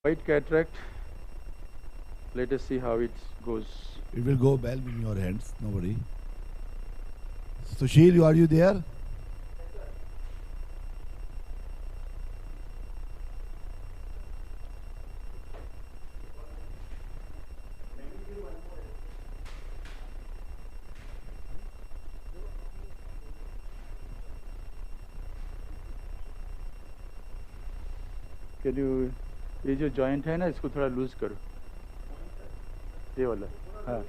White cataract. Let us see how it goes. It will go well in your hands, no worry. Sushil, are you there? Can you, ये जो joint है ना इसको थोड़ा loose करो, ये वाला, हाँ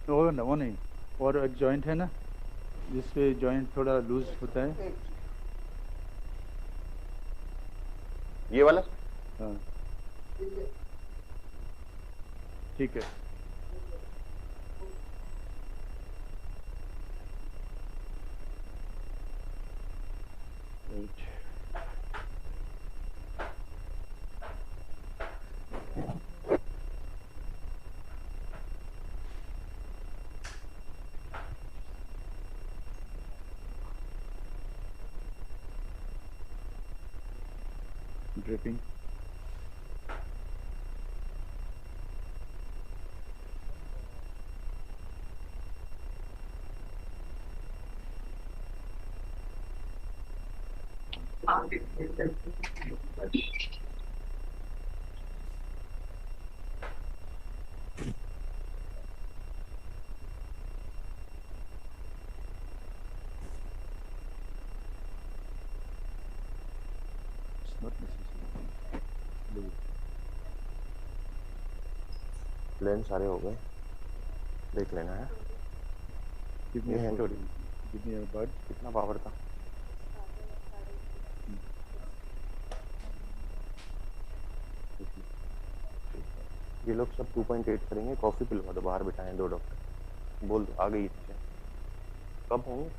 वो नहीं, और एक जॉइंट है ना जिसपे जॉइंट थोड़ा लूज होता है, ये वाला, हाँ ठीक है. Right. Dripping. It's not necessary. Lens सारे हो गए, देख लेना है. Give me ये a hand photo. Give me a bud. कितना पावर था? ये लोग सब 2.8 करेंगे. कॉफी पिलवा दो, बाहर बिठाएं दो डॉक्टर. बोल दो आ गई. कब होंगे?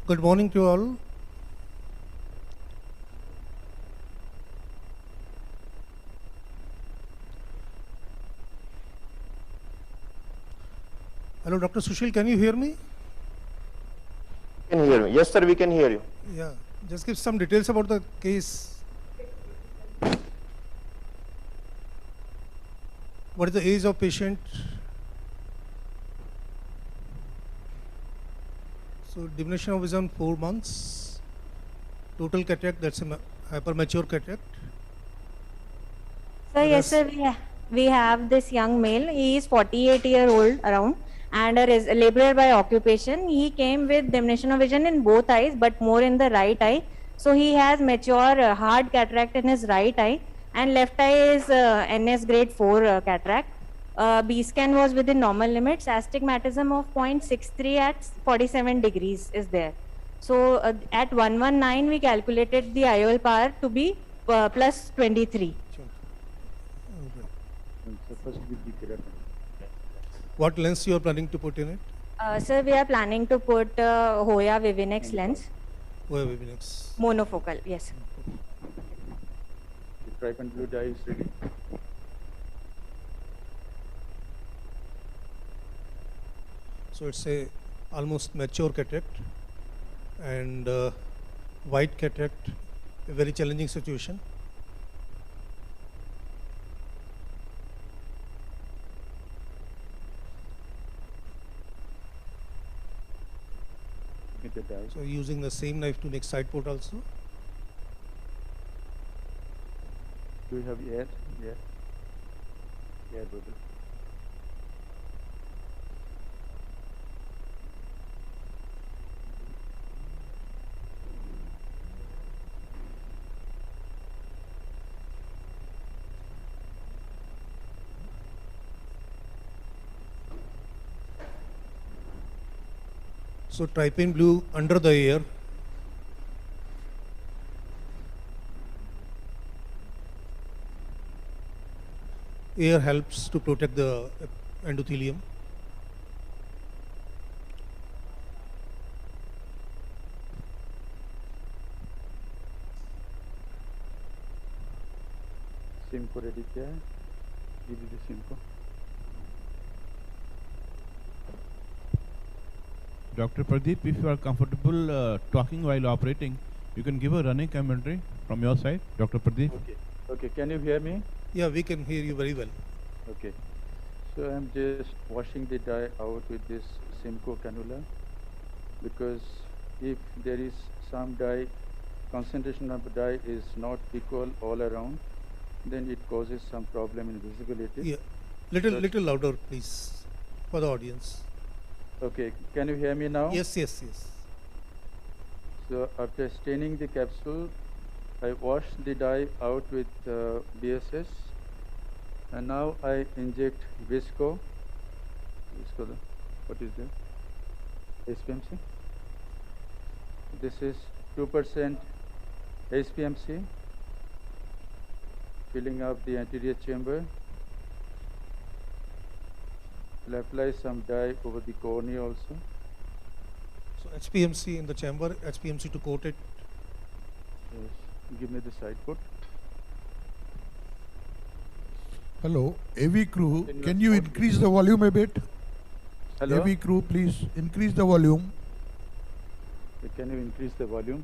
Good morning to all. Hello, Dr. Sushil, can you hear me? Can hear me? Yes, sir, we can hear you. Yeah, just give some details about the case. What is the age of patient? So diminution of vision 4 months. Total cataract, that's a hypermature cataract. So yes, sir, we have this young male. He is 48-year-old around and a laborer by occupation. He came with diminution of vision in both eyes, but more in the right eye. So he has mature hard cataract in his right eye, and left eye is NS grade 4 cataract. B scan was within normal limits. Astigmatism of 0.63 at 47 degrees is there. So at 119 we calculated the IOL power to be plus 23. What lens you are planning to put in it? Sir, we are planning to put Hoya Vivinex lens. Hoya Vivinex. Monofocal, yes. The tricondylar dye is ready. So it's a almost mature cataract, and white cataract a very challenging situation. Get the dye. So using the same knife to make side port also. Do you have air? Yeah. Air bubble. So trypan blue under the ear. Air helps to protect the endothelium. Simco ready किया है? Give me the Simco. Dr. Pradeep, if you are comfortable talking while operating, you can give a running commentary from your side, Dr. Pradeep. Okay. Okay. Can you hear me? Yeah, we can hear you very well. Okay. So I'm just washing the dye out with this Simco cannula, because if there is some dye, concentration of dye is not equal all around, then it causes some problem in visibility. Yeah, But- little louder, please, for the audience. Okay. Can you hear me now? Yes, yes, yes. So after staining the capsule, I wash the dye out with BSS, and now I inject Visco. Visco, what is that? SPMC. This is 2% SPMC, filling up the anterior chamber. I'll apply some dye over the cornea also. So HPMC in the chamber, HPMC to coat it. Yes. Give me the side put. Hello, AV crew, Can you can you afford increase the volume a bit? Hello? AV crew, please increase the volume. Can you increase the volume?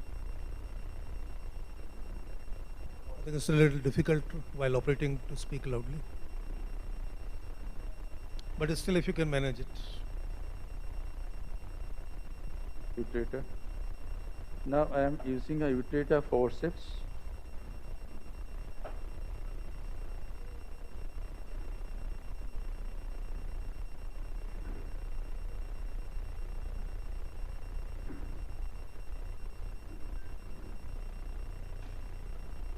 I think it's a little difficult while operating to speak loudly. But still, if you can manage it. Utrator. Now I am using a utrator forceps.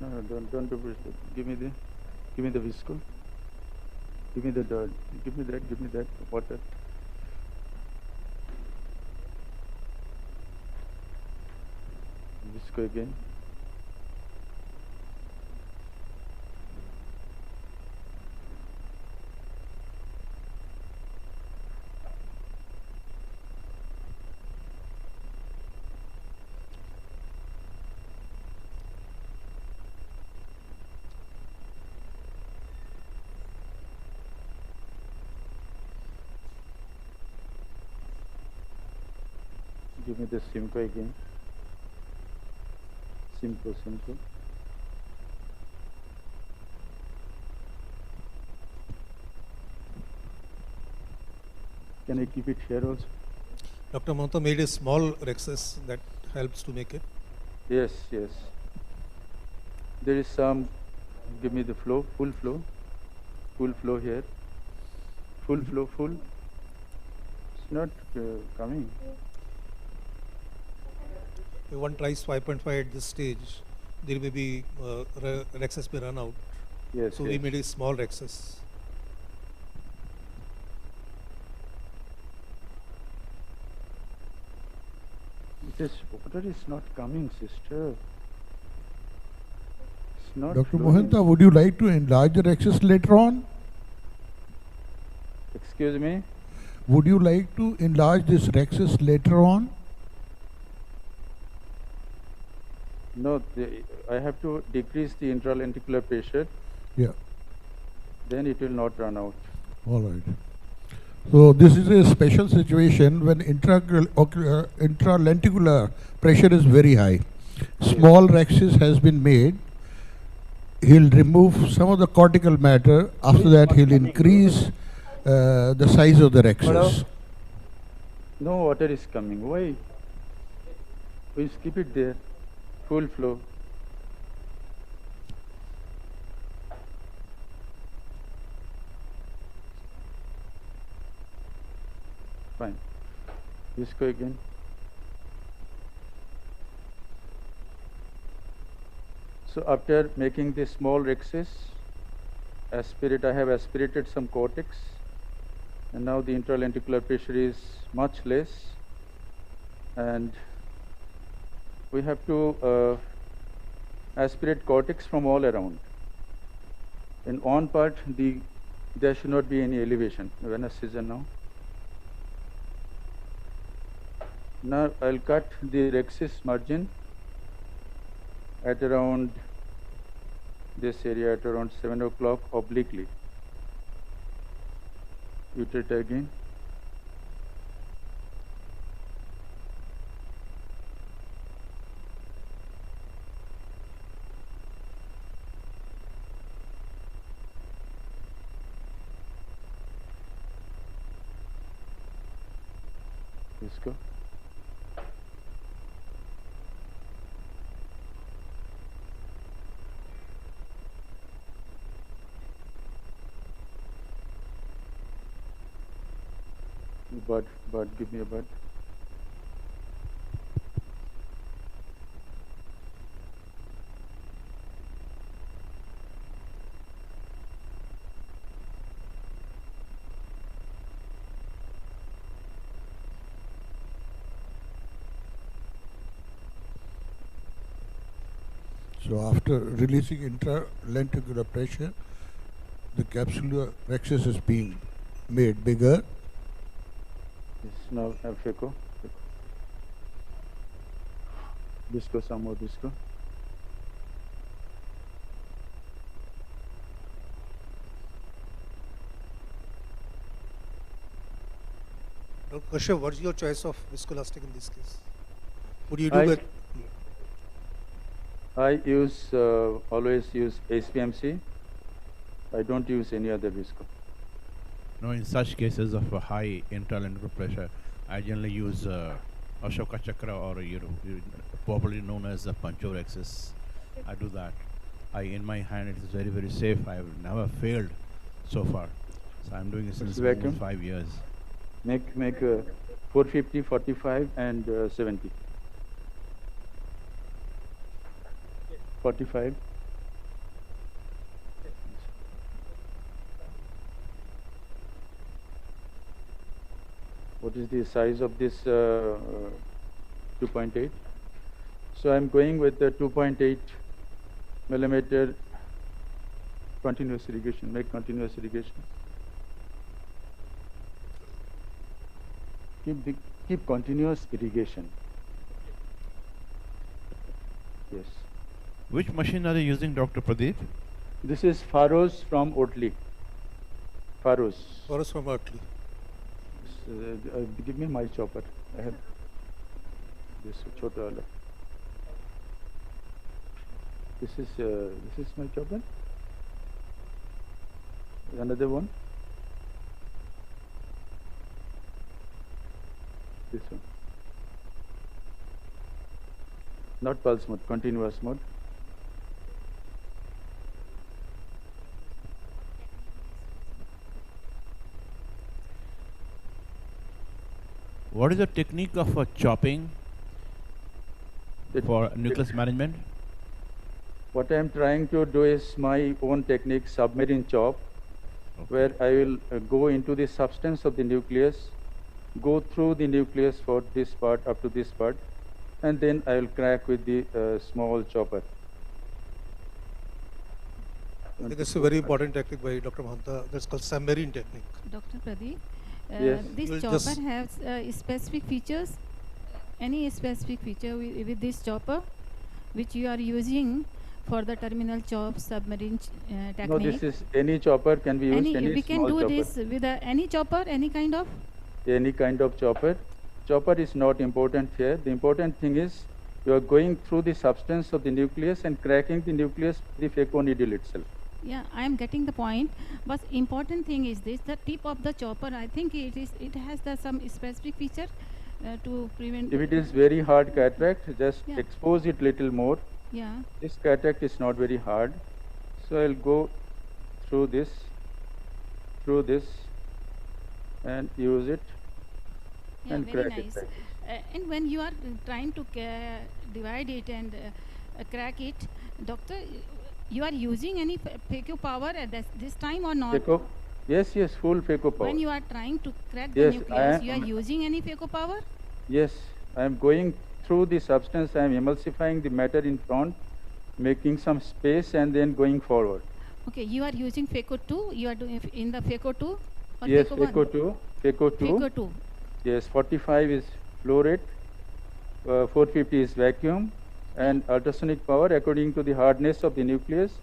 No, don't do this. Give me the visco. Give me the dirt. Give me that water. Visco again. Give me the Simco again. Simco. Can I keep it here also? Dr. Mahanta made a small rexus that helps to make it. Yes. There is some. Give me the flow, full flow here. Full flow. It's not coming. If one tries 5.5 at this stage, there may be rexus may run out. Yes. So we made a small rexus. This water is not coming, sister. It's not. Dr. flowing. Mohanta, would you like to enlarge the rexus later on? Excuse me. Would you like to enlarge this rexus later on? No, I have to decrease the intralenticular pressure. Yeah, Then it will not run out. all right. So this is a special situation when intralenticular pressure is very high. small rexus has been made. He'll remove some of the cortical matter. After that, he'll increase the size of the rexus. No water is coming. Why? We keep it there, full flow. Fine. Let's go again. So after making this small rexus, I have aspirated some cortex, and now the intralenticular pressure is much less, and we have to aspirate cortex from all around. In one part, there should not be any elevation. Venous scissor now. Now I'll cut the rexus margin at around this area at around 7 o'clock obliquely. Uterate again. Let's go. Bud, give me a bud. So after releasing intralenticular pressure, the capsular rexus is being made bigger. Yes, now Feco. Bisco, some more bisco. Dr. Kashyap, what's your choice of viscoelastic in this case? Would you do I with always use HPMC. I don't use any other visco. No, in such cases of a high intralenticular pressure, I generally use Ashoka Chakra, or popularly known as the Panchovexis. I do that. In my hand, it is very, very safe. I have never failed so far. So I'm doing it since more than 5 years. Make 450, 45, and 70. 45. What is the size of this 2.8? So I'm going with the 2.8 millimeter continuous irrigation. Make continuous irrigation. Keep continuous irrigation. Yes. Which machine are you using, Dr. Pradeep? This is Faros from Otley. Faros. Faros from Otley? Give me my chopper. I have this chota wala. This is my chopper. Another one. This one. Not pulse mode, continuous mode. What is the technique of chopping for nucleus management? What I am trying to do is my own technique, submarine chop, where I will go into the substance of the nucleus, go through the nucleus for this part up to this part, and then I will crack with the small chopper. I think that's a very important technique by Dr. Mahanta. That's called submarine technique. Dr. Pradeep, Yes. this You'll chopper has specific features. Any specific feature with this chopper, which you are using for the terminal chop submarine technique? No, this is any chopper can be used. Any we can small do chopper. this with any chopper, any kind of. Any kind of chopper. Chopper is not important here. The important thing is You are going through the substance of the nucleus and cracking the nucleus with the phaco needle itself. Yeah, I am getting the point. But important thing is this: the tip of the chopper. I think it has some specific feature to prevent. If it is very hard cataract, just Yeah. expose it little more. Yeah. This cataract is not very hard, so I'll go through this, and use it Yeah, and very crack it nice. like this. And when you are trying to divide it and crack it, doctor, you are using any phaco power at this time or not? Phaco? Yes, yes, full phaco power. When you are trying to crack Yes, the I nucleus, you am- are using any phaco power? Yes, I am going through the substance. I am emulsifying the matter in front, making some space, and then going forward. Okay, you are using phaco 2. You are doing in the phaco 2 or Yes, phaco 1? phaco 2. Phaco 2. Phaco 2. Yes, 45 is flow rate, 450 is vacuum, and ultrasonic power according to the hardness of the nucleus.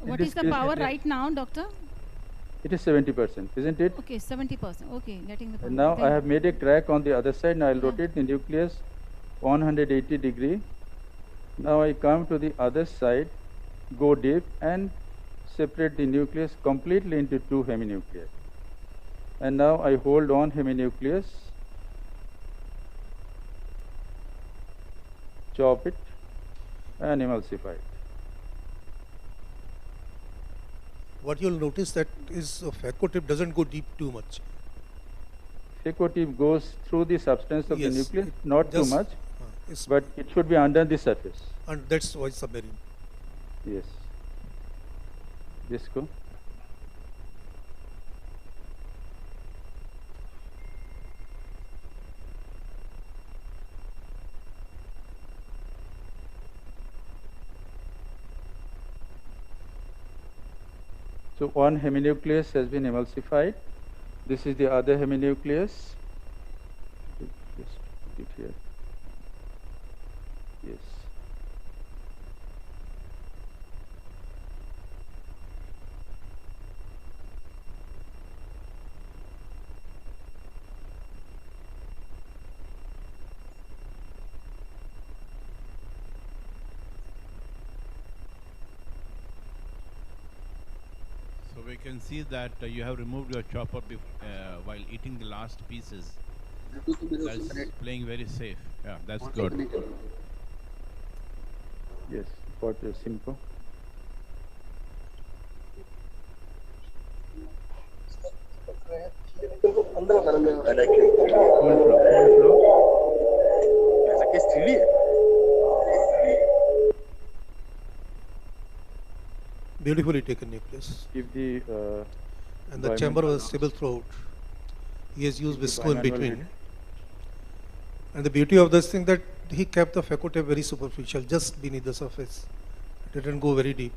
In What this is the case, power it is- right now, doctor? It is 70%, isn't it? Okay, 70%. Okay, getting the point. And now I Thank have made a crack on the other side, and I'll Yeah. rotate the nucleus 180 degree. Now I come to the other side, go deep, and separate the nucleus completely into two heminuclei. And now I hold on heminucleus, chop it, and emulsify it. What you'll notice that is a phaco tip doesn't go deep too much. Phaco tip goes through the substance of Yes, the nucleus, it not too just- much, It's, but it should be under the surface. and that's why submarine. Yes. This go. So one heminucleus has been emulsified. This is the other heminucleus. Just put it here. Yes. So we can see that you have removed your chopper while eating the last pieces. That's playing very safe. Yeah, that's good. Yes. For the Simco. Full flow. Full flow. Beautifully taken nucleus. Keep the And the chamber bimanual- was stable throughout. He has used the visco in bimanual between. read. And the beauty of this thing that he kept the phaco tip very superficial, just beneath the surface. It didn't go very deep.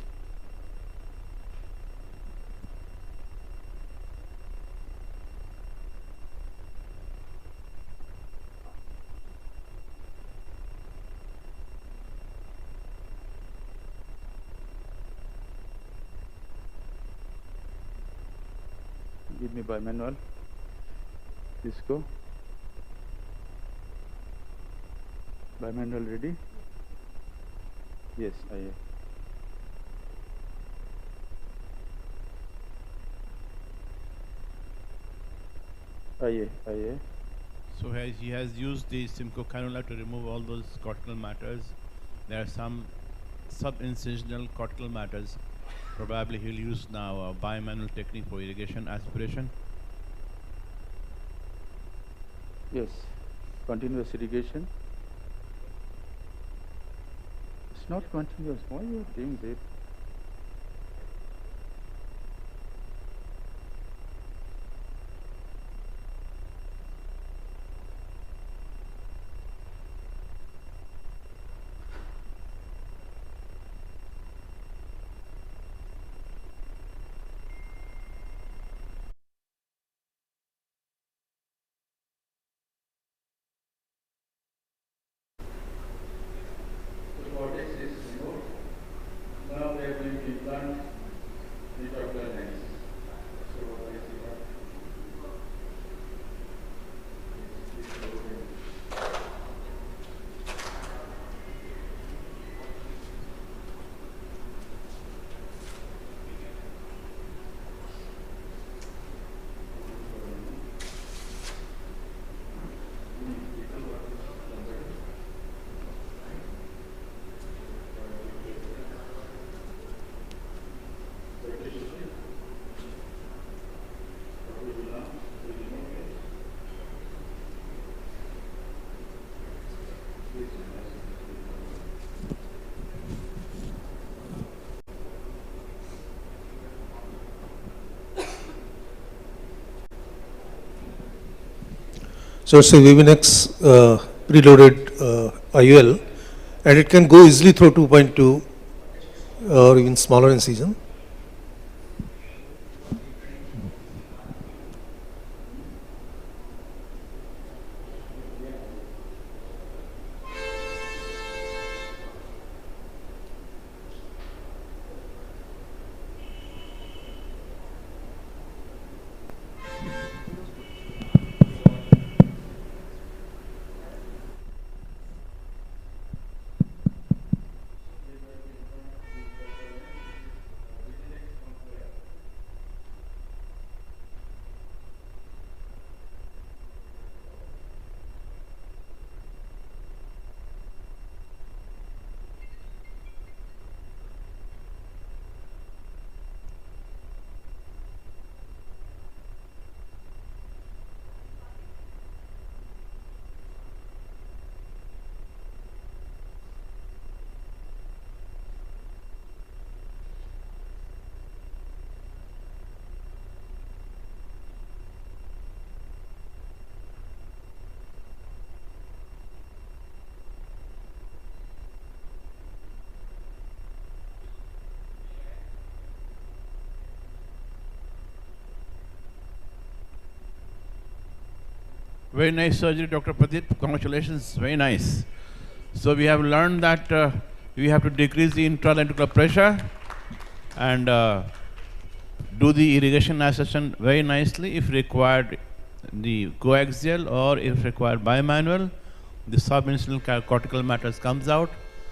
Give me bimanual. This go. Bimanual ready? Yes, I am. Aye. So he has used the Simcoe cannula to remove all those cortical matters. There are some sub-incisional cortical matters. Probably he'll use now a bimanual technique for irrigation aspiration. Yes. Continuous irrigation. It's not continuous. Why you are doing that? Now So it's a VVNX preloaded IUL, and it can go easily through 2.2 or even smaller incision. Very nice surgery, Dr. Pradeep. Congratulations. Very nice. So we have learned that we have to decrease the intralenticular pressure and do the irrigation assessment very nicely. If required, the coaxial, or if required bimanual, the subincisional cortical matter comes out.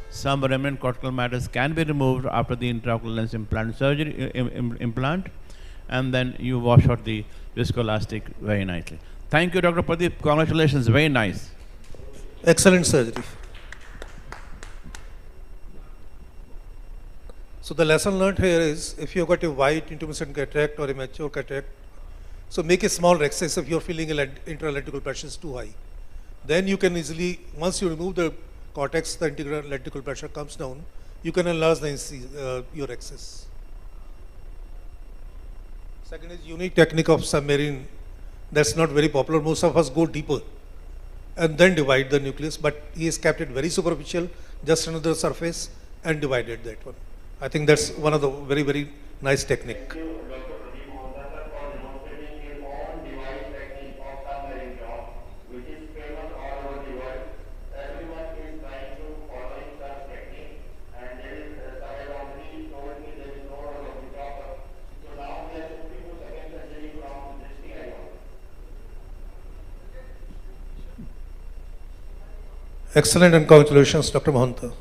Some remnant cortical matters can be removed after the intraocular lens implant surgery, implant, and then you wash out the viscoelastic very nicely. Thank you, Dr. Pradeep. Congratulations. Very nice. Excellent surgery. So the lesson learned here is, if you've got a white intumescent cataract or a mature cataract, so make a small recess if you're feeling intralenticular pressure is too high. Then you can easily, once you remove the cortex, the intralenticular pressure comes down, you can enlarge your excess. Second is unique technique of submarine. That's not very popular. Most of us go deeper and then divide the nucleus, but he has kept it very superficial, just under the surface, and divided that one. I think that's one of the very, very nice technique. Excellent, and congratulations, Dr. Mahanta.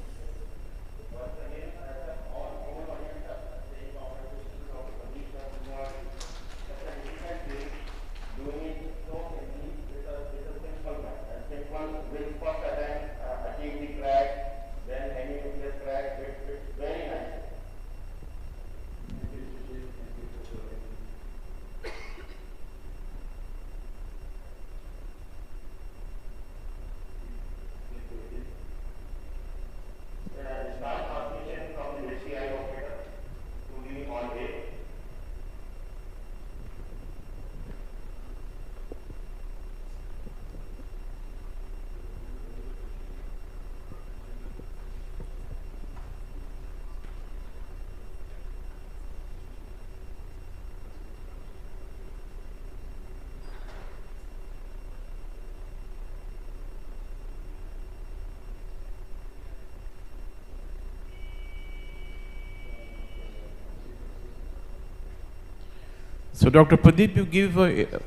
So, Dr. Pradeep, you give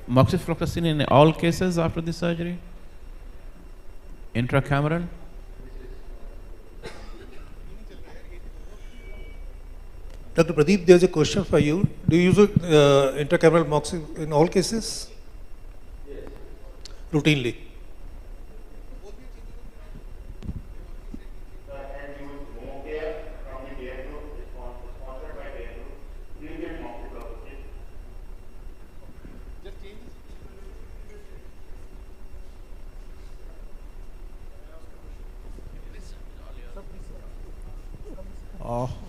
moxifloxacin in all cases after the surgery? Intracameral? Dr. Pradeep, there's a question for you. Do you use intracameral moxi in all cases? Yes. Routinely?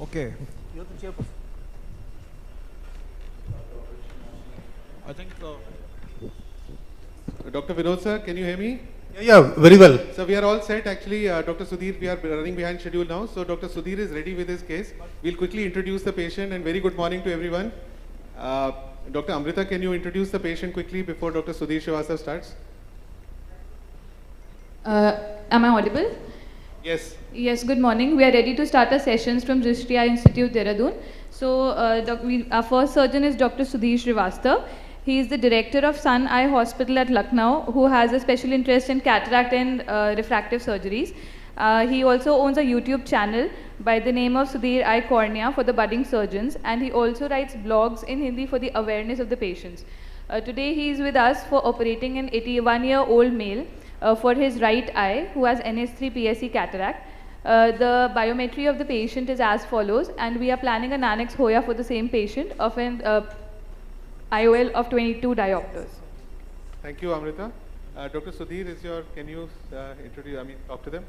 Okay. I think Dr. Vinod sir, can you hear me? Yeah, very well. So we are all set actually. Dr. Sudhir, we are running behind schedule now. So Dr. Sudhir is ready with his case. We'll quickly introduce the patient and very good morning to everyone. Dr. Amrita, can you introduce the patient quickly before Dr. Sudhir Srivastava starts? Am I audible? Yes. Yes, good morning. We are ready to start our sessions from Drishti Eye Institute, Dehradun. So, our first surgeon is Dr. Sudhir Srivastava. He is the director of Sun Eye Hospital at Lucknow, who has a special interest in cataract and refractive surgeries. He also owns a YouTube channel by the name of Sudhir Eye Cornea for the budding surgeons, and he also writes blogs in Hindi for the awareness of the patients. Today he is with us for operating an 81-year-old male for his right eye who has NS3 PSC cataract. The biometry of the patient is as follows, and we are planning an annex Hoya for the same patient of an IOL of 22 diopters. Thank you, Amrita. Dr. Sudhir is can you introduce, talk to them?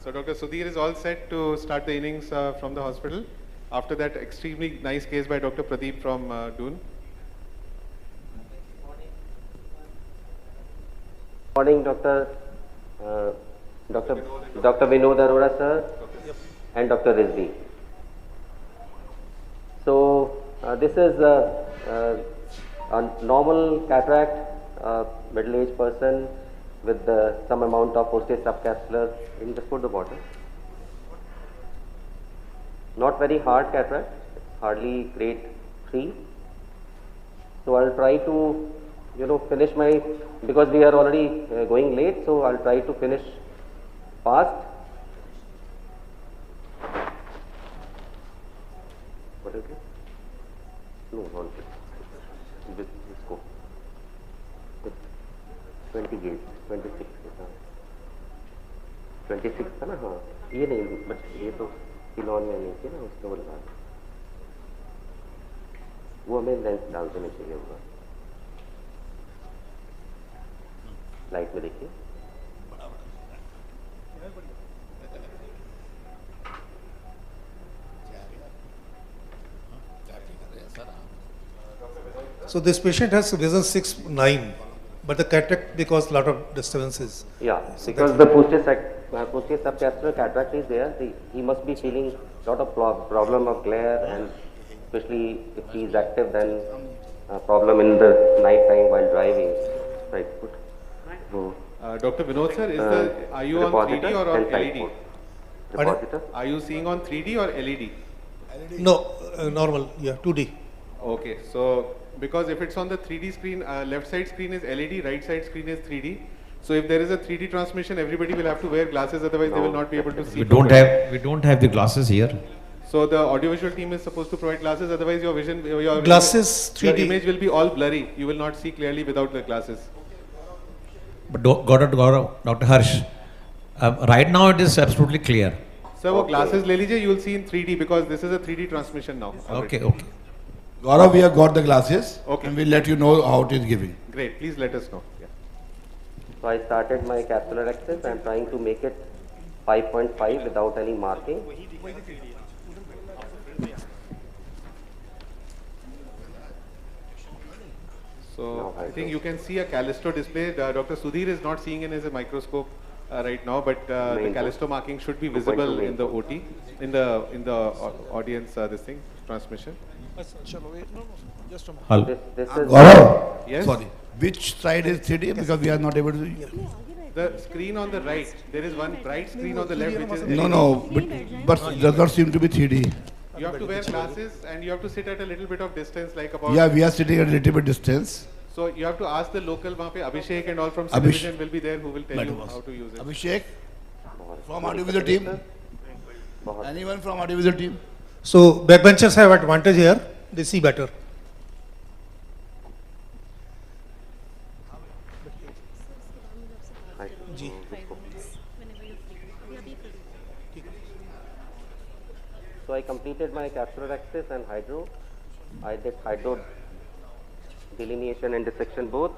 So Dr. Sudhir is all set to start the innings from the hospital. After that extremely nice case by Dr. Pradeep from Doon. Morning, Dr. Vinod Arora sir and Dr. Rizvi. So this is a normal cataract, middle-aged person with some amount of posterior subcapsular in the foot of the bottle. Not very hard cataract, hardly grade 3. So I'll try to finish my, because we are already going late, so I'll try to finish fast. What is it? No, not this go. 20 gauge, 26. 26 था ना, हाँ ये नहीं, but ये तो किलोन में नहीं थी ना, उसको वो लगा, वो हमें लेंस डाल देने चाहिए होगा. लाइट में देखिए. So this patient has vision 6/9, but the cataract because lot of disturbances. Yeah, so because the posterior subcapsular cataract is there, he must be feeling lot of problem of glare, and especially if he is active, then problem in the night time while driving. Right. Dr. Vinod sir, are you on 3D or on LED? Are you seeing on 3D or LED? No, normal, yeah, 2D. Okay, so because if it's on the 3D screen, left side screen is LED, right side screen is 3D. So if there is a 3D transmission, everybody will have to wear glasses, otherwise they will not be able to see. We don't have the glasses here. So the audiovisual team is supposed to provide glasses, otherwise your vision, your glasses 3D. Your image will be all blurry. You will not see clearly without the glasses. But Dr. Harsh, right now it is absolutely clear. Sir, वो glasses ले लीजिए, you will see in 3D because this is a 3D transmission now. Okay. Gaurav, we have got the glasses, okay, and we'll let you know how it is giving. Great, please let us know. Yeah. So I started my capsular access. I am trying to make it 5.5 without any marking. So I think you can see a Callisto display. Dr. Sudhir is not seeing in his microscope right now, but the Callisto marking should be visible in the OT, in the audience this thing transmission. Hello. Gaurav, yes. Sorry. Which side is 3D? Because we are not able to. The screen on the right. There is one bright screen on the left, which is LED. No, but does not seem to be 3D. You have to wear glasses and you have to sit at a little bit of distance, like about. Yeah, we are sitting at a little bit distance. So you have to ask the local वहाँ पे Abhishek and all from television will be there who will tell you how to use it. Abhishek, from audiovisual team. Anyone from audiovisual team? So backbenchers have advantage here. They see better. So I completed my capsular access and hydro. I did hydro delineation and dissection both.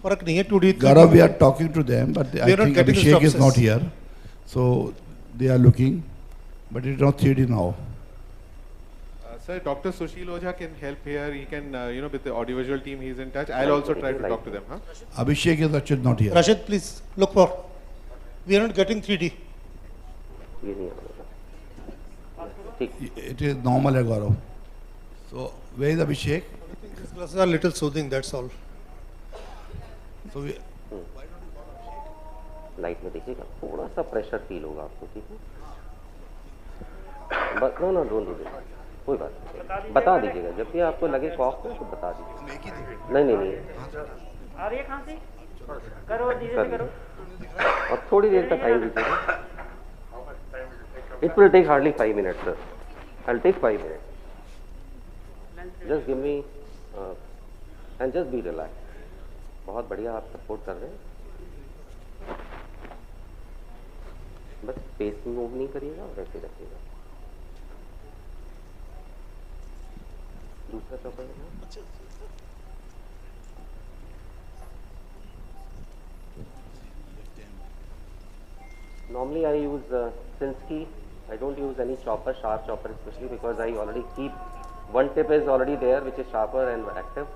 फर्क नहीं है 2D. Gaurav, we are talking to them, but I think Abhishek is not here, so they are looking. but it is not 3D now. Sir, Dr. Sushil Ojha can help here. He can, with the audiovisual team, he's in touch. I'll also try to talk to them. Huh? Abhishek is actually not here. Rashid, please look for. We are not getting 3D. It is normal, Gaurav. So, where is Abhishek? These glasses are a little soothing, that's all. So, we, light में देखिएगा थोड़ा सा pressure feel होगा आपको, ठीक है? बस no no don't do this, कोई बात नहीं, बता दीजिएगा जब भी आपको लगे कॉफ हो तो बता दीजिए। नहीं नहीं नहीं, आ रही है खांसी, करो धीरे से करो, और थोड़ी देर का टाइम दीजिएगा। It will take hardly 5 minutes, sir. I'll take 5 minutes. Just give me and just be relaxed. बहुत बढ़िया आप सपोर्ट कर रहे हैं, बस फेस मूव नहीं करिएगा और ऐसे रखिएगा। दूसरा chopper normally I use Sinsky. I don't use any chopper, sharp chopper especially, because I already keep one tip is already there which is sharper and active.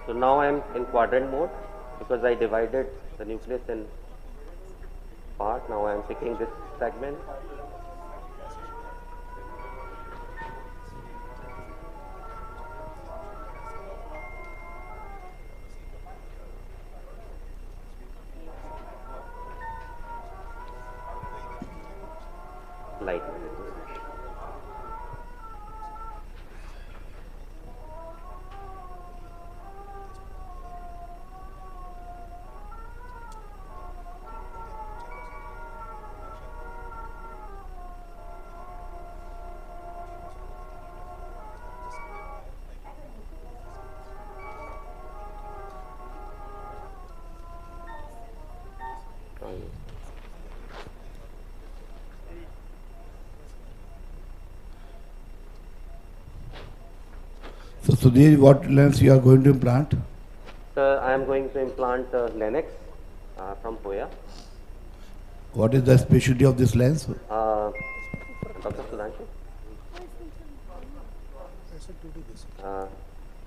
So now I am in quadrant mode because I divided the nucleus in part. Now I am picking this segment. Light. So, Sudhir, what lens you are going to implant? Sir, I am going to implant Lennox from Hoya. What is the specialty of this lens? Dr. Sudhanshu?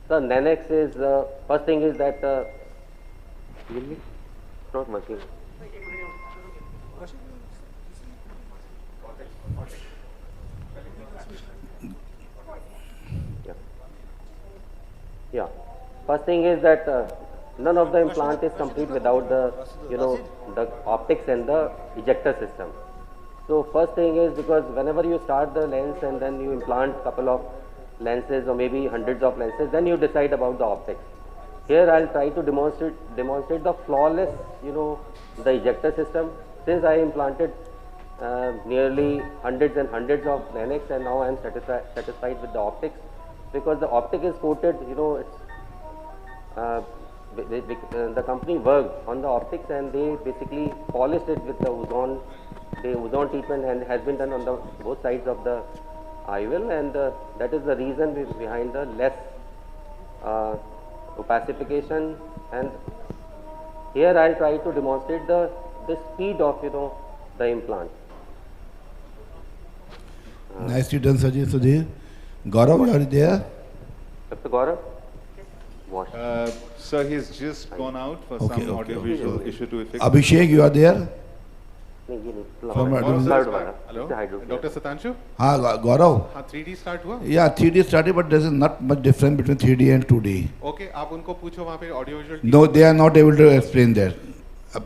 Sir, Lennox is, first thing is that, really? It's not working. Yeah. First thing is that none of the implant is complete without the, the optics and the ejector system. So first thing is, because whenever you start the lens and then you implant couple of lenses or maybe hundreds of lenses, then you decide about the optics. Here I'll try to demonstrate the flawless, the ejector system. Since I implanted nearly hundreds and hundreds of Lennox, and now I am satisfied with the optics. Because the optic is coated, the company worked on the optics and they basically polished it with the ozone. The ozone treatment and has been done on the both sides of the IOL, and that is the reason behind the less opacification. And here I'll try to demonstrate the speed of the implant. Nicely done, Sudhir. Gaurav, are you there? Dr. Gaurav? Sir, he's just gone out for some audio-visual issue to fix. Abhishek, you are there? Hello, Dr. Satanshu? Gaurav? 3D start हुआ? Yeah, 3D started, but there is not much difference between 3D and 2D. Okay, आप उनको पूछो वहाँ पे audio-visual. No, they are not able to explain that.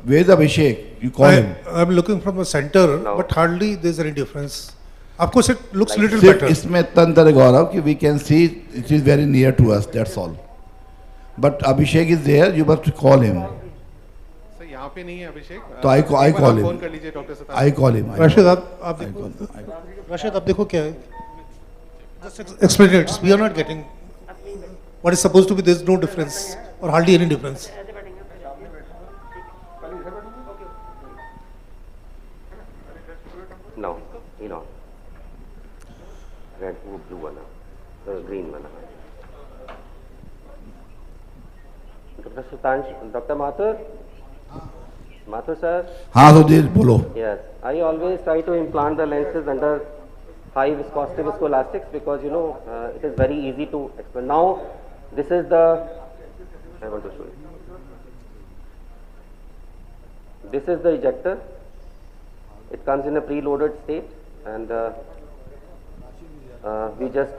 Where is Abhishek? You call him. I'm looking from the center, but hardly there is any difference. Of course, it looks little better. इसमें इतना अंतर है गौरव कि we can see it is very near to us. That's all. But Abhishek is there. You must call him. Sir यहाँ यहाँ पे नहीं है अभिषेक। तो I call him. फोन कर लीजिए doctor Sattar. I call him. Rashid, Rashid, आप देखो क्या है? Just explain it. We are not getting what is supposed to be. There is no difference or hardly any difference. No, red, blue one, green one. Dr. Sutansh, Dr. Mathur sir. हाँ सुधीर बोलो. Yes, I always try to implant the lenses under high viscosity viscoelastics because it is very easy to explain. Now, this is I want to show you. This is the ejector. It comes in a preloaded state, and we just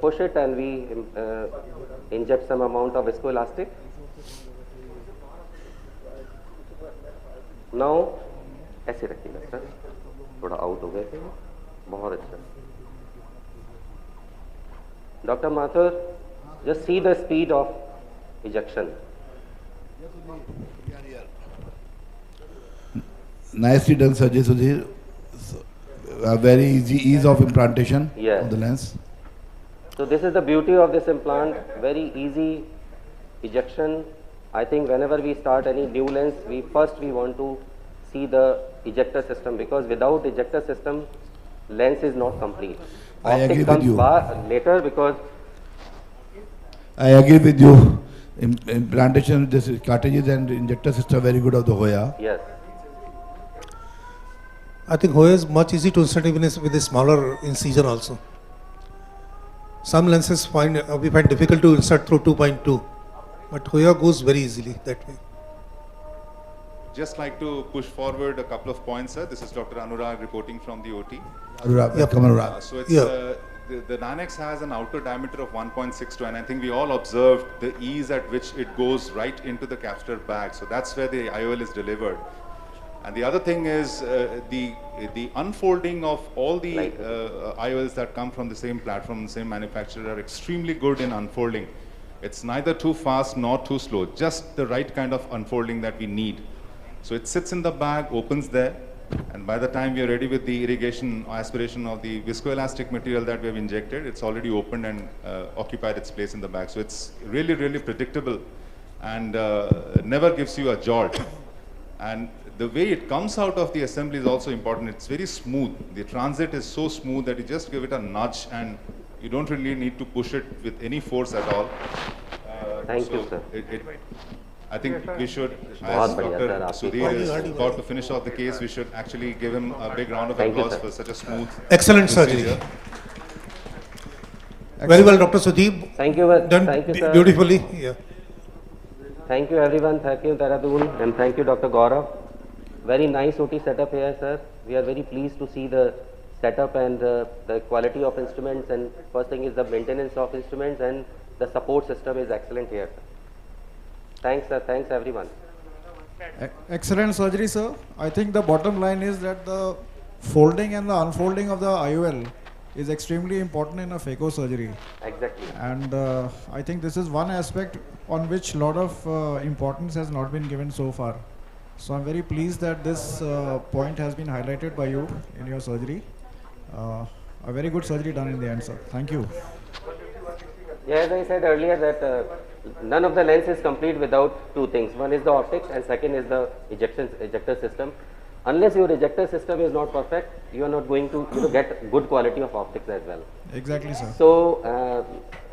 push it and we inject some amount of viscoelastic. Now, ऐसे रखिएगा sir, थोड़ा out हो गए थे, बहुत अच्छा. Dr. Mathur, just see the speed of ejection. Nicely done, Sajay Sudhir. Very ease of implantation Yes. of the lens. So this is the beauty of this implant, very easy ejection. I think whenever we start any new lens, we want to see the ejector system, because without ejector system, lens is not complete. I agree with you. Later because I agree with you. Implantation, this cartridges and injector system very good of the Hoya. Yes. I think Hoya is much easy to insert even with a smaller incision also. Some lenses we find difficult to insert through 2.2, but Hoya goes very easily that way. Just like to push forward a couple of points, sir. This is Dr. Anurag reporting from the OT. Anurag, Yep. come Anurag. So it's the Nanex has an outer diameter of 1.62, and I think we all observed the ease at which it goes right into the capsular bag. So that's where the IOL is delivered. And the other thing is the unfolding of all the IOLs that come from the same platform, the same manufacturer, are extremely good in unfolding. It's neither too fast nor too slow, just the right kind of unfolding that we need. So it sits in the bag, opens there, and by the time we are ready with the irrigation or aspiration of the viscoelastic material that we have injected, it's already opened and occupied its place in the bag. So it's really, really predictable and never gives you a jolt. And the way it comes out of the assembly is also important. It's very smooth. The transit is so smooth that you just give it a nudge and you don't really need to push it with any force at all. Thank you, sir. I think we should, as Dr. Sudhir is about to finish off the case, we should actually give him a big round of applause for such a smooth Excellent surgery. Very well, Dr. Sudhir. Thank you. Done Thank you, sir. beautifully. Yeah. Thank you everyone. Thank you Dehradun, and thank you Dr. Gaurav. Very nice OT setup here, sir. We are very pleased to see the setup and the quality of instruments, and first thing is the maintenance of instruments, and the support system is excellent here. Thanks, sir. Thanks everyone. Excellent surgery, sir. I think the bottom line is that the folding and the unfolding of the IOL is extremely important in a phaco surgery. Exactly. And I think this is one aspect on which a lot of importance has not been given so far. So I'm very pleased that this point has been highlighted by you in your surgery. A very good surgery done in the end, sir. Thank you. Yeah, as I said earlier that none of the lens is complete without two things. One is the optics and second is the ejector system. Unless your ejector system is not perfect, you are not going to get good quality of optics as well. Exactly, sir. So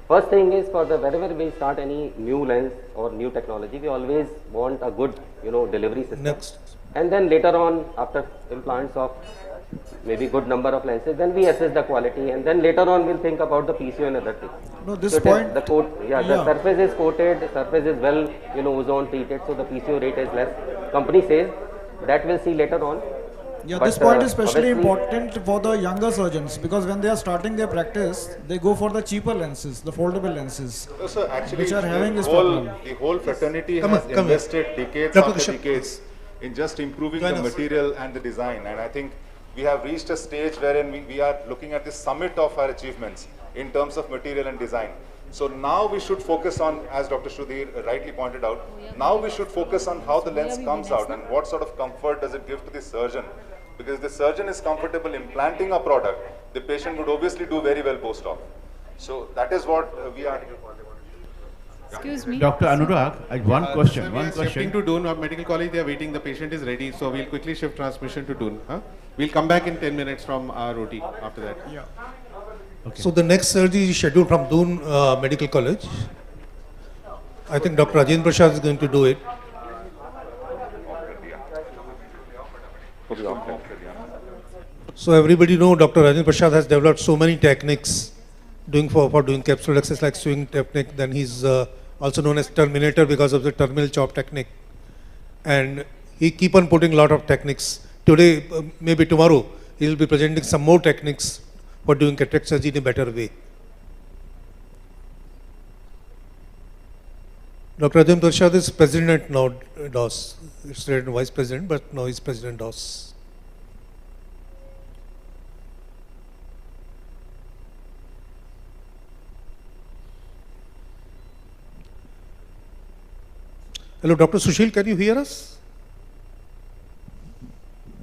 first thing is whenever we start any new lens or new technology, we always want a good delivery system. Next. And then later on, after implants of maybe good number of lenses, then we assess the quality, and then later on we'll think about the PCO and other things. No, this so point. The surface is coated, the surface is well ozone treated, so the PCO rate is less. Company says that we'll see later on. Yeah, But, this point is especially obviously important for the younger surgeons, because when they are starting their practice, they go for the cheaper lenses, the foldable lenses, So actually, which are having this the problem. whole fraternity Come has on, come invested decades Dr. after Kashyap, decades in just improving Join the us. material and the design. And I think we have reached a stage wherein we are looking at the summit of our achievements in terms of material and design. So now we should focus on, as Dr. Sudhir rightly pointed out, now we should focus on how the lens comes out and what sort of comfort does it give to the surgeon. Because if the surgeon is comfortable implanting a product, the patient would obviously do very well post-op. So that is what we are. Excuse me. Dr. Anurag, I have one question. So we are shifting to Doon Medical College. They are waiting. The patient is ready. So we'll quickly shift transmission to Doon. We'll come back in 10 minutes from our OT after that. Yeah. Okay. So the next surgery is scheduled from Doon Medical College. I think Dr. Rajendra Prasad is going to do it. So everybody know Dr. Rajendra Prasad has developed so many techniques for doing capsular access like swing technique. Then he's also known as Terminator because of the terminal chop technique. And he keep on putting a lot of techniques. Today, maybe tomorrow, he will be presenting some more techniques for doing cataract surgery in a better way. Dr. Rajendra Prasad is president now, DOS. It's vice president, but now he's president DOS. Hello, Dr. Sushil, can you hear us?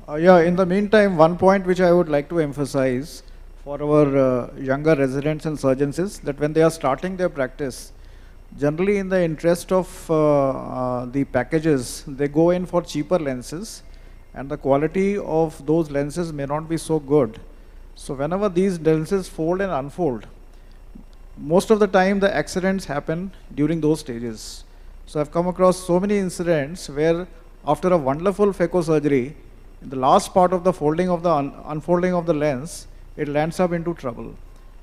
Yeah, in the meantime, one point which I would like to emphasize for our younger residents and surgeons is that when they are starting their practice, generally in the interest of the packages, they go in for cheaper lenses and the quality of those lenses may not be so good. So whenever these lenses fold and unfold, most of the time the accidents happen during those stages. So I've come across so many incidents where after a wonderful phaco surgery, in the last part of the folding of the unfolding of the lens, it lands up into trouble.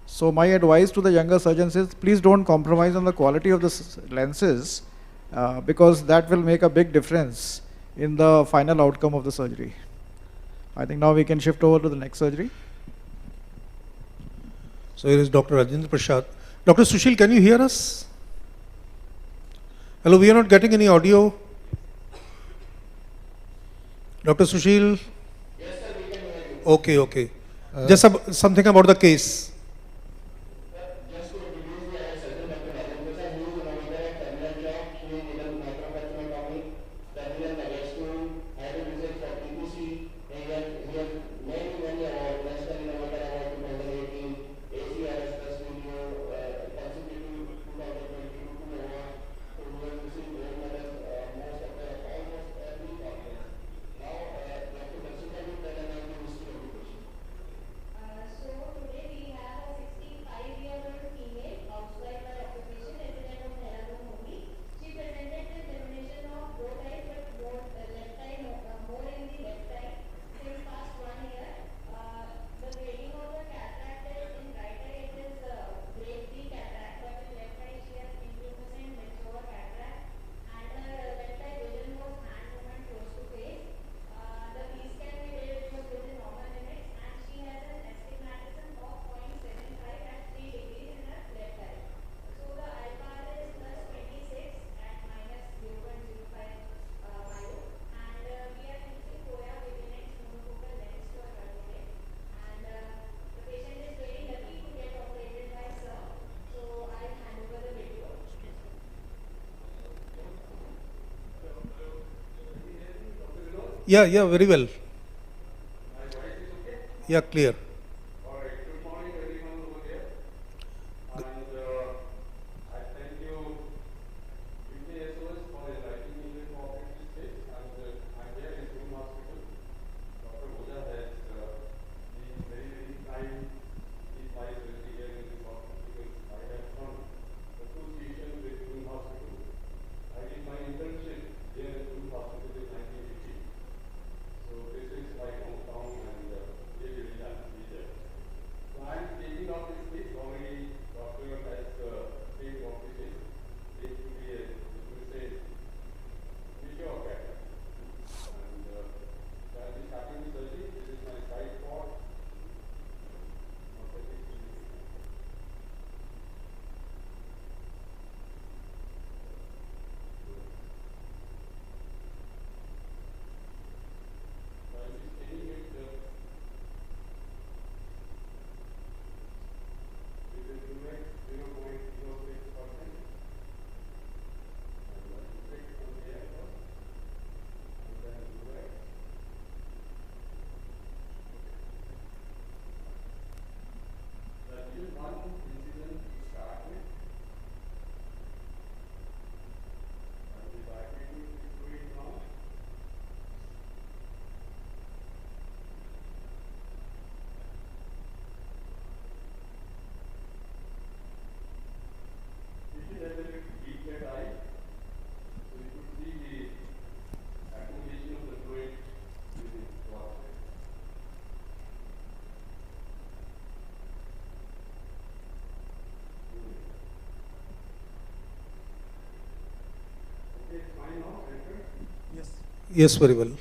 So my advice to the younger surgeons is please don't compromise on the quality of the lenses because that will make a big difference in the final outcome of the surgery. I think now we can shift over to the next surgery. So here is Dr. Rajendra Prasad. Dr. Sushil, can you hear us? Hello, we are not getting any audio. Dr. Sushil? Yes, sir, we can hear you. Okay, okay. Just something about the case. Just to introduce me, I am Surgeon Dr. Rajendra Prasad, who is an terminal job, doing either microphectomy, terminal magazine, hybrid research for PPC, and he has many awards, National Innovator Award 2018, ACRS Plus Video, Consecutive 2022 award, so we have received gold medals, almost every conference. Now, Dr. Prasad will tell about the history of the patient. So today we have a 65-year-old female, housewife by occupation, resident of Dehradun only. She presented with diminution of both eyes, but more left eye, more in the left eye. Since past 1 year, the grading of the cataract is in right eye it is grade 3 cataract, but in left eye she has 20% mature cataract, and her left eye vision was hand movement close to face. The T-scan we did it was within normal limits, and she has an astigmatism of 0.75 at 3 degrees in her left eye. So the eye power is plus 26 at minus 0.05 myo, and we are using Koya Viginex monofocal lens to evaluate. And the patient is very lucky to get operated by sir. So I'll hand over the video. Yeah, very well. Yeah, clear. Good morning everyone over here. And I thank you UttaraEyecon for inviting me to operate this case. And I'm here in Doon Hospital. Dr. Bhuja has been very kind in my surgery here in this hospital because I have from association with Doon Hospital. I did my internship here in Doon Hospital in 1980. So this is my hometown and really happy to be Yes, very well.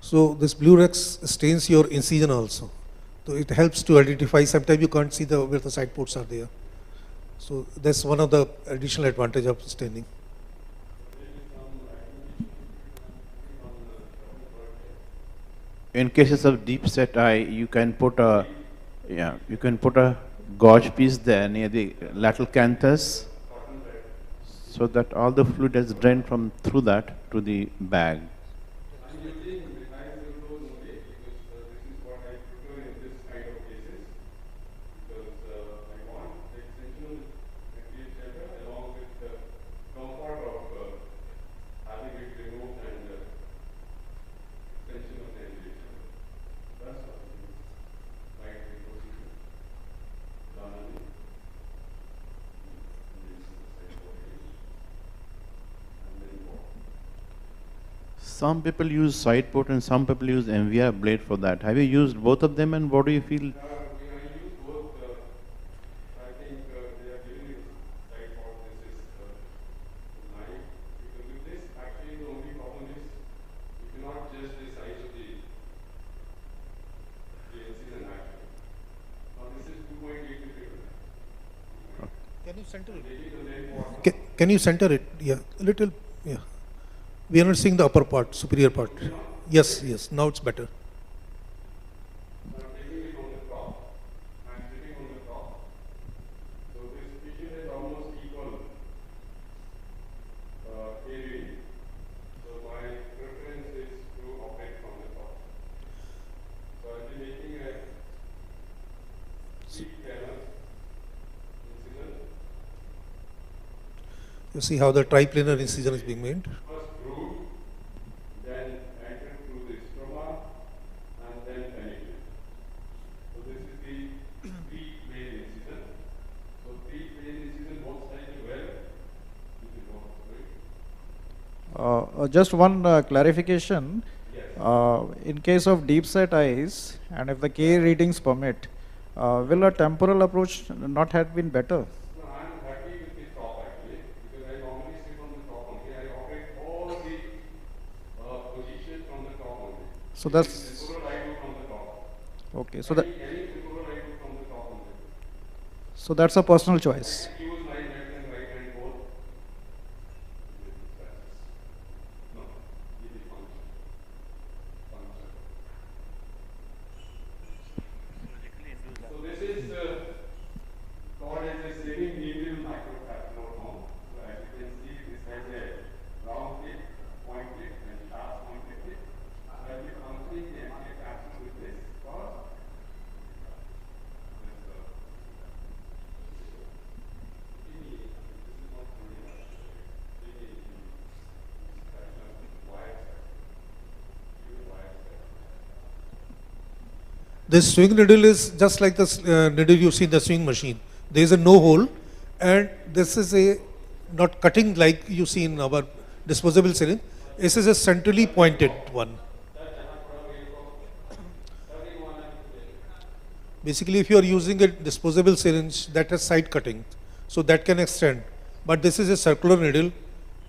So this blue Rex stains your incision also. So it helps to identify. Sometimes you can't see where the side ports are there. So that's one of the additional advantage of staining. In cases of deep set eye, you can put a gauge piece there near the lateral canthus, so that all the fluid is drained from through that to the bag. Some people use side port and some people use MVR blade for that. Have you used both of them and what do you feel? Can you center it? Can you center it? Yeah, a little. Yeah. We are not seeing the upper part, superior part. Yes, yes. Now it's better. You see how the triplanar incision is being made? Just one clarification. In case of deep set eyes, and if the K readings permit, will a temporal approach not have been better? So that's okay. So that's a personal choice. This swing needle is just like the needle you see in the swing machine. There is a no hole, and this is a not cutting like you see in our disposable syringe. This is a centrally pointed one. Basically, if you are using a disposable syringe that has side cutting, so that can extend. But this is a circular needle.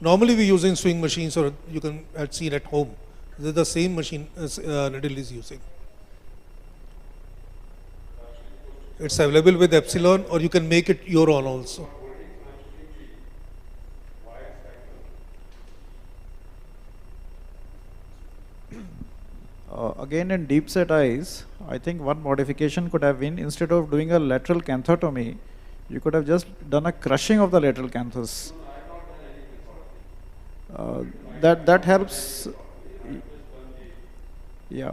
Normally, we use in swing machines, or you can have seen at home. This is the same machine needle is using. It's available with epsilon, or you can make it your own also. Again, in deep set eyes, I think one modification could have been, instead of doing a lateral canthotomy, you could have just done a crushing of the lateral canthus. That helps. Yeah.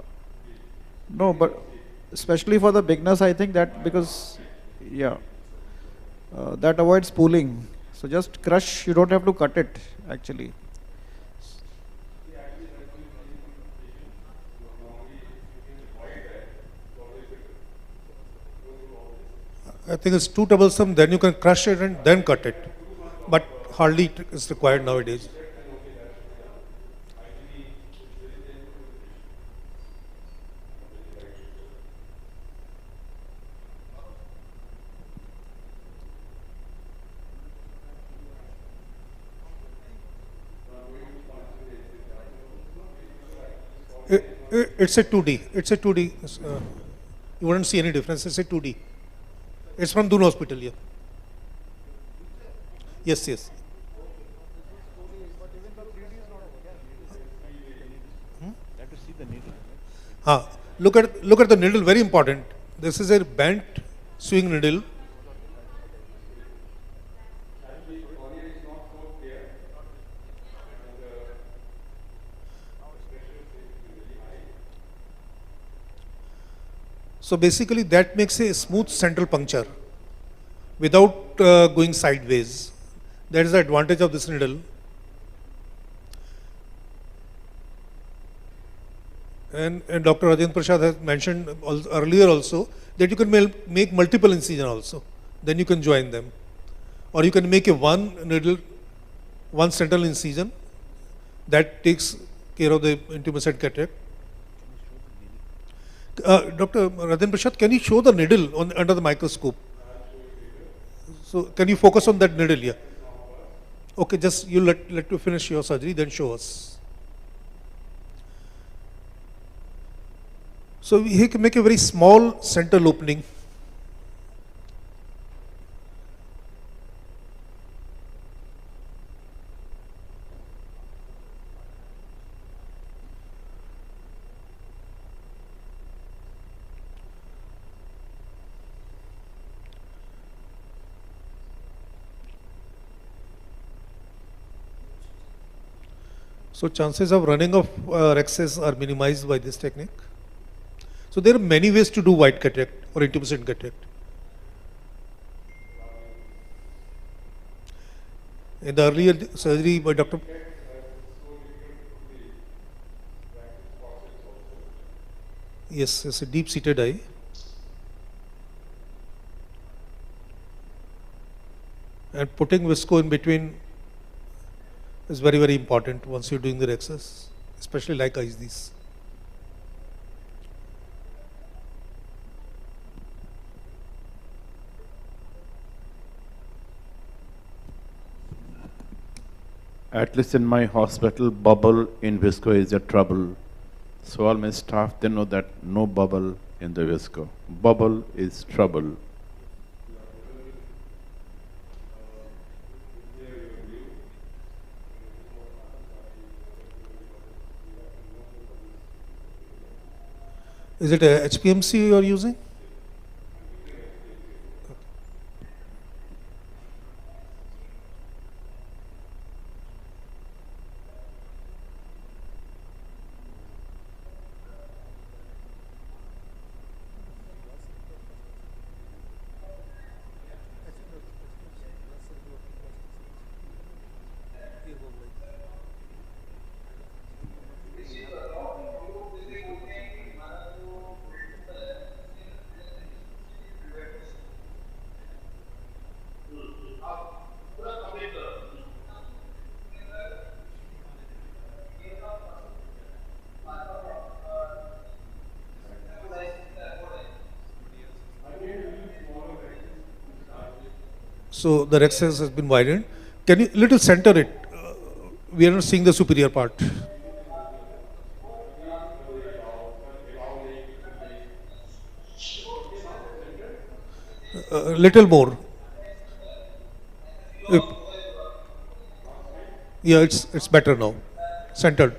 No, but especially for the beginners, I think that, because that avoids pooling. So just crush, you don't have to cut it actually. I think it's too troublesome, then you can crush it and then cut it. But hardly it is required nowadays. It's a 2D. It's a 2D. You wouldn't see any difference. It's a 2D. It's from Doon Hospital, yeah. Yes, yes. Look at the needle. Very important. This is a bent swing needle. So basically that makes a smooth central puncture without going sideways. That is the advantage of this needle. And Dr. Rajendra Prasad has mentioned earlier also that you can make multiple incision also. Then you can join them. Or you can make a one needle, one central incision that takes care of the intumescent cataract. Dr. Rajendra Prasad, can you show the needle under the microscope? So can you focus on that needle here? Okay, just you let you finish your surgery, then show us. So he can make a very small central opening. So chances of running of rhexis are minimized by this technique. So there are many ways to do white cataract or intumescent cataract. In the earlier surgery by Dr. Yes, it's a deep-seated eye. And putting visco in between is very, very important once you're doing the rhexis, especially like eyes these. At least in my hospital, bubble in visco is a trouble. So all my staff, they know that no bubble in the visco. Bubble is trouble. Is it a HPMC you are using? So the rhexis has been widened. Can you little center it? We are not seeing the superior part. Little more. Yeah, it's better now. Centered.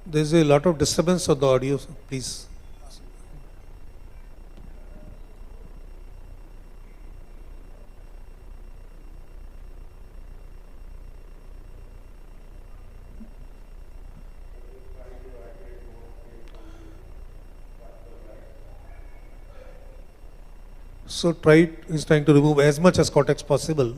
There's a lot of disturbance of the audio, please. So he's trying to remove as much as cortex possible.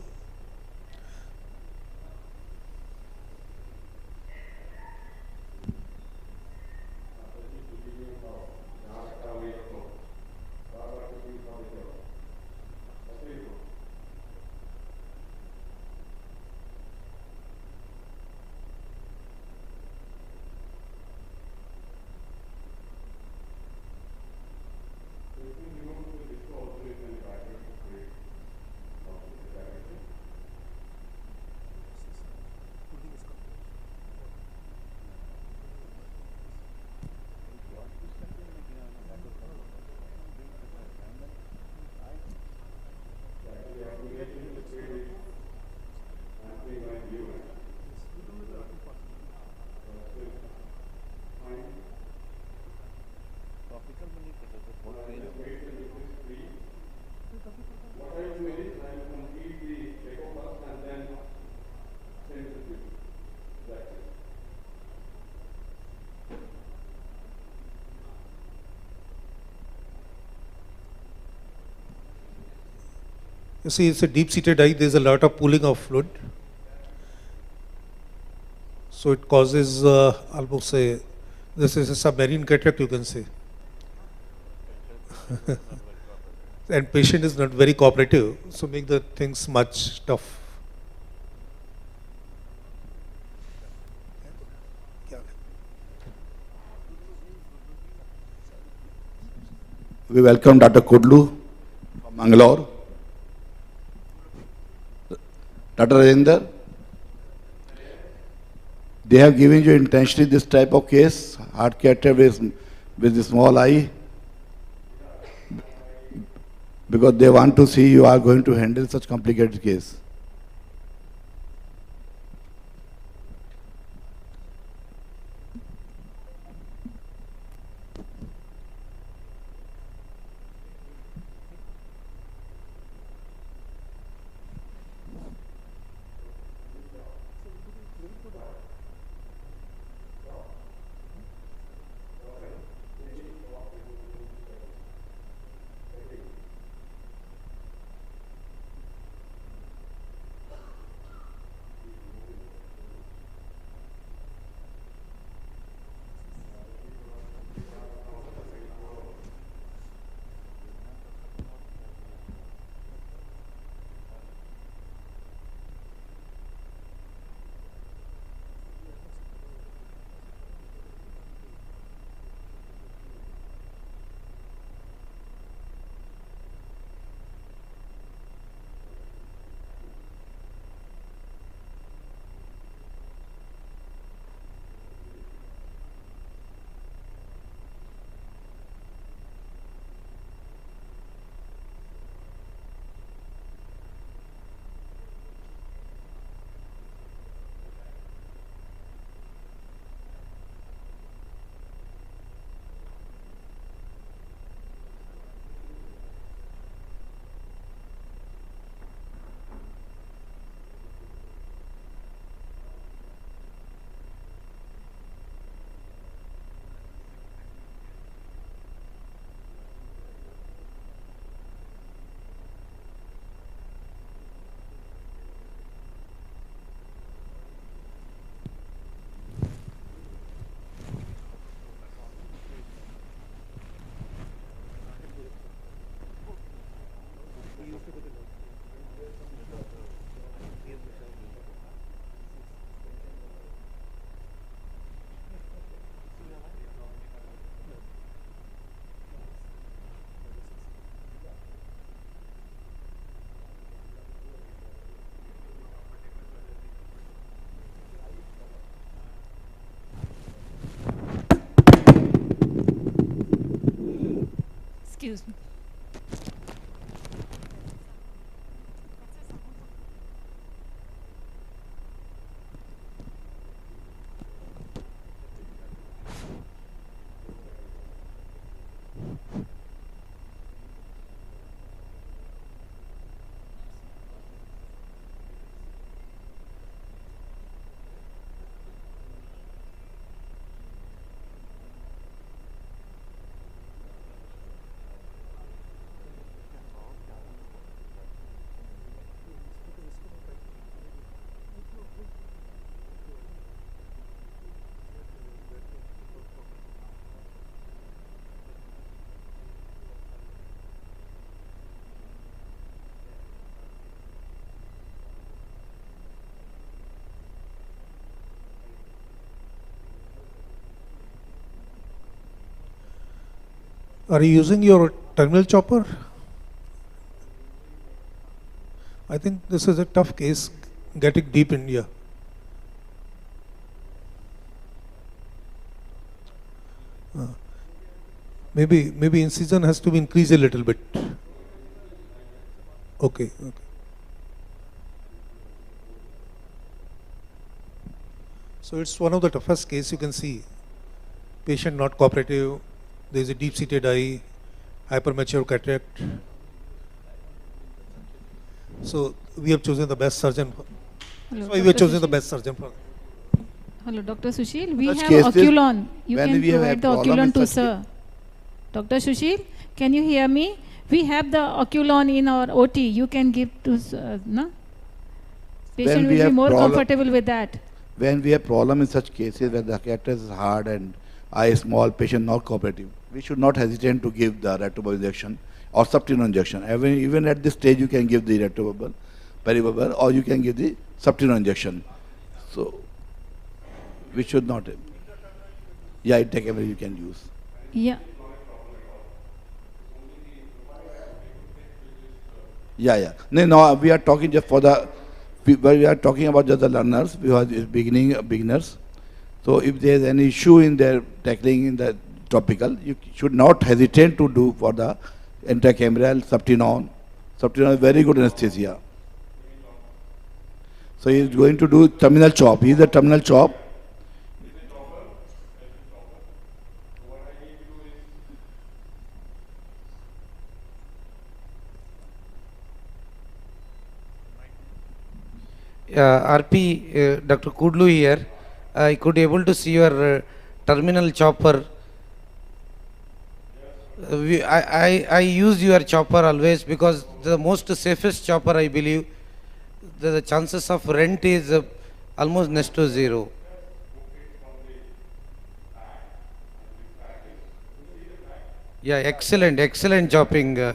You see, it's a deep-seated eye. There's a lot of pooling of fluid. So it causes almost this is a submarine cataract, you can say. And patient is not very cooperative, so make the things much tough. We welcome Dr. Kudlu from Mangalore. Dr. Rajendra, they have given you intentionally this type of case, hard cataract with a small eye, because they want to see you are going to handle such complicated case. Excuse me. Are you using your terminal chopper? I think this is a tough case, getting deep in here. Maybe incision has to be increased a little bit. Okay. So it's one of the toughest case you can see. Patient not cooperative. There is a deep-seated eye, hypermature cataract. So we have chosen the best surgeon. Hello, So we have Dr. chosen the Sushil. best surgeon for. Hello, Dr. Sushil. We Such have cases, Oculon. You when can we have provide the problem Oculon with to such sir. Dr. Sushil, can you hear me? We have the Oculon in our OT. You can give to, no? Patient will be more comfortable with that. When we have problem in such cases where the catheter is hard and eye small, patient not cooperative, we should not hesitate to give the retrobubble injection or subterenal injection. Even at this stage, you can give the retrobubble, peribubble, or you can give the subterenal injection. So, we should not. Yeah, intercamera you can use. Yeah. Yeah. No, we are talking just for the. We are talking about just the learners, who are beginners. So if there is any issue in their tackling in the topical, you should not hesitate to do for the intracameral subtenon. Subtenon is very good anesthesia. So he is going to do terminal chop. He is a terminal chop. RP, Dr. Kudlu here. I could able to see your terminal chopper. I use your chopper always because the most safest chopper, I believe, the chances of rent is almost next to zero. Yeah, excellent chopping.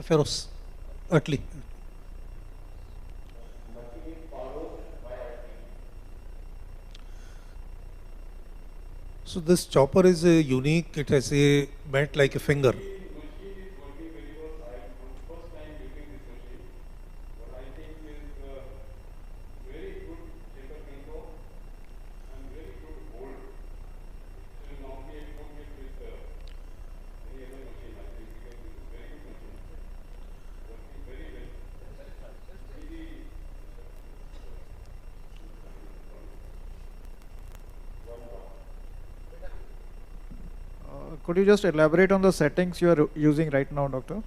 Feroz, Atli. So this chopper is unique. It has a bent like a finger. Could you just elaborate on the settings you are using right now, doctor?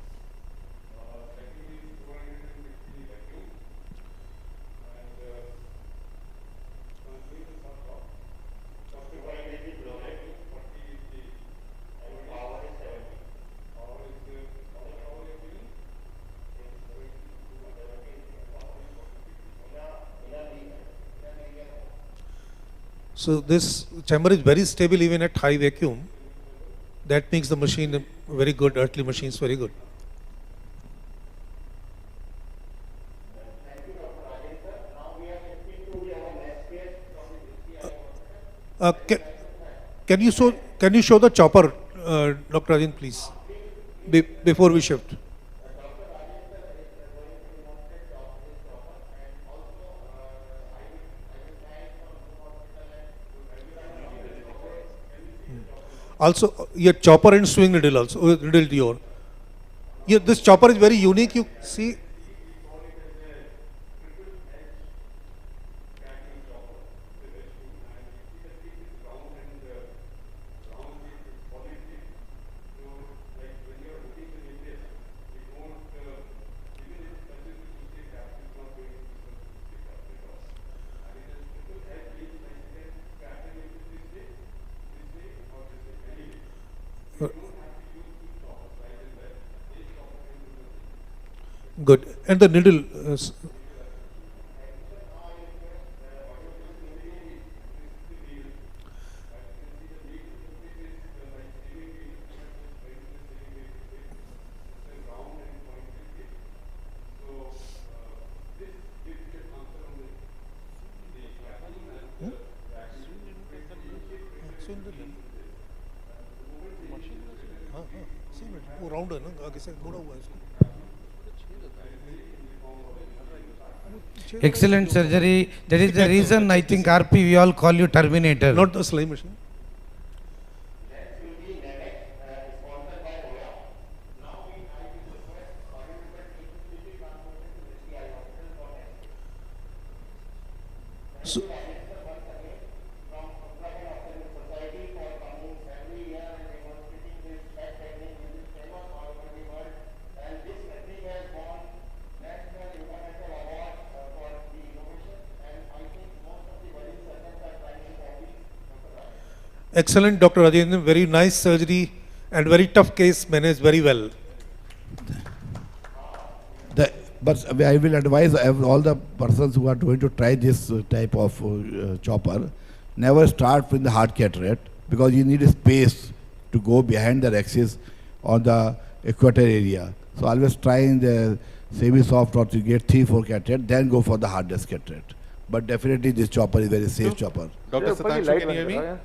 So this chamber is very stable even at high vacuum. That makes the machine very good, earthly machines very good. Can you show the chopper, Dr. Rajan, please, before we shift? Also, your chopper and swing needle also, needle your. Yeah, this chopper is very unique. You see. Good. And the needle. Round है ना आगे से मुड़ा हुआ है इसको Excellent surgery. That is the reason I think RP we all call you Terminator. Not the slime machine. So, excellent, Dr. Rajendran. Very nice surgery and very tough case, managed very well. But I will advise all the persons who are going to try this type of chopper, never start with the hard cataract, because you need a space to go behind the axis on the equator area. So always try in the semi-soft or to get 3-4 cataract, then go for the hardest cataract. But definitely this chopper is very safe chopper. Dr. Satanshu, can you hear me?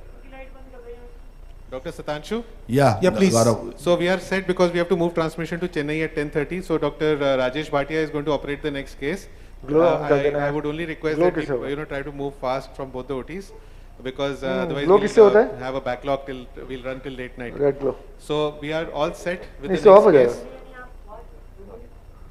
Dr. Satanshu? Yeah, please. Gaurav. So we are set because we have to move transmission to Chennai at 10:30. So Dr. Rajesh Bhatia is going to operate the next case. I would only request that you try to move fast from both the OTs, because otherwise we'll have a backlog till we'll run till late night. Red glow. So we are all set with the next case.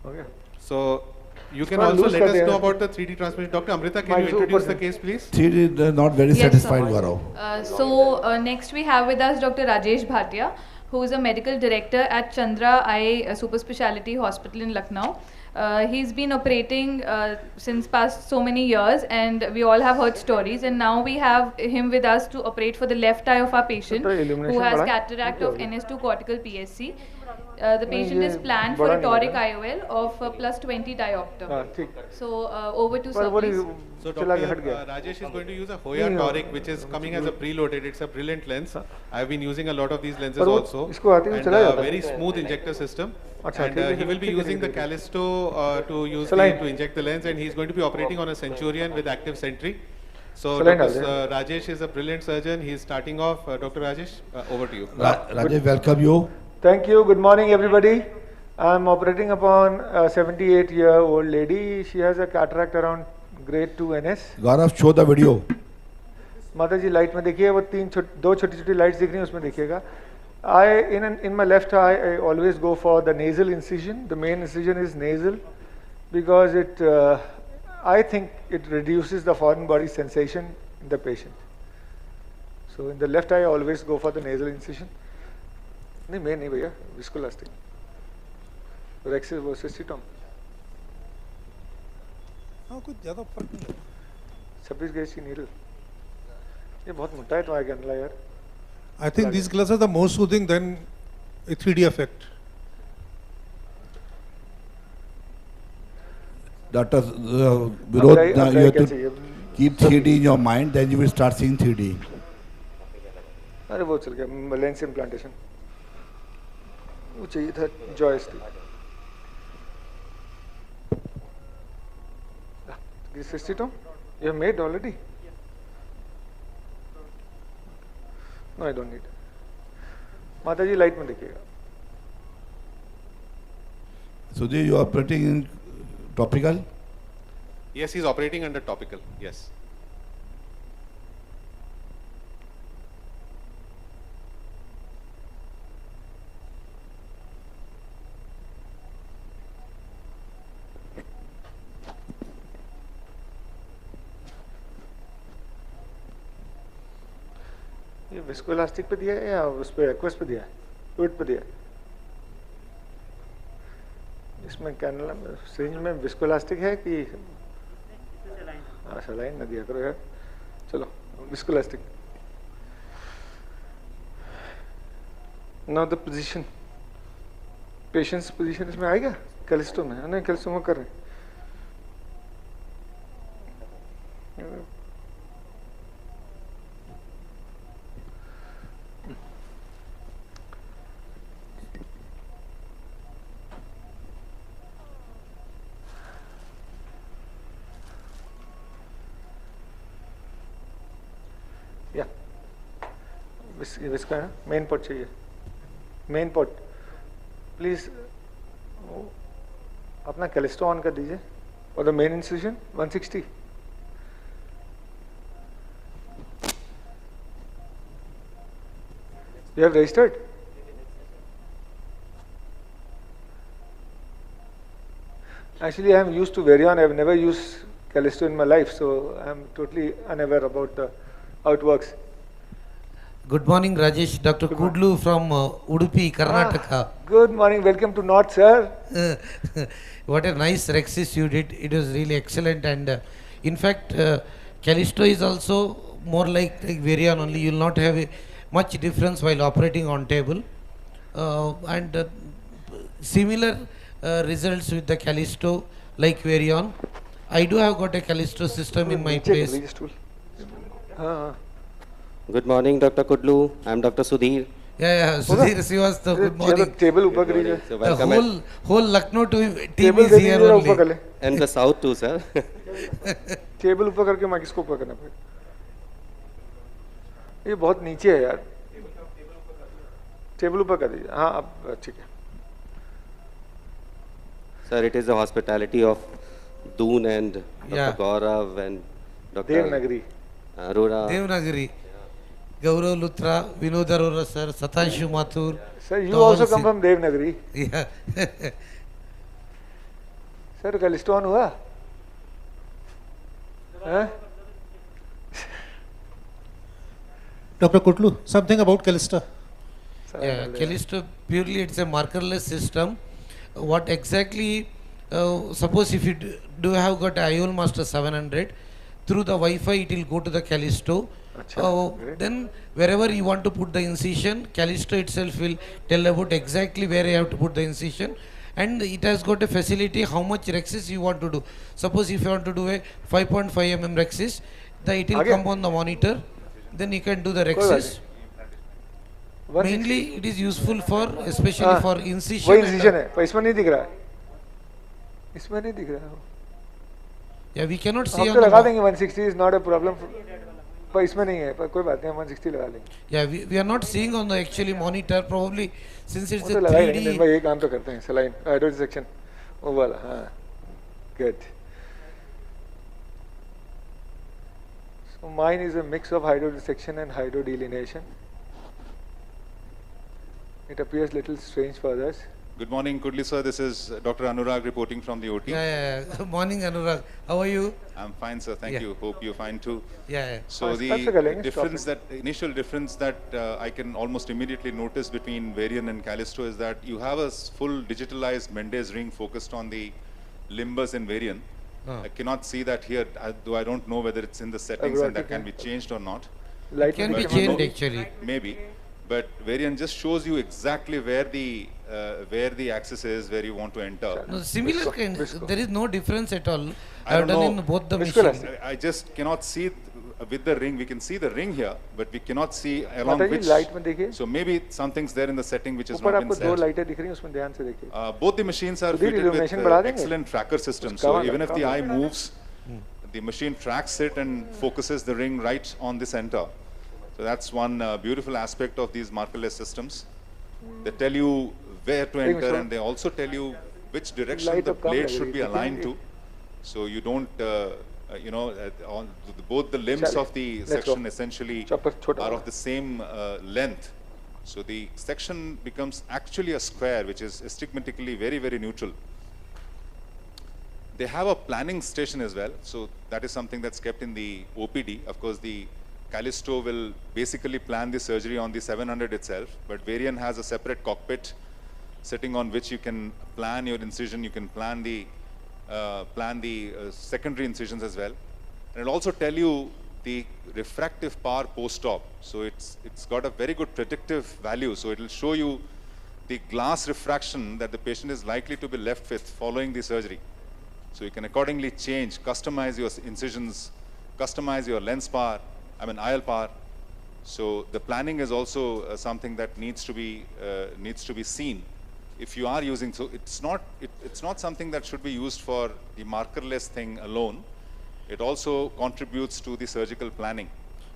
Okay. So you can also let us know about the 3D transmission. Dr. Amrita, can you introduce the case, please? 3D, they're not very satisfied, Gaurav. Next we have with us Dr. Rajesh Bhatia, who is a medical director at Chandra Eye Super Speciality Hospital in Lucknow. He's been operating since past so many years, and we all have heard stories, and now we have him with us to operate for the left eye of our patient who has cataract of NS2 cortical PSC. The patient is planned for a toric IOL of plus 20 diopter. So over to sir, please. So Dr. Rajesh is going to use a Hoya toric, which is coming as a preloaded. It's a brilliant lens. I've been using a lot of these lenses also, and a very smooth injector system. And he will be using the Callisto to inject the lens, and he's going to be operating on a Centurion with active Sentry. So Dr. Rajesh is a brilliant surgeon. He's starting off. Dr. Rajesh, over to you. Rajesh, welcome you. Thank you. Good morning, everybody. I'm operating upon a 78-year-old lady. She has a cataract around grade 2 NS. Gaurav, show the video. माता जी light में देखिए, वो दो छोटी-छोटी lights दिख रही हैं, उसमें देखिएगा. In my left eye, I always go for the nasal incision. The main incision is nasal because I think it reduces the foreign body sensation in the patient. So in the left eye, I always go for the nasal incision. नहीं मैं नहीं भैया, viscoelastic. Rexis versus Citom. हाँ कुछ ज़्यादा फर्क नहीं है. 26 गेज की नीडल. ये बहुत मोटा है तो आगे अनला यार. I think these glasses are the more soothing than a 3D effect. Dr. Virod, you have to keep 3D in your mind, then you will start seeing 3D. अरे वो चल गया, लेंस इम्प्लांटेशन. वो चाहिए था joystick. This is Citom? You have made already? No, I don't need. माता जी light में देखिएगा. Sudhir, you are operating in topical? Yes, he's operating under topical. Yes. ये विस्कोइलास्टिक पे दिया है या उस पे एक्वस पे दिया है? फ्लूइड पे दिया है. इसमें कैनुला सिरिंज में विस्कोइलास्टिक है कि सलाइन न दिया करो यार. चलो viscoelastic. Now the position, patients position इसमें आएगा कैलिस्टो में. नहीं कैलिस्टो में कर रहे हैं. इसका मेन पोर्ट चाहिए. Main port please. अपना कैलिस्टो ऑन कर दीजिए और the main incision 160. You have registered? Actually, I am used to Varian. I have never used Callisto in my life, so I am totally unaware about how it works. Good morning, Rajesh. Dr. Kudlu from Udupi, Karnataka. Good morning. Welcome to North, sir. What a nice Rexis you did. It was really excellent. And in fact, Callisto is also more like Varian only. You will not have much difference while operating on table. And similar results with the Callisto like Varian. I do have got a Callisto system in my place. Good morning, Dr. Kudlu. I'm Dr. Sudhir. Yeah, Sudhir Srivastava, good morning. Table Good morning. So welcome The whole Lucknow team is here only. And the south too, sir. Table ऊपर करके mic इसको ऊपर करना पड़ेगा. ये बहुत नीचे है यार. टेबल ऊपर कर दीजिए. हाँ अब ठीक है. Sir, it is the hospitality of Doon and Dr. Gaurav and Dr. Devnagari. Arora. Devnagari. Gaurav Luthra, Vinod Arora sir, Satanshu Mathur. Sir, you also come from Devnagari. Yeah. Sir, Callisto on हुआ? Huh? Dr. Kudlu, something about Callisto. Yeah, Callisto purely it's a markerless system. What exactly, suppose if you do have got IOL Master 700, through the Wi-Fi it will go to the Callisto. Then wherever you want to put the incision, Callisto itself will tell about exactly where you have to put the incision. And it has got a facility how much Rexis you want to do. Suppose if you want to do a 5.5 mm Rexis, it will come on the monitor. Then you can do the Rexis. Mainly it is useful for, especially for incision. वही incision है, पर इसमें नहीं दिख रहा है. इसमें नहीं दिख रहा है. Yeah, we cannot see. हम तो लगा देंगे 160 is not a problem. पर इसमें नहीं है, पर कोई बात नहीं, हम 160 लगा लेंगे. Yeah, we are not seeing on the actually monitor probably since it's a 3D. दिन भाई ये काम तो करते हैं, saline, hydro dissection, वो वाला, हाँ, good. So mine is a mix of hydro dissection and hydro delineation. It appears little strange for others. Good morning, Kudli sir. This is Dr. Anurag reporting from the OT. Yeah. Good morning, Anurag. How are you? I'm fine, sir. Thank you. Hope you're fine too. Yeah. So the initial difference that I can almost immediately notice between Varian and Callisto is that you have a full digitalized Mendes ring focused on the limbus in Varian. I cannot see that here, though I don't know whether it's in the settings and that can be changed or not. It can be changed actually. Maybe. But Varian just shows you exactly where the axis is, where you want to enter. No, similar kind, there is no difference at all. I have don't done know. in both the machines. I just cannot see with the ring. We can see the ring here, but we cannot see along which. Light में देखिए. So maybe something's there in the setting which is ऊपर not been आपको set. दो लाइटें दिख रही हैं, उसमें ध्यान से देखिए. Both the machines are fitted with excellent tracker systems. So even if the eye moves, the machine tracks it and focuses the ring right on the center. So that's one beautiful aspect of these markerless systems. They tell you where to enter and they also tell you which direction the blade should be aligned to. So you don't, on both the limbs of the section essentially are of the same length. So the section becomes actually a square, which is astigmatically very, very neutral. They have a planning station as well. So that is something that's kept in the OPD. Of course, the Callisto will basically plan the surgery on the 700 itself, but Varian has a separate cockpit sitting on which you can plan your incision, you can plan the secondary incisions as well. And it'll also tell you the refractive power post-op. So it's got a very good predictive value. So it'll show you the glass refraction that the patient is likely to be left with following the surgery. So you can accordingly change, customize your incisions, customize your lens power, IOL power. So the planning is also something that needs to be seen. If you are using, so it's not something that should be used for the markerless thing alone. It also contributes to the surgical planning.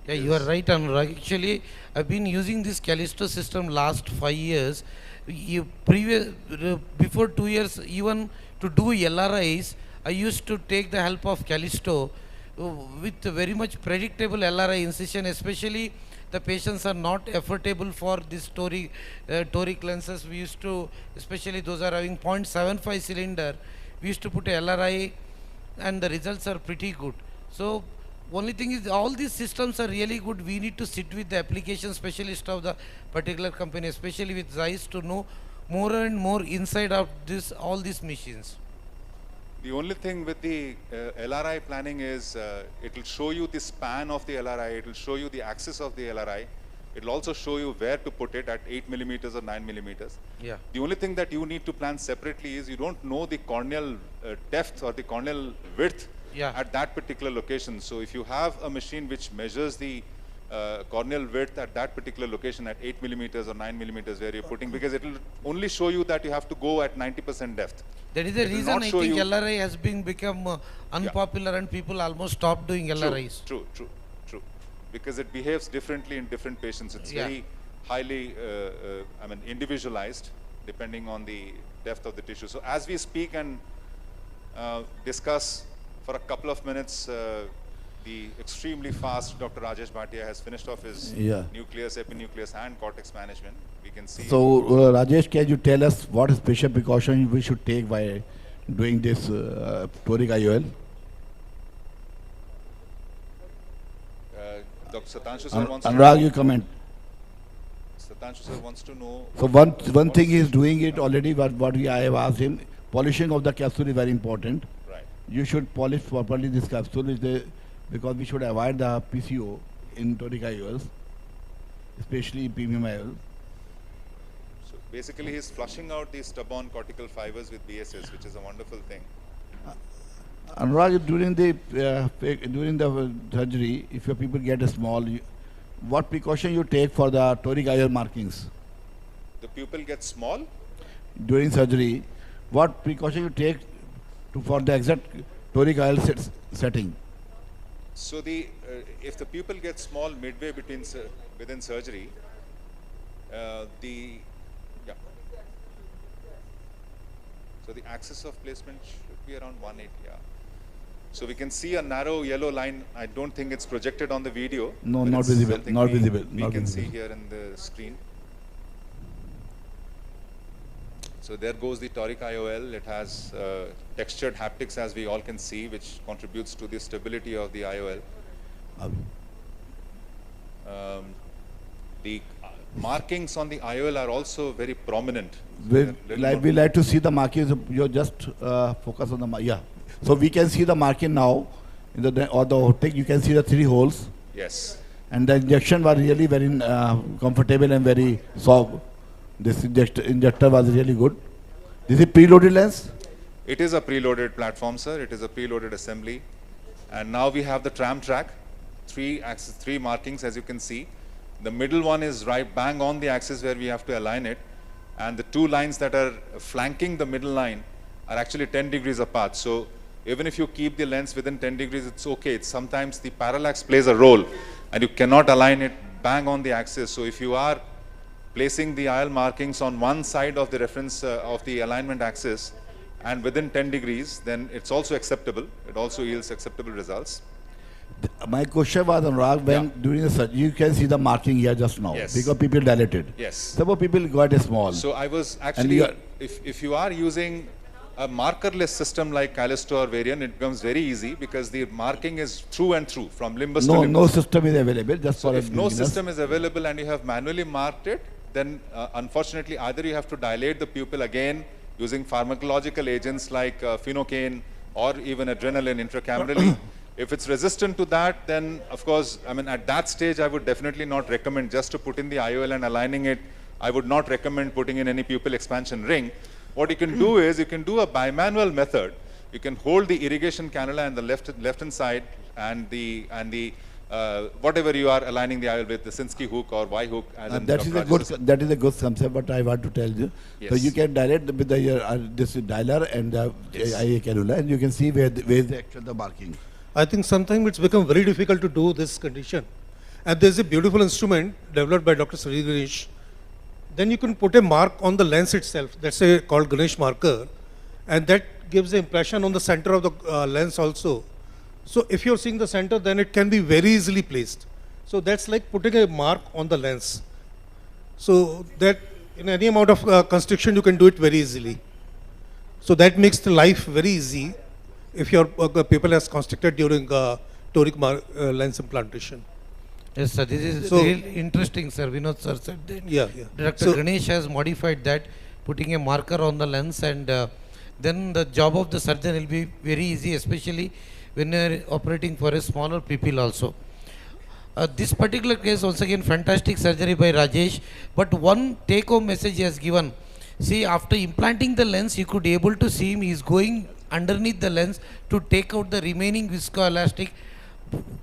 Yeah, you are right, Anurag. Actually, I've been using this Callisto system last 5 years. Before 2 years, even to do LRIs, I used to take the help of Callisto with very much predictable LRI incision, especially the patients are not affordable for this toric lenses. We used to, especially those are having 0.75 cylinder, we used to put a LRI and the results are pretty good. So only thing is all these systems are really good. We need to sit with the application specialist of the particular company, especially with Zeiss, to know more and more inside of all these machines. The only thing with the LRI planning is it will show you the span of the LRI, it will show you the axis of the LRI, it will also show you where to put it at 8 millimeters or 9 millimeters. Yeah. The only thing that you need to plan separately is you don't know the corneal depth or the corneal width at that particular location. So if you have a machine which measures the corneal width at that particular location at 8 millimeters or 9 millimeters where you're putting, because it will only show you that you have to go at 90% depth. That is the reason I think LRI has become unpopular and people almost stopped doing LRIs. True. Because it behaves differently in different patients. It's very highly individualized depending on the depth of the tissue. So as we speak and discuss for a couple of minutes, the extremely fast Dr. Rajesh Bhatia has finished off his nucleus, epinucleus and cortex management. We can see. So Rajesh, can you tell us what special precaution we should take by doing this toric IOL? Dr. Satanshu sir wants Anurag, to know. you comment. Satanshu sir wants to know. So one thing he is doing it already, but I have asked him, polishing of the capsule is very important. Right. You should polish properly this capsule because we should avoid the PCO in toric IOLs, especially premium IOLs. So basically he's flushing out the stubborn cortical fibers with BSS, which is a wonderful thing. Anurag, during the surgery, if your people get a small, what precaution you take for the toric IOL markings? The pupil gets small? During surgery, what precaution you take for the exact toric IOL setting? So the if the pupil gets small midway within surgery, so the axis of placement should be around 180. So we can see a narrow yellow line. I don't think it's projected on the video. No, not visible. Not visible. We can see here in the screen. So there goes the toric IOL. It has textured haptics, as we all can see, which contributes to the stability of the IOL. The markings on the IOL are also very prominent. We like to see the markings. You just focus on the So we can see the marking now in the optic. You can see the 3 holes. Yes. And the injection was really very comfortable and very soft. This injector was really good. This is preloaded lens? It is a preloaded platform, sir. It is a preloaded assembly. And now we have the tram track, 3 markings, as you can see. The middle one is right bang on the axis where we have to align it. And the 2 lines that are flanking the middle line are actually 10 degrees apart. So even if you keep the lens within 10 degrees, it's okay. Sometimes the parallax plays a role and you cannot align it bang on the axis. So if you are placing the IOL markings on one side of the reference of the alignment axis and within 10 degrees, then it's also acceptable. It also yields acceptable results. My question was, Anurag, when during the surgery, you can see the marking here just now. Yes. Because people dilated. Yes. Suppose people got a small. So I was actually, if you are using a markerless system like Callisto or Varian, it becomes very easy because the marking is through and through from limbus to limbus. No system is available. Just so for if no system is available and you have manually marked it, then unfortunately either you have to dilate the pupil again using pharmacological agents like phenocaine or even adrenaline intracamerally. If it's resistant to that, then of course, I mean, at that stage, I would definitely not recommend just to put in the IOL and aligning it. I would not recommend putting in any pupil expansion ring. What you can do is you can do a bimanual method. You can hold the irrigation cannula on the left-hand side and the whatever you are aligning the IOL with, the Sinskey hook or Y hook. That is a good concept. What I want to tell you. Yes. So you can dilate with this dialer and the eye cannula, and you can see where is the actual marking. I think sometimes it's become very difficult to do this condition. And there's a beautiful instrument developed by Dr. Sridharish. then you can put a mark on the lens itself. That's a called Ganesh marker, and that gives the impression on the center of the lens also. So if you're seeing the center, then it can be very easily placed. So that's like putting a mark on the lens. So that in any amount of constriction, you can do it very easily. So that makes the life very easy if your people has constricted during toric lens implantation. Yes, sir. This is So- real interesting, sir. Vinod sir said that. Yeah, yeah. Dr. So- Ganesh has modified that, putting a marker on the lens, and then the job of the surgeon will be very easy, especially when you are operating for a smaller pupil also. This particular case, once again, fantastic surgery by Rajesh. But one take-home message he has given. See, after implanting the lens, you could able to see him. He is going underneath the lens to take out the remaining viscoelastic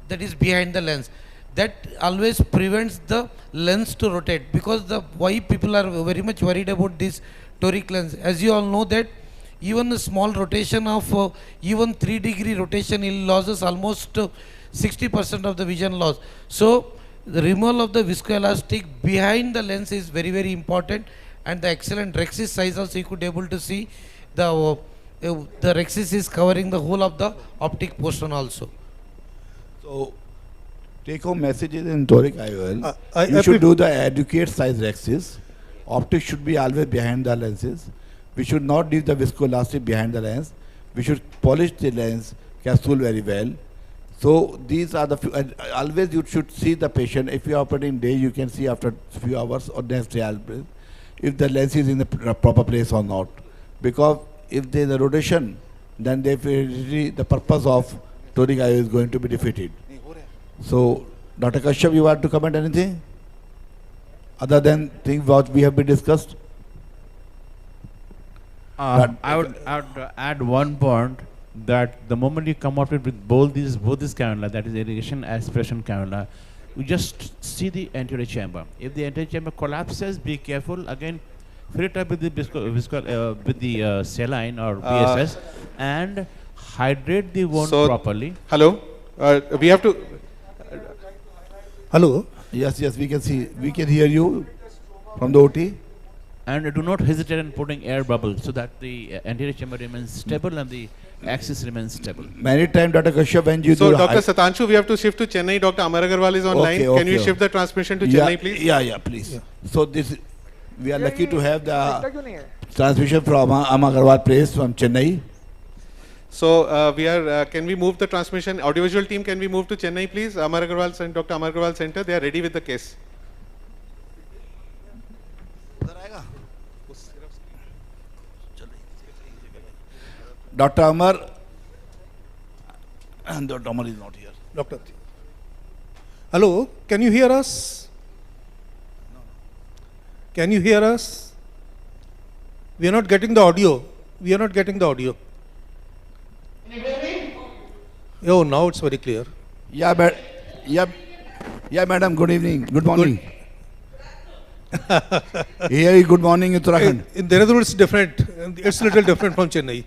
that is behind the lens. That always prevents the lens to rotate, because the why people are very much worried about this toric lens. As you all know that even a small rotation of even 3-degree rotation, it loses almost 60% of the vision loss. So the removal of the viscoelastic behind the lens is very, very important, and the excellent rexis size also you could able to see the rexis is covering the whole of the optic portion also. So take home messages in toric IOL. I You should do the adequate size rexis. Optics should be always behind the lenses. We should not leave the viscoelastic behind the lens. We should polish the lens capsule very well. So these are the few, and always you should see the patient. If you are operating day, you can see after few hours or next day if the lens is in the proper place or not. Because if there is a rotation, then definitely the purpose of toric IOL is going to be defeated. So, Dr. Kashyap, you want to comment anything other than things what we have been discussed? I would add one point, that the moment you come out with both these cannula, that is irrigation aspiration cannula, you just see the anterior chamber. If the anterior chamber collapses, be careful. Again, fill it up with the saline or BSS and hydrate the wound properly. Hello, we have to. Hello. Yes, we can see. We can hear you from the OT. And do not hesitate in putting air bubbles so that the anterior chamber remains stable and the axis remains stable. Many times, Dr. Kashyap, when you So, do Dr. Satanshu, we have to shift to Chennai. Dr. Amar Agarwal is online. Can you shift the transmission to Chennai, please? Yeah, please. Yeah. So this, we are lucky to have the transmission from Amar Agarwal place from Chennai. So we are. Can we move the transmission? Audiovisual team, can we move to Chennai, please? Dr. Amar Agarwal Center. They are ready with the case. Dr. Amar, and Dr. Amar is not here. Doctor. Hello, can you hear us? Can you hear us? We are not getting the audio. We are not getting the audio. Oh, now it's very clear. Yeah, madam. Good evening. Good morning. Here, good morning, Uttarakhand. In Dehradun, it's different. It's a little different from Chennai.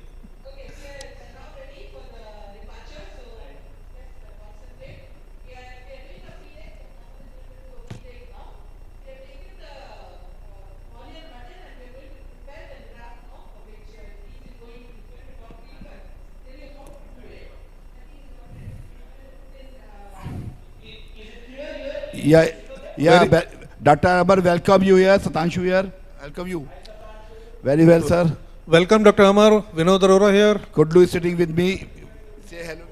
Dr. Amar, welcome you here. Satanshu here. Welcome you. Very well, sir. Welcome, Dr. Amar. Vinod Arora here. Kudlu is sitting with me. Say hello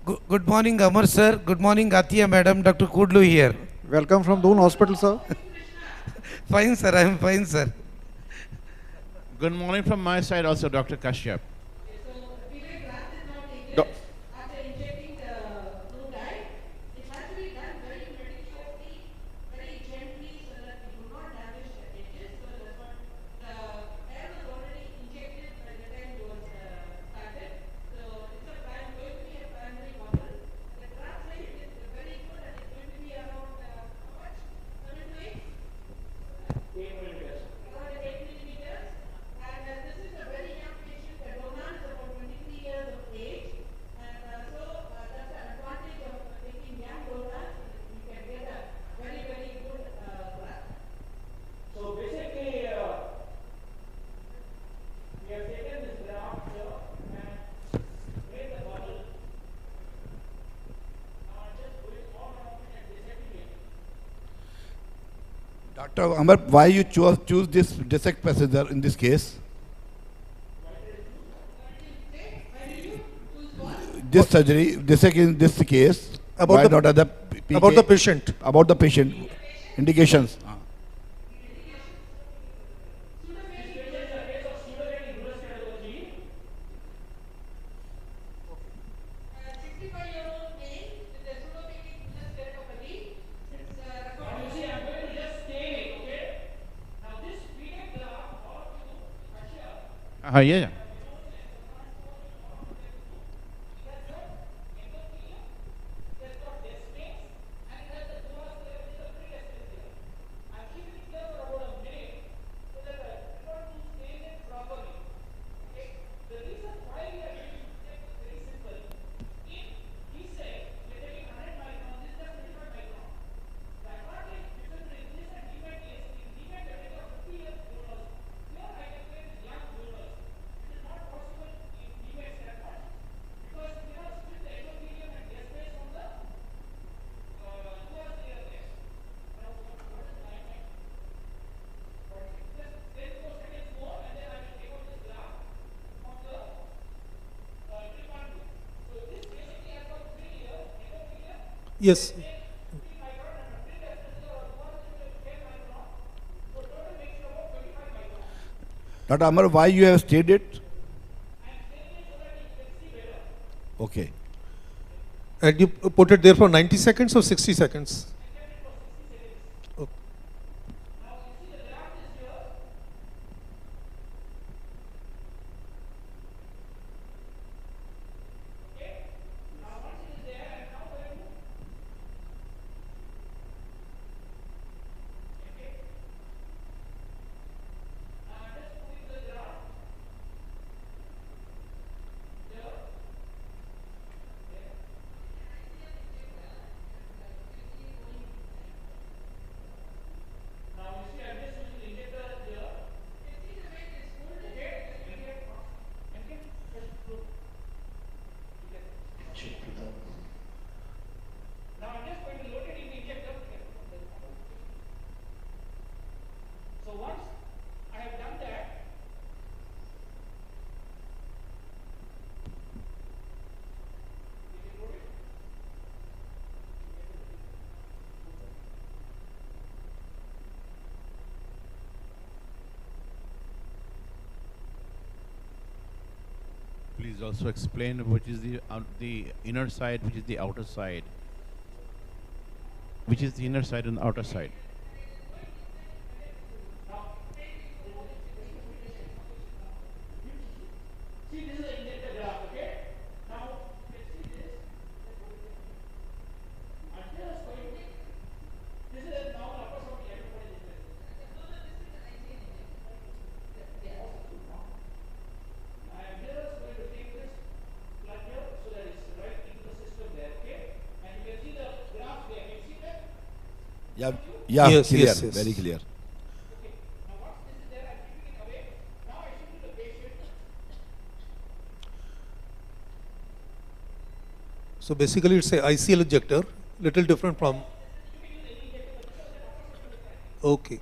to you. Good morning, Amar sir. Good morning, Atiya madam. Dr. Kudlu here. Welcome from Doon Hospital, sir. Fine, sir. I am fine, sir. Good morning from my side also, Dr. Kashyap. Dr. Amar, why you choose this dissect procedure in this case? This surgery, dissect in this case. About why the- not other about the patient. About the patient. Indications. Yeah. Yes. Dr. Amar, why you have stayed it? Okay. And you put it there for 90 seconds or 60 seconds? Okay. Please also explain which is the inner side, which is the outer side. Which is the inner side and the outer side? Yeah, yeah, Yes, clear, yes, yes. very clear. So basically it's a ICL injector, little different from. Okay.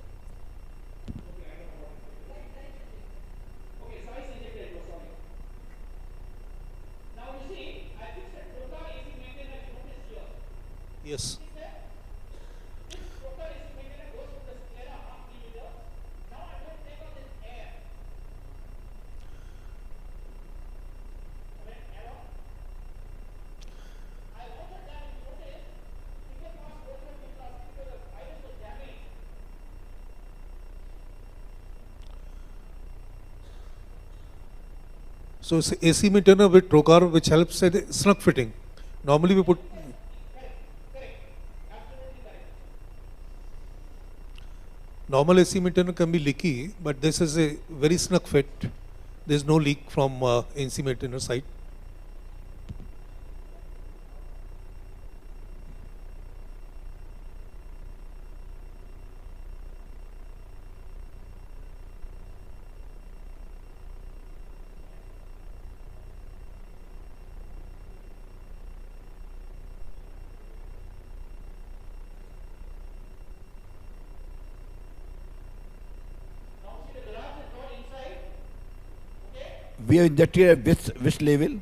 Yes. So it's AC maintainer with trocar which helps at snug fitting. Normally we put. Normal AC maintainer can be leaky, but this is a very snug fit. There is no leak from AC maintainer side. We have injected at which level?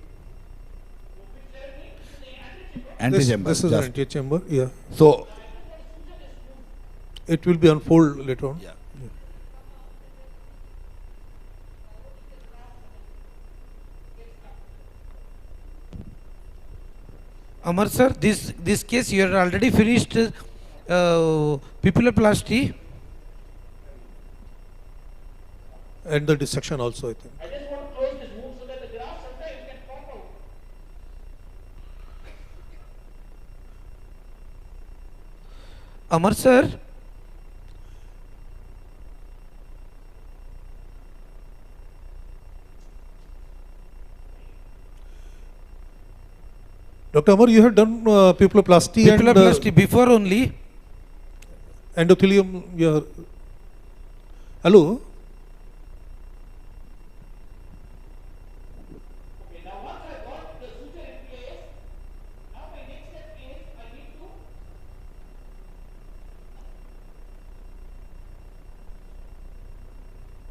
Antechamber. This is just. antechamber, yeah. So, it will be unfold later on. Yeah. Amar sir, this case you are already finished papilloplasty. And the dissection also, I think. I just want to close this wound so that the graft sometimes can pop out. Amar sir, Dr. Amar, you have done papilloplasty before only. Endothelium, your hello. Okay, now once I got the suture in place, now my next step is I need to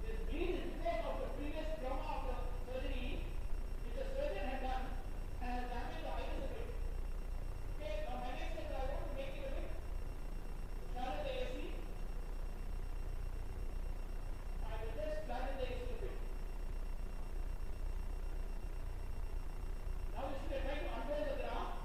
this bleed is because of the previous trauma of the surgery which the surgeon had done and has damaged the iris a bit. Okay, now my next step is I want to make it a bit shallow the AC. I will just flatten the AC a bit. Now you see I try to unroll the graft.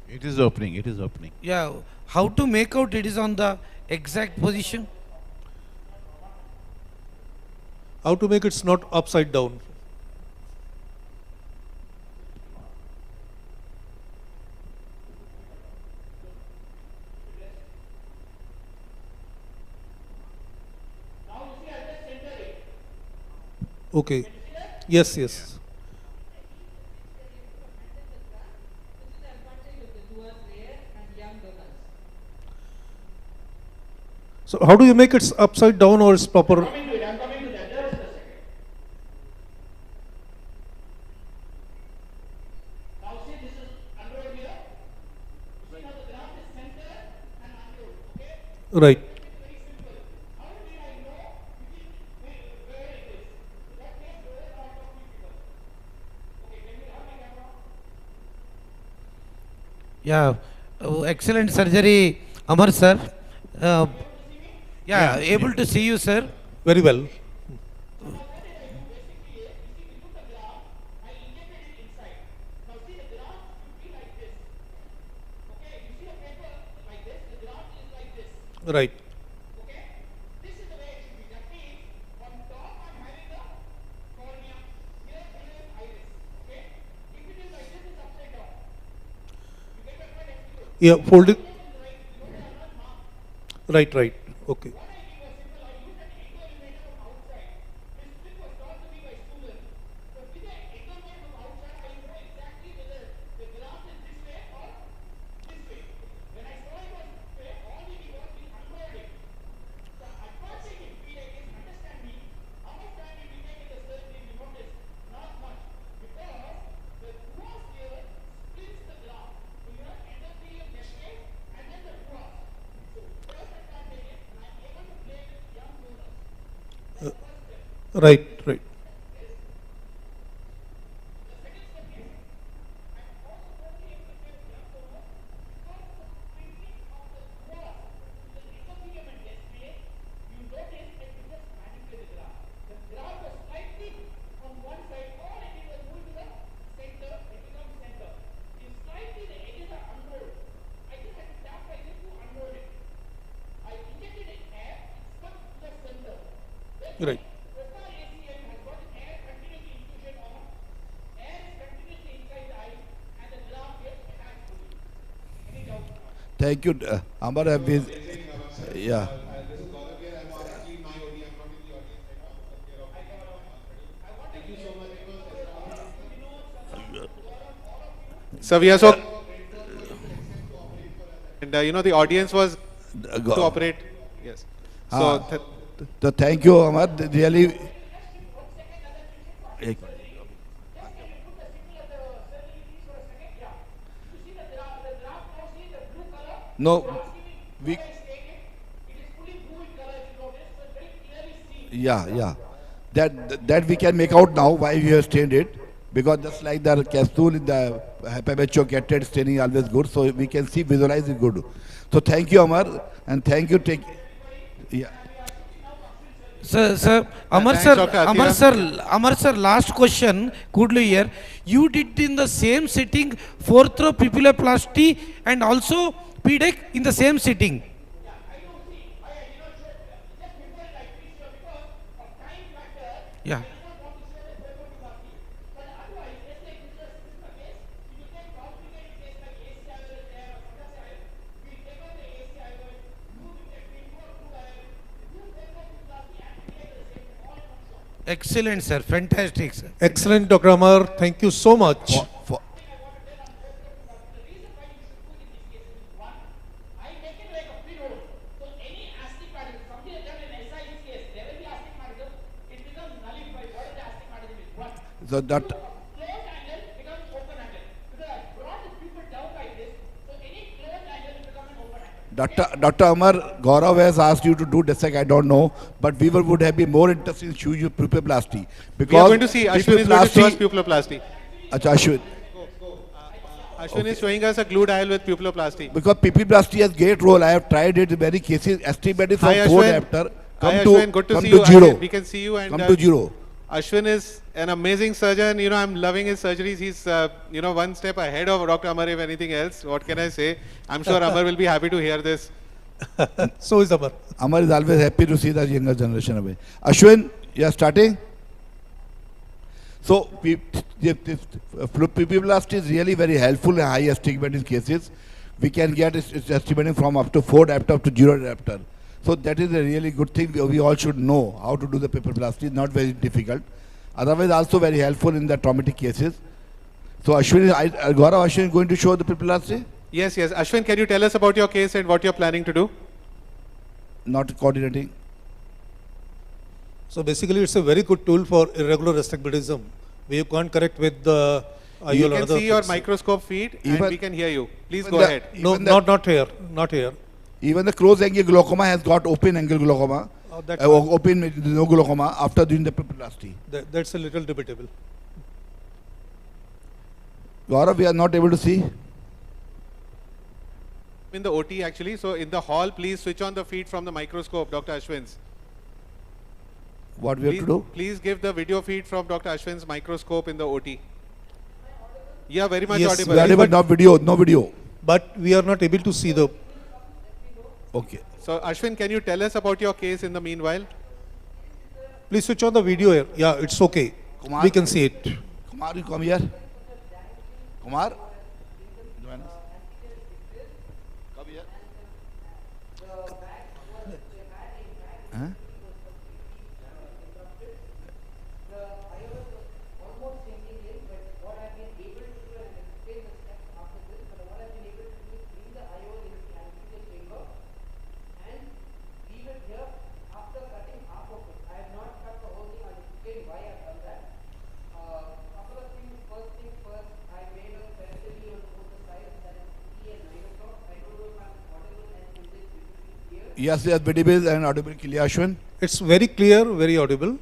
It is opening, it is opening. Yeah, how to make out it is on the exact position? How to make it's not upside down? Now you see I just center it. Okay. Yes, yes. So how do you make it upside down or it's proper? I'm coming to that, just a second. Now see this is unrolled here. You see now the graft is centered and unrolled, okay? Right. Very simple. How did I know where it is? That makes the whole part of people. Okay, can you have my camera? Yeah, excellent surgery, Amar sir. Yeah, able to see you, sir. Very well. Right. Okay? This is the way it should be. That means on top I'm having the cornea. Here below is iris. Okay? If it is like this, it's upside down. You get my point? Yeah, fold it. Right, right. Okay. Right, right. Right. Thank you, Amar. Yeah. So we are so, and you know the audience was to operate. Yes. So, So thank you, Amar. Really. No, we. Yeah. That we can make out now why we have stained it, because just like the capsule in the hypermature catted staining always good, so we can see visualize it good. So thank you, Amar, and thank you. Yeah. Sir, Amar sir, last question, could you hear? You did in the same sitting 4th row pupilloplasty and also PDEC in the same sitting. Yeah. Excellent, sir. Fantastic, sir. Excellent, Dr. Amar. Thank you so much. So that. Dr. Amar, Gaurav has asked you to do dissect, I don't know, but we would have been more interested in showing you pupilloplasty. Because we are going to see, Ashwin is going to show us pupilloplasty. Achha, Ashwin. Ashwin is showing us a glued aisle with pupilloplasty. Because pupilloplasty has great role. I have tried it in many cases. Estimated from 4 diopter. Hi Ashwin, good to see you. Zero. We can see you and come to zero. Ashwin is an amazing surgeon. You know, I'm loving his surgeries. He's, you know, one step ahead of Dr. Amar, if anything else. What can I say? I'm sure Amar will be happy to hear this. So is Amar. Amar is always happy to see the younger generation away. Ashwin, you are starting? So, pupilloplasty is really very helpful in high astigmatism cases. We can get its estimating from up to 4 diopter up to 0 diopter. So that is a really good thing. We all should know how to do the pupilloplasty. Not very difficult. Otherwise, also very helpful in the traumatic cases. So Ashwin, Gaurav, Ashwin is going to show the pupilloplasty? Yes. Ashwin, can you tell us about your case and what you're planning to do? Not coordinating. So basically, it's a very good tool for irregular astigmatism. You can't correct with the you can see your microscope feed and we can hear you. Please go ahead. No, not here. Not here. Even the closed angle glaucoma has got open angle glaucoma, open no glaucoma after doing the pupilloplasty. That's a little debatable. Gaurav, we are not able to see. In the OT actually, so in the hall, please switch on the feed from the microscope, Dr. Ashwin's. What we have to do? Please give the video feed from Dr. Ashwin's microscope in the OT. Yeah, very much yes, audible. Audible, no video. But we are not able to see the. Okay. So Ashwin, can you tell us about your case in the meanwhile? Please switch on the video here. Yeah, it's okay. Kumar, we can see it. Kumar, you come here. Kumar, join us. Come here. Huh? Yes, visible and audible clear, Ashwin. It's very clear, very audible.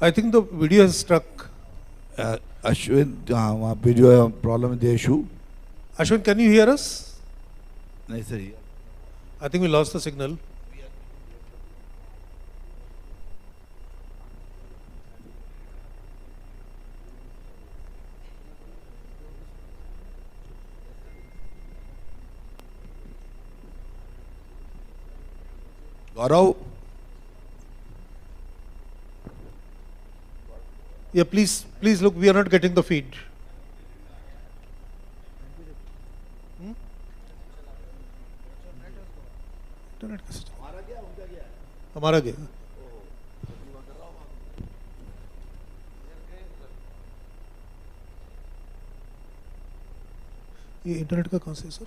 I think the video is stuck. Ashwin, वहाँ पे जो है problem the issue. Ashwin, can you hear us? नहीं sir. I think we lost the signal. Gaurav. Yeah, please look, we are not getting the feed. Internet कैसे चला? हमारा गया। ये इंटरनेट का कौन सा है sir?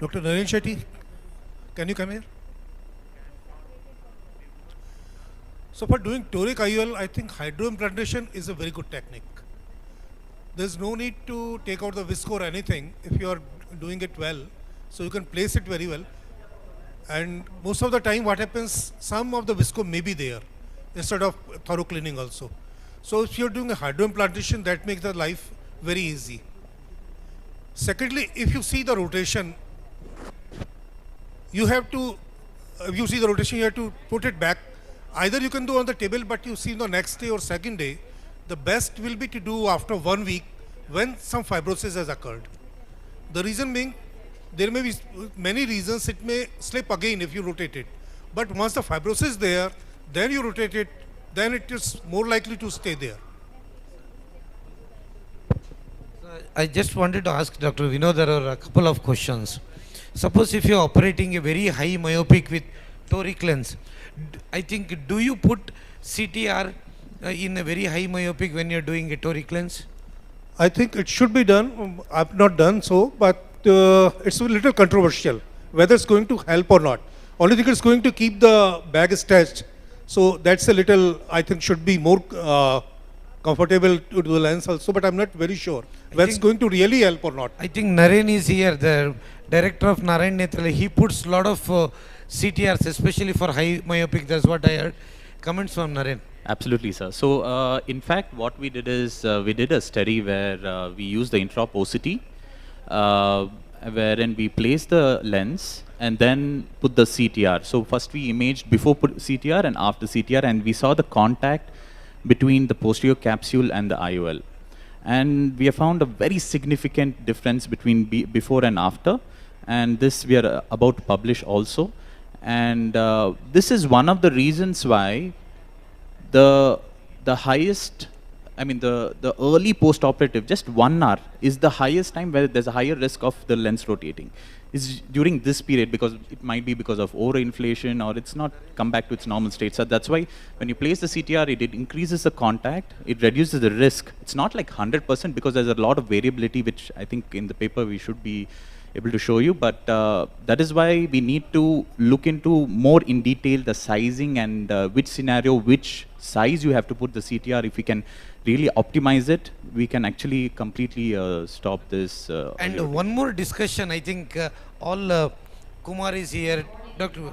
Dr. Naren Shetty, can you come here? So for doing toric IOL, I think hydroimplantation is a very good technique. There's no need to take out the visco or anything if you are doing it well. So you can place it very well. And most of the time what happens, some of the visco may be there instead of thorough cleaning also. So if you're doing a hydroimplantation, that makes the life very easy. Secondly, if you see the rotation, you have to, if you see the rotation, you have to put it back. Either you can do on the table, but you see the next day or second day, the best will be to do after 1 week when some fibrosis has occurred. The reason being, there may be many reasons, it may slip again if you rotate it. But once the fibrosis is there, then you rotate it, then it is more likely to stay there. I just wanted to ask Dr. Vinod, there are a couple of questions. Suppose if you are operating a very high myopic with toric lens, I think, do you put CTR in a very high myopic when you are doing a toric lens? I think it should be done. I've not done so, but it's a little controversial whether it's going to help or not. Only thing it's going to keep the bag stretched. So that's a little, I think, should be more comfortable to do the lens also, but I'm not very sure whether it's going to really help or not. I think Naren is here, the director of Narayan Netralaya. He puts a lot of CTRs, especially for high myopic. That's what I heard. Comments from Naren. Absolutely, sir. So, in fact, what we did is we did a study where we used the intraop OCT, wherein we placed the lens and then put the CTR. So, first we imaged before put CTR and after CTR, and we saw the contact between the posterior capsule and the IOL. And we have found a very significant difference between before and after. And this we are about to publish also. And this is one of the reasons why the highest, I mean the early post-operative, just 1 hour, is the highest time where there's a higher risk of the lens rotating. Is during this period, because it might be because of overinflation or it's not come back to its normal state. So that's why when you place the CTR, it increases the contact, it reduces the risk. It's not like 100% because there's a lot of variability, which I think in the paper we should be able to show you, but that is why we need to look into more in detail the sizing and which scenario, which size you have to put the CTR, if we can really optimize it, we can actually completely stop this. And one more discussion, I think all Kumar is here, Dr.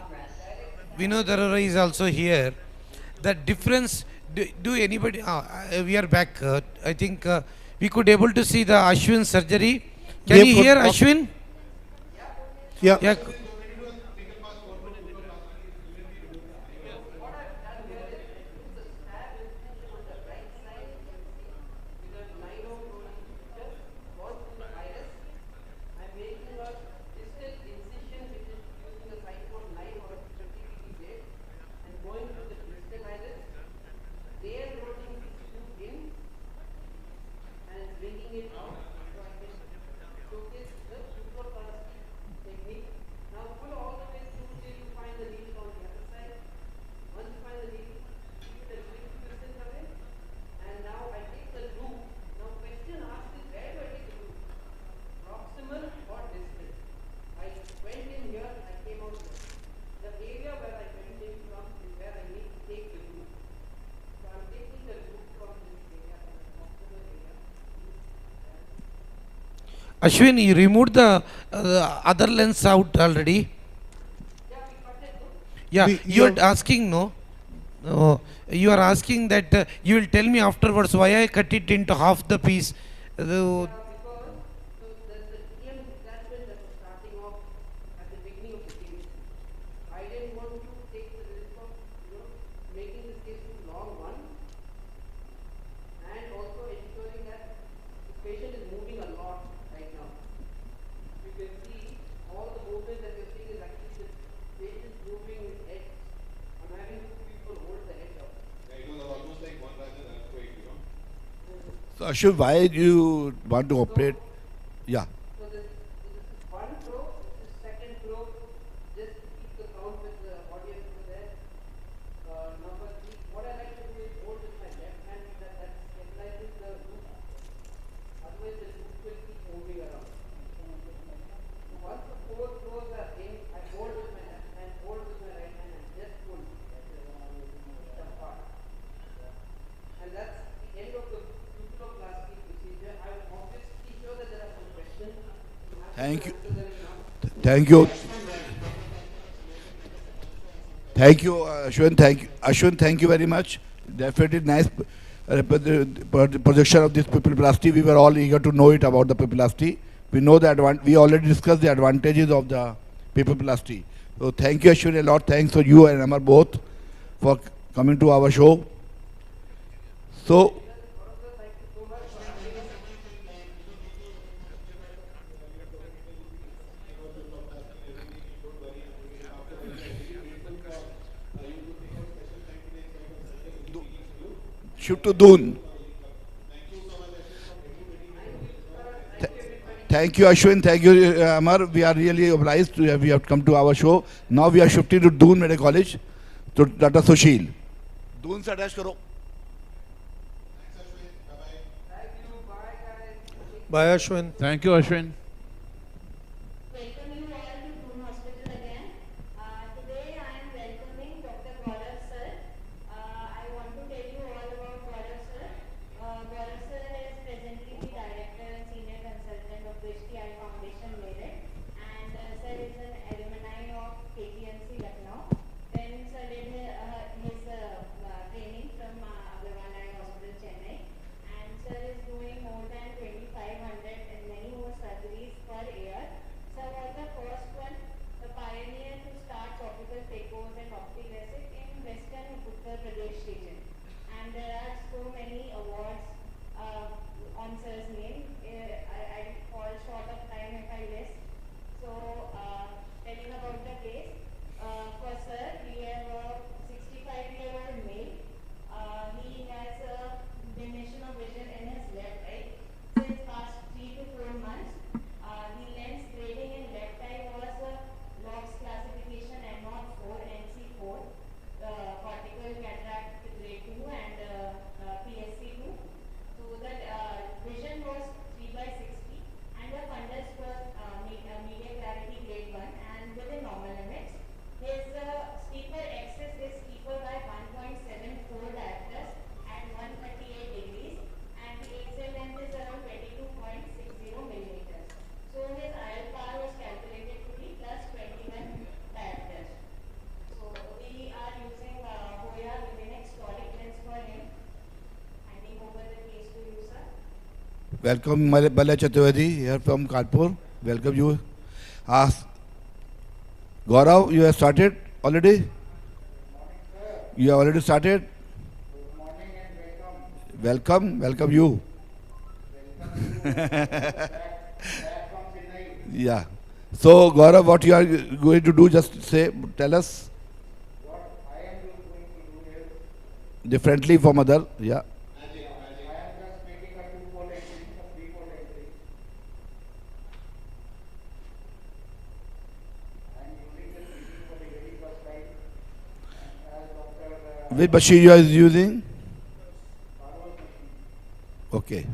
Vinod Arora is also here. The difference, do anybody, we are back, I think we could able to see the Ashwin surgery. Can you hear Ashwin? Yeah. Ashwin, you removed the other lens out already? Yeah, you are asking, no? You are asking that you will tell me afterwards why I cut it into half the piece. So Ashwin, why do you want to operate? Yeah. Thank you. Thank you. Thank you, Ashwin. Ashwin, thank you very much. Definitely nice projection of this pupiloplasty. We were all eager to know it about the pupiloplasty. We know that we already discussed the advantages of the pupiloplasty. So thank you, Ashwin, a lot. Thanks for you and Amar both for coming to our show. So. Shift to Doon. Thank you, Ashwin. Thank you, Amar. We are really obliged to have you have come to our show. Now we are shifting to Doon Medical College to Dr. Sushil. Doon se attach karo. Bye, Ashwin. Thank you, Ashwin. Sir is doing more than 2,500 and many more surgeries Welcome Bala Chaturvedi here from Kanpur. Welcome you. Gaurav, you have started already? You have already started? Welcome you. Yeah. So Gaurav, what you are going to do, just tell us. Differently from other, yeah. Which machine you are using? Okay,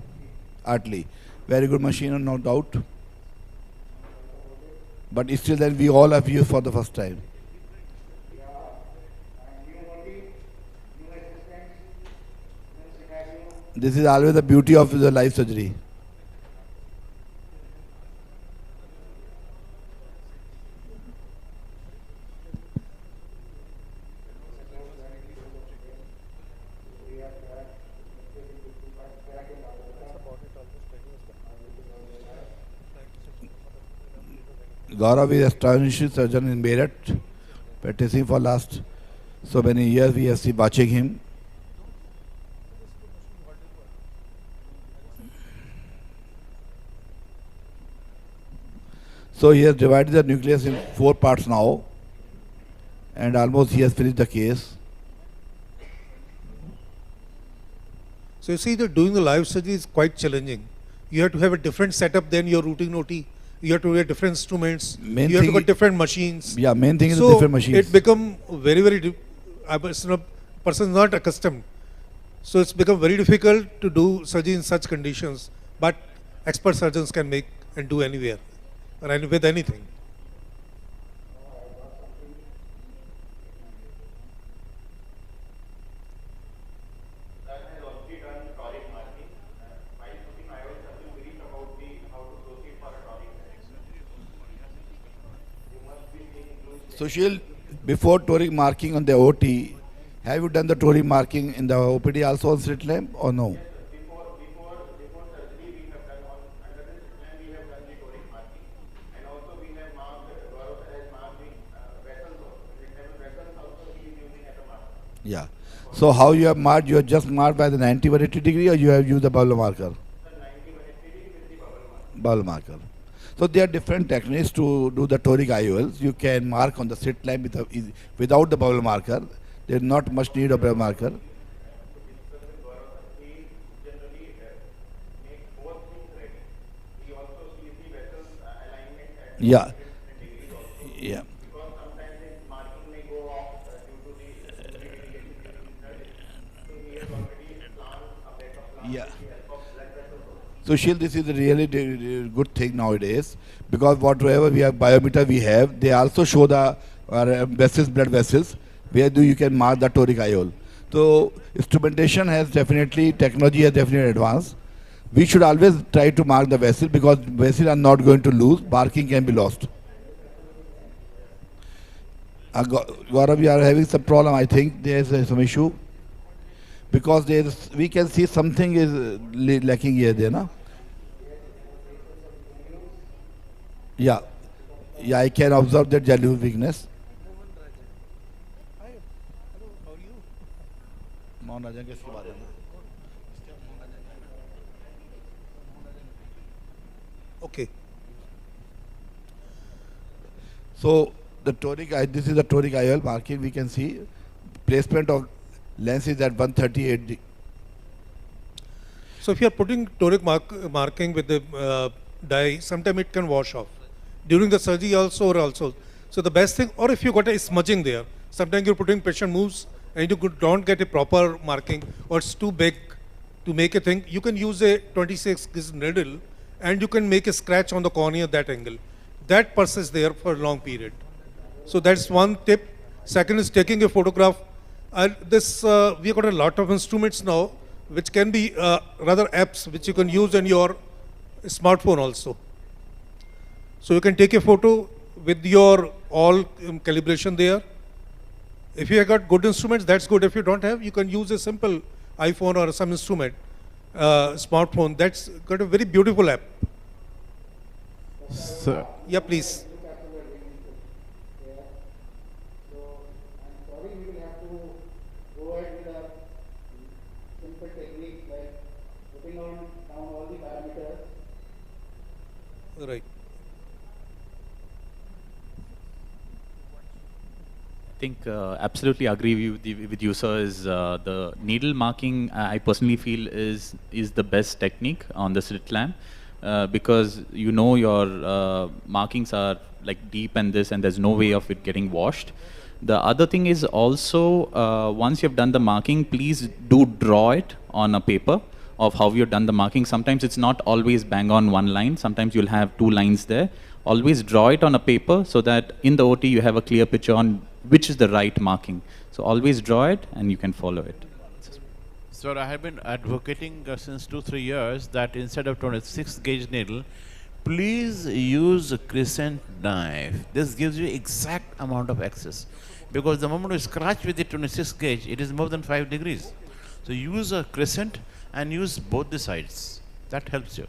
Artly. Very good machine, no doubt. But still then we all have used for the first time. This is always the beauty of the life surgery. Gaurav is astonishing surgeon in Meerut, practicing for last so many years. We have seen watching him. So he has divided the nucleus in 4 parts now, and almost he has finished the case. So you see that doing the live surgery is quite challenging. You have to have a different setup than your routine OT. You have to have different instruments. You have to got different machines. Yeah, main thing is the different machines. It become very, person is not accustomed. So it's become very difficult to do surgery in such conditions. But expert surgeons can make and do anywhere or with anything. Sushil, before toric marking on the OT, have you done the toric marking in the OPD also on slit lamp or no? Yeah. So how you have marked? You have just marked by the 90-180 degree, or you have used the bubble marker? Bubble marker. So there are different techniques to do the toric IOLs. You can mark on the slit lamp without the bubble marker. There is not much need of a marker. Yeah. Yeah. Yeah. So Shil, this is a really good thing nowadays, because whatever we have biometer we have, they also show the vessels, blood vessels, where you can mark the toric IOL. So instrumentation has definitely, technology has definitely advanced. We should always try to mark the vessel, because vessels are not going to lose, marking can be lost. Gaurav, we are having some problem. I think there is some issue, because we can see something is lacking here, there, na? Yeah, yeah, I can observe that jalute weakness. Okay. So the toric eye, this is the toric IOL marking. We can see placement of lens is at 138. So if you are putting toric marking with the dye, sometimes it can wash off during the surgery also or also. So the best thing, or if you got a smudging there, sometimes you're putting, patient moves and you don't get a proper marking, or it's too big to make a thing, you can use a 26 gauge needle and you can make a scratch on the cornea that angle. That persists there for a long period. So that's one tip. Second is taking a photograph. We got a lot of instruments now, which can be rather apps which you can use in your smartphone also. So you can take a photo with your all calibration there. If you have got good instruments, that's good. If you don't have, you can use a simple iPhone or some instrument smartphone. That's got a very beautiful app. So, Yeah, please. Right. I think absolutely agree with you, sir. Is the needle marking? I personally feel is the best technique on the slit lamp because you know your markings are like deep and this, and there's no way of it getting washed. The other thing is also once you've done the marking, please do draw it on a paper of how you've done the marking. Sometimes it's not always bang on one line. Sometimes you'll have two lines there. Always draw it on a paper so that in the OT you have a clear picture on which is the right marking. So always draw it and you can follow it. Sir, I have been advocating since 2-3 years that instead of 26 gauge needle, please use a crescent knife. This gives you exact amount of access. Because the moment you scratch with the 26 gauge, it is more than 5 degrees. So use a crescent and use both the sides. That helps you.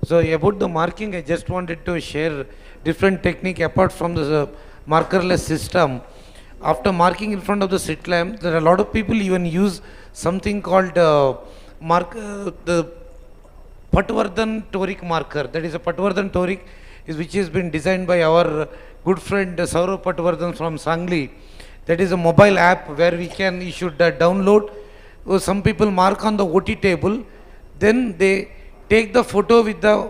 So about the marking, I just wanted to share different technique apart from the markerless system. After marking in front of the slit lamp, there are a lot of people even use something called the Patwardhan toric marker. That is a Patwardhan toric which has been designed by our good friend Saurav Patwardhan from Sangli. That is a mobile app where you should download. Some people mark on the OT table, then they take the photo with the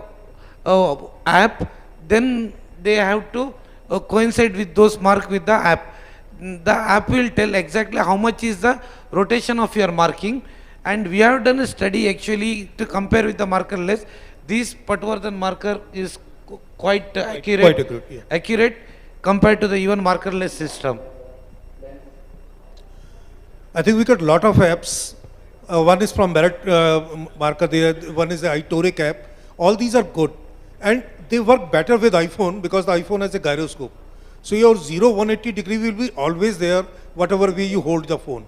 app, then they have to coincide with those mark with the app. The app will tell exactly how much is the rotation of your marking, and we have done a study actually to compare with the markerless. This Patwardhan marker is quite accurate compared to the even markerless system. I think we got a lot of apps. One is from Barrett marker there, one is the iToric app. All these are good. And they work better with iPhone because the iPhone has a gyroscope. So your 0-180 degree will be always there, whatever way you hold the phone.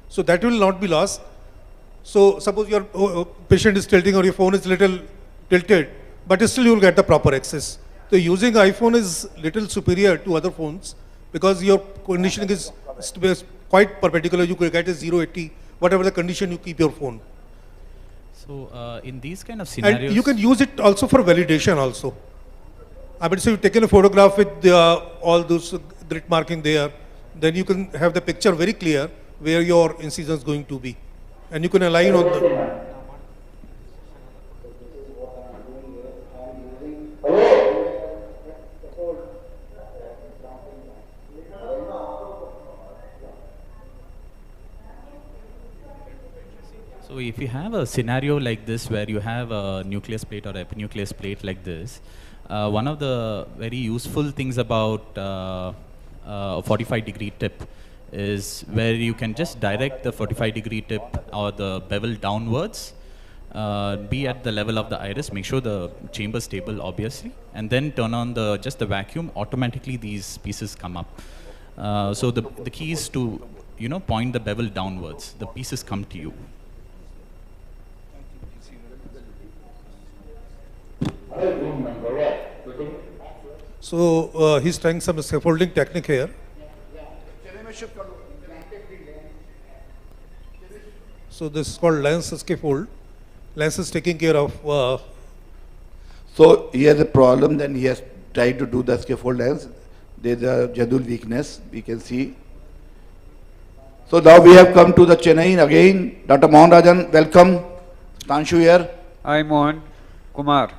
So that will not be lost. So suppose your patient is tilting or your phone is little tilted, but still you will get the proper access. So using iPhone is little superior to other phones because your conditioning is quite perpendicular. You could get a 0-80, whatever the condition you keep your phone. So in these kind of scenarios, and you can use it also for validation also. I mean, so you've taken a photograph with all those grit marking there, then you can have the picture very clear where your incision is going to be, and you can align on the. So if you have a scenario like this where you have a nucleus plate or epinucleus plate like this, one of the very useful things about a 45-degree tip is where you can just direct the 45-degree tip or the bevel downwards, be at the level of the iris, make sure the chamber is stable obviously, and then turn on just the vacuum, automatically these pieces come up. So the key is to point the bevel downwards, the pieces come to you. So he's trying some scaffolding technique here. So this is called lens scaffold. Lens is taking care of. So he has a problem, then he has try to do the scaffold lens. There's a jadul weakness, we can see. So now we have come to the Chennai again. Dr. Mohan Rajan, welcome. Tanshu here. Hi, Mohan Kumar.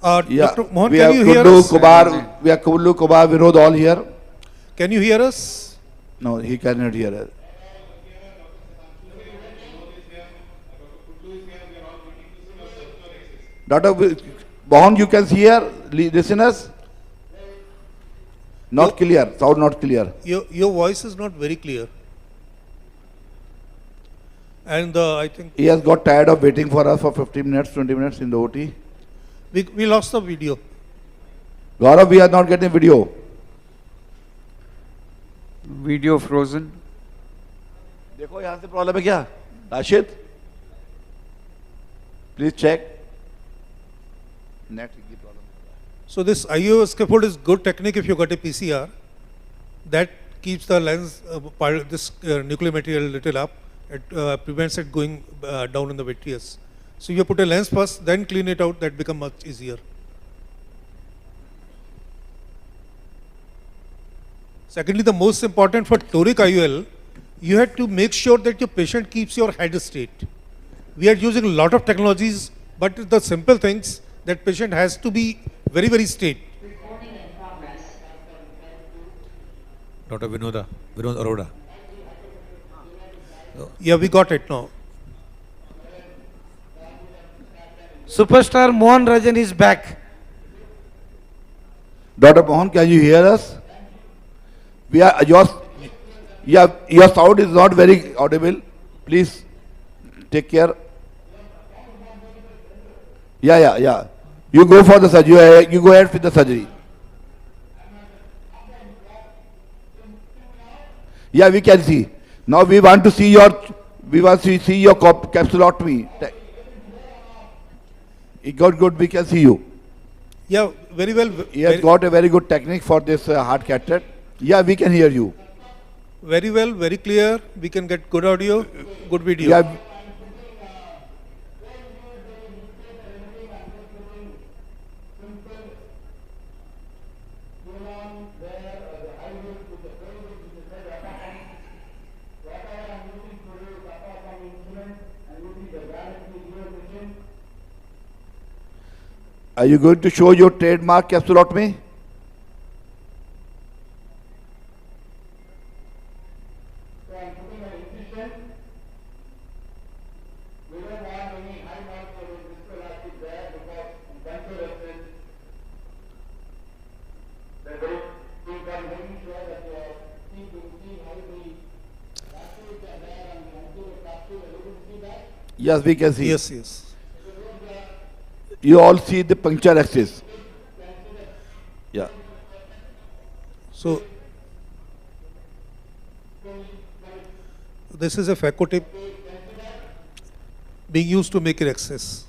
Dr. Mohan, we can have you hear Kullu, us? Kumar, we have Kullu, Kumar, Vinod all here. Can you hear us? No, he cannot hear us. Dr. Mohan, you can hear listeners? Not clear, sound not clear. Your voice is not very clear. And I think He has got tired of waiting for us for 15 minutes, 20 minutes in the OT. we lost the video. Gaurav, we are not getting video. Video frozen. देखो यहाँ से problem है क्या? Rashid, please check. Net की problem. So this IO scaffold is good technique if you got a PCR. That keeps the lens this nuclear material little up. It prevents it going down in the vitreous. So you put a lens first, then clean it out. That become much easier. Secondly, the most important for toric IOL, you have to make sure that your patient keeps your head straight. We are using a lot of technologies, but the simple things that patient has to be very, very straight. Dr. Vinod Arora. Yeah, we got it now. Superstar Mohan Rajan is back. Dr. Mohan, can you hear us? We are your sound is not very audible. Please take care. Yeah. You go for the surgery. You go ahead with the surgery. Yeah, we can see. Now we want to see your capsulotomy. It got good. We can see you. Yeah, very well. He has got a very good technique for this hard cataract. Yeah, we can hear you. Very well, very clear. We can get good audio, good video. Yeah. Are you going to show your trademark capsulotomy? Yes, we can see. Yes. You all see the puncture axis. Yeah. So this is a phaco tip being used to make it access.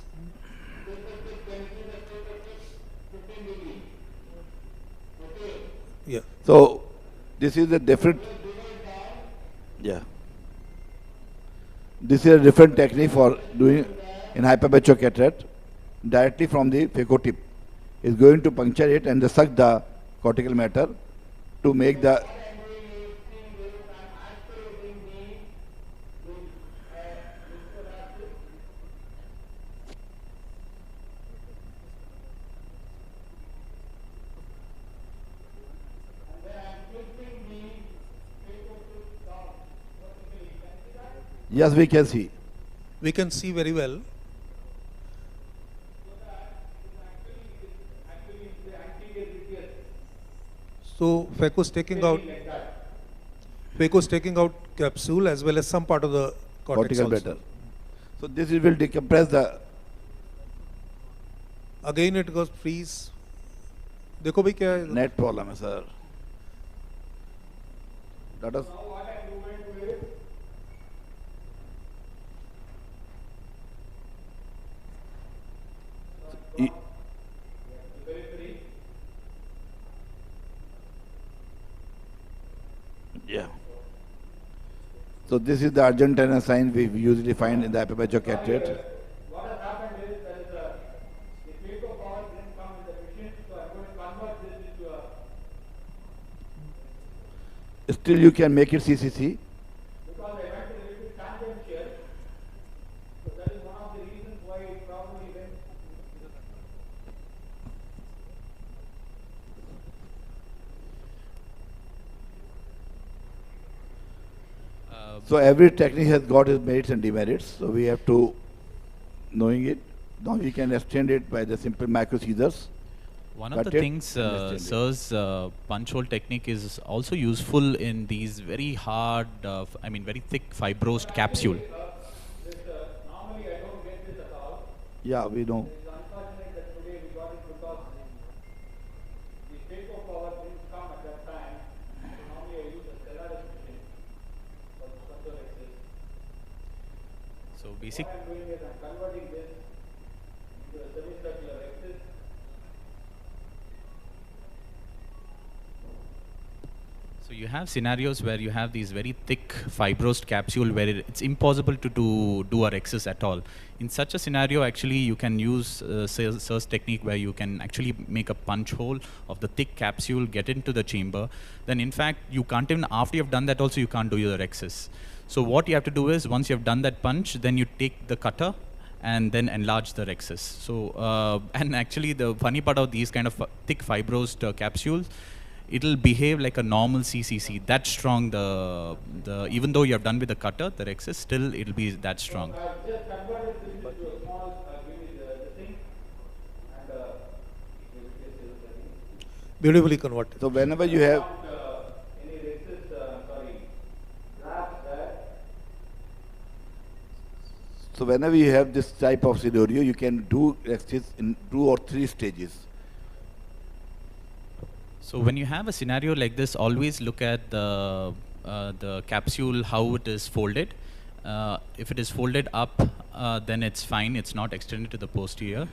Yeah. So this is a different. Yeah. This is a different technique for doing in hypermetropic cataract. Directly from the phaco tip is going to puncture it and suck the cortical matter to make the Yes, we can see. We can see very well. So phaco is taking out capsule as well as some part of the cortex cortical also. matter. So this will decompress the. Again it goes freeze. देखो भाई क्या है? Net problem है sir. That is. Yeah. So this is the Argentina sign we usually find in the hypermetropic cataract. What has happened is that the phaco power didn't come with the machine, so I'm going to convert this Still you can make it CCC. Because I went a little bit tangential, so that is one of the reasons why it probably went. So every technique has got its merits and demerits. So we have to knowing it. Now we can extend it by the simple macro scissors. One of the things, sir's punch hole technique is also useful in these very hard, very thick fibrosed capsule. Normally I don't get this at all. Yeah, we know. It is unfortunate that today we got it because the paper power didn't come at that time. So normally I use a Stellaris machine for the control axis. So basic. What I'm doing is I'm converting this into a semicircular axis. So you have scenarios where you have these very thick fibrosed capsule where it's impossible to do our axis at all. In such a scenario, actually, you can use sir's technique where you can actually make a punch hole of the thick capsule, get into the chamber. Then, in fact, you can't even, after you've done that also, you can't do your axis. So what you have to do is, once you've done that punch, then you take the cutter and then enlarge the rexus. So, and actually the funny part of these kind of thick fibrosed capsules, it'll behave like a normal CCC. That strong, even though you have done with the cutter, the rexus, still it'll be that strong. So I've just converted this into a small, the thing, and Beautifully converted. So whenever you have any rexus, grafts there. So whenever you have this type of scenario, you can do axis in 2 or 3 stages. So when you have a scenario like this, always look at the capsule, how it is folded. If it is folded up, then it's fine. It's not extended to the posterior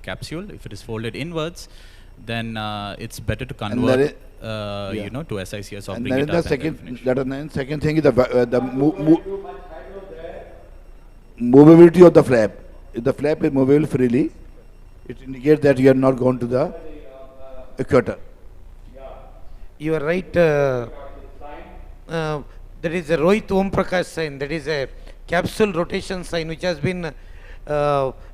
capsule. If it is folded inwards, then it's better to convert, to SICS or And bring then it the up. second thing is the movability of the flap. If the flap is movable freely, it indicates that you are not gone to the equator. You are right. There is a Rohit Om Prakash sign. That is a capsule rotation sign which has been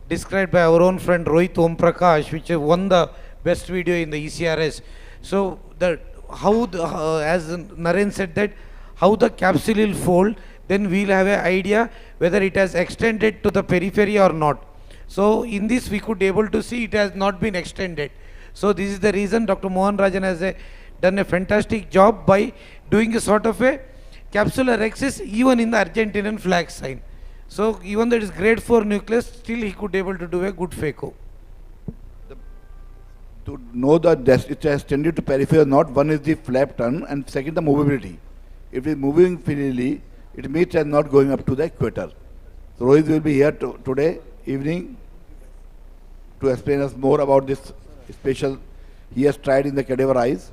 described by our own friend Rohit Om Prakash, which won the best video in the ECRS. So as Naren said, that how the capsule will fold, then we'll have an idea whether it has extended to the periphery or not. So in this we could able to see it has not been extended. So this is the reason Dr. Mohan Rajan has done a fantastic job by doing a sort of a capsular axis even in the Argentinian flag sign. So even though it is grade 4 nucleus, still he could able to do a good phaco. To know that it has extended to periphery or not, one is the flap turn and second the movability. If it is moving freely, it means it is not going up to the equator. So Rohit will be here today evening to explain us more about this special he has tried in the cadaver eyes.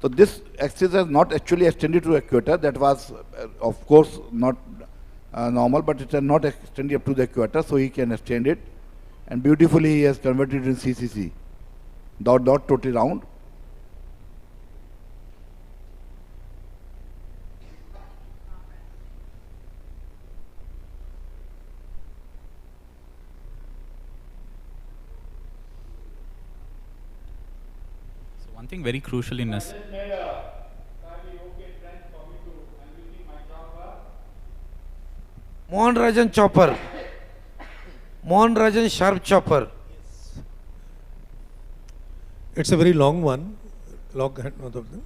So this axis has not actually extended to equator. That was, of course, not normal, but it has not extended up to the equator, so he can extend it. And beautifully he has converted it in CCC. Dot totally round. One thing very crucial in us. Mohan Rajan chopper. Mohan Rajan sharp chopper. It's a very long one. Long hand, both of them.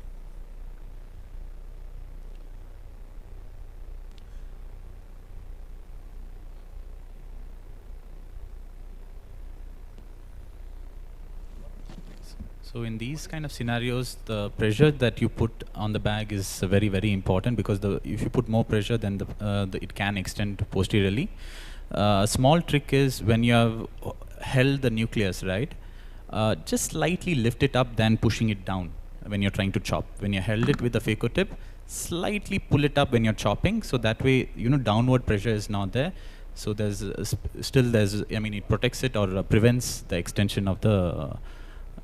So in these kind of scenarios, the pressure that you put on the bag is very, very important, because if you put more pressure, then it can extend posteriorly. A small trick is when you have held the nucleus, right, just slightly lift it up, then pushing it down when you're trying to chop. When you held it with the phaco tip, slightly pull it up when you're chopping, so that way, downward pressure is not there. So it protects it or prevents the extension of the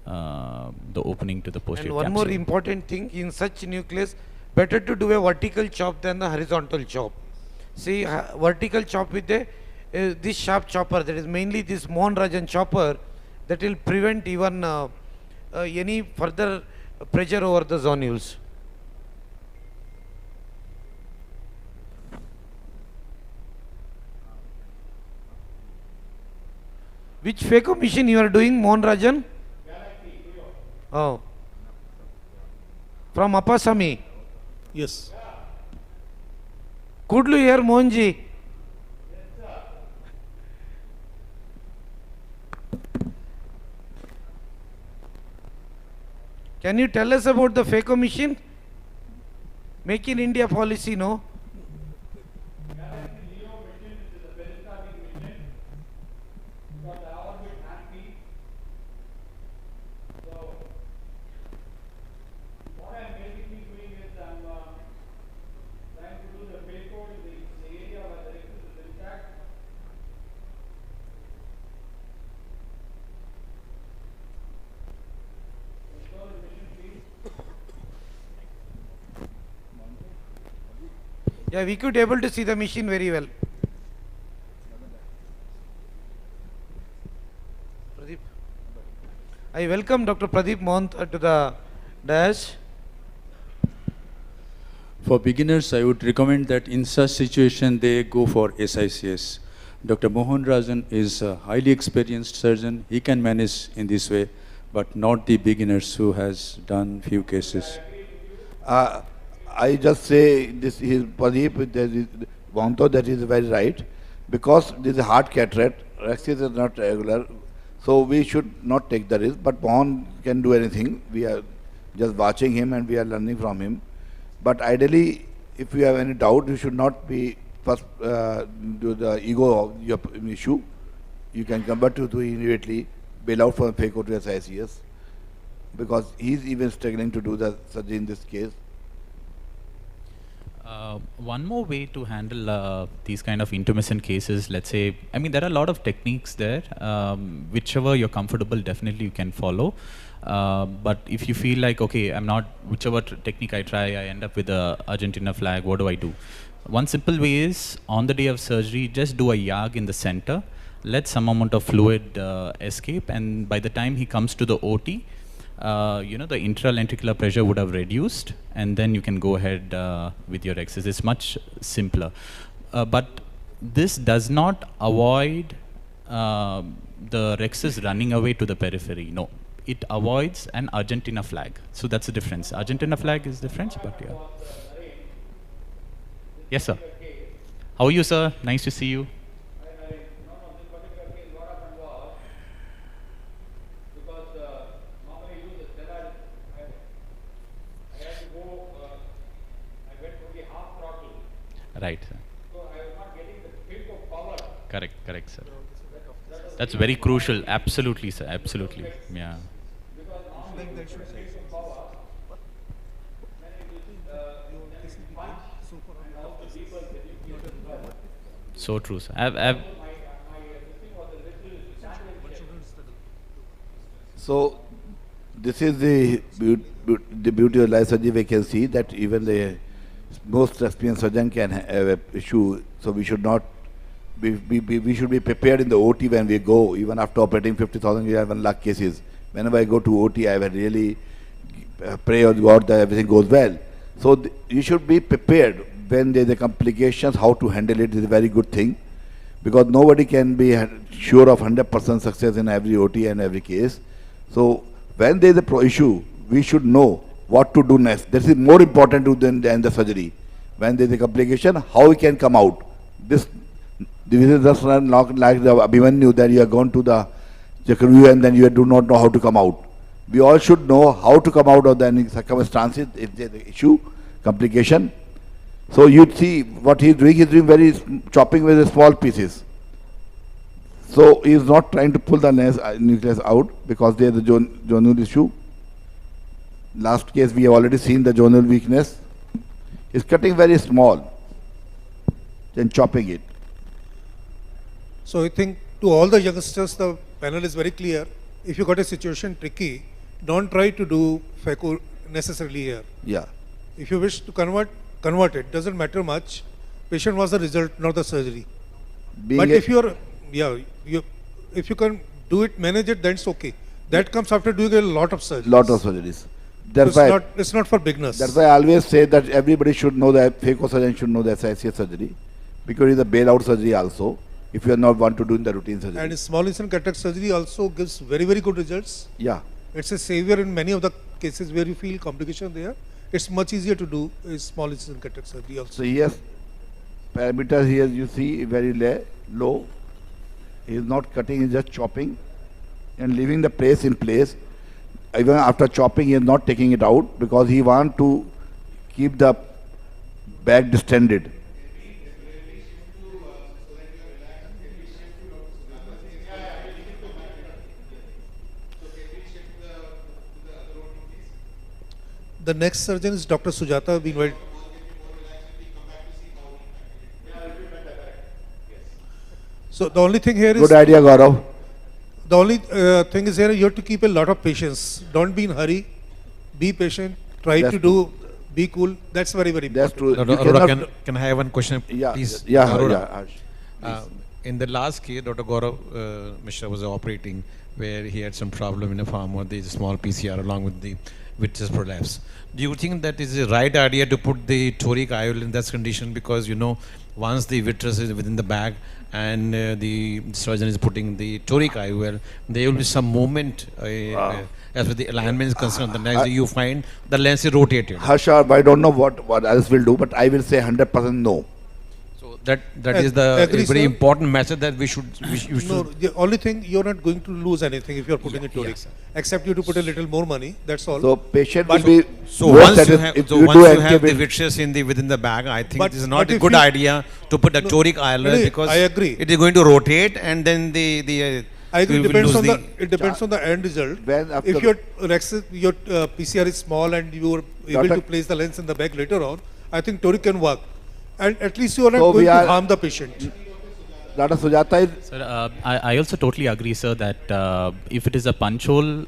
the opening to the posterior And one capsule. more important thing, in such nucleus, better to do a vertical chop than the horizontal chop. See, vertical chop with this sharp chopper, that is mainly this Mohan-Rajan chopper, that will prevent even any further pressure over the zonules. Which phaco machine you are doing, Mohan-Rajan? Oh. From Appasamy? Yes. Kudlu here, Mohanji. Can you tell us about the phaco machine? Make in India policy, no? Yeah, we could able to see the machine very well. Pradeep. I welcome Dr. Pradeep Mohant to the dais. For beginners, I would recommend that in such situation they go for SICS. Dr. Mohan Rajan is a highly experienced surgeon. He can manage in this way, but not the beginners who has done few cases. I just say this is Pradeep, Vanto, that is very right, because this is a hard cataract, axis is not regular, so we should not take the risk, but Mohan can do anything. We are just watching him and we are learning from him. But ideally, if you have any doubt, you should not be first do the ego of your issue. You can convert to immediately bail out from phaco to SICS, because he's even struggling to do the surgery in this case. One more way to handle these kind of intermittent cases, let's say, I mean, there are a lot of techniques there. Whichever you're comfortable, definitely you can follow. But if you feel like, okay, I'm not, whichever technique I try, I end up with a Argentina flag, what do I do? One simple way is, on the day of surgery, just do a YAG in the center, let some amount of fluid escape, and by the time he comes to the OT, you know, the intralentricular pressure would have reduced, and then you can go ahead with your exercise. It's much simpler. But this does not avoid the rexus running away to the periphery. No, it avoids an Argentina flag. So that's the difference. Argentina flag is different, but yeah. Yes, sir. How are you, sir? Nice to see you. Right, sir. So I was not getting the peak of power. Correct, correct, sir. That's very crucial. Absolutely, sir. Absolutely. Yeah. Because normally the peak of power, when it is punch and how the people education well. So true, sir. So this is the beauty of life surgery. We can see that even the most experienced surgeon can have an issue. So we should not we should be prepared in the OT when we go. Even after operating 50,000, we have 1 lakh cases. Whenever I go to OT, I will really pray to God that everything goes well. So you should be prepared when there are complications. How to handle it is a very good thing, because nobody can be sure of 100% success in every OT and every case. So when there is a issue, we should know what to do next. This is more important than the surgery. When there is a complication, how it can come out. This is just not like the Abhimanyu that you are going to the Chakravyuh and then you do not know how to come out. We all should know how to come out of the circumstances if there is an issue, complication. So you see what he is doing very chopping with the small pieces. So he is not trying to pull the nucleus out because there is a zonal issue. Last case we have already seen the zonal weakness. He is cutting very small, then chopping it. So I think to all the youngsters, the panel is very clear. If you got a situation tricky, don't try to do phaco necessarily here. Yeah. If you wish to convert it. Doesn't matter much. Patient was the result, not the surgery. But if you're, if you can do it, manage it, then it's okay. That comes after doing a lot of surgeries. Lot of surgeries. That's so why it's not for beginners. That's why I always say that everybody should know that phaco surgeon should know the SICS surgery, because it's a bailout surgery also, if you are not want to do in the routine surgery. And small incision cataract surgery also gives very, very good results. Yeah. It's a savior in many of the cases where you feel complication there. It's much easier to do a small incision cataract surgery also. So yes, parameters here you see very low. He is not cutting, he is just chopping and leaving the place in place. Even after chopping, he is not taking it out because he wants to keep the bag distended. The next surgeon is Dr. Sujata. We invite. So the only thing here is... Good idea, Gaurav. The only thing is here, you have to keep a lot of patience. Don't be in a hurry. Be patient. Try That's to do, be cool. That's very, very important. That's true. Aurora, can I have one question, Yeah, please? yeah, Aurora. yeah, In the last case, Dr. Gaurav Mishra was operating where he had some problem in a farm or there is a small PCR along with the vitreous prolapse. Do you think that is the right idea to put the toric IOL in that condition? Because you know, once the vitreous is within the bag and the surgeon is putting the toric IOL, there will be some movement as with the alignment is concerned. The next day you find the lens is rotated. Harsha, I don't know what else will do, but I will say 100% no. So that is the very important message that we should. No, the only thing, you're not going to lose anything if you're putting a toric. Except you to put a little more money, that's all. So patient will But- be So more once you satisfied have, if so you once do you have the NK vitreous within the bag, I think But- it is not but a if good you- idea to put a toric IOL because I agree. it is going to rotate and then the I agree. we will Depends lose on the it depends on the end result. after If your PCR is small and you are able to place the lens in the bag later on, I think toric can work. And at least you are not So going we to are- harm the patient. Dr. Sujata is... Sir, I also totally agree, sir, that if it is a punch hole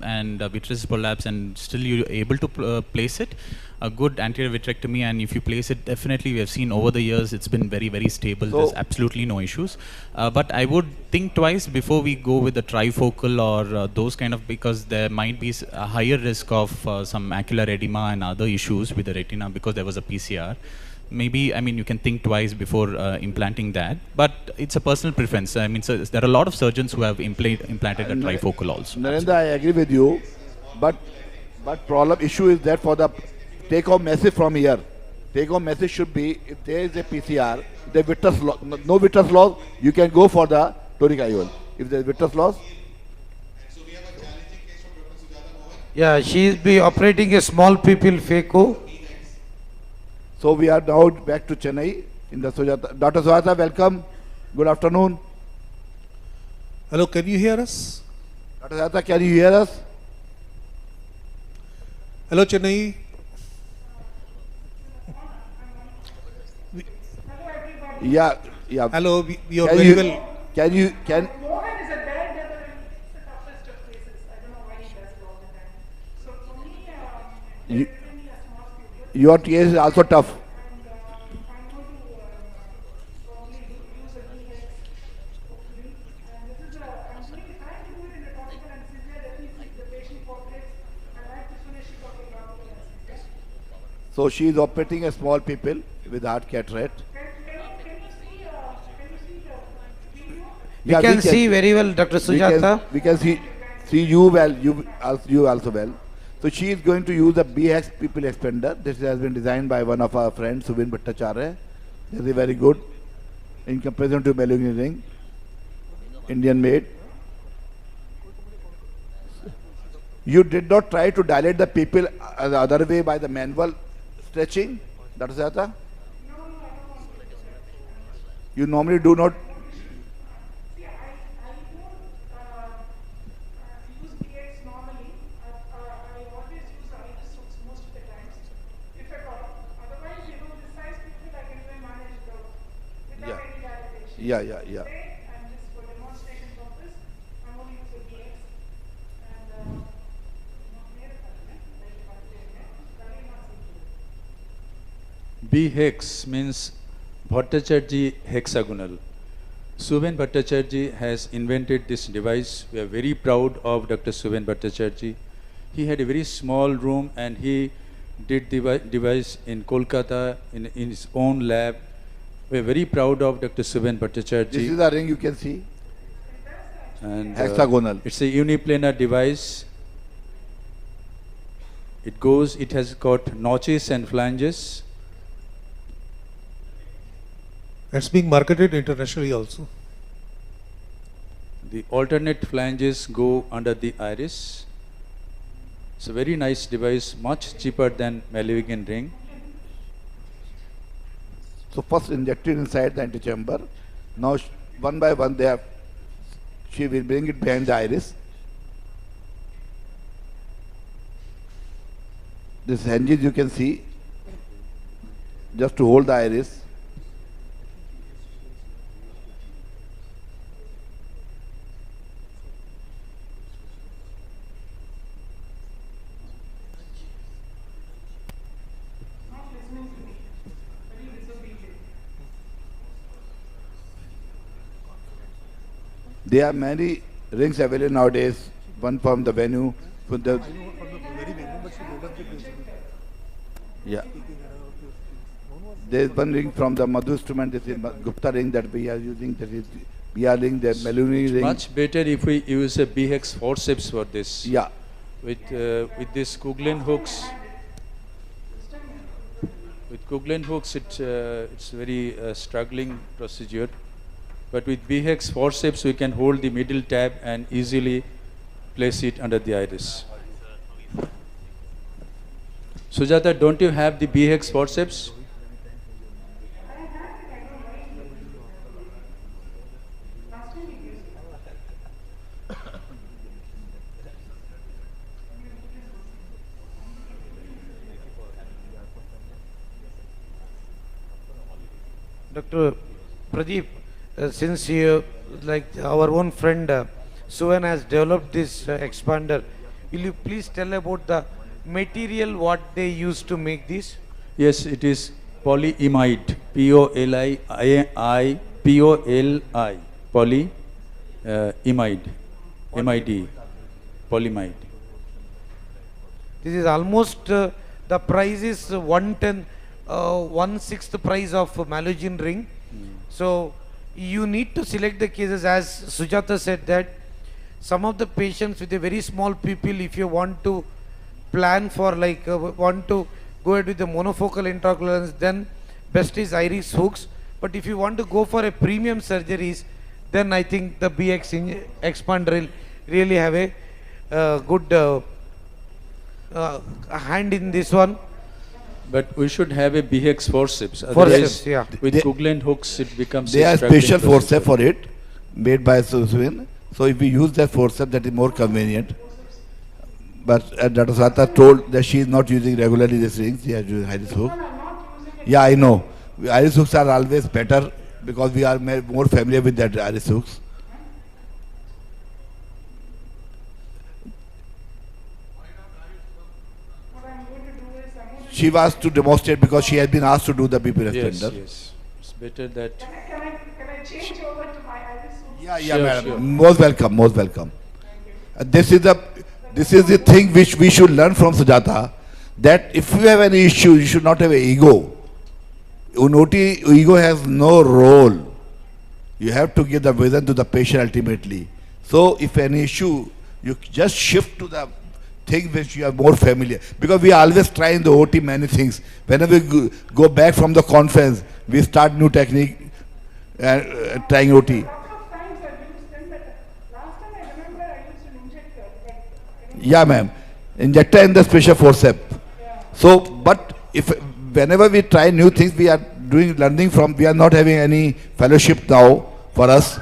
and vitreous prolapse and still you're able to place it, a good anterior vitrectomy, and if you place it, definitely we have seen over the years it's been very, very stable. So- There's absolutely no issues. But I would think twice before we go with the trifocal or those kind of, because there might be a higher risk of some macular edema and other issues with the retina because there was a PCR. Maybe, I mean, you can think twice before implanting that, but it's a personal preference. I mean, so there are a lot of surgeons who have implanted a trifocal also. Narendra, I agree with you, but problem issue is that for the take-home message from here, take-home message should be, if there is a PCR, the vitreous loss, no vitreous loss, you can go for the toric IOL. If there is vitreous loss, Yeah, she will be operating a small pupil phaco. so we are now back to Chennai in the Sujata. Dr. Sujata, welcome. Good afternoon. Hello, can you hear us? Dr. Sujata, can you hear us? Hello, Chennai. Yeah, yeah. Hello, we are Can very you- well. Can Mohan is a daredevil and it's the toughest of cases. I don't know why he does it all the time. So for me, you, really a small pupil. your case is also tough. And I'm going to probably use a DX, hopefully. And this is I'm really trying to do it in a topical anesthesia. Let me see if the patient cooperates. I like to finish it off with topical anesthesia. So she is operating a small pupil with hard cataract. We can see very well, Dr. Sujata. We can see you well, you also well. So she is going to use the BX pupil expander. This has been designed by one of our friends, Subin Bhattacharya. This is very good in comparison to Belgian ring, Indian made. You did not try to dilate the pupil the other way by the manual stretching, Dr. Sujata? You normally do not. Yeah. B hex means Bhattacharya hexagonal. Suven Bhattacharya has invented this device. We are very proud of Dr. Suven Bhattacharya. He had a very small room and he did the device in Kolkata in his own lab. We are very proud of Dr. Suven Bhattacharya. This is the ring you can see. And hexagonal. It's a uniplanar device. It has got notches and flanges. It's being marketed internationally also. The alternate flanges go under the iris. It's a very nice device, much cheaper than Malavigin ring. So first injected inside the antechamber. Now one by one she will bring it behind the iris. This hinges you can see just to hold the iris. There are many rings available nowadays. One from the venue, from the There is one ring from the Madhu instrument. This is Gupta ring that we are using. That is BR ring, the Meluni ring. Much better if we use a BX forceps for this. Yeah. With this Kuglin hooks. With Kuglin hooks, it's very struggling procedure. But with BX forceps, we can hold the middle tab and easily place it under the iris. Sujata, don't you have the BX forceps? Dr. Pradeep, since you, like our own friend Suvan has developed this expander, will you please tell about the material what they use to make this? Yes, it is polyimide, P-O-L-I-I-I, P-O-L-I, polyimide, M-I-D, polyimide. This is almost, the price is 1/10, 1/6 price of Malavigin ring. So you need to select the cases, as Sujata said, that some of the patients with a very small pupil, if you want to plan for like want to go ahead with the monofocal intraocular lens, then best is iris hooks. But if you want to go for a premium surgeries, then I think the BX expander will really have a good hand in this one. But we should have a BX forceps. Otherwise, yeah. With Kuglin hooks, it becomes. They are special forceps for it, made by Suvan. So if we use that forceps, that is more convenient. But Dr. Sata told that she is not using regularly these rings. She is using iris hook. Yeah, I know. Iris hooks are always better because we are more familiar with that iris hooks. She was to demonstrate because she has been asked to do the BP extender. Yes. It's better that. Can I change over to my iris hooks? Yeah, yeah, Sure, madam. sure. Most welcome, most welcome. This is the thing which we should learn from Sujata, that if you have any issue, you should not have an ego. Ego has no role. You have to give the vision to the patient ultimately. So if any issue, you just shift to the thing which you are more familiar. Because we always try in the OT many things. Whenever we go back from the conference, we start new technique trying OT. Yeah, ma'am. Injector and the special forceps. So, but if whenever we try new things, we are learning from. We are not having any fellowship now for us.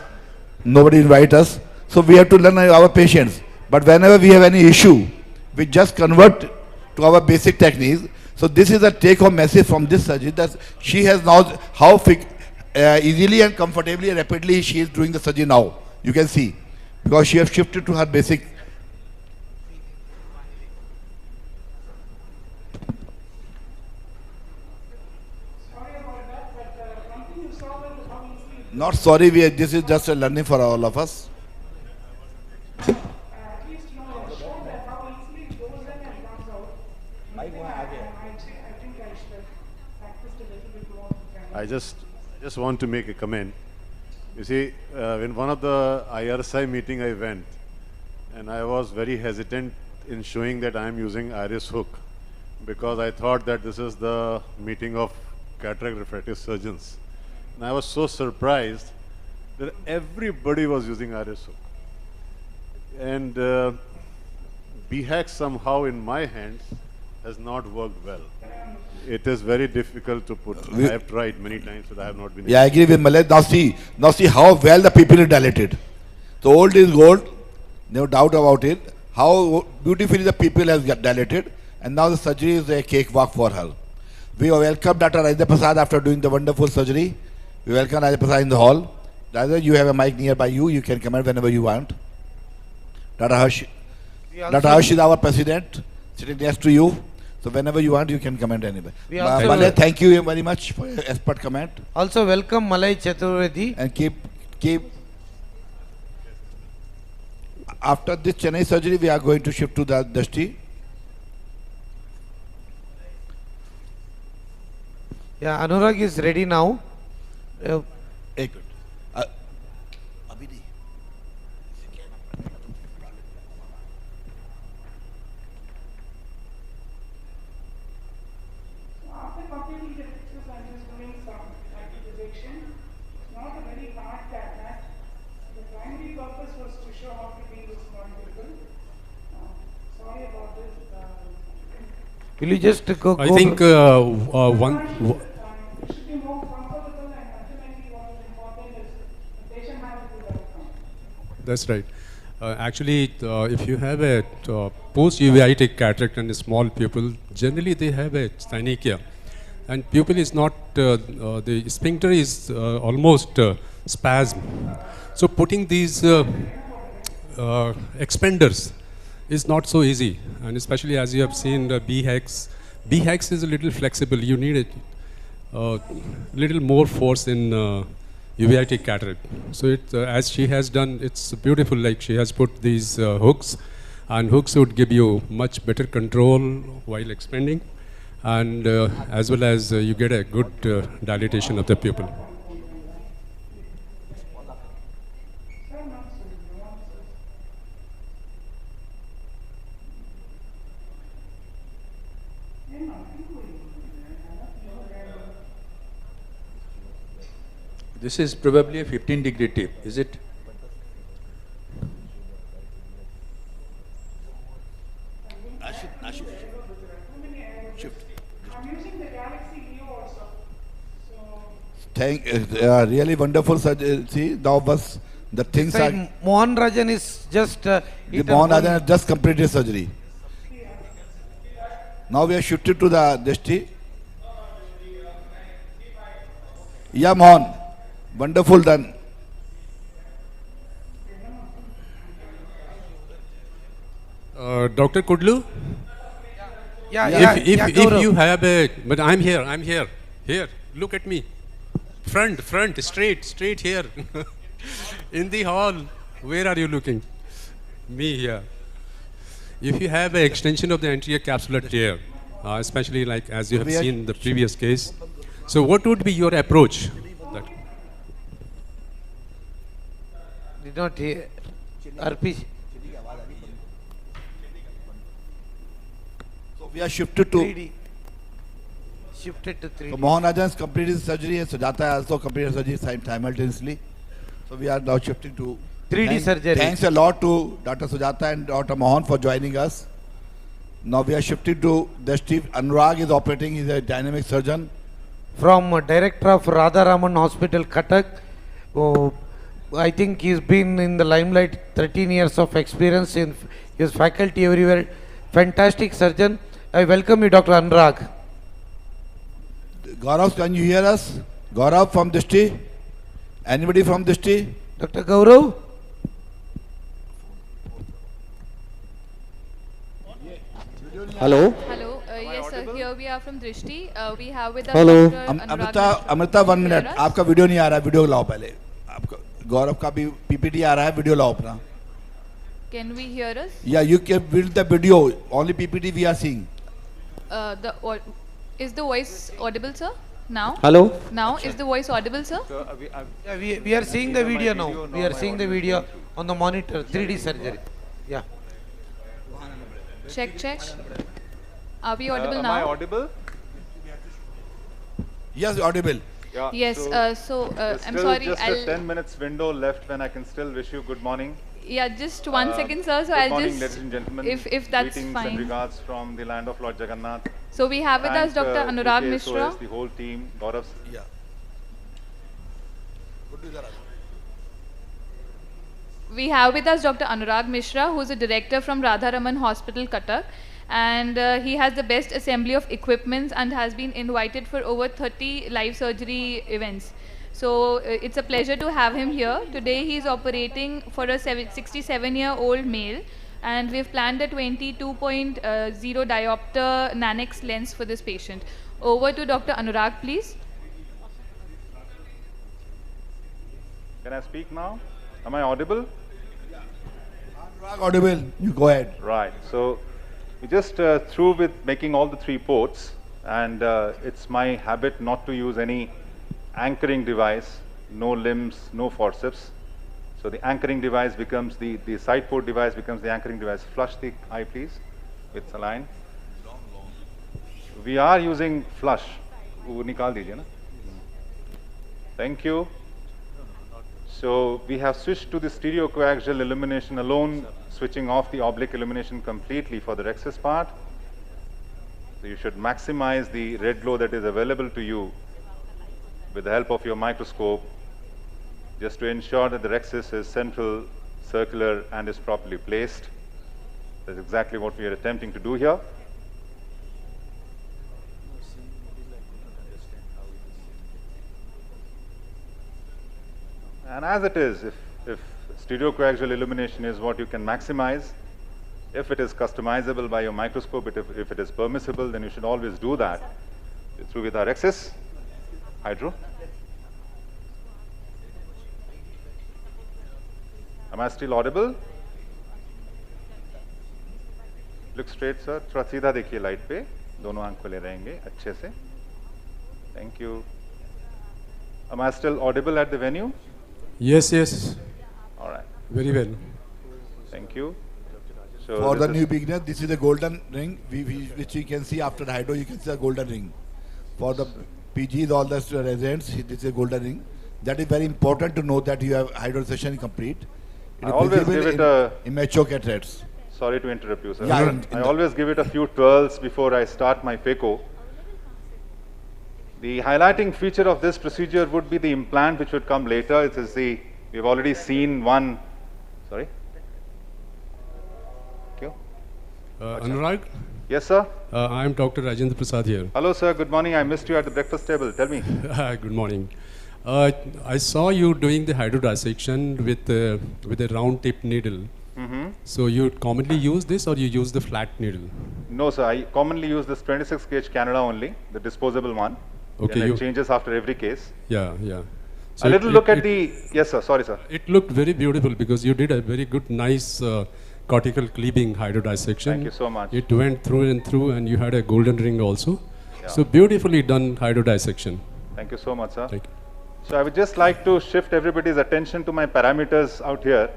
Nobody invite us. So we have to learn our patients. But whenever we have any issue, we just convert to our basic techniques. So this is a take-home message from this surgery, that she has now how easily and comfortably and rapidly she is doing the surgery now. You can see, because she has shifted to her basic. Not sorry, this is just a learning for all of us. At least show that how easily it goes in and comes out. I think I should have practiced a little bit more. I just want to make a comment. You see, in one of the IRSI meeting I went, and I was very hesitant in showing that I am using iris hook, because I thought that this is the meeting of cataract refractive surgeons. And I was so surprised that everybody was using iris hook. And BHAC somehow in my hands has not worked well. It is very difficult to put. I have tried many times, but I have not been able. I agree with Malay. Now see how well the people are dilated. The old is gold, no doubt about it. How beautifully the people have got dilated, and now the surgery is a cakewalk for her. We welcome Dr. Rajendra Prasad after doing the wonderful surgery. We welcome Rajendra Prasad in the hall. Rajendra, you have a mic nearby you. You can comment whenever you want. Dr. Harsh is our president, sitting next to you. So whenever you want, you can comment anyway. Malay, thank you very much for your expert comment. Also welcome Malay Chaturvedi. And keep. After this Chennai surgery, we are going to shift to the Drishti. Yeah, Anurag is ready now. After completing the fixes, I'm just doing some activization. It's not a very hard cataract. The primary purpose was to show how to deal with small people. Sorry about this. Will you just go? I think one. It should be more comfortable, and ultimately what is important is the patient has a good outcome. That's right. Actually, if you have a post-uveitic cataract and a small pupil, generally they have a synechia. And pupil is not, the sphincter is almost spasm. So putting these expanders is not so easy. And especially as you have seen the BHACs. BHACs is a little flexible. You need a little more force in uveitic cataract. So it, as she has done, it's beautiful. Like she has put these hooks, and hooks would give you much better control while expanding, and as well as you get a good dilatation of the pupil. This is probably a 15-degree tip, is it? Shift. I'm using the Galaxy Leo also. Thank really wonderful surgery. See, now was the things are. Mohan Rajan is just. The Mohan Rajan has just completed surgery. Now we are shifted to the Drishti. Yeah, Mohan. Wonderful done. Dr. Kudlu? If you have a, but I'm here. Here, look at me. Front, straight here. In the hall, where are you looking? Me here. If you have an extension of the anterior capsular tear, especially like as you have seen in the previous case, so what would be your approach? Did not hear. RP. So we are shifted to 3D. Shifted to 3D. So Mohan Rajan has completed his surgery and Sujata also completed surgery simultaneously. So we are now shifting to 3D surgery. Thanks a lot to Dr. Sujata and Dr. Mohan for joining us. Now we are shifting to Drishti. Anurag is operating. He is a dynamic surgeon. From director of Radharaman Hospital, Cuttack. I think he's been in the limelight, 13 years of experience in his faculty everywhere. Fantastic surgeon. I welcome you, Dr. Anurag. Gaurav, can you hear us? Gaurav from Drishti? Anybody from Drishti? Dr. Gaurav? Hello. Hello. Yes, sir. Here here we are from Drishti. We have with us hello Dr. Anurag Amrita Mishra. Amrita 1 Can you minute hear us? आपका video नहीं आ रहा है, video लाओ पहले। आपका गौरव का भी PPT आ रहा है, वीडियो लाओ अपना। Can we hear us? या you can build the video, only PPT we are seeing. Is the voice audible, sir? Now? Hello? Now, is the voice audible, sir? Yeah, we are seeing the video now. We are seeing the video on the monitor, 3D surgery. Yeah. Check, check. Are we audible am now? I audible? Yes, audible. Yeah. Yes, there's I'm still sorry, just I'll- a 10 minutes window left when I can still wish you good morning. Yeah, just 1 second, sir. So good I'll morning, just, ladies and gentlemen. if that's Greetings fine. and regards from the land of Lord Jagannath. So we have with us Thank, Dr. Anurag UttaraEyecon, Mishra. the whole team, Gaurav. Yeah. We have with us Dr. Anurag Mishra, who is a director from Radharaman Hospital, Cuttack. And he has the best assembly of equipments and has been invited for over 30 live surgery events. So it's a pleasure to have him here. Today he is operating for a 67-year-old male, and we've planned a 22.0 diopter Nanex lens for this patient. Over to Dr. Anurag, please. Can I speak now? Am I audible? Audible, you go ahead. Right. So we just through with making all the 3 ports, and it's my habit not to use any anchoring device, no limbs, no forceps. So the anchoring device becomes the side port device becomes the anchoring device. Flush the eye, please, with saline. We are using flush. वो निकाल दीजिए ना. Thank you. So we have switched to the stereocoaxial illumination alone, switching off the oblique illumination completely for the rexus part. So you should maximize the red glow that is available to you with the help of your microscope, just to ensure that the rexus is central, circular, and is properly placed. That's exactly what we are attempting to do here. And as it is, if stereocoaxial illumination is what you can maximize, if it is customizable by your microscope, if it is permissible, then you should always do that. Through with our rexus, hydro. Am I still audible? Look straight, sir. थोड़ा सीधा देखिए light पे, दोनों आंख खुले रहेंगे अच्छे से. Thank you. Am I still audible at the venue? Yes, yes. All right. Very well. Thank you. So For the this new is- beginner, this is a golden ring, which you can see after the hydro. You can see a golden ring. For the PGs, all the residents, this is a golden ring. That is very important to know that you have hydro session complete. It I is always visible give it in a- immature cataracts. Sorry to interrupt you, sir. Yeah, I always give it a few twirls before I start my phaco. The highlighting feature of this procedure would be the implant, which would come later. It is the, we've already seen one, sorry. Thank you. Anurag? Yes, sir. I am Dr. Rajendra Prasad here. Hello, sir. Good morning. I missed you at the breakfast table. Tell me. Good morning. I saw you doing the hydrodissection with a round tip needle. Mm-hmm. So you commonly use this, or you use the flat needle? No, sir. I commonly use this 26 gauge Canada only, the disposable one. Okay, And you- it changes after every case. Yeah, yeah. A little look at the, yes, sir. Sorry, sir. It looked very beautiful because you did a very good, nice cortical cleaving hydrodissection. Thank you so much. It went through and through, and you had a golden ring also. Yeah. So beautifully done hydrodissection. Thank you so much, sir. Thank you. So I would just like to shift everybody's attention to my parameters out here.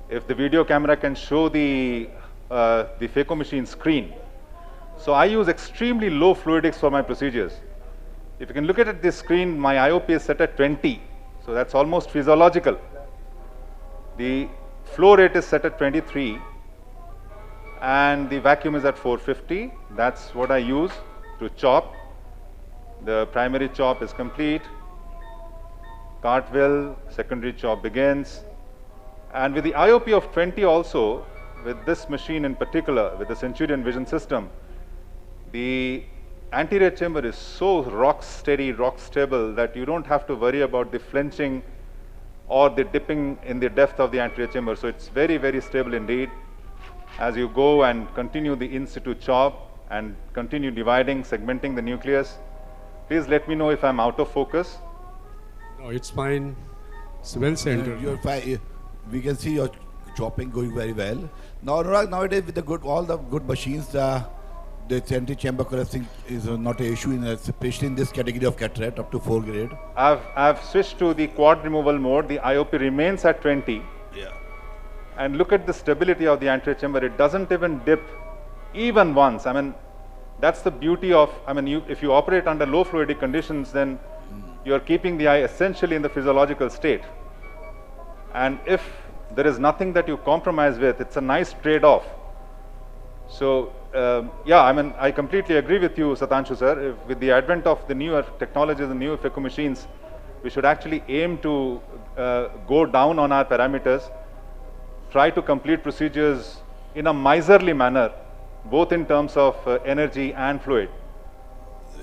If the video camera can show the phaco machine screen. So I use extremely low fluidics for my procedures. If you can look at this screen, my IOP is set at 20. So that's almost physiological. The flow rate is set at 23. And the vacuum is at 450. That's what I use to chop. The primary chop is complete. Cartwheel, secondary chop begins. And with the IOP of 20 also, with this machine in particular, with the Centurion Vision System, the anterior chamber is so rock steady, rock stable that you don't have to worry about the flinching or the dipping in the depth of the anterior chamber. So it's very, very stable indeed. As you go and continue the in situ chop, and continue dividing, segmenting the nucleus. Please let me know if I'm out of focus. No, it's fine. It's well centered. You're fine. We can see your chopping going very well. Now, nowadays with all the good machines, the anti-chamber collapsing is not an issue, especially in this category of cataract up to 4 grade. I've switched to the quad removal mode. The IOP remains at 20. Yeah. And look at the stability of the anterior chamber. It doesn't even dip even once. I mean, that's the beauty of, if you operate under low fluidic conditions, then you're keeping the eye essentially in the physiological state. And if there is nothing that you compromise with, it's a nice trade-off. So, I completely agree with you, Satanshu sir. With the advent of the newer technologies and newer phaco machines, we should actually aim to go down on our parameters, try to complete procedures in a miserly manner, both in terms of energy and fluid.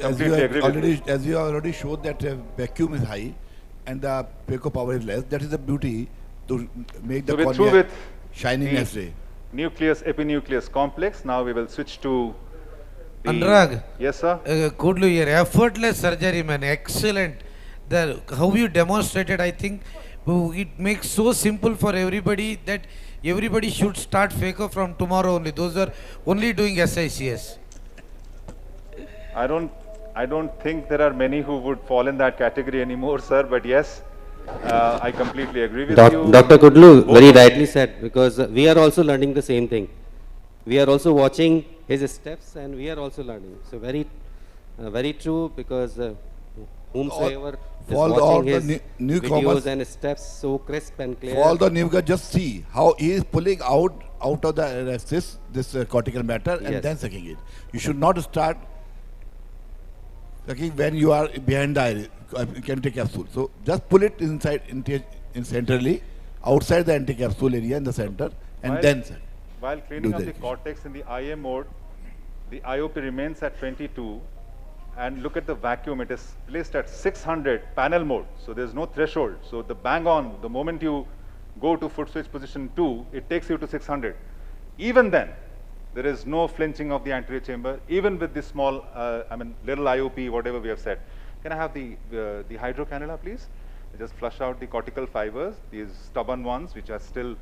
Completely agree with you. As you already showed that vacuum is high and the phaco power is less, that is the beauty to make the cornea shining as day. Nucleus epinucleus complex. Now we will switch to the Anurag. Yes, sir. Good to hear. Effortless surgery, man. Excellent. How you demonstrated, I think it makes so simple for everybody that everybody should start phaco from tomorrow only. Those are only doing SICS. I don't think there are many who would fall in that category anymore, sir. But yes, I completely agree with you. Dr. Kudlu very rightly said, because we are also learning the same thing. We are also watching his steps and we are also learning. So very true, because whomsoever is watching his videos and steps so crisp and clear. For all the newcomers, just see how he is pulling out of the axis this cortical matter and then sucking it. You should not start sucking when you are behind the anti-capsule. So just pull it inside, centrally, outside the anti-capsule area in the center, and then suck. While cleaning up the cortex in the IA mode, the IOP remains at 22. And look at the vacuum, it is placed at 600 panel mode. So there's no threshold. So the bang on, the moment you go to foot switch position 2, it takes you to 600. Even then, there is no flinching of the anterior chamber, even with this small, little IOP, whatever we have said. Can I have the hydro cannula, please? Just flush out the cortical fibers, these stubborn ones, which are still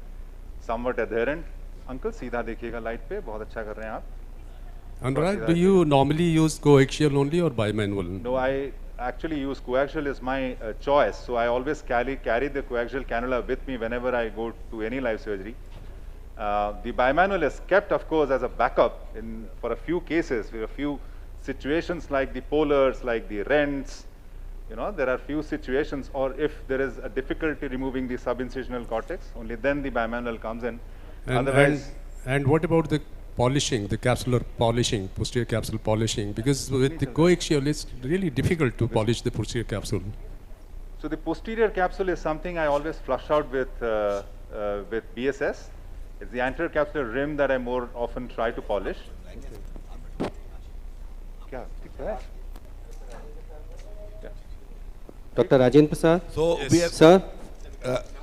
somewhat adherent. Uncle, सीधा देखिएगा light पे, बहुत अच्छा कर रहे हैं आप. Anurag, do you normally use coaxial only or bimanual? No, I actually use coaxial is my choice. So I always carry the coaxial cannula with me whenever I go to any live surgery. The bimanual is kept, of course, as a backup for a few cases, for a few situations like the polars, like the rents. There are few situations, or if there is a difficulty removing the subincisional cortex, only then the bimanual comes in. And what about the polishing, the capsular polishing, posterior capsule polishing? Because with the coaxial, it's really difficult to polish the posterior capsule. So the posterior capsule is something I always flush out with BSS. It's the anterior capsular rim that I more often try to polish. Dr. Rajendra Prasad. So yes. We have, sir.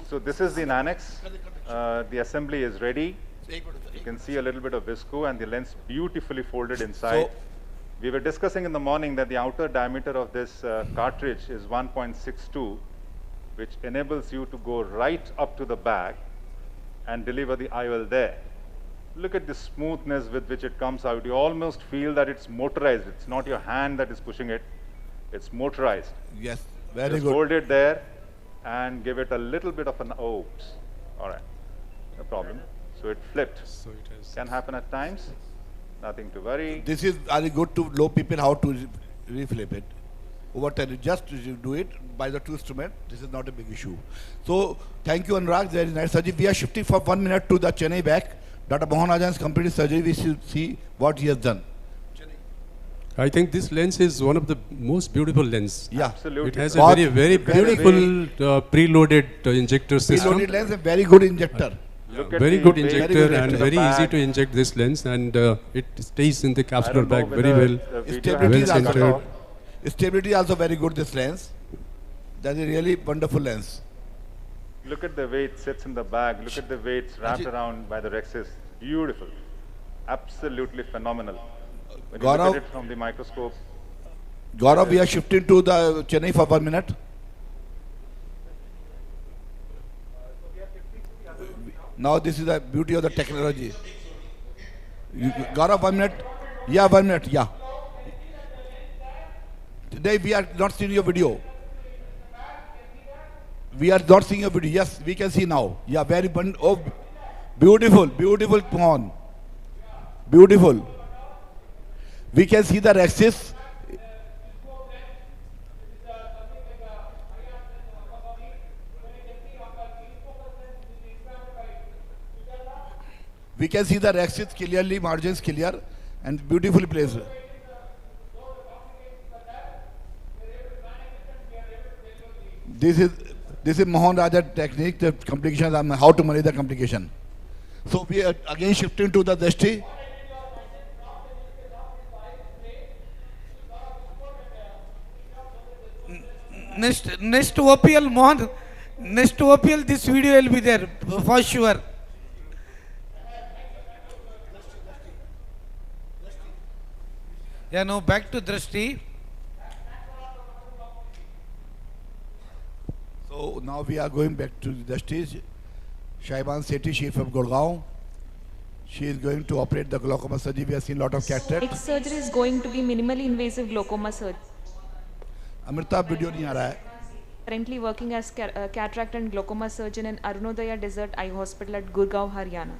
So this is the Nanex. The assembly is ready. You can see a little bit of visco and the lens beautifully folded inside. So we were discussing in the morning that the outer diameter of this cartridge is 1.62, which enables you to go right up to the bag and deliver the IOL there. Look at the smoothness with which it comes out. You almost feel that it's motorized. It's not your hand that is pushing it. It's motorized. Yes, very Just good. hold it there and give it a little bit of an oops. All right, no problem. So it flipped. So it has can happen at times. Nothing to worry. This is very good to know people how to reflip it. Over time, just do it by the two instrument. This is not a big issue. So thank you, Anurag. Very nice surgery. We are shifting for 1 minute to the Chennai back. Dr. Mohan Ajan's completed surgery. We should see what he has done. I think this lens is one of the most beautiful lenses. Yeah, absolutely. It has a very beautiful preloaded injector system. Preloaded lens, a very good injector. Very good injector and very easy to inject this lens, and it stays in the capsular bag very well. Stability stability is also very good, this lens. That's a really wonderful lens. Look at the way it sits in the bag. Look at the way it's wrapped around by the rexis. Beautiful. Absolutely phenomenal. When you look Gaurav, at it from the microscope. Gaurav, we are shifting to the Chennai for 1 minute. Now this is the beauty of the technology. Gaurav, 1 minute. Yeah, 1 minute. Yeah. Today we are not seeing your video. We are not seeing your video. Yes, we can see now. Yeah, very oh, beautiful, beautiful pawn. Beautiful. We can see the axis. We can see the axis clearly, margins clear, and beautifully placed. This is Mohan Raja technique, the complications, how to manage the complication. So we are again shifting to the Drishti. Next OPL, Mohan. Next OPL, this video will be there for sure. Yeah, now back to Drishti. So now we are going back to the stage. Shaiban Sethi, she is from Gurgaon. She is going to operate the glaucoma surgery. We have seen a lot of cataract. Next surgery is going to be minimally invasive glaucoma surgery. Amrita, video नहीं आ रहा है. Currently working as cataract and glaucoma surgeon in Arunodaya Desert Eye Hospital at Gurgaon, Haryana.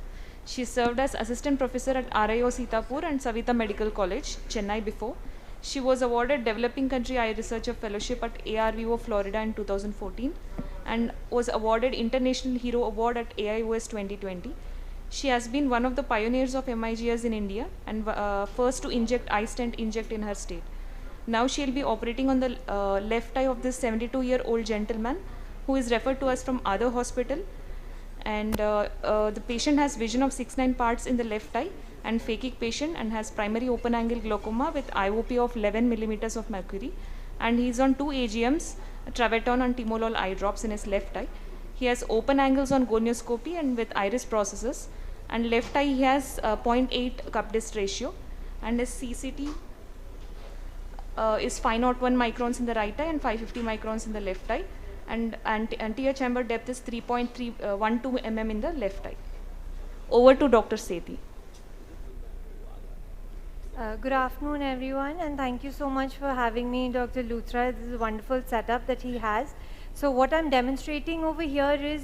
She served as assistant professor at RIO Sitapur and Savita Medical College, Chennai before. She was awarded Developing Country Eye Researcher Fellowship at ARVO, Florida in 2014 and was awarded International Hero Award at AIOS 2020. She has been one of the pioneers of MIGS in India and first to inject eye stent inject in her state. Now she will be operating on the left eye of this 72-year-old gentleman who is referred to us from other hospital. And the patient has vision of 6-9 parts in the left eye and phakic patient and has primary open angle glaucoma with IOP of 11 millimeters of mercury. And he is on 2 AGMs, Traveton and Timolol eye drops in his left eye. He has open angles on gonioscopy and with iris processes. And left eye he has 0.8 cup disc ratio and his CCT is 501 microns in the right eye and 550 microns in the left eye. And anterior chamber depth is 3.312 mm in the left eye. Over to Dr. Sethi. Good afternoon, everyone, and thank you so much for having me, Dr. Luthra. This is a wonderful setup that he has. So what I'm demonstrating over here is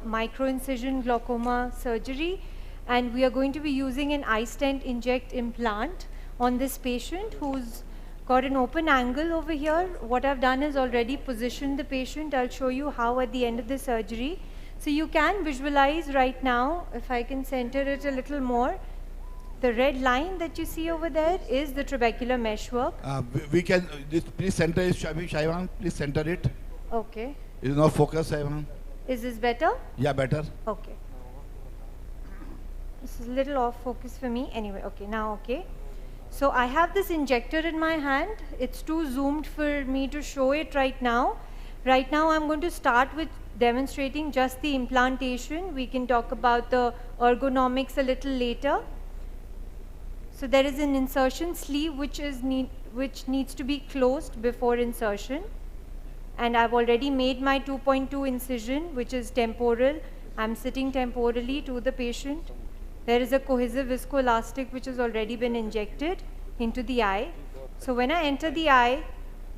microincision glaucoma surgery, and we are going to be using an eye stent inject implant on this patient who's got an open angle over here. What I've done is already positioned the patient. I'll show you how at the end of the surgery. So you can visualize right now, if I can center it a little more, the red line that you see over there is the trabecular meshwork. We can, please center it, Shaivan, please center it. Okay. Is not focus, Shaivan. Is this better? Yeah, better. Okay. This is a little off focus for me. Anyway, okay, now okay. So I have this injector in my hand. It's too zoomed for me to show it right now. Right now I'm going to start with demonstrating just the implantation. We can talk about the ergonomics a little later. So there is an insertion sleeve which needs to be closed before insertion. And I've already made my 2.2 incision, which is temporal. I'm sitting temporally to the patient. There is a cohesive viscoelastic which has already been injected into the eye. So when I enter the eye,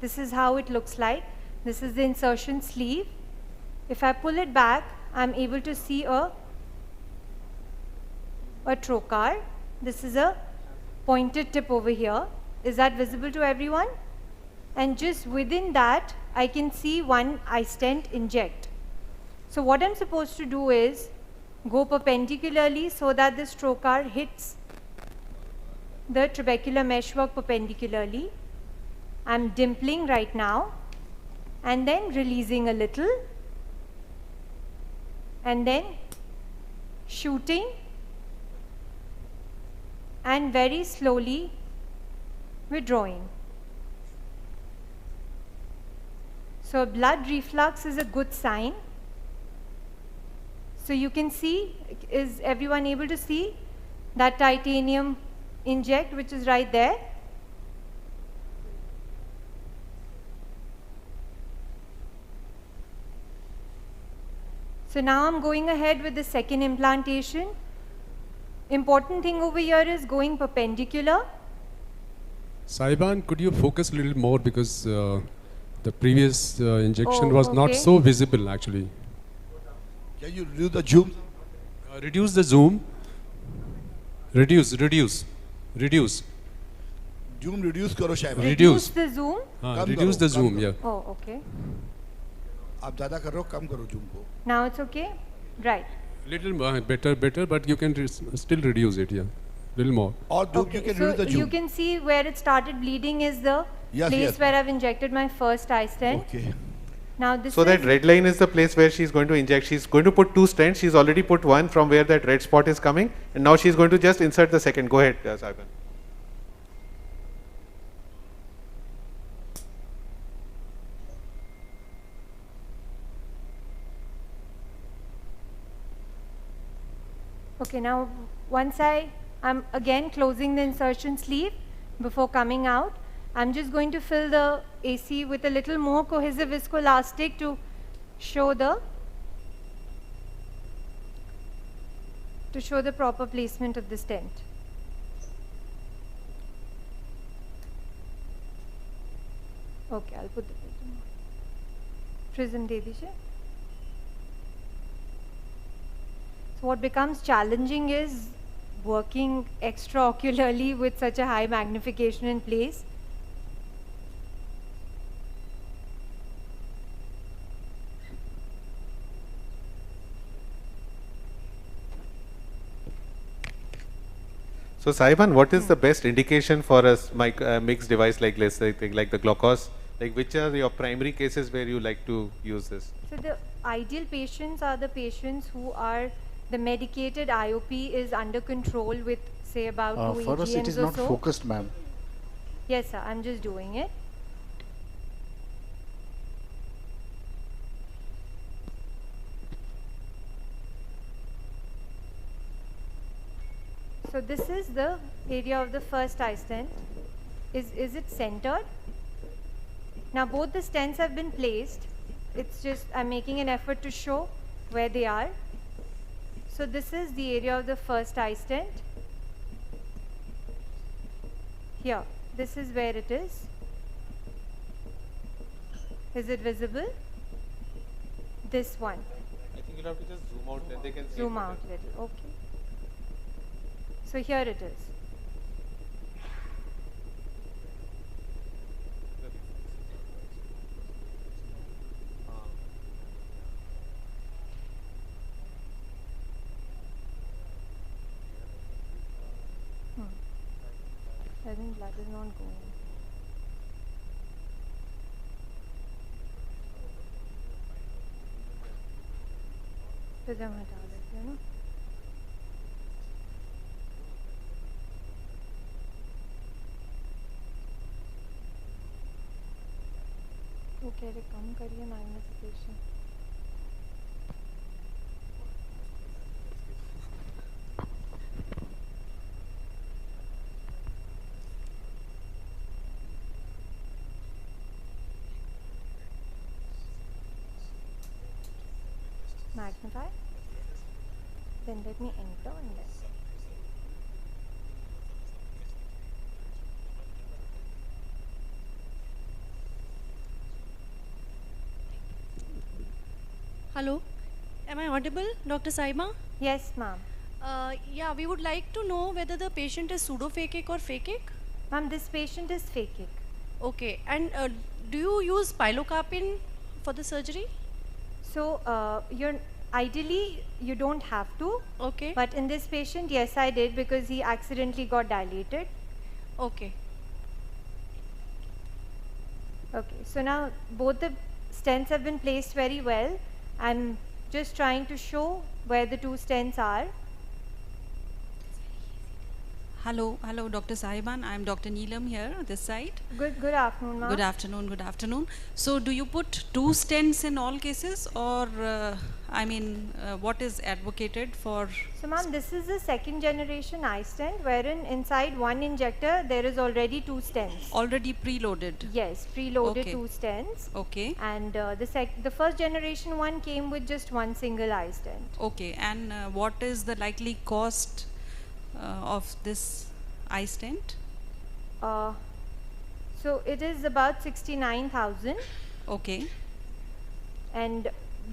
this is how it looks like. This is the insertion sleeve. If I pull it back, I'm able to see a trocar. This is a pointed tip over here. Is that visible to everyone? And just within that, I can see one eye stent inject. So what I'm supposed to do is go perpendicularly so that this trocar hits the trabecular meshwork perpendicularly. I'm dimpling right now and then releasing a little and then shooting and very slowly withdrawing. So blood reflux is a good sign. So you can see, is everyone able to see that titanium inject, which is right there. So now I'm going ahead with the second implantation. Important thing over here is going perpendicular. Saiban, could you focus a little more because the previous injection was not okay. so visible actually. Can you reduce the zoom? Reduce the zoom. Reduce. Zoom reduce करो शायद. Reduce the zoom. Reduce the zoom, yeah. Oh, okay. आप ज़्यादा कर रहे हो, कम करो zoom को. Now it's okay? Right. Little better, but you can still reduce it, yeah. Little more. Or you can reduce the zoom. You can see where it started bleeding is the place where I've injected my first eye stent. Okay. Now this So is that red line is the place where she's going to inject. She's going to put 2 stents. She's already put one from where that red spot is coming, and now she's going to just insert the second. Go ahead, Saiban. Okay, now once I'm again closing the insertion sleeve before coming out, I'm just going to fill the AC with a little more cohesive viscoelastic to show the proper placement of the stent. Okay, I'll put the prism de dijiye. So what becomes challenging is working extraocularly with such a high magnification in place. So Saiban, what is the best indication for a mixed device like this, like the glucose? Like which are your primary cases where you like to use this? So the ideal patients are the patients who are the medicated IOP is under control with say about 2 for us it is or not so. focused, ma'am. Yes sir, I'm just doing it. So this is the area of the first eye stent. Is it centered? Now both the stents have been placed. It's just I'm making an effort to show where they are. So this is the area of the first eye stent. Here, this is where it is. Is it visible? This one. I think you'll have to just zoom out, then they can see. Zoom out a little, okay. So here it is. I think blood is not going. Prism हटा देते हैं ना. वो कह रहे कम करिए magnification. Magnify. Then let me enter and then. Hello, am I audible, Dr. Saima? Yes, ma'am. Yeah, we would like to know whether the patient is pseudophakic or phakic. Ma'am, this patient is phakic. Okay, and do you use pilocarpine for the surgery? So, ideally you don't have to. Okay. But in this patient, yes, I did because he accidentally got dilated. Okay. Okay, so now both the stents have been placed very well. I'm just trying to show where the 2 stents are. Hello, Dr. Sahiban. I'm Dr. Neelam here, this side. Good afternoon, ma'am. Good afternoon. So, do you put 2 stents in all cases, or what is advocated for? So, ma'am, this is the second generation eye stent, wherein inside one injector there is already 2 stents. Already preloaded? Yes, preloaded Okay. 2 stents. Okay. And the first generation one came with just one single eye stent. Okay, and what is the likely cost of this eye stent? So it is about 69,000. Okay. And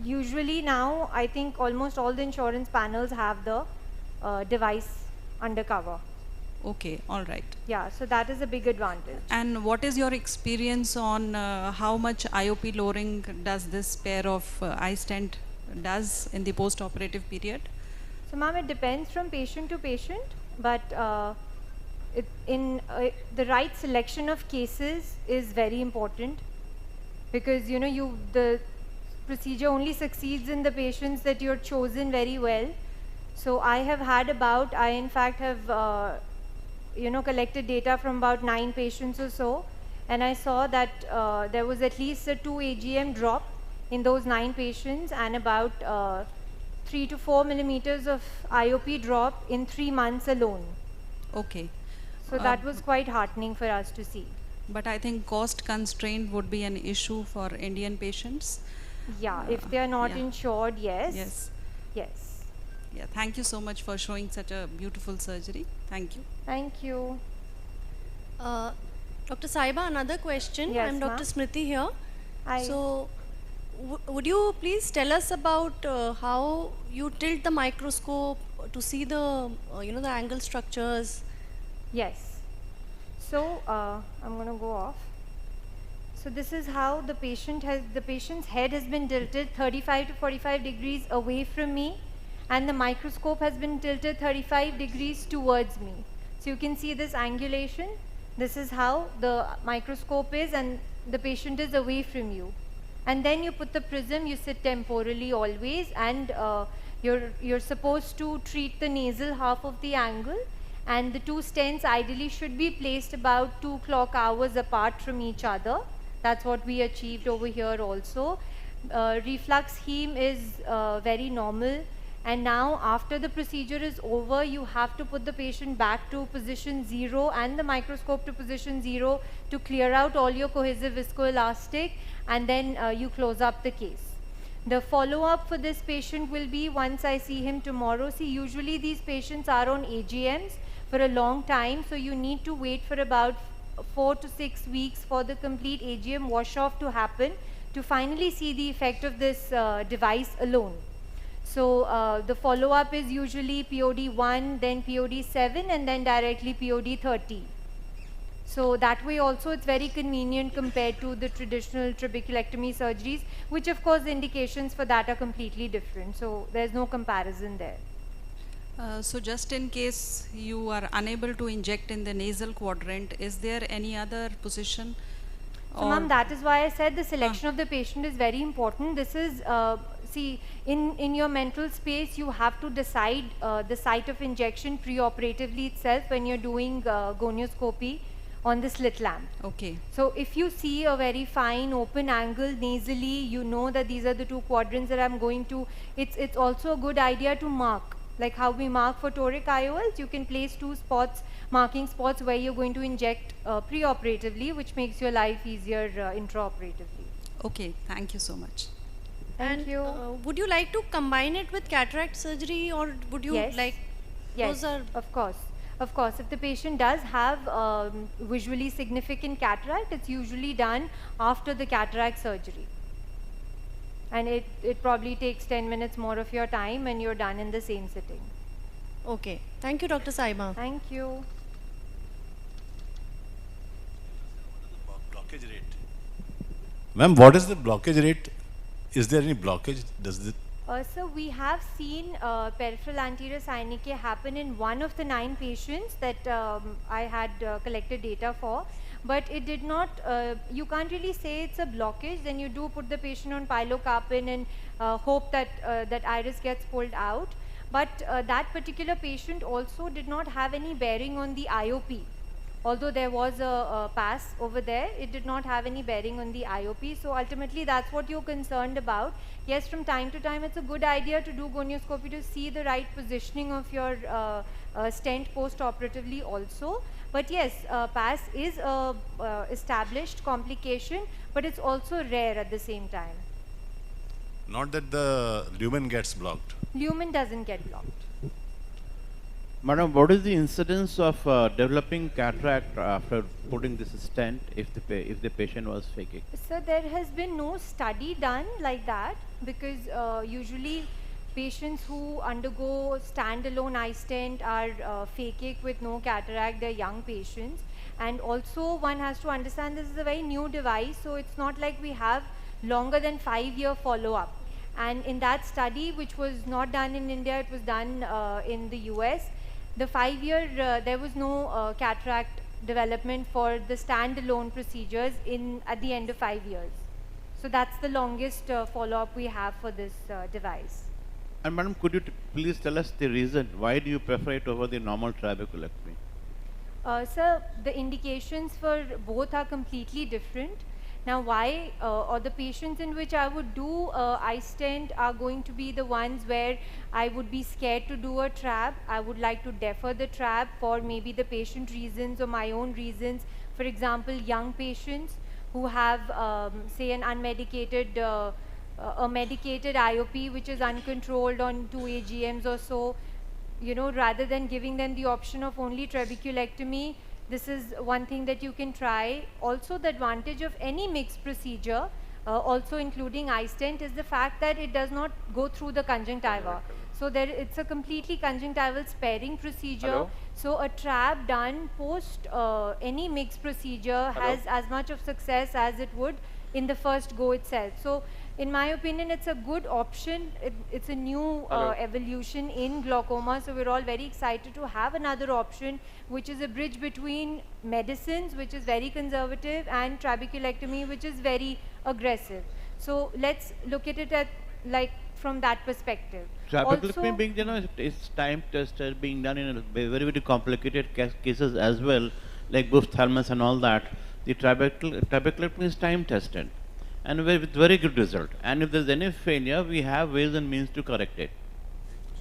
usually now I think almost all the insurance panels have the device under cover. Okay, all right. Yeah, so that is a big advantage. And what is your experience on how much IOP lowering does this pair of eye stent does in the post-operative period? So, ma'am, it depends from patient to patient, but the right selection of cases is very important, because the procedure only succeeds in the patients that you're chosen very well. So I in fact have collected data from about 9 patients or so, and I saw that there was at least a 2 AGM drop in those 9 patients, and about 3 to 4 millimeters of IOP drop in 3 months alone. Okay. So that was quite heartening for us to see. But I think cost constraint would be an issue for Indian patients. Yeah, if they are not yeah. insured, yes. Yes. Yes. Yeah, thank you so much for showing such a beautiful surgery. Thank you. Thank you. Dr. Saiba, another question. Yes, I'm Dr. ma'am. Smriti here. Hi. So, would you please tell us about how you tilt the microscope to see the, the angle structures? Yes. So I'm going to go off. So this is how the patient's head has been tilted 35 to 45 degrees away from me, and the microscope has been tilted 35 degrees towards me. So you can see this angulation. This is how the microscope is, and the patient is away from you. And then you put the prism, you sit temporally always, and you're supposed to treat the nasal half of the angle, and the 2 stents ideally should be placed about 2 clock hours apart from each other. That's what we achieved over here also. Reflux heme is very normal, and now after the procedure is over, you have to put the patient back to position 0 and the microscope to position 0 to clear out all your cohesive viscoelastic, and then you close up the case. The follow-up for this patient will be once I see him tomorrow. See, usually these patients are on AGMs for a long time, so you need to wait for about 4 to 6 weeks for the complete AGM wash-off to happen to finally see the effect of this device alone. So the follow-up is usually POD 1, then POD 7, and then directly POD 30. So that way also it's very convenient compared to the traditional trabeculectomy surgeries, which of course the indications for that are completely different. So there's no comparison there. So just in case you are unable to inject in the nasal quadrant, is there any other position? So ma'am, that is why I said the selection of the patient is very important. This is, see, in your mental space, you have to decide the site of injection preoperatively itself when you're doing gonioscopy on the slit lamp. Okay. So if you see a very fine open angle nasally, you know that these are the 2 quadrants that I'm going to, it's also a good idea to mark. Like how we mark for toric IOLs, you can place 2 spots, marking spots where you're going to inject preoperatively, which makes your life easier intraoperatively. Okay, thank you so much. Thank you. Would you like to combine it with cataract surgery, or would you like? Yes, Those are of course. Of course, if the patient does have visually significant cataract, it's usually done after the cataract surgery. And it probably takes 10 minutes more of your time, and you're done in the same sitting. Okay. Thank you, Dr. Saiba. Thank you. Blockage rate. Ma'am, what is the blockage rate? Is there any blockage? Does it? So we have seen peripheral anterior synechia happen in one of the 9 patients that I had collected data for. But it did not, you can't really say it's a blockage. Then you do put the patient on pilocarpine and hope that that iris gets pulled out. But that particular patient also did not have any bearing on the IOP. Although there was a pass over there, it did not have any bearing on the IOP. So ultimately, that's what you're concerned about. Yes, from time to time, it's a good idea to do gonioscopy to see the right positioning of your stent post-operatively also. But yes, pass is a established complication, but it's also rare at the same time. Not that the lumen gets blocked. Lumen doesn't get blocked. Madam, what is the incidence of developing cataract after putting this stent if the patient was phakic? So there has been no study done like that, because usually patients who undergo standalone eye stent are phakic with no cataract. They're young patients, and also one has to understand this is a very new device, so it's not like we have longer than 5-year follow-up. And in that study, which was not done in India, it was done in the US, the 5-year, there was no cataract development for the standalone procedures at the end of 5 years. So that's the longest follow-up we have for this device. And madam, could you please tell us the reason why do you prefer it over the normal trabeculectomy? Sir, the indications for both are completely different. Now why, or the patients in which I would do eye stent are going to be the ones where I would be scared to do a trab. I would like to defer the trab for maybe the patient reasons or my own reasons. For example, young patients who have, say, an unmedicated, a medicated IOP which is uncontrolled on 2 AGMs or so, you know, rather than giving them the option of only trabeculectomy, this is one thing that you can try. Also, the advantage of any mixed procedure, also including eye stent, is the fact that it does not go through the conjunctiva. So it's a completely conjunctival sparing procedure. Hello? So a trab done post any mixed procedure has as much of success as it would in the first go itself. So in my opinion, it's a good option. It's a new evolution in glaucoma, so we're all very excited to have another option, which is a bridge between medicines, which is very conservative, and trabeculectomy, which is very aggressive. So let's look at it like from that perspective. Trabeculectomy being, you know, it's time tested, being done in very, very complicated cases as well, like ophthalmos and all that. The trabeculectomy is time tested, and with very good result. And if there's any failure, we have ways and means to correct it.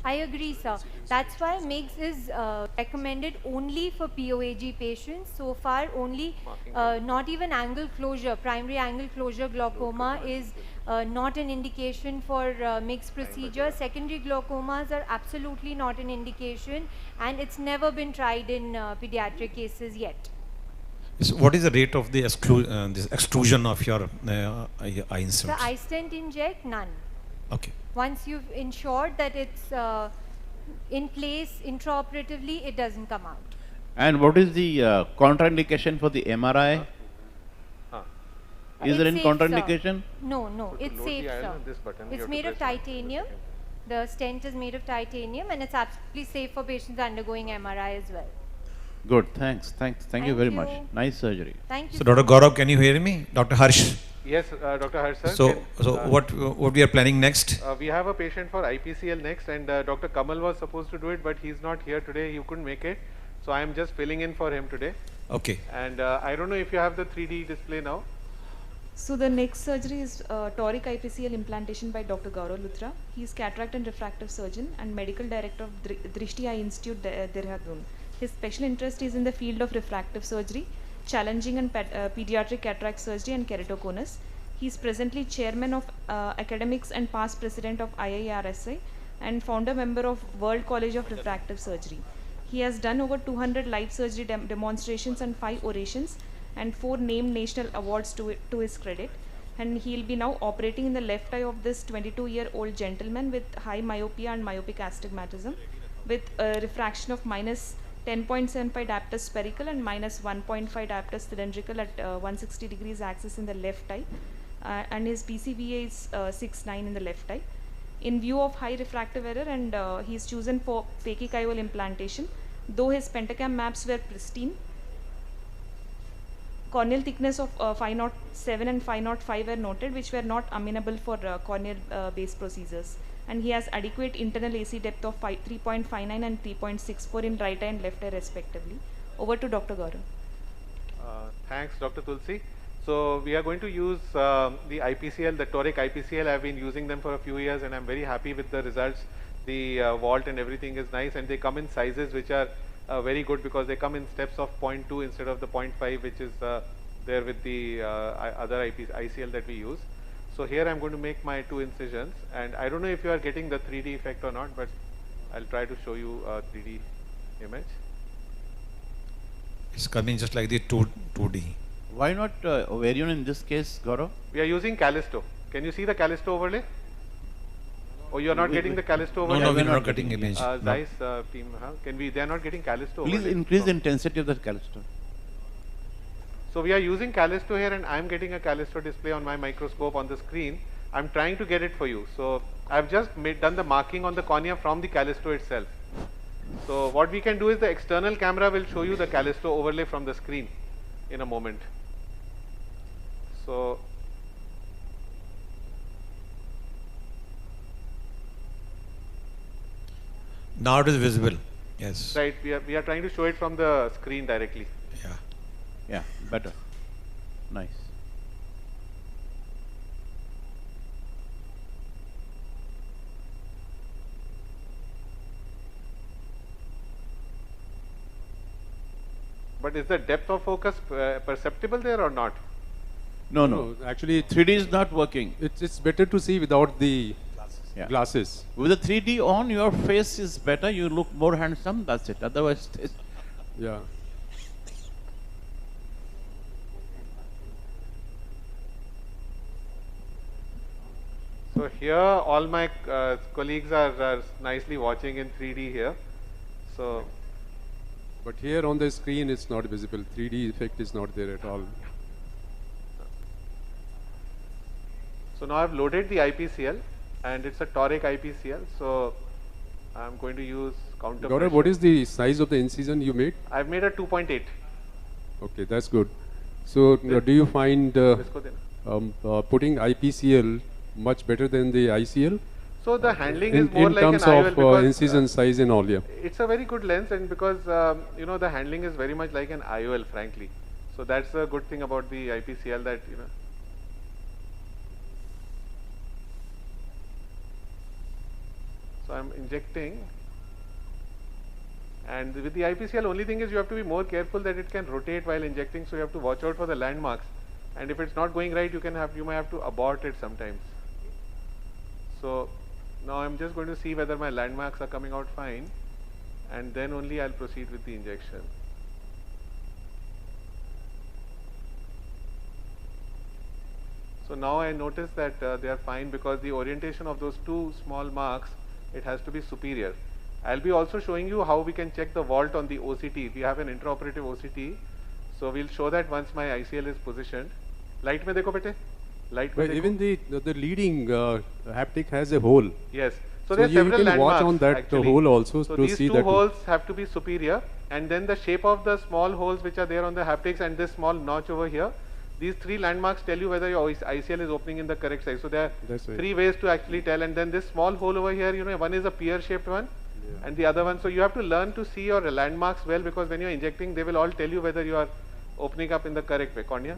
I agree, sir. That's why MIGS is recommended only for POAG patients. So far, only not even angle closure, primary angle closure glaucoma is not an indication for MIGS procedure. Secondary glaucomas are absolutely not an indication, and it's never been tried in pediatric cases yet. So what is the rate of the this exclusion of your eye inserts? The eye stent inject, none. Okay. Once you've ensured that it's in place intraoperatively, it doesn't come out. And what is the contraindication for the MRI? Is there any contraindication? No, no, it's safe, sir. It's made of titanium. The stent is made of titanium, and it's absolutely safe for patients undergoing MRI as well. Good, thanks. Thank you very much. Nice surgery. Thank you. So, Dr. Gaurav, can you hear me? Dr. Harsh? Yes, Dr. Harsh, sir. So what we are planning next? We have a patient for IPCL next, and Dr. Kamal was supposed to do it, but he's not here today. He couldn't make it. So I am just filling in for him today. Okay. And I don't know if you have the 3D display now. So the next surgery is toric IPCL implantation by Dr. Gaurav Luthra. He is cataract and refractive surgeon and medical director of Drishti Eye Institute, Dehradun. His special interest is in the field of refractive surgery, challenging and pediatric cataract surgery and keratoconus. He is presently chairman of academics and past president of IIRSI and founder member of World College of Refractive Surgery. He has done over 200 live surgery demonstrations and 5 orations and 4 named national awards to his credit. And he will be now operating in the left eye of this 22-year-old gentleman with high myopia and myopic astigmatism with a refraction of minus 10.75 diopters spherical and minus 1.5 diopters cylindrical at 160 degrees axis in the left eye, and his PCVA is 6.9 in the left eye. In view of high refractive error, and he is chosen for phakic IOL implantation, though his pentacam maps were pristine. Corneal thickness of 507 and 505 were noted, which were not amenable for corneal based procedures. and he has adequate internal AC depth of 3.59 and 3.64 in right eye and left eye respectively. Over to Dr. Gaurav. Thanks, Dr. Tulsi. So we are going to use the IPCL, the toric IPCL. I've been using them for a few years and I'm very happy with the results. The vault and everything is nice, and they come in sizes which are very good because they come in steps of 0.2 instead of the 0.5 which is there with the other ICL that we use. So here I'm going to make my 2 incisions, and I don't know if you are getting the 3D effect or not, but I'll try to show you a 3D image. It's coming just like the 2D. Why not Ovarian in this case, Gaurav? We are using Callisto. Can you see the Callisto overlay? Oh, you are not getting the Callisto overlay? No, we are not getting image. Zeiss team, they are not getting Callisto Please overlay. increase the intensity of the Callisto. So we are using Callisto here, and I am getting a Callisto display on my microscope on the screen. I am trying to get it for you. So I have just done the marking on the cornea from the Callisto itself. So what we can do is the external camera will show you the Callisto overlay from the screen in a moment. So now it is visible. Yes. right, we are trying to show it from the screen directly. Yeah. Yeah, better. Nice. But is the depth of focus perceptible there or not? No. Actually, 3D is not working. It's better to see without the glasses. With the 3D on, your face is better. You look more handsome. That's it. Otherwise, yeah. So here all my colleagues are nicely watching in 3D here. So, but here on the screen it's not visible. 3D effect is not there at all. so now I've loaded the IPCL, and it's a toric IPCL. So I'm going to use counter. Gaurav, what is the size of the incision you made? I've made a 2.8. Okay, that's good. So do you find putting IPCL much better than the ICL? So the handling is more like an IOL. In terms of incision size and all, yeah. It's a very good lens, and because the handling is very much like an IOL, frankly. So that's a good thing about the IPCL, that So I'm injecting, and with the IPCL, only thing is you have to be more careful that it can rotate while injecting. So you have to watch out for the landmarks, and if it's not going right, you might have to abort it sometimes. So now I'm just going to see whether my landmarks are coming out fine, and then only I'll proceed with the injection. So now I notice that they are fine, because the orientation of those 2 small marks, it has to be superior. I'll be also showing you how we can check the vault on the OCT. We have an intraoperative OCT. So we'll show that once my ICL is positioned. Light mein dekho bete. Light mein But dekho. even the leading haptic has a hole. Yes. So there are you several can landmarks watch on that actually. hole also So to these see 2 that. holes have to be superior, and then the shape of the small holes which are there on the haptics and this small notch over here. These 3 landmarks tell you whether your ICL is opening in the correct size. So there are That's right. 3 ways to actually tell, and then this small hole over here, one is a pear-shaped one, and the other one. So you have to learn to see your landmarks well, because when you're injecting, they will all tell you whether you are opening up in the correct way. Cornea.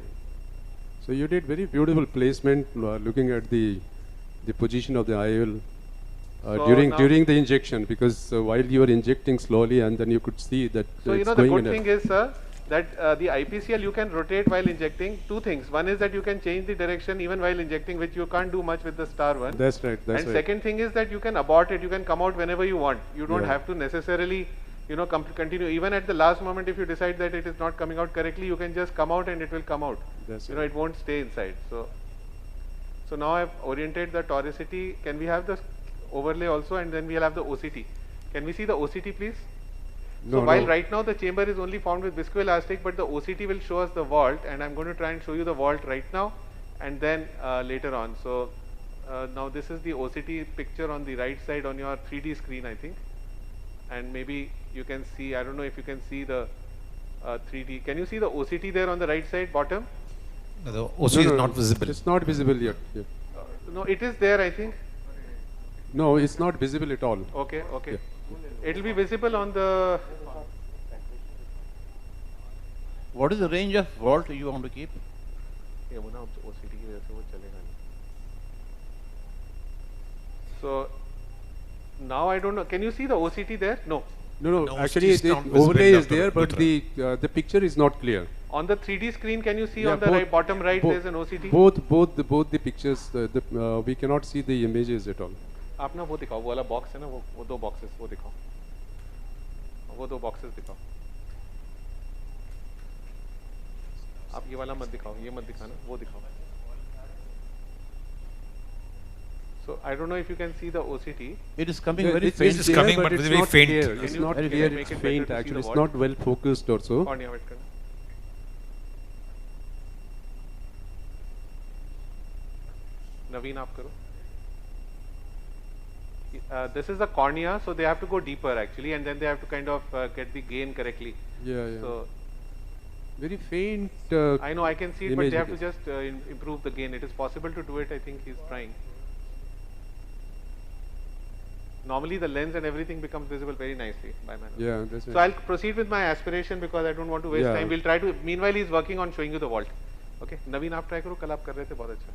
So you did very beautiful placement looking at the position of the IOL So during the injection, because while you were injecting slowly, and then you could see that So it's the going good in thing is, sir, that the IPCL you can rotate while injecting. 2 things. One is that you can change the direction even while injecting, which you can't do much with the star one. That's right. That's and right. second thing is that you can abort it. You can come out whenever you want. You don't Yeah. have to necessarily, continue. Even at the last moment, if you decide that it is not coming out correctly, you can just come out and it will come out. That's It won't stay inside. So now I've oriented the toricity. Can we have the overlay also, and then we'll have the OCT. Can we see the OCT, please? So No, while no. right now the chamber is only formed with viscoelastic, but the OCT will show us the vault, and I'm going to try and show you the vault right now, and then later on. So now this is the OCT picture on the right side on your 3D screen, I think, and maybe you can see, I don't know if you can see the 3D. Can you see the OCT there on the right side bottom? No, the OCT is not visible. It's not visible yet. Yeah. No, it is there, I think. No, it's not visible at all. Okay, okay. Yeah. It will be visible on the... What is the range of vault you want to keep? So now I don't know. Can you see the OCT there? No. No, actually the overlay is there, but the picture is not clear. On the 3D screen, can you see on the bottom right there's an OCT? Both the pictures, we cannot see the images at all. आप ना वो दिखाओ, वो वाला box है ना, वो दो बॉक्सेस वो दिखाओ, वो दो बॉक्सेस दिखाओ. आप ये वाला मत दिखाओ, ये मत दिखाना, वो दिखाओ. So I don't know if you can see the OCT. It is coming very faint. It is coming, but it's very faint. It's not clear. It's faint actually. It's not well focused also. Naveen, aap karo. This is the cornea, so they have to go deeper actually, and then they have to kind of get the gain correctly. Yeah. So very faint. I know, I can see it, but they have to just improve the gain. It is possible to do it. I think he's trying. Normally the lens and everything becomes visible very nicely by manual. Yeah, that's so right. I'll proceed with my aspiration because I don't want to waste time. We'll try to. Meanwhile, he's working on showing you the vault. Okay, Naveen, आप try करो. कल आप कर रहे थे बहुत अच्छा.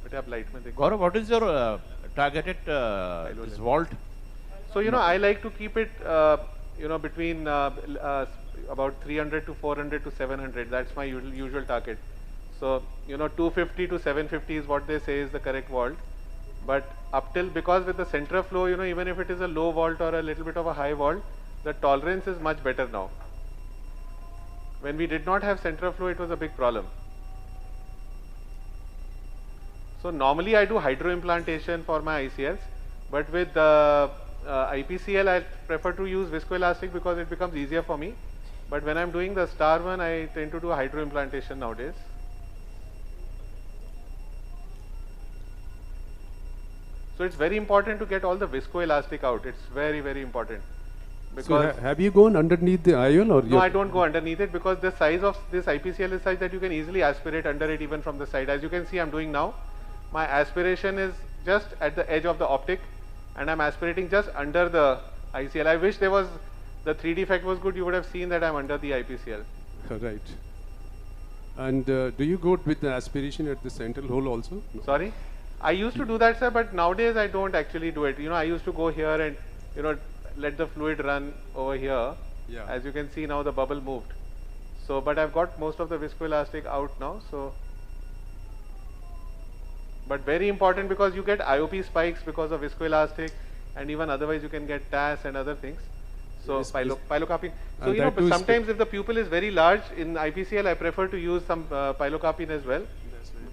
बेटे आप light में देखो. Gaurav, what is your targeted this vault? So you know, I like to keep it between about 300 to 400 to 700. That's my usual target. So, 250 to 750 is what they say is the correct vault. But up till, because with the center flow, even if it is a low vault or a little bit of a high vault, the tolerance is much better now. When we did not have center flow, it was a big problem. So normally I do hydroimplantation for my ICLs, but with IPCL, I prefer to use viscoelastic because it becomes easier for me. But when I'm doing the star one, I tend to do hydroimplantation nowadays. So it's very important to get all the viscoelastic out. It's very, very important. Because so have you gone underneath the IOL or? No, I don't go underneath it because the size of this IPCL is such that you can easily aspirate under it even from the side. As you can see, I'm doing now. My aspiration is just at the edge of the optic and I'm aspirating just under the ICL. I wish there was, the 3D effect was good. You would have seen that I'm under the IPCL. Right. And do you go with the aspiration at the central hole also? No. Sorry? I used to do that, sir, but nowadays I don't actually do it. I used to go here and, let the fluid run over here. Yeah. As you can see now, the bubble moved. So, but I've got most of the viscoelastic out now. So, but very important because you get IOP spikes because of viscoelastic, and even otherwise you can get TAS and other things. So, yes, pilocarpine. So, sometimes if the pupil is very large in IPCL, I prefer to use some pilocarpine as well.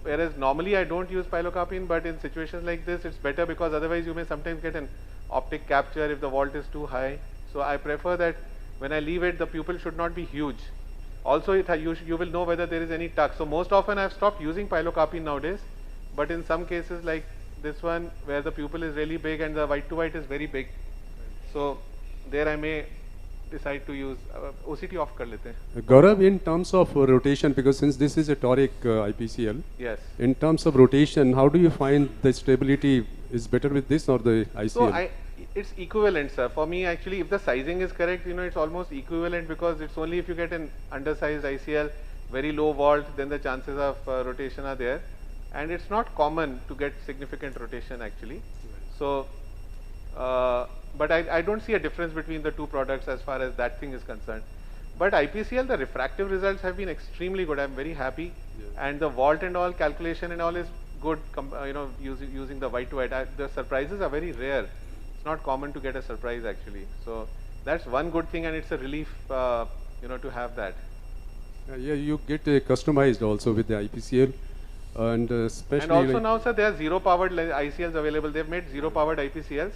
Whereas normally I don't use pilocarpine, but in situations like this, it's better because otherwise you may sometimes get an optic capture if the vault is too high. So I prefer that when I leave it, the pupil should not be huge. Also, you will know whether there is any tuck. So most often I've stopped using pilocarpine nowadays, but in some cases like this one where the pupil is really big and the white to white is very big, so there I may decide to use OCT off kar lete hain. Gaurav, in terms of rotation, because since this is a toric IPCL, yes. In terms of rotation, how do you find the stability is better with this or the ICL? So it's equivalent, sir. For me, actually, if the sizing is correct, it's almost equivalent because it's only if you get an undersized ICL, very low vault, then the chances of rotation are there. And it's not common to get significant rotation actually. So, but I don't see a difference between the two products as far as that thing is concerned. But IPCL, the refractive results have been extremely good. I'm very happy. Yes. And the vault and all, calculation and all is good, using the white to white. The surprises are very rare. It's not common to get a surprise actually. So that's one good thing and it's a relief, to have that. Yeah, you get customized also with the IPCL. And especially and also now, sir, there are zero powered ICLs available. They've made zero powered IPCLs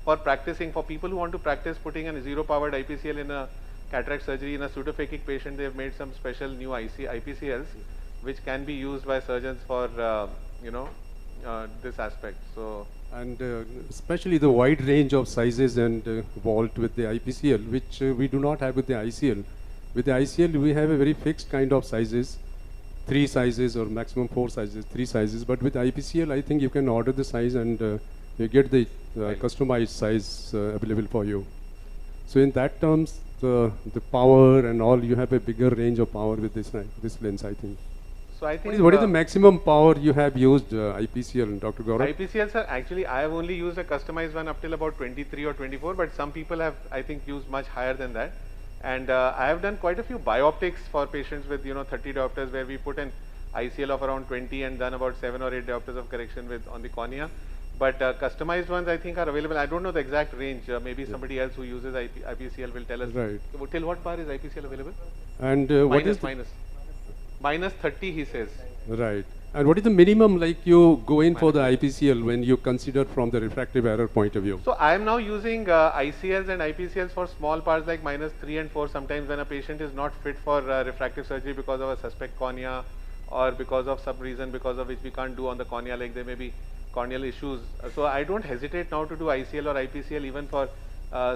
for practicing, for people who want to practice putting a zero powered IPCL in a cataract surgery in a pseudophakic patient. They've made some special new IPCLs which can be used by surgeons for this aspect. So and especially the wide range of sizes and vault with the IPCL, which we do not have with the ICL. With the ICL, we have a very fixed kind of sizes. 3 sizes or maximum 4 sizes, 3 sizes. But with IPCL, I think you can order the size and you get the customized size available for you. So in that terms, the power and all, you have a bigger range of power with this lens, I think. So I think what is the maximum power you have used IPCL, Dr. Gaurav? IPCL, sir, actually I have only used a customized one up till about 23 or 24, but some people have, I think, used much higher than that. And I have done quite a few bioptics for patients with 30 diopters, where we put an ICL of around 20 and done about 7 or 8 diopters of correction on the cornea. But customized ones, I think, are available. I don't know the exact range. Maybe somebody else who uses IPCL will tell us. Right. Till what power is IPCL available? And what is minus 30, he says. Right. And what is the minimum, like, you go in for the IPCL when you consider from the refractive error point of view? So I am now using ICLs and IPCLs for small powers like -3 and 4. Sometimes when a patient is not fit for refractive surgery because of a suspect cornea, or because of some reason because of which we can't do on the cornea, like there may be corneal issues. So I don't hesitate now to do ICL or IPCL even for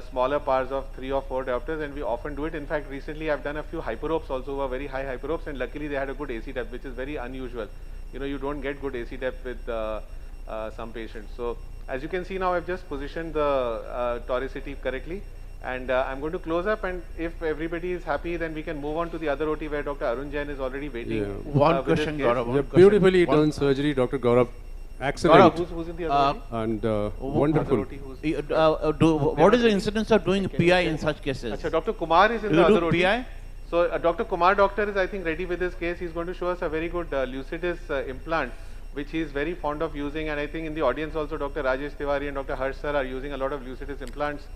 smaller powers of 3 or 4 diopters, and we often do it. In fact, recently I've done a few hyperopes also, who are very high hyperopes, and luckily they had a good AC depth, which is very unusual. You don't get good AC depth with some patients. So as you can see now, I've just positioned the toricity correctly, and I'm going to close up, and if everybody is happy, then we can move on to the other OT where Dr. Arun Jain is already waiting. One question, Gaurav. Yeah, beautifully done surgery, Dr. Gaurav. Excellent. Gaurav, who's in the other OT? And wonderful. What is the incidence of doing PI in such cases? Achha, Dr. Kumar is in Do the you other do OT. PI? So Dr. Kumar doctor is, I think, ready with his case. He's going to show us a very good Lucidis implant, which he is very fond of using. And I think in the audience also, Dr. Rajesh Tiwari and Dr. Harsh sir are using a lot of Lucidis implants.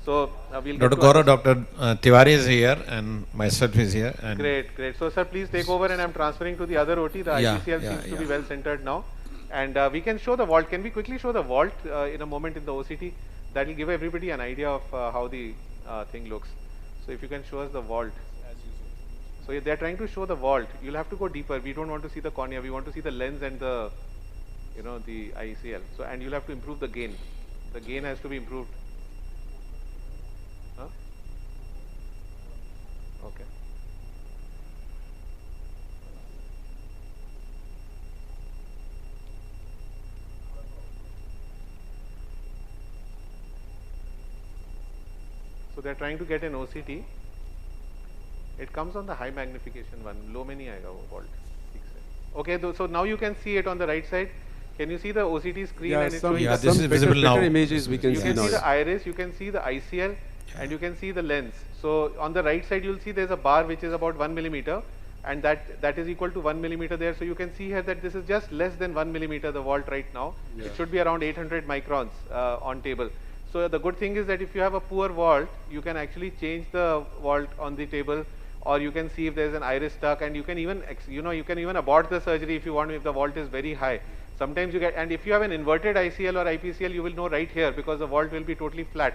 So we'll Dr. Gaurav, Dr. Tiwari is here and myself is here. And great, great. So sir, please take over, and I'm transferring to the other OT. The IPCL seems to be well centered now. And we can show the vault. Can we quickly show the vault in a moment in the OCT? That will give everybody an idea of how the thing looks. So if you can show us the vault. So if they are trying to show the vault, you'll have to go deeper. We don't want to see the cornea. We want to see the lens and the, the ICL. So, and you'll have to improve the gain. The gain has to be improved. Huh? Okay. So they're trying to get an OCT. It comes on the high magnification one. Low mein nahi aayega wo vault. Okay, so now you can see it on the right side. Can you see the OCT screen? Yeah, and it's showing this is visible now. Images we can you see can now. see the iris, you can see the ICL, and you can see the lens. So on the right side, you'll see there's a bar which is about 1 millimeter, and that is equal to 1 millimeter there. So you can see here that this is just less than 1 millimeter, the vault right now. Yeah. It should be around 800 microns on table. So the good thing is that if you have a poor vault, you can actually change the vault on the table, or you can see if there's an iris stuck, and you can even, you can even abort the surgery if you want, if the vault is very high. Sometimes you get, and if you have an inverted ICL or IPCL, you will know right here because the vault will be totally flat.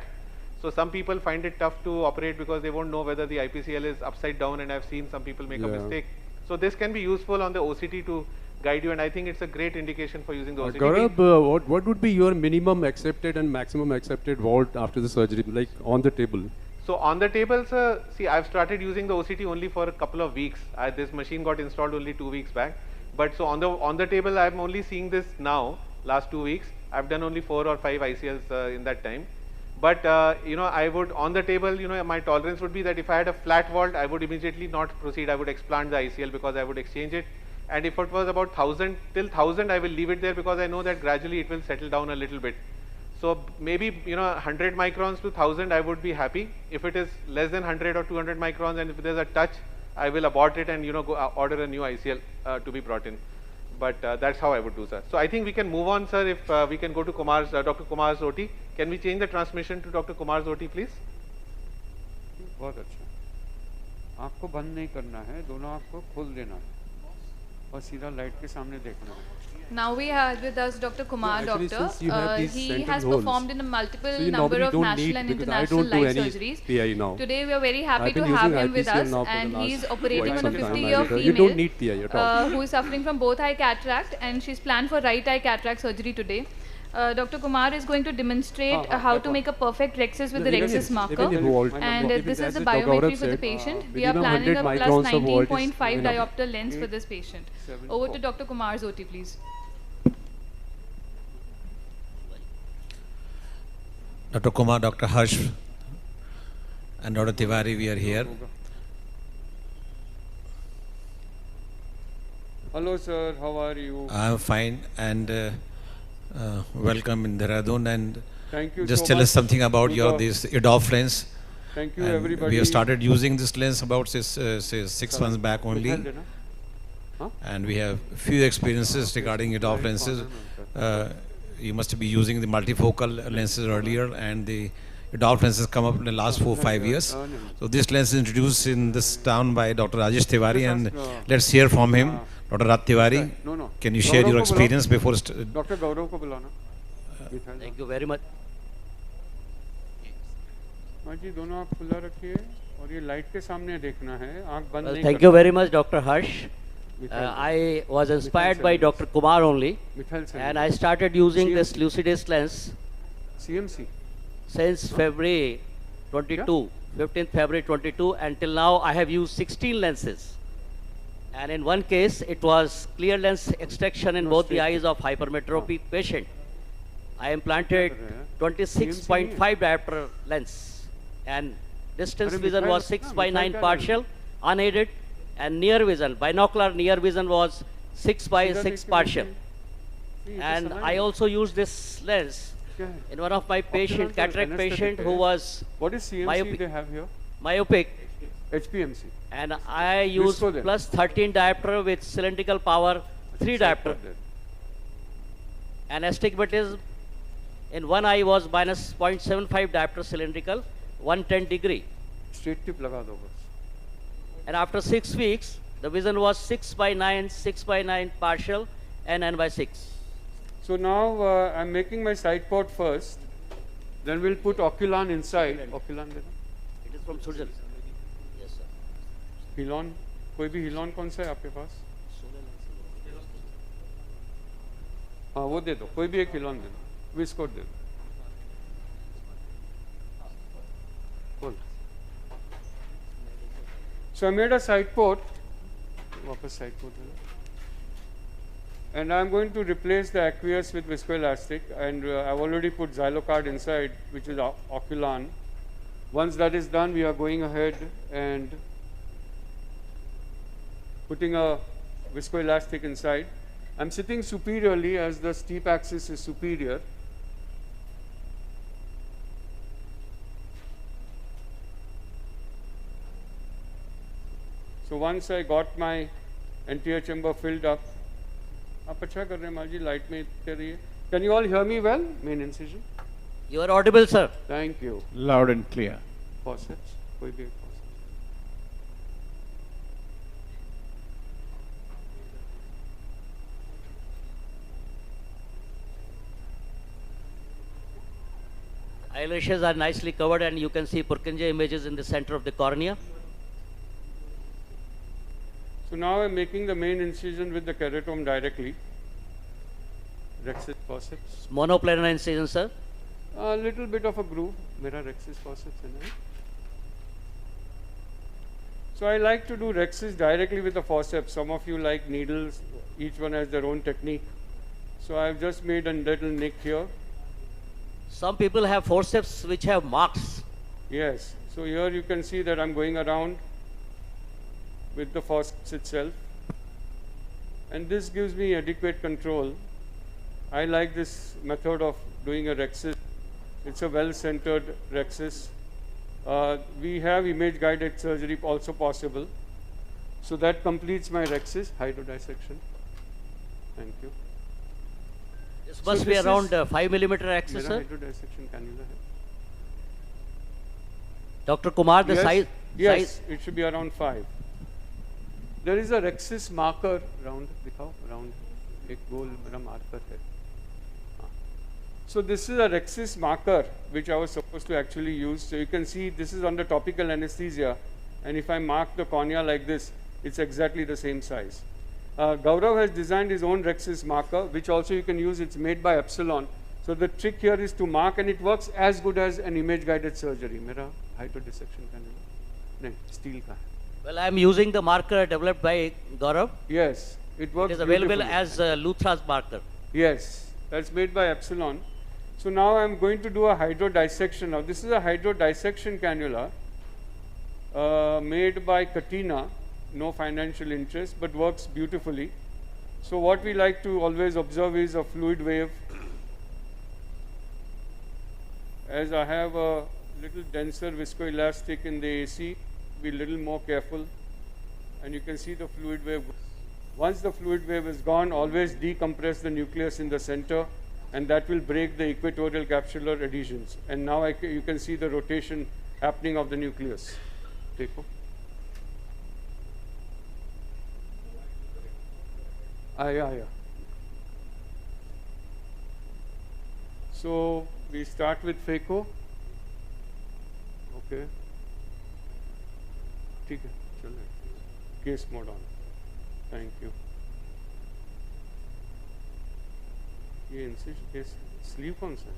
So some people find it tough to operate because they won't know whether the IPCL is upside down, and I've seen some people make a mistake. So this can be useful on the OCT to guide you, and I think it's a great indication for using the OCT. Gaurav, what would be your minimum accepted and maximum accepted vault after the surgery, like on the table? So on the table, sir, see, I've started using the OCT only for a couple of weeks. This machine got installed only 2 weeks back. But so on the table, I'm only seeing this now, last 2 weeks. I've done only 4 or 5 ICLs in that time. But, I would, on the table, my tolerance would be that if I had a flat vault, I would immediately not proceed. I would explant the ICL because I would exchange it. And if it was about 1000, till 1000, I will leave it there because I know that gradually it will settle down a little bit. So maybe 100 microns to 1000, I would be happy. If it is less than 100 or 200 microns, and if there's a touch, I will abort it and go order a new ICL to be brought in. But that's how I would do, sir. So I think we can move on, sir. If we can go to Kumar's, Dr. Kumar's OT. Can we change the transmission to Dr. Kumar's OT, please? बहुत अच्छा. आपको बंद नहीं करना है, दोनों आपको खोल देना है और सीधा लाइट के सामने देखना है. Now we have with us Dr. Kumar, actually, doctor. since you have these He central has holes, performed in a multiple so you number normally of don't national need, and because I international don't do live any surgeries. PI now. Today we are very happy I've been to have using him with IPCL us, now for the and he is last operating quite on a some time. 50-year female You don't need PI at all. who is suffering from both eye cataract, and she's planned for right eye cataract surgery today. Dr. Kumar is going to demonstrate how to make a perfect rexis with the rexis marker, and this is the biometry for the patient. We are planning a plus 19.5 diopter lens for this patient. Over to Dr. Kumar's OT, please. Dr. Kumar, Dr. Harsh, and Dr. Tiwari, we are here. Hello, sir. How are you? I am fine, and welcome in Dehradun. And thank you just so tell us much something about to your the- this EDOF lens. Thank you, And everybody. we have started using this lens about say 6 months back only. And we have few experiences regarding EDOF lenses. You must be using the multifocal lenses earlier, and the EDOF lenses come up in the last 4-5 years. So this lens is introduced in this town by Dr. Rajesh Tiwari, and let's hear from him. Dr. Rat Tiwari, No. can you share Gaurav your ko experience bulao. before? Dr. Gaurav ko bulana. Thank you very much. माँ जी दोनों आप खुला रखिए और ये light के सामने देखना है, आंख बंद नहीं Thank करना। you very much, Dr. Harsh. I was inspired by Dr. Kumar only, and I started using this Lucidis lens CMC since February 22, 15th February 22, until now I have used 16 lenses. And in one case, it was clear lens extraction in both the eyes of hypermetropy patient. I implanted 26.5 diopter lens, and distance vision was 6/9 partial, unaided, and near vision, binocular near vision was 6/6 partial. And I also used this lens in one of my patient, cataract patient, who was What is CMC they have here? myopic, HPMC. and I used plus 13 diopter with cylindrical power 3 diopter. And astigmatism in one eye was minus 0.75 diopter cylindrical, 110 degree. Straight tip लगा दो बस. And after 6 weeks, the vision was 6/9, 6/9 partial, and n/6. So now I'm making my side port first. Then we'll put Oculan inside. Oculan देना. It is from surgery. Yes, sir. Hilon, कोई भी Hilon कौन सा है आपके पास? हाँ वो दे दो. कोई भी एक Hilon दे दो. Viscot दे दो. बोल. So I made a side port. वापस side port देना. And I'm going to replace the aqueous with viscoelastic, and I've already put Xylocard inside, which is Oculan. Once that is done, we are going ahead and putting a viscoelastic inside. I'm sitting superiorly as the steep axis is superior. So once I got my anterior chamber filled up, आप अच्छा कर रहे हैं माँ जी, light में इतने रहिए. Can you all hear me well? Main incision. You are audible, sir. Thank you. Loud and clear. Faucets. कोई भी एक faucet. Eyelashes are nicely covered, and you can see Purkinje images in the center of the cornea. So now I'm making the main incision with the keratome directly. Rexis faucets. Monoplanar incision, sir. A little bit of a groove. मेरा Rexis faucets in it. So I like to do Rexis directly with the forceps. Some of you like needles. Each one has their own technique. So I've just made a little nick here. Some people have forceps which have marks. Yes. So here you can see that I'm going around with the forceps itself. And this gives me adequate control. I like this method of doing a Rexis. It's a well-centered Rexis. We have image-guided surgery also possible. So that completes my Rexis hydrodissection. Thank you. This must be around 5 millimeter axis, मेरा sir. hydrodissection cannula है. Dr. Kumar, the Yes, size. yes, it should be around 5. There is a Rexis marker round. दिखाओ round. एक गोल मेरा marker है. So this is a rhexis marker which I was supposed to actually use. So you can see this is under topical anesthesia, and if I mark the cornea like this, it's exactly the same size. Gaurav has designed his own rhexis marker, which also you can use. It's made by Epsilon. So the trick here is to mark, and it works as good as an image-guided surgery. मेरा hydrodissection का नहीं, steel का. Well, I am using the marker developed by Gaurav. Yes, it works. It is available beautifully. as Luthra's marker. Yes, that's made by Epsilon. So now I'm going to do a hydrodissection. Now this is a hydrodissection cannula made by Katina, no financial interest, but works beautifully. So what we like to always observe is a fluid wave. As I have a little denser viscoelastic in the AC, be a little more careful, and you can see the fluid wave. Once the fluid wave is gone, always decompress the nucleus in the center, and that will break the equatorial capsular adhesions. And now you can see the rotation happening of the nucleus. Dekho. Yeah. So we start with phaco. Okay. ठीक है, चलो. Case mode on. Thank you. ये incision case sleeve कौन सा है?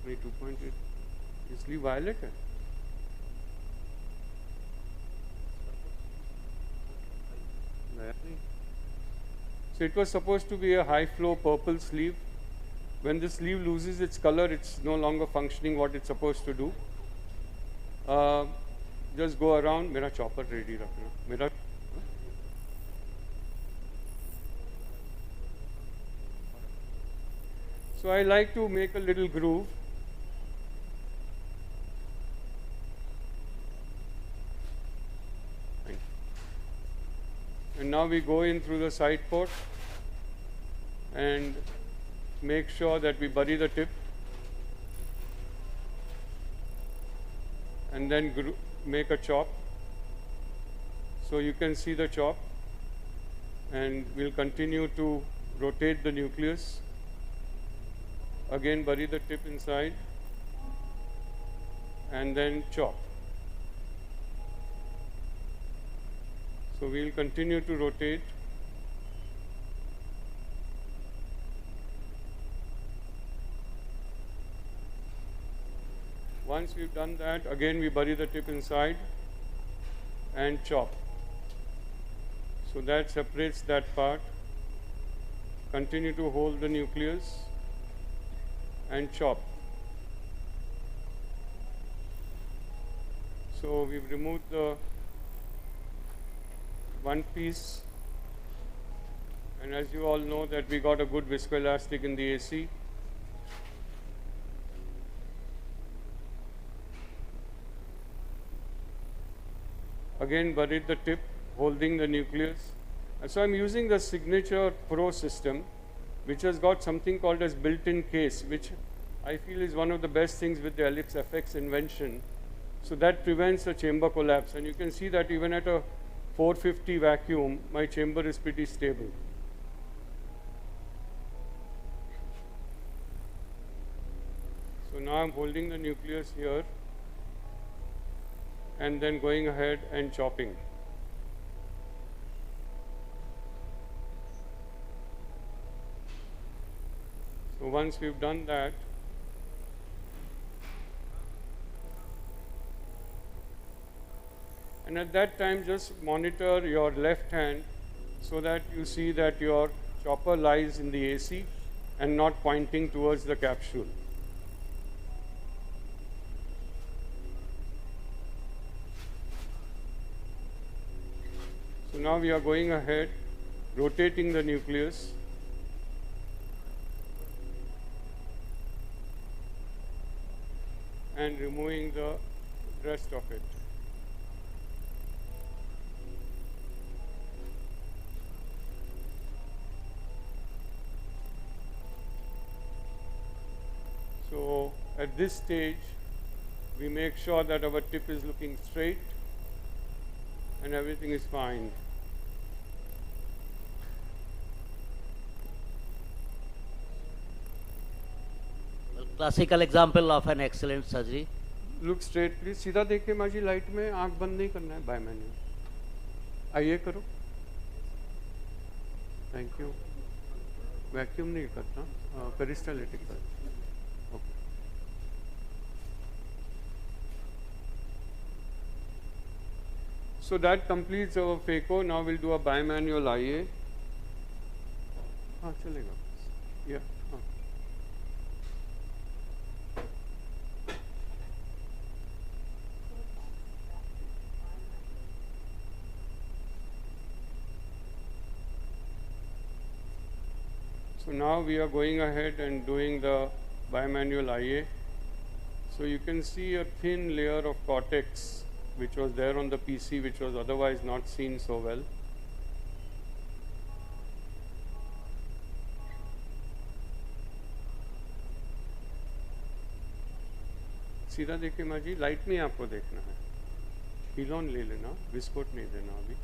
नहीं 2.8. ये sleeve violet है. So it was supposed to be a high flow purple sleeve. When the sleeve loses its color, it's no longer functioning what it's supposed to do. Just go around. मेरा chopper ready रखना. मेरा So I like to make a little groove. And now we go in through the side port and make sure that we bury the tip, and then make a chop. So you can see the chop, and we'll continue to rotate the nucleus. Again, bury the tip inside, and then chop. So we'll continue to rotate. Once we've done that, again we bury the tip inside and chop. So that separates that part. Continue to hold the nucleus and chop. So we've removed the one piece, and as you all know that we got a good viscoelastic in the AC. Again buried the tip, holding the nucleus. And so I'm using the Signature Pro system, which has got something called as built-in case, which I feel is one of the best things with the Ellipse FX invention. So that prevents a chamber collapse, and you can see that even at a 450 vacuum, my chamber is pretty stable. So now I'm holding the nucleus here and then going ahead and chopping. So once we've done that, and at that time just monitor your left hand so that you see that your chopper lies in the AC and not pointing towards the capsule. So now we are going ahead, rotating the nucleus. And removing the rest of it. So at this stage, we make sure that our tip is looking straight and everything is fine. classical example of an excellent surgery. Look straight please. सीधा देखिए माँ जी light में, आँख बंद नहीं करना है, bye manual. आइए करो. Thank you. वैक्यूम नहीं करना, पेरिस्टालिटिक कर. Okay. So that completes our phaco. Now we'll do a bimanual IA. हाँ चलेगा. Yeah. हाँ. So now we are going ahead and doing the bimanual IA. So you can see a thin layer of cortex which was there on the PC, which was otherwise not seen so well. सीधा देखिए माँ जी, light में आपको देखना है. हीलॉन ले लेना, Wiskott नहीं देना अभी.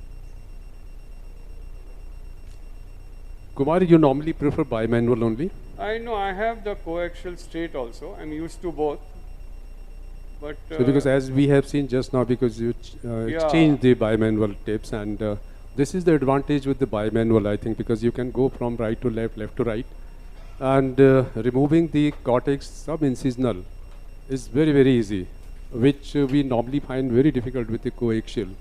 Kumar, you normally prefer bimanual only? I know I have the coaxial straight also. I'm used to both. But so because as we have seen just now, because you exchange the bimanual tips, and this is the advantage with the bimanual, I think, because you can go from right to left, left to right, and removing the cortex subincisional is very, very easy, which we normally find very difficult with the coaxial.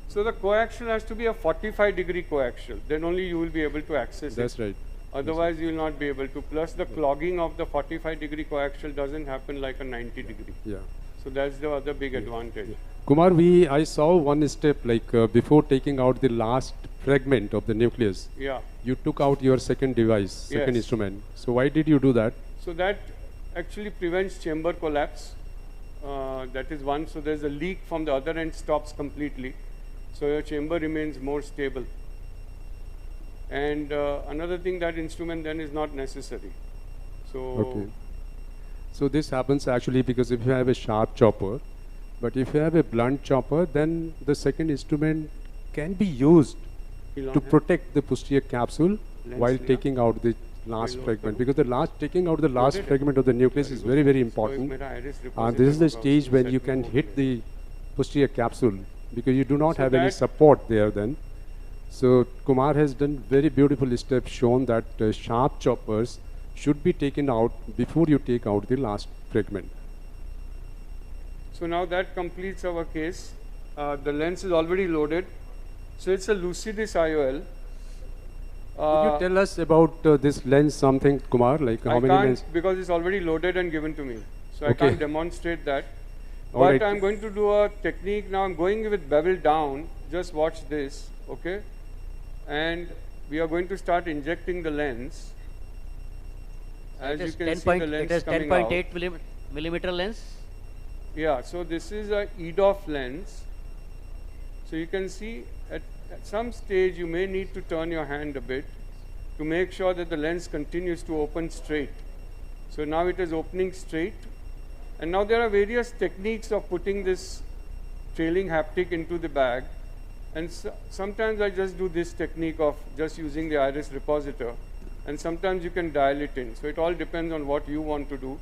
So the coaxial has to be a 45-degree coaxial. Then only you will be able to access it. That's right. Otherwise, you will not be able to. Plus, the clogging of the 45-degree coaxial doesn't happen like a 90-degree. Yeah. So that's the other big advantage. Yeah. Kumar, I saw one step, like before taking out the last fragment of the nucleus. Yeah. You took out your second device, second Yes. instrument. So why did you do that? So that actually prevents chamber collapse. That is one. So there's a leak from the other end, stops completely. So your chamber remains more stable. And another thing, that instrument then is not necessary. So okay. So this happens actually because if you have a sharp chopper, but if you have a blunt chopper, then the second instrument can be used to protect the posterior capsule while taking out the last fragment, because the taking out the last fragment of the nucleus is very, very important. This is the stage when you can hit the posterior capsule, because you do not have any support there then. So Kumar has done very beautiful steps, shown that sharp choppers should be taken out before you take out the last fragment. So now that completes our case. The lens is already loaded. So it's a Lucidis IOL. Could you tell us about this lens something, Kumar, like how many lenses? Because it's already loaded and given to me. So I can't demonstrate that. All but right. I'm going to do a technique. Now I'm going with bevel down. Just watch this, okay? And we are going to start injecting the lens. As you can see, the lens it is coming out. 10.8 millimeter lens. Yeah, so this is a EDOF lens. So you can see at some stage you may need to turn your hand a bit to make sure that the lens continues to open straight. So now it is opening straight. And now there are various techniques of putting this trailing haptic into the bag. And sometimes I just do this technique of just using the iris repositor. And sometimes you can dial it in. So it all depends on what you want to do.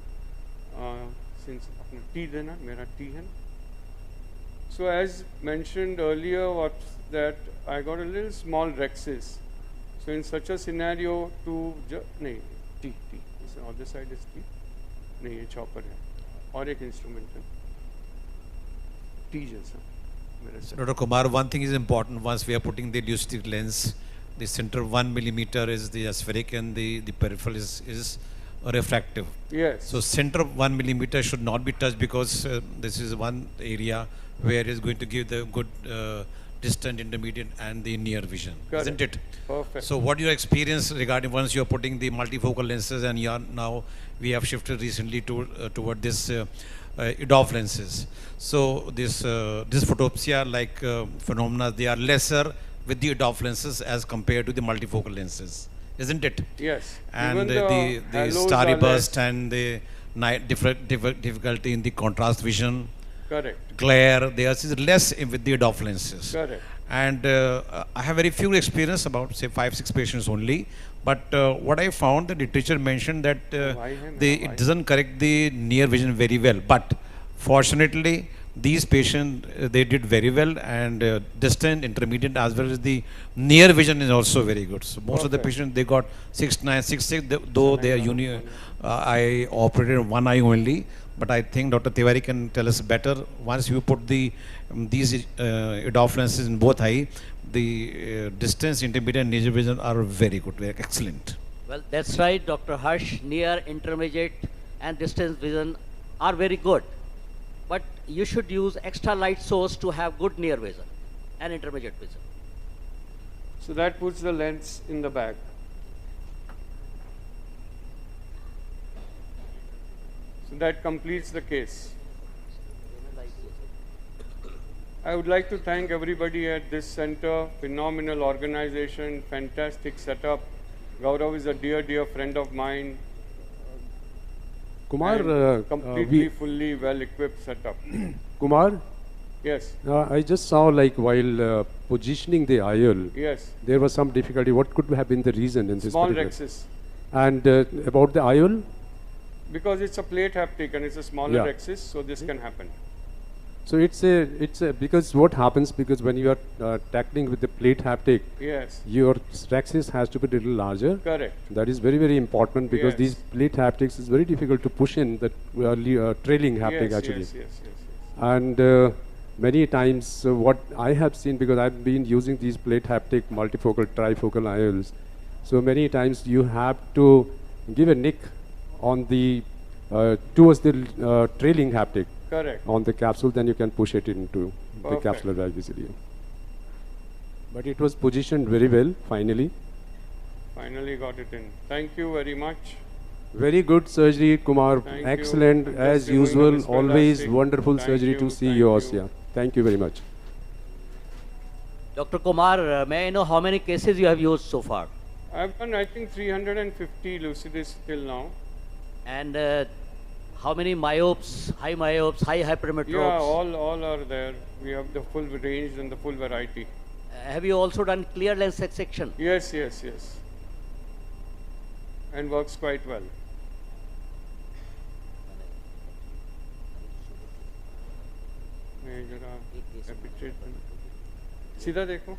Since T dena, mera T hai. So as mentioned earlier, that I got a little small rexis. So in such a scenario, T. This other side is T. नहीं ये chopper है. और एक instrument है. T जैसा. Dr. Kumar, one thing is important. Once we are putting the Lucidis lens, the center 1 millimeter is the aspheric and the peripheral is refractive. Yes. So center 1 millimeter should not be touched, because this is one area where it's going to give the good distant, intermediate and the near vision. Correct. Isn't it? Perfect. So what your experience regarding once you are putting the multifocal lenses, and you are now we have shifted recently toward this EDOF lenses. So this photopsia like phenomena, they are lesser with the EDOF lenses as compared to the multifocal lenses, isn't it? Yes. And Even the starry burst and the difficulty in the contrast vision, correct, glare, there is less with the EDOF lenses. Correct. And I have very few experience, about say 5-6 patients only. But what I found, the literature mentioned that it doesn't correct the near vision very well. But fortunately, these patients, they did very well, and distant, intermediate, as well as the near vision is also very good. So most of the patients, they got 6/9, 6/6, though they are I operated one eye only. But I think Dr. Tiwari can tell us better. Once you put these EDOF lenses in both eye, the distance, intermediate, and near vision are very good, very excellent. Well, that's right, Dr. Harsh. Near, intermediate, and distance vision are very good. But you should use extra light source to have good near vision and intermediate vision. So that puts the lens in the bag. So that completes the case. I would like to thank everybody at this center, phenomenal organization, fantastic setup. Gaurav is a dear, dear friend of mine. Kumar, completely, fully well-equipped setup. Kumar? Yes. I just saw, like, while positioning the IOL, yes, there was some difficulty. What could have been the reason in this small particular? rexes. And about the IOL? Because it's a plate haptic and it's a smaller Yeah. rexis, so this can happen. So it's a because what happens, because when you are tackling with the plate haptic, Yes. your rexis has to be a little larger. Correct. That is very, very important, because Yes. these plate haptics is very difficult to push in the trailing haptic Yes, actually. yes, yes, yes, And many times what I have seen, because I've been using these plate haptic multifocal, trifocal IOLs, so many times you have to give a nick on the towards the trailing haptic. Correct. On the capsule, then you can push it into Perfect. the capsular valve easily. But it was positioned very well, finally. Finally got it in. Thank you very much. Very good surgery, Kumar. Thank Excellent, you. as Just doing usual. this Always fantastic. wonderful Thank surgery you, to see thank yours. you. Yeah. Thank you very much. Dr. Kumar, may I know how many cases you have used so far? I've done, I think, 350 lucidus till now. And how many myopes, high hypermetropes? Yeah, all are there. We have the full range and the full variety. Have you also done clear lens section? Yes, yes, yes. And works quite well. सीधा देखो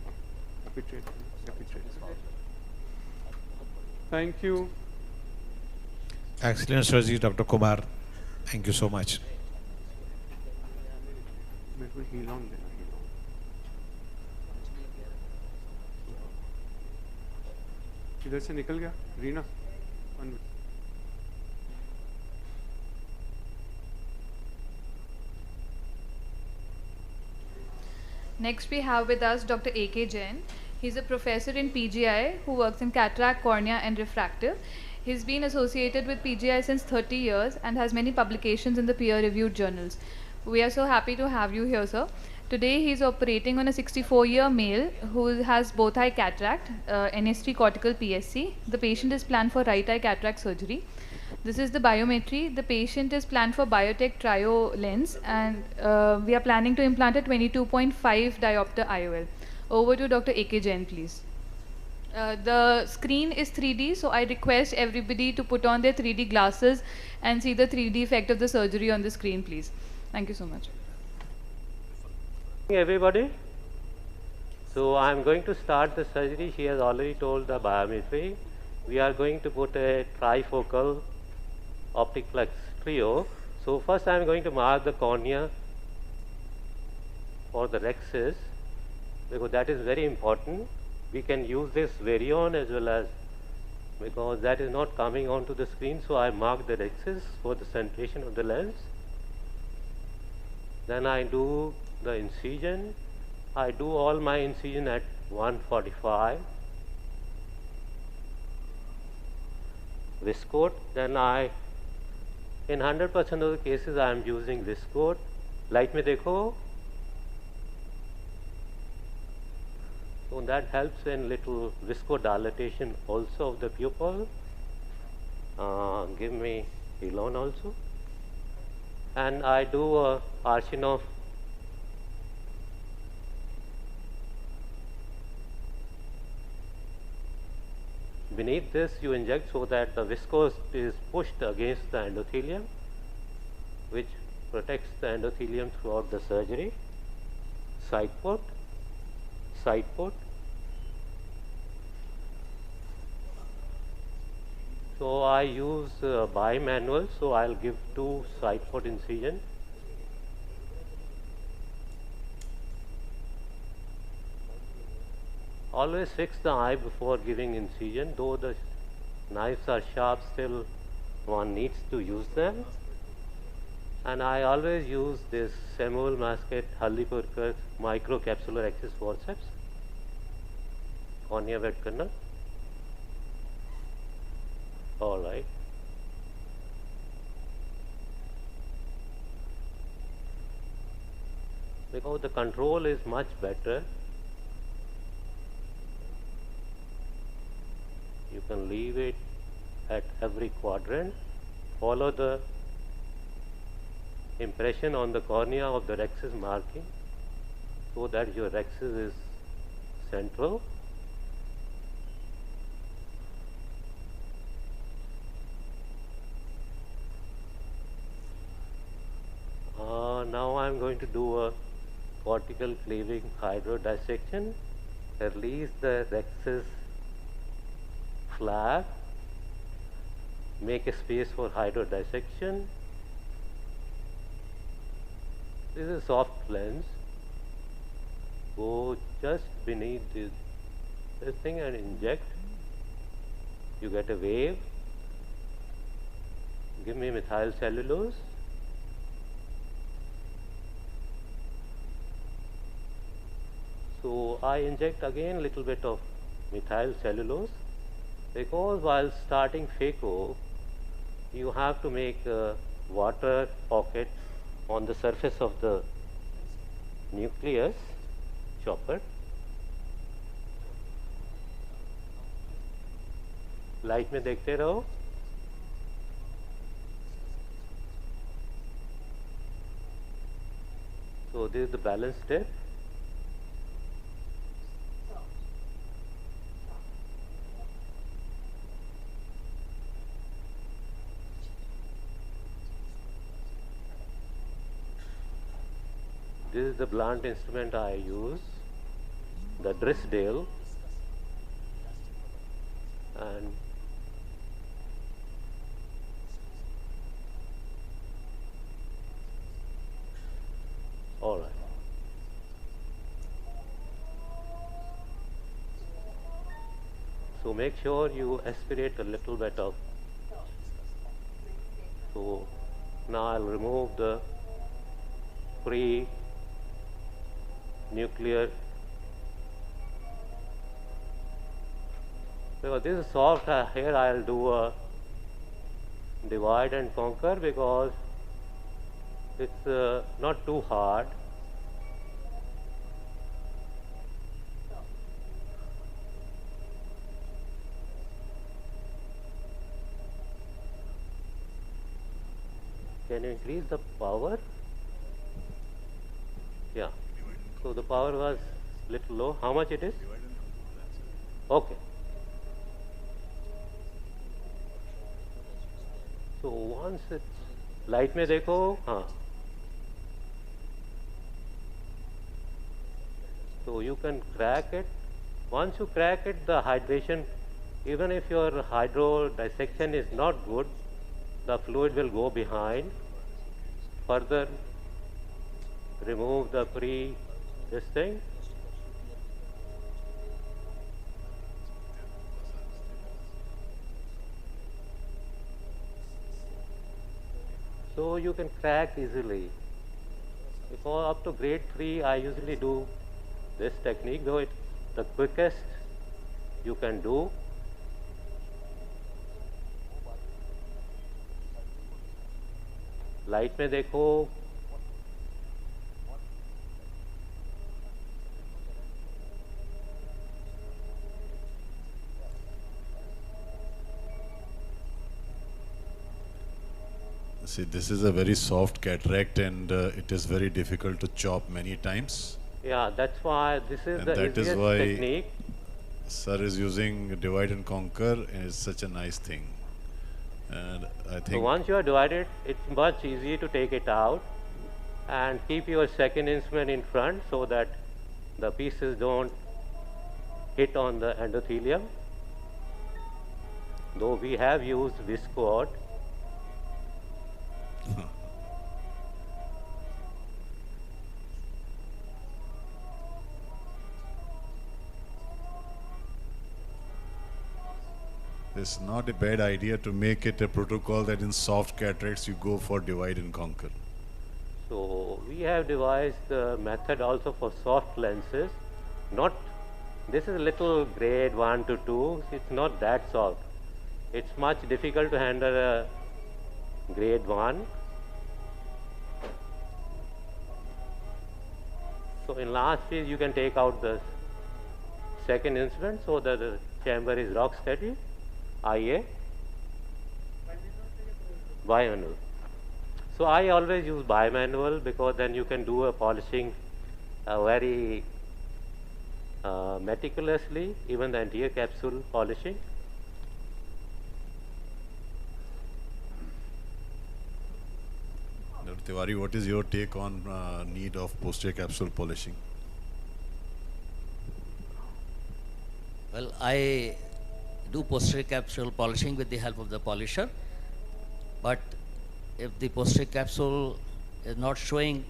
Thank you. Excellent surgery, Dr. Kumar. Thank you so much. मेरे को heal on देना, heal on. इधर से निकल गया Reena. Next we have with us Dr. A.K. Jain. He's a professor in PGI who works in cataract, cornea and refractive. He's been associated with PGI since 30 years and has many publications in the peer-reviewed journals. We are so happy to have you here, sir. Today he's operating on a 64-year male who has both eye cataract, NS3 cortical PSC. The patient is planned for right eye cataract surgery. This is the biometry. The patient is planned for biotech trio lens, and we are planning to implant a 22.5 diopter IOL. Over to Dr. A.K. Jain, please. The screen is 3D, so I request everybody to put on their 3D glasses and see the 3D effect of the surgery on the screen, please. Thank you so much. Everybody, so I am going to start the surgery. She has already told the biometry. We are going to put a trifocal optic flex trio. So first I am going to mark the cornea for the rexis, because that is very important. We can use this Varion as well as, because that is not coming onto the screen, so I mark the rexis for the centration of the lens. Then I do the incision. I do all my incision at 145. Viscoat. Then in 100% of the cases I am using viscoat. Light में देखो. So that helps in little viscodilatation also of the pupil. Give me Elon also. And I do arching of beneath this you inject so that the viscose is pushed against the endothelium, which protects the endothelium throughout the surgery. Side port, side port. So I use bimanual, so I'll give 2 side port incision. Always fix the eye before giving incision. Though the knives are sharp, still one needs to use them. And I always use this Samuel Masket Haldipurkar microcapsular axis forceps, cornea wet canal. All right. Because the control is much better, you can leave it at every quadrant, follow the impression on the cornea of the rexus marking so that your rexus is central. Now I am going to do a cortical cleaving hydrodissection. Release the rexus flap, make a space for hydrodissection. This is a soft lens. Go just beneath this thing and inject. You get a wave. Give me methyl cellulose. So I inject again little bit of methyl cellulose, because while starting phaco, you have to make a water pocket on the surface of the nucleus chopper. Light में देखते रहो. So this is the balance step. This is the blunt instrument I use, the Drishti Eye, and all right. So make sure you aspirate a little bit of. So now I'll remove the pre-nuclear, because this is soft. Here I'll do a divide and conquer because it's not too hard. Can you increase the power? Yeah. So the power was little low. How much it is? Okay. So once it's light में देखो, हाँ. So you can crack it. Once you crack it, the hydration, even if your hydro dissection is not good, the fluid will go behind. Further remove the this thing. So you can crack easily. Because up to grade 3 I usually do this technique, though it's the quickest you can do. Light में देखो. See, this is a very soft cataract and it is very difficult to chop many times. Yeah, that's why this is And the that is easiest why technique. sir is using divide and conquer, and it's such a nice thing. And I think So once you are divided, it's much easier to take it out and keep your second instrument in front so that the pieces don't hit on the endothelium. Though we have used viscoat. it's not a bad idea to make it a protocol that in soft cataracts you go for divide and conquer. So we have devised the method also for soft lenses. Not, this is a little grade 1 to 2, it's not that soft. It's much difficult to handle a grade 1. So in last phase you can take out the second instrument so that the chamber is rock steady. IA bimanual. So I always use bimanual because then you can do a polishing very meticulously, even the anterior capsule polishing. Dr. Tiwari, what is your take on need of posterior capsule polishing? Well, I do posterior capsule polishing with the help of the polisher, but if the posterior capsule is not showing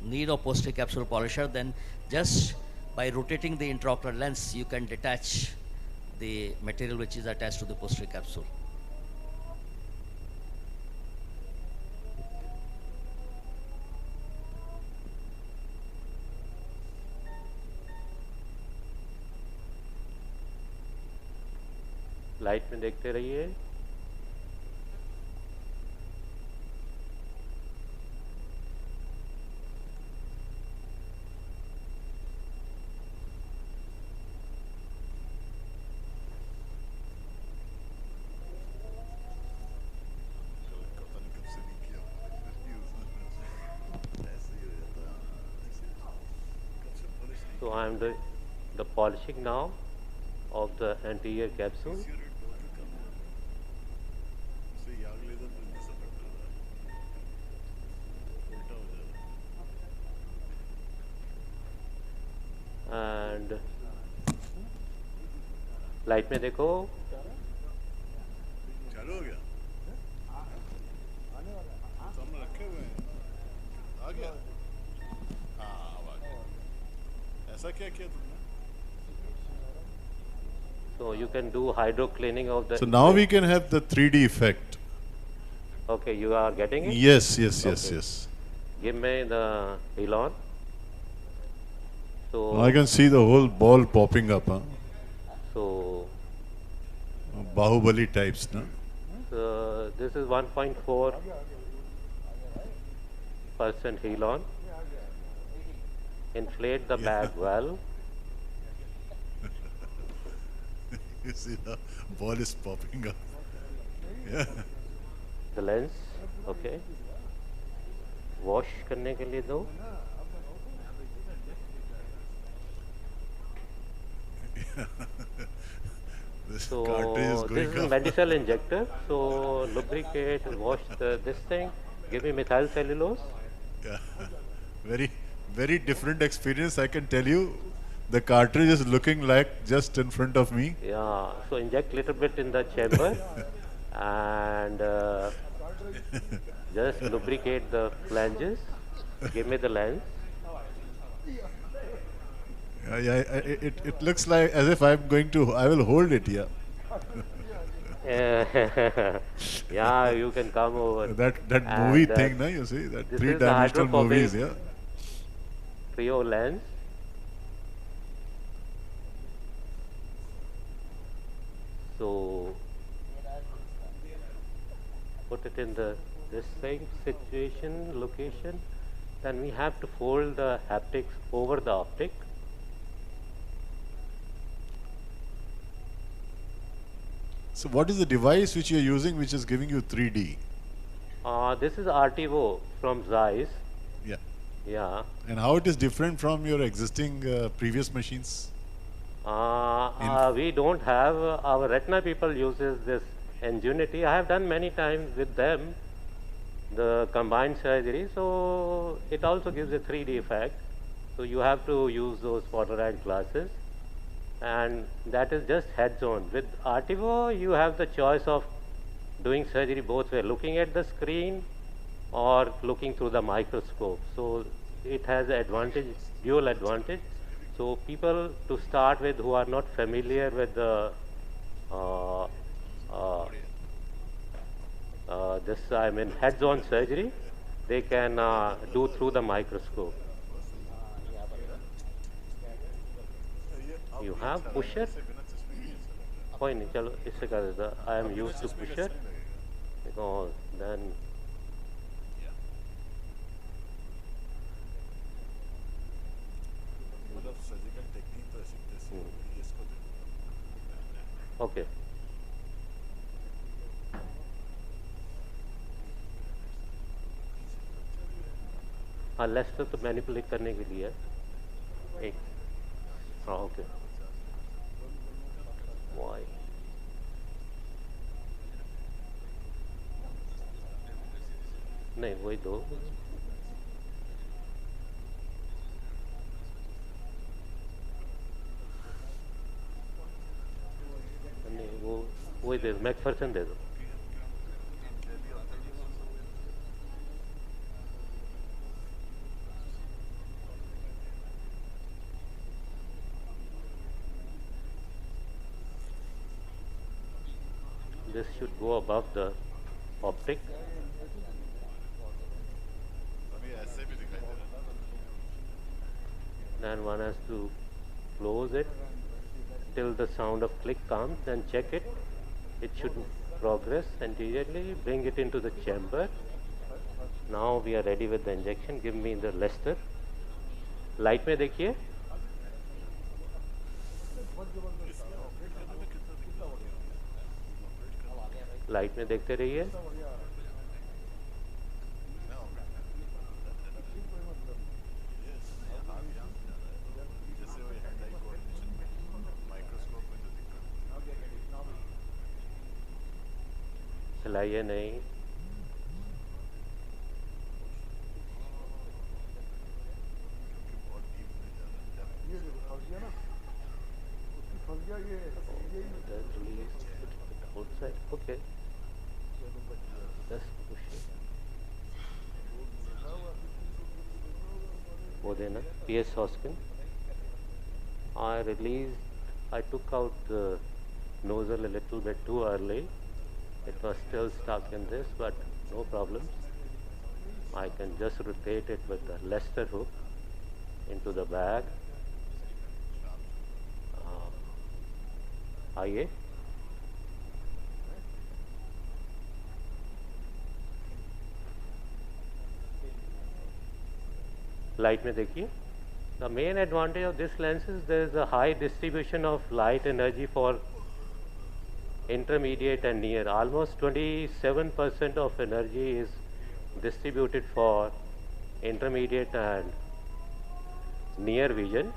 need of posterior capsule polisher, then just by rotating the intraocular lens you can detach the material which is attached to the posterior capsule. Light में देखते रहिए. So I am doing the polishing now of the anterior capsule. And light में देखो. चालू हो गया. सामने रखे हुए हैं. आ गया. हाँ अब आ गया. ऐसा क्या किया तुमने? So you can do hydro cleaning of the. So now we can have the 3D effect. Okay, you are getting it? Yes, yes, yes, Okay. yes. Give me the Elon. So Now I can see the whole ball popping up. Huh? So Bahubali types, no? this is 1.4% Helon. Inflate the bag well. You see the ball is popping up. Yeah. The lens, okay. Wash करने के लिए दो. This So cartridge is this going is a up. medicine injector. So lubricate, wash this thing. Give me methyl cellulose. Yeah. Very different experience, I can tell you. The cartridge is looking like just in front of me. Yeah. So inject little bit in the chamber and just lubricate the flanges. Give me the lens. It looks like as if I'm going to, I will hold it here. Yeah, you can come over. That movie thing, na, you see, that this is the three-dimensional movies, yeah. Trio lens. So put it in this same situation, location. Then we have to fold the haptics over the optic. So what is the device which you are using which is giving you 3D? This is RTO from Zeiss. Yeah. Yeah. And how it is different from your existing previous machines? We don't have, our retina people uses this Ingenuity. I have done many times with them the combined surgery, so it also gives a 3D effect. So you have to use those polarized glasses, and that is just heads on. With Artivo, you have the choice of doing surgery both way, looking at the screen or looking through the microscope. So it has advantage, dual advantage. So people to start with who are not familiar with the heads-on surgery, they can do through the microscope. You have pusher? कोई नहीं, चलो इससे कर देता. I am used to pusher because then okay. हाँ, Lester तो manipulate करने के लिए है एक. हाँ, ओके. वाई नहीं, वही दो. नहीं, वो वही दे दो, मैकफर्सन दे दो. This should go above the optic. Then one has to close it till the sound of click comes and check it. It should progress anteriorly, bring it into the chamber. Now we are ready with the injection. Give me the Lester. Light में देखिए. Light में देखते रहिए. चलाइए नहीं. Outside, okay. Just push it. वो देना. PS Hoskin. I took out the nozzle a little bit too early. It was still stuck in this, but no problem. I can just rotate it with the Lester hook into the bag. आइए. Light में देखिए. The main advantage of this lens is there is a high distribution of light energy for intermediate and near. Almost 27% of energy is distributed for intermediate and near vision.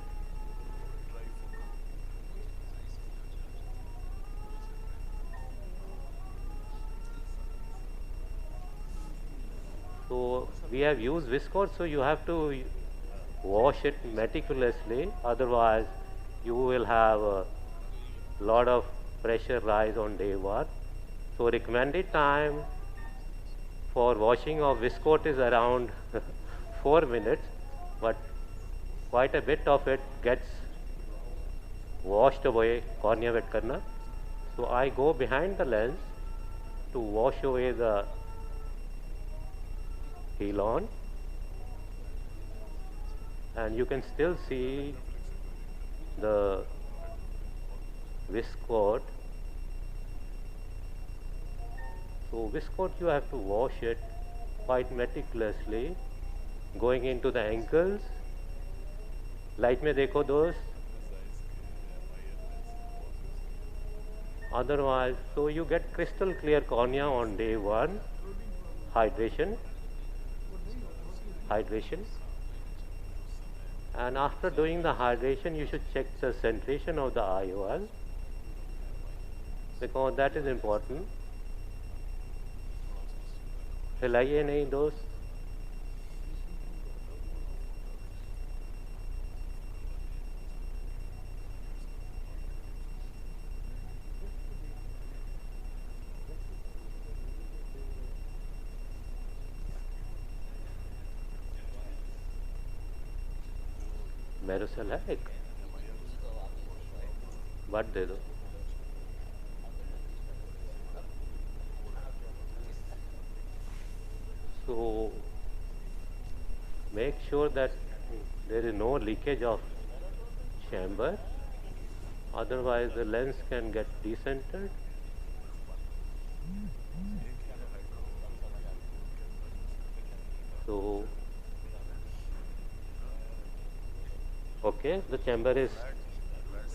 So we have used viscose, so you have to wash it meticulously, otherwise you will have a lot of pressure rise on day one. So recommended time for washing of viscose is around 4 minutes, but quite a bit of it gets washed away, cornea wet karna. So I go behind the lens to wash away the heel on, and you can still see the viscose. So viscose you have to wash it quite meticulously, going into the ankles. Light में देखो दोस्त. Otherwise, so you get crystal clear cornea on day one. Hydration. And after doing the hydration, you should check the centration of the IOL, because that is important. हिलाइए नहीं दोस्त. मेरोसेल है एक, but they दो. So make sure that there is no leakage of chamber, otherwise the lens can get decentered. So okay, the chamber is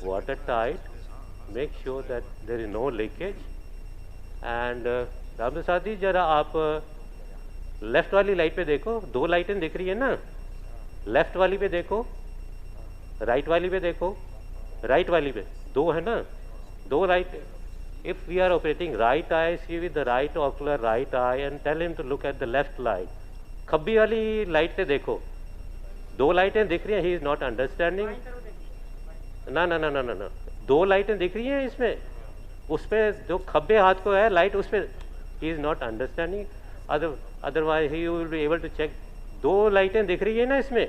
watertight. Make sure that there is no leakage. And Ram Prasad ji जरा आप left वाली light पे देखो, दो लाइटें दिख रही है ना, लेफ्ट वाली पे देखो, राइट वाली पे देखो, राइट वाली पे दो है ना, दो light. If we are operating right eye, see with the right ocular right eye and tell him to look at the left light. खब्बी वाली लाइट पे देखो, दो लाइटें दिख रही हैं. He is not understanding. ना ना ना ना ना ना, दो लाइटें दिख रही हैं इसमें, उस पे जो खब्बे हाथ को है लाइट, उस पे he is not understanding. Otherwise he will be able to check. दो लाइटें दिख रही है ना इसमें,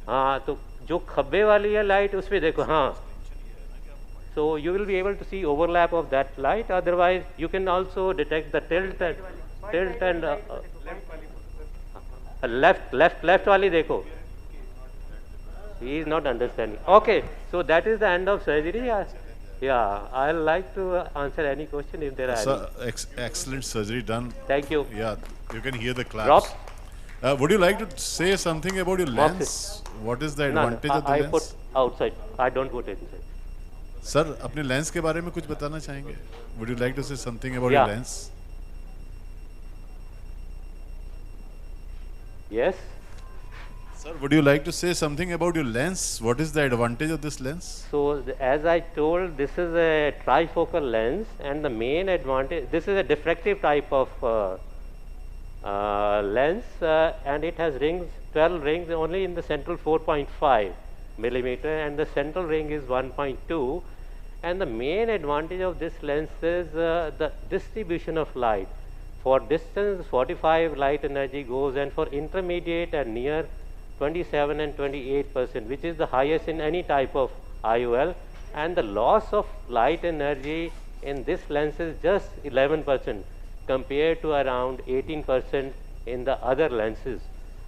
हाँ, तो जो खब्बे वाली है लाइट उस पे देखो. हाँ, so you will be able to see overlap of that light. Otherwise you can also detect the tilt and left वाली देखो. He is not understanding. Okay, so that is the end of surgery. Yeah, I like to answer any question if there are any. Excellent surgery done. Thank you. Yeah, you can hear the claps. Drop. Would you like to say something about your lens? What is the advantage of the lens? I put outside. I don't put it inside. Sir, अपने lens के बारे में कुछ बताना चाहेंगे? Would you like to say something about your lens? Yes. Sir, would you like to say something about your lens? What is the advantage of this lens? So, as I told, this is a trifocal lens, and the main advantage, this is a diffractive type of lens, and it has rings, 12 rings only in the central 4.5 millimeter, and the central ring is 1.2. And the main advantage of this lens is the distribution of light. For distance, 45 light energy goes, and for intermediate and near, 27 and 28%, which is the highest in any type of IOL. And the loss of light energy in this lens is just 11% compared to around 18% in the other lenses.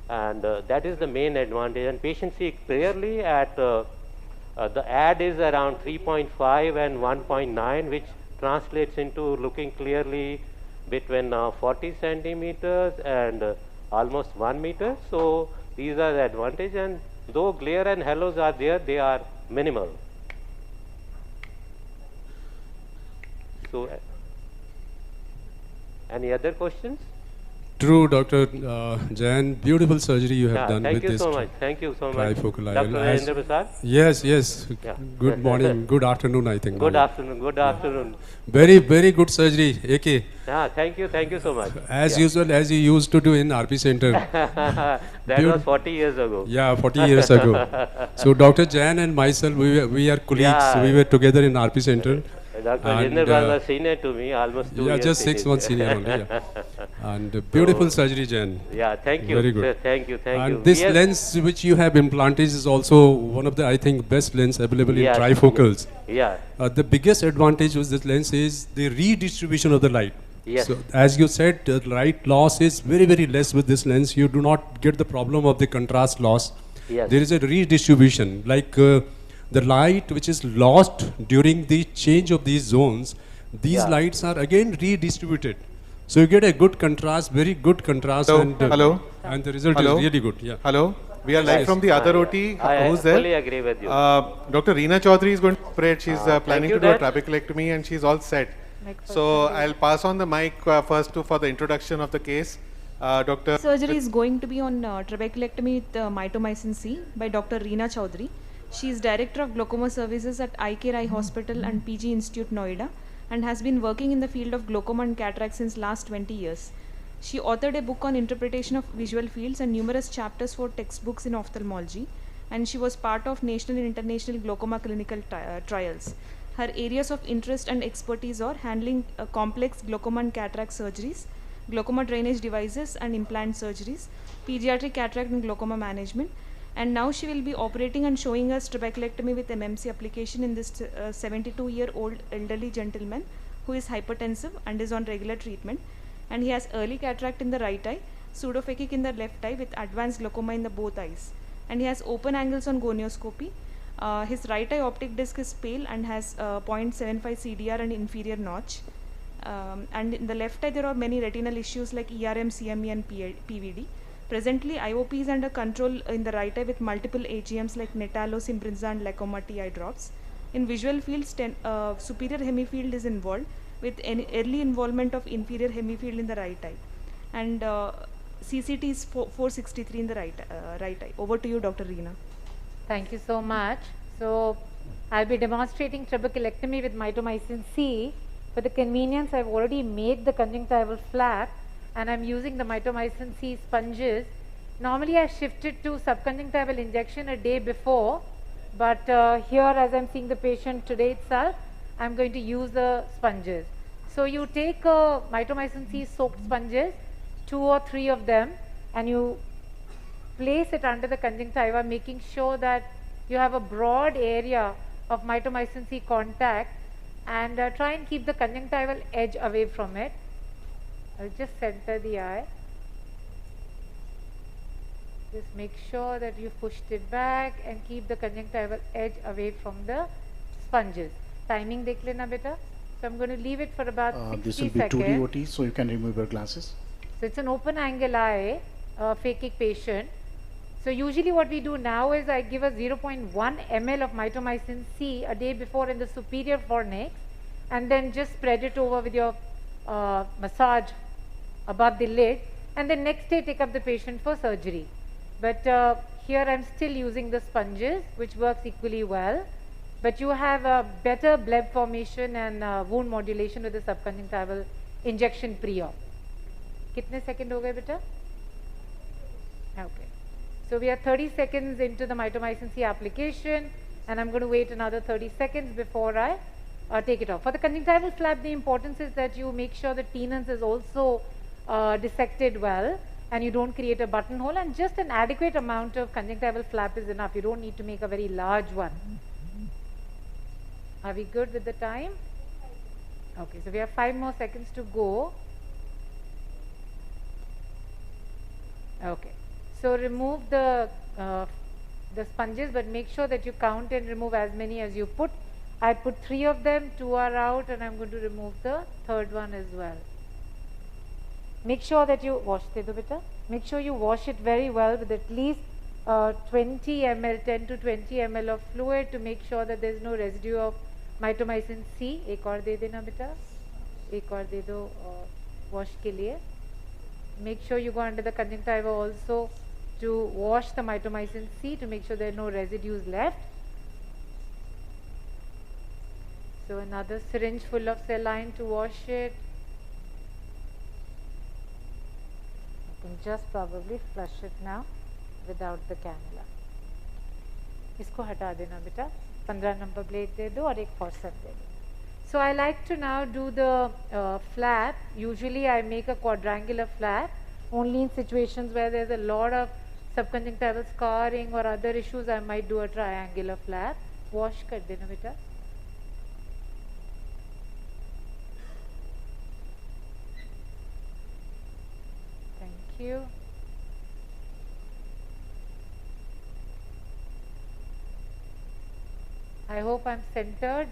And that is the main advantage. And patients see clearly at the ad is around 3.5 and 1.9, which translates into looking clearly between 40 centimeters and almost 1 meter. So these are the advantage, and though glare and halos are there, they are minimal. So any other questions? True, Dr. Jain, beautiful surgery you have done with this. Thank you so much. Trifocal IOL. Dr. Rajendra Prasad? Yes, yes. Yeah. Good morning, good afternoon, I think. Good afternoon. Very, very good surgery, AK. Yeah, thank you so much. As usual, as you used to do in RP Center. That was 40 years ago. Yeah, 40 years ago. So Dr. Jain and myself, we are colleagues. Yeah. We were together in RP Center. Dr. Rajendra was senior to me, almost 2 years. Yeah, just 6 months senior only. Yeah. And beautiful surgery, Jain. Yeah, thank you. Very good. Sir, thank you. And this lens which you have implanted is also one of the, I think, best lens available in trifocals. Yeah. The biggest advantage of this lens is the redistribution of the light. Yes. So as you said, the light loss is very, very less with this lens. You do not get the problem of the contrast loss. Yes. There is a redistribution, like the light which is lost during the change of these zones, these lights are again redistributed. So you get a good contrast, very good contrast. Hello. And the result is really good. Yeah. Hello. We are live from the other OT. Who's there? I fully agree with you. Dr. Reena Chaudhary is going to operate. She's planning to do a trabeculectomy and she's all set. So I'll pass on the mic first for the introduction of the case Dr. Surgery is going to be on trabeculectomy with mitomycin C by Dr. Reena Chowdhury. She is Director of Glaucoma Services at UttaraEyecon Hospital and PG Institute, Noida, and has been working in the field of glaucoma and cataract since last 20 years. She authored a book on interpretation of visual fields and numerous chapters for textbooks in ophthalmology, and she was part of national and international glaucoma clinical trials. Her areas of interest and expertise are handling complex glaucoma and cataract surgeries, glaucoma drainage devices and implant surgeries, pediatric cataract and glaucoma management, and now she will be operating and showing us trabeculectomy with MMC application in this 72-year-old elderly gentleman who is hypertensive and is on regular treatment, and he has early cataract in the right eye, pseudophakic in the left eye with advanced glaucoma in the both eyes, and he has open angles on gonioscopy. His right eye optic disc is pale and has 0.75 CDR and inferior notch. And in the left eye there are many retinal issues like ERM, CME and PVD. Presently IOP is under control in the right eye with multiple AGMs like Netalo, Simbrinza and Lacomati eye drops. In visual fields, superior hemifield is involved with any early involvement of inferior hemifield in the right eye. And CCT is 463 in the right eye. Over to you, Dr. Reena. Thank you so much. So I'll be demonstrating trabeculectomy with mitomycin C. For the convenience, I've already made the conjunctival flap and I'm using the mitomycin C sponges. Normally I shifted to subconjunctival injection a day before, but here as I'm seeing the patient today itself, I'm going to use the sponges. So you take mitomycin C soaked sponges, 2 or 3 of them, and you place it under the conjunctiva, making sure that you have a broad area of mitomycin C contact, and try and keep the conjunctival edge away from it. I'll just center the eye. Just make sure that you pushed it back and keep the conjunctival edge away from the sponges. Timing dekh lena beta. So I'm going to leave it for about 60 this will be seconds. 2D OT, so you can remove your glasses. So it's an open angle eye, phakic patient. So usually what we do now is I give a 0.1 ml of mitomycin C a day before in the superior fornix, and then just spread it over with your massage above the lid, and then next day take up the patient for surgery. But here I'm still using the sponges, which works equally well. But you have a better bleb formation and wound modulation with the subconjunctival injection pre-op. Kitne second ho gaye beta? Okay. So we are 30 seconds into the mitomycin C application, and I'm going to wait another 30 seconds before I take it off. For the conjunctival flap, the importance is that you make sure the tenons is also dissected well, and you don't create a buttonhole, and just an adequate amount of conjunctival flap is enough. You don't need to make a very large one. Are we good with the time? Okay, so we have 5 more seconds to go. Okay, so remove the sponges, but make sure that you count and remove as many as you put. I put 3 of them, 2 are out, and I'm going to remove the third one as well. Make sure that you wash it. Make sure you wash it very well with at least 20 ml, 10 to 20 ml of fluid to make sure that there is no residue of mitomycin C. एक और दे देना बेटा, एक और दे दो wash के लिए. Make sure you go under the conjunctiva also to wash the mitomycin C to make sure there are no residues left. So another syringe full of saline to wash it. You can just probably flush it now without the cannula. इसको हटा देना बेटा, 15 number blade दे दो और एक forceps दे दो. So I like to now do the flap. Usually I make a quadrangular flap. Only in situations where there's a lot of subconjunctival scarring or other issues, I might do a triangular flap. Wash कर देना बेटा. Thank you. I hope I'm centered.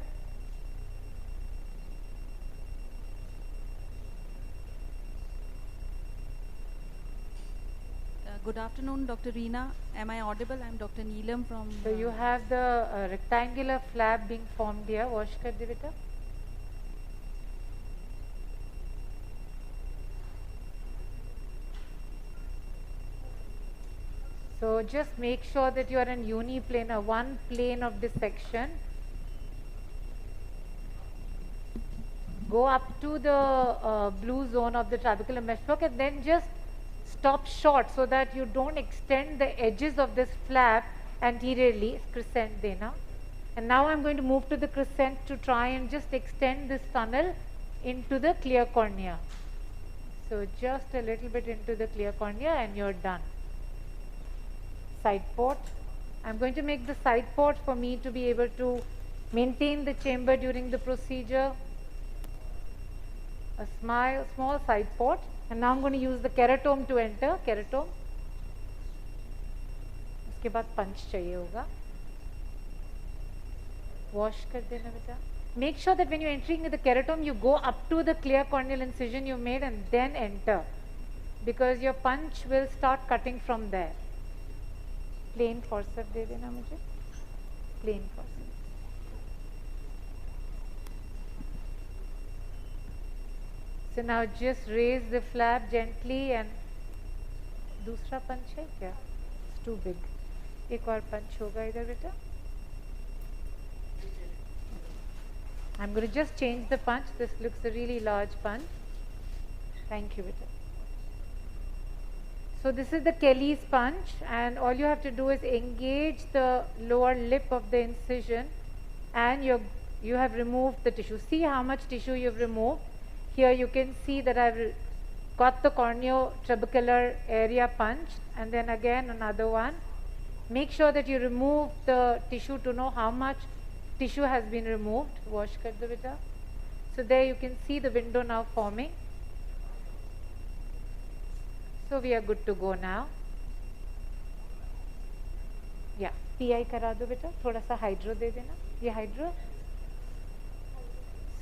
Good afternoon, Dr. Reena. Am I audible? I'm Dr. Neelam from... So you have the rectangular flap being formed here. Wash kar de beta. So just make sure that you are in uniplanar, one plane of dissection. Go up to the blue zone of the trabecular meshwork and then just stop short so that you don't extend the edges of this flap anteriorly. Crescent dena. And now I'm going to move to the crescent to try and just extend this tunnel into the clear cornea. So just a little bit into the clear cornea and you're done. Side port. I'm going to make the side port for me to be able to maintain the chamber during the procedure. A small side port. And now I'm going to use the keratome to enter. Keratome. उसके बाद punch चाहिए होगा. Wash कर देना बेटा. Make sure that when you're entering the keratome, you go up to the clear corneal incision you made and then enter, because your punch will start cutting from there. Plain forceps दे देना मुझे. Plain forceps. So now just raise the flap gently and दूसरा punch है क्या? It's too big. एक और punch होगा इधर बेटा. I'm going to just change the punch. This looks a really large punch. Thank you, Vita. So this is the Kelly's punch, and all you have to do is engage the lower lip of the incision, and you have removed the tissue. See how much tissue you've removed. Here you can see that I've got the corneotrabecular area punched, and then again another one. Make sure that you remove the tissue to know how much tissue has been removed. Wash kar do beta. So there you can see the window now forming. So we are good to go now. Yeah, PI kara do beta. Thoda sa hydro de dena. Ye hydro.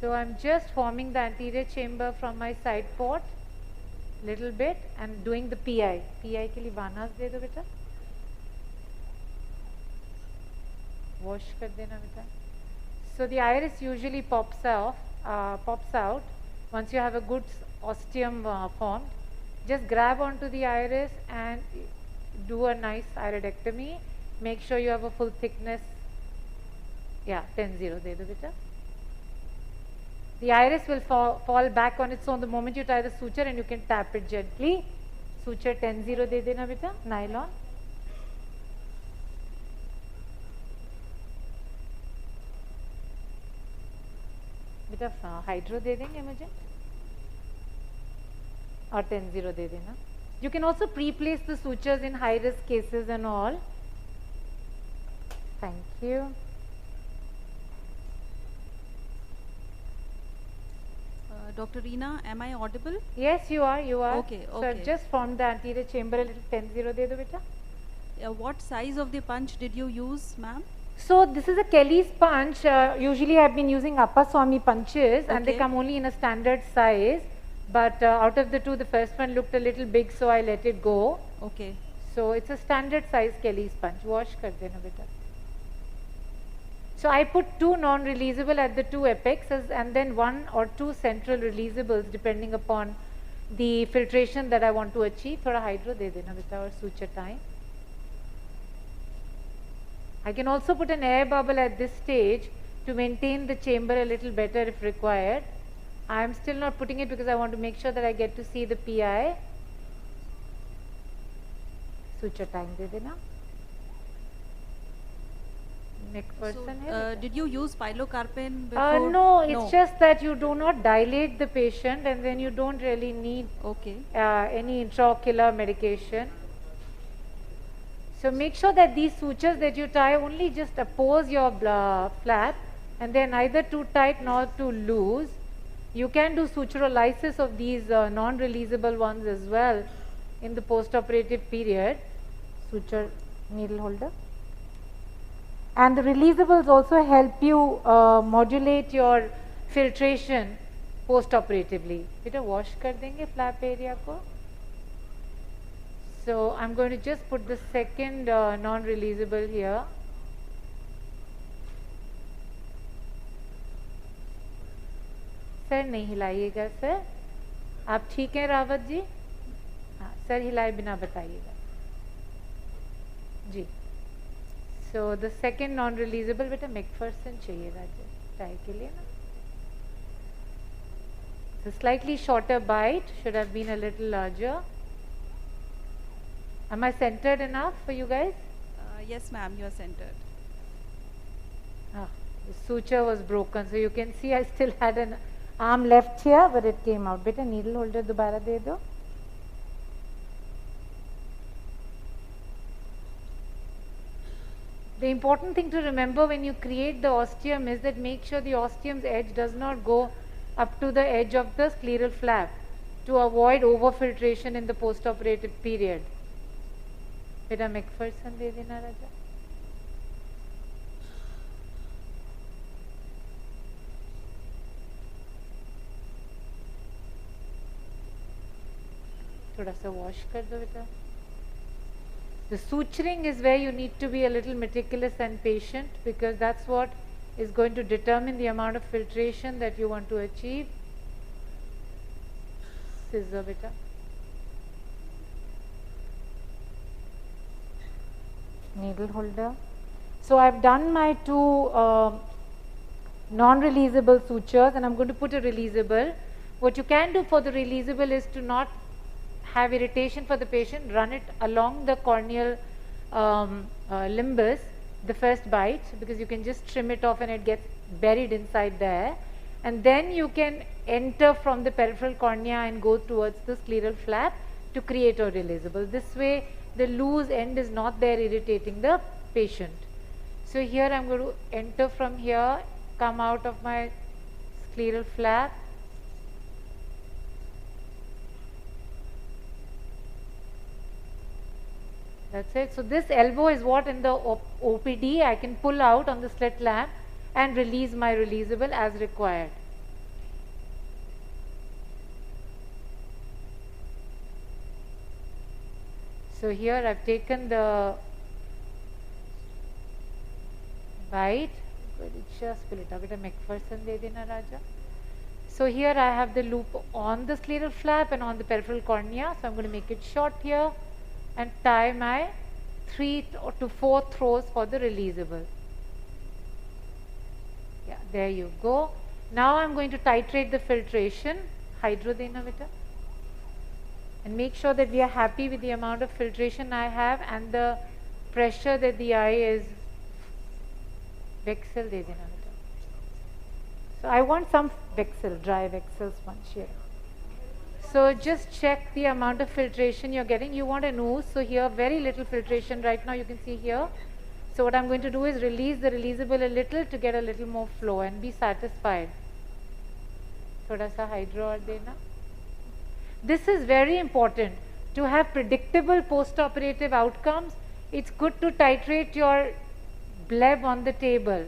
So I'm just forming the anterior chamber from my side port, little bit, and doing the PI. PI ke liye vanas de do beta. Wash kar dena beta. So the iris usually pops out once you have a good ostium formed. Just grab onto the iris and do a nice iridectomy. Make sure you have a full thickness. Yeah, 10-0 de do beta. The iris will fall back on its own the moment you tie the suture, and you can tap it gently. Suture 10-0 de dena beta, nylon. बेटा hydro दे देंगे मुझे और 10-0 दे देना. You can also pre-place the sutures in high-risk cases and all. Thank you. Dr. Reena, am I audible? Yes, you are. You are. Okay. So just form the anterior chamber a little. 10-0 de do beta. What size of the punch did you use, ma'am? So this is a Kelly's punch. Usually I've been using Appaswamy punches, and they come only in a standard size. But out of the two, the first one looked a little big, so I let it go. Okay. So it's a standard size Kelly's punch. Wash kar dena beta. So I put 2 non-releasable at the 2 apexes and then 1 or 2 central releasables depending upon the filtration that I want to achieve. Thoda hydro de dena beta or suture time. I can also put an air bubble at this stage to maintain the chamber a little better if required. I am still not putting it because I want to make sure that I get to see the PI. Suture time de dena. Next person. So, did you use pilocarpine before? No, it's just that you do not dilate the patient, and then you don't really need any intraocular medication. So make sure that these sutures that you tie only just oppose your flap, and they're neither too tight nor too loose. You can do suturolysis of these non-releasable ones as well in the post-operative period. Suture needle holder. And the releasables also help you modulate your filtration post-operatively. Beta wash kar denge flap area ko. So I'm going to just put the second non-releasable here. Sir नहीं हिलाइएगा sir. आप ठीक हैं रावत जी? हाँ sir हिलाए बिना बताइएगा. जी. So the second non-releasable बेटा McPherson चाहिए राजा tie के लिए ना. The slightly shorter bite should have been a little larger. Am I centered enough for you guys? Yes, ma'am, you are centered. The suture was broken, so you can see I still had an arm left here, but it came out. Beta needle holder दोबारा दे दो. The important thing to remember when you create the ostium is that make sure the ostium's edge does not go up to the edge of the scleral flap to avoid overfiltration in the post-operative period. Beta McPherson दे देना राजा. थोड़ा सा wash कर दो बेटा. The suturing is where you need to be a little meticulous and patient, because that's what is going to determine the amount of filtration that you want to achieve. Scissor beta. Needle holder. So I've done my two non-releasable sutures, and I'm going to put a releasable. What you can do for the releasable is to not have irritation for the patient, run it along the corneal limbus, the first bite, because you can just trim it off and it gets buried inside there, and then you can enter from the peripheral cornea and go towards the scleral flap to create a releasable. This way the loose end is not there irritating the patient. So here I'm going to enter from here, come out of my scleral flap, that's it. So this elbow is what in the OPD I can pull out on the slit lamp and release my releasable as required. So here I've taken the bite, just pull it up. Beta McPherson de dena Raja. So here I have the loop on the scleral flap and on the peripheral cornea. So I'm going to make it short here and tie my 3 to 4 throws for the releasable. Yeah, there you go. Now I'm going to titrate the filtration. Hydro dena beta. And make sure that we are happy with the amount of filtration I have and the pressure that the eye is. Vexil de dena beta. So I want some Vexil, dry Vexil sponge here. So just check the amount of filtration you're getting. You want an ooze, so here very little filtration right now, you can see here. So what I'm going to do is release the releasable a little to get a little more flow and be satisfied. Thoda sa hydro aur dena. This is very important. To have predictable post-operative outcomes, it's good to titrate your bleb on the table.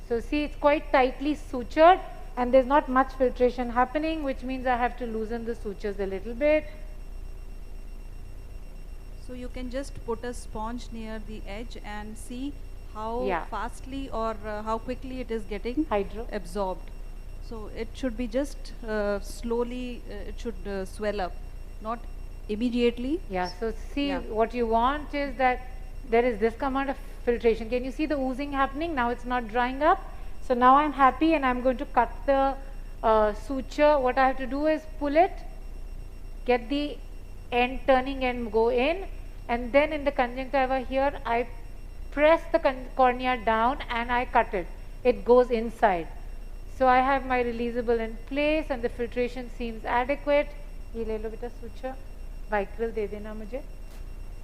So see, it's quite tightly sutured and there's not much filtration happening, which means I have to loosen the sutures a little bit. So you can just put a sponge near the edge and see how fastly or how quickly it is getting absorbed. So it should be just slowly, it should swell up, not immediately. Yeah, so see, what you want is that there is this amount of filtration. Can you see the oozing happening? Now it's not drying up. So now I'm happy and I'm going to cut the suture. What I have to do is pull it, get the end turning and go in, and then in the conjunctiva here I press the cornea down and I cut it. It goes inside. So I have my releasable in place and the filtration seems adequate. Ye le lo beta suture. Vicryl de dena mujhe.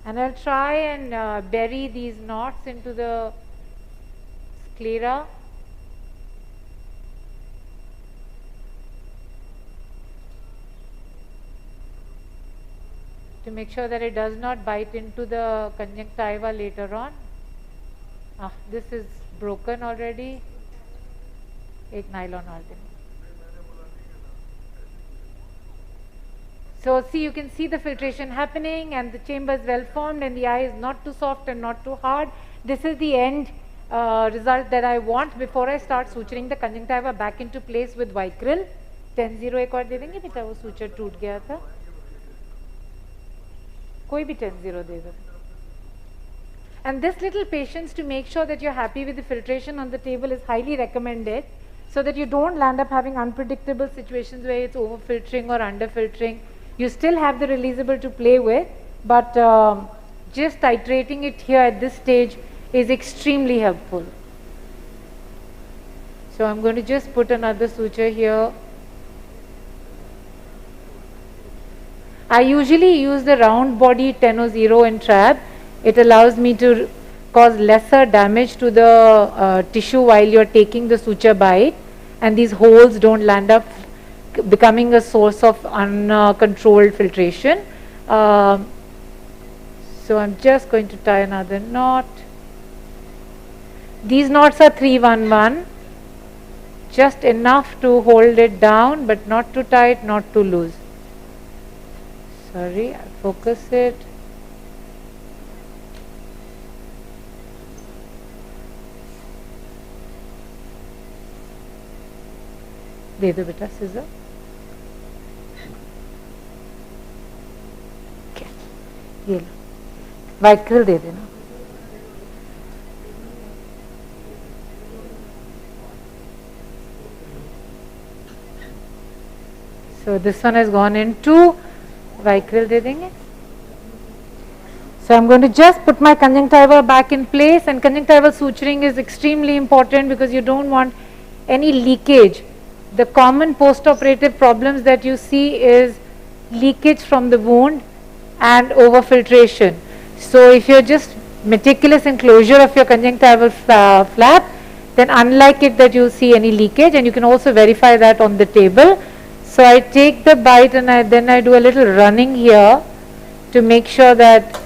And I'll try and bury these knots into the sclera. To make sure that it does not bite into the conjunctiva later on. This is broken already. Ek nylon aur dena. So see, you can see the filtration happening and the chamber is well formed and the eye is not too soft and not too hard. This is the end result that I want before I start suturing the conjunctiva back into place with Vicryl. 10-0 एक और दे देंगे बेटा, वो suture टूट गया था. कोई भी 10-0 दे दो. And this little patience to make sure that you're happy with the filtration on the table is highly recommended, so that you don't land up having unpredictable situations where it's over filtering or under filtering. You still have the releasable to play with, but just titrating it here at this stage is extremely helpful. So I'm going to just put another suture here. I usually use the round body 10-0 in trab. It allows me to cause lesser damage to the tissue while you're taking the suture bite, and these holes don't land up becoming a source of uncontrolled filtration. So I'm just going to tie another knot. These knots are 3-1-1, just enough to hold it down, but not too tight, not too loose. Sorry, I'll focus it. दे दो बेटा scissor. Okay. ये लो, white quill दे देना. So this one has gone into white quill दे देंगे. So I'm going to just put my conjunctiva back in place, and conjunctival suturing is extremely important because you don't want any leakage. The common post-operative problems that you see is leakage from the wound and overfiltration. So if you're just meticulous in closure of your conjunctival flap, then unlike it that you'll see any leakage, and you can also verify that on the table. So I take the bite and then I do a little running here to make sure that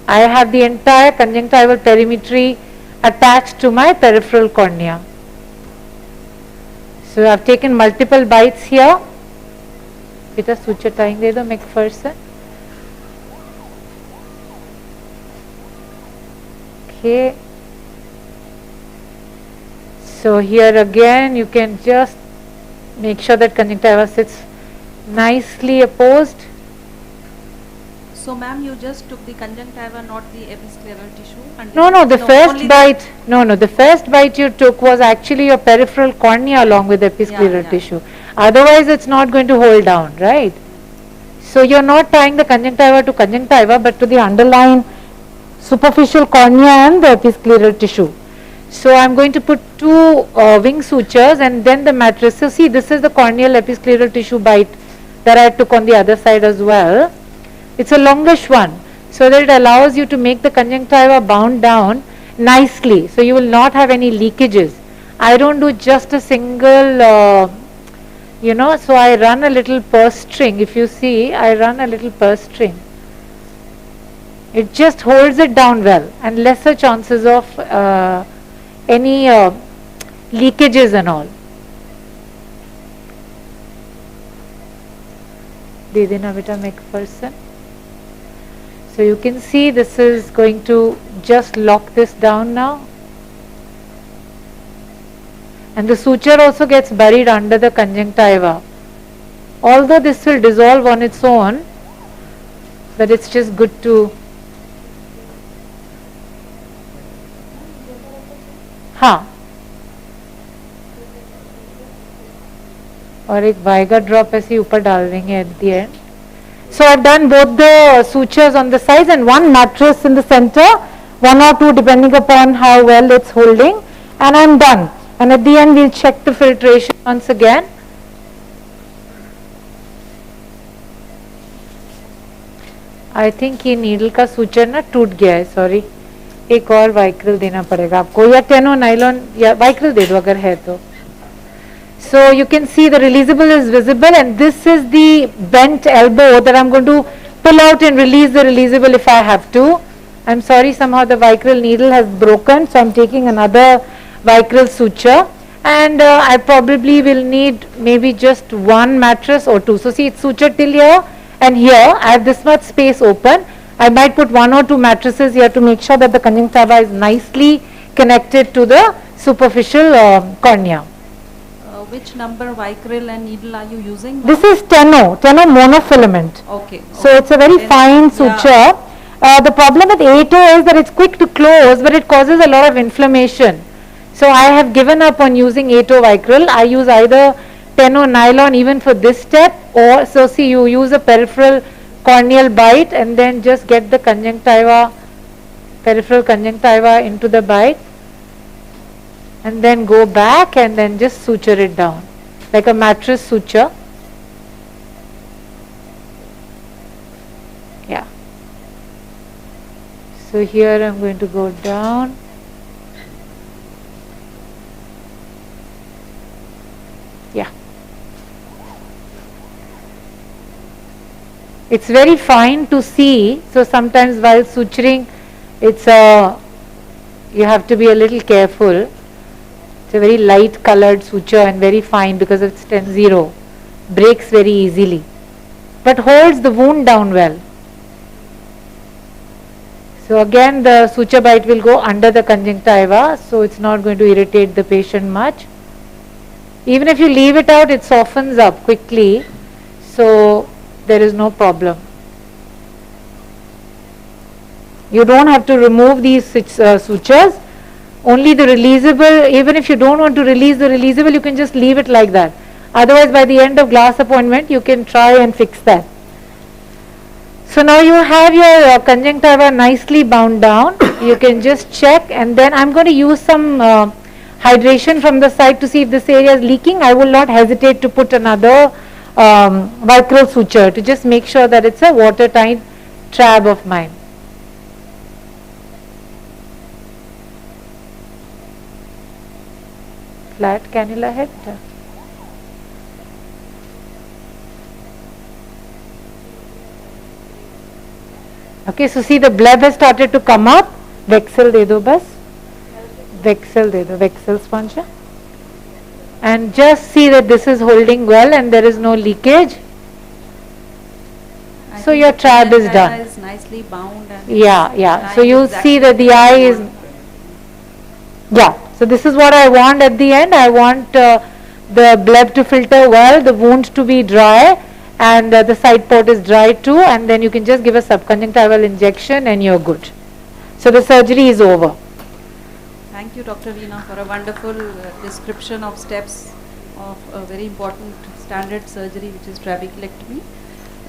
I have the entire conjunctival perimetry attached to my peripheral cornea. So I've taken multiple bites here. Beta suture tying de do McPherson. Okay. So here again you can just make sure that conjunctiva sits nicely opposed. So ma'am, you just took the conjunctiva, not the episcleral tissue? And No, the first bite, the first bite you took was actually your peripheral cornea along with episcleral tissue. Otherwise it's not going to hold down, right? So you're not tying the conjunctiva to conjunctiva, but to the underlying superficial cornea and the episcleral tissue. So I'm going to put two wing sutures and then the mattress. So see, this is the corneal episcleral tissue bite that I took on the other side as well. It's a longish one, so that it allows you to make the conjunctiva bound down nicely, so you will not have any leakages. I don't do just a single, so I run a little purse string. If you see, I run a little purse string. It just holds it down well, and lesser chances of any leakages and all. De dena beta McPherson. So you can see this is going to just lock this down now. And the suture also gets buried under the conjunctiva. Although this will dissolve on its own, but it's just good to और एक वाइगा drop ऐसे ऊपर डाल देंगे at the end. So I've done both the sutures on the sides and one mattress in the center, one or two depending upon how well it's holding, and I'm done. And at the end we'll check the filtration once again. I think ये needle का suture ना टूट गया है, sorry. एक और वाइक्रिल देना पड़ेगा आपको, या टेनो नाइलॉन या वाइक्रिल दे दो अगर है तो. So you can see the releasable is visible, and this is the bent elbow that I'm going to pull out and release the releasable if I have to. I'm sorry, somehow the vicryl needle has broken, so I'm taking another vicryl suture, and I probably will need maybe just one mattress or two. So see, it's sutured till here, and here I have this much space open. I might put one or two mattresses here to make sure that the conjunctiva is nicely connected to the superficial cornea. Which number vicryl and needle are you using? This is 10 monofilament. Okay. So it's a very fine suture. The problem with A2 is that it's quick to close, but it causes a lot of inflammation. So I have given up on using A2 Vicryl. I use either Tenno nylon even for this step, or so see, you use a peripheral corneal bite and then just get the conjunctiva, peripheral conjunctiva into the bite, and then go back and then just suture it down like a mattress suture. Yeah. So here I'm going to go down. Yeah. It's very fine to see, so sometimes while suturing, it's you have to be a little careful. It's a very light colored suture and very fine because it's 10-0. Breaks very easily, but holds the wound down well. So again, the suture bite will go under the conjunctiva, so it's not going to irritate the patient much. Even if you leave it out, it softens up quickly, so there is no problem. You don't have to remove these sutures, only the releasable. Even if you don't want to release the releasable, you can just leave it like that. Otherwise, by the end of glass appointment, you can try and fix that. So now you have your conjunctiva nicely bound down. You can just check, and then I'm going to use some hydration from the side to see if this area is leaking. I will not hesitate to put another Vicryl suture to just make sure that it's a watertight trab of mine. Flat cannula head. Okay, so see the bleb has started to come up. Vexel de do bas. Vexel de do, Vexel sponge. And just see that this is holding well and there is no leakage. So your trab is done. Is nicely bound. And yeah. So you see that the eye is. Yeah. So this is what I want at the end. I want the bleb to filter well, the wound to be dry, and the side port is dry too, and then you can just give a subconjunctival injection and you're good. So the surgery is over. Thank you, Dr. Veena, for a wonderful description of steps of a very important standard surgery, which is trabeculectomy.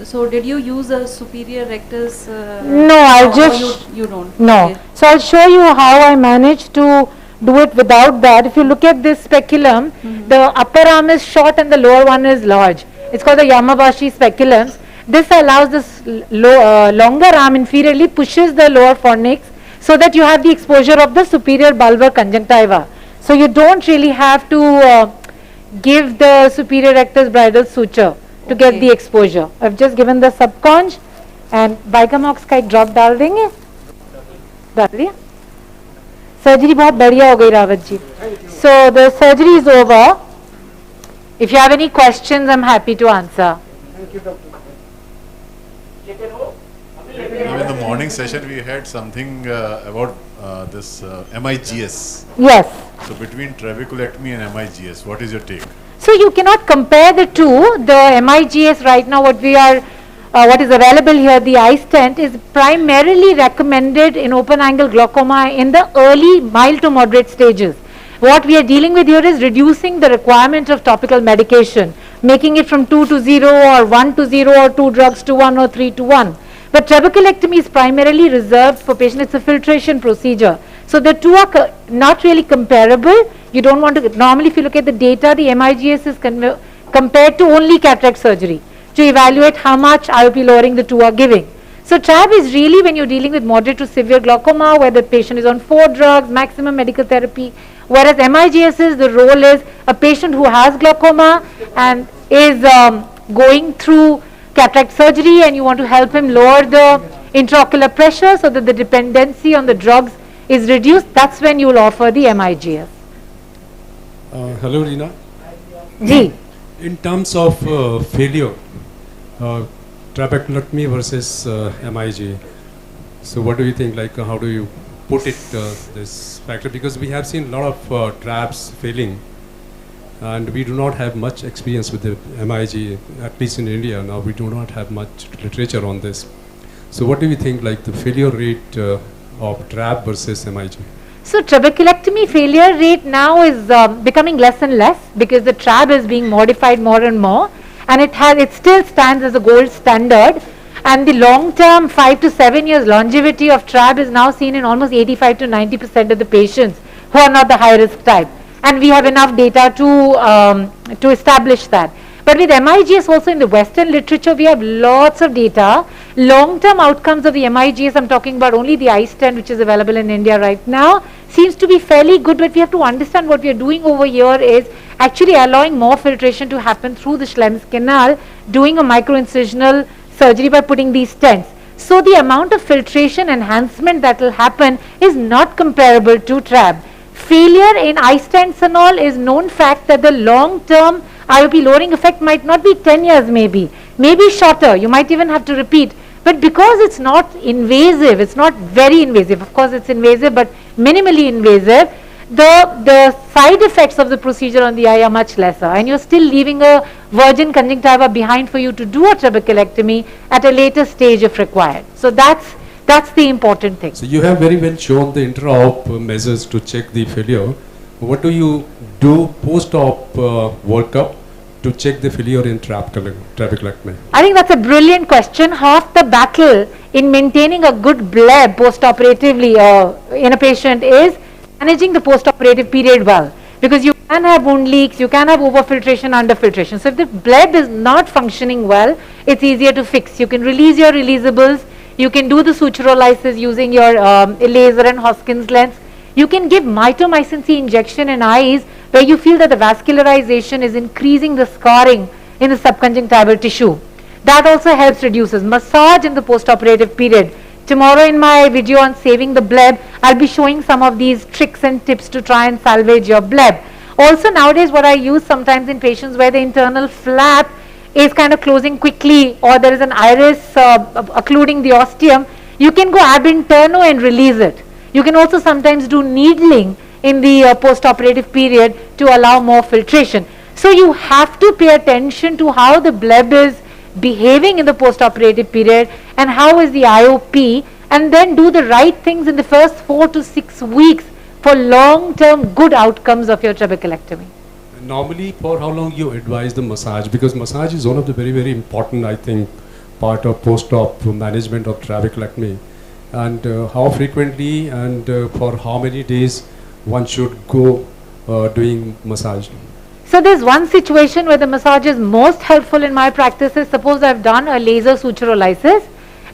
So did you use a superior rectus? No, I'll just... You don't? No. Okay. So I'll show you how I managed to do it without that. If you look at this speculum, the upper arm is short and the lower one is large. It's called the Yamabashi speculum. This allows this longer arm inferiorly pushes the lower fornix so that you have the exposure of the superior bulbar conjunctiva. So you don't really have to give the superior rectus bridal suture to get the exposure. I've just given the subconj and Vigamox का एक drop डाल देंगे. डाल दिया. Surgery बहुत बढ़िया हो गई Rawat ji. So the surgery is over. If you have any questions, I'm happy to answer. Thank you, doctor. Now in the morning session, we had something about this MIGS. Yes. So between trabeculectomy and MIGS, what is your take? So you cannot compare the two. The MIGS right now, what is available here, the eye stent, is primarily recommended in open angle glaucoma in the early mild to moderate stages. What we are dealing with here is reducing the requirement of topical medication, making it from 2 to 0 or 1 to 0 or 2 drugs to 1 or 3 to 1. But trabeculectomy is primarily reserved for patients. It's a filtration procedure. So the two are not really comparable. You don't want to, normally if you look at the data, the MIGS is compared to only cataract surgery to evaluate how much IOP lowering the two are giving. So TRAB is really when you're dealing with moderate to severe glaucoma where the patient is on 4 drugs, maximum medical therapy, whereas MIGS is the role is a patient who has glaucoma and is going through cataract surgery and you want to help him lower the intraocular pressure so that the dependency on the drugs is reduced. That's when you will offer the MIGS. Hello, Reena. Ji. In terms of failure, trabeculectomy versus MIG. So what do you think, like how do you put it, this factor? Because we have seen a lot of traps failing and we do not have much experience with the MIG, at least in India now we do not have much literature on this. So what do you think, like the failure rate of TRAB versus MIG? So trabeculectomy failure rate now is becoming less and less because the TRAB is being modified more and more, and it still stands as a gold standard. And the long-term 5 to 7 years longevity of TRAB is now seen in almost 85 to 90% of the patients who are not the high-risk type. And we have enough data to establish that. But with MIGS also in the Western literature, we have lots of data. Long-term outcomes of the MIGS, I'm talking about only the eye stent which is available in India right now, seems to be fairly good, but we have to understand what we are doing over here is actually allowing more filtration to happen through the Schlemm's canal, doing a microincisional surgery by putting these stents. So the amount of filtration enhancement that will happen is not comparable to TRAB. Failure in eye stents and all is known fact that the long-term IOP lowering effect might not be 10 years maybe shorter, you might even have to repeat. But because it's not invasive, it's not very invasive, of course it's invasive but minimally invasive, the side effects of the procedure on the eye are much lesser, and you're still leaving a virgin conjunctiva behind for you to do a trabeculectomy at a later stage if required. So that's the important thing. So you have very well shown the intra-op measures to check the failure. What do you do post-op workup to check the failure in trabeculectomy? I think that's a brilliant question. Half the battle in maintaining a good bleb post-operatively in a patient is managing the post-operative period well, because you can have wound leaks, you can have overfiltration, underfiltration. So if the bleb is not functioning well, it's easier to fix. You can release your releasables, you can do the suturolysis using your laser and Hoskins lens. You can give mitomycin C injection in eyes where you feel that the vascularization is increasing the scarring in the subconjunctival tissue. That also helps reduces. Massage in the post-operative period. Tomorrow in my video on saving the bleb, I'll be showing some of these tricks and tips to try and salvage your bleb. Also nowadays what I use sometimes in patients where the internal flap is kind of closing quickly or there is an iris occluding the ostium, you can go ab interno and release it. You can also sometimes do needling in the post-operative period to allow more filtration. So you have to pay attention to how the bleb is behaving in the post-operative period and how is the IOP, and then do the right things in the first 4 to 6 weeks for long-term good outcomes of your trabeculectomy. Normally, for how long you advise the massage? Because massage is one of the very, very important, I think, part of post-op management of trabeculectomy. And how frequently and for how many days one should go doing massage? So there's one situation where the massage is most helpful in my practices. Suppose I've done a laser suturolysis,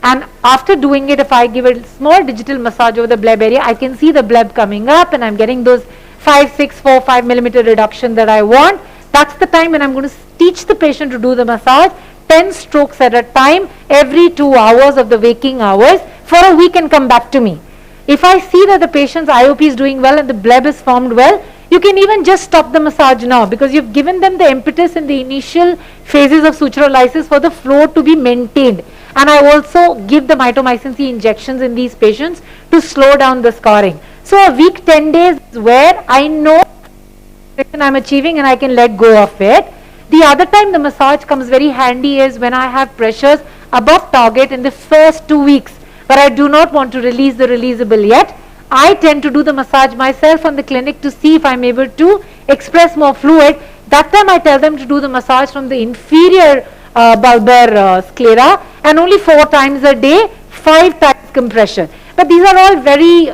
and after doing it, if I give a small digital massage over the bleb area, I can see the bleb coming up and I'm getting those 5, 6, 4, 5 millimeter reduction that I want. That's the time when I'm going to teach the patient to do the massage 10 strokes at a time every 2 hours of the waking hours for a week and come back to me. If I see that the patient's IOP is doing well and the bleb is formed well, you can even just stop the massage now because you've given them the impetus in the initial phases of suturolysis for the flow to be maintained. And I also give the mitomycin C injections in these patients to slow down the scarring. So a week, 10 days is where I know I'm achieving and I can let go of it. The other time the massage comes very handy is when I have pressures above target in the first 2 weeks, but I do not want to release the releasable yet. I tend to do the massage myself on the clinic to see if I'm able to express more fluid. That time I tell them to do the massage from the inferior bulbar sclera, and only 4 times a day, 5 times compression. But these are all very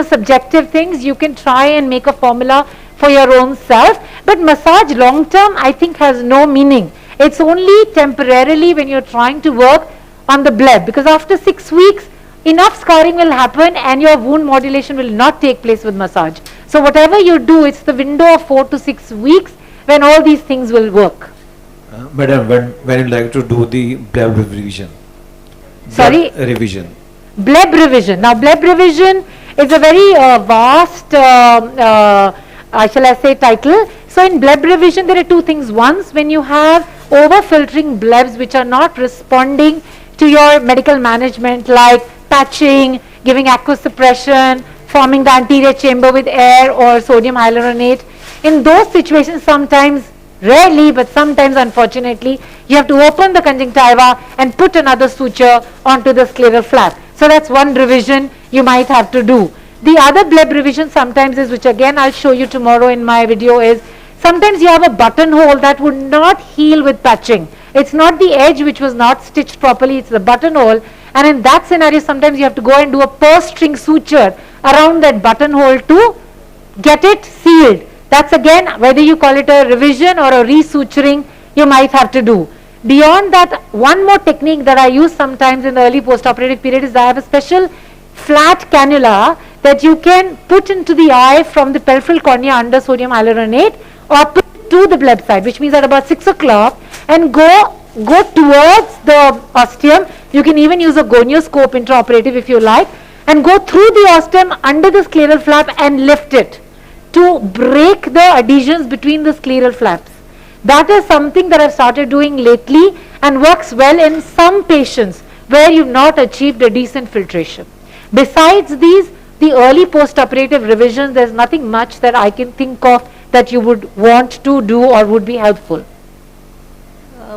subjective things. You can try and make a formula for your own self, but massage long term I think has no meaning. It's only temporarily when you're trying to work on the bleb, because after 6 weeks enough scarring will happen and your wound modulation will not take place with massage. So whatever you do, it's the window of 4 to 6 weeks when all these things will work. Madam, when you like to do the bleb revision? Sorry? Revision. Bleb revision. Now bleb revision is a very vast, shall I say, title. So in bleb revision there are 2 things. Once when you have over-filtering blebs which are not responding to your medical management, like patching, giving aqueous suppression, forming the anterior chamber with air or sodium hyaluronate. In those situations sometimes Rarely, but sometimes unfortunately, you have to open the conjunctiva and put another suture onto the scleral flap. So that's one revision you might have to do. The other bleb revision sometimes is, which again I'll show you tomorrow in my video, is sometimes you have a buttonhole that would not heal with patching. It's not the edge which was not stitched properly, it's the buttonhole. And in that scenario, sometimes you have to go and do a purse string suture around that buttonhole to get it sealed. That's again, whether you call it a revision or a resuturing, you might have to do. Beyond that, one more technique that I use sometimes in the early post-operative period is I have a special flat cannula that you can put into the eye from the peripheral cornea under sodium hyaluronate, or put to the bleb side, which means at about 6 o'clock, and go towards the ostium. You can even use a gonioscope intraoperative if you like, and go through the ostium under the scleral flap and lift it to break the adhesions between the scleral flaps. That is something that I've started doing lately and works well in some patients where you've not achieved a decent filtration. Besides these, the early post-operative revisions, there's nothing much that I can think of that you would want to do or would be helpful.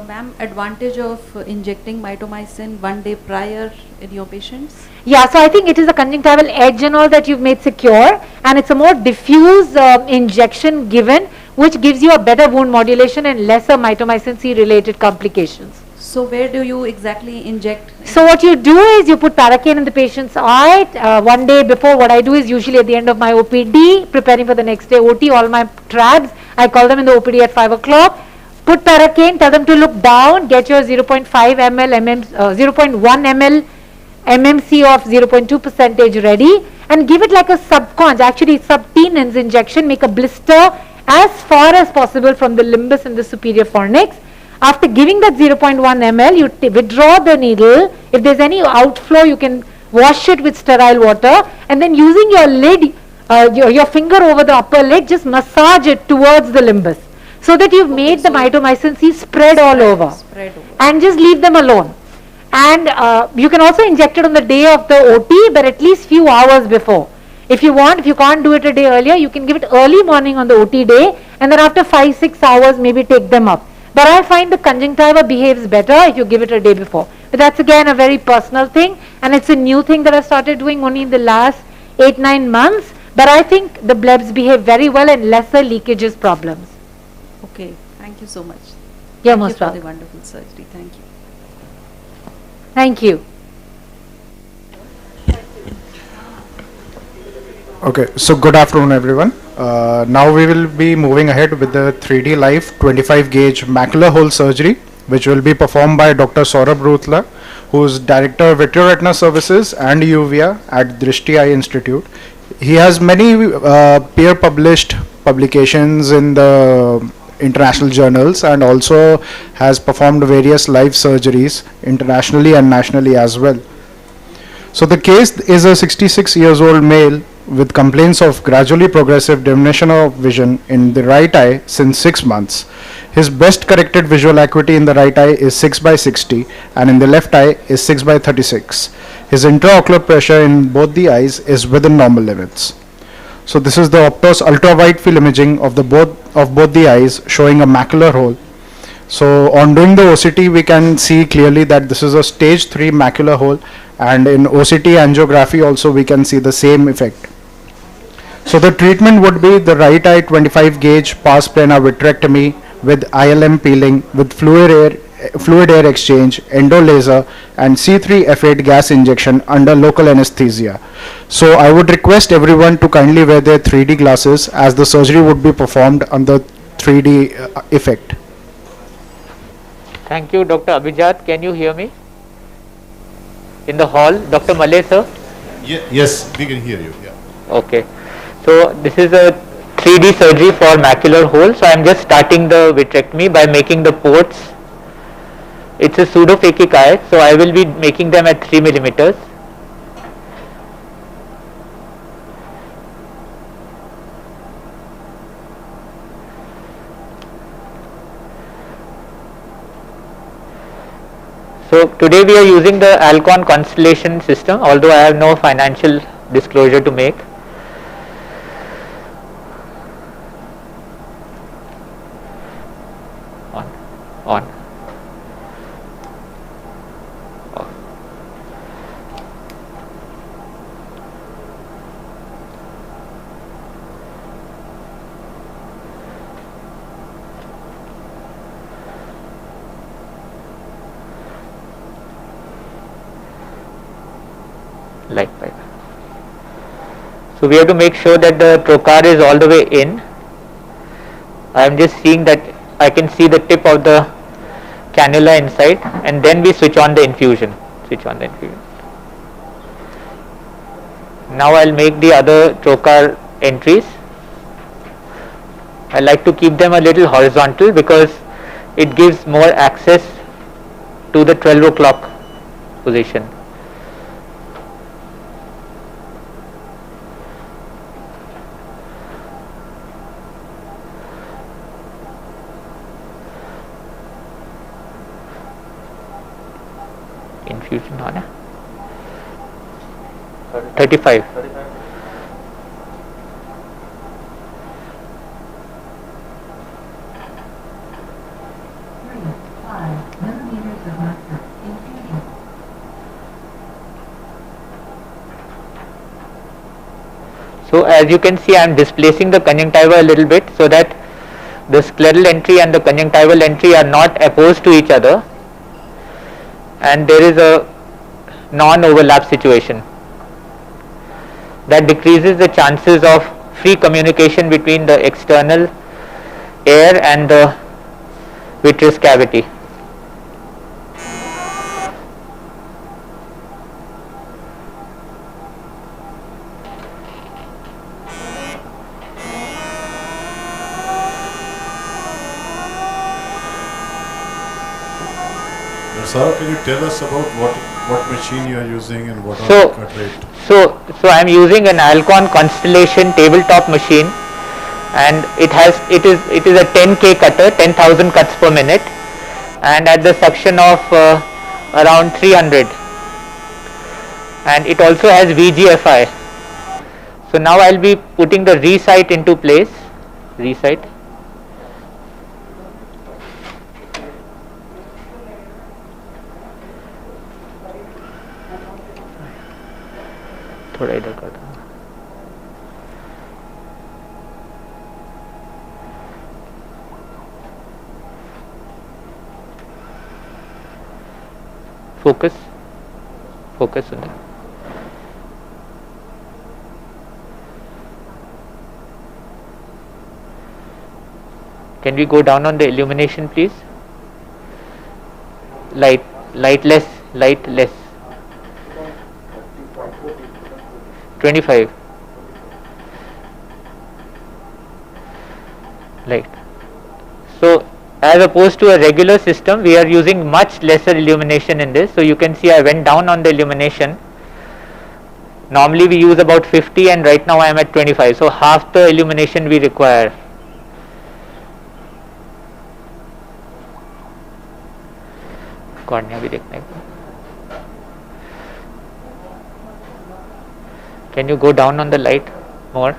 Ma'am, advantage of injecting mitomycin 1 day prior in your patients? Yeah, so I think it is a conjunctival edge and all that you've made secure, and it's a more diffuse injection given, which gives you a better wound modulation and lesser mitomycin C related complications. So where do you exactly inject? So what you do is you put paracaine in the patient's eye 1 day before. What I do is usually at the end of my OPD, preparing for the next day OT, all my trabs, I call them in the OPD at 5 o'clock. Put paracaine, tell them to look down, get your 0.5 ml, 0.1 ml MMC of 0.2% ready, and give it like a subconj, actually subtenons injection, make a blister as far as possible from the limbus and the superior fornix. After giving that 0.1 ml, you withdraw the needle. If there's any outflow, you can wash it with sterile water, and then using your lid, your finger over the upper lid, just massage it towards the limbus, so that you've made the mitomycin C spread all over, and just leave them alone. And you can also inject it on the day of the OT, but at least few hours before. If you want, if you can't do it a day earlier, you can give it early morning on the OT day, and then after 5-6 hours maybe take them up. But I find the conjunctiva behaves better if you give it a day before. But that's again a very personal thing, and it's a new thing that I've started doing only in the last 8-9 months. But I think the blebs behave very well and lesser leakages problems. Okay, thank you so much. You're Thank most you for welcome. the wonderful surgery. Thank you. Thank you. Okay, so good afternoon everyone. Now we will be moving ahead with the 3D Life 25 gauge macular hole surgery, which will be performed by Dr. Saurabh Rutla, who is Director of Vitreoretina Services and UVA at Drishti Eye Institute. He has many peer published publications in the international journals, and also has performed various live surgeries internationally and nationally as well. So the case is a 66 years old male with complaints of gradually progressive diminution of vision in the right eye since 6 months. His best corrected visual acuity in the right eye is 6/60 and in the left eye is 6/36. His intraocular pressure in both the eyes is within normal limits. So this is the Optos ultra wide field imaging of both the eyes, showing a macular hole. So on doing the OCT, we can see clearly that this is a stage 3 macular hole, and in OCT angiography also we can see the same effect. So the treatment would be the right eye 25 gauge pars plana vitrectomy with ILM peeling with fluid air exchange, endolaser, and C3F8 gas injection under local anesthesia. So I would request everyone to kindly wear their 3D glasses, as the surgery would be performed under 3D effect. Thank you, Dr. Abhijat. Can you hear me? In the hall, Dr. Malay, sir? Yes, we can hear you. Yeah. Okay. So this is a 3D surgery for macular hole. So I am just starting the vitrectomy by making the ports. It's a pseudophakic eye, so I will be making them at 3 millimeters. So today we are using the Alcon Constellation system, although I have no financial disclosure to make. light pipe. So we have to make sure that the trocar is all the way in. I am just seeing that I can see the tip of the cannula inside, and then we switch on the infusion. Now I'll make the other trocar entries. I like to keep them a little horizontal because it gives more access to the 12 o'clock position. Infusion on 35. So as you can see, I am displacing the conjunctiva a little bit so that the scleral entry and the conjunctival entry are not opposed to each other, and there is a non-overlap situation. That decreases the chances of free communication between the external air and the vitreous cavity. Sir, can you tell us about what machine you are using and what are the cut rate? So I am using an Alcon Constellation tabletop machine, and it is a 10K cutter, 10,000 cuts per minute, and at the suction of around 300, and it also has VGFI. So now I'll be putting the resight into place. Resight. थोड़ा इधर कर दूँ. Focus on that. Can we go down on the illumination, please? Light less. 25. Light. So as opposed to a regular system, we are using much lesser illumination in this. So you can see I went down on the illumination. Normally we use about 50, and right now I am at 25. So half the illumination we require. Cornea भी देखने को. Can you go down on the light more?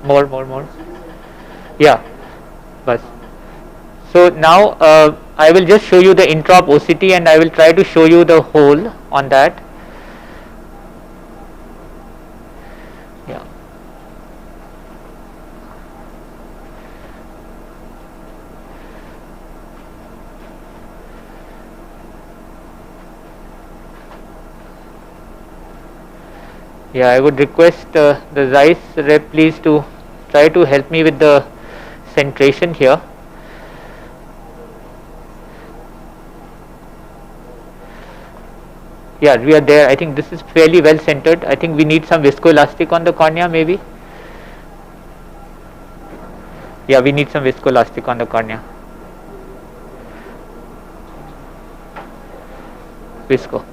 More. Yeah, bas. So now I will just show you the intraop OCT, and I will try to show you the hole on that. Yeah. Yeah, I would request the Zeiss rep please to try to help me with the centration here. Yeah, we are there. I think this is fairly well centered. I think we need some viscoelastic on the cornea maybe. Yeah, we need some viscoelastic on the cornea. Visco.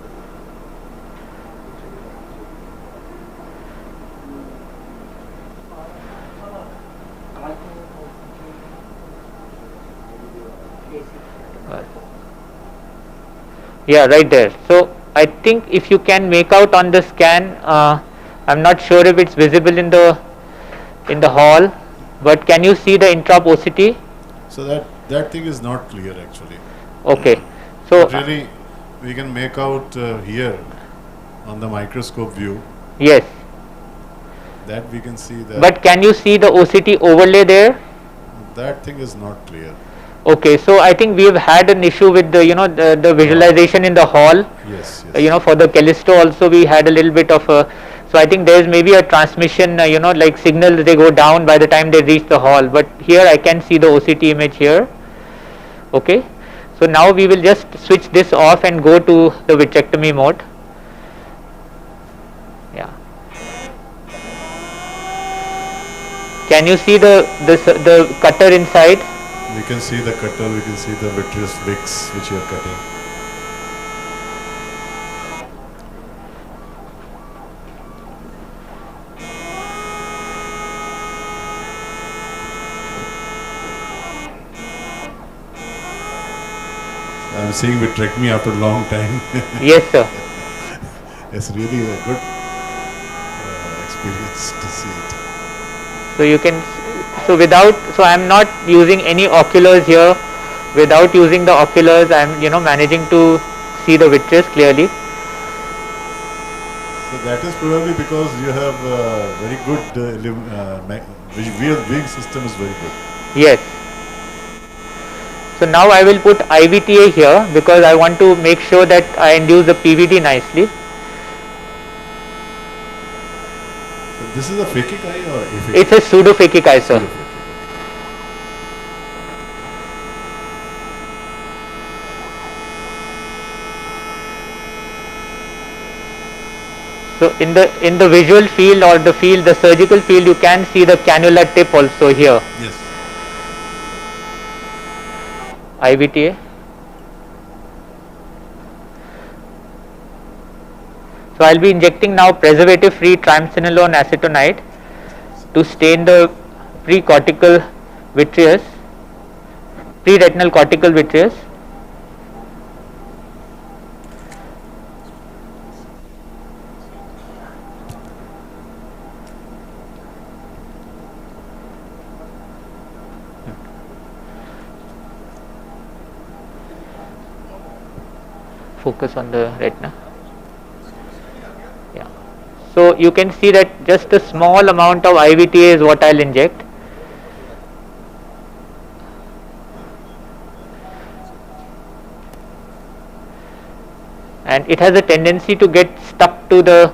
Yeah, right there. So I think if you can make out on the scan, I'm not sure if it's visible in the hall, but can you see the intraop OCT? So that thing is not clear actually. Okay. So but really, we can make out here on the microscope view. Yes. That we can see that. But can you see the OCT overlay there? That thing is not clear. Okay, so I think we have had an issue with the, you know, the visualization in the hall. Yes, You know, for the Callisto also we had a little bit of a, so I think there is maybe a transmission, you know, like signals, they go down by the time they reach the hall. But here I can see the OCT image here. Okay, so now we will just switch this off and go to the vitrectomy mode. Yeah. Can you see the cutter inside? We can see the cutter, we can see the vitreous wicks which you are cutting. I'm seeing vitrectomy after a long time. Yes, sir. It's really a good experience to see it. So you can, so I'm not using any oculars here. Without using the oculars, I'm, you know, managing to see the vitreous clearly. So that is probably because you have very good viewing system is very good. Yes. So now I will put IVTA here because I want to make sure that I induce the PVD nicely. So this is a phakic eye or aphakic? It's a pseudo-phakic eye, sir. So in the visual field or the field, the surgical field, you can see the cannula tip also here. Yes. IVTA. So I'll be injecting now preservative-free triamcinolone acetonide to stain the pre-cortical vitreous, pre-retinal cortical vitreous. Focus on the retina. Yeah. So you can see that just a small amount of IVTA is what I'll inject. And it has a tendency to get stuck to the,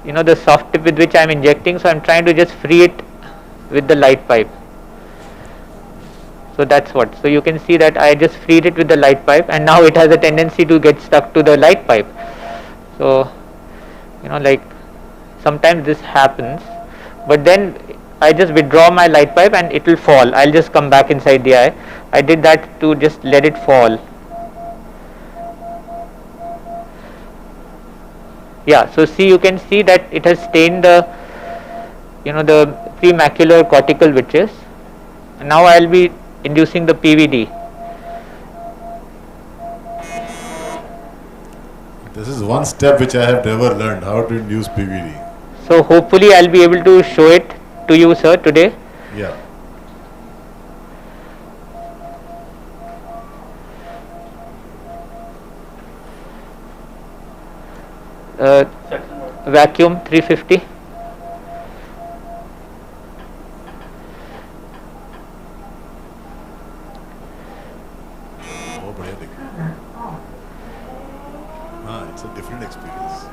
you know, the soft tip with which I'm injecting. So I'm trying to just free it with the light pipe. So that's what. So you can see that I just freed it with the light pipe, and now it has a tendency to get stuck to the light pipe. So, you know, like sometimes this happens, but then I just withdraw my light pipe and it will fall. I'll just come back inside the eye. I did that to just let it fall. Yeah, so see, you can see that it has stained the, you know, the premacular cortical vitreous. Now I'll be inducing the PVD. This is one step which I have never learned, how to induce PVD. So hopefully I'll be able to show it to you, sir, today. Yeah. Vacuum 350. It's a different experience.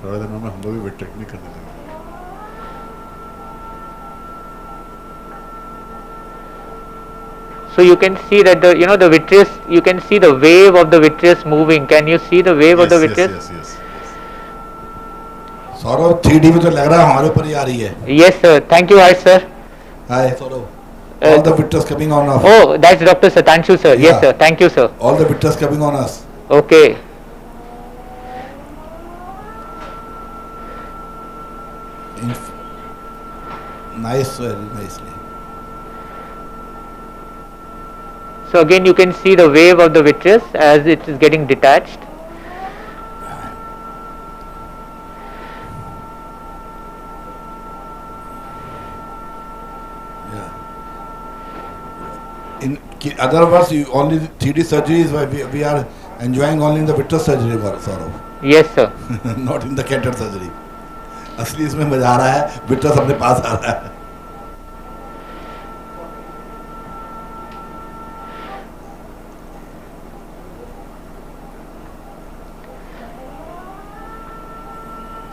थोड़ा दिन में हम लोग भी vitrectomy करने लगे. So you can see that the, you know, the vitreous, you can see the wave of the vitreous moving. Can you see the wave of the vitreous? Yes. Saurabh 3D में तो लग रहा है हमारे ऊपर ही आ रही है. Yes, sir. Thank you, Harsh, sir. Hi, Saurav. All the vitreous coming on us. Oh, that's Dr. Satanshu, sir. Yeah. Yes, sir. Thank you, sir. All the vitreous coming on us. Okay. Nice, very nicely. So again, you can see the wave of the vitreous as it is getting detached. In other words, you only 3D surgery is why we are enjoying only in the vitreous surgery, Saurav. Yes, sir. Not in the cataract surgery. असली इसमें मजा आ रहा है, vitreous अपने पास आ रहा है.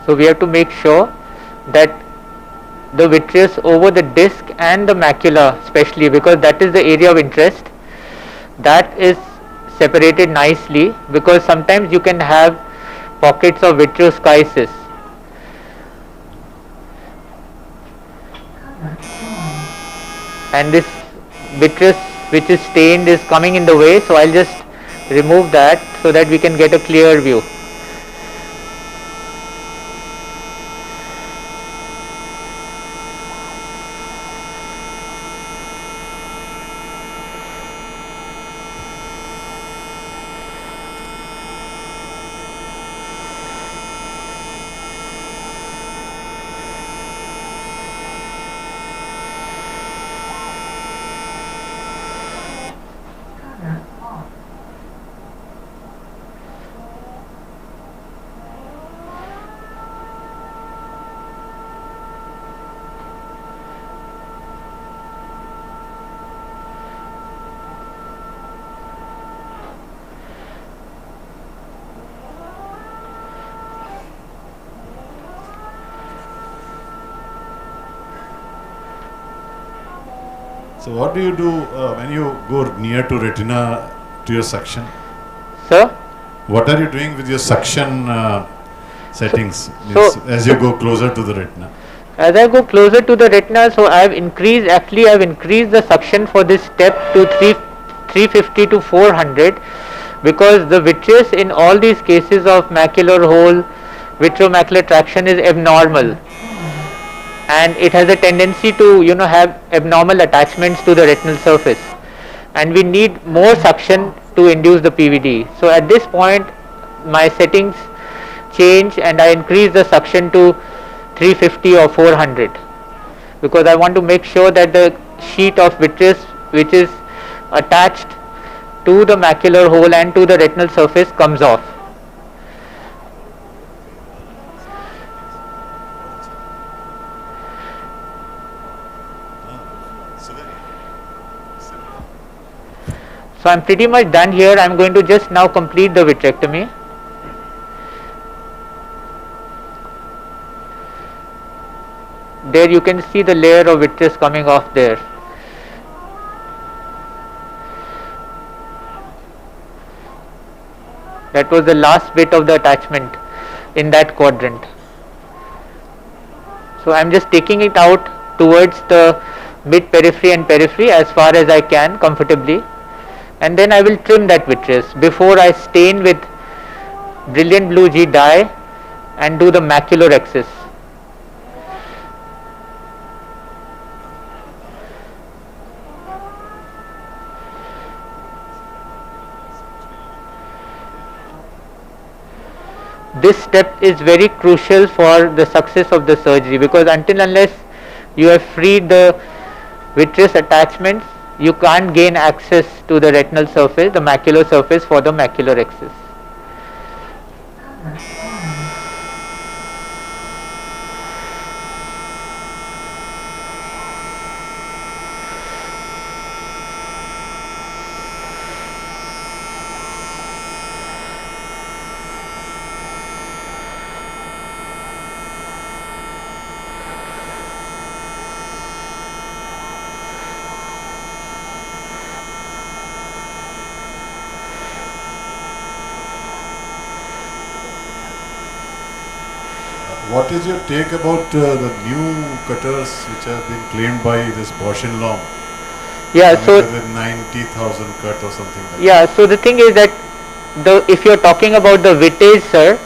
So we have to make sure that the vitreous over the disc and the macula, especially because that is the area of interest, that is separated nicely, because sometimes you can have pockets of vitreoskisis. And this vitreous which is stained is coming in the way, so I'll just remove that so that we can get a clear view. So what do you do when you go near to retina to your suction? Sir? What are you doing with your suction settings as you go closer to the retina? As I go closer to the retina, so I have increased the suction for this step to 350 to 400, because the vitreous in all these cases of macular hole, vitreomacular traction is abnormal, and it has a tendency to have abnormal attachments to the retinal surface, and we need more suction to induce the PVD. So at this point my settings change and I increase the suction to 350 or 400, because I want to make sure that the sheet of vitreous which is attached to the macular hole and to the retinal surface comes off. So I'm pretty much done here. I'm going to just now complete the vitrectomy. There you can see the layer of vitreous coming off there. That was the last bit of the attachment in that quadrant. So I'm just taking it out towards the mid periphery and periphery as far as I can comfortably, and then I will trim that vitreous before I stain with brilliant blue G dye and do the macular excess. This step is very crucial for the success of the surgery, because until unless you have freed the vitreous attachments, you can't gain access to the retinal surface, the macular surface, for the macular excess. What is your take about the new cutters which have been claimed by this Bosch & Lomb? Yeah, so with 90,000 cut or something like yeah, so the thing is that if you're talking about the Vittage, sir,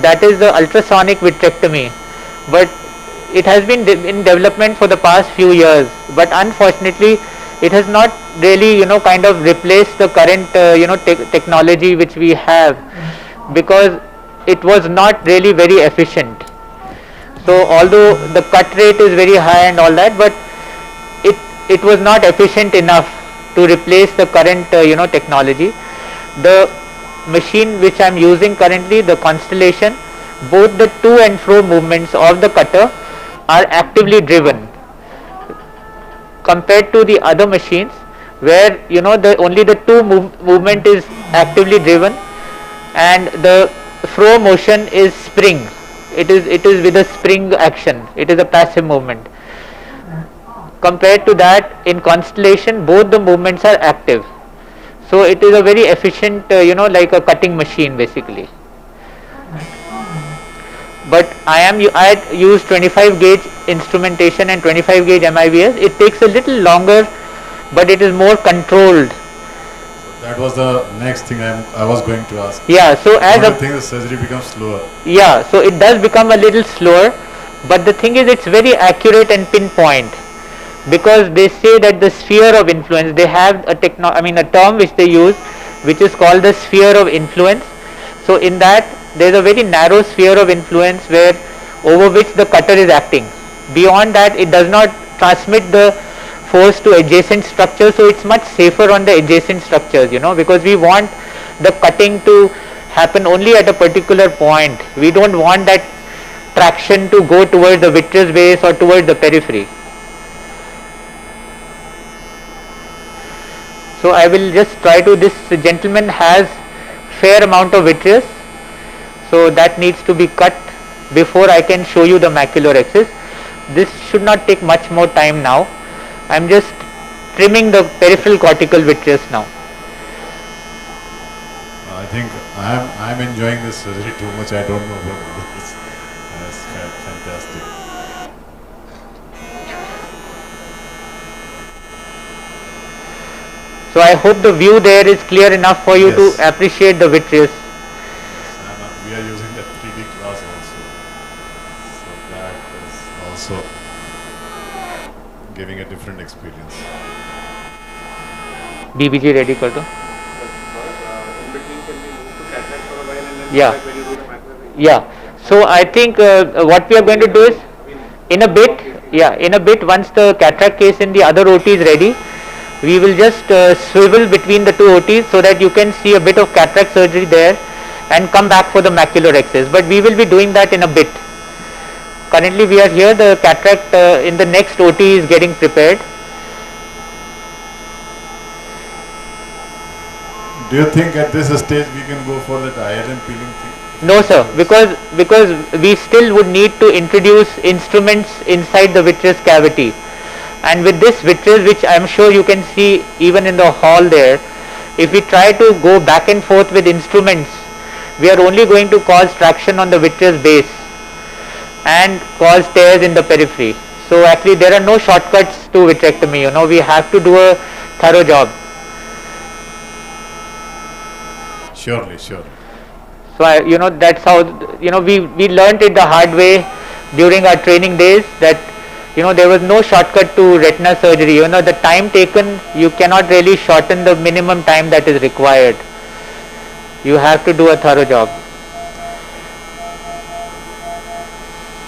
that is the ultrasonic vitrectomy, but it has been in development for the past few years, but unfortunately it has not really kind of replaced the current technology which we have, because it was not really very efficient. So although the cut rate is very high and all that, but it was not efficient enough to replace the current technology. The machine which I am using currently, the Constellation, both the to and fro movements of the cutter are actively driven, compared to the other machines where only the to movement is actively driven and the fro motion is spring. It is with a spring action. It is a passive movement. Compared to that, in Constellation, both the movements are active. So it is a very efficient, like a cutting machine basically. But I use 25 gauge instrumentation and 25 gauge MIBS. It takes a little longer, but it is more controlled. That was the next thing I was going to ask. Yeah, so as I think the surgery becomes slower. Yeah, so it does become a little slower, but the thing is it's very accurate and pinpoint, because they say that the sphere of influence, they have a term which they use, which is called the sphere of influence. So in that there is a very narrow sphere of influence where over which the cutter is acting. Beyond that, it does not transmit the force to adjacent structures, so it's much safer on the adjacent structures, because we want the cutting to happen only at a particular point. We don't want that traction to go towards the vitreous base or towards the periphery. So I will just try to, this gentleman has fair amount of vitreous, so that needs to be cut before I can show you the macular axis. This should not take much more time now. I am just trimming the peripheral cortical vitreous now. I think I am enjoying this surgery too much. I don't know about this. That's fantastic. So I hope the view there is clear enough for you to appreciate the vitreous. We are using the 3D class also. So that is also giving a different experience. BBG ready kar do. In between, can we move to cataract for a while and then Yeah. when you do the macro? Yeah. So I think what we are going to do is, in a bit, once the cataract case in the other OT is ready, we will just swivel between the two OTs so that you can see a bit of cataract surgery there and come back for the macular axis. But we will be doing that in a bit. Currently we are here, the cataract in the next OT is getting prepared. Do you think at this stage we can go for that ILM peeling thing? No sir, because we still would need to introduce instruments inside the vitreous cavity. And with this vitreous, which I am sure you can see even in the hall there, if we try to go back and forth with instruments, we are only going to cause traction on the vitreous base and cause tears in the periphery. So actually there are no shortcuts to vitrectomy, we have to do a thorough job. Surely. So that's how, we learnt it the hard way during our training days, that there was no shortcut to retina surgery. The time taken, you cannot really shorten the minimum time that is required. You have to do a thorough job.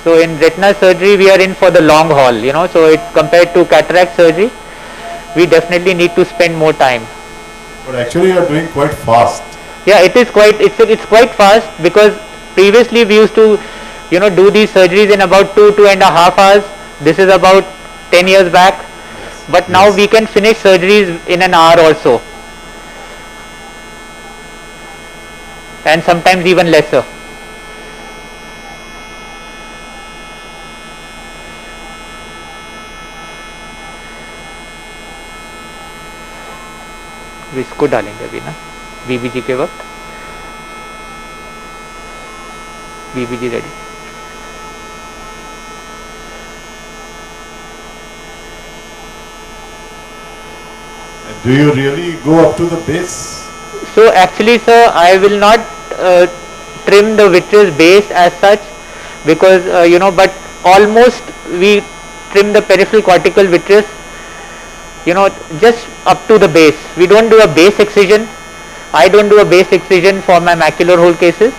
So in retina surgery, we are in for the long haul, so it, compared to cataract surgery, we definitely need to spend more time. But actually you are doing quite fast. Yeah, it's quite fast, because previously we used to, do these surgeries in about 2.5 hours. This is about 10 years back. Yes. But now we can finish surgeries in an hour or so. And sometimes even lesser. इसको डालेंगे अभी ना BBG के वक्त. BBG ready. Do you really go up to the base? So actually sir, I will not trim the vitreous base as such, because but almost we trim the peripheral cortical vitreous, just up to the base. We don't do a base excision. I don't do a base excision for my macular hole cases,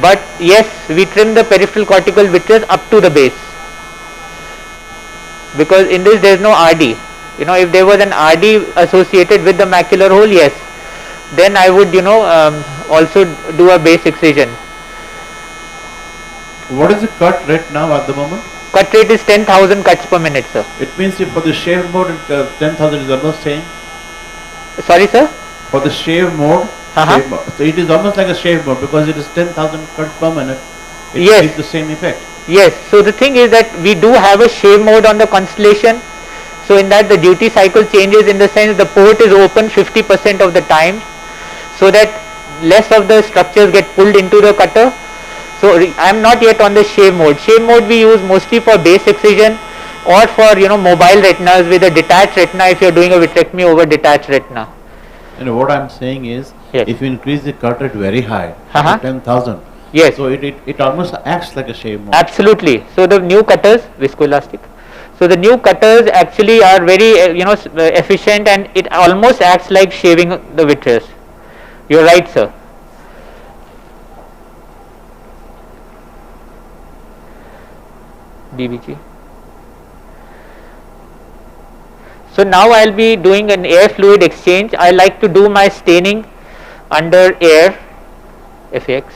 but yes, we trim the peripheral cortical vitreous up to the base, because in this there is no RD. If there was an RD associated with the macular hole, yes, then I would also do a base excision. What is the cut rate now at the moment? Cut rate is 10,000 cuts per minute, sir. It means if for the shave mode, 10,000 is almost same. Sorry, sir? For the shave mode, so it is almost like a shave mode because it is 10,000 cuts per minute. It gives the same effect. Yes. So the thing is that we do have a shave mode on the Constellation. So in that the duty cycle changes in the sense the port is open 50% of the time, so that less of the structures get pulled into the cutter. So I am not yet on the shave mode. Shave mode we use mostly for base excision or for mobile retinas with a detached retina if you are doing a vitrectomy over detached retina. And what I am saying is, if you increase the cut rate very high, 10,000, so it almost acts like a shave mode. Absolutely. So the new cutters, viscoelastic. So the new cutters actually are very efficient, and it almost acts like shaving the vitreous. You are right, sir. BBG. So now I will be doing an air fluid exchange. I like to do my staining under air, FAX,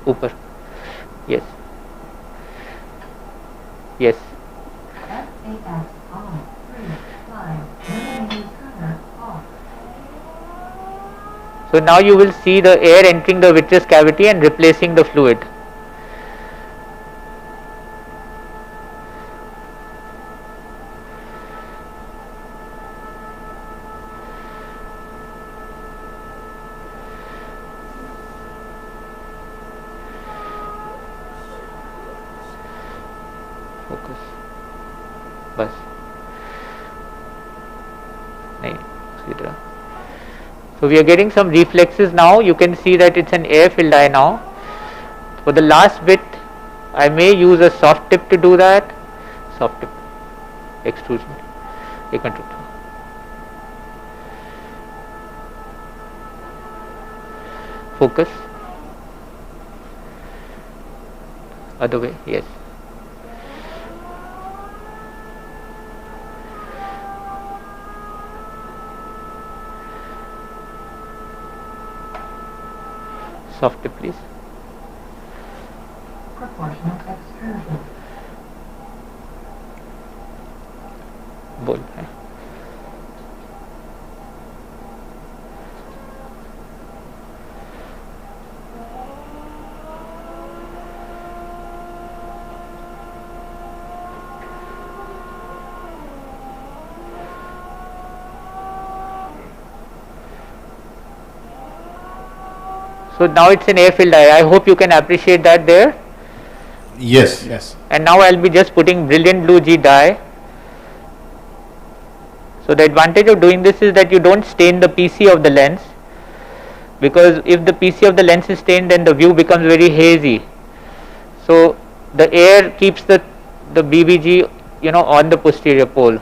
upar. Yes. Yes. So now you will see the air entering the vitreous cavity and replacing the fluid. Focus. Bas. Nahi, sidra. So we are getting some reflexes now. You can see that it's an air filled eye now. For the last bit, I may use a soft tip to do that. Soft tip, extrusion, control. Focus. Other way, yes. Soft tip, please. Proportional extrusion. Bold. So now it's an air filled eye. I hope you can appreciate that there. Yes. Yes. And now I'll be just putting brilliant blue G dye. So the advantage of doing this is that you don't stain the PC of the lens, because if the PC of the lens is stained, then the view becomes very hazy. So the air keeps the BBG on the posterior pole.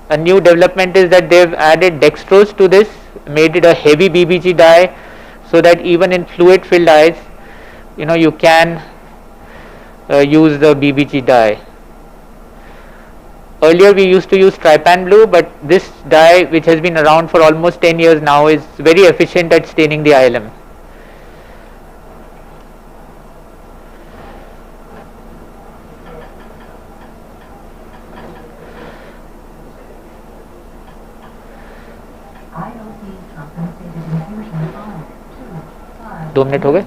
A new development is that they've added dextrose to this, made it a heavy BBG dye, so that even in fluid filled eyes, you can use the BBG dye. Earlier we used to use trypan blue, but this dye, which has been around for almost 10 years now, is very efficient at staining the ILM. दो minute हो गए?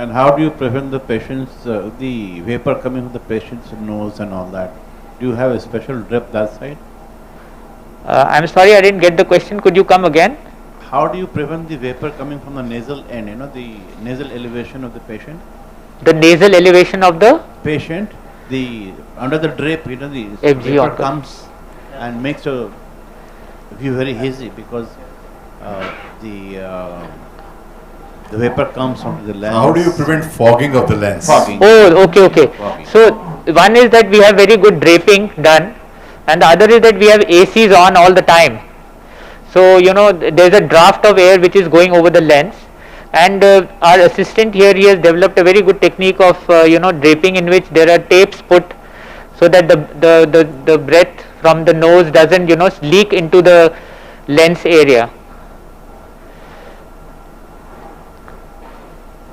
And how do you prevent the patient's, the vapor coming from the patient's nose and all that? Do you have a special drip that side? I'm sorry, I didn't get the question. Could you come again? How do you prevent the vapor coming from the nasal end, the nasal elevation of the patient? The nasal elevation of the patient, under the drape, the FG vapor comes and makes a view very hazy because the vapor comes onto the lens. How do you prevent fogging of the lens? Fogging. Oh, okay. Fogging. So one is that we have very good draping done, and the other is that we have ACs on all the time. So there's a draft of air which is going over the lens, and our assistant here, he has developed a very good technique of draping, in which there are tapes put so that the breath from the nose doesn't leak into the lens area.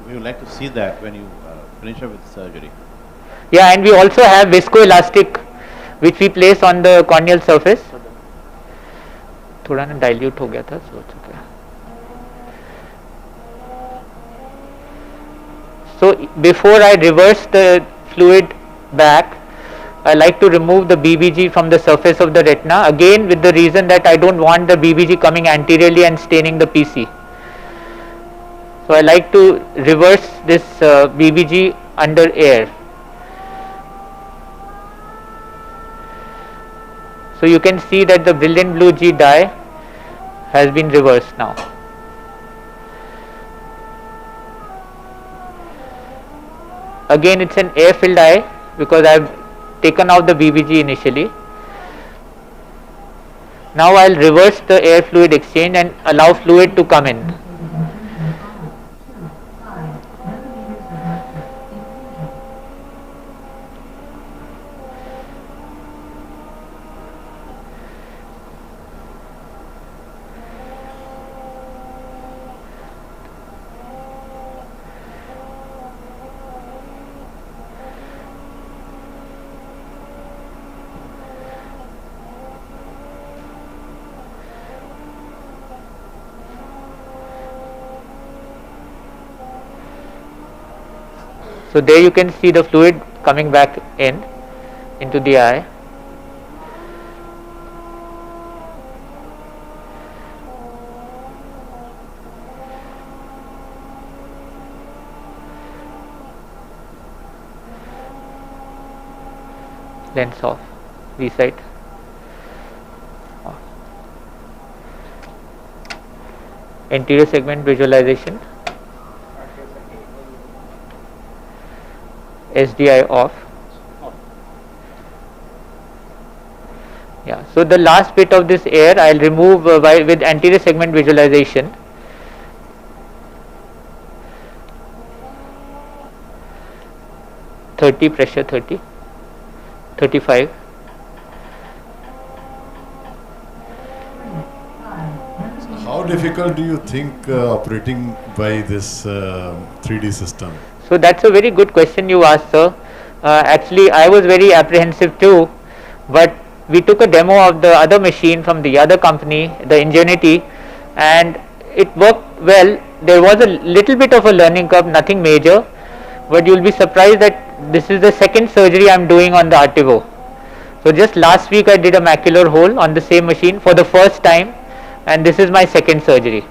We would like to see that when you finish up with surgery. Yeah, and we also have viscoelastic which we place on the corneal surface. थोड़ा ना dilute हो गया था, so it's okay. So before I reverse the fluid back, I like to remove the BBG from the surface of the retina, again with the reason that I don't want the BBG coming anteriorly and staining the PC. So I like to reverse this BBG under air. So you can see that the brilliant blue G dye has been reversed now. Again it's an air filled eye because I have taken out the BBG initially. Now I'll reverse the air fluid exchange and allow fluid to come in. So there you can see the fluid coming back into the eye. Lens off, resight. Anterior segment visualization. SDI off. Yeah, so the last bit of this air I'll remove with anterior segment visualization. Pressure 30, 35. How difficult do you think operating by this 3D system? So that's a very good question you asked, sir. Actually, I was very apprehensive too, but we took a demo of the other machine from the other company, the Ingenuity, and it worked well. There was a little bit of a learning curve, nothing major, but you'll be surprised that this is the second surgery I'm doing on the Artivo. So just last week I did a macular hole on the same machine for the first time, and this is my second surgery.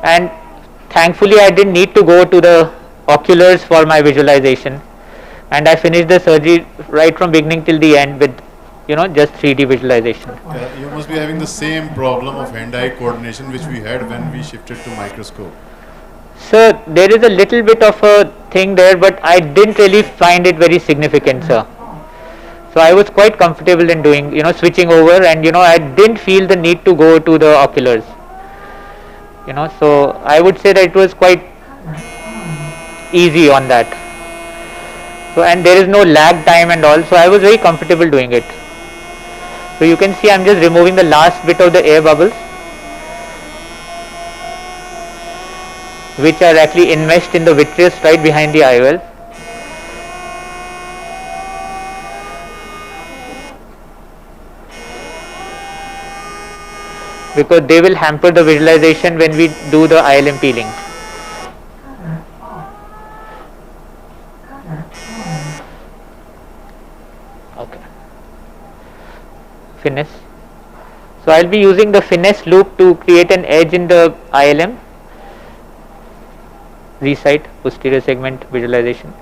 And thankfully I didn't need to go to the oculars for my visualization, and I finished the surgery right from beginning till the end with just 3D visualization. You must be having the same problem of hand-eye coordination which we had when we shifted to microscope. So there is a little bit of a thing there, but I didn't really find it very significant, sir. So I was quite comfortable in doing, switching over, and I didn't feel the need to go to the oculars. So I would say that it was quite easy on that. So, and there is no lag time and all, so I was very comfortable doing it. So you can see I'm just removing the last bit of the air bubbles, which are actually enmeshed in the vitreous right behind the IOL. Because they will hamper the visualization when we do the ILM peeling. Okay. Finesse. So I'll be using the finesse loop to create an edge in the ILM. Resight, posterior segment visualization.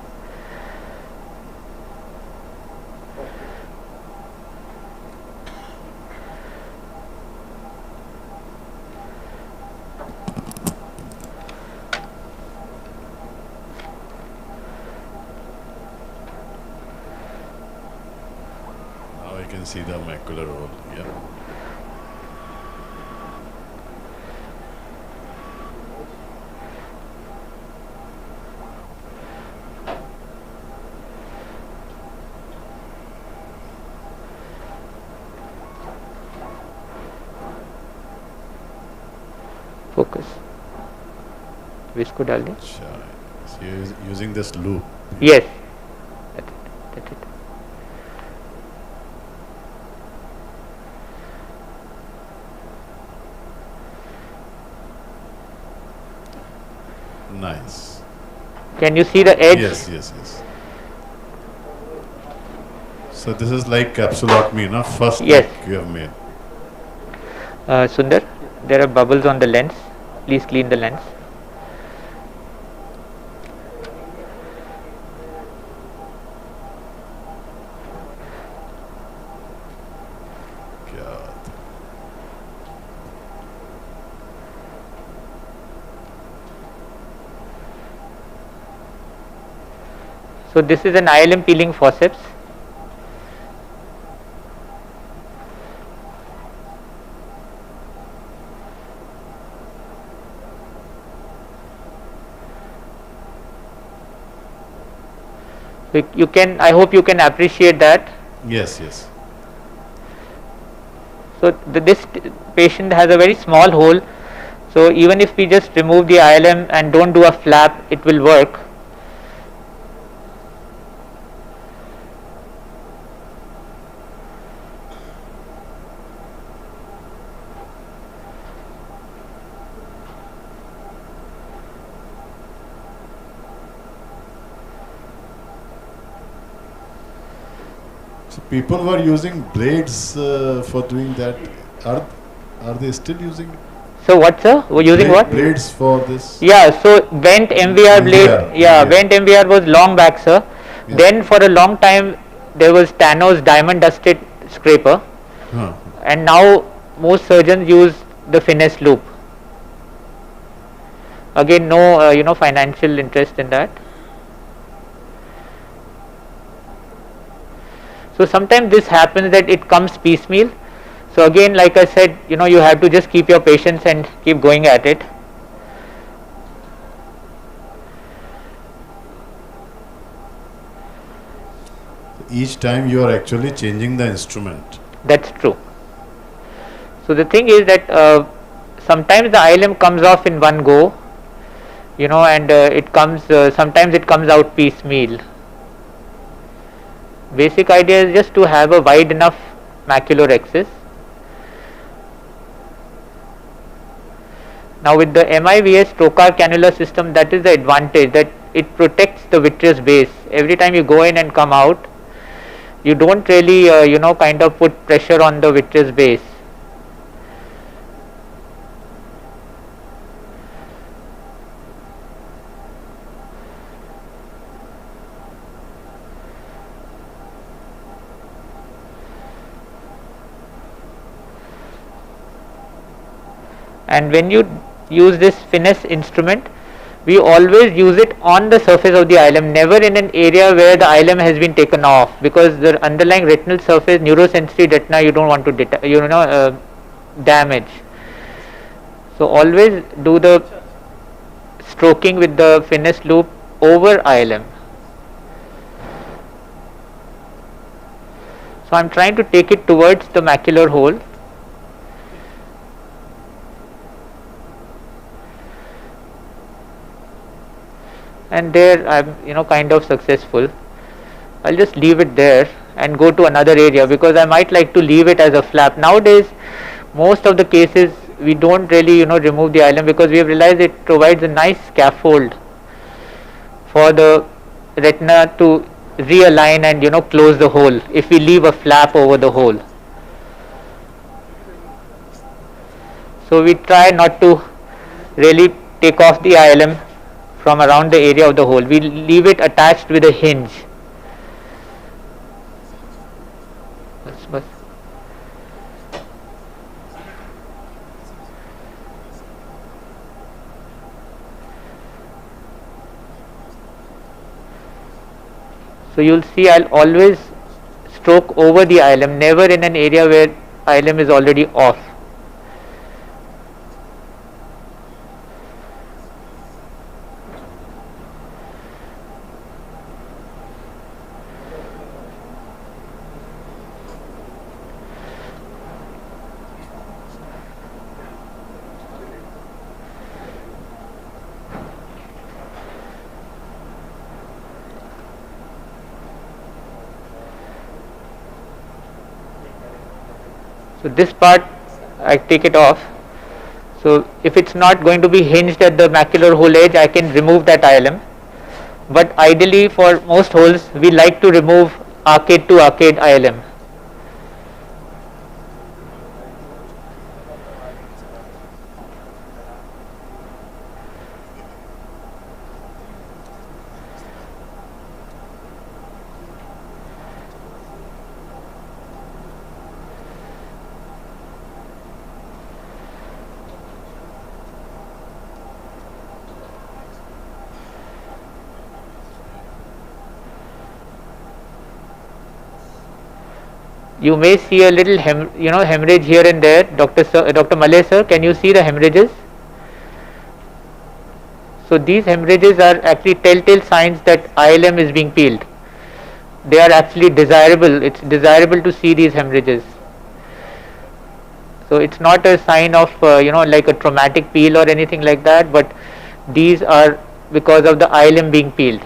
Now I can see the macular hole. Yeah. Focus. Visco डाल दें. So you're using this loop. Yes. That's it. That's it. Nice. Can you see the edge? Yes, yes, yes. So this is like capsulotomy, no? First Yes. step you have made. Sundar, there are bubbles on the lens. Please clean the lens. So this is an ILM peeling forceps. So you can, I hope you can appreciate that. Yes, yes. So this patient has a very small hole. So even if we just remove the ILM and don't do a flap, it will work. So people were using blades for doing that. Are they still using it? So what, sir? We're using what? Blades for this. Yeah, so bent MVR blade. Yeah, bent MVR was long back, sir. Yeah. Then for a long time there was Tano's diamond dusted scraper. Huh. And now most surgeons use the finesse loop. Again, no financial interest in that. So sometimes this happens that it comes piecemeal. So again, like I said, you have to just keep your patience and keep going at it. Each time you are actually changing the instrument. That's true. So the thing is that sometimes the ILM comes off in one go, and it comes, sometimes it comes out piecemeal. Basic idea is just to have a wide enough macular axis. Now with the MIVS trocar cannula system, that is the advantage, that it protects the vitreous base. Every time you go in and come out, you don't really kind of put pressure on the vitreous base. And when you use this finesse instrument, we always use it on the surface of the ILM, never in an area where the ILM has been taken off, because the underlying retinal surface, neurosensory retina, you don't want to damage. So always do the stroking with the finesse loop over ILM. So I'm trying to take it towards the macular hole. And there I'm kind of successful. I'll just leave it there and go to another area, because I might like to leave it as a flap. Nowadays most of the cases we don't really remove the ILM, because we have realized it provides a nice scaffold for the retina to realign and close the hole if we leave a flap over the hole. So we try not to really take off the ILM from around the area of the hole. We leave it attached with a hinge. So you'll see I'll always stroke over the ILM, never in an area where ILM is already off. So this part I take it off. So if it's not going to be hinged at the macular hole edge, I can remove that ILM. But ideally for most holes, we like to remove arcade to arcade ILM. You may see a little hemorrhage here and there. Dr. Malay sir, can you see the hemorrhages? So these hemorrhages are actually telltale signs that ILM is being peeled. They are actually desirable. It's desirable to see these hemorrhages. So it's not a sign of like a traumatic peel or anything like that, but these are because of the ILM being peeled.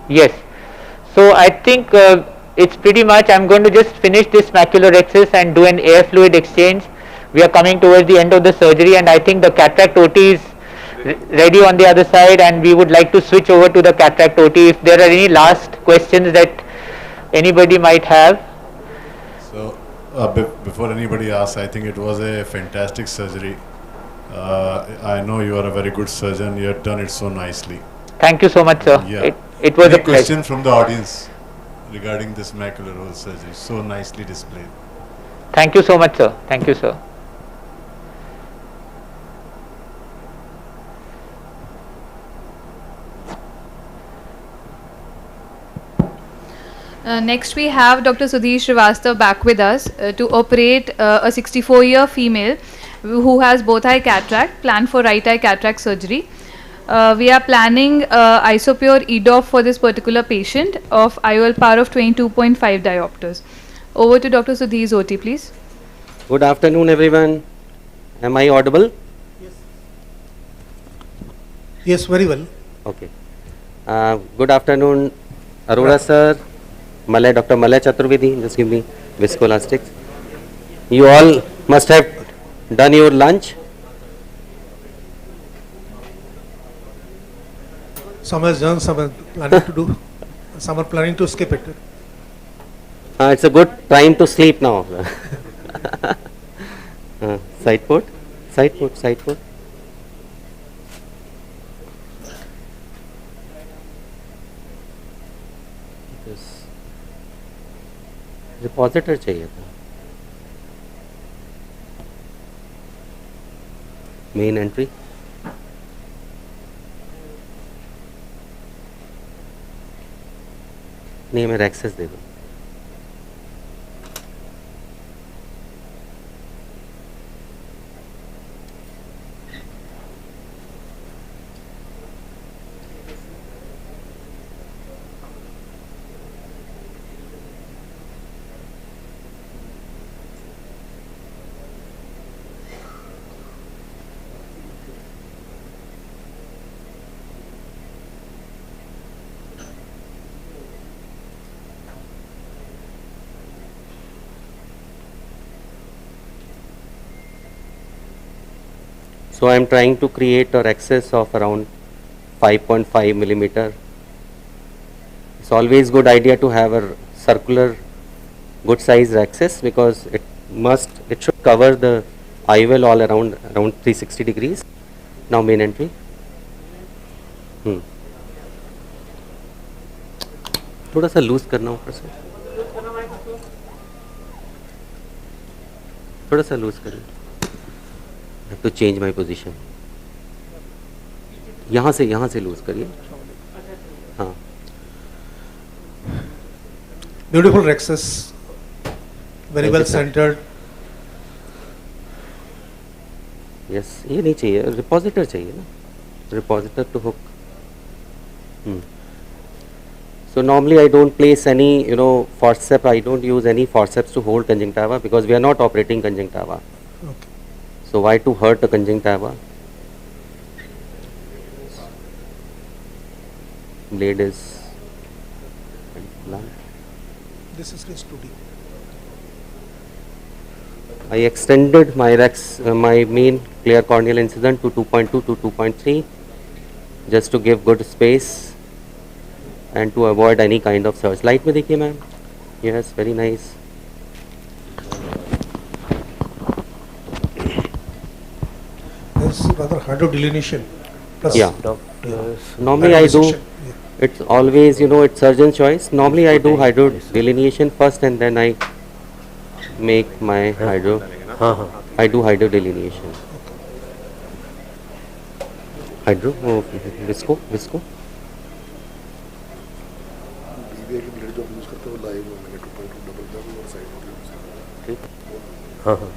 Yes. So I think it's pretty much, I'm going to just finish this macular excess and do an air fluid exchange. We are coming towards the end of the surgery, and I think the cataract OT is ready on the other side, and we would like to switch over to the cataract OT. If there are any last questions that anybody might have. So before anybody asks, I think it was a fantastic surgery. I know you are a very good surgeon. You have done it so nicely. Thank you so much, sir. Yeah. It was Any a pleasure. question from the audience regarding this macular hole surgery? So nicely displayed. Thank you so much, sir. Thank you, sir. Next we have Dr. Sudhir Srivastava back with us to operate a 64-year female who has both eye cataract, planned for right eye cataract surgery. We are planning isopure EDOF for this particular patient of IOL power of 22.5 diopters. Over to Dr. Sudhir's OT, please. Good afternoon, everyone. Am I audible? Yes. Yes, very well. Okay. Good afternoon, Arora sir, Malay, Dr. Malay Chaturvedi. Just give me viscoelastics. You all must have done your lunch. Some has done, some are planning to do, some are planning to skip it. It's a good time to sleep now. Side port, side port, side port. रिपोजिटर चाहिए था. Main entry. नहीं, मैं access दे दूँ. So I am trying to create a excess of around 5.5 millimeter. It's always good idea to have a circular good size axis because it should cover the IOL all around 360 degrees. Now main entry. थोड़ा सा loose करना ऊपर से, थोड़ा सा loose करें. I have to change my position. यहाँ से लूज करिए. हाँ. Beautiful rexus, very well centered. Yes, ये नहीं चाहिए, रिपोजिटर चाहिए ना, repository to hook. So normally I don't place any, forceps. I don't use any forceps to hold conjunctiva because we are not operating conjunctiva. Okay. So why to hurt the conjunctiva? Blade is blunt. This is case 2D. I extended my my main clear corneal incision to 2.2 to 2.3 just to give good space and to avoid any kind of surge. Light में देखिए ma'am. Yes, very nice. There's rather hydrodelineation. Plus Normally I do. It's always, it's surgeon choice. Normally I do hydrodelineation first and then I make my I do hydrodelineation. Hydro, visco. हाँ हाँ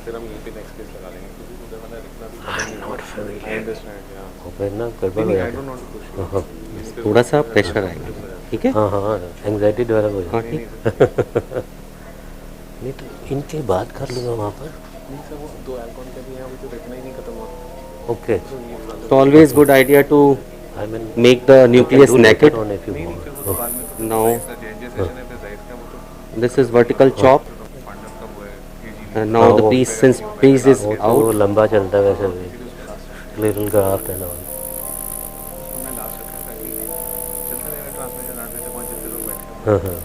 फिर हम यहीं पे next case लगा लेंगे क्योंकि उधर वाला लिखना भी I अंडरस्टैंड या और फिर ना गड़बड़ हो जाती है। थोड़ा सा प्रेशर आएगा, ठीक है? हाँ हाँ एंग्जाइटी डेवलप हो जाती है। नहीं तो इनकी बात कर लूँगा वहाँ पर। नहीं सर वो 2 एल्कोहल के भी हैं अभी तो रखना ही नहीं खत्म हुआ। Okay. So always good idea to make the nucleus naked. Now this is vertical chop. And now the piece, since piece is वो out, लंबा चलता है वैसे भी क्लियरल ग्राफ्ट है ना हाँ हाँ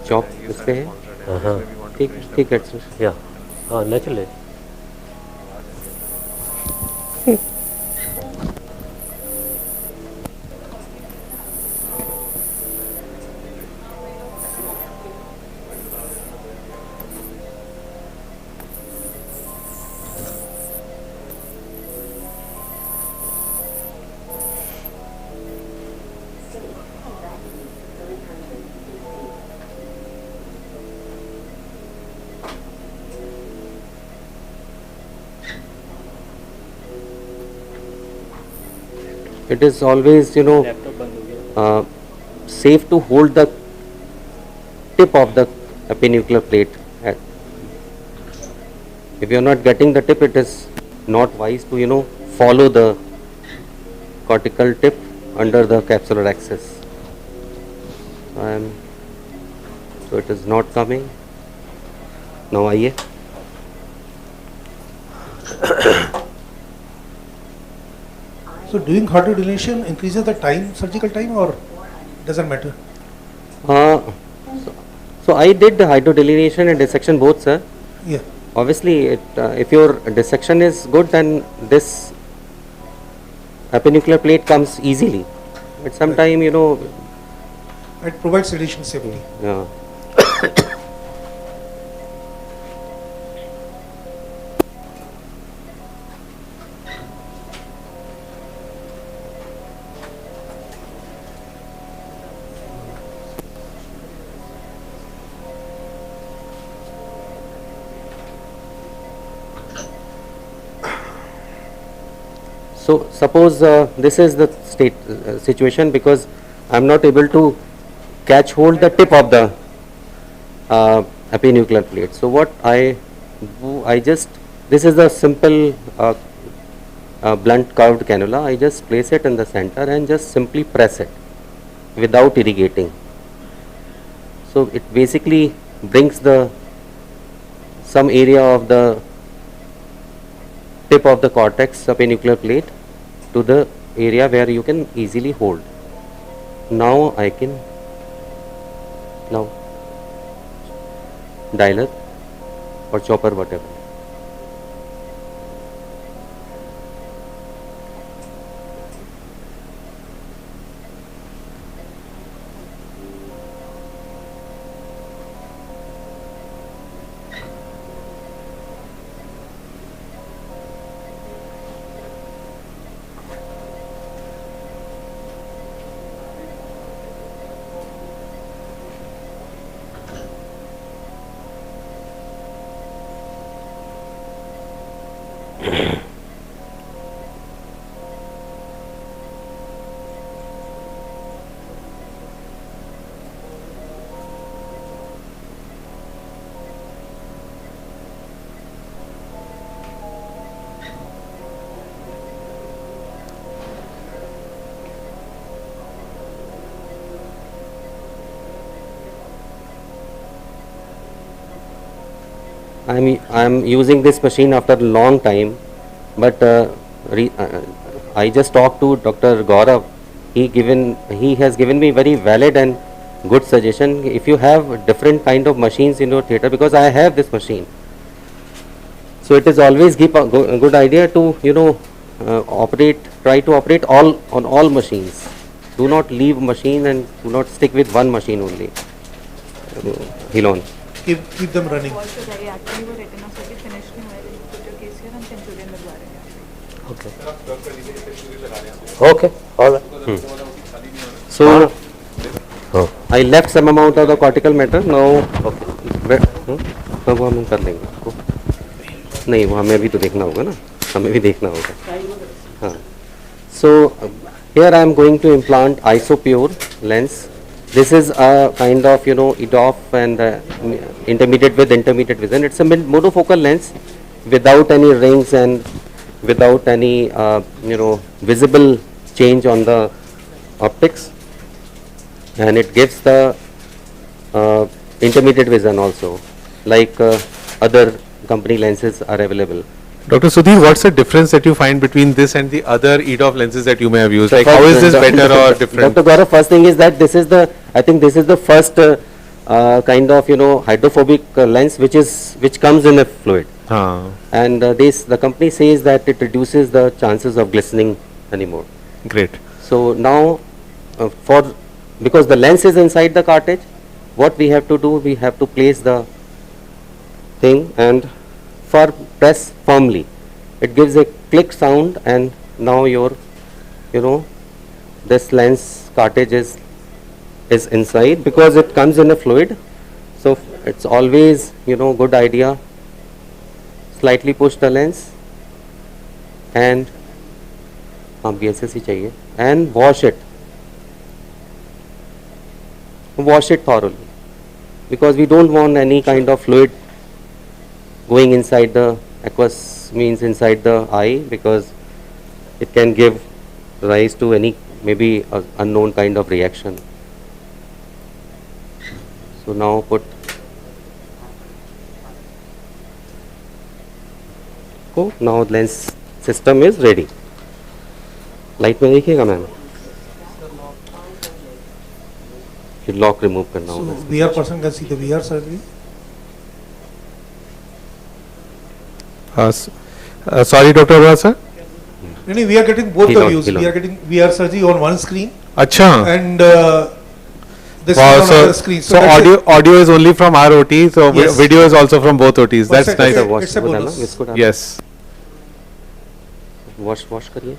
chop इस पे है, हाँ हाँ ठीक है sir. या हाँ naturally It is always, safe to hold the tip of the epinuclear plate. If you are not getting the tip, it is not wise to, follow the cortical tip under the capsular axis. So it is not coming. Now आइए. So doing hydrodelineation increases the time, surgical time, or doesn't matter? So I did the hydrodelineation and dissection both, sir. Yeah. Obviously, if your dissection is good, then this epinuclear plate comes easily. But sometime, It provides sedation safety. Yeah. So suppose this is the situation because I am not able to catch hold the tip of the epinuclear plate. So what I do, this is a simple blunt curved cannula. I just place it in the center and just simply press it without irrigating. So it basically brings some area of the tip of the cortex epinuclear plate to the area where you can easily hold. Now I can dialer or chopper, whatever. I'm using this machine after a long time, but I just talked to Dr. Gaurav. He has given me very valid and good suggestion. If you have different kind of machines in your theater, because I have this machine, so it is always a good idea to try to operate on all machines. Do not leave machine and do not stick with one machine only. Hilon. Keep them running. Okay. Okay. All right. So I left some amount of the cortical matter. Now, अब हम कर लेंगे इसको. नहीं, वो हमें भी तो देखना होगा ना. हमें भी देखना होगा. हाँ. So here I am going to implant isopure lens. This is a kind of EDOF and intermediate with intermediate vision. It's a monofocal lens without any rings and without any visible change on the optics, and it gives the intermediate vision also, like other company lenses are available. Dr. Sudhir, what's the difference that you find between this and the other EDOF lenses that you may have used? Like, how is this better or different? Dr. Gaurav, first thing is that I think this is the first kind of hydrophobic lens which comes in a fluid. And the company says that it reduces the chances of glistening anymore. Great. So now, because the lens is inside the cartridge, what we have to do, we have to place the thing and press firmly. It gives a click sound, and now this lens cartridge is inside because it comes in a fluid. So it's always good idea. Slightly push the lens and and wash it. Wash it thoroughly, because we don't want any kind of fluid going inside the aqueous, means inside the eye, because it can give rise to any maybe unknown kind of reaction. So now now lens system is ready. Light में देखिएगा ma'am. फिर lock remove करना होगा. So VR person can see the VR surgery. Sorry, Dr. Arora sir. No, we are getting both the views. We are getting VR surgery on one screen. Acha. And this wow, is on another screen. So audio is only from our OT. So yes, video is also from both OTs. That's nice. It's a bonus. Yes. Wash करिए.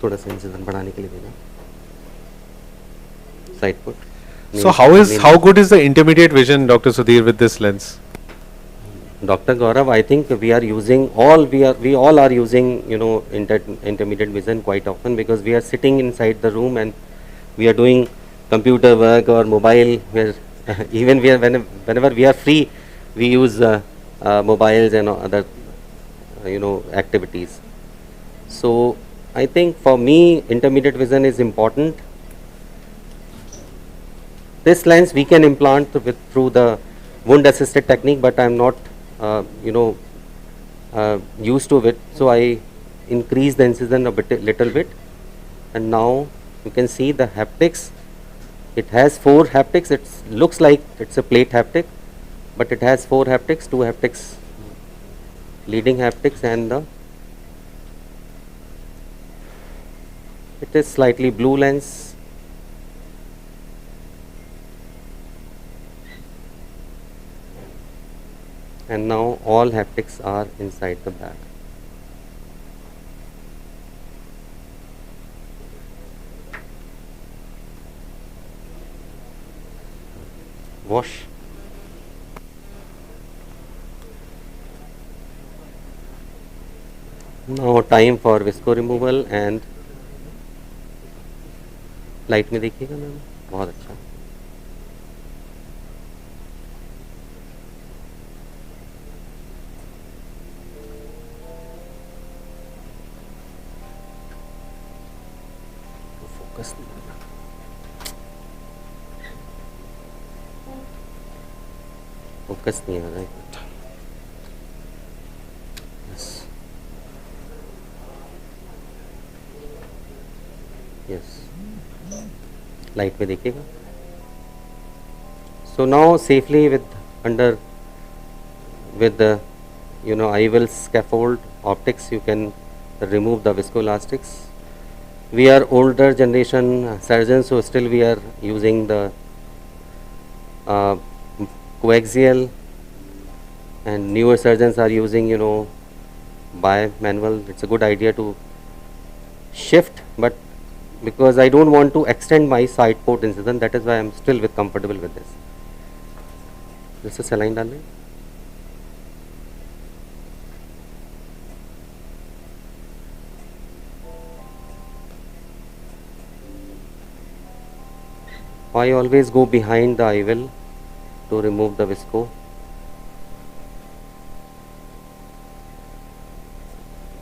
थोड़ा सा incision बढ़ाने के लिए देना. Side put. So how good is the intermediate vision, Dr. Sudhir, with this lens? Dr. Gaurav, I think we all are using intermediate vision quite often, because we are sitting inside the room and we are doing computer work or mobile. Even whenever we are free, we use mobiles and other activities. So I think for me intermediate vision is important. This lens we can implant through the wound assisted technique, but I am not used to it, so I increase the incision little bit, and now you can see the haptics. It has 4 haptics. It looks like it's a plate haptic, but it has 4 haptics, 2 haptics, leading haptics, and it is slightly blue lens. And now all haptics are inside the bag. Wash. Now time for visco removal and light में देखिएगा ma'am, बहुत अच्छा. Focus नहीं हो रहा है. Yes. Yes. Light में देखिएगा. So now safely with the IVL scaffold optics you can remove the viscoelastics. We are older generation surgeons, so still we are using the coaxial, and newer surgeons are using bi-manual. It's a good idea to shift, but because I don't want to extend my side port incision, that is why I am still comfortable with this. This is saline डाल दें. I always go behind the IVL to remove the visco.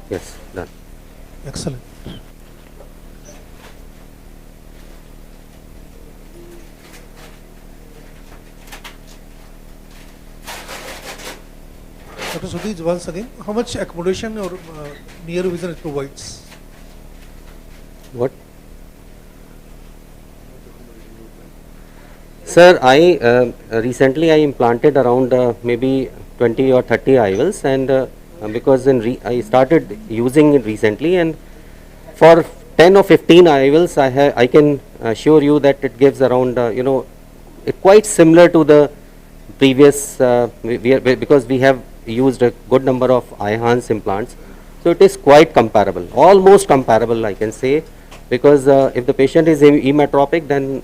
Yes, done. Excellent. Dr. Sudhir, once again, how much accommodation or near vision it provides? What? Sir, I recently I implanted around maybe 20 or 30 IVLs, and because I started using it recently, and for 10 or 15 IVLs I can assure you that it gives around it quite similar to the previous because we have used a good number of Eyehance implants, so it is quite comparable, almost comparable I can say, because if the patient is emmetropic, then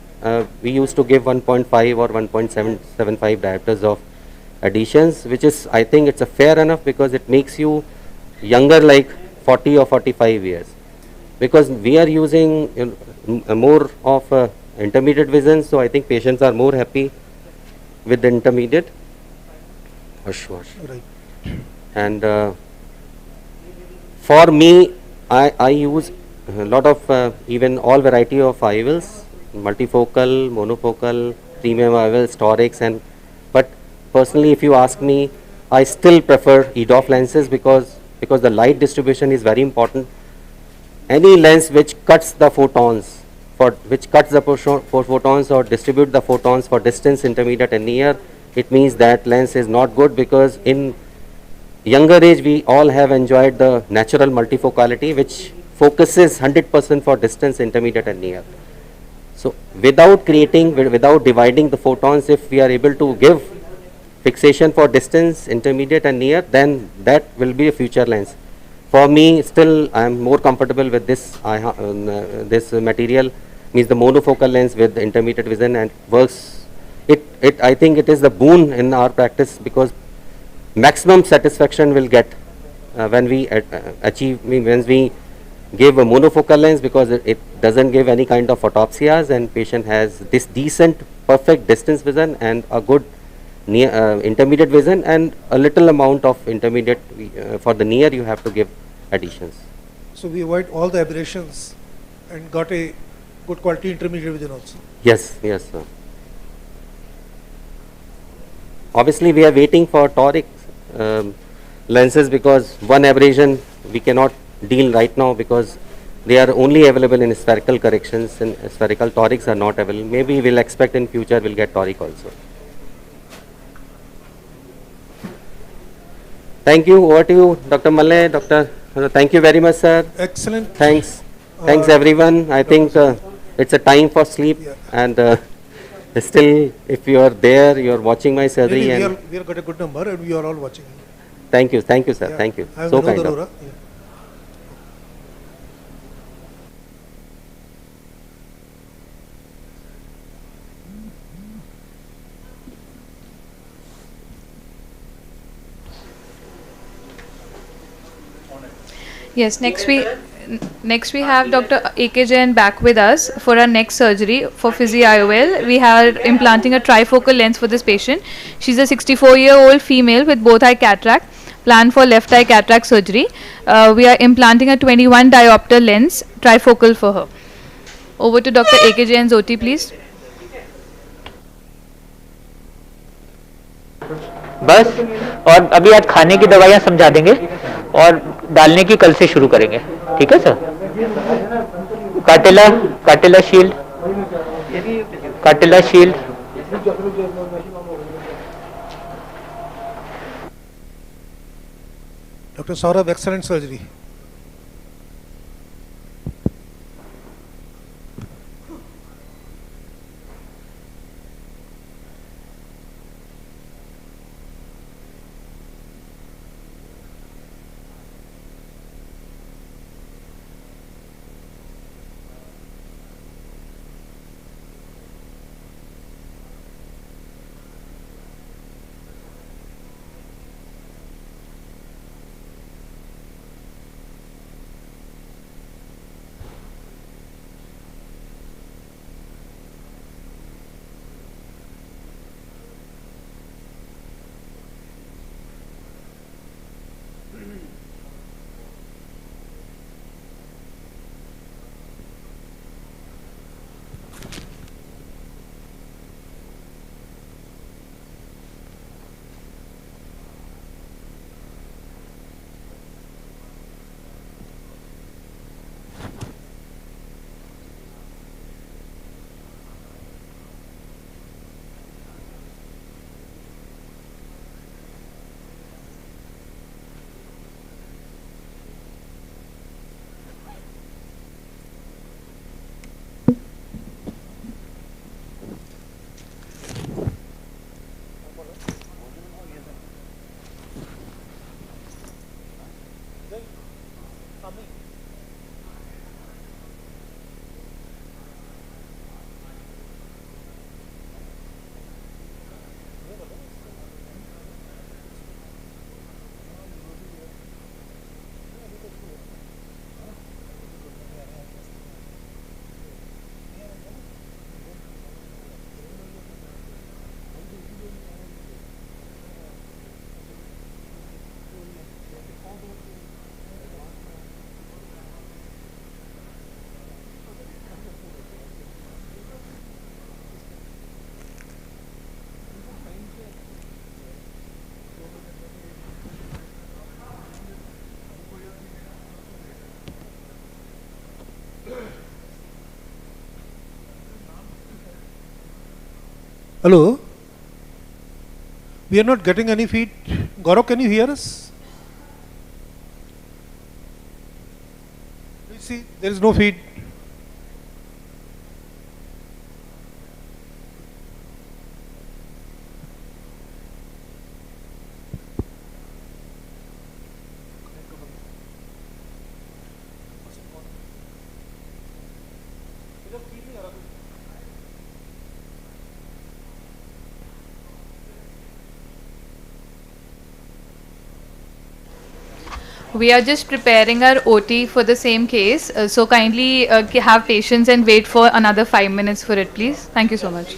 we used to give 1.5 or 1.75 diopters of additions, which is, I think it's a fair enough, because it makes you younger like 40 or 45 years, because we are using more of intermediate vision, so I think patients are more happy with the intermediate. Right. And for me, I use a lot of even all variety of IVLs, multifocal, monofocal, premium IVLs, torics, and but personally, if you ask me, I still prefer EDOF lenses because the light distribution is very important. Any lens which cuts the photons, photons or distribute the photons for distance, intermediate and near, it means that lens is not good, because in younger age we all have enjoyed the natural multifocality which focuses 100% for distance, intermediate and near. So without dividing the photons, if we are able to give fixation for distance, intermediate and near, then that will be a future lens. For me, still I am more comfortable with this this material, means the monofocal lens with the intermediate vision, and works. I think it is the boon in our practice, because maximum satisfaction will get when we when we give a monofocal lens, because it doesn't give any kind of photopsias, and patient has this decent perfect distance vision and a good near intermediate vision, and a little amount of intermediate for the near you have to give additions. So we avoid all the aberrations and got a good quality intermediate vision also. Yes, yes, sir. Obviously, we are waiting for toric lenses, because one aberration we cannot deal right now, because they are only available in spherical corrections, and spherical torics are not available. Maybe we'll expect in future we'll get toric also. Thank you. Over to you, Dr. Malay. Thank you very much, sir. Excellent. Thanks. Thanks, everyone. I think it's a time for sleep, and still, if you are there, you are watching my surgery. Really, we have got a good number, and we are all watching. Thank you, sir. Thank you. So kind of. Yes, next we have Dr. A.K. Jain back with us for our next surgery for Physio-IOL. We are implanting a trifocal lens for this patient. She's a 64-year-old female with both eye cataract, planned for left eye cataract surgery. We are implanting a 21 diopter lens trifocal for her. Over to Dr. A.K. Jain's OT, please. बस। और अभी आज खाने की दवाइयाँ समझा देंगे और डालने की कल से शुरू करेंगे, ठीक है sir? Cartela, cartela shield, cartela shield. Dr. Saurabh, excellent surgery. Hello? We are not getting any feed. Gaurav, can you hear us? You see, there is no feed. We are just preparing our OT for the same case. So kindly have patience and wait for another 5 minutes for it, please. Thank you so much.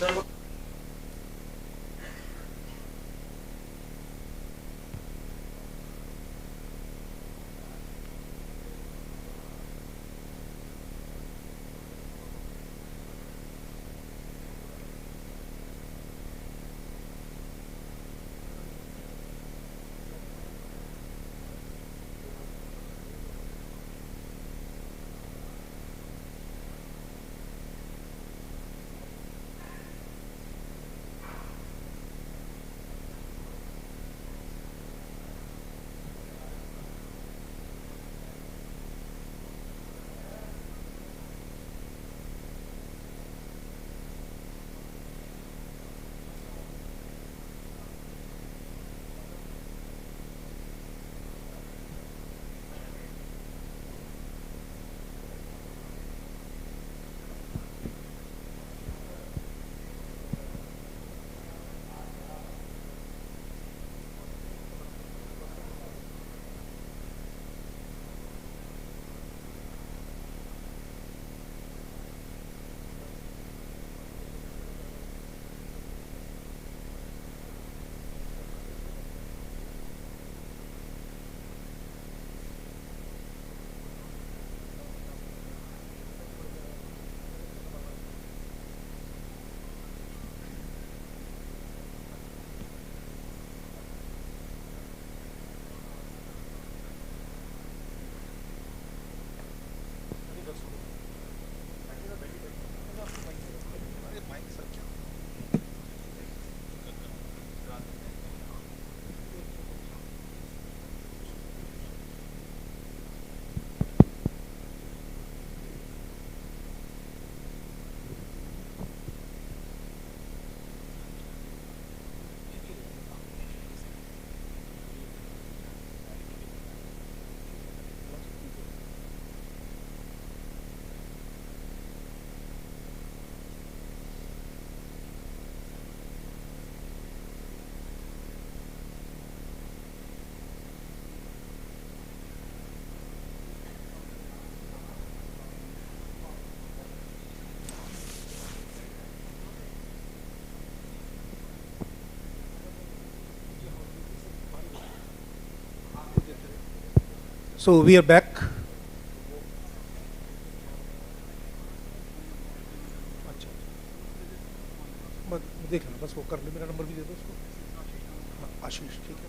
So we are back. देख लेना बस वो कर ले मेरा number भी दे दो उसको आशीष ठीक है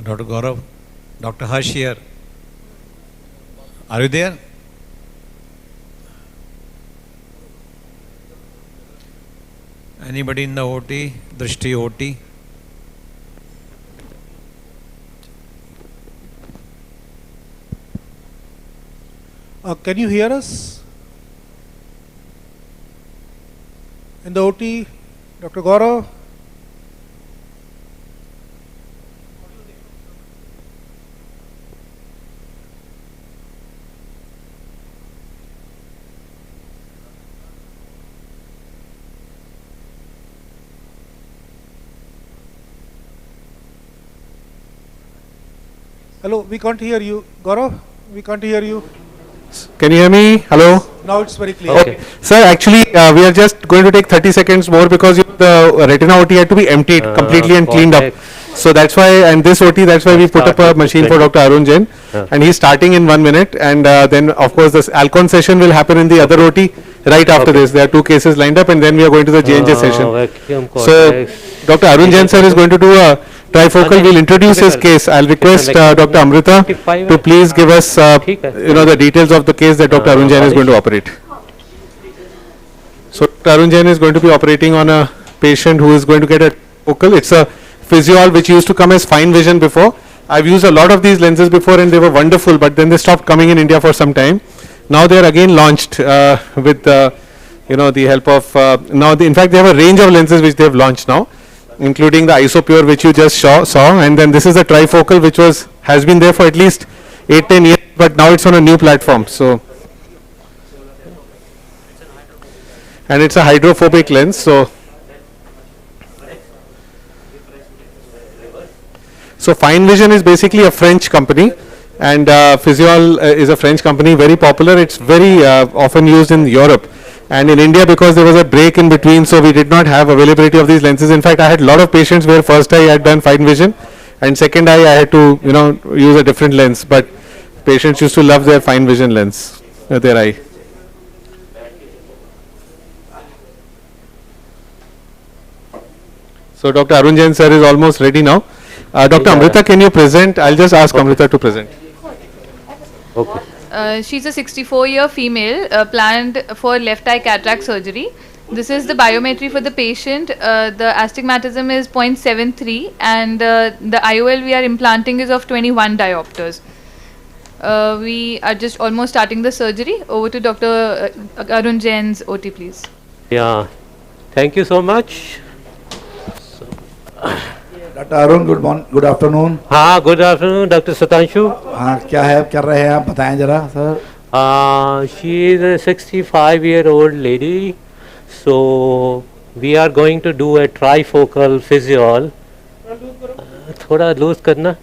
Dr. Gaurav, Dr. Harsh here. Are you there? Anybody in the OT? Drishti OT? Can you hear us? In the OT, Dr. Gaurav? Hello, we can't hear you. Gaurav, we can't hear you. Can you hear me? Hello? Now it's very clear. Okay. Sir, actually, we are just going to take 30 seconds more because the retina OT had to be emptied completely and cleaned up. So that's why, and this OT, that's why we put up a machine for Dr. Arun Jain. And he's starting in 1 minute. And then, of course, this Alcon session will happen in the other OT right after this. There are 2 cases lined up, and then we are going to the J&J session. So, Dr. Arun Jain sir is going to do a trifocal. We'll introduce his case. I'll request Dr. Amrita to please give us, the details of the case that Dr. Arun Jain is going to operate. So, Dr. Arun Jain is going to be operating on a patient who is going to get a focal. It's a Physiol which used to come as fine vision before. I've used a lot of these lenses before and they were wonderful, but then they stopped coming in India for some time. Now they are again launched with the help of in fact they have a range of lenses which they have launched now, including the Isopure which you just saw, and then this is the trifocal which has been there for at least 8-10 years, but now it's on a new platform. So, and it's a hydrophobic lens. So So Fine Vision is basically a French company, and Physiol is a French company, very popular. It's very often used in Europe. And in India, because there was a break in between, so we did not have availability of these lenses. In fact, I had a lot of patients where first eye I had done Fine Vision, and second eye I had to, use a different lens. But patients used to love their Fine Vision lens, their eye. So Dr. Arun Jain sir is almost ready now. Dr. Amrita, can you present? I'll just ask Amrita to present. Okay. She's a 64-year female planned for left eye cataract surgery. This is the biometry for the patient. The astigmatism is 0.73 and the IOL we are implanting is of 21 diopters. We are just almost starting the surgery. Over to Dr. Arun Jain's OT, please. Yeah, thank you so much. Dr. Arun, good afternoon. हाँ, good afternoon, Dr. Satanshu. हाँ, क्या है, कर रहे हैं आप बताएं जरा sir. She is a 65-year-old lady. So we are going to do a trifocal physiol. थोड़ा लूज करना.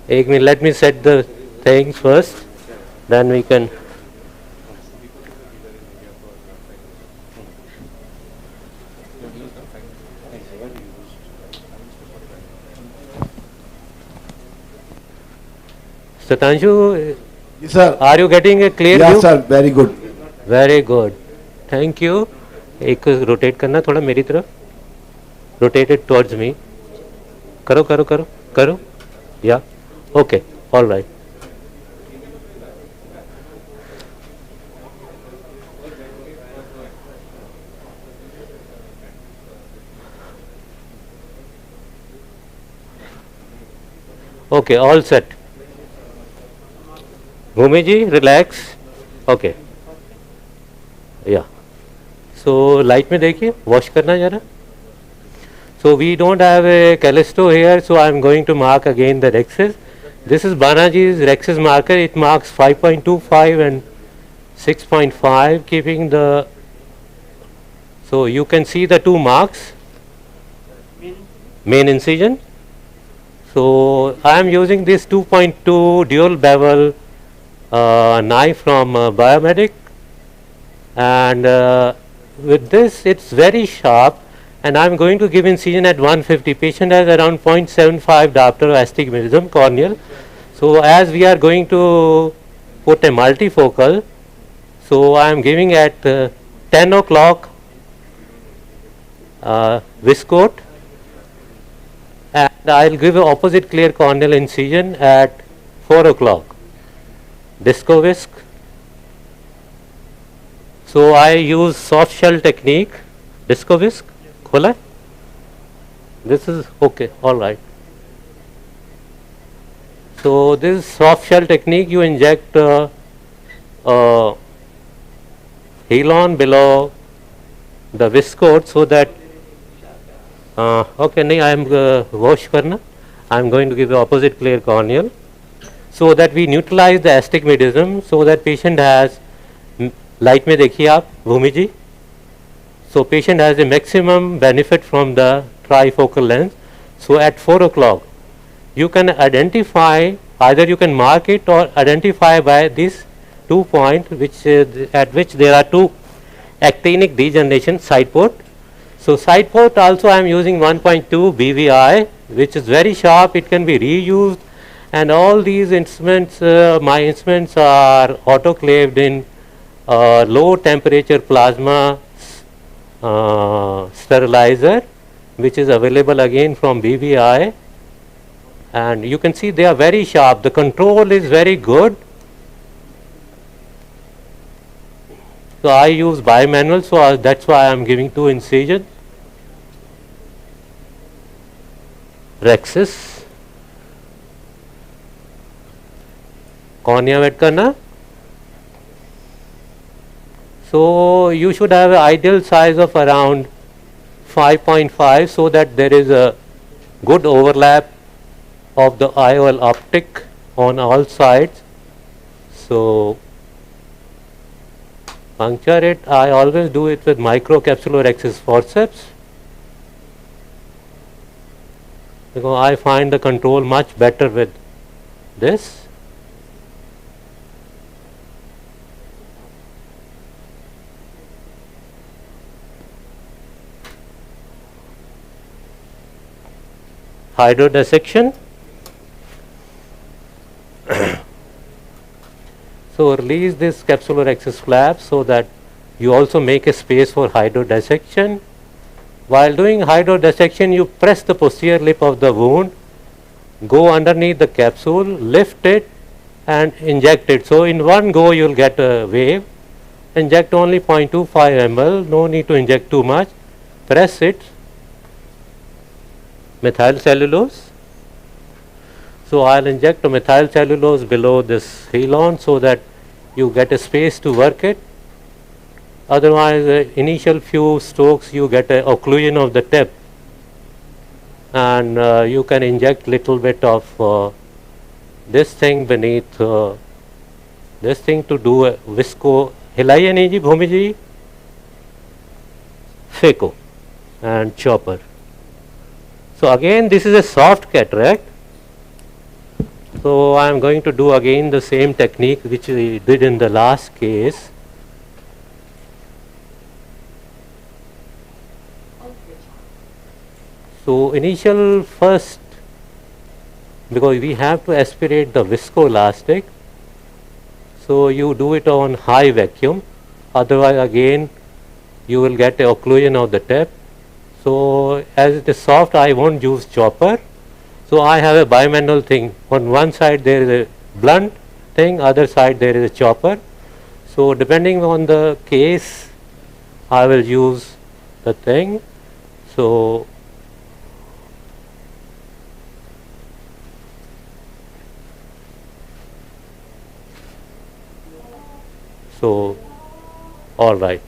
एक minute, let me set the things first, then we can. Satanshu, yes, sir. Are you getting a clear view? Yes, sir. Very good. Very good. Thank you. एक rotate करना थोड़ा मेरी तरफ. Rotate it towards me. करो करो करो करो. Yeah. Okay. All right. Okay. All set. Bhumi ji, relax. Okay. Yeah. So light में देखिए, wash करना जरा. So we don't have a Callisto here, so I am going to mark again the rexes. This is Banaji's rexes marker. It marks 5.25 and 6.5, keeping the. So you can see the two marks. Main incision. So I am using this 2.2 dual bevel knife from Biomedic, and with this it's very sharp, and I am going to give incision at 150. Patient has around 0.75 diopter of astigmatism corneal. So as we are going to put a multifocal, so I am giving at 10 o'clock viscoat, and I will give an opposite clear corneal incision at 4 o'clock. Disco whisk. So I use soft shell technique. Disco whisk. खोला. This is okay. All right. So this is soft shell technique. You inject Helon below the viscoat so that. Okay. नहीं. I am wash करना. I am going to give the opposite clear corneal, so that we neutralize the astigmatism, so that patient has light में देखिए आप भूमि जी. So patient has a maximum benefit from the trifocal lens. So at 4 o'clock you can identify, either you can mark it or identify by this 2 point which at which there are two actinic degeneration side port. So side port also I am using 1.2 BVI, which is very sharp. It can be reused, and all these instruments, my instruments are autoclaved in low temperature plasma sterilizer, which is available again from BVI, and you can see they are very sharp. The control is very good. So I use bimanual, so that's why I am giving 2 incisions. Rexis. Cornea wet करना. So you should have an ideal size of around 5.5, so that there is a good overlap of the IOL optic on all sides. So puncture it. I always do it with microcapsular rexis forceps. because I find the control much better with this. Hydrodissection. So release this capsular access flap so that you also make a space for hydrodissection. While doing hydrodissection, you press the posterior lip of the wound, go underneath the capsule, lift it and inject it. So in one go you will get a wave. Inject only 0.25 ml, no need to inject too much. Press it, methyl cellulose. So I'll inject a methyl cellulose below this helon so that you get a space to work it. Otherwise, initial few strokes you get a occlusion of the tip, and you can inject little bit of this thing beneath this thing to do a visco. Hilaiye nahi ji, Bhumi ji? Phaco and chopper. So again, this is a soft cataract. So I am going to do again the same technique which we did in the last case. So initial first, because we have to aspirate the viscoelastic, so you do it on high vacuum, otherwise again you will get a occlusion of the tip. So as it is soft, I won't use chopper. So I have a bimanual thing. On one side there is a blunt thing, other side there is a chopper. So depending on the case, I will use the thing. So all right.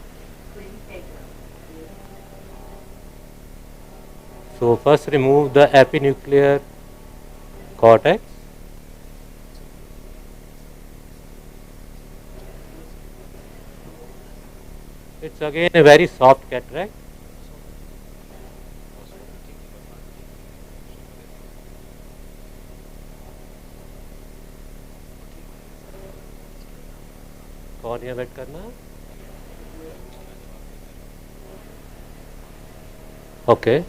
So first remove the epinuclear cortex. It's again a very soft cataract. Cornea wet karna. Okay.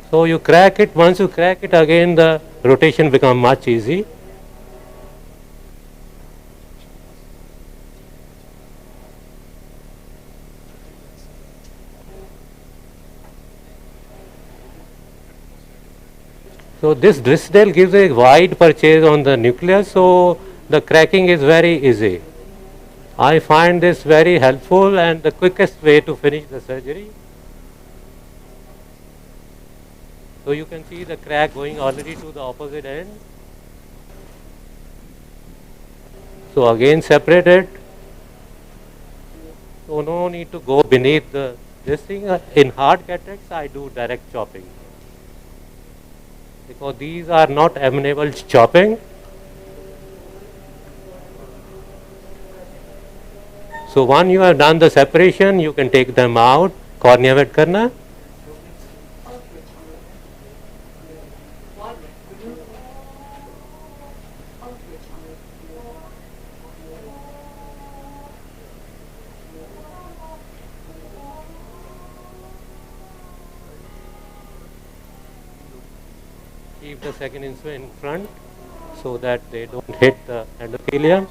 So you crack it. Once you crack it, again the rotation becomes much easy. So this Drishti gives a wide purchase on the nucleus, so the cracking is very easy. I find this very helpful and the quickest way to finish the surgery. So you can see the crack going already to the opposite end. So again separate it. So no need to go beneath this thing. In hard cataracts I do direct chopping, because these are not amenable to chopping. So once you have done the separation, you can take them out. Cornea wet karna. Keep the second instrument in front so that they don't hit the endothelium.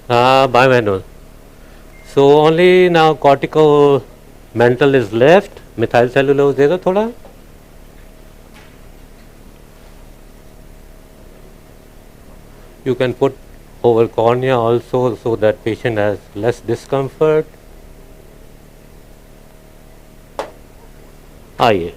Bimanual. So only now cortical mental is left. Methyl cellulose दे दो थोड़ा. You can put over cornea also so that patient has less discomfort. आइए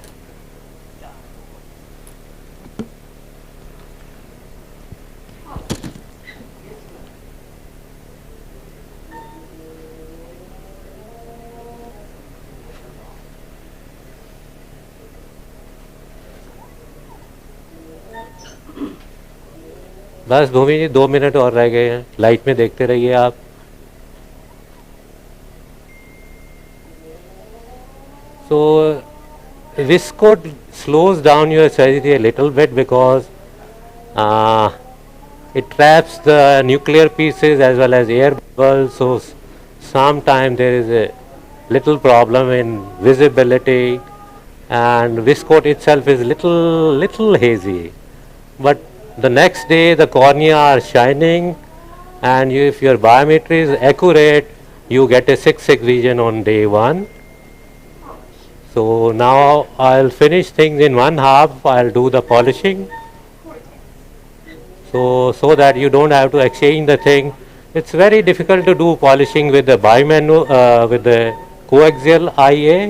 बस भूमि जी 2 minute और रह गए हैं, light में देखते रहिए आप। So viscode slows down your surgery a little bit because it traps the nuclear pieces as well as air bubbles. So sometimes there is a little problem in visibility, and viscode itself is little hazy. But the next day the cornea are shining, and if your biometry is accurate, you get a 6/6 vision on day 1. So now I'll finish things in 1/2. I'll do the polishing. So that you don't have to exchange the thing. It's very difficult to do polishing with the with the coaxial IA.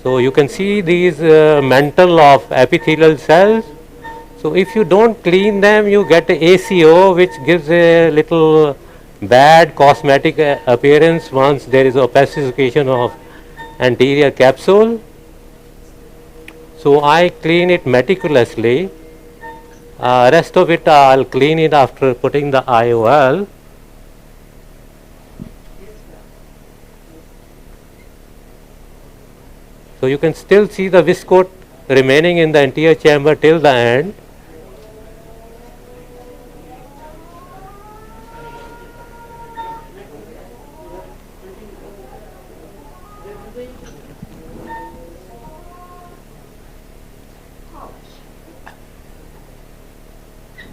So you can see these mantle of epithelial cells. So if you don't clean them, you get a ACO, which gives a little bad cosmetic appearance once there is opacification of anterior capsule. So I clean it meticulously. Rest of it I'll clean it after putting the IOL. So you can still see the viscode remaining in the anterior chamber till the end.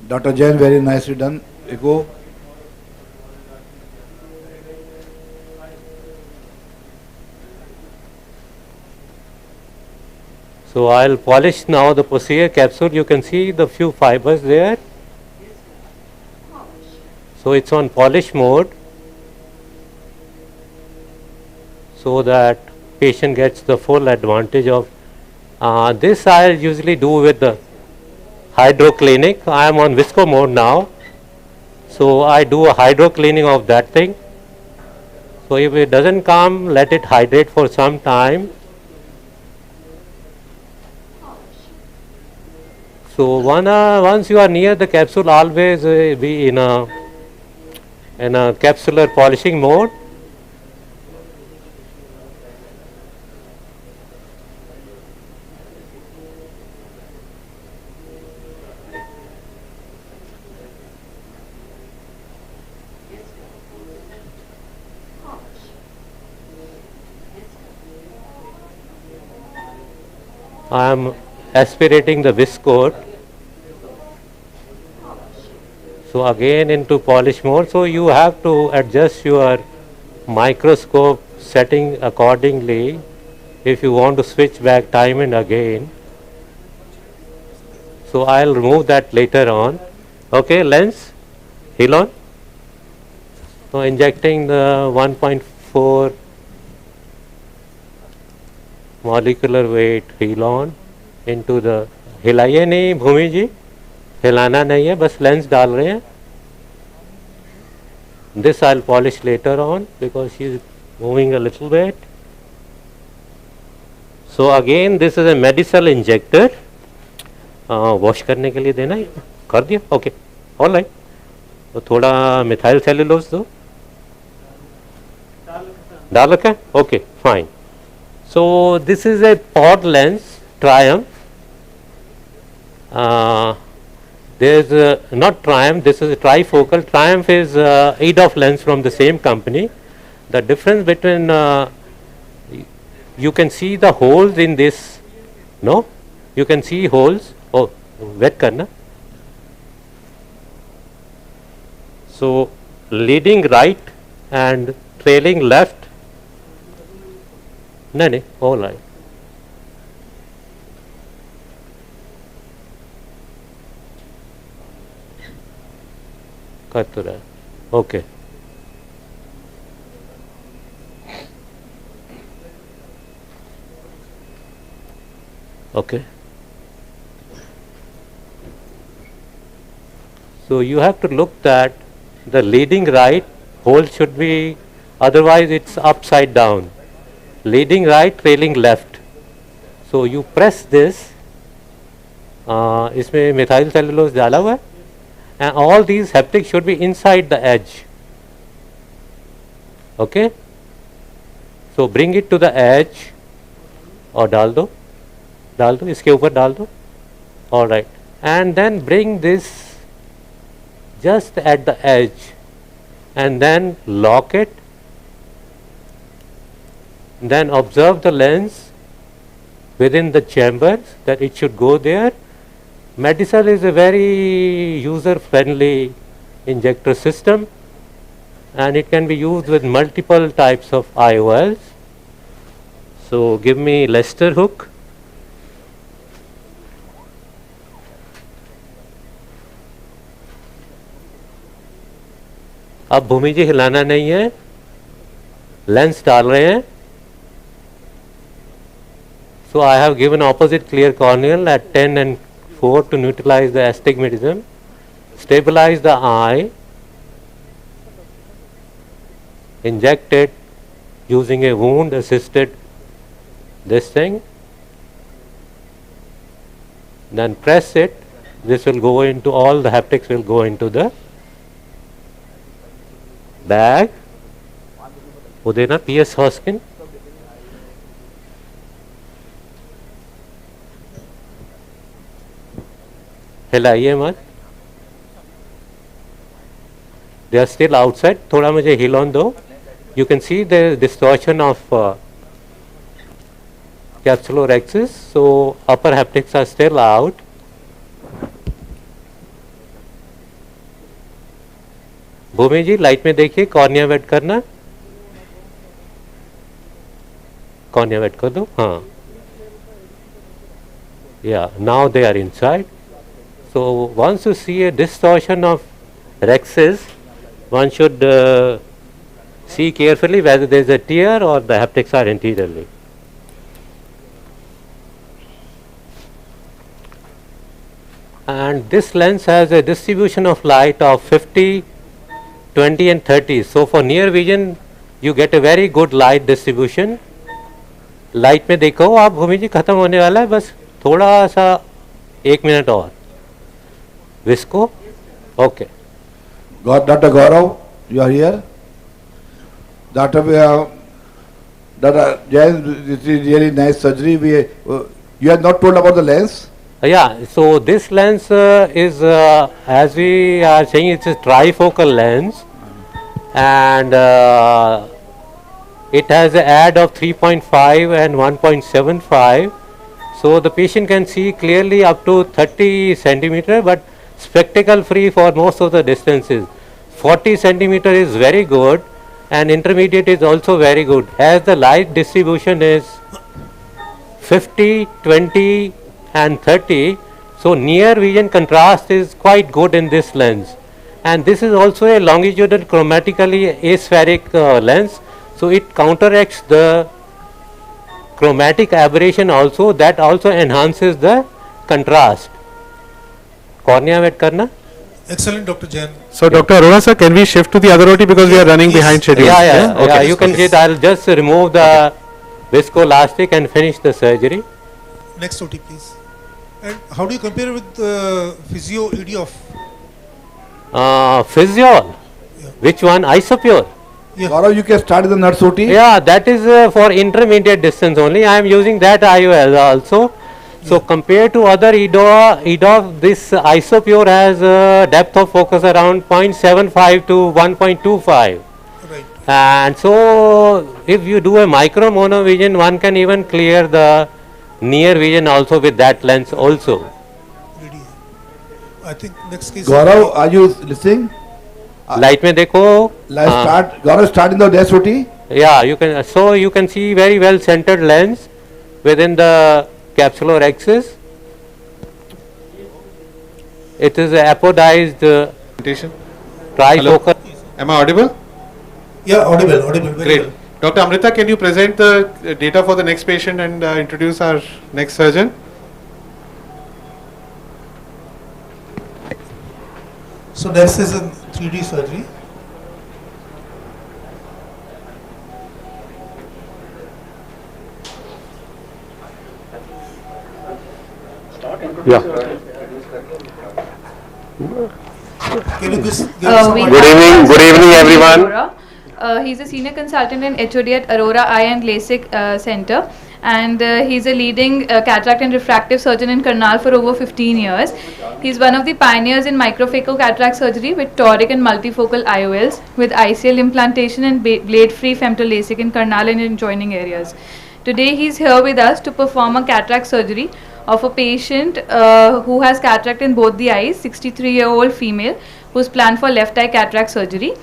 Dr. Jain, very nicely done. Echo. So I'll polish now the posterior capsule. You can see the few fibers there. So it's on polish mode, so that patient gets the full advantage of this. I usually do with the hydroclinic. I am on visco mode now, so I do a hydrocleaning of that thing. So if it doesn't come, let it hydrate for some time. So once you are near the capsule, always be in a capsular polishing mode. I am aspirating the viscode. So again into polish mode. So you have to adjust your microscope setting accordingly if you want to switch back time and again. So I'll remove that later on. Okay, lens, Helon. So injecting the 1.4 molecular weight Helon into the, हिलाइए नहीं भूमि जी, हिलाना नहीं है, बस lens डाल रहे हैं. This I'll polish later on because she is moving a little bit. So again this is a Medicel injector. Wash करने के लिए देना है, कर दिया. Okay, all right. तो थोड़ा मिथाइल सेलुलोज दो, डाल रखा है. Okay, fine. So this is a pod lens, Triumph. There's not Triumph, this is a trifocal. Triumph is EDOF lens from the same company. The difference between, you can see the holes in this, no? You can see holes. Oh, wet karna. So leading right and trailing left. No, all right. कर तो रहा है. Okay. Okay. So you have to look that the leading right hole should be, otherwise it's upside down. Leading right, trailing left. So you press this. इसमें methyl cellulose डाला हुआ है, and all these haptics should be inside the edge. Okay. So bring it to the edge और डाल दो इसके ऊपर डाल दो. All right. And then bring this just at the edge and then lock it. Then observe the lens within the chambers that it should go there. Medicel is a very user friendly injector system and it can be used with multiple types of IOLs. So give me Lester hook. अब भूमि जी हिलाना नहीं है, lens डाल रहे हैं. So I have given opposite clear corneal at 10 and 4 to neutralize the astigmatism, stabilize the eye, inject it using a wound assisted this thing, then press it. This will go into, all the haptics will go into the bag. वो देना PS Hoskin. हिलाइए मत. They are still outside. थोड़ा मुझे हिल on दो. You can see the distortion of capsulorhexis. So upper haptics are still out. Bhoomi ji light में देखिए, कॉर्निया wait करना. कॉर्निया वेट कर दो. हाँ. Yeah. Now they are inside. So once you see a distortion of rhexis, one should see carefully whether there is a tear or the haptics are anteriorly. And this lens has a distribution of light of 50, 20 and 30. So for near vision you get a very good light distribution. Light में देखो आप, भूमि जी खत्म होने वाला है, बस थोड़ा सा 1 मिनट और. Visco. Okay. Dr. Gaurav, you are here. Dr. Jain, this is really nice surgery. You have not told about the lens? Yeah, so this lens is, as we are saying, it's a trifocal lens, and it has an add of 3.5 and 1.75. So the patient can see clearly up to 30 centimeter, but spectacle free for most of the distances. 40 centimeter is very good and intermediate is also very good, as the light distribution is 50, 20 and 30. So near vision contrast is quite good in this lens, and this is also a longitudinal chromatically aspheric lens, so it counteracts the chromatic aberration also, that also enhances the contrast. Cornea wet karna. Excellent, Dr. Jain. So, Dr. Arora sir, can we shift to the other OT because we are running behind schedule? Yeah, Okay. you can get, I'll just remove the viscoelastic and finish the surgery. Next OT, please. And how do you compare with physio ED of? Physiol. Which one? Isopure. Gaurav, you can start the nurse OT. Yeah, that is for intermediate distance only. I am using that IOL also. So compared to other EDOF, this Isopure has a depth of focus around 0.75 to 1.25. Right. And so if you do a micro monovision, one can even clear the near vision also with that lens also. I think next case. Gaurav, are you listening? Light में देखो. Let's start. Gaurav, start in the nurse OT. Yeah, you can. So you can see very well centered lens within the capsulorhexis. It is a apodized. trifocal. Am I audible? Yeah, audible, audible. Very Great. Dr. Amrita, can you present the data for the next patient and introduce our next surgeon? So this is a 3D surgery. Yeah. Can you give Good evening everyone. He's a senior consultant in HOD at Aurora Eye and LASIK Center, and he's a leading cataract and refractive surgeon in Karnal for over 15 years. He's one of the pioneers in microphaco cataract surgery with toric and multifocal IOLs, with ICL implantation and blade-free femto LASIK in Karnal and adjoining areas. Today he's here with us to perform a cataract surgery of a patient who has cataract in both the eyes, 63-year-old female who's planned for left eye cataract surgery.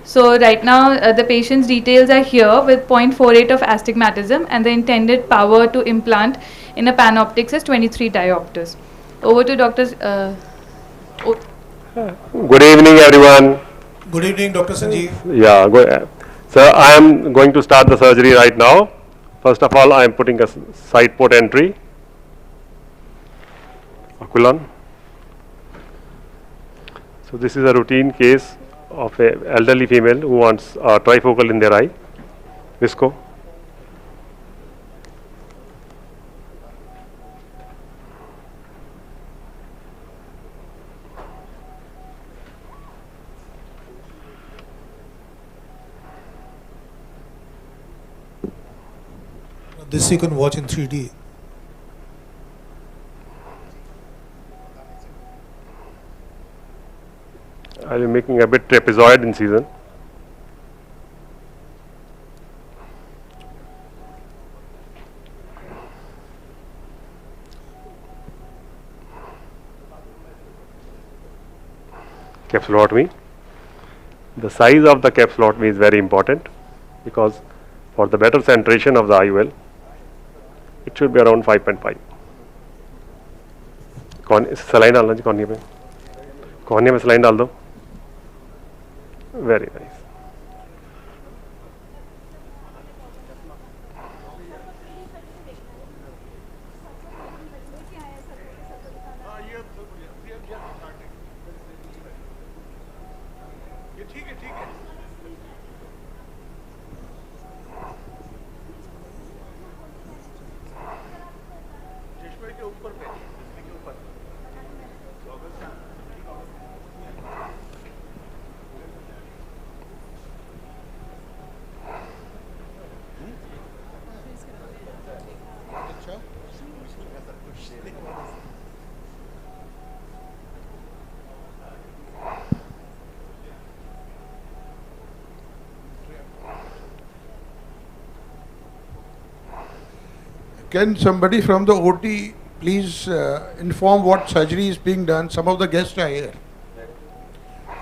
So right now the patient's details are here with 0.48 of astigmatism, and the intended power to implant in a panoptics is 23 diopters. Over to Dr. Good evening everyone. Good evening, Dr. Sanjeev. Yeah, so I am going to start the surgery right now. First of all, I am putting a side port entry. Aquilon. So this is a routine case of an elderly female who wants a trifocal in their eye. Visco. This you can watch in 3D. I am making a bit trapezoid incision. Capsulotomy. The size of the capsulotomy is very important, because for the better centration of the IOL, it should be around 5.5. Saline डालना जी cornea पे, cornea में saline डाल दो. Very nice. Can somebody from the OT please inform what surgery is being done? Some of the guests are here.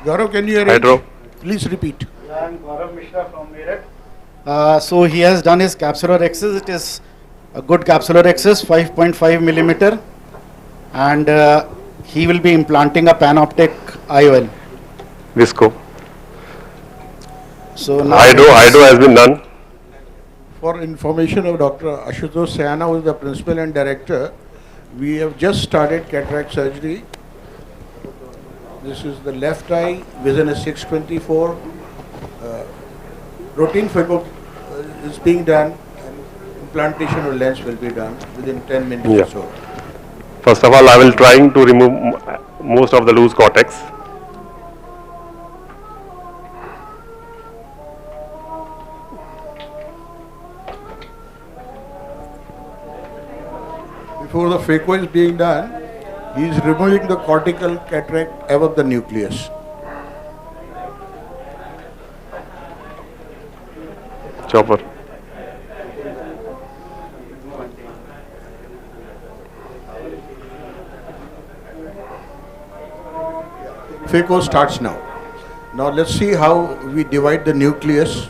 Gaurav, can you arrange? Please repeat. Yeah, I'm Gaurav Mishra from Meerut. So he has done his capsular access. It is a good capsular access, 5.5 millimeter, and he will be implanting a panoptic IOL. Visco. So now hydro has been done. For information of Dr. Ashutosh Sayana, who is the principal and director, we have just started cataract surgery. This is the left eye, vision is 624. Routine phaco is being done, and implantation of lens will be done within 10 minutes or so. First of all, I will trying to remove most of the loose cortex. Before the phaco is being done, he is removing the cortical cataract above the nucleus. Chopper. Phaco starts now. Now let's see how we divide the nucleus.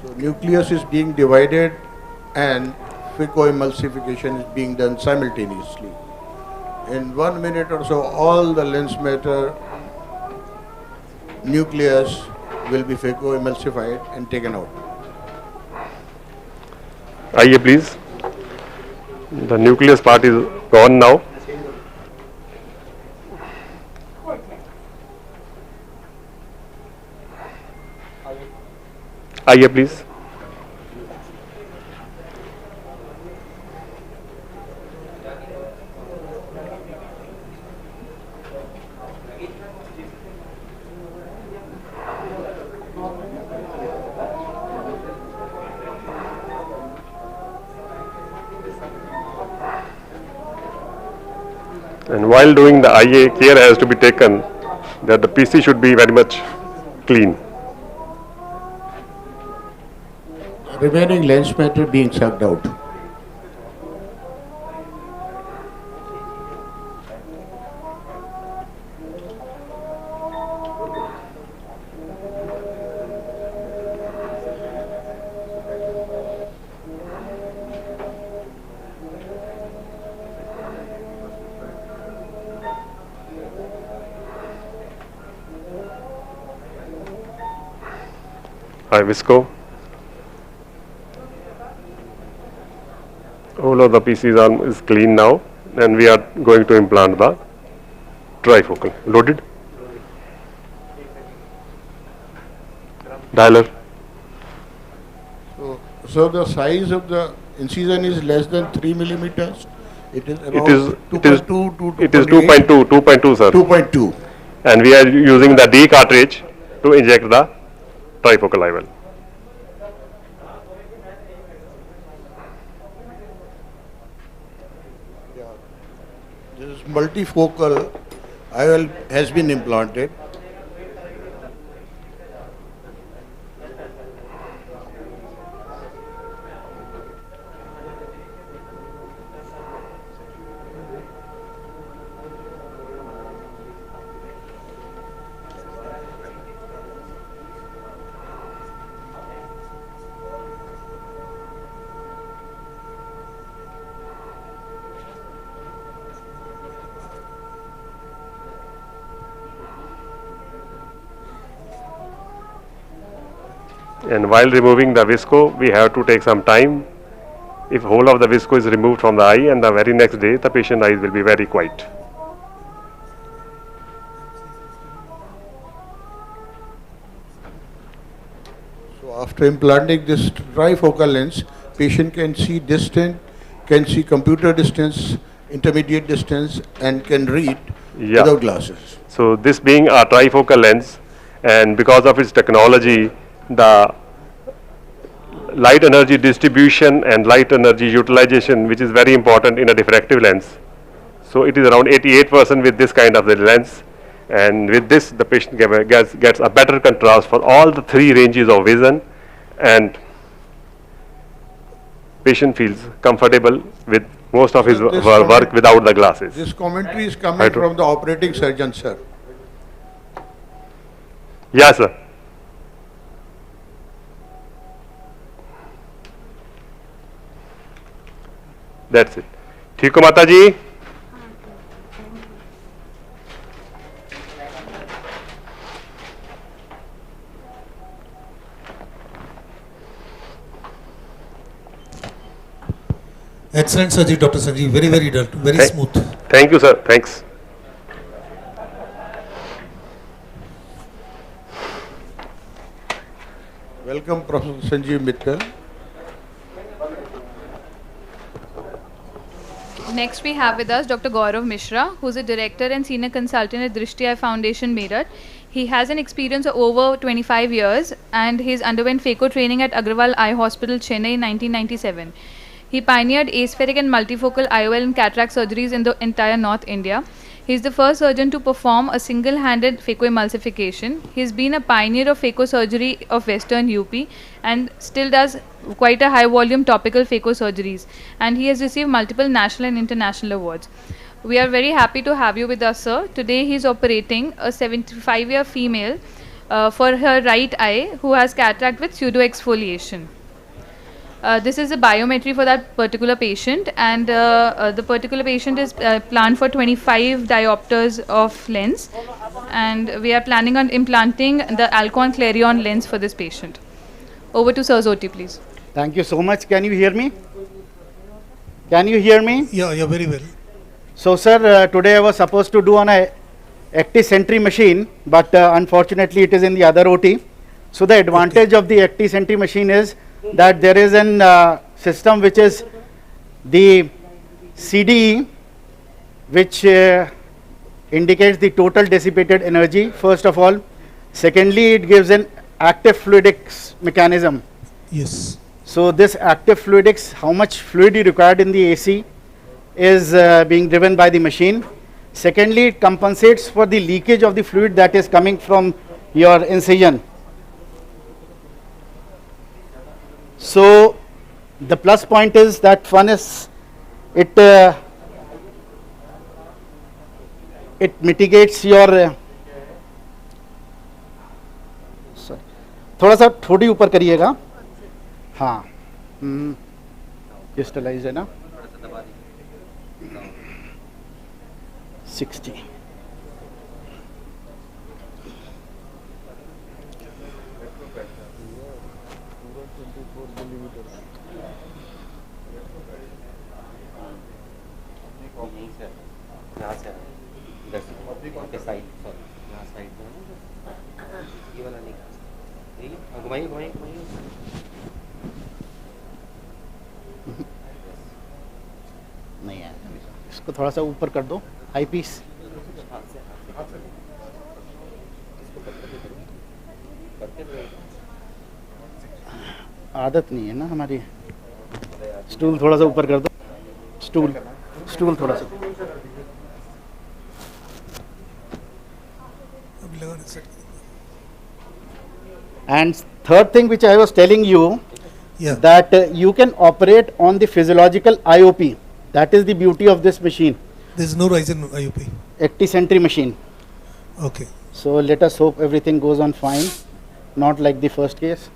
So nucleus is being divided and phacoemulsification is being done simultaneously. In 1 minute or so, all the lens matter nucleus will be phacoemulsified and taken out. Aye, please. The nucleus part is gone now. Aye, please. And while doing the IA, care has to be taken that the PC should be very much clean. Remaining lens matter being sucked out. Hi, Visco. All of the PCs is clean now, and we are going to implant the trifocal. Loaded. Dialer. So the size of the incision is less than 3 millimeters. It is about It is 2.2 to it is 2.8. 2.2, sir. 2.2. And we are using the D cartridge to inject the trifocal IOL. This is multifocal IOL has been implanted. And while removing the visco, we have to take some time. If whole of the visco is removed from the eye, and the very next day the patient eyes will be very quiet. So after implanting this trifocal lens, patient can see distant, can see computer distance, intermediate distance, and can read without glasses. So this being a trifocal lens, and because of its technology, the light energy distribution and light energy utilization, which is very important in a diffractive lens. So it is around 88% with this kind of the lens, and with this the patient gets a better contrast for all the three ranges of vision, and patient feels comfortable with most of his work without the glasses. This commentary is coming from the operating surgeon, sir. Yes, sir. That's it. ठीक हो माता जी? Excellent surgery, Dr. Sanjeev. Very, very dull, very smooth. Thank you, sir. Thanks. Welcome, Professor Sanjeev Mittal. Next we have with us Dr. Gaurav Mishra, who is a director and senior consultant at Drishti Eye Foundation, Meerut. He has an experience of over 25 years and he's underwent phaco training at Agrawal Eye Hospital, Chennai in 1997. He pioneered aspheric and multifocal IOL and cataract surgeries in the entire North India. He is the first surgeon to perform a single-handed phacoemulsification. He has been a pioneer of phaco surgery of Western UP and still does quite a high-volume topical phaco surgeries. And he has received multiple national and international awards. We are very happy to have you with us, sir. Today he is operating a 75-year female for her right eye who has cataract with pseudoexfoliation. This is a biometry for that particular patient, and the particular patient is planned for 25 diopters of lens, and we are planning on implanting the Alcon Clarion lens for this patient. Over to Sir Zoti, please. Thank you so much. Can you hear me? Can you hear me? Yeah, very well. So, sir, today I was supposed to do on a Acti-Sentry machine, but unfortunately it is in the other OT. So, the advantage of the Acti-Sentry machine is that there is an system which is the CDE, which indicates the total dissipated energy, first of all. Secondly, it gives an active fluidics mechanism. Yes. So this active fluidics, how much fluid you required in the AC is being driven by the machine. Secondly, it compensates for the leakage of the fluid that is coming from your incision. So the plus point is that one is it mitigates your sorry, थोड़ा सा थोड़ी ऊपर करिएगा, हाँ, crystallize है ना, 60. नहीं है, इसको थोड़ा सा ऊपर कर दो, आई पीस. आदत नहीं है ना हमारी. स्टूल थोड़ा सा ऊपर कर दो, स्टूल थोड़ा सा. And third thing which I was telling you, that you can operate on the physiological IOP. That is the beauty of this machine. There is no rise in IOP. Acti-Sentry machine. Okay. So let us hope everything goes on fine, not like the first case.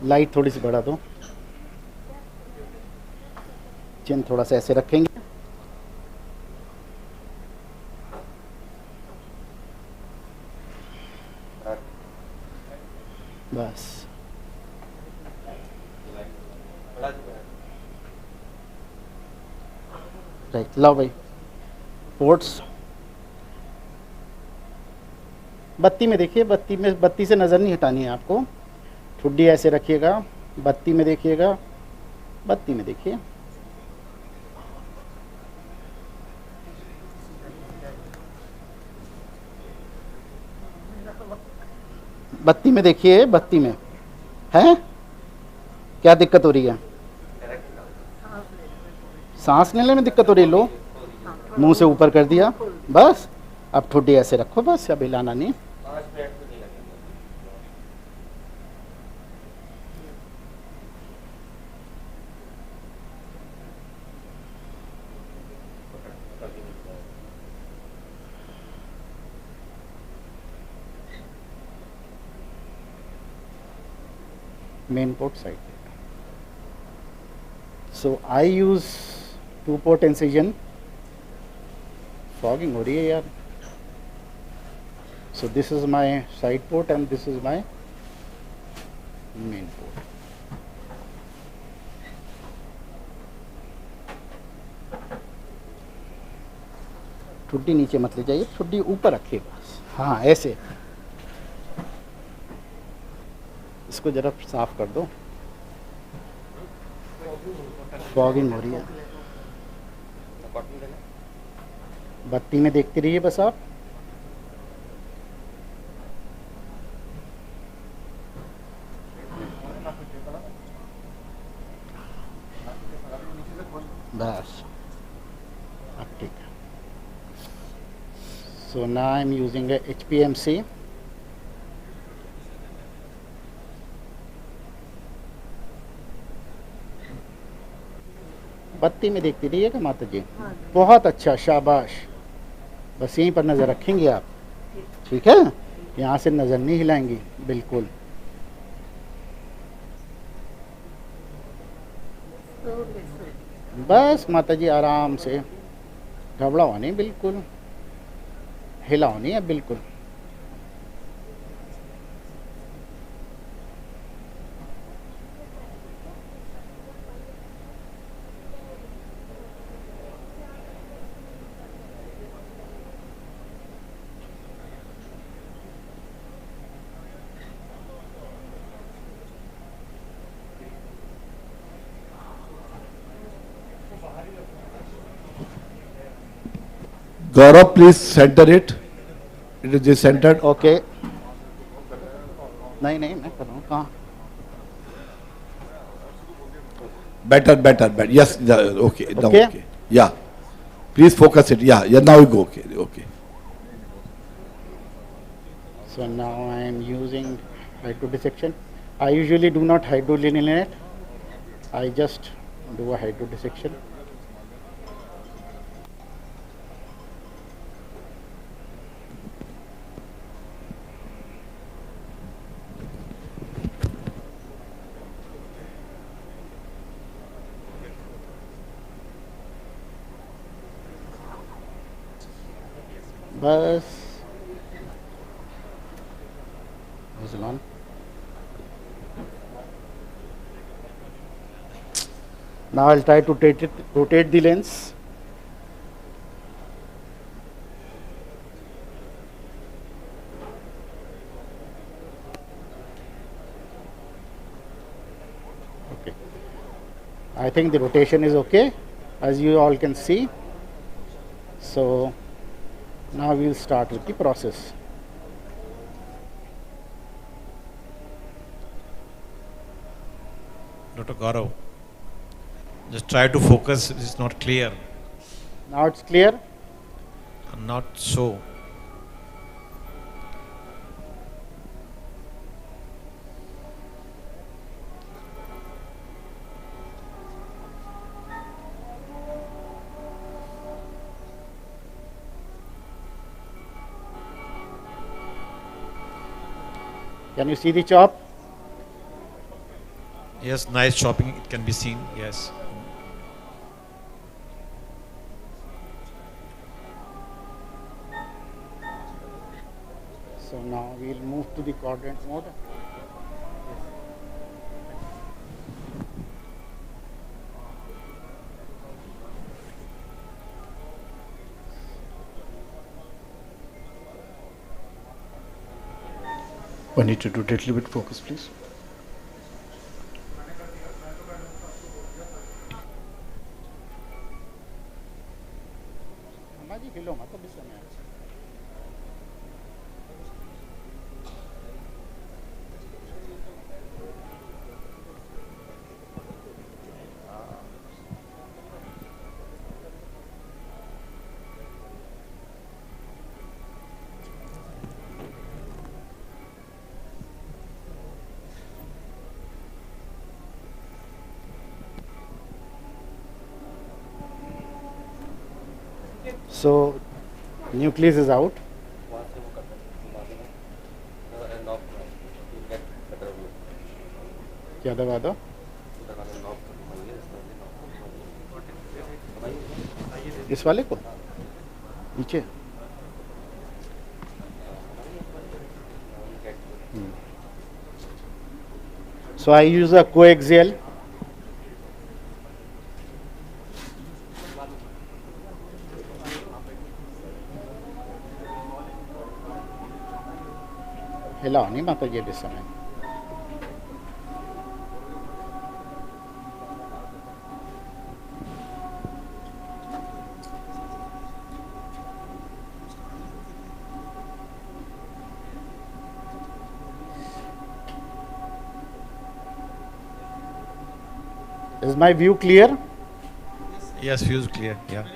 Light थोड़ी सी बढ़ा दो. चिन थोड़ा सा ऐसे रखेंगे. बस. Right, लाओ भाई पोर्ट्स. बत्ती में देखिए, बत्ती से नज़र नहीं हटानी है आपको. ठुड्डी ऐसे रखिएगा, बत्ती में देखिएगा, बत्ती में देखिए. बत्ती में देखिए, बत्ती में है क्या दिक्कत हो रही है? सांस लेने में दिक्कत हो रही है. लो, मुंह से ऊपर कर दिया, बस. अब ठुड्डी ऐसे रखो, बस, अब हिलाना नहीं. main port side. So I use 2-port incision. Fogging हो रही है यार. So this is my side port and this is my main port. ठुड्डी नीचे मत ले जाइए, ठुड्डी ऊपर रखिए बस. हाँ, ऐसे. इसको जरा साफ कर दो. फॉगिंग हो रही है. बत्ती में देखते रहिए बस आप. बस अब ठीक है. So now I'm using a HPMC. बत्ती में देखती रहिएगा माता जी. बहुत अच्छा, शाबाश. बस यहीं पर नज़र रखेंगे आप, ठीक है. यहाँ से नज़र नहीं हिलाएंगी बिल्कुल. बस माता जी आराम से, घबराओ नहीं बिल्कुल, हिलाओ नहीं है बिल्कुल. Gaurav, please center it. It is centered. Okay. नहीं नहीं मैं कर रहा हूँ. कहाँ? Better. Yes, okay. Now Okay. okay. Yeah. Please focus it. Yeah. Now you go. Okay. So now I am using hydrodissection. I usually do not hydrolinate. I just do a hydrodissection. बस on. Now I'll try to rotate the lens. Okay. I think the rotation is okay, as you all can see. So now we'll start with the process. Dr. Gaurav, just try to focus. It's not clear. Now it's clear? Not so. Can you see the chop? Yes, nice chopping. It can be seen. Yes. So now we'll move to the quadrant mode. I need to do a little bit focus, please. So nucleus is out. क्या दबा दो? इस वाले को नीचे. So I use a coaxial. हिलाओ नहीं माता जी इस समय. Is my view clear? Yes, views clear. Yeah.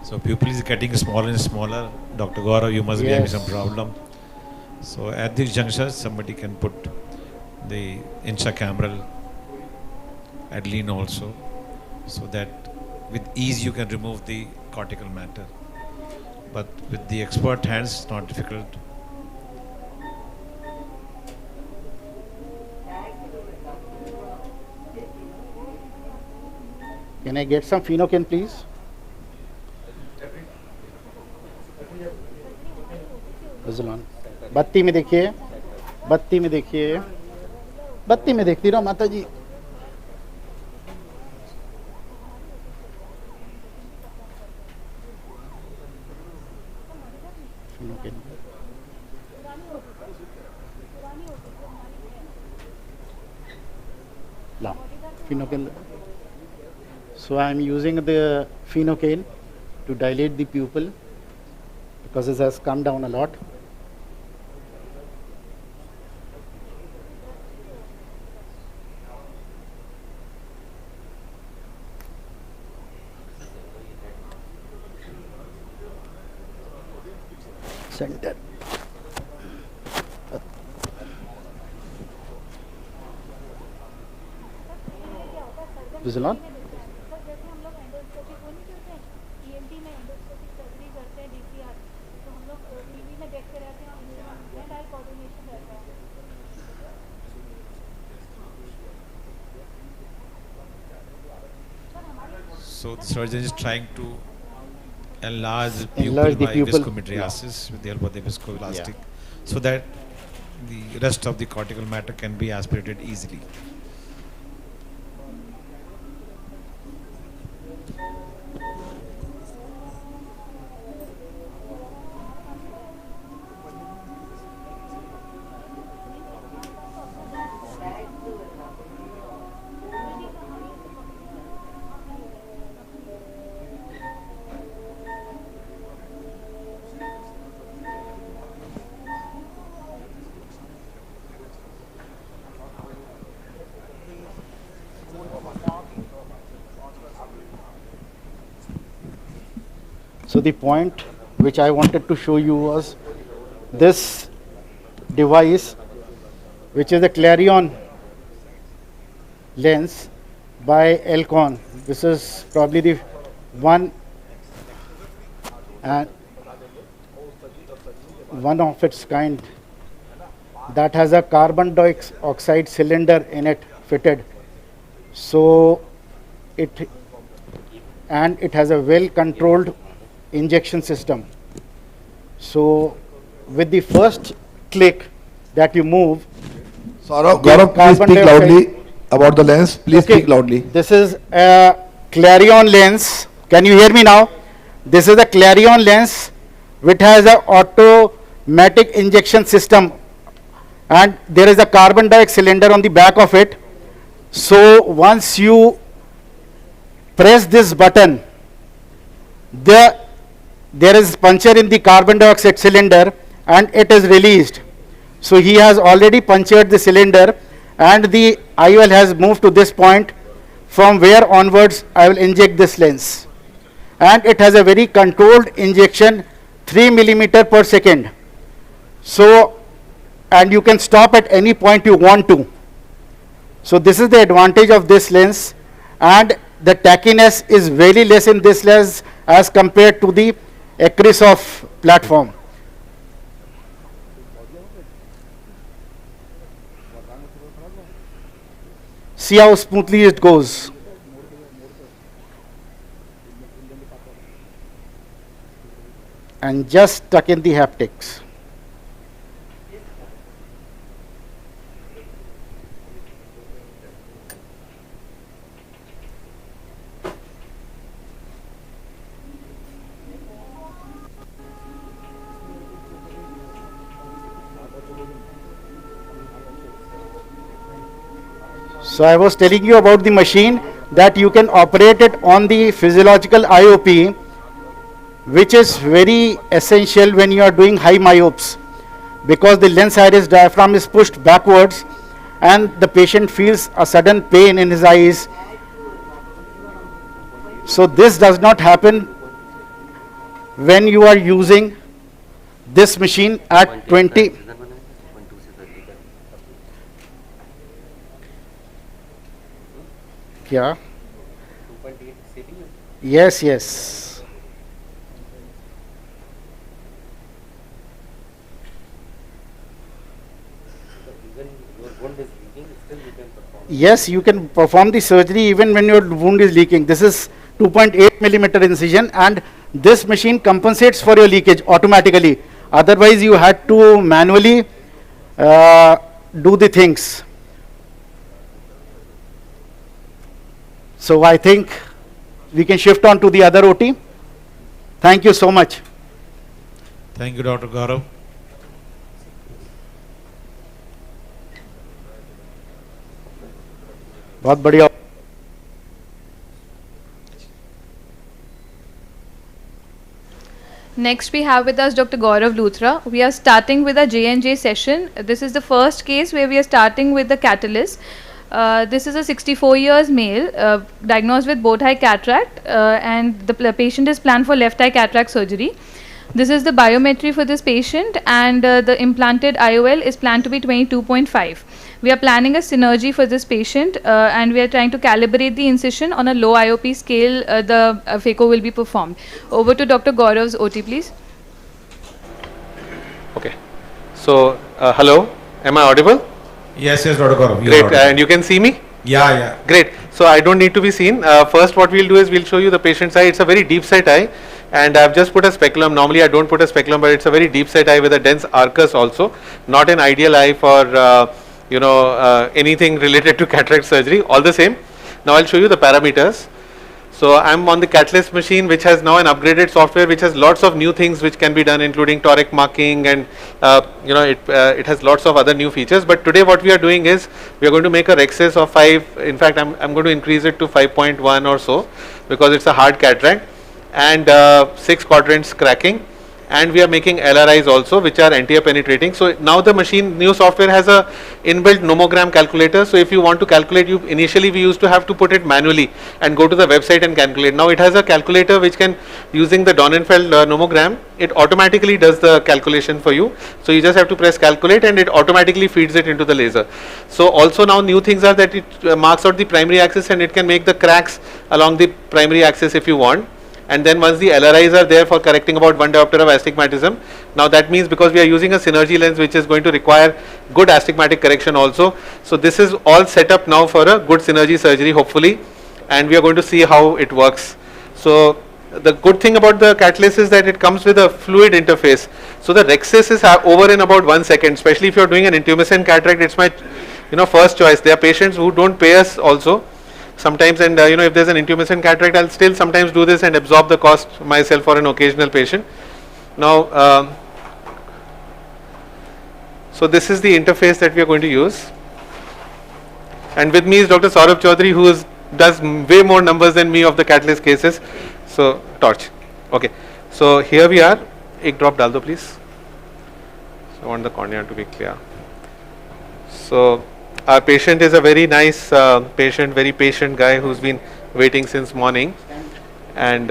So pupil is getting smaller and smaller. Dr. Gaurav, you must be having some problem. So at this juncture, somebody can put the intracameral Adeline also, so that with ease you can remove the cortical matter. But with the expert hands, it's not difficult. Can I get some phenocan, please? बत्ती में देखिए, बत्ती में देखिए, बत्ती में देखती रहो माता जी. Phenocan. So I am using the phenocan to dilate the pupil because it has come down a lot. Center. Visual on. So the surgeon is trying to enlarge the pupil by viscometriasis with the help of the viscoelastic, so that the rest of the cortical matter can be aspirated easily. So the point which I wanted to show you was this device, which is a Clarion lens by Eyecon. This is probably the one of its kind that has a carbon dioxide cylinder in it fitted. So it has a well controlled injection system. So with the first click that you move, Gaurav, please speak loudly about the lens. Please speak loudly. This is a Clarion lens. Can you hear me now? This is a Clarion lens which has an automatic injection system, and there is a carbon dioxide cylinder on the back of it. So once you press this button, there is puncture in the carbon dioxide cylinder and it is released. So he has already punctured the cylinder and the IOL has moved to this point, from where onwards I will inject this lens. And it has a very controlled injection, 3 millimeter per second. So, and you can stop at any point you want to. So this is the advantage of this lens, and the tackiness is very less in this lens as compared to the Acris of platform. See how smoothly it goes. And just tuck in the haptics. So I was telling you about the machine that you can operate it on the physiological IOP, which is very essential when you are doing high myopes, because the lens iris diaphragm is pushed backwards and the patient feels a sudden pain in his eyes. So this does not happen when you are using this machine at 20. Yeah. Yes, yes. Yes, you can perform the surgery even when your wound is leaking. This is 2.8 millimeter incision, and this machine compensates for your leakage automatically. Otherwise, you had to manually do the things. So I think we can shift on to the other OT. Thank you so much. Thank you, Dr. Gaurav. बहुत बढ़िया. Next we have with us Dr. Gaurav Luthra. We are starting with a J&J session. This is the first case where we are starting with the catalyst. This is a 64 years male diagnosed with both eye cataract and the patient is planned for left eye cataract surgery. This is the biometry for this patient, and the implanted IOL is planned to be 22.5. We are planning a synergy for this patient and we are trying to calibrate the incision on a low IOP scale. The phaco will be performed. Over to Dr. Gaurav's OT, please. Okay. So, hello, am I audible? Yes, yes, Dr. Gaurav. Great, and you can see me? Yeah, yeah. Great. So, I don't need to be seen. First, what we'll do is we'll show you the patient's eye. It's a very deep set eye, and I've just put a speculum. Normally, I don't put a speculum, but it's a very deep set eye with a dense arcus also. Not an ideal eye for anything related to cataract surgery. All the same. Now, I'll show you the parameters. So, I'm on the Catalyst machine, which has now an upgraded software which has lots of new things which can be done, including toric marking, and it has lots of other new features. But today what we are doing is we are going to make a rexus of 5. In fact, I'm going to increase it to 5.1 or so, because it's a hard cataract, and 6 quadrants cracking. And we are making LRIs also, which are anterior penetrating. So now the machine, new software has a inbuilt nomogram calculator. So if you want to calculate, initially we used to have to put it manually and go to the website and calculate. Now it has a calculator which can, using the Donenfeld nomogram, it automatically does the calculation for you. So you just have to press calculate and it automatically feeds it into the laser. So also now new things are that it marks out the primary axis and it can make the cracks along the primary axis if you want. And then once the LRIs are there for correcting about 1 diopter of astigmatism, now that means because we are using a synergy lens which is going to require good astigmatic correction also. So this is all set up now for a good synergy surgery hopefully, and we are going to see how it works. So the good thing about the Catalyst is that it comes with a fluid interface. So the rexus is over in about 1 second, especially if you are doing an intumescent cataract. It's my first choice. There are patients who don't pay us also sometimes, and if there's an intumescent cataract, I'll still sometimes do this and absorb the cost myself for an occasional patient. Now, so this is the interface that we are going to use, and with me is Dr. Saurabh Chaudhary, who does way more numbers than me of the Catalyst cases. So torch. Okay. So here we are. Ek drop dal do please. So I want the cornea to be clear. So our patient is a very nice patient, very patient guy who's been waiting since morning. And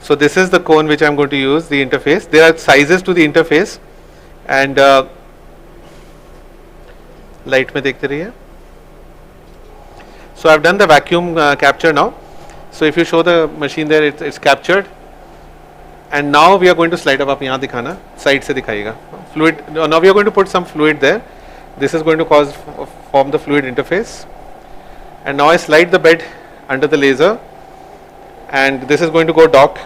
so this is the cone which I'm going to use, the interface. There are sizes to the interface. And light mein dekhte rahiye. So I've done the vacuum capture now. So if you show the machine there, it's captured. And now we are going to slide up. Aap yahan dikhana, side se dikhayega. Fluid. Now we are going to put some fluid there. This is going to form the fluid interface, and now I slide the bed under the laser, and this is going to go dock.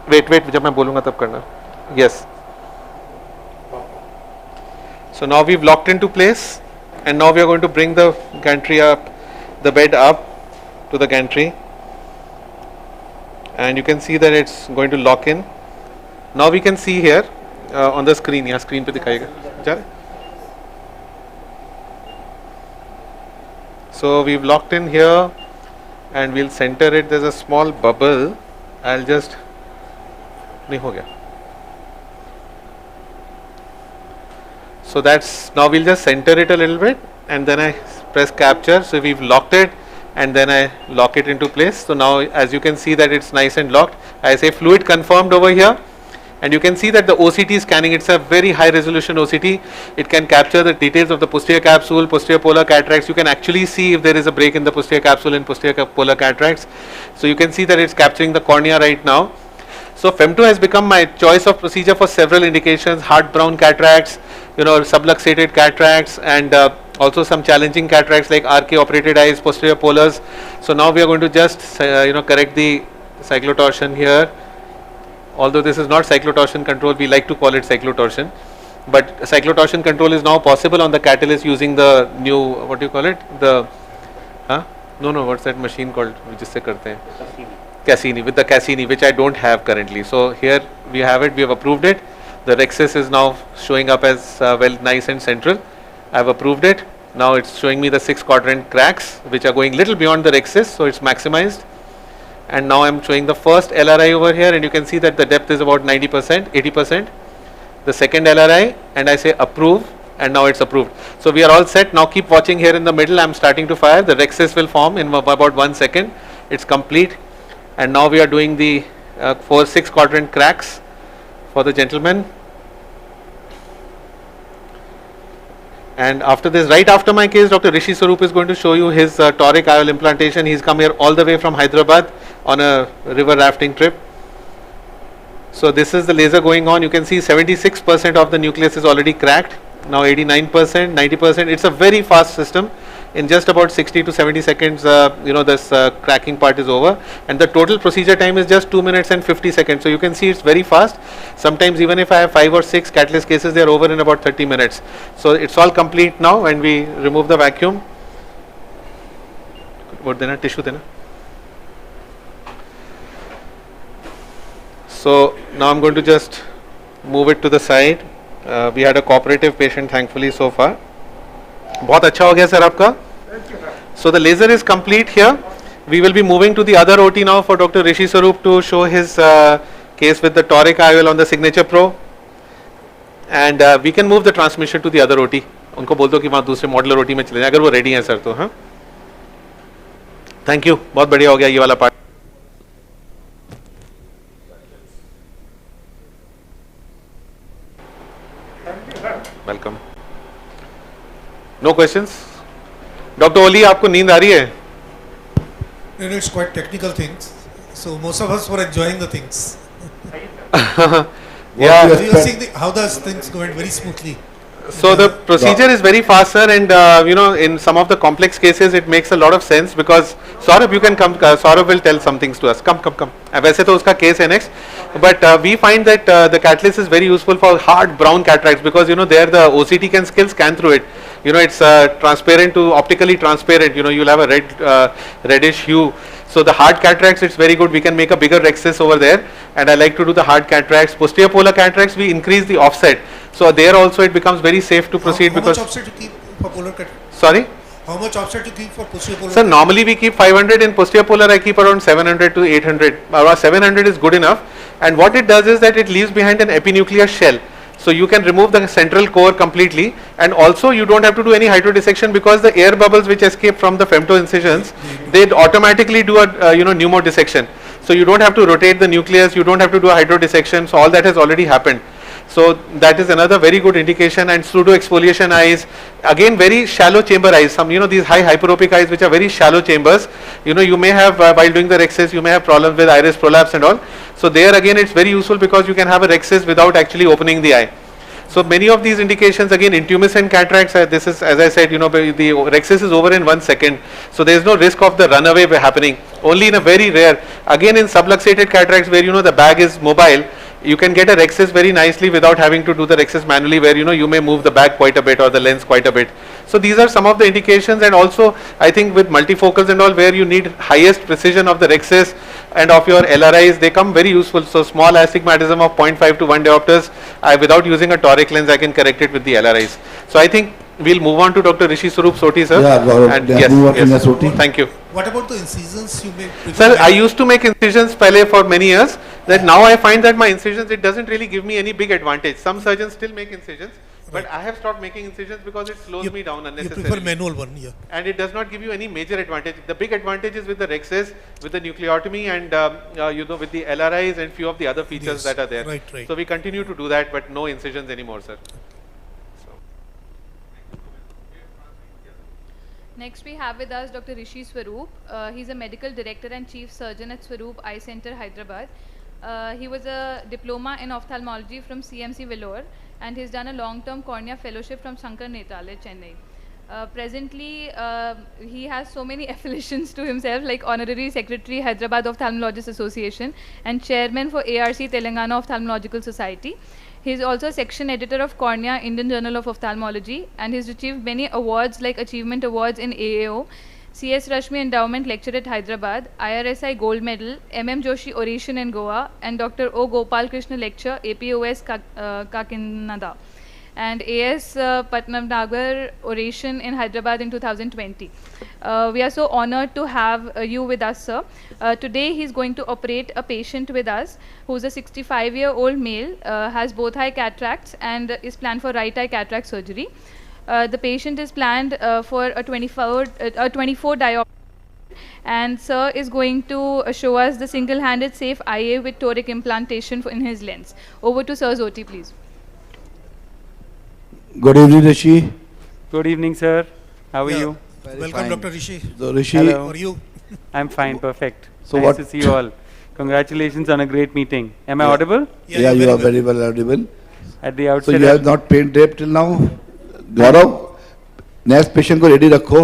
Wait, जब मैं बोलूँगा तब करना. Yes. So now we've locked into place, and now we are going to bring the gantry up, the bed up to the gantry, and you can see that it's going to lock in. Now we can see here on the screen. यहाँ screen पे दिखाएगा. जा रहा है? So we've locked in here and we'll center it. There's a small bubble. I'll just नहीं हो गया. So that's now we'll just center it a little bit and then I press capture. So we've locked it and then I lock it into place. So now as you can see that it's nice and locked. I say fluid confirmed over here. And you can see that the OCT scanning, it's a very high resolution OCT. It can capture the details of the posterior capsule, posterior polar cataracts. You can actually see if there is a break in the posterior capsule and posterior polar cataracts. So you can see that it's capturing the cornea right now. So femto has become my choice of procedure for several indications, hard brown cataracts, subluxated cataracts, and also some challenging cataracts like RK operated eyes, posterior polars. So now we are going to just correct the cyclotorsion here. Although this is not cyclotorsion control, we like to call it cyclotorsion, but cyclotorsion control is now possible on the catalyst using the new, what do you call it, the what's that machine called जिससे करते हैं, Cassini, with the Cassini, which I don't have currently. So here we have it, we have approved it. The rexis is now showing up as nice and central. I have approved it. Now it's showing me the 6 quadrant cracks which are going little beyond the rexis, so it's maximized. And now I'm showing the first LRI over here, and you can see that the depth is about 90%, 80%. The second LRI, and I say approve, and now it's approved. So we are all set. Now keep watching here in the middle. I'm starting to fire. The rexis will form in about 1 second. It's complete. And now we are doing the 6 quadrant cracks for the gentleman. And after this, right after my case, Dr. Rishi Swarup is going to show you his toric IOL implantation. He's come here all the way from Hyderabad on a river rafting trip. So this is the laser going on. You can see 76% of the nucleus is already cracked. Now 89%, 90%. It's a very fast system. In just about 60 to 70 seconds, this cracking part is over. And the total procedure time is just 2 minutes and 50 seconds. So you can see it's very fast. Sometimes even if I have 5 or 6 catalyst cases, they are over in about 30 minutes. So it's all complete now, and we remove the vacuum. What dena? Tissue dena? So now I'm going to just move it to the side. We had a cooperative patient thankfully so far. बहुत अच्छा हो गया sir आपका. So the laser is complete here. We will be moving to the other OT now for Dr. Rishi Swarup to show his case with the toric IOL on the Signature Pro. And we can move the transmission to the other OT. उनको बोल दो कि वहाँ दूसरे modeller OT में चले जाएं अगर वो रेडी हैं सर तो. हाँ, थैंक यू, बहुत बढ़िया हो गया ये वाला part. Welcome. No questions? Dr. Oli, आपको नींद आ रही है? No, it's quite technical things. So most of us were enjoying the things. Yeah. So you are seeing how does things going very smoothly. So the procedure is very fast, sir, and in some of the complex cases it makes a lot of sense because Saurabh, you can come. Saurabh will tell some things to us. Come. वैसे तो उसका case है next, but we find that the catalyst is very useful for hard brown cataracts because there the OCT can still scan through it. It's transparent to optically transparent. You'll have a reddish hue. So the hard cataracts, it's very good. We can make a bigger rexis over there, and I like to do the hard cataracts. Posterior polar cataracts, we increase the offset. So there also it becomes very safe to proceed because. How much offset to keep for polar cataracts? Sorry. How much offset to keep for posterior polar? Sir, normally we keep 500. In posterior polar, I keep around 700 to 800. Around 700 is good enough. And what it does is that it leaves behind an epinuclear shell. So you can remove the central core completely, and also you don't have to do any hydrodissection because the air bubbles which escape from the femto incisions, they automatically do a pneumodissection. So you don't have to rotate the nucleus, you don't have to do a hydrodissection. So all that has already happened. So that is another very good indication. And pseudo exfoliation eyes, again very shallow chamber eyes. Some these high hyperopic eyes which are very shallow chambers. You may have while doing the rexis, you may have problems with iris prolapse and all. So there again it's very useful because you can have a rexis without actually opening the eye. So many of these indications, again intumescent cataracts, this is, as I said, the rexis is over in 1 second. So there is no risk of the runaway happening. Only in a very rare, again in subluxated cataracts where the bag is mobile, you can get a rexis very nicely without having to do the rexis manually, where you may move the bag quite a bit or the lens quite a bit. So these are some of the indications, and also I think with multifocals and all, where you need highest precision of the rexis and of your LRIs, they come very useful. So small astigmatism of 0.5 to 1 diopters, without using a toric lens, I can correct it with the LRIs. So I think we'll move on to Dr. Rishi Swaroop Soti, sir. Yeah, Gaurav, and yes. Thank you. What about the incisions you make? Sir, I used to make incisions pehle for many years. That now I find that my incisions, it doesn't really give me any big advantage. Some surgeons still make incisions, but I have stopped making incisions because it slows me down unnecessarily. You prefer manual one, yeah. And it does not give you any major advantage. The big advantage is with the rexis, with the nucleotomy, and with the LRIs and few of the other features that are there. Right. So we continue to do that, but no incisions anymore, sir. Next we have with us Dr. Rishi Swaroop. He's a medical director and chief surgeon at Swaroop Eye Center, Hyderabad. He was a diploma in ophthalmology from CMC Vellore, and he's done a long-term cornea fellowship from Shankar Netale, Chennai. Presently, he has so many affiliations to himself, like Honorary Secretary, Hyderabad Ophthalmologists Association, and Chairman for ARC Telangana Ophthalmological Society. He is also a section editor of Cornea, Indian Journal of Ophthalmology, and he's achieved many awards like Achievement Awards in AAO, CS Rashmi Endowment Lecture at Hyderabad, IRSI Gold Medal, MM Joshi Oration in Goa, and Dr. O. Gopal Krishna Lecture, APOS Kakinada, and AS Patnam Nagar Oration in Hyderabad in 2020. We are so honored to have you with us, sir. Today he's going to operate a patient with us who's a 65-year-old male, has both eye cataracts, and is planned for right eye cataract surgery. The patient is planned for a 24 diopter, and sir is going to show us the single-handed safe IA with toric implantation in his lens. Over to Sir Zoti, please. Good evening, Rishi. Good evening, sir. How are you? Welcome, Dr. Rishi. So, Rishi, hello. How are you? I'm fine, perfect. So nice what to see you all. Congratulations on a great meeting. Am I audible? Yeah, you are very well audible. At the outset. So you have not paint draped till now. Gaurav, next patient को ready रखो.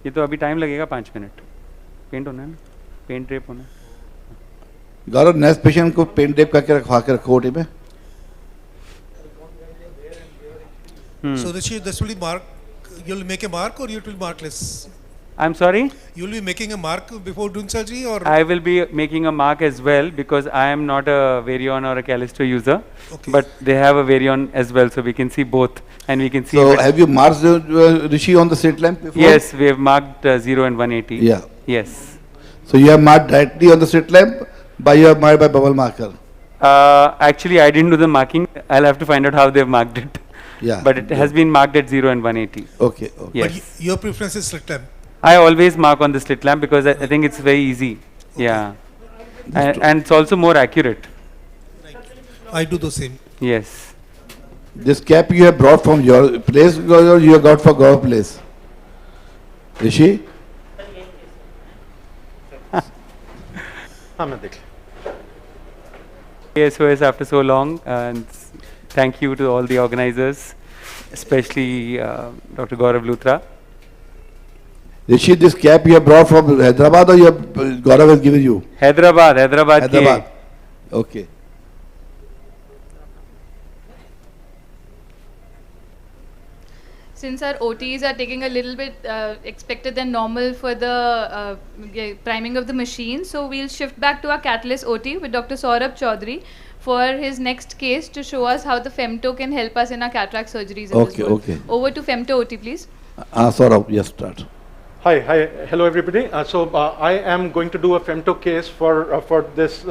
ये तो अभी time लगेगा 5 minute. Paint होना है ना? Paint drape होना है. Gaurav, next patient को paint drape करके रखवा के रखो ओटी में. So Rishi, this will be mark. You'll make a mark, or it will be markless? I'm sorry? You will be making a mark before doing surgery, or? I will be making a mark as well, because I am not a Varion or a Callisto user. Okay. But they have a Varion as well, so we can see both, and we can see. So have you marked Rishi on the slit lamp before? Yes, we have marked 0 and 180. Yeah. Yes. So you have marked directly on the slit lamp, you have marked by bubble marker. Actually, I didn't do the marking. I'll have to find out how they've marked it. Yeah. But it has been marked at 0 and 180. Okay. Yes. But your preference is slit lamp? I always mark on the slit lamp because I think it's very easy. Okay. Yeah. And it's also more accurate. I do the same. Yes. This cap you have brought from your place, or you have got for Gaurav place? Rishi? ASOS after so long, and thank you to all the organizers, especially Dr. Gaurav Luthra. Rishi, this cap you have brought from Hyderabad, or Gaurav has given you? Hyderabad. Okay. Since our OTs are taking a little bit expected than normal for the priming of the machine, so we'll shift back to our Catalyst OT with Dr. Saurabh Chaudhary for his next case to show us how the femto can help us in our cataract surgeries. Okay. Over to femto OT, please. Saurabh, yes, start. Hi, hello everybody. I am going to do a femto case for this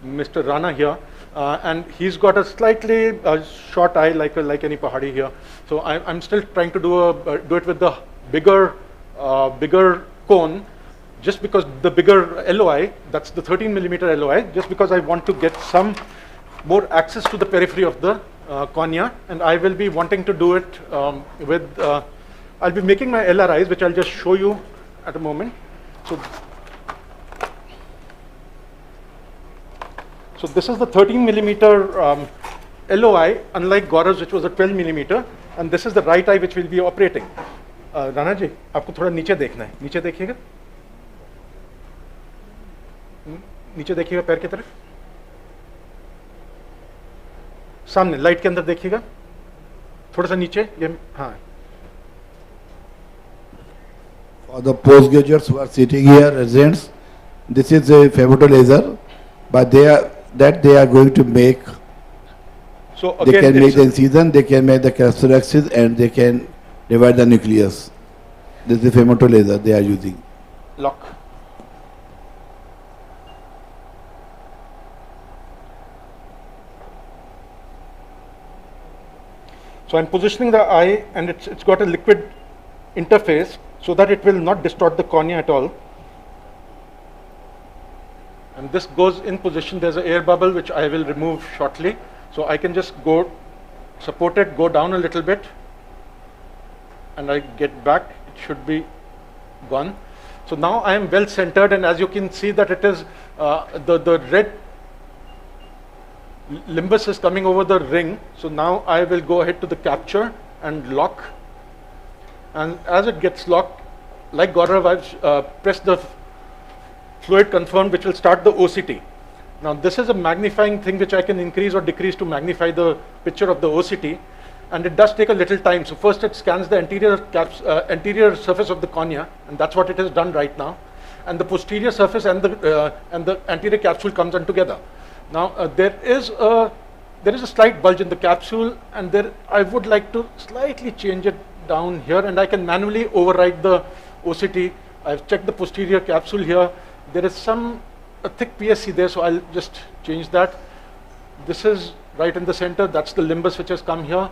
Mr. Rana here, and he's got a slightly short eye like any Pahadi here. So I'm still trying to do it with the bigger cone, just because the bigger LOI, that's the 13 millimeter LOI, just because I want to get some more access to the periphery of the cornea, and I will be wanting to do it with. I'll be making my LRIs, which I'll just show you at a moment. So this is the 13 millimeter LOI, unlike Gaurav's, which was a 12 millimeter, and this is the right eye which will be operating. Rana ji, आपको थोड़ा नीचे देखना है, नीचे देखिएगा. नीचे देखिएगा पैर की तरफ, सामने लाइट के अंदर देखिएगा, थोड़ा सा नीचे, ये हाँ. For the postgraduates who are sitting here, residents, this is a femto laser, but they are going to make. So they again, can make the incision, they can make the capsulorhexis, and they can divide the nucleus. This is the femto laser they are using. Lock. So I'm positioning the eye, and it's got a liquid interface so that it will not distort the cornea at all. And this goes in position. There's an air bubble which I will remove shortly. So I can just go support it, go down a little bit, and I get back. It should be gone. So now I am well centered, and as you can see that it is the red limbus is coming over the ring. So now I will go ahead to the capture and lock. And as it gets locked, like Gaurav, I've pressed the fluid confirmed, which will start the OCT. Now this is a magnifying thing which I can increase or decrease to magnify the picture of the OCT, and it does take a little time. So first it scans the anterior surface of the cornea, and that's what it has done right now. And the posterior surface and the anterior capsule comes on together. Now there is a slight bulge in the capsule, and I would like to slightly change it down here, and I can manually override the OCT. I've checked the posterior capsule here. There is a thick PSC there, so I'll just change that. This is right in the center. That's the limbus which has come here,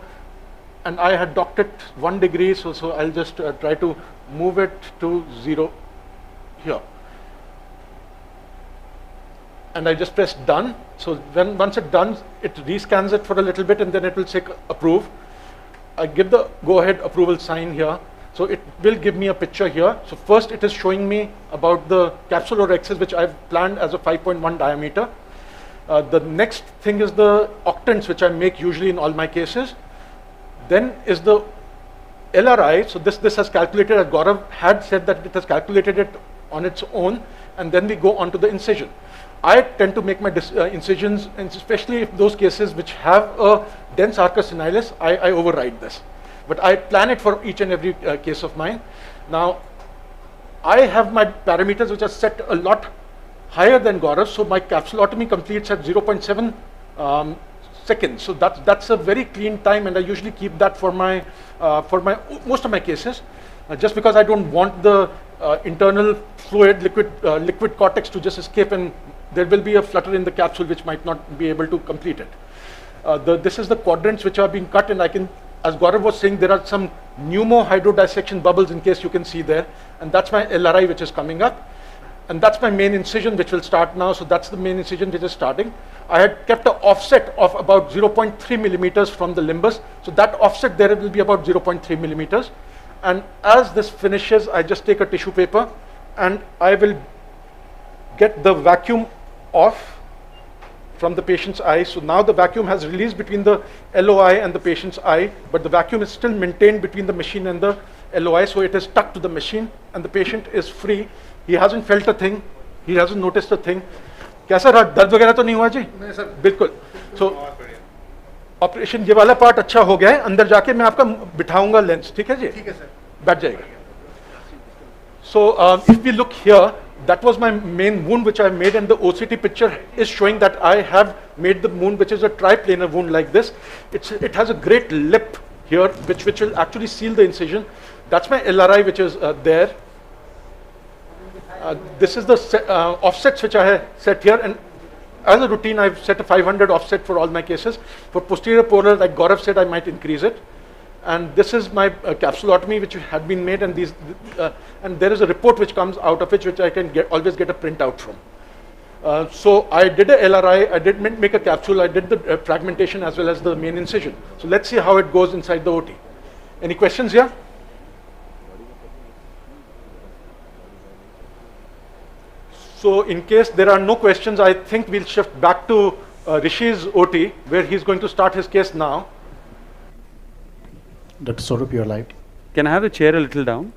and I had docked it 1 degree, so I'll just try to move it to 0 here. And I just press done. So once it's done, it rescans it for a little bit, and then it will say approve. I give the go ahead approval sign here. So it will give me a picture here. So first it is showing me about the capsulorhexis, which I've planned as a 5.1 diameter. The next thing is the octants, which I make usually in all my cases. Then is the LRI. So this has calculated, as Gaurav had said, that it has calculated it on its own, and then we go on to the incision. I tend to make my incisions, and especially if those cases which have a dense arcus senilis, I override this. But I plan it for each and every case of mine. Now, I have my parameters which are set a lot higher than Gaurav, so my capsulotomy completes at 0.7 seconds. So that's a very clean time, and I usually keep that for most of my cases, just because I don't want the internal fluid, liquid cortex to just escape, and there will be a flutter in the capsule which might not be able to complete it. This is the quadrants which are being cut, and I can, as Gaurav was saying, there are some pneumo-hydrodissection bubbles, in case you can see there, and that's my LRI which is coming up, and that's my main incision which will start now. So that's the main incision which is starting. I had kept an offset of about 0.3 millimeters from the limbus, so that offset there will be about 0.3 millimeters. And as this finishes, I just take a tissue paper and I will get the vacuum off from the patient's eye. So now the vacuum has released between the LOI and the patient's eye, but the vacuum is still maintained between the machine and the LOI, so it is stuck to the machine and the patient is free. He hasn't felt a thing, he hasn't noticed a thing. कैसा रहा, दर्द वगैरह तो नहीं हुआ जी? नहीं sir, बिल्कुल. So operation ये वाला पार्ट अच्छा हो गया है. अंदर जाके मैं आपका बिठाऊंगा लेंस, ठीक है जी? ठीक है सर, बैठ जाएगा. So if we look here, that was my main wound which I made, and the OCT picture is showing that I have made the wound, which is a triplanar wound like this. It has a great lip here, which will actually seal the incision. That's my LRI which is there. This is the offsets which I have set here, and as a routine I've set a 500 offset for all my cases. For posterior polar, like Gaurav said, I might increase it. And this is my capsulotomy which had been made, and and there is a report which comes out of it, which I can always get a printout from. So I did a LRI, I did make a capsule, I did the fragmentation as well as the main incision. So let's see how it goes inside the OT. Any questions here? So in case there are no questions, I think we'll shift back to Rishi's OT, where he's going to start his case now. Dr. Saurabh, your light. Can I have the chair a little down?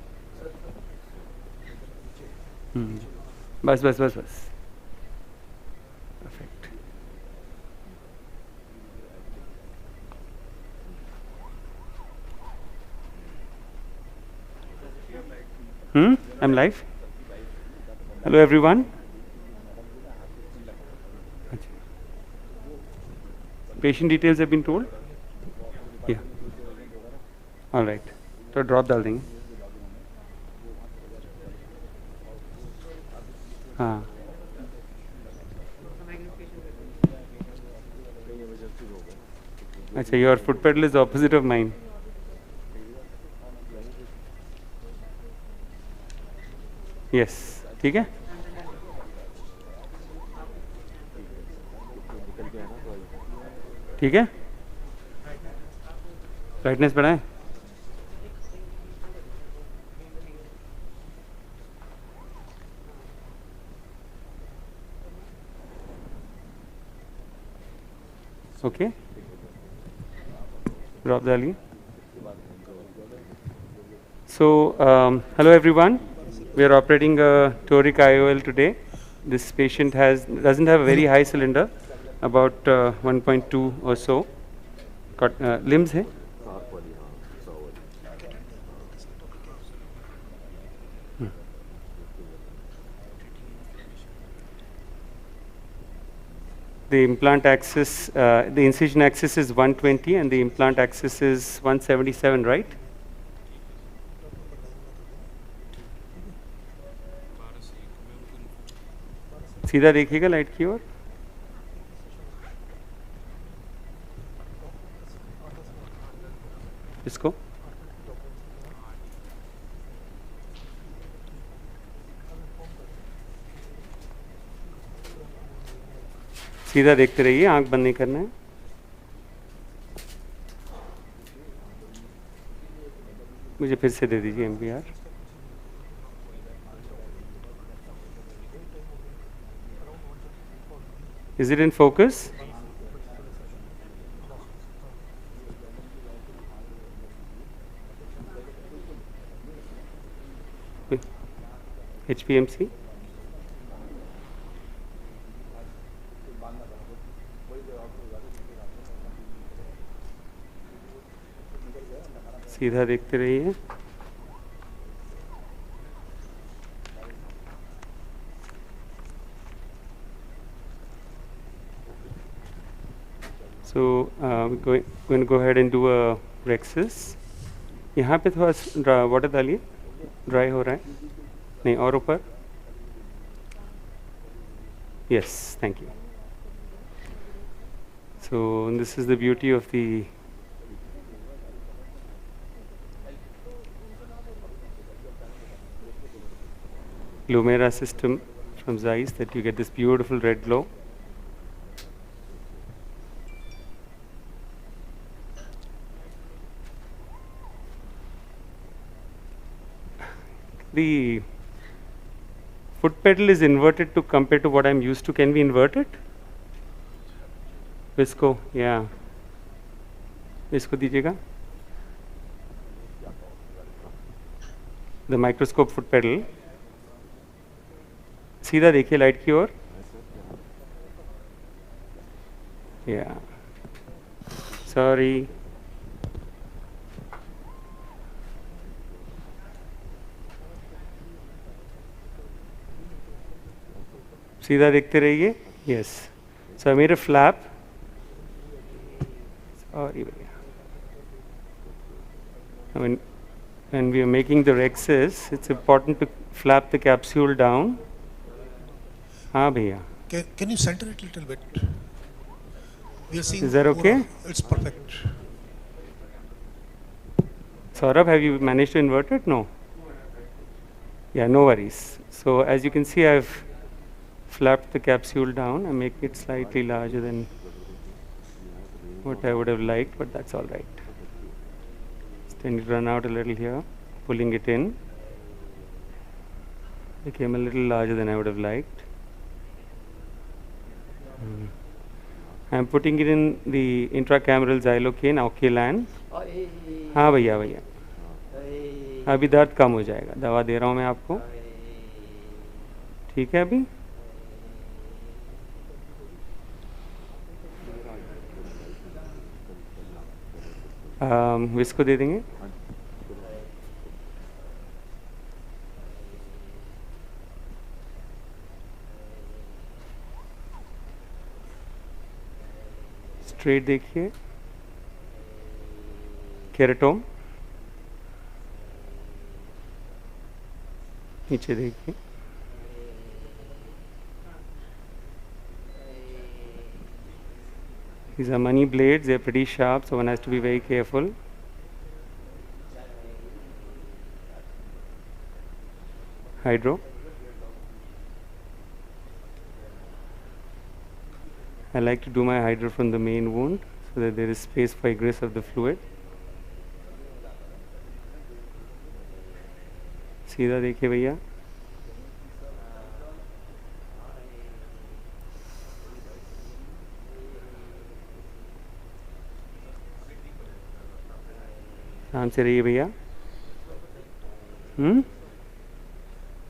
Bas. I'm live. Hello everyone. Patient details have been told? Yeah. All right. So drop डाल देंगे. हाँ. अच्छा, your foot pedal is opposite of mine. Yes. ठीक है? ठीक है? Brightness बढ़ाएं? Okay. Drop डालिए. So, hello everyone. We are operating a toric IOL today. This patient doesn't have a very high cylinder, about 1.2 or so. Got limbs है? The implant axis, the incision axis is 120 and the implant axis is 177, right? सीधा देखिएगा light की ओर. इसको सीधा देखते रहिए, आंख बंद नहीं करना है. मुझे फिर से दे दीजिए MPR. Is it in focus? HPMC? सीधा देखते रहिए. So we're going to go ahead and do a rexus. यहाँ पे थोड़ा वाटर डालिए. ड्राई हो रहा है. नहीं, और ऊपर. Yes, thank you. So this is the beauty of the Lumera system from Zeiss, that you get this beautiful red glow. The foot pedal is inverted to compare to what I'm used to. Can we invert it? Visco, yeah. Visco दीजिएगा. The microscope foot pedal. सीधा देखिए light की ओर. Yeah. Sorry. सीधा देखते रहिए. Yes. So I made a flap. Sorry. When we are making the rexus, it's important to flap the capsule down. हाँ भैया. Can you center it a little bit? We are seeing. Is that okay? It's perfect. Saurabh, have you managed to invert it? No. Yeah, no worries. So as you can see, I've flapped the capsule down and make it slightly larger than what I would have liked, but that's all right. Then it run out a little here, pulling it in. Became a little larger than I would have liked. I'm putting it in the intracameral xylocaine Oculan. हाँ भैया भैया, अभी दर्द कम हो जाएगा. दवा दे रहा हूँ मैं आपको. ठीक है अभी. इसको दे देंगे. स्ट्रेट देखिए, केराटोम, नीचे देखिए, these are money blades, they are pretty sharp, so one has to be very careful. Hydro. I like to do my hydro from the main wound so that there is space for egress of the fluid. सीधा देखिए भैया, आराम से रहिए भैया।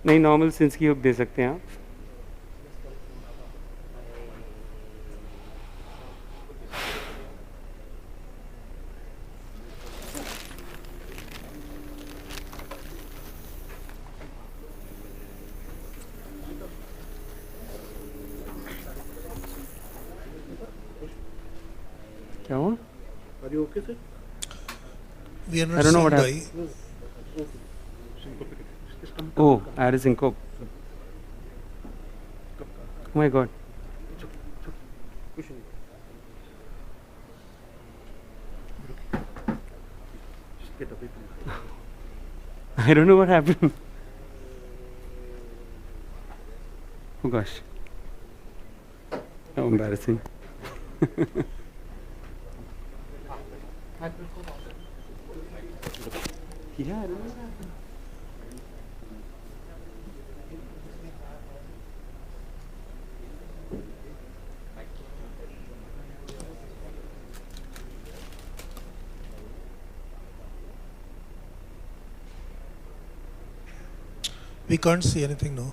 नहीं, normal since की hook दे सकते हैं आप। क्या हुआ? Are you okay, sir? We are not I don't know what seeing happened. by. Oh, I had a syncope. Oh my God. I don't know what happened. Oh gosh. How embarrassing. Yeah, I don't know what happened. We can't see anything now.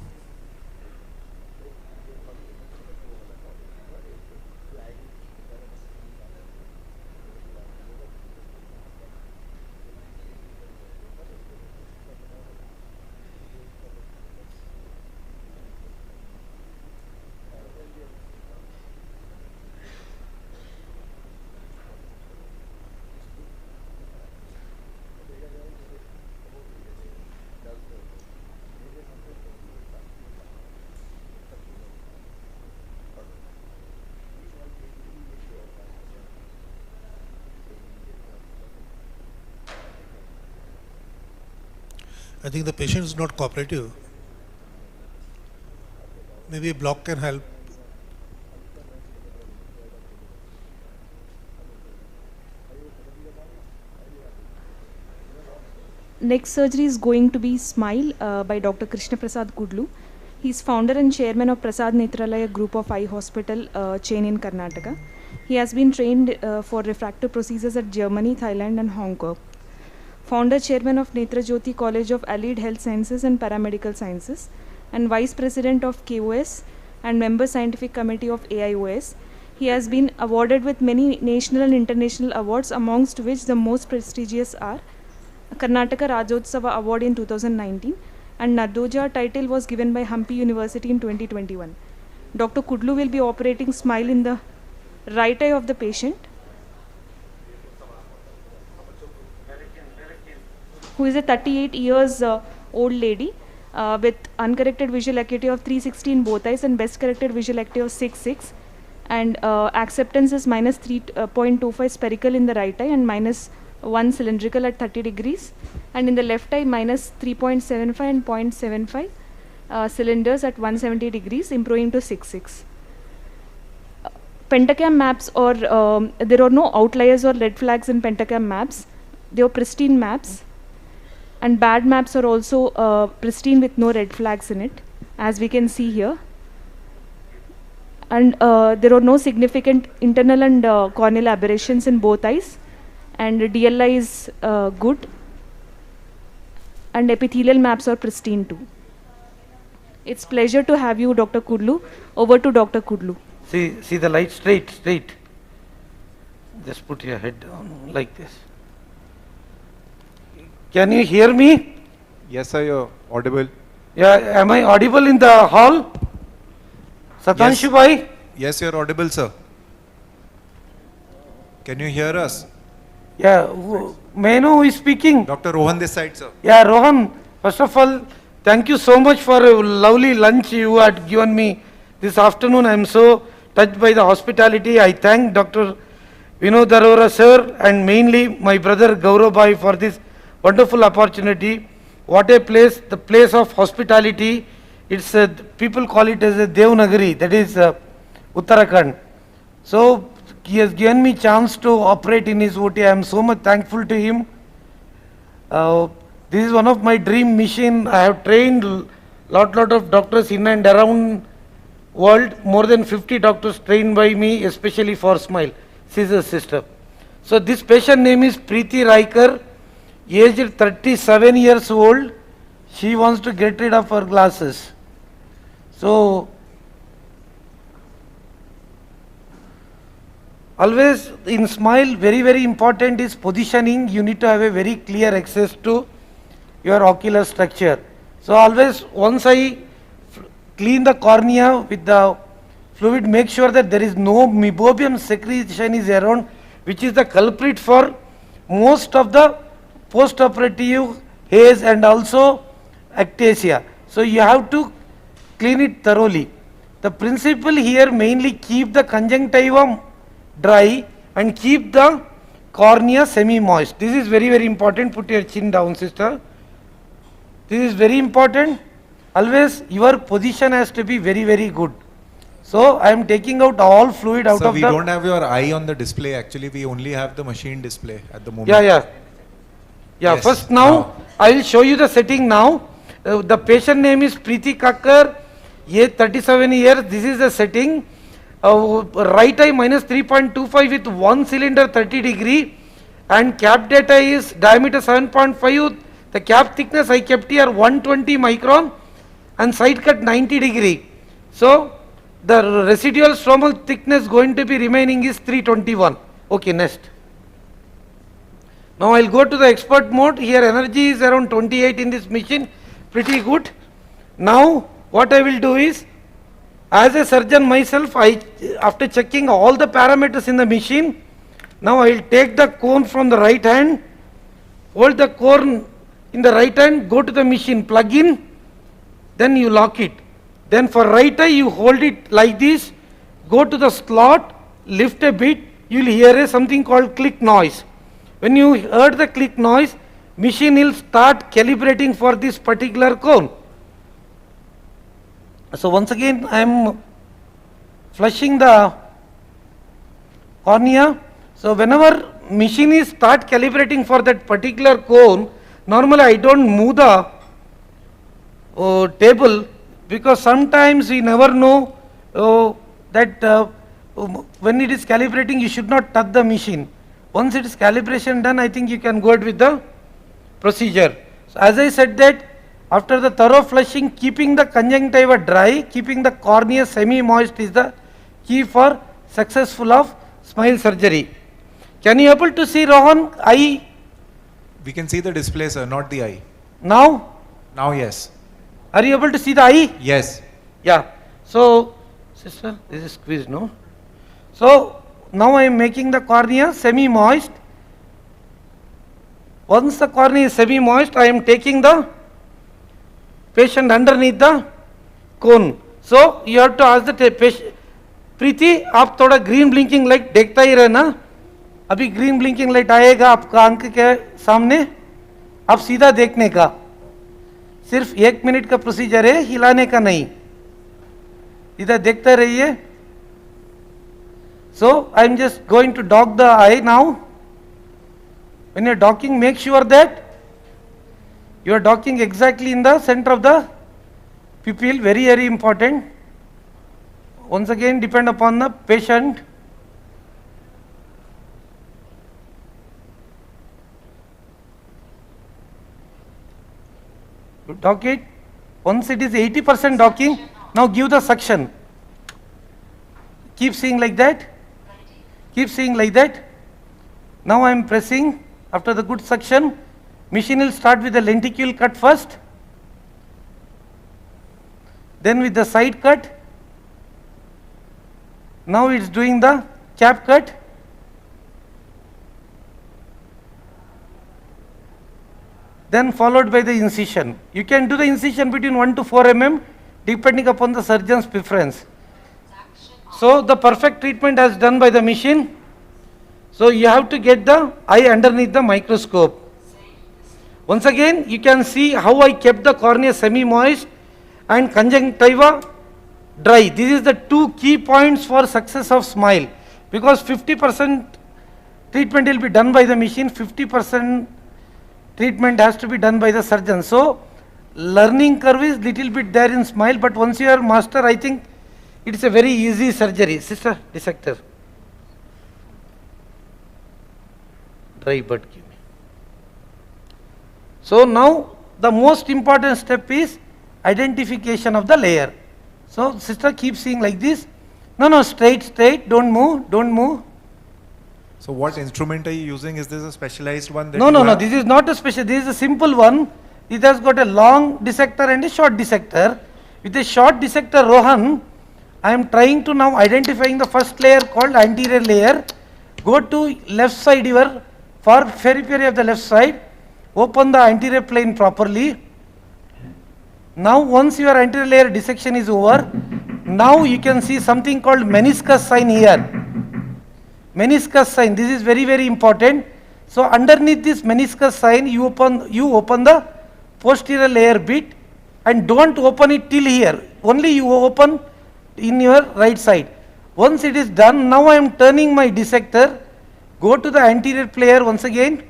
I think the patient is not cooperative. Maybe a block can help. Next surgery is going to be Smile by Dr. Krishna Prasad Kudlu. He is founder and chairman of Prasad Netralaya Group of Eye Hospital chain in Karnataka. He has been trained for refractive procedures at Germany, Thailand and Hong Kong. Founder chairman of Netra Jyoti College of Allied Health Sciences and Paramedical Sciences, and vice president of KOS and member scientific committee of AIOS. He has been awarded with many national and international awards, amongst which the most prestigious are Karnataka Rajotsava Award in 2019 and Nadoja title was given by Hampi University in 2021. Dr. Kudlu will be operating Smile in the right eye of the patient, who is a 38 years old lady with uncorrected visual acuity of 360 in both eyes and best corrected visual acuity of 6.6, and acceptance is minus 3.25 spherical in the right eye and minus 1 cylindrical at 30 degrees, and in the left eye minus 3.75 and 0.75 cylinders at 170 degrees, improving to 6.6. Pentacam maps, or there are no outliers or red flags in pentacam maps. They are pristine maps, and bad maps are also pristine with no red flags in it, as we can see here. And there are no significant internal and corneal aberrations in both eyes, and DLI is good, and epithelial maps are pristine too. It's pleasure to have you, Dr. Kudlu. Over to Dr. Kudlu. See the light, straight. Just put your head down like this. Can you hear me? Yes, sir, you're audible. Yeah, am I audible in the hall? Satanshu bhai? Yes, you're audible, sir. Can you hear us? Yeah, may I know who is speaking? Dr. Rohan this side, sir. Yeah, Rohan, first of all, thank you so much for a lovely lunch you had given me this afternoon. I am so touched by the hospitality. I thank Dr. Vinod Arora sir and mainly my brother Gaurav Bhai for this wonderful opportunity. What a place, the place of hospitality. It's people call it as a Devnagari, that is Uttarakhand. So he has given me chance to operate in his OT. I am so much thankful to him. This is one of my dream mission. I have trained lot of doctors in and around world. More than 50 doctors trained by me, especially for Smile, Caesar system. So this patient name is Preeti Raikar, aged 37 years old. She wants to get rid of her glasses. So always in Smile, very important is positioning. You need to have a very clear access to your ocular structure. So always once I clean the cornea with the fluid, make sure that there is no meibomian secretion is around, which is the culprit for most of the post-operative haze and also ectasia. So you have to clean it thoroughly. The principle here mainly keep the conjunctiva dry and keep the cornea semi-moist. This is very important. Put your chin down, sister. This is very important. Always your position has to be very good. So I am taking out all fluid out Sir, of we the... don't have your eye on the display. Actually, we only have the machine display at the moment. Yeah. Yes, First now I will show you the setting now. The patient name is Preeti Kakkar, age 37 years. This is the setting. Right eye minus 3.25 with one cylinder 30 degree and cap data is diameter 7.5. The cap thickness I kept here 120 micron and side cut 90 degree. So the residual stromal thickness going to be remaining is 321. Okay, next. Now I will go to the expert mode. Here energy is around 28 in this machine, pretty good. Now what I will do is, as a surgeon myself, after checking all the parameters in the machine, now I will take the cone from the right hand, hold the cone in the right hand, go to the machine, plug in, then you lock it. Then for right eye you hold it like this, go to the slot, lift a bit, you will hear something called click noise. When you heard the click noise, machine will start calibrating for this particular cone. So once again I am flushing the cornea. So whenever machine is start calibrating for that particular cone, normally I don't move the table, because sometimes we never know that when it is calibrating you should not touch the machine. Once it is calibration done, I think you can go ahead with the procedure. So as I said that after the thorough flushing, keeping the conjunctiva dry, keeping the cornea semi-moist is the key for successful of Smile surgery. Can you able to see, Rohan, eye? We can see the display, sir, not the eye. Now? Now, yes. Are you able to see the eye? Yes. Yeah. So, sister, this is squeezed, no? So, now I am making the cornea semi-moist. Once the cornea is semi-moist, I am taking the patient underneath the cone. So, you have to ask the patient, प्रीति आप थोड़ा green blinking light देखता ही रहना, अभी green blinking light आएगा आपका आंख के सामने, आप सीधा देखने का, सिर्फ 1 मिनट का प्रोसीजर है, हिलाने का नहीं, इधर देखते रहिए. So I am just going to dock the eye now. When you are docking, make sure that you are docking exactly in the center of the pupil, very important. Once again, depend upon the patient. You dock it. Once it is 80% docking, now give the suction. Keep seeing like that. Keep seeing like that. Now I am pressing. After the good suction, machine will start with the lenticule cut first, then with the side cut. Now it is doing the cap cut. then followed by the incision. You can do the incision between 1 to 4 mm depending upon the surgeon's preference. So the perfect treatment is done by the machine. So you have to get the eye underneath the microscope. Once again, you can see how I kept the cornea semi-moist and conjunctiva dry. This is the two key points for success of smile, because 50% treatment will be done by the machine, 50% treatment has to be done by the surgeon. So learning curve is little bit there in smile, but once you are master, I think it is a very easy surgery. Sister, dissector. Dry bud give me. So now the most important step is identification of the layer. So sister, keep seeing like this. No, straight, don't move. So what instrument are you using? Is this a specialized one? That No, this is not a special, this is a simple one. It has got a long dissector and a short dissector. With a short dissector, Rohan, I am trying to now identifying the first layer called anterior layer. Go to left side, your for periphery of the left side, open the anterior plane properly. Now once your anterior layer dissection is over, now you can see something called meniscus sign here. Meniscus sign, this is very, very important. So underneath this meniscus sign, you open the posterior layer bit, and don't open it till here. Only you open in your right side. Once it is done, now I am turning my dissector. Go to the anterior player once again.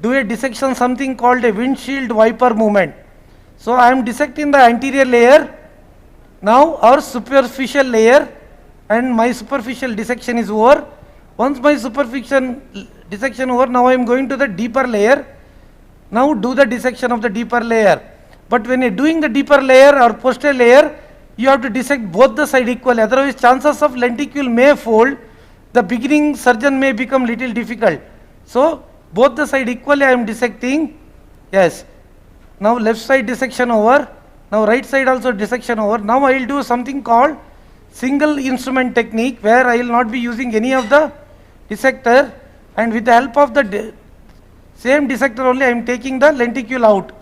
Do a dissection, something called a windshield wiper movement. So I am dissecting the anterior layer. Now our superficial layer, and my superficial dissection is over. Once my superficial dissection over, now I am going to the deeper layer. Now do the dissection of the deeper layer. But when you are doing the deeper layer or posterior layer, you have to dissect both the side equally. Otherwise, chances of lenticule may fold. The beginning surgeon may become little difficult. So both the side equally I am dissecting. Yes. Now left side dissection over. Now right side also dissection over. Now I will do something called single instrument technique, where I will not be using any of the dissector, and with the help of the same dissector only I am taking the lenticule out.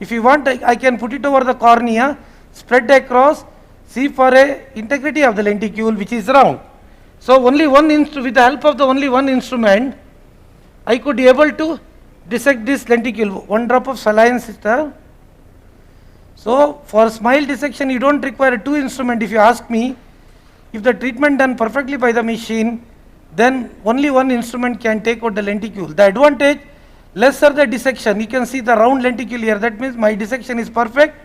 If you want, I can put it over the cornea, spread across, see for a integrity of the lenticule which is round. So only one with the help of the only one instrument, I could be able to dissect this lenticule. 1 drop of saline, sister. So for smile dissection, you don't require 2 instruments. If you ask me, if the treatment done perfectly by the machine, then only 1 instrument can take out the lenticule. The advantage, lesser the dissection, you can see the round lenticule here, that means my dissection is perfect.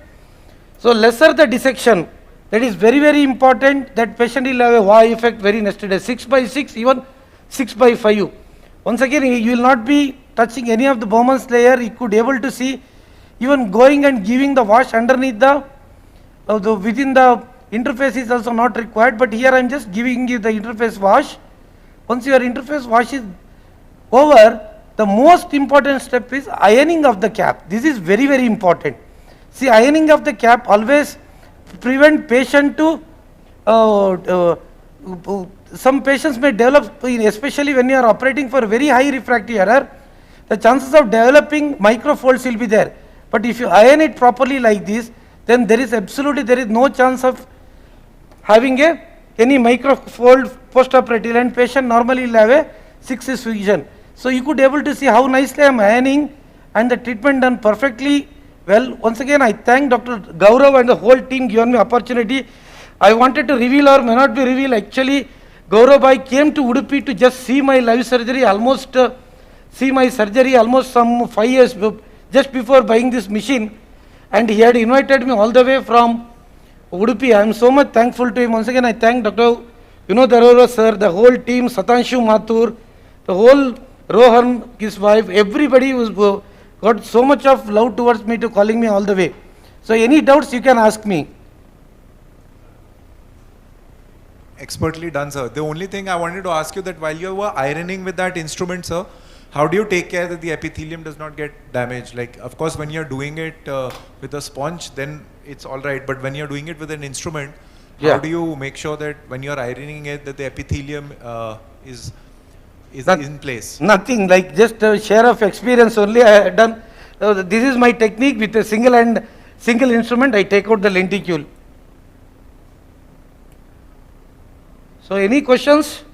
So lesser the dissection, that is very, very important, that patient will have a wow effect very next day, 6 by 6, even 6 by 5. Once again, you will not be touching any of the Bowman's layer. You could able to see, even going and giving the wash underneath the within the interface is also not required, but here I am just giving you the interface wash. Once your interface wash is over, the most important step is ironing of the cap. This is very, very important. See, ironing of the cap always prevent patient to, some patients may develop, especially when you are operating for very high refractive error, the chances of developing microfolds will be there. But if you iron it properly like this, then there is no chance of having any microfold post-operative, and patient normally will have a 6 vision. So you could able to see how nicely I am ironing, and the treatment done perfectly well. Once again, I thank Dr. Gaurav and the whole team given me opportunity. I wanted to reveal or may not be revealed. Actually, Gaurav bhai came to Udupi to just see my live surgery, almost some 5 years just before buying this machine, and he had invited me all the way from Udupi. I am so much thankful to him. Once again, I thank Dr. Vinod Arora sir, the whole team, Satanshu Mathur, the whole Rohan, his wife, everybody was got so much of love towards me to calling me all the way. So any doubts you can ask me. Expertly done, sir. The only thing I wanted to ask you, that while you were ironing with that instrument, sir, how do you take care that the epithelium does not get damaged? Like, of course, when you're doing it with a sponge, then it's all right. But when you're doing it with an instrument, how do you make sure that when you're ironing it, that the epithelium is in place? Nothing, like just a share of experience only I had done. This is my technique with a single instrument. I take out the lenticule. So any questions?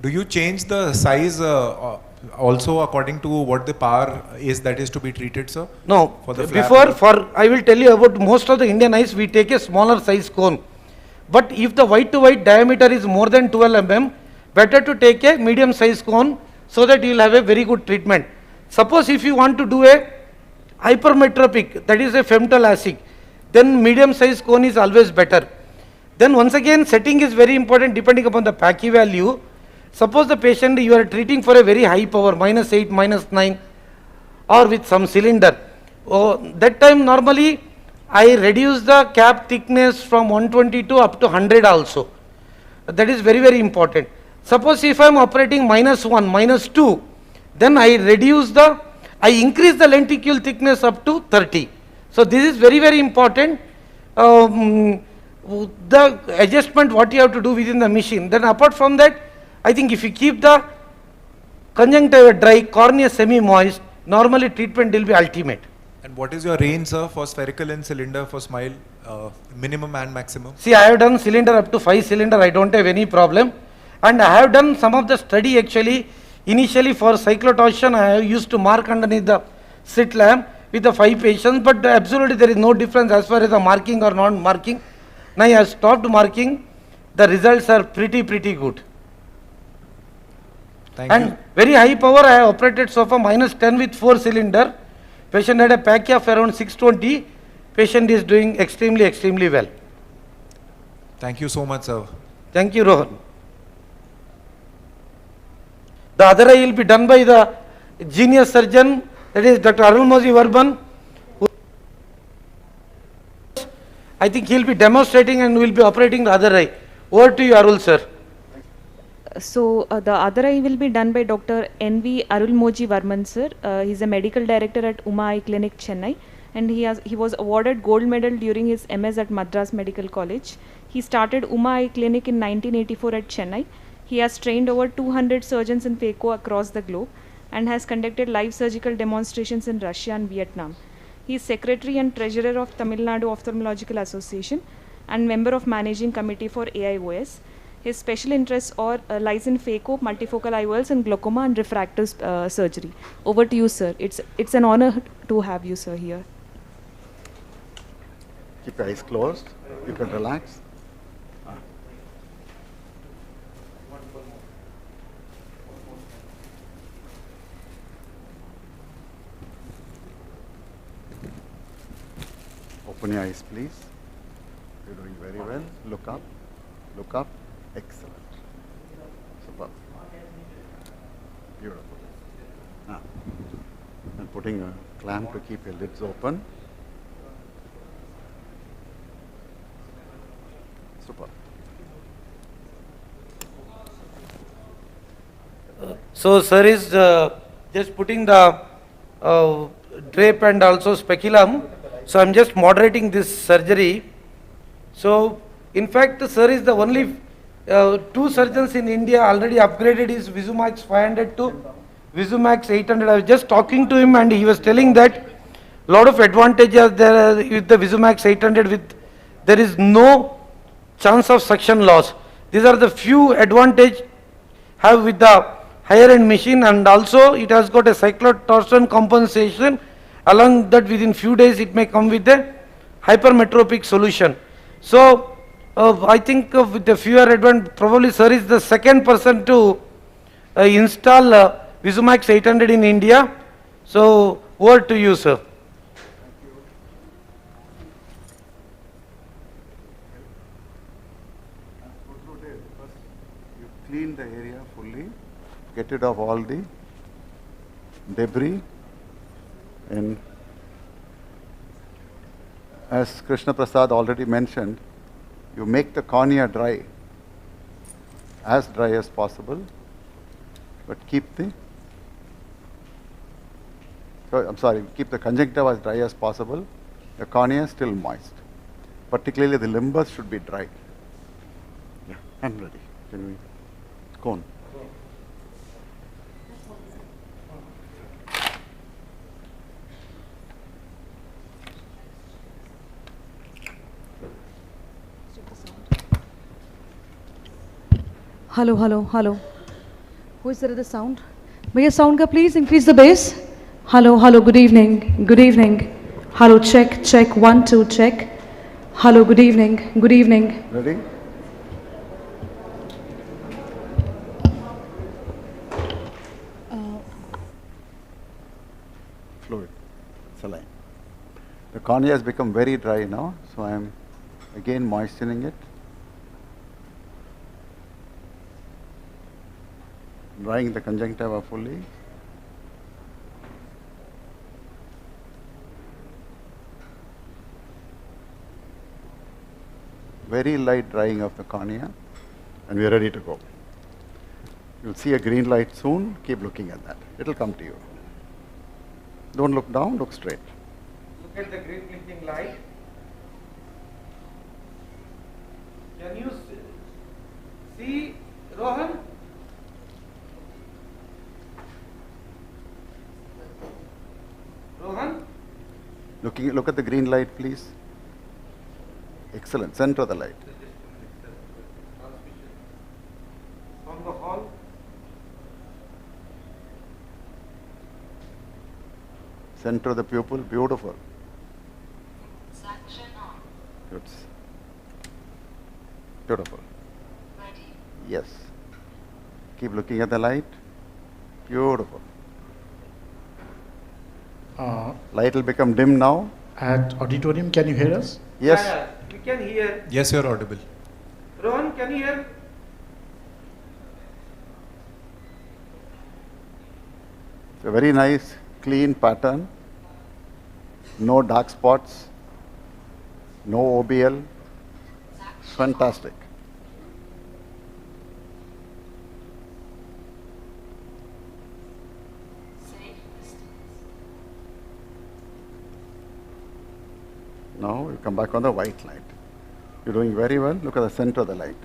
Do you change the size also according to what the power is that is to be treated, sir? No. For the Before, I will tell you about most of the Indian eyes, we take a smaller size cone. But if the white to white diameter is more than 12 mm, better to take a medium size cone so that you will have a very good treatment. Suppose if you want to do a hypermetropic, that is a femtolasic, then medium size cone is always better. Then once again, setting is very important depending upon the Pachy value. Suppose the patient you are treating for a very high power, -8, -9, or with some cylinder. That time normally I reduce the cap thickness from 122 up to 100 also. That is very, very important. Suppose if I am operating -1, -2, then I increase the lenticule thickness up to 30. So this is very, very important. The adjustment what you have to do within the machine. Then apart from that, I think if you keep the conjunctiva dry, cornea semi-moist, normally treatment will be ultimate. And what is your range, sir, for spherical and cylinder for smile, minimum and maximum? See, I have done cylinder up to 5 cylinder, I don't have any problem. And I have done some of the study actually, initially for cyclotorsion, I have used to mark underneath the slit lamp with the 5 patients, but absolutely there is no difference as far as the marking or non-marking. Now I have stopped marking, the results are pretty good. Thank you. Very high power I have operated so far, -10 with 4 cylinder. Patient had a Pachy of around 620. Patient is doing extremely well. Thank you so much, sir. Thank you, Rohan. The other eye will be done by the genius surgeon, that is Dr. Arulmoji Varman. I think he will be demonstrating and will be operating the other eye. Over to you, Arul sir. So the other eye will be done by Dr. N.V. Arulmoji Varman sir. He is a medical director at Uma Eye Clinic, Chennai, and he was awarded gold medal during his MS at Madras Medical College. He started Uma Eye Clinic in 1984 at Chennai. He has trained over 200 surgeons in phaco across the globe and has conducted live surgical demonstrations in Russia and Vietnam. He is secretary and treasurer of Tamil Nadu Ophthalmological Association and member of managing committee for AIOS. His special interests lies in phaco, multifocal IOLs, and glaucoma and refractive surgery. Over to you, sir. It's an honor to have you, sir, here. Keep your eyes closed. You can relax. Open your eyes, please. You're doing very well. Look up. Look up. Excellent. Superb. Beautiful. Now, I'm putting a clamp to keep your lids open. Superb. So sir is just putting the drape and also speculum. So I'm just moderating this surgery. So in fact, sir is the only 2 surgeons in India already upgraded his Visumax 500 to Visumax 800. I was just talking to him and he was telling that a lot of advantages there with the Visumax 800. There is no chance of suction loss. These are the few advantage have with the higher end machine, and also it has got a cyclotorsion compensation. Along that, within few days it may come with a hypermetropic solution. So I think with the fewer advantage, probably sir is the second person to install Visumax 800 in India. So over to you, sir. Clean the area fully, get rid of all the debris, and as Krishna Prasad already mentioned, you make the cornea dry, as dry as possible, but keep the conjunctiva as dry as possible. The cornea is still moist. Particularly the limbus should be dry. Yeah, I'm ready. Can we? Cone. Hello, hello, hello. Who is there at the sound? Bhaiya, sound ka please increase the bass. Hello, hello, good evening, good evening. Hello, check, check, 1, 2, check. Hello, good evening, good evening. Ready? Fluid, saline. The cornea has become very dry now, so I am again moistening it. Drying the conjunctiva fully. Very light drying of the cornea, and we are ready to go. You'll see a green light soon. Keep looking at that. It'll come to you. Don't look down, look straight. Look at the green blinking light. Can you see Rohan? Rohan? Look at the green light, please. Excellent. Center of the light. From the hall. Center of the pupil. Beautiful. Good. Beautiful. Yes. Keep looking at the light. Beautiful. Light will become dim now. At auditorium, can you hear us? Yes. Yeah, we can hear. Yes, you are audible. Rohan, can you hear? It's a very nice, clean pattern. No dark spots. No OBL. Fantastic. Now we come back on the white light. You're doing very well. Look at the center of the light.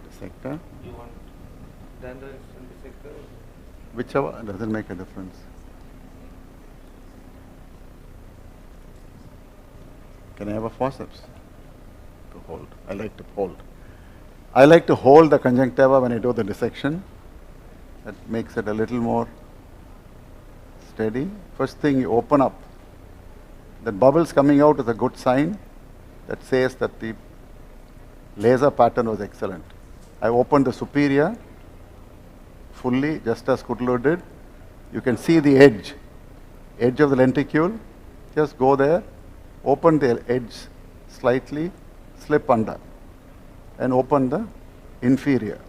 Dissector. You want dandruff and dissector? Whichever doesn't make a difference. Can I have a forceps to hold? I like to hold. I like to hold the conjunctiva when I do the dissection. That makes it a little more steady. First thing, you open up. The bubbles coming out is a good sign that says that the laser pattern was excellent. I opened the superior fully, just as Kudlu did. You can see the edge of the lenticule. Just go there, open the edge slightly, slip under, and open the inferior.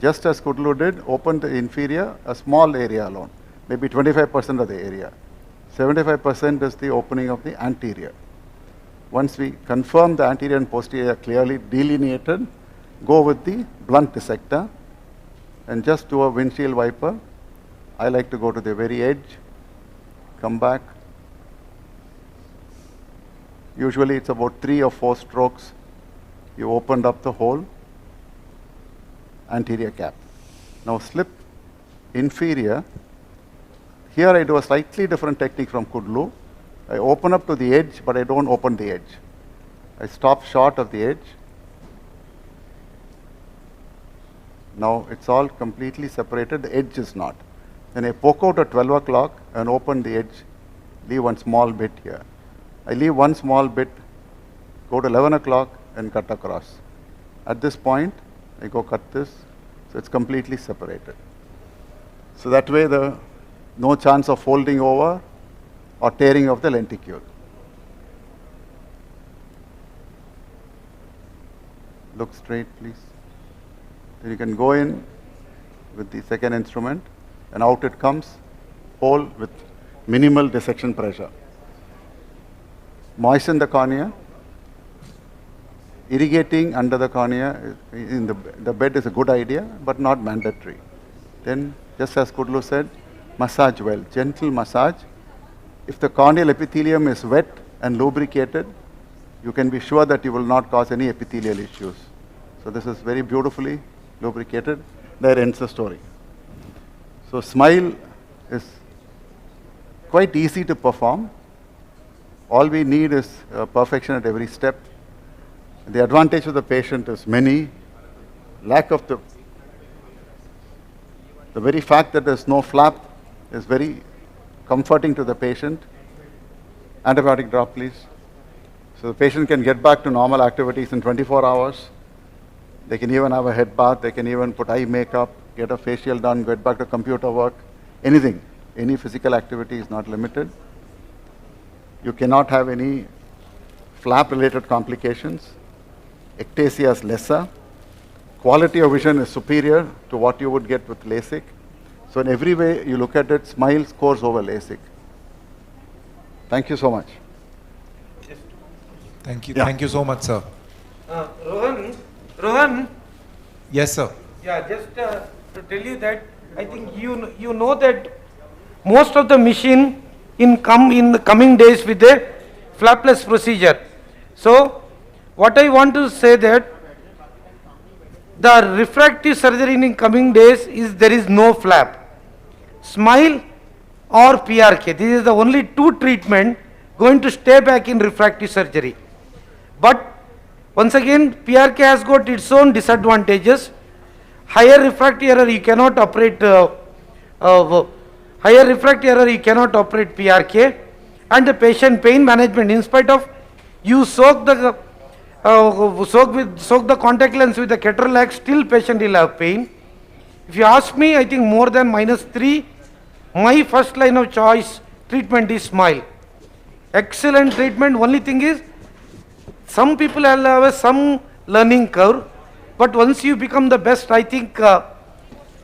Just as Kudlu did, open the inferior, a small area alone, maybe 25% of the area. 75% is the opening of the anterior. Once we confirm the anterior and posterior are clearly delineated, go with the blunt dissector and just do a windshield wiper. I like to go to the very edge, come back. Usually it's about 3 or 4 strokes. You opened up the whole anterior cap. Now slip inferior. Here I do a slightly different technique from Kudlu. I open up to the edge, but I don't open the edge. I stop short of the edge. Now it's all completely separated, the edge is not. Then I poke out at 12 o'clock and open the edge, leave one small bit here. I leave one small bit, go to 11 o'clock and cut across. At this point, I go cut this, so it's completely separated. So that way no chance of folding over or tearing of the lenticule. Look straight, please. Then you can go in with the second instrument and out it comes, whole with minimal dissection pressure. Moisten the cornea. Irrigating under the cornea in the bed is a good idea, but not mandatory. Then, just as Kudlu said, massage well, gentle massage. If the corneal epithelium is wet and lubricated, you can be sure that you will not cause any epithelial issues. So this is very beautifully lubricated. There ends the story. So smile is quite easy to perform. All we need is perfection at every step. The advantage of the patient is many. Lack of the very fact that there's no flap is very comforting to the patient. Antibiotic drop, please. So the patient can get back to normal activities in 24 hours. They can even have a head bath. They can even put eye makeup, get a facial done, get back to computer work, anything. Any physical activity is not limited. You cannot have any flap-related complications. Ectasia is lesser. Quality of vision is superior to what you would get with LASIK. So in every way you look at it, SMILE scores over LASIK. Thank you so much. Thank you. Yeah. Thank you so much, sir. Rohan? Yes, sir. Yeah, just to tell you that I think you know that most of the machine in the coming days with a flapless procedure. So what I want to say that the refractive surgery in coming days is there is no flap. SMILE or PRK. This is the only two treatment going to stay back in refractive surgery. But once again, PRK has got its own disadvantages. Higher refractive error you cannot operate. Higher refractive error you cannot operate PRK, and the patient pain management. In spite of you soak the contact lens with the ketorolac, still patient will have pain. If you ask me, I think more than -3, my first line of choice treatment is SMILE. Excellent treatment. Only thing is, some people will have some learning curve, but once you become the best, I think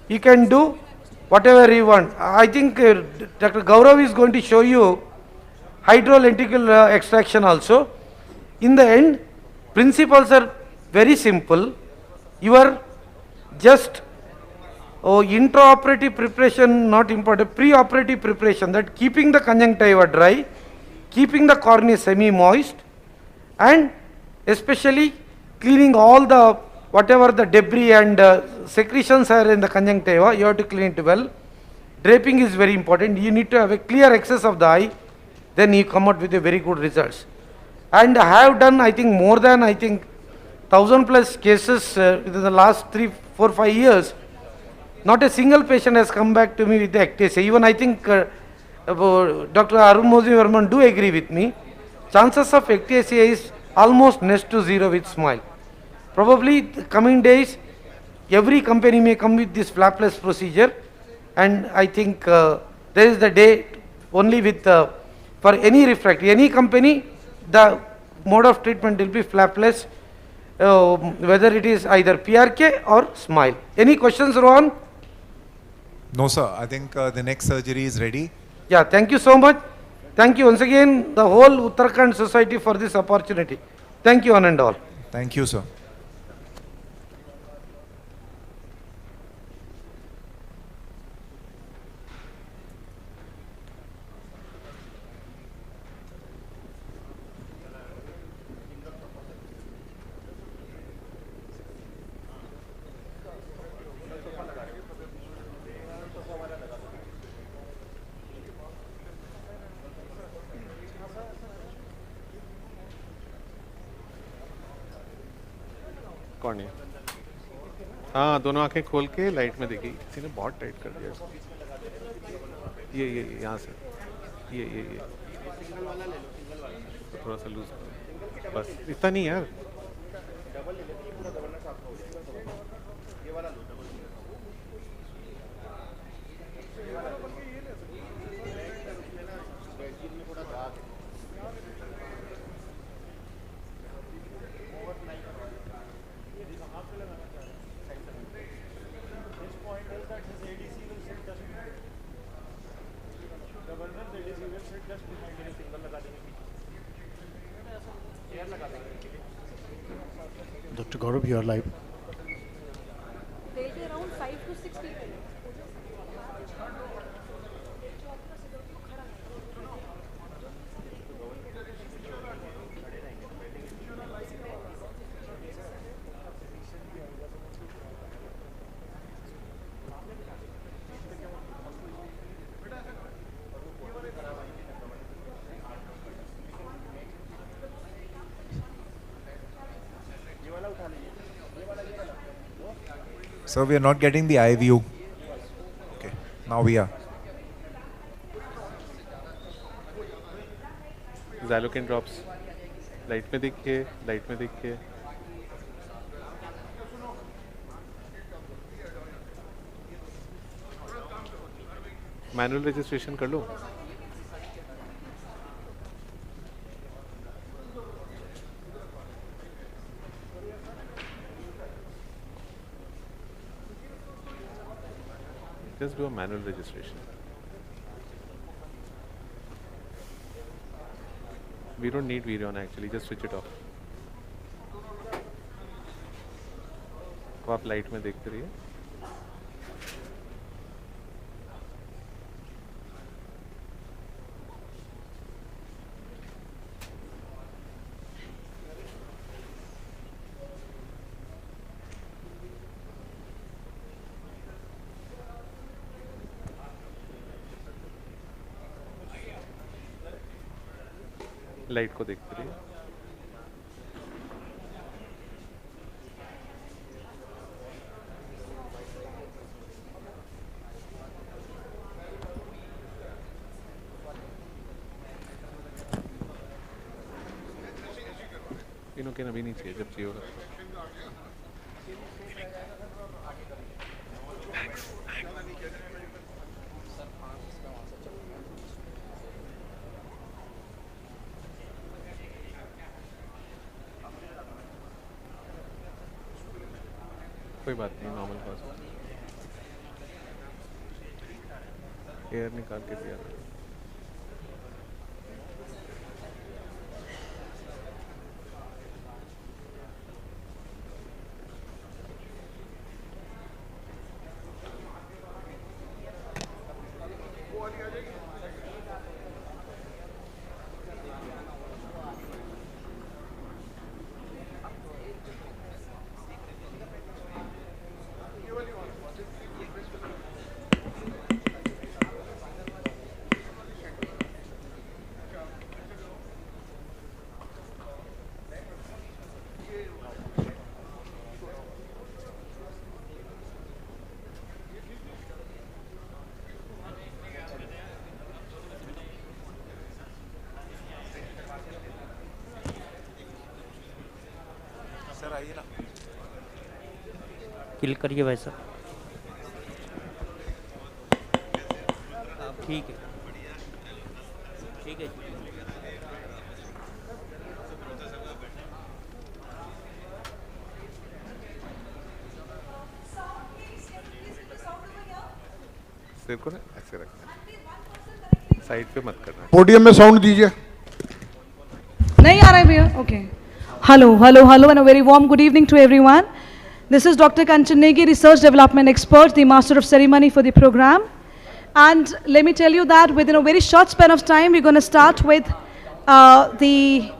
you can do whatever you want. I think Dr. Gaurav is going to show you hydrolenticle extraction also. In the end, principles are very simple. You are just intraoperative preparation, not important, pre-operative preparation, that keeping the conjunctiva dry, keeping the cornea semi-moist, and especially cleaning all the whatever the debris and secretions are in the conjunctiva. You have to clean it well. Draping is very important. You need to have a clear access of the eye, then you come out with a very good results. And I have done, I think, more than 1,000+ cases within the last 3, 4, 5 years. Not a single patient has come back to me with the ectasia. Even I think Dr. Arun Verman do agree with me. Chances of ectasia is almost next to zero with SMILE. Probably the coming days, every company may come with this flapless procedure, and I think there is the day only with for any refractive, any company, the mode of treatment will be flapless, whether it is either PRK or SMILE. Any questions, Rohan? No, sir. I think the next surgery is ready. Yeah, thank you so much. Thank you once again, the whole Uttarakhand society, for this opportunity. Thank you, one and all. Thank you, sir. कौन है? हाँ, दोनों आंखें खोल के light में देखिए. किसी ने बहुत टाइट कर दिया इसको. ये यहाँ से. ये थोड़ा सा लूज. बस इतना नहीं यार. Dr. Gaurav, you are live. Around 5 to 6 people. Sir, we are not getting the eye view. Okay, now we are. Xylocaine drops. Light में देखिए, लाइट में देखिए. मैनुअल रजिस्ट्रेशन कर लो. Just do a manual registration. We don't need video on actually, just switch it off. तो आप light में देखते रहिए. लाइट को देखते रहिए. इन्हों के अभी नहीं चाहिए, जब चाहिए होगा. कोई बात नहीं, नॉर्मल पास. एयर निकाल के दिया. क्लिक करिए भाई साहब. ठीक है, ठीक है. सिर को ना ऐसे रखना, साइड पे मत करना. पोडियम में साउंड दीजिए. नहीं आ रहा है भैया. Okay. Hello, hello, hello, and a very warm good evening to everyone. This is Dr. Kanchan Negi, Research Development Expert, the Master of Ceremony for the program. And let me tell you that within a very short span of time, we're going to start with the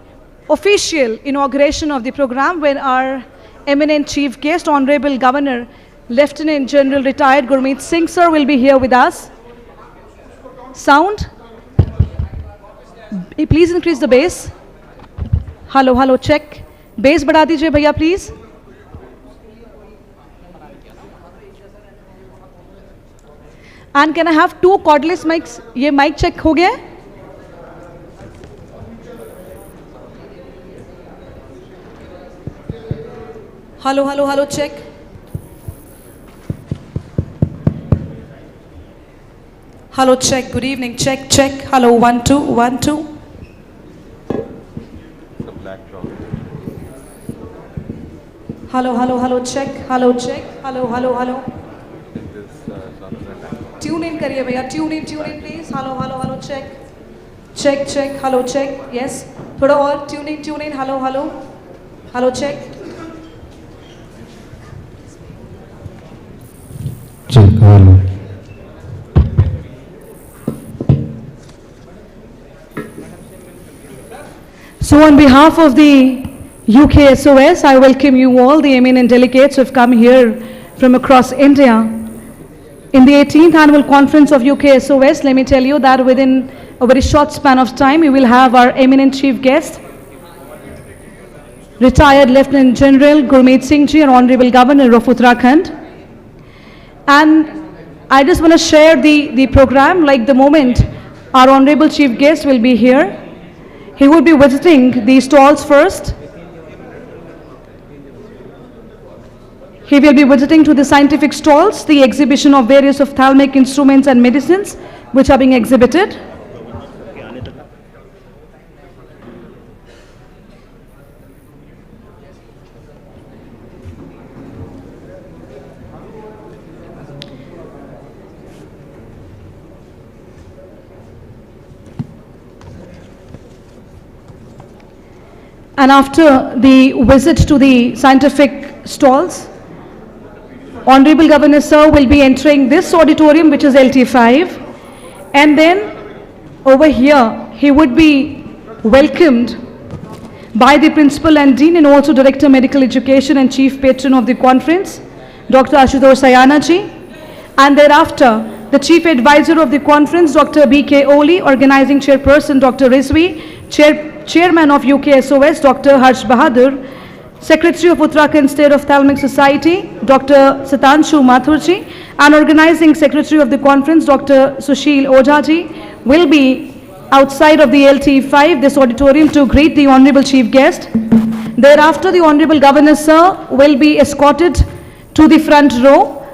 official inauguration of the program when our eminent chief guest, Honorable Governor, Lieutenant General Retired Gurmeet Singh sir will be here with us. Sound? Please increase the bass. Hello, hello, check. Bass बढ़ा दीजिए भैया please. And can I have 2 cordless mics? ये mic check हो गया? Hello, hello, hello, check. Hello, check. Good evening. Check, check. Hello, 1 2 1 2. Hello, hello, hello, check. Hello, check. Hello, hello, hello. Tune in करिए भैया. Tune in please. Hello, hello, hello, check. Check, check. Hello, check. Yes. थोड़ा और tune in. Hello, hello. Hello, check. Check. Hello. So on behalf of the UKSOS, I welcome you all, the eminent delegates who have come here from across India. In the 18th annual conference of UKSOS, let me tell you that within a very short span of time, we will have our eminent chief guest, Retired Lieutenant General Gurmeet Singh Ji, and Honorable Governor of Uttarakhand. And I just want to share the program, like the moment our Honorable Chief Guest will be here. He would be visiting the stalls first. He will be visiting to the scientific stalls, the exhibition of various ophthalmic instruments and medicines which are being exhibited. And after the visit to the scientific stalls, Honorable Governor Sir will be entering this auditorium, which is LT5, and then over here he would be welcomed by the Principal and Dean and also Director Medical Education and Chief Patron of the conference, Dr. Ashutosh Sayana ji, and thereafter the Chief Advisor of the conference, Dr. B.K. Oli, Organizing Chairperson, Dr. Rizvi, Chairman of UKSOS, Dr. Harsh Bahadur, Secretary of Uttarakhand State Ophthalmic Society, Dr. Satanshu Mathurji, and Organizing Secretary of the conference, Dr. Sushil Ojaji, will be outside of the LT5, this auditorium, to greet the Honorable Chief Guest. Thereafter, the Honorable Governor Sir will be escorted to the front row,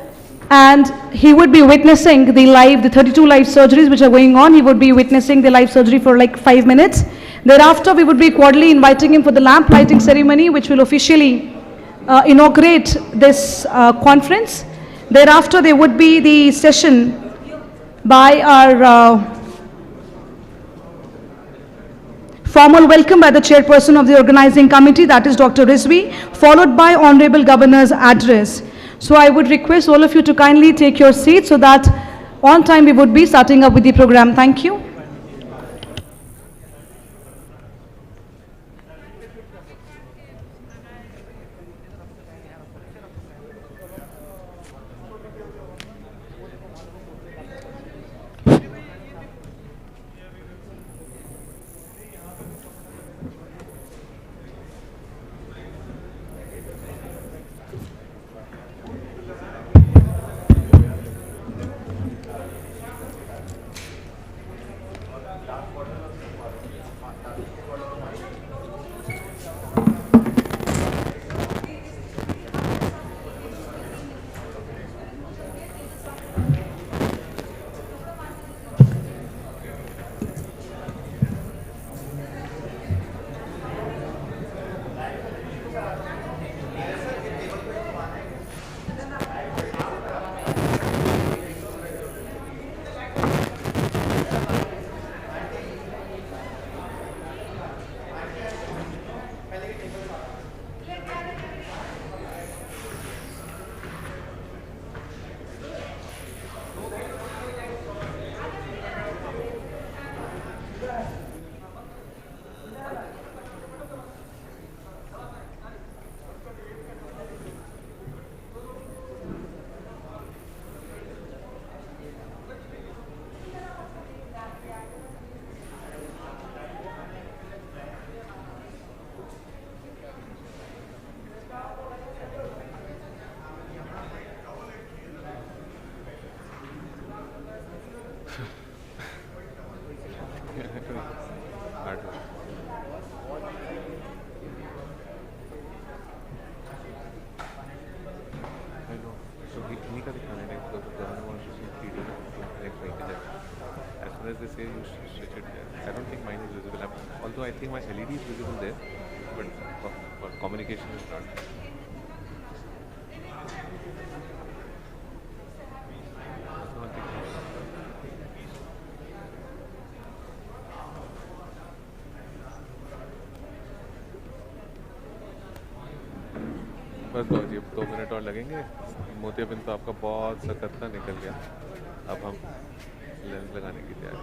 and he would be witnessing the 32 live surgeries which are going on. He would be witnessing the live surgery for like 5 minutes. Thereafter, we would be cordially inviting him for the lamp lighting ceremony, which will officially inaugurate this conference. Thereafter, there would be the session by our formal welcome by the chairperson of the organizing committee, that is Dr. Rizvi, followed by Honorable Governor's address. So I would request all of you to kindly take your seats so that on time we would be starting up with the program. Thank you. As they say, you should switch it there. I don't think mine is visible, although I think my LED is visible there, but for communication is not. बस बहुत जी 2 minute और लगेंगे मोतियाबिंद तो आपका बहुत सकत्ता निकल गया अब हम लेंस लगाने की तैयारी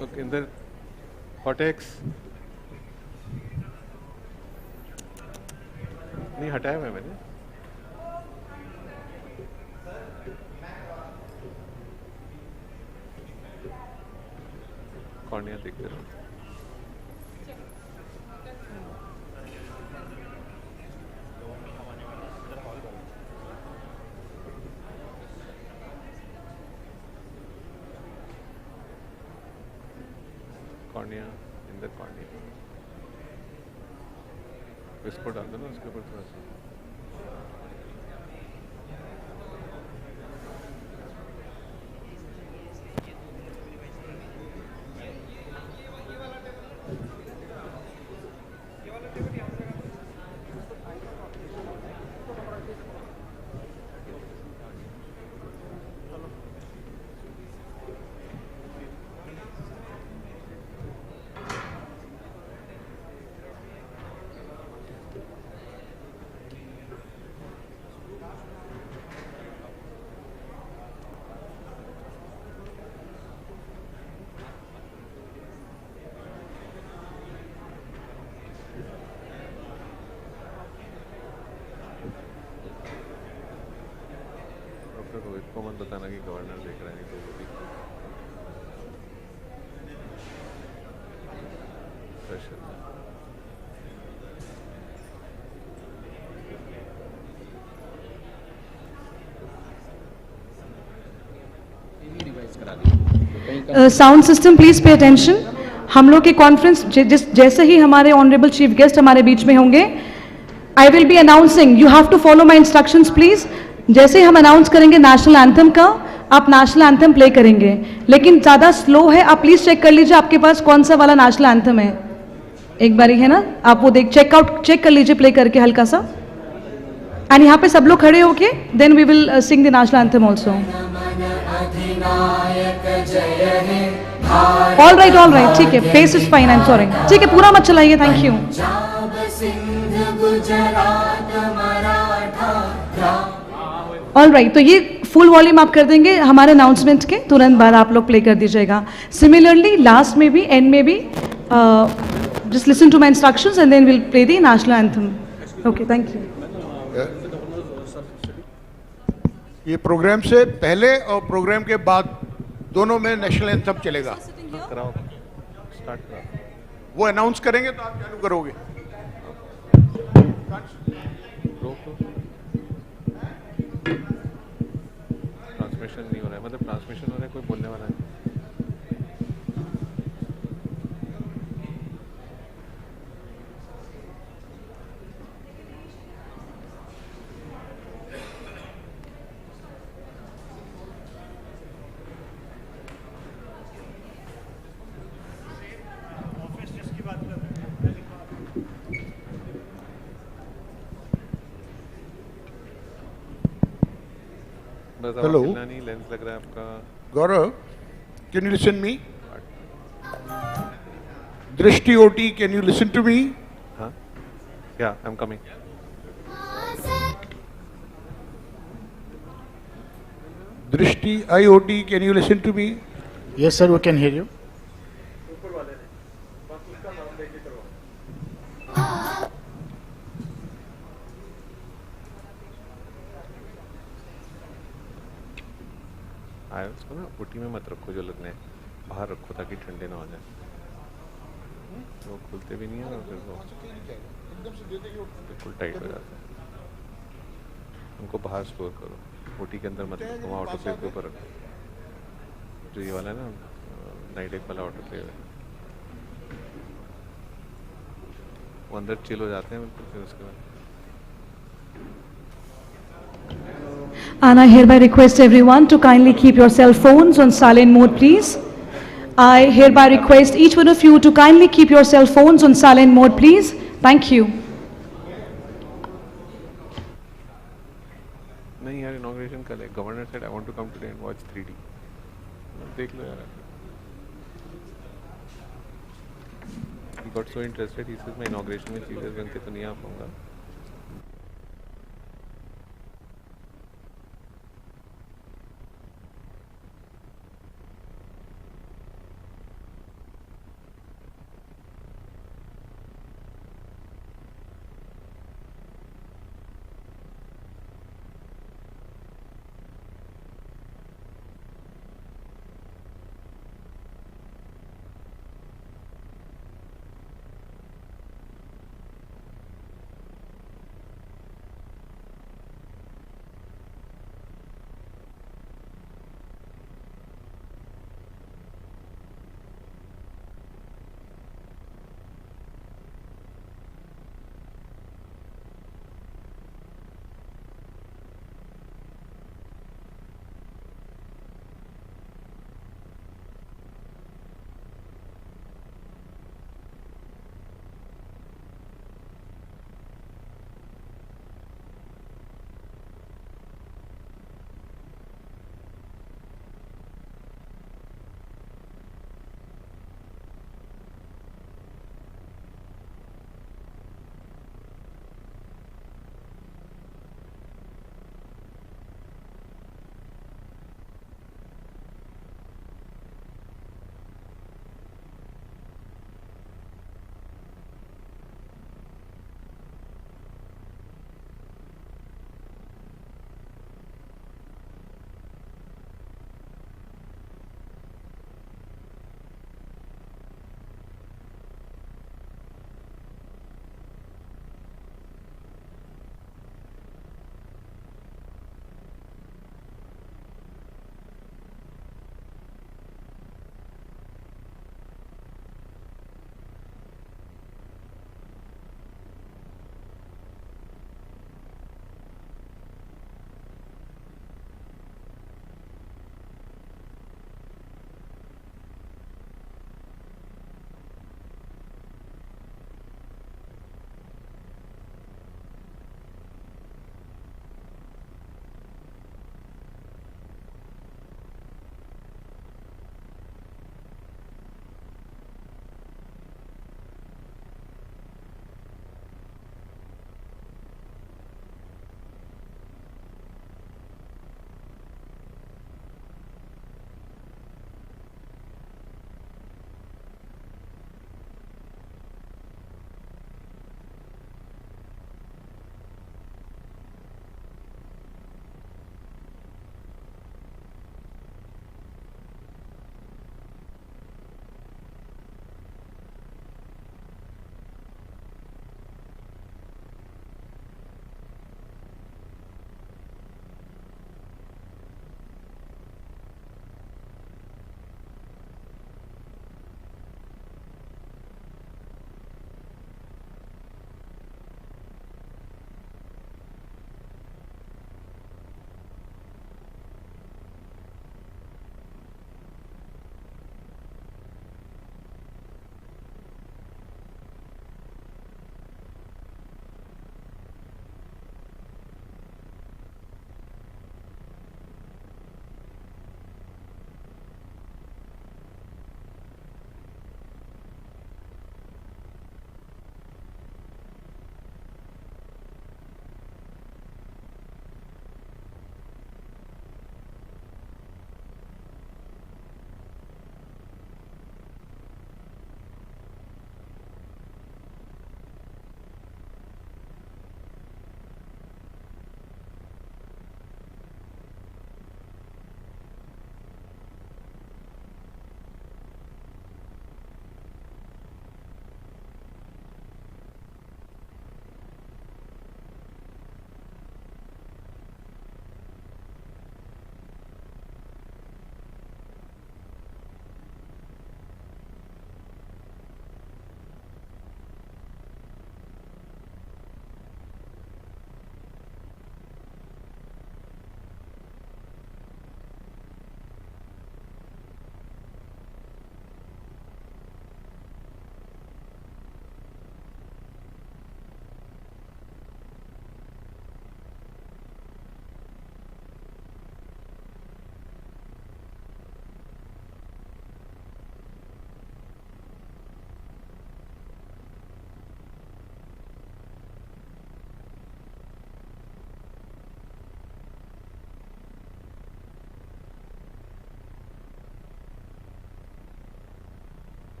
तो इंदर हॉटेक्स नहीं हटाया हुआ है मैंने कॉर्निया देखते रहो कॉर्निया इन द कॉर्निया, इसको डाल दो ना उसके ऊपर थोड़ा सा। रोहित को मत बताना कि गवर्नर देख रहा है, तो वो भी pressure. Sound system please pay attention. हम लोग के कॉन्फ्रेंस जैसे ही हमारे ऑनरेबल चीफ गेस्ट हमारे बीच में होंगे, I will be announcing, you have to follow my instructions please. जैसे ही हम अनाउंस करेंगे नेशनल एंथम का, आप नेशनल एंथम प्ले करेंगे, लेकिन ज़्यादा स्लो है, आप प्लीज़ चेक कर लीजिए आपके पास कौन सा वाला नेशनल एंथम है। एक बारी है ना, आप वो चेक कर लीजिए प्ले करके हल्का सा। एंड यहाँ पे सब लोग खड़े होके then we will sing the national anthem also. All right, ठीक है, pace is fine, I am sorry, ठीक है, पूरा मत चलाइए, थैंक यू। ऑल राइट, तो ये फुल वॉल्यूम आप कर देंगे हमारे अनाउंसमेंट के तुरंत बाद आप लोग प्ले कर दीजिएगा। सिमिलरली लास्ट में भी, एंड में भी, just listen to my instructions and then will play the national anthem. Okay, thank you. ये प्रोग्राम से पहले और प्रोग्राम के बाद दोनों में नेशनल एंथम चलेगा। कराओ, स्टार्ट कराओ। वो अनाउंस करेंगे तो आप चालू करोगे। ट्रांसमिशन नहीं हो रहा है, मतलब ट्रांसमिशन हो रहा है, कोई बोलने वाला नहीं। Hello. लेंस लग रहा है आपका। Gaurav, can you listen me? Drishti OT, can you listen to me? हाँ, yeah, I'm coming. Drishti Eye OT, can you listen to me? Yes, sir, we can hear you. आए उसको ना OT में मत रखो, जो लगने बाहर रखो ताकि ठंडे ना हो जाए। वो खुलते भी नहीं है और फिर वो बिल्कुल टाइट हो जाता है। उनको बाहर स्टोर करो, ओटी के अंदर मत रखो, वहाँ ऑटो प्ले के ऊपर रखो। जो ये वाला है ना, नाइट एक वाला ऑटो प्ले है, वो अंदर चिल हो जाते हैं बिल्कुल, फिर उसके बाद। And I hereby request everyone to kindly keep your cell phones on silent mode, please. I hereby request each one of you to kindly keep your cell phones on silent mode, please. Thank you. नहीं यार, inauguration कल है। Governor said I want to come today and watch 3D। देख लो यार। He got so interested, he says मैं inauguration में serious बन के तो नहीं आ पाऊंगा।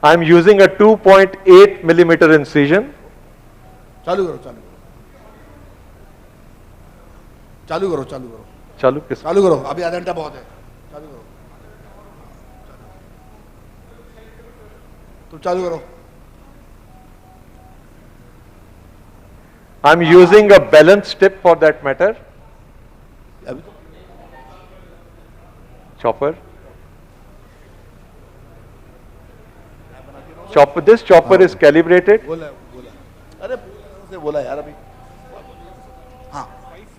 I'm using a 2.8 millimeter incision. चालू करो चालू चालू करो चालू करो चालू किस चालू करो अभी आधा घंटा बहुत है चालू करो तुम चालू करो I'm using a balance tip for that matter. Chopper. This chopper is calibrated. बोला बोला अरे उसे बोला यार अभी हाँ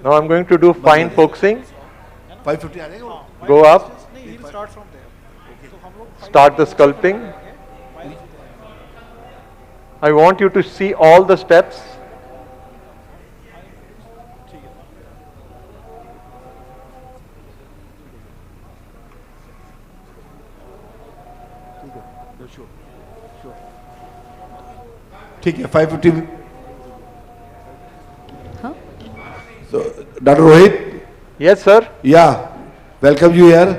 Now I'm going to do fine focusing. 550 आ जाएगा Go up. Start the sculpting. I want you to see all the steps. ठीक है 550 so Dr. Rohit yes sir yeah welcome you here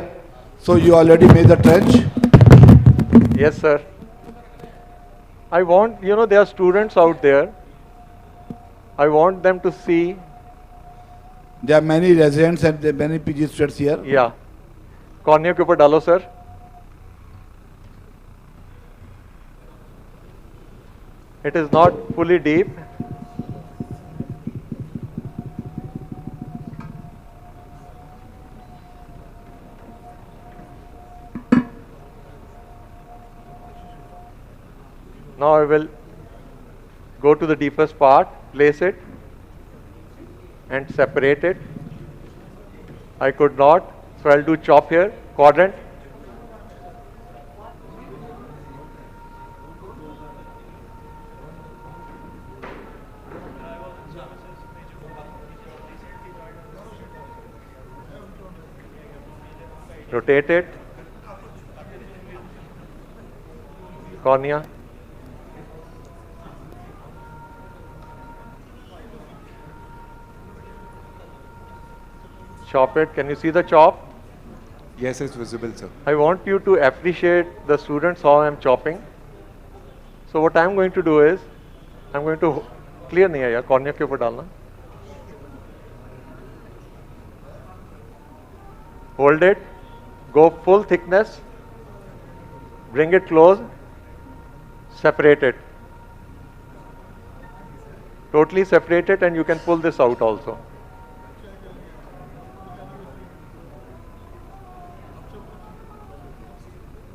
so you already made the trench yes sir I want there are students out there I want them to see there are many residents and there are many PG students here yeah cornea के ऊपर डालो sir It is not fully deep. Now I will go to the deepest part, place it and separate it. I could not, so I'll do chop here, quadrant. Rotate it, cornea, chop it. Can you see the chop? Yes, it's visible, sir. I want you to appreciate the students how I am chopping. So what I am going to do is, I am going to clear नहीं है यार, cornea के ऊपर डालना. Hold it. Go full thickness, bring it close, separate it. Totally separate it and you can pull this out also.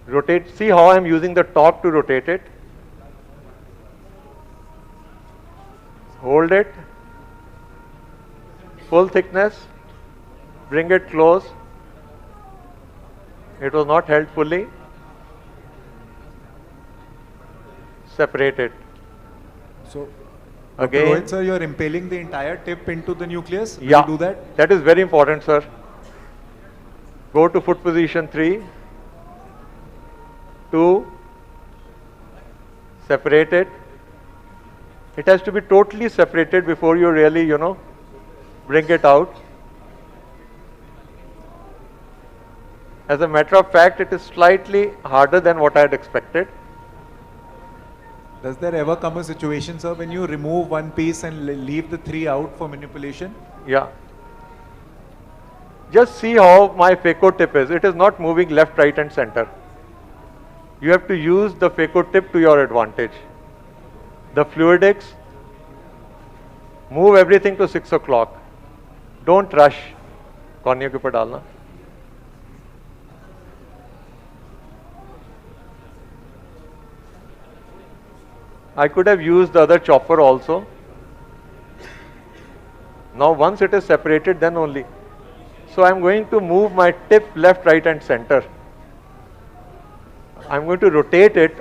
Rotate, see how I am using the top to rotate it. Hold it, full thickness, bring it close. It was not held fully. Separate it. So, again, Rohit sir, you are impaling the entire tip into the nucleus. Will yeah, you do that? That is very important, sir. Go to foot position 3, 2, separate it. It has to be totally separated before you really, bring it out. As a matter of fact, it is slightly harder than what I had expected. Does there ever come a situation, sir, when you remove one piece and leave the 3 out for manipulation? Yeah. Just see how my phaco tip is. It is not moving left, right and center. You have to use the phaco tip to your advantage. The fluidics, move everything to 6 o'clock. Don't rush. Cornea के ऊपर डालना. I could have used the other chopper also. Now once it is separated, then only. So I am going to move my tip left, right and center. I am going to rotate it,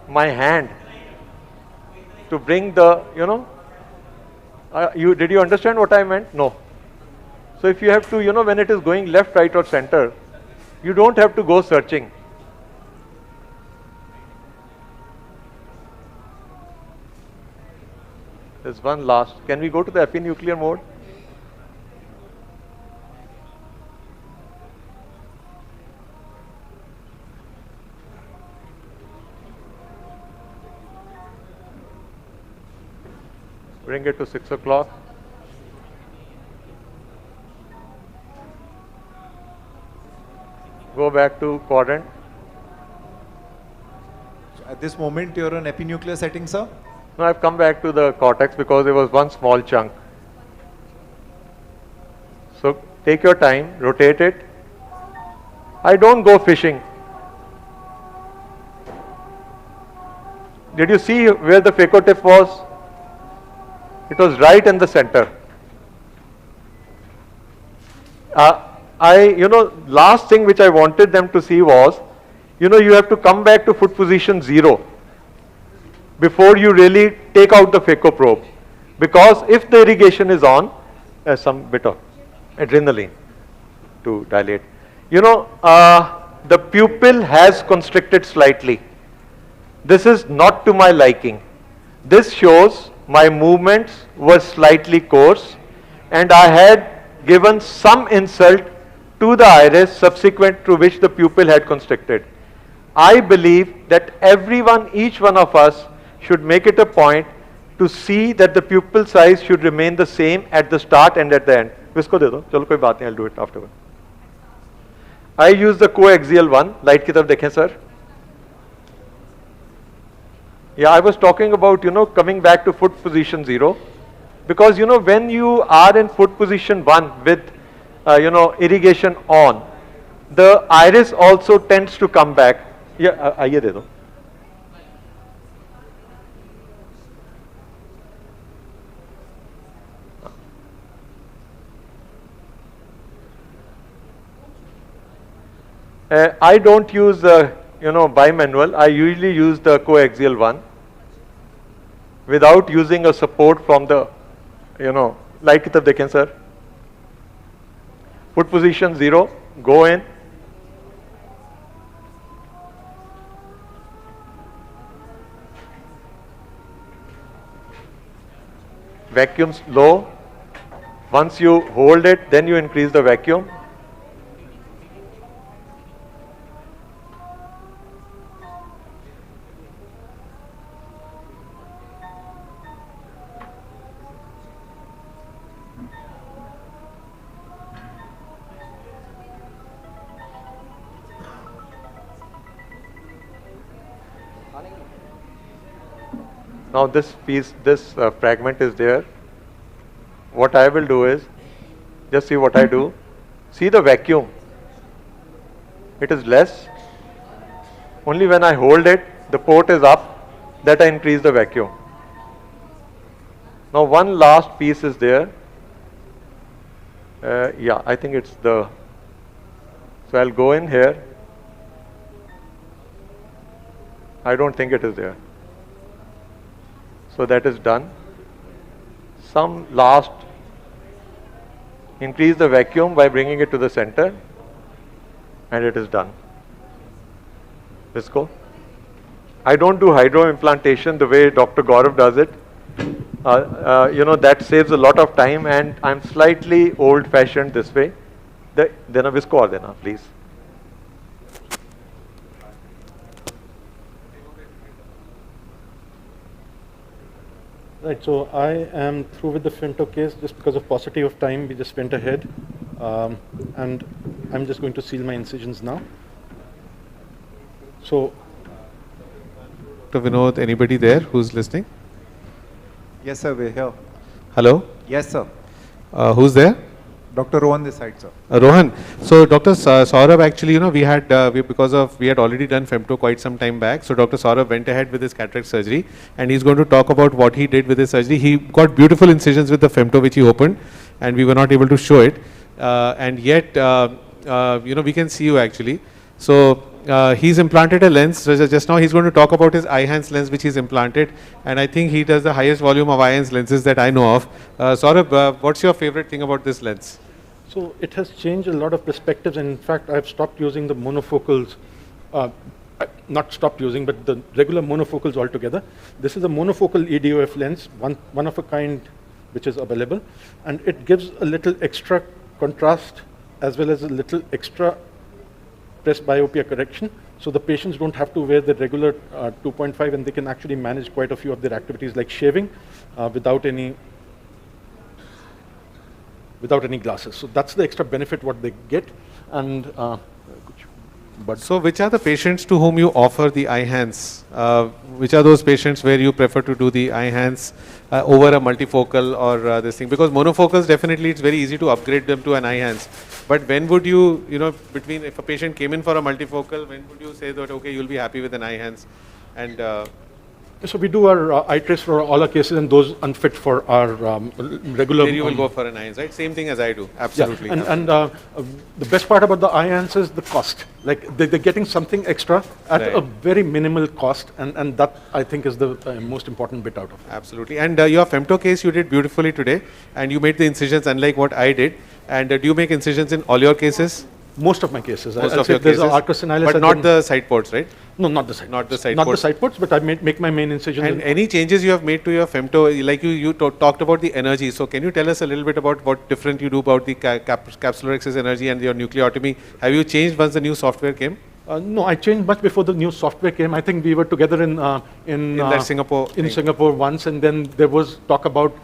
my hand to bring the, did you understand what I meant? No. So if you have to, when it is going left, right or center, you don't have to go searching. There's one last. Can we go to the epinuclear mode? Bring it to 6 o'clock. Go back to quadrant. At this moment, you're on epinuclear setting, sir? No, I've come back to the cortex because there was one small chunk. So take your time, rotate it. I don't go fishing. Did you see where the phaco tip was? It was right in the center. Last thing which I wanted them to see was, you have to come back to foot position 0 before you really take out the phaco probe. Because if the irrigation is on, some bit of adrenaline to dilate. The pupil has constricted slightly. This is not to my liking. This shows my movements were slightly coarse and I had given some insult to the iris subsequent to which the pupil had constricted. I believe that each one of us should make it a point to see that the pupil size should remain the same at the start and at the end. Visko de do, chalo koi baat nahi, I'll do it afterward. I use the coaxial one. Light ki taraf dekhein, sir. Yeah, I was talking about, coming back to foot position 0. Because, when you are in foot position 1 with, irrigation on, the iris also tends to come back. Yeah, aaiye de do. I don't use bimanual. I usually use the coaxial one without using a support from the, like it they can, sir. Foot position 0, go in. Vacuums low. Once you hold it, then you increase the vacuum. Now this piece, this fragment is there. What I will do is, just see what I do. See the vacuum. It is less. Only when I hold it, the port is up, that I increase the vacuum. Now one last piece is there. Yeah, I think it's the, so I'll go in here. I don't think it is there. So that is done. Some last, increase the vacuum by bringing it to the center, and it is done. Visco. I don't do hydro implantation the way Dr. Gaurav does it. That saves a lot of time, and I'm slightly old-fashioned this way. Dena visco or dena, please. Right, so I am through with the femto case. Just because of paucity of time, we just went ahead. And I'm just going to seal my incisions now. So, Dr. Vinod, anybody there who's listening? Yes, sir, we're here. Hello? Yes, sir. Who's there? Dr. Rohan this side, sir. Rohan. So Dr. Saurabh, actually, we had, we had already done femto quite some time back. So Dr. Saurabh went ahead with his cataract surgery, and he's going to talk about what he did with his surgery. He got beautiful incisions with the femto which he opened, and we were not able to show it. And yet, we can see you actually. So he's implanted a lens. So just now he's going to talk about his Eyehance lens which he's implanted, and I think he does the highest volume of Eyehance lenses that I know of. Saurabh, what's your favorite thing about this lens? So it has changed a lot of perspectives. In fact, I've stopped using the monofocals, not stopped using, but the regular monofocals altogether. This is a monofocal EDOF lens, one of a kind which is available, and it gives a little extra contrast as well as a little extra presbyopia correction. So the patients don't have to wear the regular 2.5, and they can actually manage quite a few of their activities like shaving without any glasses. So that's the extra benefit what they get. And so which are the patients to whom you offer the eye hands? Which are those patients where you prefer to do the eye hands over a multifocal or this thing? Because monofocals, definitely it's very easy to upgrade them to an eye hands. But when would you, between, if a patient came in for a multifocal, when would you say that, okay, you'll be happy with an eye hands? And so we do our eye trace for all our cases, and those unfit for our regular. There you will go for an eye hands, right? Same thing as I do, absolutely. Yeah. And the best part about the eye hands is the cost. Like they're getting something extra at a very minimal cost, and that I think is the most important bit out of it. Absolutely. And your femto case you did beautifully today, and you made the incisions unlike what I did. And do you make incisions in all your cases? Most of my cases. Most of your cases. But not the side ports, right? No, not the side. Not the side not ports. the side ports, but I make my main incisions. And any changes you have made to your femto, like you talked about the energy. So can you tell us a little bit about what different you do about the capsular access energy and your nucleotomy? Have you changed once the new software came? No, I changed much before the new software came. I think we were together in Singapore once, and then there was talk about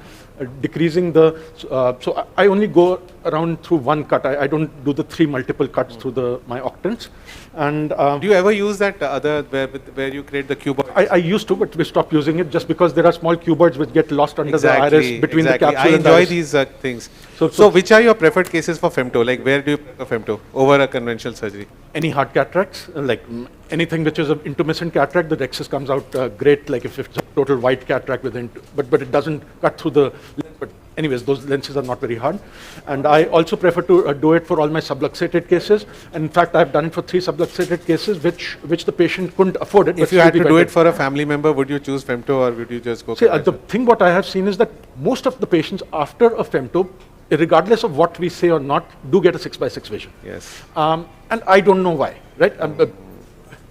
decreasing the. So I only go around through one cut. I don't do the 3 multiple cuts through my octants. And do you ever use that other where you create the cuboid? I used to, but we stopped using it just because there are small cuboids which get lost under the iris between the capsule and the I enjoy iris. these things. So which are your preferred cases for femto? Like where do you prefer femto over a conventional surgery? Any hard cataracts, like anything which is an intumescent cataract, the rexus comes out great. Like if it's a total white cataract but it doesn't cut through the lens. But anyways, those lenses are not very hard. And I also prefer to do it for all my subluxated cases. And in fact, I've done it for 3 subluxated cases, which the patient couldn't afford it. If you had to do it for a family member, would you choose femto or would you just go? See, the thing what I have seen is that most of the patients after a femto, regardless of what we say or not, do get a 6x6 vision. Yes. And I don't know why, right?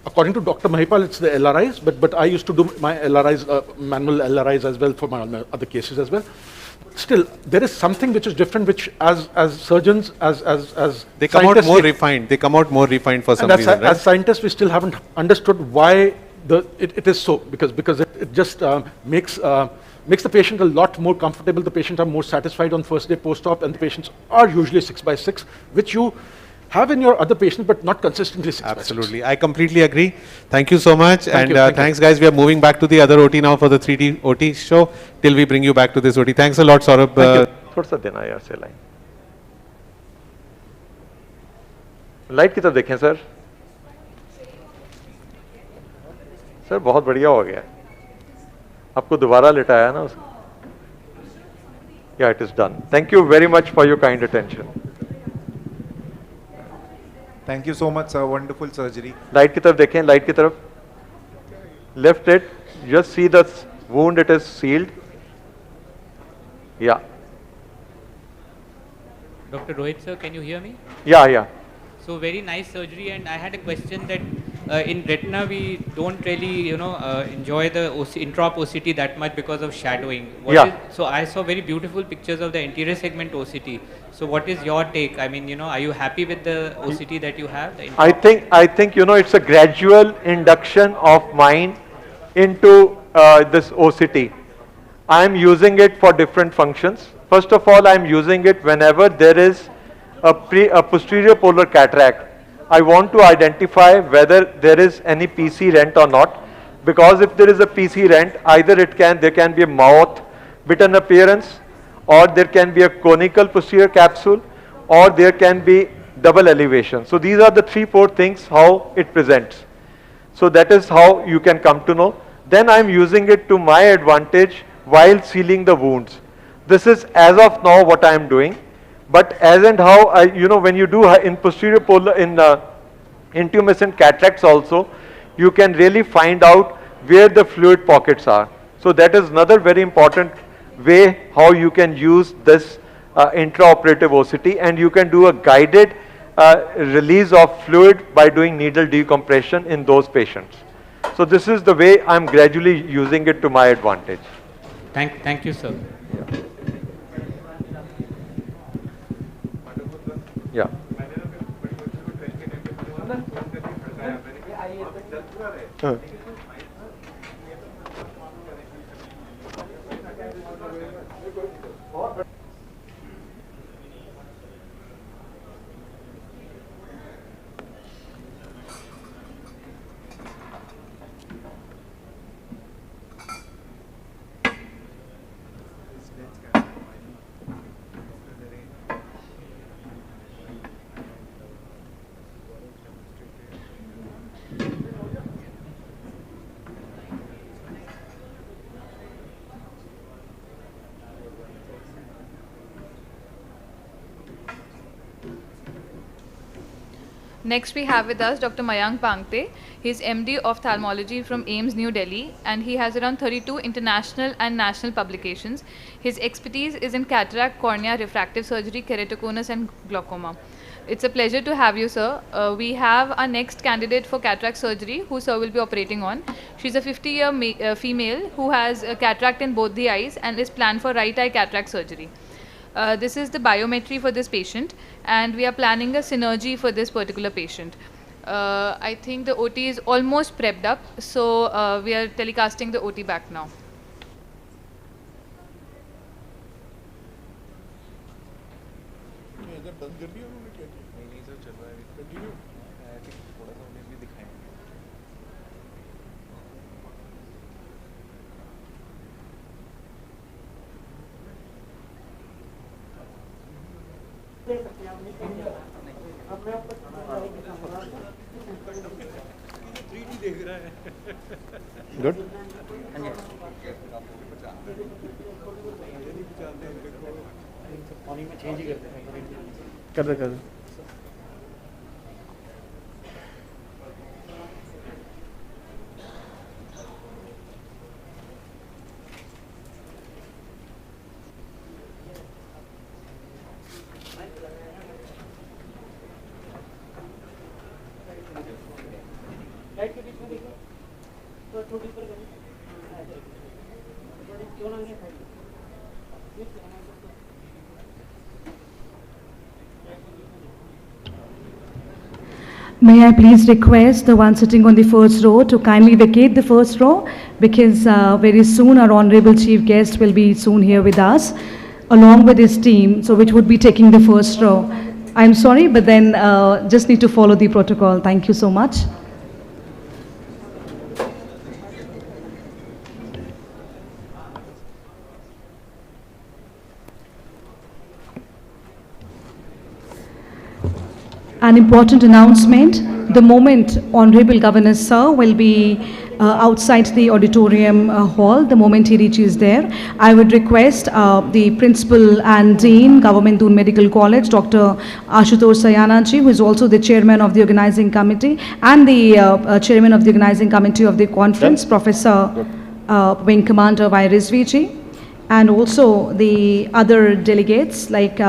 According to Dr. Mahipal, it's the LRIs, but I used to do my LRIs, manual LRIs as well for my other cases as well. Still, there is something which is different, which as surgeons, as they come out more refined. They come out more refined for some reason, right? As scientists, we still haven't understood why it is so, because it just makes the patient a lot more comfortable. The patients are more satisfied on first day post-op, and the patients are usually 6x6, which you have in your other patients, but not consistently 6x6. Absolutely. I completely agree. Thank you so much. Thank you. Thanks, guys. We are moving back to the other OT now for the 3D OT show till we bring you back to this OT. Thanks a lot, Saurabh. Thank you. थोड़ा सा देना यार से light की तरफ देखें sir. Sir बहुत बढ़िया हो गया. आपको दोबारा लिटाया ना उसको. Yeah, it is done. Thank you very much for your kind attention. Thank you so much, sir. Wonderful surgery. Light की तरफ देखें, लाइट की तरफ. Left it. Just see the wound. It is sealed. Yeah. Dr. Rohit sir, can you hear me? Yeah. So very nice surgery, and I had a question that in retina we don't really enjoy the intraop OCT that much because of shadowing. So I saw very beautiful pictures of the anterior segment OCT. So what is your take? I mean, are you happy with the OCT that you have? I think it's a gradual induction of mine into this OCT. I am using it for different functions. First of all, I am using it whenever there is a posterior polar cataract. I want to identify whether there is any PC rent or not, because if there is a PC rent, either there can be a mouth bitten appearance, or there can be a conical posterior capsule, or there can be double elevation. So these are the 3-4 things how it presents. So that is how you can come to know. Then I am using it to my advantage while sealing the wounds. This is as of now what I am doing. But as and how, when you do in posterior polar, in intumescent cataracts also, you can really find out where the fluid pockets are. So that is another very important way how you can use this intraoperative OCT, and you can do a guided release of fluid by doing needle decompression in those patients. So this is the way I'm gradually using it to my advantage. Thank you, sir. Yeah. Next we have with us Dr. Mayank Pangte. He is MD Ophthalmology from AIIMS New Delhi, and he has around 32 international and national publications. His expertise is in cataract, cornea, refractive surgery, keratoconus and glaucoma. It's a pleasure to have you, sir. We have our next candidate for cataract surgery, who sir will be operating on. She's a 50-year female who has cataract in both the eyes and is planned for right eye cataract surgery. This is the biometry for this patient, and we are planning a synergy for this particular patient. I think the OT is almost prepped up, so we are telecasting the OT back now. Good. कर दे May I please request the one sitting on the first row to kindly vacate the first row, because very soon our honorable chief guest will be soon here with us along with his team, so which would be taking the first row. I'm sorry, but then just need to follow the protocol. Thank you so much. An important announcement: the moment Honorable Governor Sir will be outside the auditorium hall, the moment he reaches there, I would request the Principal and Dean, Government Doon Medical College, Dr. Ashutosh Sayana ji, who is also the Chairman of the Organizing Committee, and the Chairman of the Organizing Committee of the conference, Professor Wing Commander Y. Rizvi ji, and also the other delegates like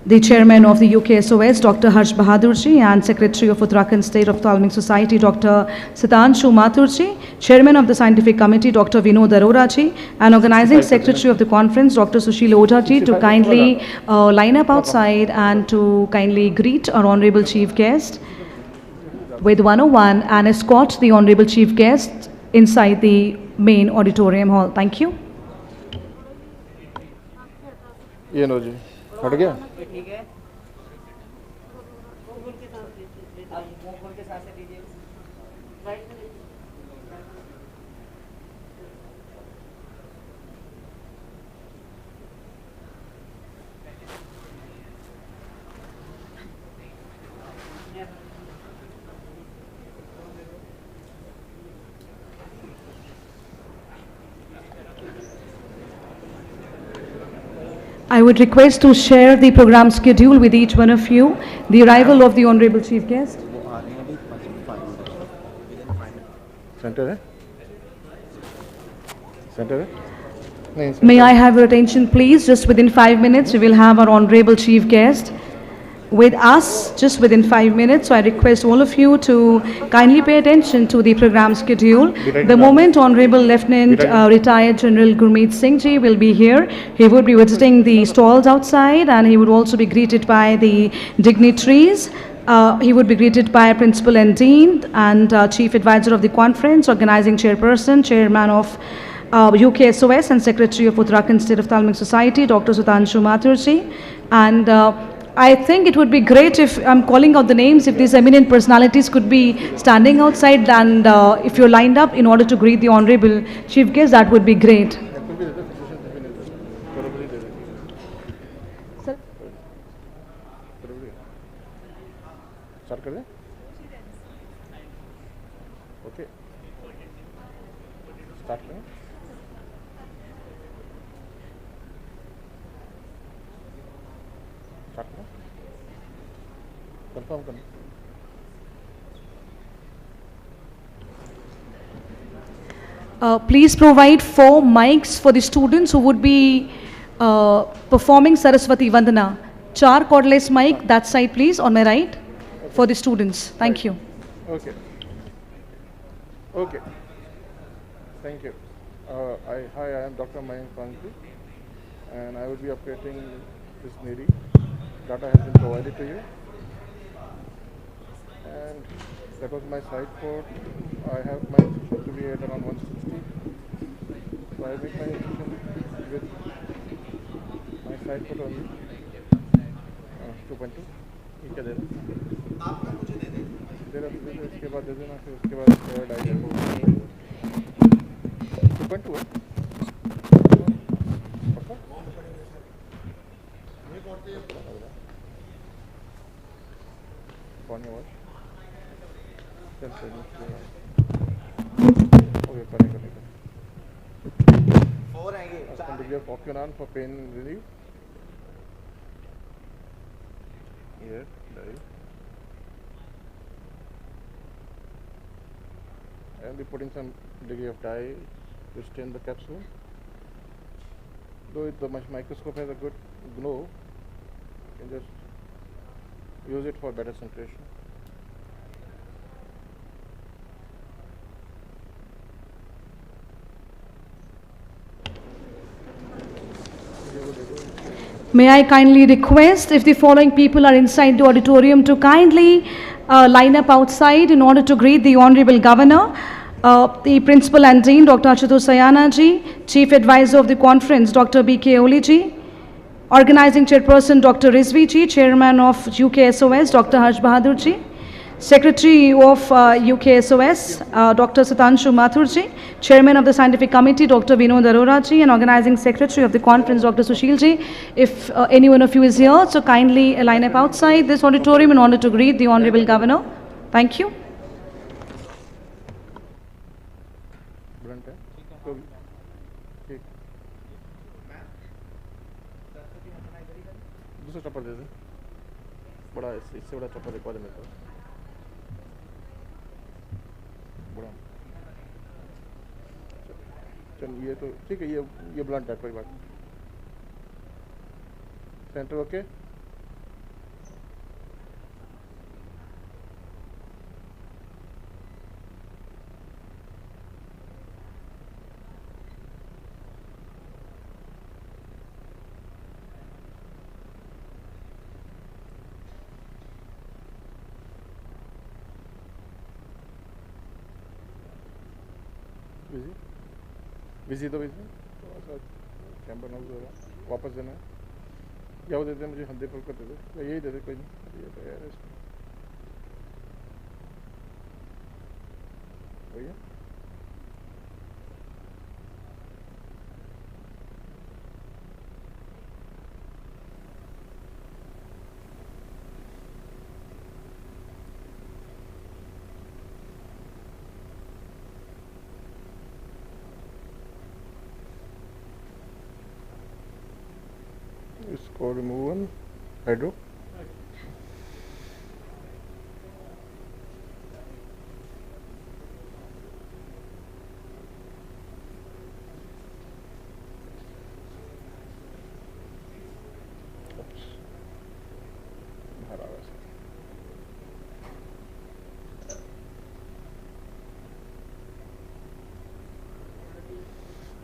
the Chairman of the UKSOS, Dr. Harsh Bahadur ji, and Secretary of Uttarakhand State Ophthalmic Society, Dr. Sitanshu Mathur ji, Chairman of the Scientific Committee, Dr. Vinod Arora ji, and Organizing Secretary of the Conference, Dr. Sushil Oja ji, to kindly line up outside and to kindly greet our Honorable Chief Guest with 101 and escort the Honorable Chief Guest inside the main auditorium hall. Thank you. ये लो जी हट गया ठीक है I would request to share the program schedule with each one of you. The arrival of the Honorable Chief Guest. Centre है centre है नहीं May I have your attention, please? Just within 5 minutes, we will have our Honorable Chief Guest with us, just within 5 minutes. So I request all of you to kindly pay attention to the program schedule. The moment Honorable Lieutenant Retired General Gurmeet Singh ji will be here, he would be visiting the stalls outside, and he would also be greeted by the dignitaries He would be greeted by Principal and Dean and Chief Advisor of the conference, Organizing Chairperson, Chairman of UKSOS and Secretary of Uttarakhand State Ophthalmic Society, Dr. Sudhanshu Mathurji. And I think it would be great if I'm calling out the names, if these eminent personalities could be standing outside and if you're lined up in order to greet the Honorable Chief Guest, that would be great. Start कर दें okay start करें start करें confirm करें Please provide 4 mics for the students who would be performing Saraswati Vandana. 4 cordless mic, that side please, on my right, for the students. Thank you. Okay. Okay. Thank you. Hi, I am Dr. Mayank Kanti, and I will be operating this NIRI. Data has been provided to you. And that was my side port. I have my incision to be at around 160. So I make my incision with my side port only. 2.2. ये क्या दे रहा आपको मुझे दे दे इसके बाद दे देना फिर उसके बाद थर्ड आई देखो 2.2 है पक्का ये करते हैं कौन है वो चल चल ओके करेंगे 4 आएंगे अपन डिग्री ऑफ ऑक्यूनान for pain relief here, right. I will be putting some degree of dye to stain the capsule. Though the microscope has a good glow, you can just use it for better centration. May I kindly request, if the following people are inside the auditorium, to kindly line up outside in order to greet the Honorable Governor, the Principal and Dean, Dr. Ashutosh Sayana ji, Chief Advisor of the conference, Dr. B.K. Oli ji, Organizing Chairperson, Dr. Rizvi ji, Chairman of UKSOS, Dr. Harsh Bahadur ji, Secretary of UKSOS, Dr. Sudhanshu Mathur ji, Chairman of the Scientific Committee, Dr. Vinod Arora ji, and Organizing Secretary of the conference, Dr. Sushil ji. If any one of you is here, so kindly line up outside this auditorium in order to greet the Honorable Governor. Thank you. दूसरा चप्पल दे दे बड़ा इससे बड़ा चप्पल दिखवा दे मेरे को बड़ा चल ये तो ठीक है ये ब्लंट है कोई बात नहीं सेंटर ओके बिजी तो बिजी कैंपर ना हो वापस देना है या वो दे दे मुझे हल्दी फुल कर दे दे यही दे दे कोई नहीं ये तो यार इसमें भैया इसको रिमूव वन हाइड्रो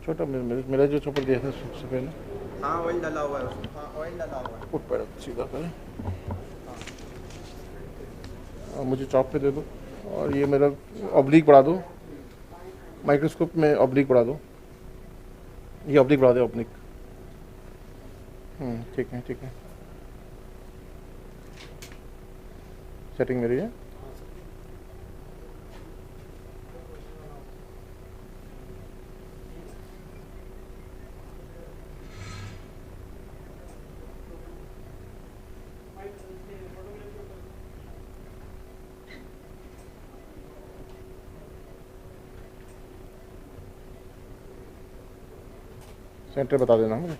छोटा मेरा जो चप्पल दिया था सबसे पहले हाँ ऑयल डाला हुआ है उसमें हाँ ऑयल डाला हुआ है उठ पैर सीधा करें मुझे चॉक पे दे दो और ये मेरा ऑब्लिक बढ़ा दो, माइक्रोस्कोप में ऑब्लिक बढ़ा दो, ये ऑब्लिक बढ़ा दो ऑब्लिक। ठीक है ठीक है, सेटिंग मेरी है। सेंटर बता देना मुझे।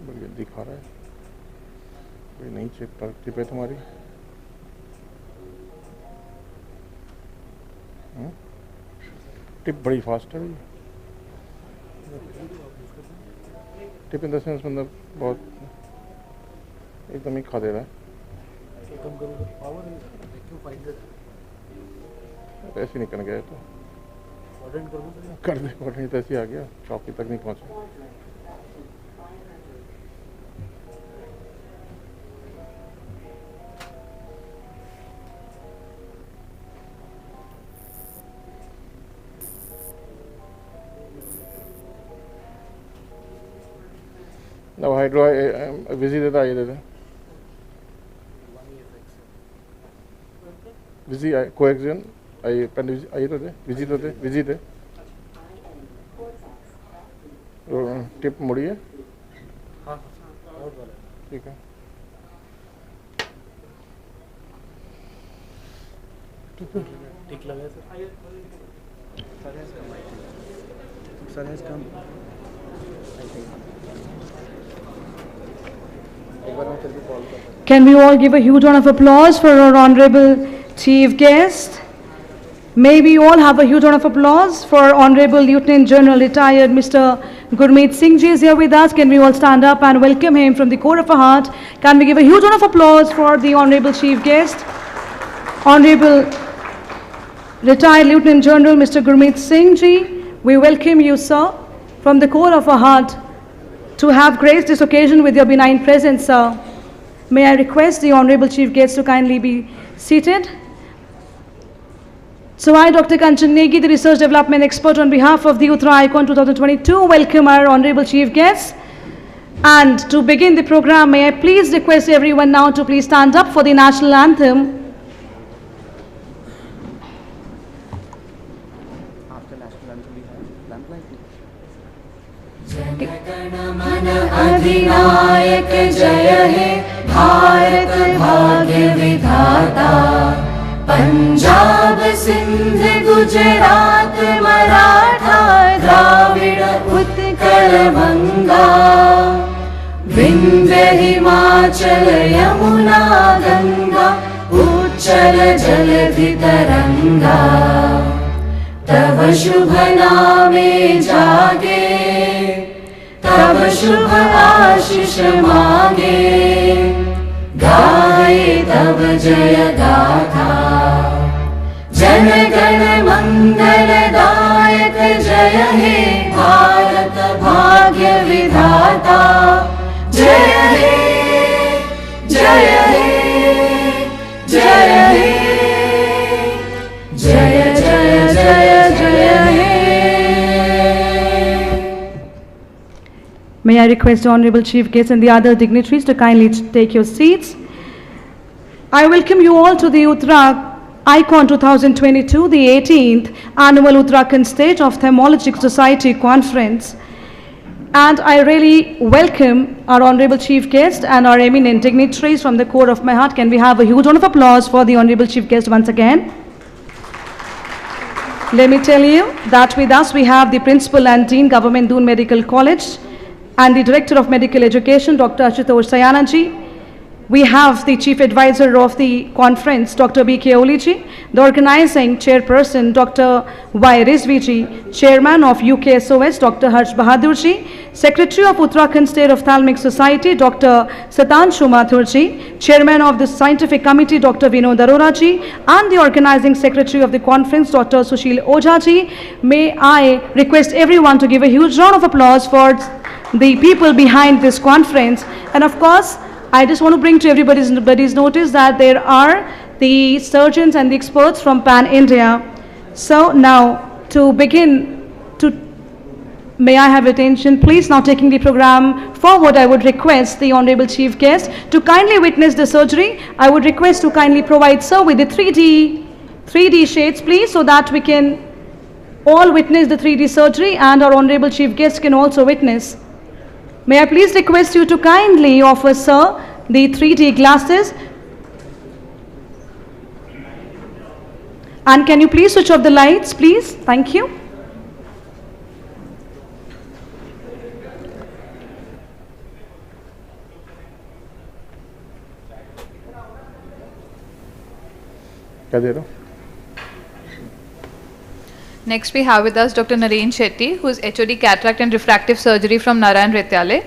बढ़िया दिखा रहा है, कोई नहीं टिप है तुम्हारी। टिप बड़ी फास्ट है भैया, टिप इन द सेंस मतलब बहुत एकदम ही खा दे रहा है। ऐसे नहीं करना गया तो कर दे, कोऑर्डिनेट तो ऐसे आ गया, चौकी तक नहीं पहुंचा। Now hydro विजी देता, ये देते विजी कोएक्सियन आई पेन आई तो दे, विजी तो दे, विजी दे। टिप मुड़ी है, ठीक है। ठीक लगा sir has come. Can we all give a huge round of applause for our honorable chief guest? May we all have a huge round of applause for Honorable Lieutenant General retired Mr. Gurmeet Singh ji is here with us. Can we all stand up and welcome him from the core of our heart? Can we give a huge round of applause for the honorable chief guest? Honorable retired Lieutenant General Mr. Gurmeet Singh ji, we welcome you, sir, from the core of our heart to have graced this occasion with your benign presence, sir. May I request the honorable chief guest to kindly be seated. So I, Dr. Kanchan Negi, the research development expert on behalf of the UttaraEyecon 2022, welcome our honorable chief guests. And to begin the program, may I please request everyone now to please stand up for the national anthem. After national anthem, we have lamplighting. जनगणमन अधिनायक जय हे भारत भाग्य विधाता, पंजाब सिंध गुजरात मराठा द्राविड़ उत्कल बंगा, विंध्य हिमाचल यमुना गंगा उच्चल जलधि तरंगा, तव शुभ नामे जागे तब शुभ आशीष मांगे, गाए तब जय गाथा, जन गण मंगल दायक जय हे भारत भाग्य विधाता, जय हे जय हे जय हे जय जय जय जय हे। May I request the honorable chief guests and the other dignitaries to kindly take your seats. I welcome you all to the UttaraEyecon 2022, the 18th annual Uttarakhand State Ophthalmological Society Conference. And I really welcome our honorable chief guest and our eminent dignitaries from the core of my heart. Can we have a huge round of applause for the honorable chief guest once again? Let me tell you that with us we have the Principal and Dean Government Doon Medical College and the Director of Medical Education, Dr. Ashutosh Sayana ji. we have the Chief Advisor of the conference, Dr. B.K. Oliji, the organizing chairperson, Dr. Y. Rizviji, Chairman of UKSOS, Dr. Harsh Bahadurji, Secretary of Uttarakhand State Ophthalmic Society, Dr. Satanshu Mathurji, Chairman of the Scientific Committee, Dr. Vinod Aroraji, and the organizing secretary of the conference, Dr. Sushil Ojaji. May I request everyone to give a huge round of applause for the people behind this conference. And of course, I just want to bring to everybody's notice that there are the surgeons and the experts from Pan-India. So now, to begin, may I have attention, please? Now taking the program forward, I would request the Honorable Chief Guest to kindly witness the surgery. I would request to kindly provide, sir, with the 3D shades, please, so that we can all witness the 3D surgery and our Honorable Chief Guest can also witness. May I please request you to kindly offer, sir, the 3D glasses. And can you please switch off the lights, please? Thank you. Next we have with us Dr. Naren Shetty, who is HOD Cataract and Refractive Surgery from Narayan Retyale.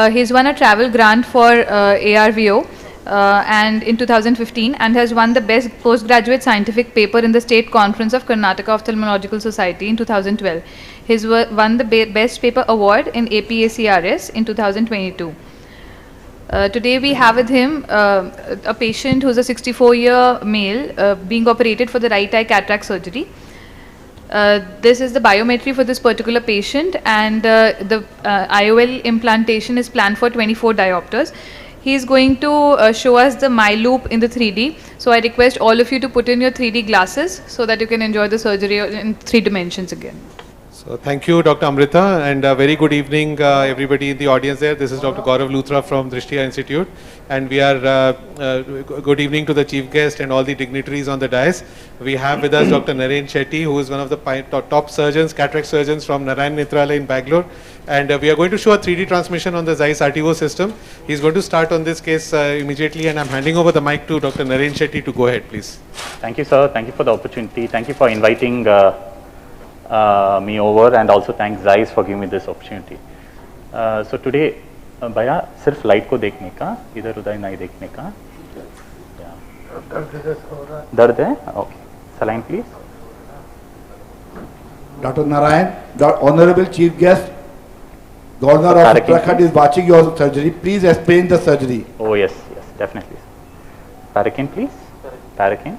He's won a travel grant for ARVO and in 2015 and has won the best postgraduate scientific paper in the State Conference of Karnataka Ophthalmological Society in 2012. He's won the best paper award in APACRS in 2022. Today we have with him a patient who's a 64-year male being operated for the right eye cataract surgery. This is the biometry for this particular patient, and the IOL implantation is planned for 24 diopters. He is going to show us the MyLoop in the 3D. So I request all of you to put in your 3D glasses so that you can enjoy the surgery in 3 dimensions again. So thank you, Dr. Amrita, and very good evening, everybody in the audience there. This is Dr. Gaurav Luthra from Drishti Eye Institute, and we are good evening to the chief guest and all the dignitaries on the dais. We have with us Dr. Naren Shetty, who is one of the top surgeons, cataract surgeons from Narayan Netralaya in Bangalore, and we are going to show a 3D transmission on the Zeiss RTO system. He's going to start on this case immediately, and I'm handing over the mic to Dr. Naren Shetty to go ahead, please. Thank you, sir. Thank you for the opportunity. Thank you for inviting me over, and also thanks Zeiss for giving me this opportunity. So today, भैया सिर्फ light को देखने का, इधर उधर नहीं देखने का. दर्द है? Okay. Saline, please. Dr. Narayan, the Honorable Chief Guest, Governor of Uttarakhand is watching your surgery. Please explain the surgery. Oh yes, yes, definitely. Parakin, please. Parakin.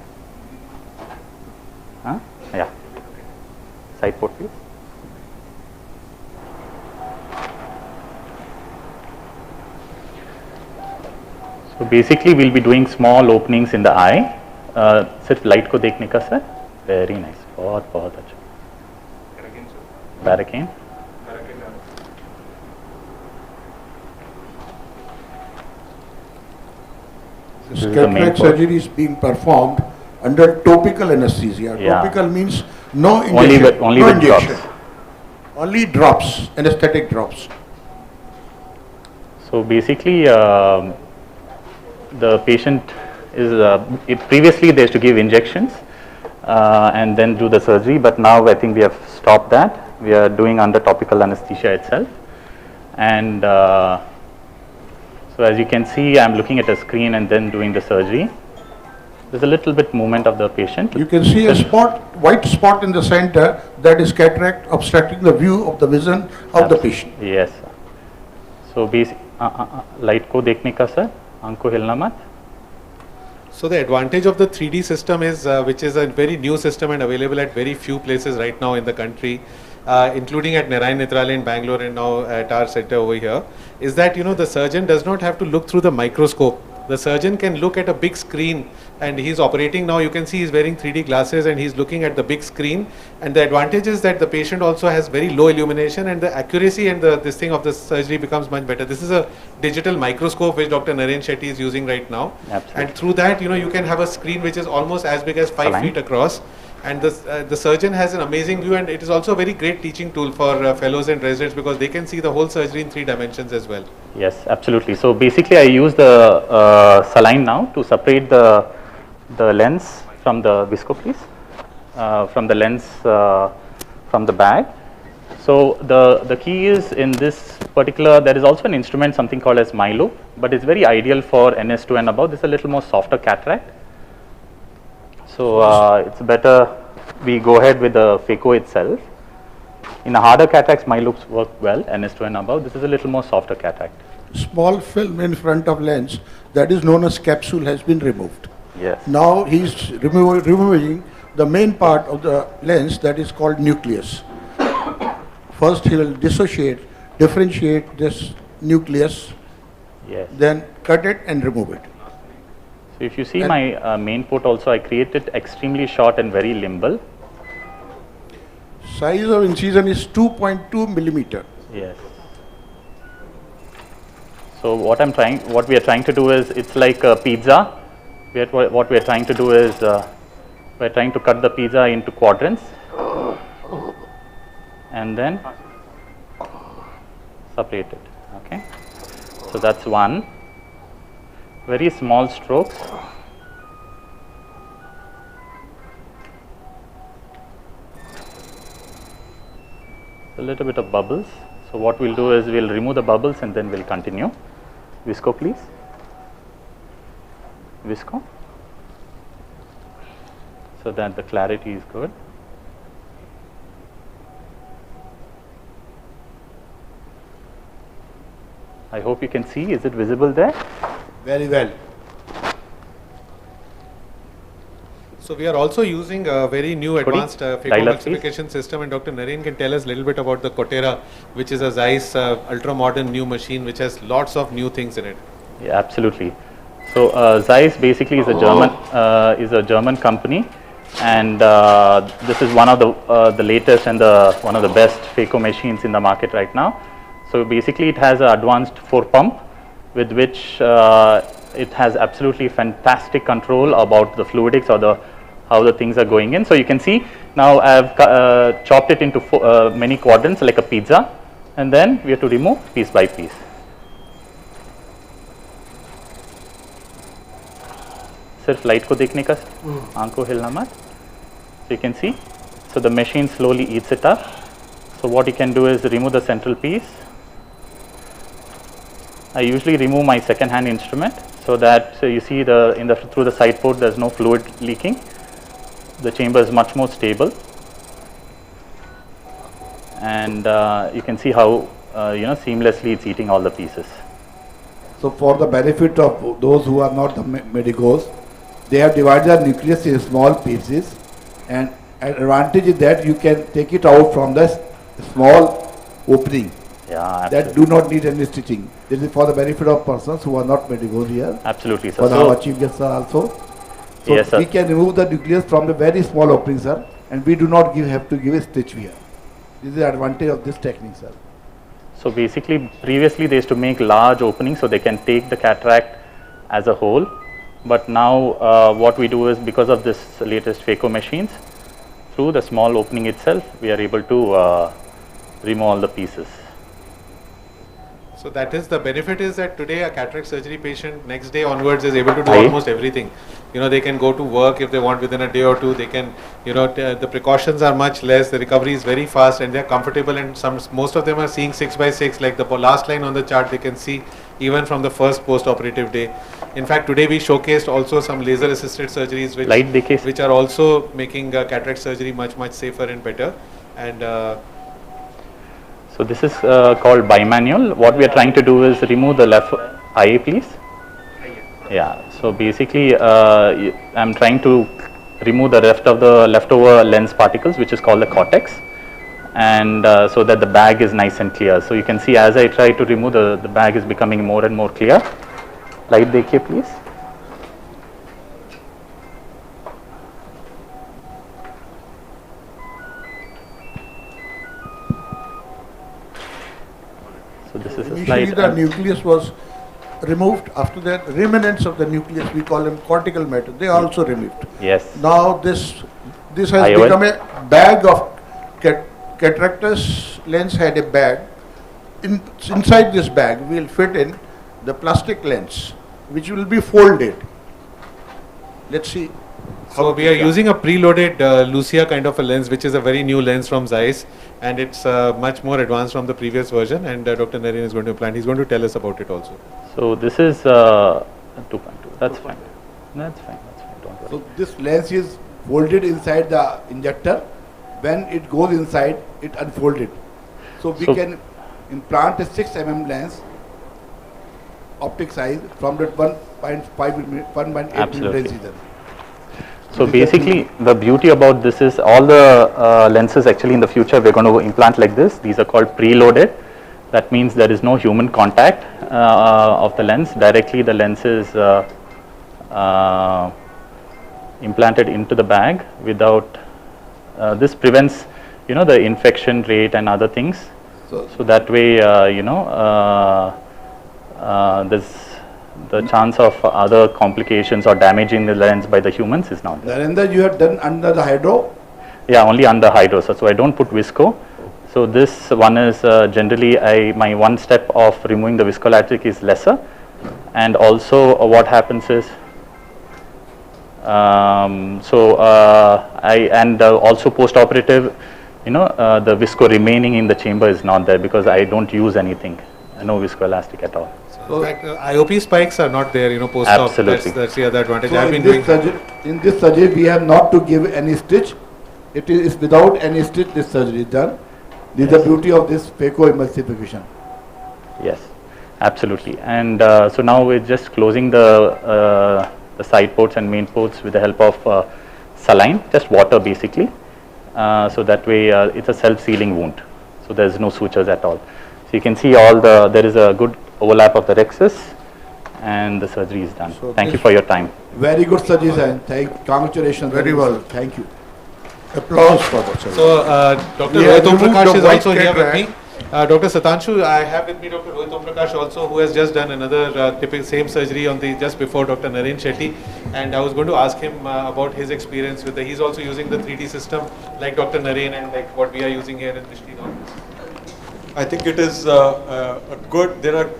Huh? Yeah. Side port, please. So basically, we'll be doing small openings in the eye. सिर्फ light को देखने का sir. Very nice. बहुत बहुत अच्छा. Parakin. This cataract surgery is being performed under topical anesthesia. Yeah. Topical means no injection. Only with drops. Only drops, anesthetic drops. So basically, the patient is previously they used to give injections and then do the surgery, but now I think we have stopped that. We are doing under topical anesthesia itself, and so as you can see, I am looking at a screen and then doing the surgery. There's a little bit movement of the patient. You can see a spot, white spot in the center, that is cataract obstructing the view of the vision of the patient. Yes. So light को देखने का sir, आँख को हिलना मत. So the advantage of the 3D system is, which is a very new system and available at very few places right now in the country, including at Narayan Netralaya in Bangalore and now at our center over here, is that the surgeon does not have to look through the microscope. The surgeon can look at a big screen, and he's operating now. You can see he's wearing 3D glasses and he's looking at the big screen. And the advantage is that the patient also has very low illumination, and the accuracy and this thing of the surgery becomes much better. This is a digital microscope which Dr. Naren Shetty is using right now. Absolutely. And through that, you can have a screen which is almost as big as 5 feet across. And the surgeon has an amazing view, and it is also a very great teaching tool for fellows and residents because they can see the whole surgery in 3 dimensions as well. Yes, absolutely. So basically I use the saline now to separate the lens from the visco, please, from the lens from the bag. So the key is in this particular, there is also an instrument, something called as Milo, but it's very ideal for NS2 and above. This is a little more softer cataract. So it's better we go ahead with the phaco itself. In a harder cataracts, Milos work well, NS2 and above. This is a little more softer cataract. Small film in front of lens, that is known as capsule, has been removed. Yes. Now he is removing the main part of the lens, that is called nucleus. First he will differentiate this nucleus, yes, then cut it and remove it. So if you see my main port also, I created extremely short and very limble. Size of incision is 2.2 millimeter. Yes. So what we are trying to do is, it's like a pizza. What we are trying to do is, we are trying to cut the pizza into quadrants and then separate it. Okay. So that's one. Very small strokes. A little bit of bubbles. So what we'll do is we'll remove the bubbles and then we'll continue. Visco, please. Visco. So that the clarity is good. I hope you can see. Is it visible there? Very well. So we are also using a very new advanced phacoemulsification system, and Dr. Naren can tell us a little bit about the Cotera, which is a Zeiss ultra modern new machine which has lots of new things in it. Yeah, absolutely. So Zeiss basically is a German company, and this is one of the latest and one of the best phaco machines in the market right now. So basically it has an advanced 4-pump with which it has absolutely fantastic control about the fluidics or how the things are going in. So you can see now I have chopped it into many quadrants like a pizza, and then we have to remove piece by piece. सिर्फ light को देखने का, आंख को हिलना मत. So you can see, so the machine slowly eats it up. So what you can do is remove the central piece. I usually remove my second hand instrument so that you see through the side port there's no fluid leaking. The chamber is much more stable, and you can see how seamlessly it's eating all the pieces. So for the benefit of those who are not the medicos, they have divided the nucleus in small pieces, and an advantage is that you can take it out from the small opening. Yeah, that do not need any stitching. This is for the benefit of persons who are not medicos here. Absolutely, sir. For our chief guests also. So yes, sir. We can remove the nucleus from the very small opening, sir, and we do not have to give a stitch here. This is the advantage of this technique, sir. So basically, previously they used to make large openings so they can take the cataract as a whole. But now what we do is, because of this latest phaco machines, through the small opening itself, we are able to remove all the pieces. So that is the benefit, is that today a cataract surgery patient next day onwards is able to do almost everything. They can go to work if they want within a day or two. They can, the precautions are much less. The recovery is very fast and they are comfortable. And most of them are seeing 6x6, like the last line on the chart. They can see even from the first post-operative day. In fact, today we showcased also some laser-assisted surgeries, which are also making cataract surgery much safer and better. And so this is called bimanual. What we are trying to do is remove the left eye, please. Yeah. So basically, I'm trying to remove the rest of the leftover lens particles, which is called the cortex, and so that the bag is nice and clear. So you can see as I try to remove, the bag is becoming more and more clear. Light dekhiye, please. So this is a slide. Initially the nucleus was removed. After that, remnants of the nucleus, we call them cortical matter, they are also removed. Yes. Now this has become a bag of cataractus lens had a bag inside this bag we will fit in the plastic lens, which will be folded. Let's see. So we are using a preloaded Lucia kind of a lens, which is a very new lens from Zeiss, and it's much more advanced from the previous version. And Dr. Naren is going to implant. He's going to tell us about it also. So this is 2.2. That's fine. That's fine. That's fine. Don't worry. So this lens is folded inside the injector. When it goes inside, it unfolded. So we can implant a 6 mm lens, optic size, from that 1.8 mm incision. So basically, the beauty about this is all the lenses actually in the future we're going to implant like this. These are called preloaded. That means there is no human contact of the lens. Directly the lens is implanted into the bag without, this prevents, you know, the infection rate and other things. So that way, you know, there's the chance of other complications or damaging the lens by the humans is not there. Narendra, you have done under the hydro? Yeah, only under hydro. So I don't put visco. So this one is generally my one step of removing the viscoelastic is lesser, and also what happens is also post-operative, you know, the visco remaining in the chamber is not there because I don't use anything, no viscoelastic at all. So in fact, IOP spikes are not there, you know, post-op. Absolutely. That's the other advantage. So I've been doing. in this surgery, we have not to give any stitch. It is without any stitch this surgery is done. This is the beauty of this phaco-emulsification. Yes, absolutely. And so now we're just closing the side ports and main ports with the help of saline, just water basically. So that way it's a self-sealing wound. So there's no sutures at all. So you can see there is a good overlap of the rexus and the surgery is done. So thank you for your time. Very good surgery, and congratulations. Very well. Thank you. Applause for the surgery. So Dr. Rohit Om Prakash is also here with me. Dr. Satanshu, I have with me Dr. Rohit Om Prakash also, who has just done another typical same surgery on the just before Dr. Naren Shetty, and I was going to ask him about his experience with he's also using the 3D system like Dr. Naren and like what we are using here in Drishti. I think it is a good. There are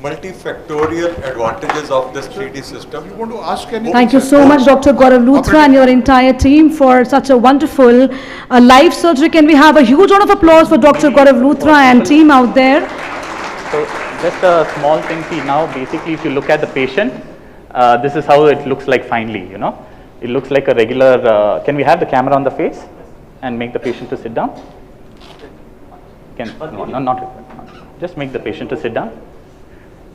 multifactorial advantages of this 3D system. You want to ask anything? Thank you so much, Dr. Gaurav Luthra and your entire team for such a wonderful live surgery. Can we have a huge round of applause for Dr. Gaurav Luthra and team out there? So just a small thing, see now basically if you look at the patient, this is how it looks like finally, you know. It looks like a regular, can we have the camera on the face and make the patient to sit down? No, not required. Just make the patient to sit down.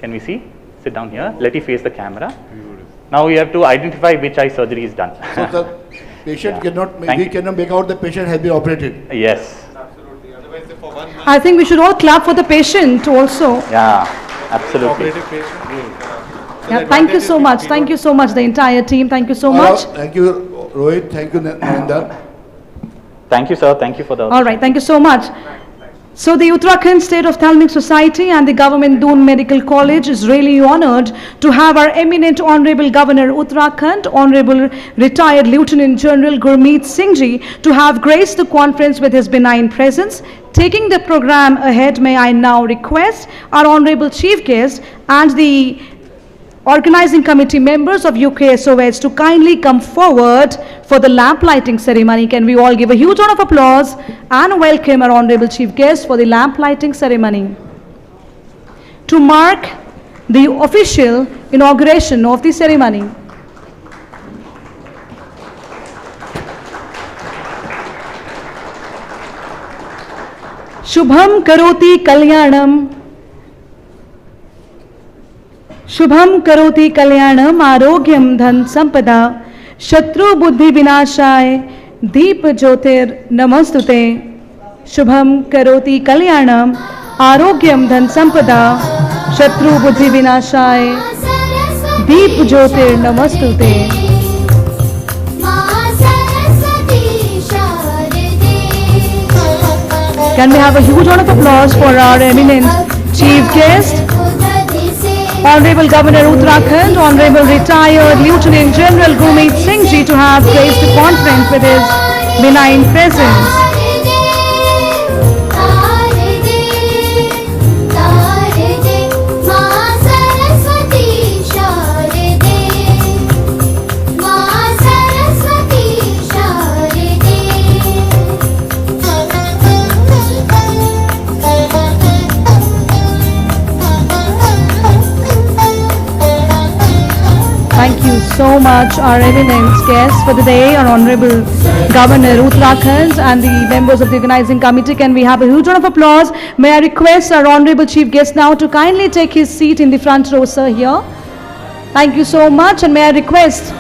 Can we see? Sit down here. Let it face the camera. Now we have to identify which eye surgery is done. So the patient cannot make out the patient has been operated. Yes. Absolutely. Otherwise, for 1 month. I think we should all clap for the patient also. Yeah, absolutely. Yeah, thank you so much. Thank you so much, the entire team. Thank you so much. Thank you, Rohit. Thank you, Narendra. Thank you, sir. Thank you for the. All right, thank you so much. So the Uttarakhand State Ophthalmic Society and the government Doon Medical College is really honored to have our eminent Honorable Governor Uttarakhand, Honorable Retired Lieutenant General Gurmeet Singh Ji, to have graced the conference with his benign presence. Taking the program ahead, may I now request our Honorable Chief Guest and the organizing committee members of UKSOH to kindly come forward for the lamp lighting ceremony. Can we all give a huge round of applause and welcome our honorable chief guest for the lamp lighting ceremony. To mark the official inauguration of the ceremony. Shubham Karoti Kalyanam. Shubham Karoti Kalyanam Arogyam Dhan Sampada Shatru Buddhi Vinashaya Deep Jyotir Namastute. Shubham Karoti Kalyanam Arogyam Dhan Sampada Shatru Buddhi Vinashaya Deep Jyotir Namastute. Can we have a huge round of applause for our eminent chief guest? Honorable Governor Uttarakhand, Honorable Retired Lieutenant General Gurmeet Singh Ji, to have graced the conference with his benign presence. much our eminent guests for the day, our Honorable Governor Uttarakhand and the members of the organizing committee. Can we have a huge round of applause? May I request our Honorable Chief Guest now to kindly take his seat in the front row, sir, here. Thank you so much, and may I request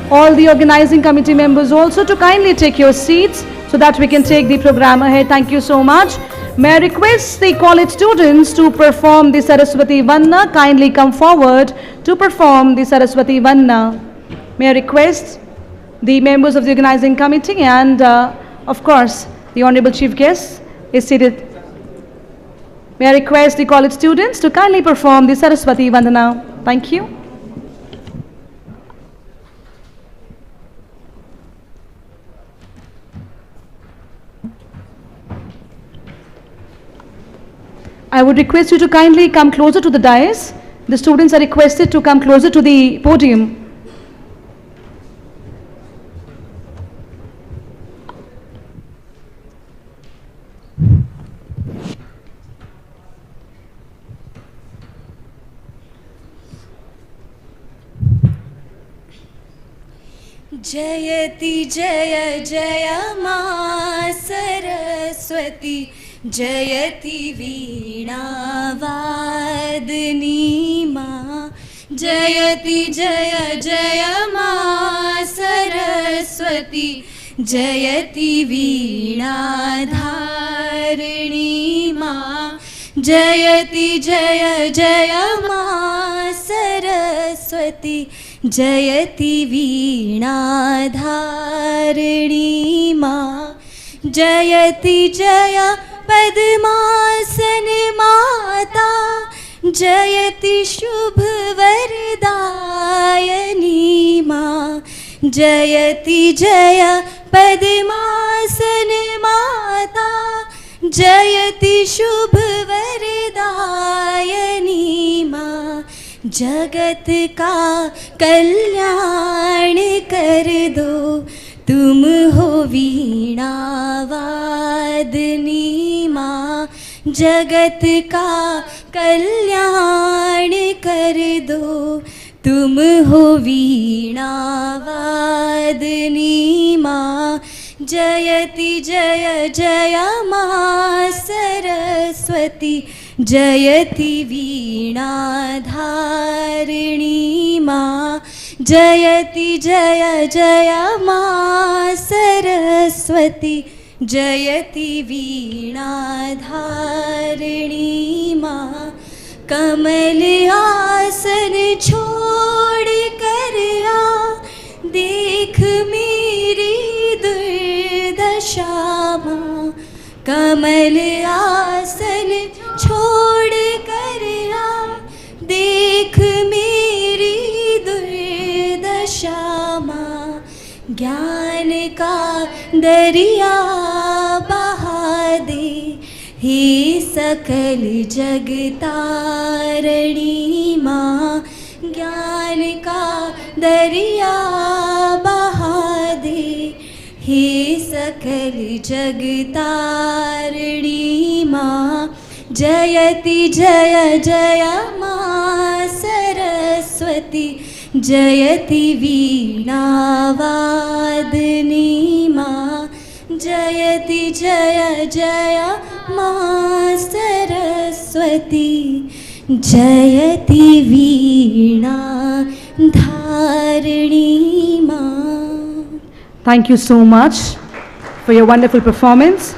all the organizing committee members also to kindly take your seats so that we can take the program ahead. Thank you so much. May I request the college students to perform the Saraswati Vanna. Kindly come forward to perform the Saraswati Vanna. May I request the members of the organizing committee and of course the Honorable Chief Guest is seated. May I request the college students to kindly perform the Saraswati Vandana. Thank you. I would request you to kindly come closer to the dais. The students are requested to come closer to the podium. जयति जय जय मा सरस्वती जयति वीणावादिनी मा जयति जय जय मा सरस्वती जयति वीणाधारिणी मा जयति जय जय मा सरस्वती जयति वीणाधारिणी मा जयति जय पद्मासन माता जयति शुभ वरदायनी माँ जयति जय पद्मासन माता जयति शुभ वरदायनी माँ जगत का कल्याण कर दो तुम हो वीणावादिनी माँ जगत का कल्याण कर दो तुम हो वीणावादिनी माँ जयति जय जय माँ सरस्वती जयति वीणाधारिणी माँ जयति जय जय माँ सरस्वती जयति वीणाधारिणी माँ कमल आसन छोड़ कर आ देख मेरी दुर्दशा माँ कमल आसन छोड़ कर आ देख मेरी दुर्दशा माँ ज्ञान का दरिया बहा दे हे सकल जगतारणी माँ ज्ञान का दरिया बहा दे हे सकल जगतारणी माँ जयति जय जय माँ सरस्वती जयति वीणावादिनी माँ जयति जय जय माँ सरस्वती जयति वीणाधारिणी माँ. Thank you so much for your wonderful performance.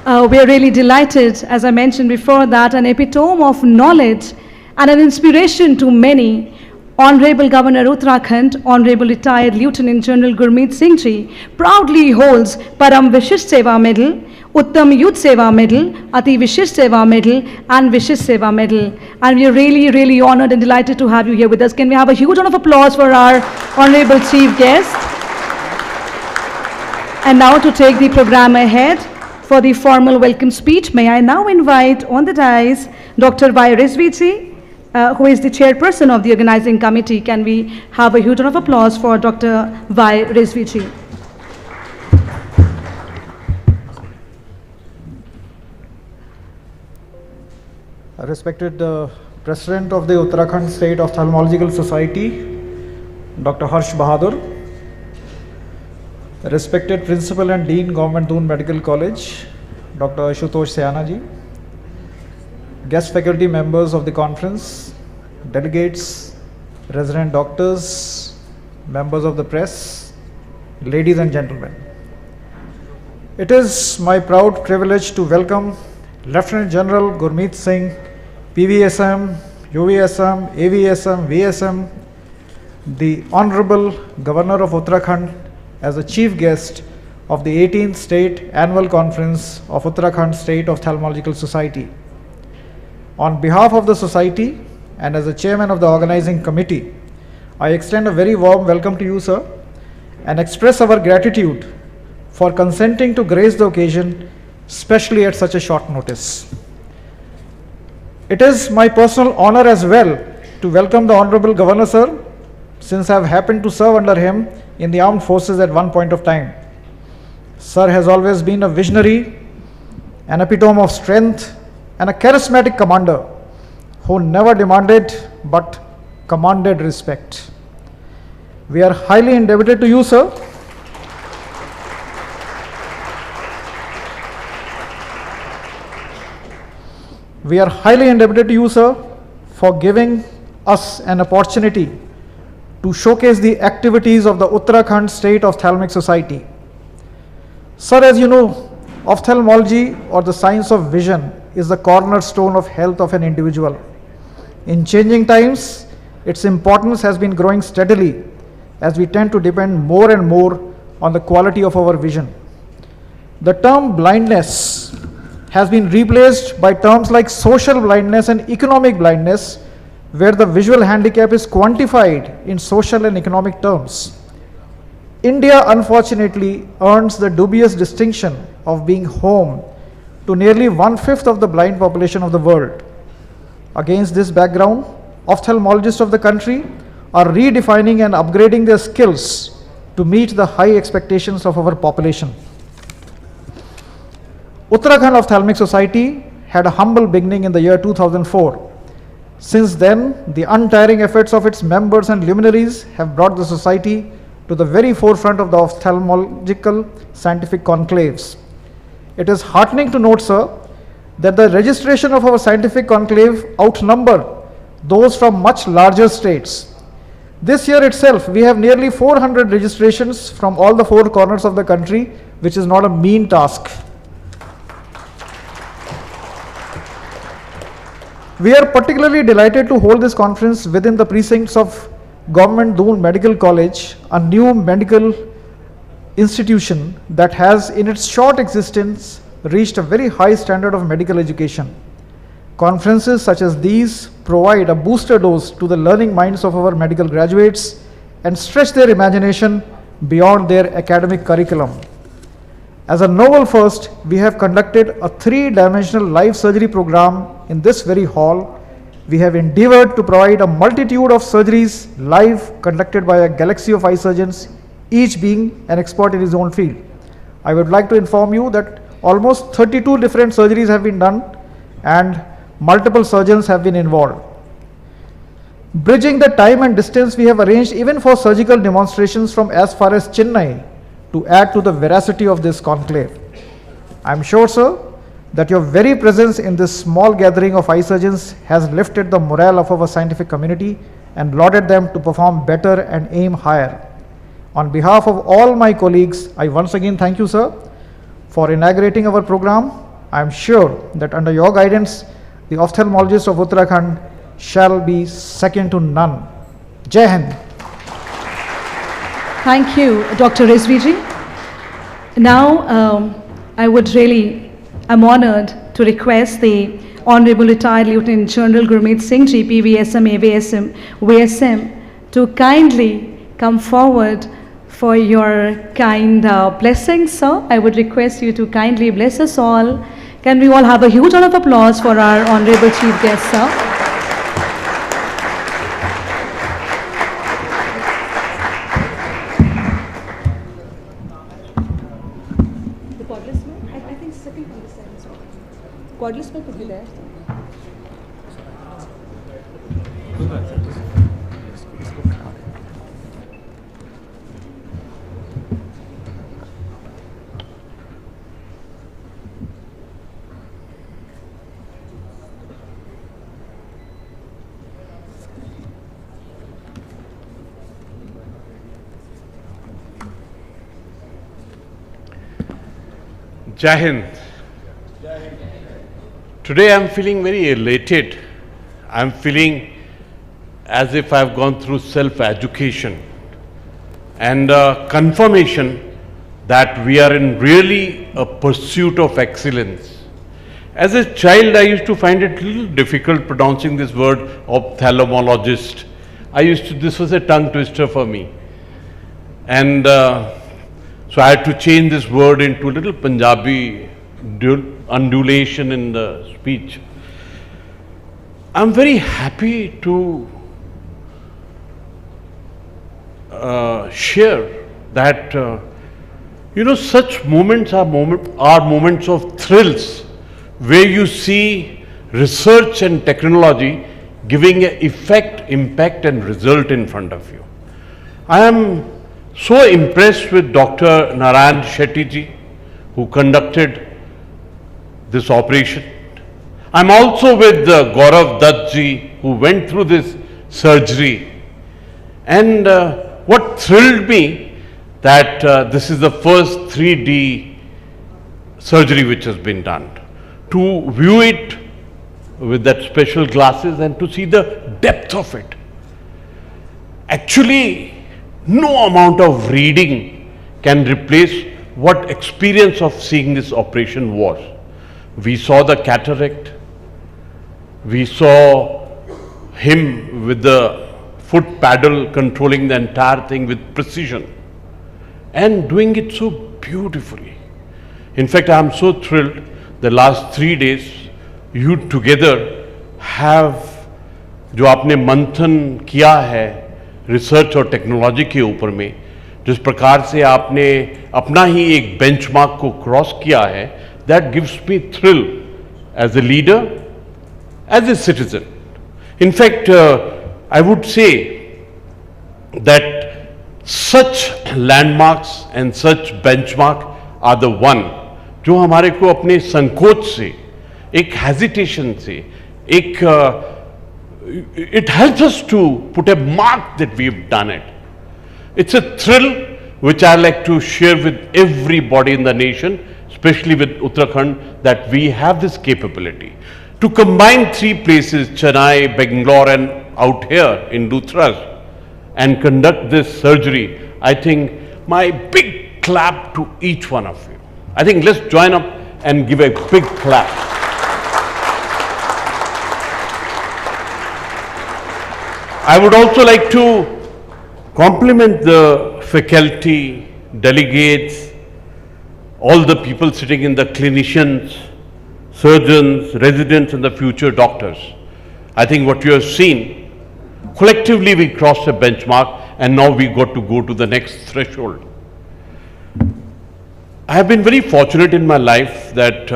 We are really delighted, as I mentioned before, that an epitome of knowledge and an inspiration to many, Honorable Governor Uttarakhand, Honorable Retired Lieutenant General Gurmeet Singh Ji, proudly holds Param Vishisht Seva Medal, Uttam Youth Seva Medal, Ati Vishisht Seva Medal and Vishisht Seva Medal. And we are really, really honored and delighted to have you here with us. Can we have a huge round of applause for our Honorable Chief Guest? And now to take the program ahead for the formal welcome speech, may I now invite on the dais Dr. Y. Rizvi, who is the chairperson of the organizing committee. Can we have a huge round of applause for Dr. Y. Rizvi? Respected President of the Uttarakhand State Ophthalmological Society, Dr. Harsh Bahadur, respected Principal and Dean, Government Doon Medical College, Dr. Ashutosh Sayana ji, guest faculty members of the conference, delegates, resident doctors, members of the press, ladies and gentlemen. It is my proud privilege to welcome Lieutenant General Gurmeet Singh, PVSM, UVSM, AVSM, VSM, the Honorable Governor of Uttarakhand as the chief guest of the 18th State Annual Conference of Uttarakhand State Ophthalmological Society. On behalf of the society and as the chairman of the organizing committee, I extend a very warm welcome to you, sir, and express our gratitude for consenting to grace the occasion, especially at such a short notice. It is my personal honor as well to welcome the Honorable Governor, sir, since I have happened to serve under him in the armed forces at one point of time. Sir has always been a visionary, an epitome of strength, and a charismatic commander who never demanded but commanded respect. We are highly indebted to you, sir. We are highly indebted to you, sir, for giving us an opportunity to showcase the activities of the Uttarakhand State Ophthalmic Society. Sir, as you know, ophthalmology or the science of vision is the cornerstone of health of an individual. In changing times, its importance has been growing steadily as we tend to depend more and more on the quality of our vision. The term blindness has been replaced by terms like social blindness and economic blindness, where the visual handicap is quantified in social and economic terms. India, unfortunately, earns the dubious distinction of being home to nearly 1/5 of the blind population of the world. Against this background, ophthalmologists of the country are redefining and upgrading their skills to meet the high expectations of our population. Uttarakhand Ophthalmic Society had a humble beginning in the year 2004. Since then, the untiring efforts of its members and luminaries have brought the society to the very forefront of the ophthalmological scientific conclaves. It is heartening to note, sir, that the registration of our scientific conclave outnumber those from much larger states. This year itself, we have nearly 400 registrations from all the four corners of the country, which is not a mean task. We are particularly delighted to hold this conference within the precincts of Government Doon Medical College, a new medical institution that has in its short existence reached a very high standard of medical education. Conferences such as these provide a booster dose to the learning minds of our medical graduates and stretch their imagination beyond their academic curriculum. As a novel first, we have conducted a 3-dimensional live surgery program in this very hall. We have endeavored to provide a multitude of surgeries live conducted by a galaxy of eye surgeons, each being an expert in his own field. I would like to inform you that almost 32 different surgeries have been done and multiple surgeons have been involved. Bridging the time and distance, we have arranged even for surgical demonstrations from as far as Chennai to add to the veracity of this conclave. I am sure, sir, that your very presence in this small gathering of eye surgeons has lifted the morale of our scientific community and lauded them to perform better and aim higher. On behalf of all my colleagues, I once again thank you, sir, for inaugurating our program. I am sure that under your guidance, the ophthalmologists of Uttarakhand shall be second to none. Jai Hind. Thank you, Dr. Rizviji. Now, I'm honored to request the Honorable Retired Lieutenant General Gurmeet Singh, GP, VSM, AVSM, VSM, to kindly come forward for your kind blessings, sir. I would request you to kindly bless us all. Can we all have a huge round of applause for our Honorable Chief Guest, sir? Cordless mic would be there. Jai Hind. Today I'm feeling very elated. I'm feeling as if I've gone through self-education and confirmation that we are in really a pursuit of excellence. As a child, I used to find it a little difficult pronouncing this word ophthalmologist. This was a tongue twister for me. And so I had to change this word into a little Punjabi undulation in the speech. I'm very happy to share that, such moments are moments of thrills where you see research and technology giving an effect, impact and result in front of you. I am so impressed with Dr. Narayan Shetty ji, who conducted this operation. I'm also with Gaurav Dutt ji, who went through this surgery. And what thrilled me that this is the first 3D surgery which has been done. To view it with that special glasses and to see the depth of it. Actually, no amount of reading can replace what experience of seeing this operation was. We saw the cataract, we saw him with the foot paddle controlling the entire thing with precision and doing it so beautifully. In fact, I am so thrilled the last 3 days you together have जो आपने मंथन किया है research और technology के ऊपर में, जिस प्रकार से आपने अपना ही एक बेंचमार्क को क्रॉस किया है, that gives me thrill as a leader, as a citizen. In fact, I would say that such landmarks and such benchmark are the one जो हमारे को अपने संकोच से, एक hesitation से, एक it helps us to put a mark that we've done it. It's a thrill which I like to share with everybody in the nation, especially with Uttarakhand, that we have this capability. To combine 3 places, Chennai, Bangalore and out here in Luthras, and conduct this surgery, I think my big clap to each one of you. I think let's join up and give a big clap. I would also like to compliment the faculty, delegates, all the people sitting in the clinicians, surgeons, residents and the future doctors. I think what you have seen, collectively we crossed a benchmark and now we got to go to the next threshold. I have been very fortunate in my life that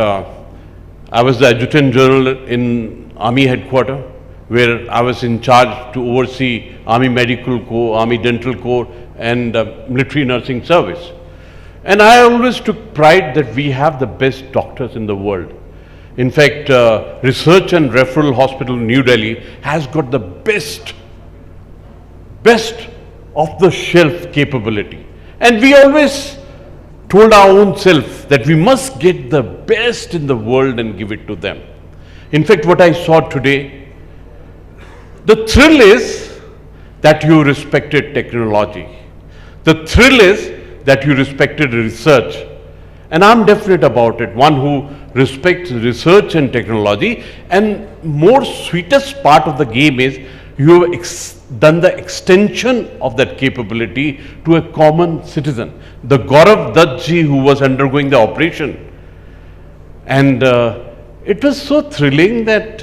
I was the Adjutant General in Army Headquarters, where I was in charge to oversee Army Medical Corps, Army Dental Corps and Military Nursing Service. And I always took pride that we have the best doctors in the world. In fact, Research and Referral Hospital New Delhi has got the best of the shelf capability. And we always told our own self that we must get the best in the world and give it to them. In fact, what I saw today, the thrill is that you respected technology. The thrill is that you respected research. And I'm definite about it, one who respects research and technology. And more sweetest part of the game is you have done the extension of that capability to a common citizen. The Gaurav Dutt ji who was undergoing the operation. And it was so thrilling that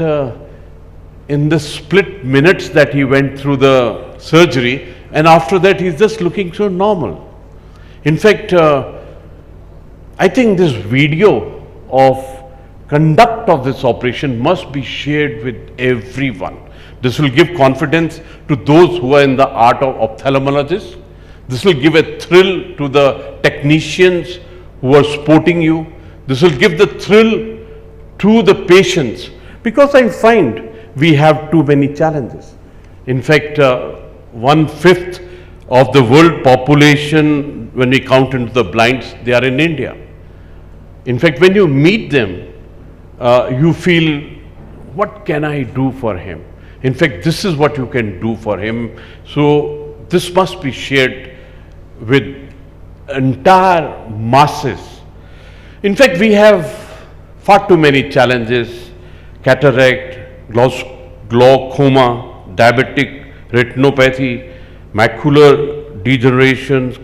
in the split minutes that he went through the surgery, and after that he's just looking so normal. In fact, I think this video of conduct of this operation must be shared with everyone. This will give confidence to those who are in the art of ophthalmologists. This will give a thrill to the technicians who are supporting you. This will give the thrill to the patients, because I find we have too many challenges. In fact, 1/5 of the world population, when we count into the blinds, they are in India. In fact, when you meet them, you feel, what can I do for him? In fact, this is what you can do for him. So this must be shared with entire masses. In fact, we have far too many challenges: cataract, glaucoma, diabetic retinopathy, macular degeneration,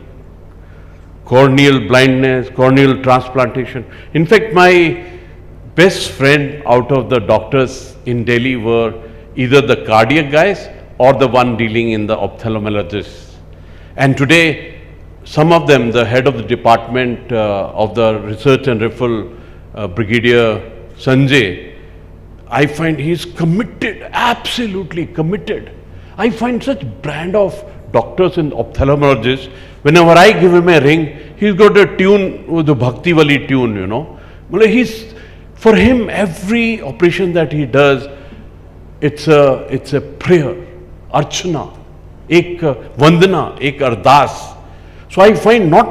corneal blindness, corneal transplantation. In fact, my best friend out of the doctors in Delhi were either the cardiac guys or the one dealing in the ophthalmologists. And today, some of them, the head of the department of the research and referral, Brigadier Sanjay, I find he's committed, absolutely committed. I find such brand of doctors and ophthalmologists. Whenever I give him a ring, he's got a tune with the Bhakti Wali tune, you know. For him, every operation that he does, it's a prayer, archana, ek vandana, ek ardas. So I find not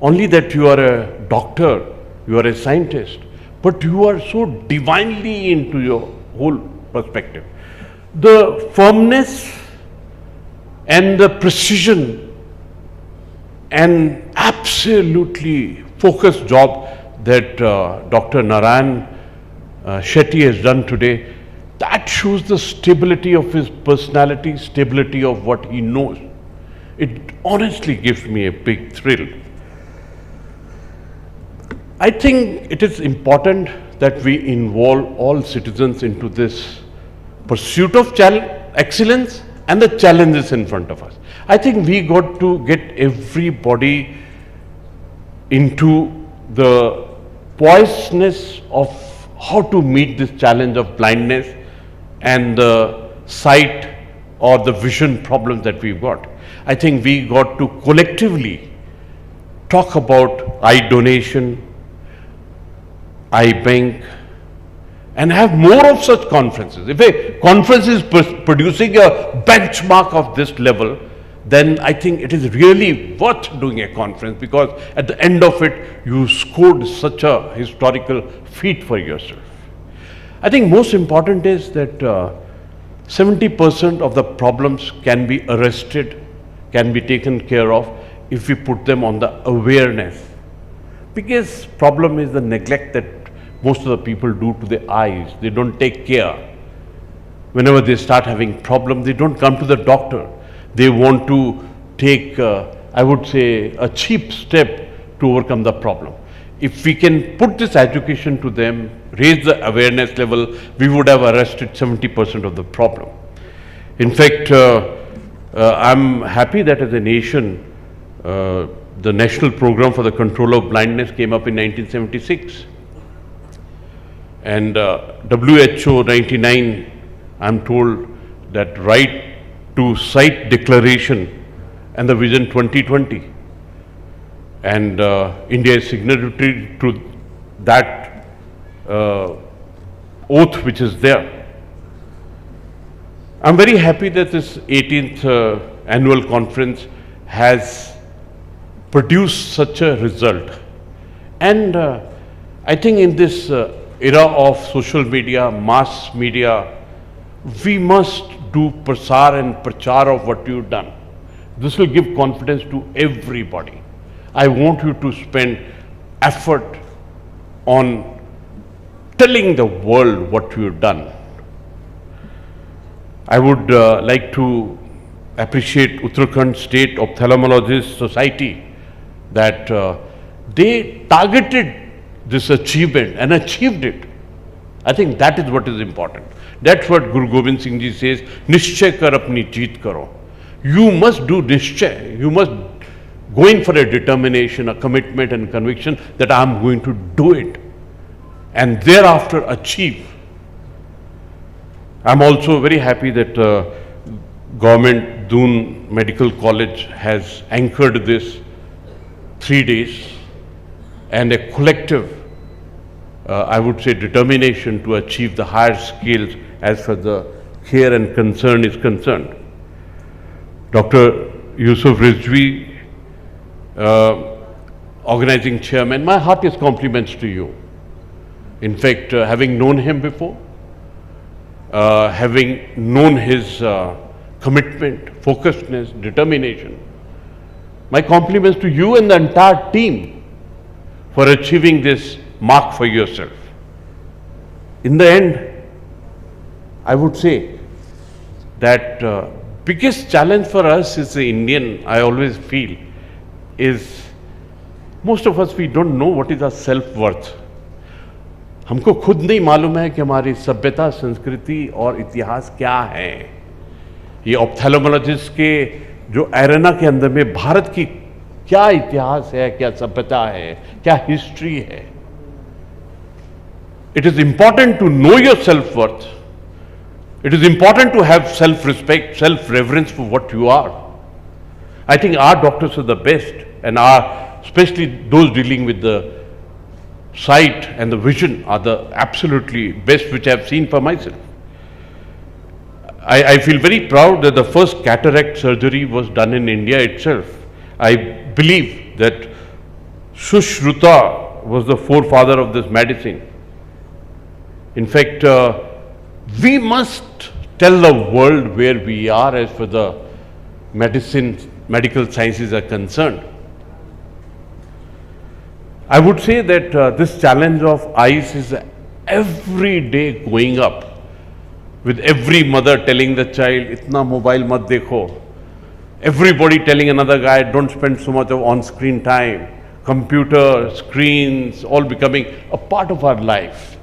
only that you are a doctor, you are a scientist, but you are so divinely into your whole perspective. The firmness and the precision and absolutely focused job that Dr. Narayan Shetty has done today, that shows the stability of his personality, stability of what he knows. It honestly gives me a big thrill. I think it is important that we involve all citizens into this pursuit of excellence and the challenges in front of us. I think we got to get everybody into the poisedness of how to meet this challenge of blindness and the sight or the vision problems that we've got. I think we got to collectively talk about eye donation, eye bank, and have more of such conferences. If a conference is producing a benchmark of this level, then I think it is really worth doing a conference, because at the end of it, you scored such a historical feat for yourself. I think most important is that 70% of the problems can be arrested, can be taken care of if we put them on the awareness. Biggest problem is the neglect that most of the people do to their eyes. They don't take care. Whenever they start having problems, they don't come to the doctor. They want to take, I would say, a cheap step to overcome the problem. If we can put this education to them, raise the awareness level, we would have arrested 70% of the problem. In fact, I'm happy that as a nation, the National Program for the Control of Blindness came up in 1976. And WHO 99, I'm told that right to sight declaration and the Vision 2020. And India is signatory to that oath which is there. I'm very happy that this 18th annual conference has produced such a result. And I think in this era of social media, mass media, we must do prasar and prachar of what you've done. This will give confidence to everybody. I want you to spend effort on telling the world what you've done. I would like to appreciate Uttarakhand State Ophthalmologist Society that they targeted this achievement and achieved it. I think that is what is important. That's what Guru Gobind Singh Ji says, Nishchay kar apni jeet karo. You must do nishchay. You must go in for a determination, a commitment and conviction that I am going to do it, and thereafter achieve. I'm also very happy that government Doon Medical College has anchored this 3 days and a collective, I would say, determination to achieve the higher scales as far as the care and concern is concerned. Dr. Yusuf Rizvi organizing chairman, my heartiest compliments to you. In fact, having known him before, having known his commitment, focusedness, determination, my compliments to you and the entire team for achieving this mark for yourself. In the end, I would say that biggest challenge for us is the Indian, I always feel, is most of us, we don't know what is our self-worth. हमको खुद नहीं मालूम है कि हमारी सभ्यता, संस्कृति और इतिहास क्या है। ये ऑप्थेल्मोलॉजिस्ट के जो एरेना के अंदर में भारत की क्या इतिहास है, क्या सभ्यता है, क्या हिस्ट्री है। It is important to know your self-worth. It is important to have self-respect, self-reverence for what you are. I think our doctors are the best, and especially those dealing with the sight and the vision are the absolutely best which I have seen for myself. I feel very proud that the first cataract surgery was done in India itself. I believe that Sushruta was the forefather of this medicine. In fact, we must tell the world where we are as far as the medical sciences are concerned. I would say that this challenge of eyes is every day going up, with every mother telling the child, "Itna mobile mat dekho." Everybody telling another guy, "Don't spend so much of on-screen time." Computer, screens, all becoming a part of our life.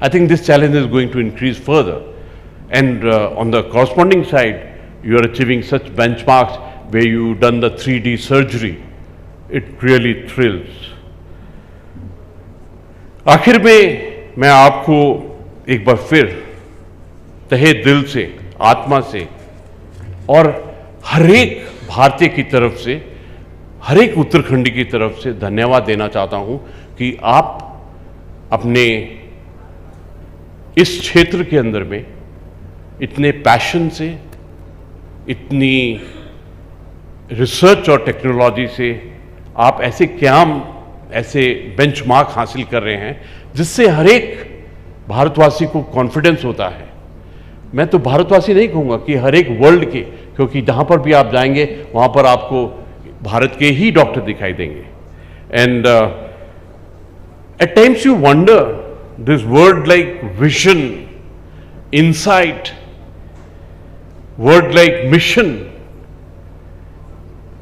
I think this challenge is going to increase further. And on the corresponding side, you are achieving such benchmarks where you've done the 3D surgery. It really thrills. आखिर में मैं आपको एक बार फिर तहे दिल से, आत्मा से और हर एक भारतीय की तरफ से, हर एक उत्तराखंडी की तरफ से धन्यवाद देना चाहता हूं कि आप अपने इस क्षेत्र के अंदर में इतने पैशन से, इतनी रिसर्च और टेक्नोलॉजी से आप ऐसे काम, ऐसे बेंचमार्क हासिल कर रहे हैं जिससे हर एक भारतवासी को कॉन्फिडेंस होता है। मैं तो भारतवासी नहीं कहूँगा कि हर एक वर्ल्ड के, क्योंकि जहाँ पर भी आप जाएंगे वहाँ पर आपको भारत के ही डॉक्टर दिखाई देंगे। And at times you wonder this word like vision, insight, word like mission,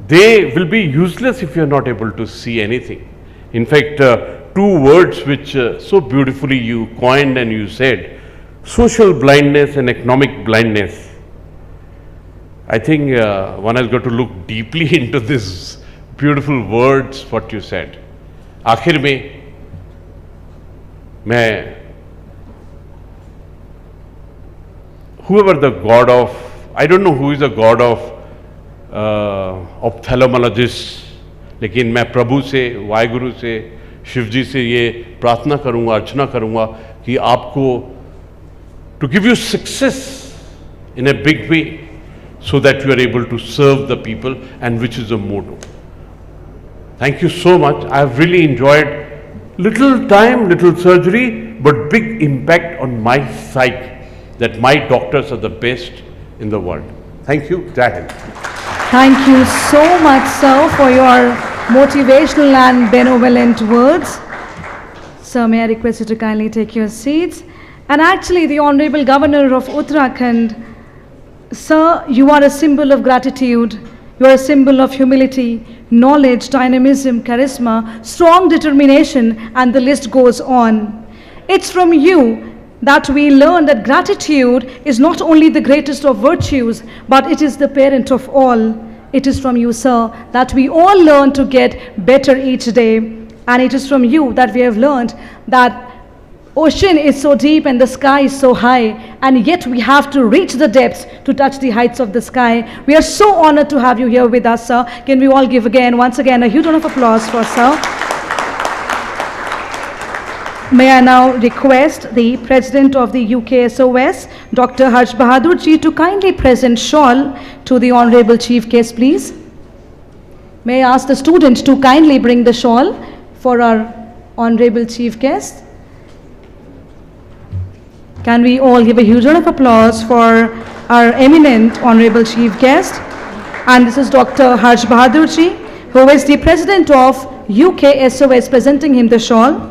they will be useless if you are not able to see anything. In fact, two words which so beautifully you coined and you said, social blindness and economic blindness. I think one has got to look deeply into these beautiful words what you said. आखिर में मैं whoever the god of, I don't know who is the god of ophthalmologists, लेकिन मैं प्रभु से, वाहिगुरु से, शिव जी से ये प्रार्थना करूंगा, अर्चना करूंगा कि आपको to give you success in a big way so that you are able to serve the people, and which is the motto. Thank you so much. I have really enjoyed little time, little surgery, but big impact on my sight, that my doctors are the best in the world. Thank you. Jai Hind. Thank you so much, sir, for your motivational and benevolent words. Sir, may I request you to kindly take your seats. And actually, the Honorable Governor of Uttarakhand, sir, you are a symbol of gratitude. You are a symbol of humility, knowledge, dynamism, charisma, strong determination, and the list goes on. It's from you that we learn that gratitude is not only the greatest of virtues, but it is the parent of all. It is from you, sir, that we all learn to get better each day. And it is from you that we have learned that ocean is so deep and the sky is so high, and yet we have to reach the depths to touch the heights of the sky. We are so honored to have you here with us, sir. Can we all give once again, a huge round of applause for sir. May I now request the President of the UKSOS, Dr. Harsh Bahadur ji, to kindly present shawl to the Honorable Chief Guest, please. May I ask the students to kindly bring the shawl for our honorable chief guest. Can we all give a huge round of applause for our eminent honorable chief guest? And this is Dr. Harsh Bahadur ji, who is the president of UK SOS, presenting him the shawl.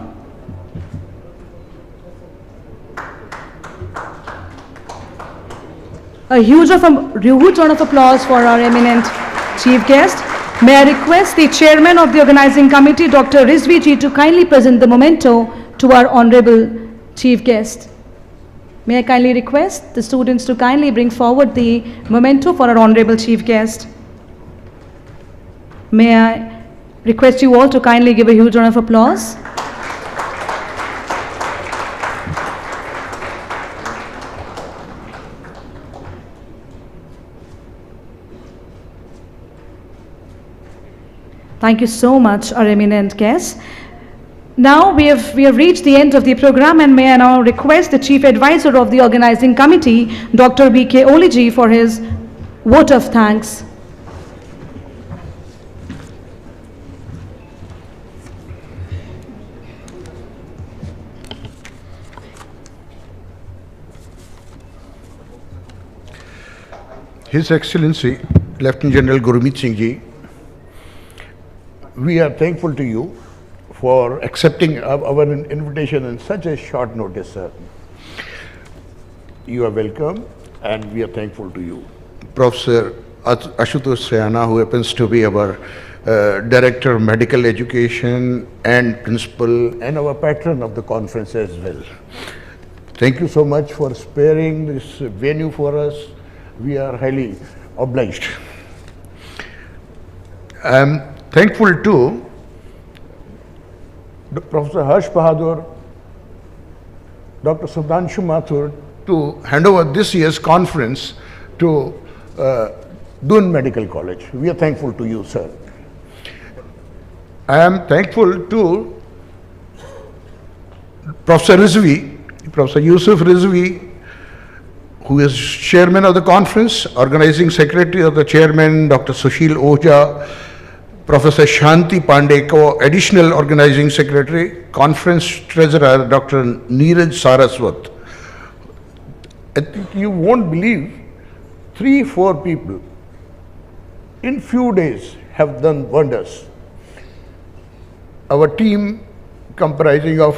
A huge round of applause for our eminent chief guest. May I request the chairman of the organizing committee, Dr. Rizvi ji, to kindly present the memento to our honorable chief guest. May I kindly request the students to kindly bring forward the memento for our honorable chief guest. May I request you all to kindly give a huge round of applause. Thank you so much, our eminent guests. Now we have reached the end of the program, and may I now request the Chief Advisor of the Organizing Committee, Dr. B.K. Oliji, for his vote of thanks. His Excellency, Lieutenant General Gurmeet Singh Ji, we are thankful to you for accepting our invitation in such a short notice, sir. You are welcome, and we are thankful to you. Professor Ashutosh Sayana, who happens to be our Director of Medical Education and Principal, and our patron of the conference as well. Thank you so much for sparing this venue for us. We are highly obliged. I am thankful to Professor Harsh Bahadur, Dr. Sudhanshu Mathur, to hand over this year's conference to Doon Medical College. We are thankful to you, sir. I am thankful to Professor Rizvi, Professor Yusuf Rizvi, who is chairman of the conference, organizing secretary of the chairman, Dr. Sushil Oja, Professor Shanti Pandey, additional organizing secretary, conference treasurer, Dr. Neeraj Saraswat. I think you won't believe 3-4 people in few days have done wonders. Our team comprising of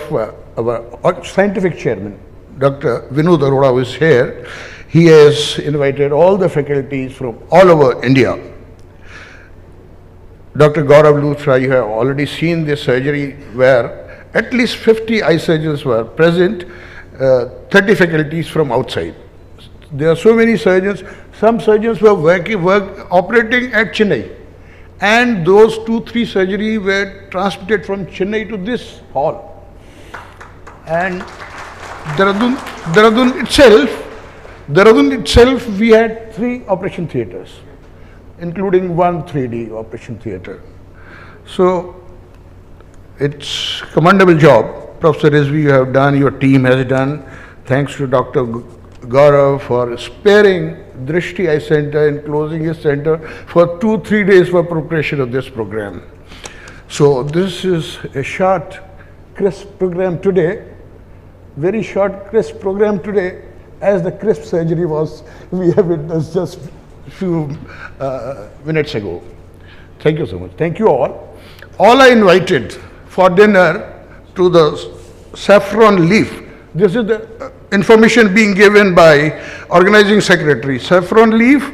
our scientific chairman, Dr. Vinod Arora, who is here, he has invited all the faculties from all over India. Dr. Gaurav Luthra, you have already seen this surgery where at least 50 eye surgeons were present, 30 faculties from outside. There are so many surgeons. Some surgeons were operating at Chennai, and those 2-3 surgeries were transmitted from Chennai to this hall. And Dehradun itself, we had 3 operation theatres, including 1 3D operation theatre. So it's commendable job, Professor Rizvi, you have done, your team has done. Thanks to Dr. Gaurav for sparing Drishti Eye Center and closing his center for 2-3 days for preparation of this program. So this is a short, crisp program today. Very short, crisp program today, as the crisp surgery was, we have witnessed just a few minutes ago. Thank you so much. Thank you all. All are invited for dinner to the saffron leaf. This is the information being given by organizing secretary. Saffron leaf,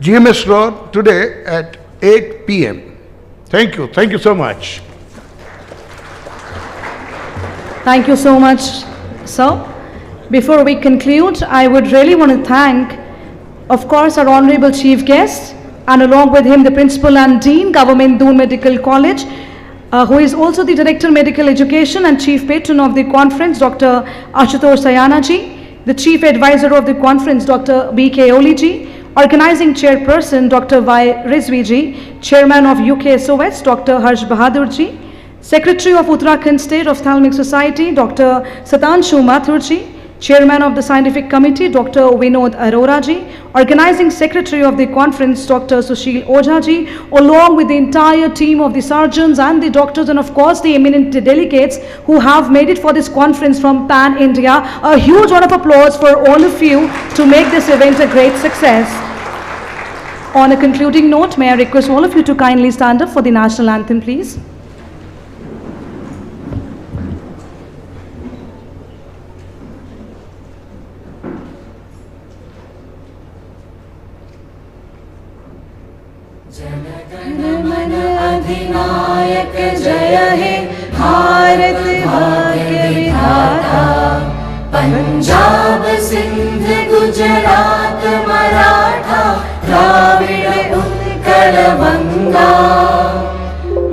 GMS Road, today at 8 p.m. Thank you. Thank you so much. Thank you so much, sir. Before we conclude, I would really want to thank, of course, our honorable chief guest, and along with him the principal and dean, Government Doon Medical College, who is also the Director of Medical Education and Chief Patron of the conference, Dr. Ashutosh Sayana ji, the Chief Advisor of the conference, Dr. B.K. Oliji, Organizing Chairperson, Dr. Y. Rizvi ji, Chairman of UK SOS, Dr. Harsh Bahadur ji, Secretary of Uttarakhand State Ophthalmic Society, Dr. Sudhanshu Mathur ji, Chairman of the Scientific Committee, Dr. Vinod Arora ji, Organizing Secretary of the conference, Dr. Sushil Ojha ji, along with the entire team of the surgeons and the doctors, and of course the eminent delegates who have made it for this conference from Pan India. A huge round of applause for all of you to make this event a great success. On a concluding note, may I request all of you to kindly stand up for the national anthem, please. मन अधिनायक जय हे भारत भाग्य विधाता पंजाब सिंध गुजरात मराठा द्राविड़ उत्कल बंगा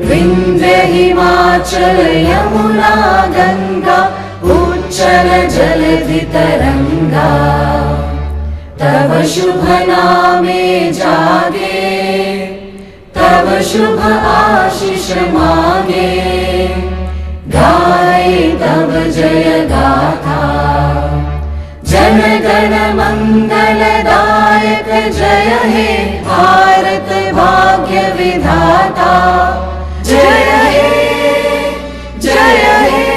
विंध्य हिमाचल यमुना गंगा उच्चल जलधि तरंगा तव शुभ नामे जागे तब शुभ आशीष मांगे गाए तब जय गाथा जन गण मंगल दायक जय हे भारत भाग्य विधाता जय हे जय हे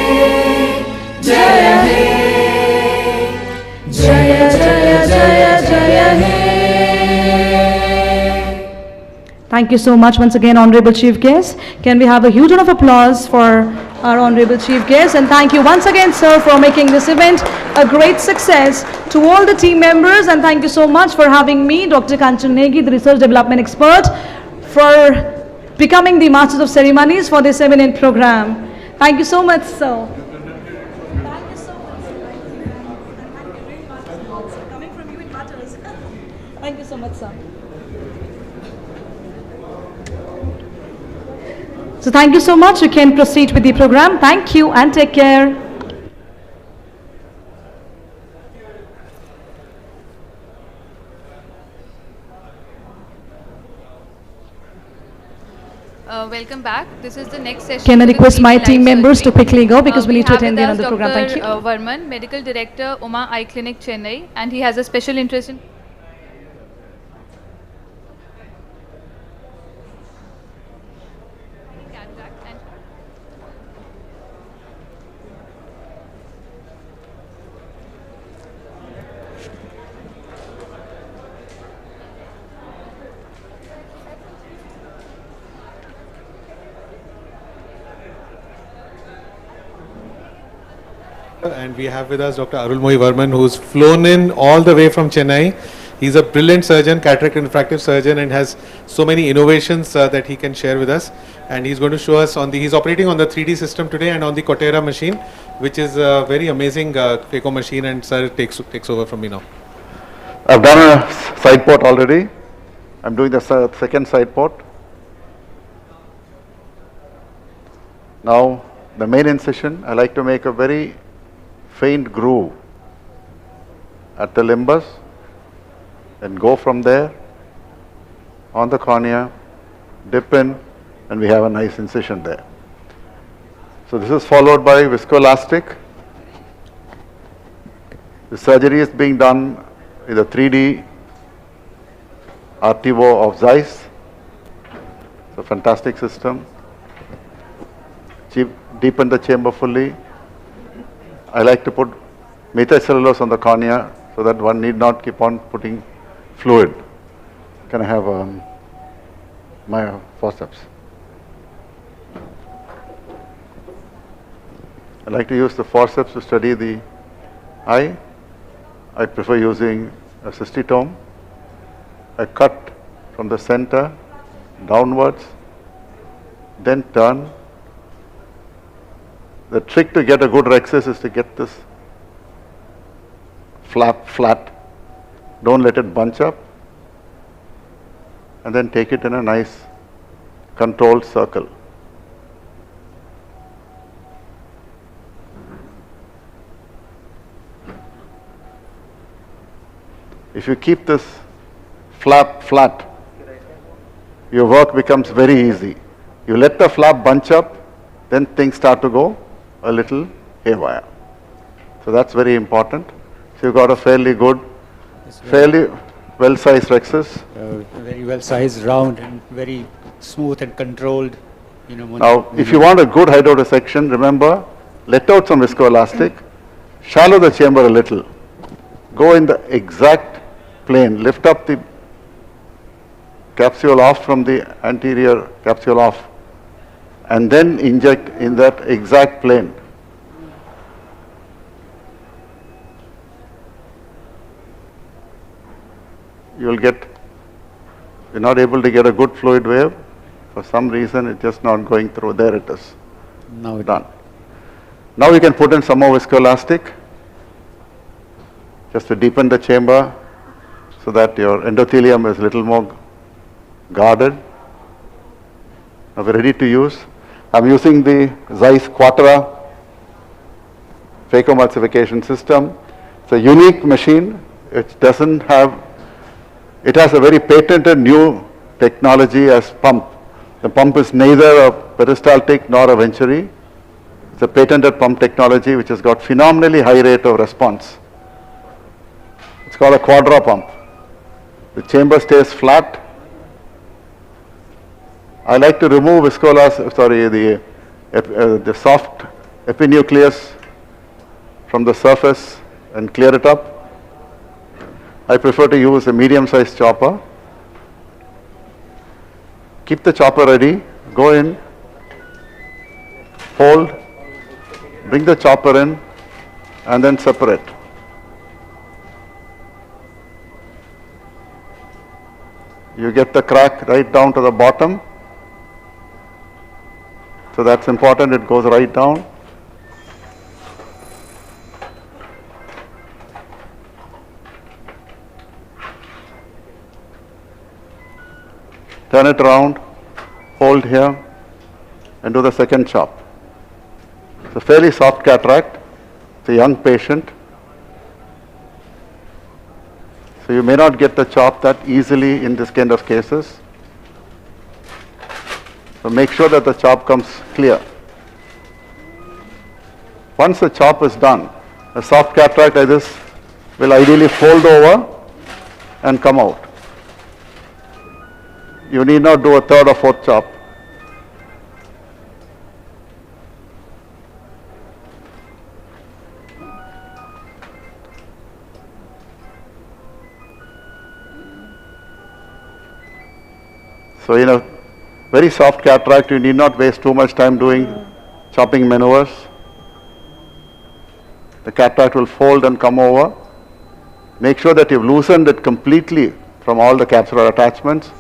जय हे जय जय जय जय हे. Thank you so much once again, Honorable Chief Guest. Can we have a huge round of applause for our Honorable Chief Guest? And thank you once again, sir, for making this event a great success. To all the team members, and thank you so much for having me, Dr. Kanchan Negi, the Research Development Expert, for becoming the Masters of Ceremonies for this eminent program. Thank you so much, sir. Thank you so much. Thank you very much. Coming from you, it matters. Thank you so much, sir. So thank you so much. You can proceed with the program. Thank you and take care. Welcome back. This is the next session. Can I request my team members to surgery. quickly go because we need to have attend the with us end of the program. Thank you. Dr. Varman, Medical Director, Uma Eye Clinic, Chennai, and he has a special interest in And we have with us Dr. Arulmozhi Varman, who's flown in all the way from Chennai. He's a brilliant surgeon, cataract and refractive surgeon, and has so many innovations that he can share with us. And he's going to show us on the, he's operating on the 3D system today and on the Cotera machine, which is a very amazing phaco machine, and sir takes over from me now. I've done a side port already. I'm doing the second side port. Now, the main incision, I like to make a very faint groove at the limbus and go from there on the cornea, dip in, and we have a nice incision there. So this is followed by viscoelastic. The surgery is being done with a 3D RTO of Zeiss. It's a fantastic system. Deepen the chamber fully. I like to put metacellulose on the cornea so that one need not keep on putting fluid. Can I have my forceps? I like to use the forceps to study the eye. I prefer using a cystitome. I cut from the center downwards, then turn. The trick to get a good rexus is to get this flap flat. Don't let it bunch up. And then take it in a nice controlled circle. If you keep this flap flat, your work becomes very easy. You let the flap bunch up, then things start to go a little haywire. So that's very important. So you got a fairly good, fairly well-sized rexus. Very well sized, round, and very smooth and controlled. You know, Now, if you want a good hydrodissection, remember, let out some viscoelastic, shallow the chamber a little, go in the exact plane, lift up the capsule off from the anterior capsule off, and then inject in that exact plane. You will get, you're not able to get a good fluid wave. For some reason, it's just not going through. There it is. Now it's done. Now you can put in some more viscoelastic just to deepen the chamber so that your endothelium is a little more guarded. Now we're ready to use. I'm using the Zeiss Quattro phacoemulsification system. It's a unique machine. It doesn't have, it has a very patented new technology as pump. The pump is neither a peristaltic nor a venturi. It's a patented pump technology which has got phenomenally high rate of response. It's called a Quattro pump. The chamber stays flat. I like to remove the soft epinucleus from the surface and clear it up. I prefer to use a medium-sized chopper. Keep the chopper ready, go in, hold, bring the chopper in, and then separate. You get the crack right down to the bottom. So that's important, it goes right down. Turn it around, hold here, and do the second chop. It's a fairly soft cataract. It's a young patient. So you may not get the chop that easily in this kind of cases. So make sure that the chop comes clear. Once the chop is done, a soft cataract like this will ideally fold over and come out. You need not do a third or fourth chop. So in a very soft cataract, you need not waste too much time doing chopping maneuvers. The cataract will fold and come over. Make sure that you've loosened it completely from all the capsular attachments.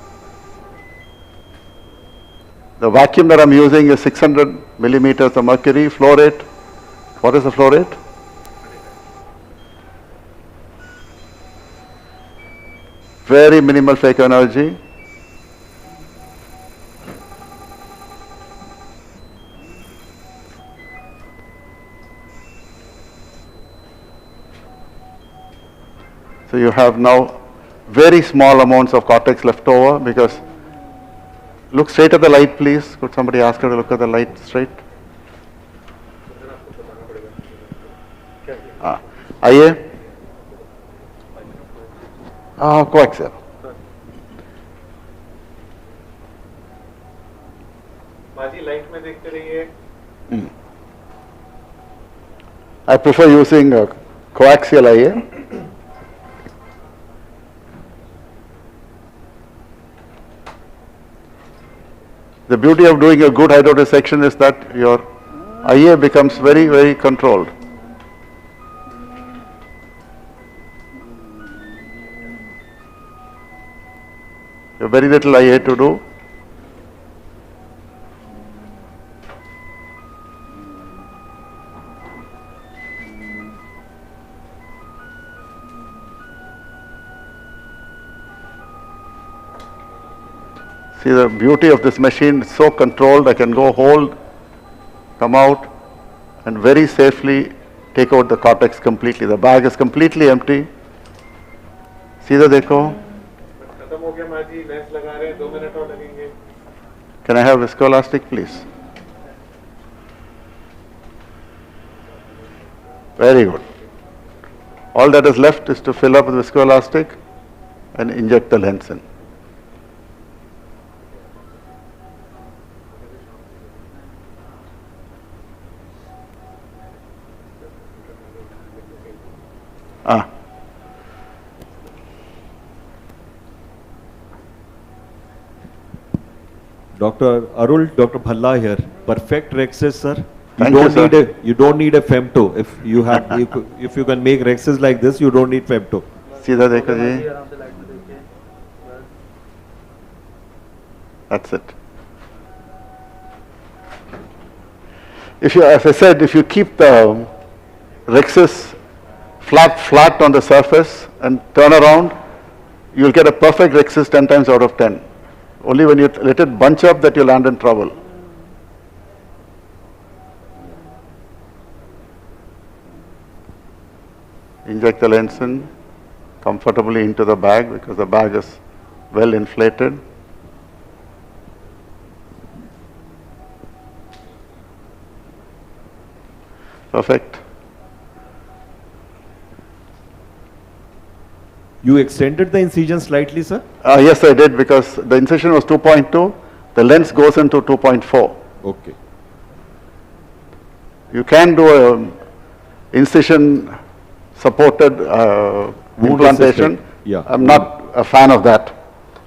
The vacuum that I'm using is 600 millimeters of mercury. Flow rate, what is the flow rate? Very minimal phaco energy. So you have now very small amounts of cortex left over because look straight at the light, please. Could somebody ask her to look at the light straight? आइए coaxial. बाजी light में देखते रहिए. I prefer using coaxial आइए. The beauty of doing a good hydrodissection is that your IA becomes very, very controlled. You have very little IA to do. See the beauty of this machine, it's so controlled. I can go hold, come out, and very safely take out the cortex completely. The bag is completely empty. See the dekho. खत्म हो गया माजी, lens लगा रहे हैं, 2 minute और लगेंगे. Can I have viscoelastic, please? Very good. All that is left is to fill up with viscoelastic and inject the lens in. Dr. Arul, Dr. Bhalla here. Perfect rexes, sir. Thank you, sir. You don't need a femto. If you have, if you can make rexes like this, you don't need femto. सीधा देखो जी. That's it. If you, as I said, if you keep the rexes flat on the surface and turn around, you'll get a perfect rexis 10 times out of 10. Only when you let it bunch up that you land in trouble. Inject the lens in comfortably into the bag because the bag is well inflated. Perfect. You extended the incision slightly, sir? Yes, I did, because the incision was 2.2, the lens goes into 2.4. Okay. You can do a incision supported implantation. assisted. Yeah. I'm not a fan of that.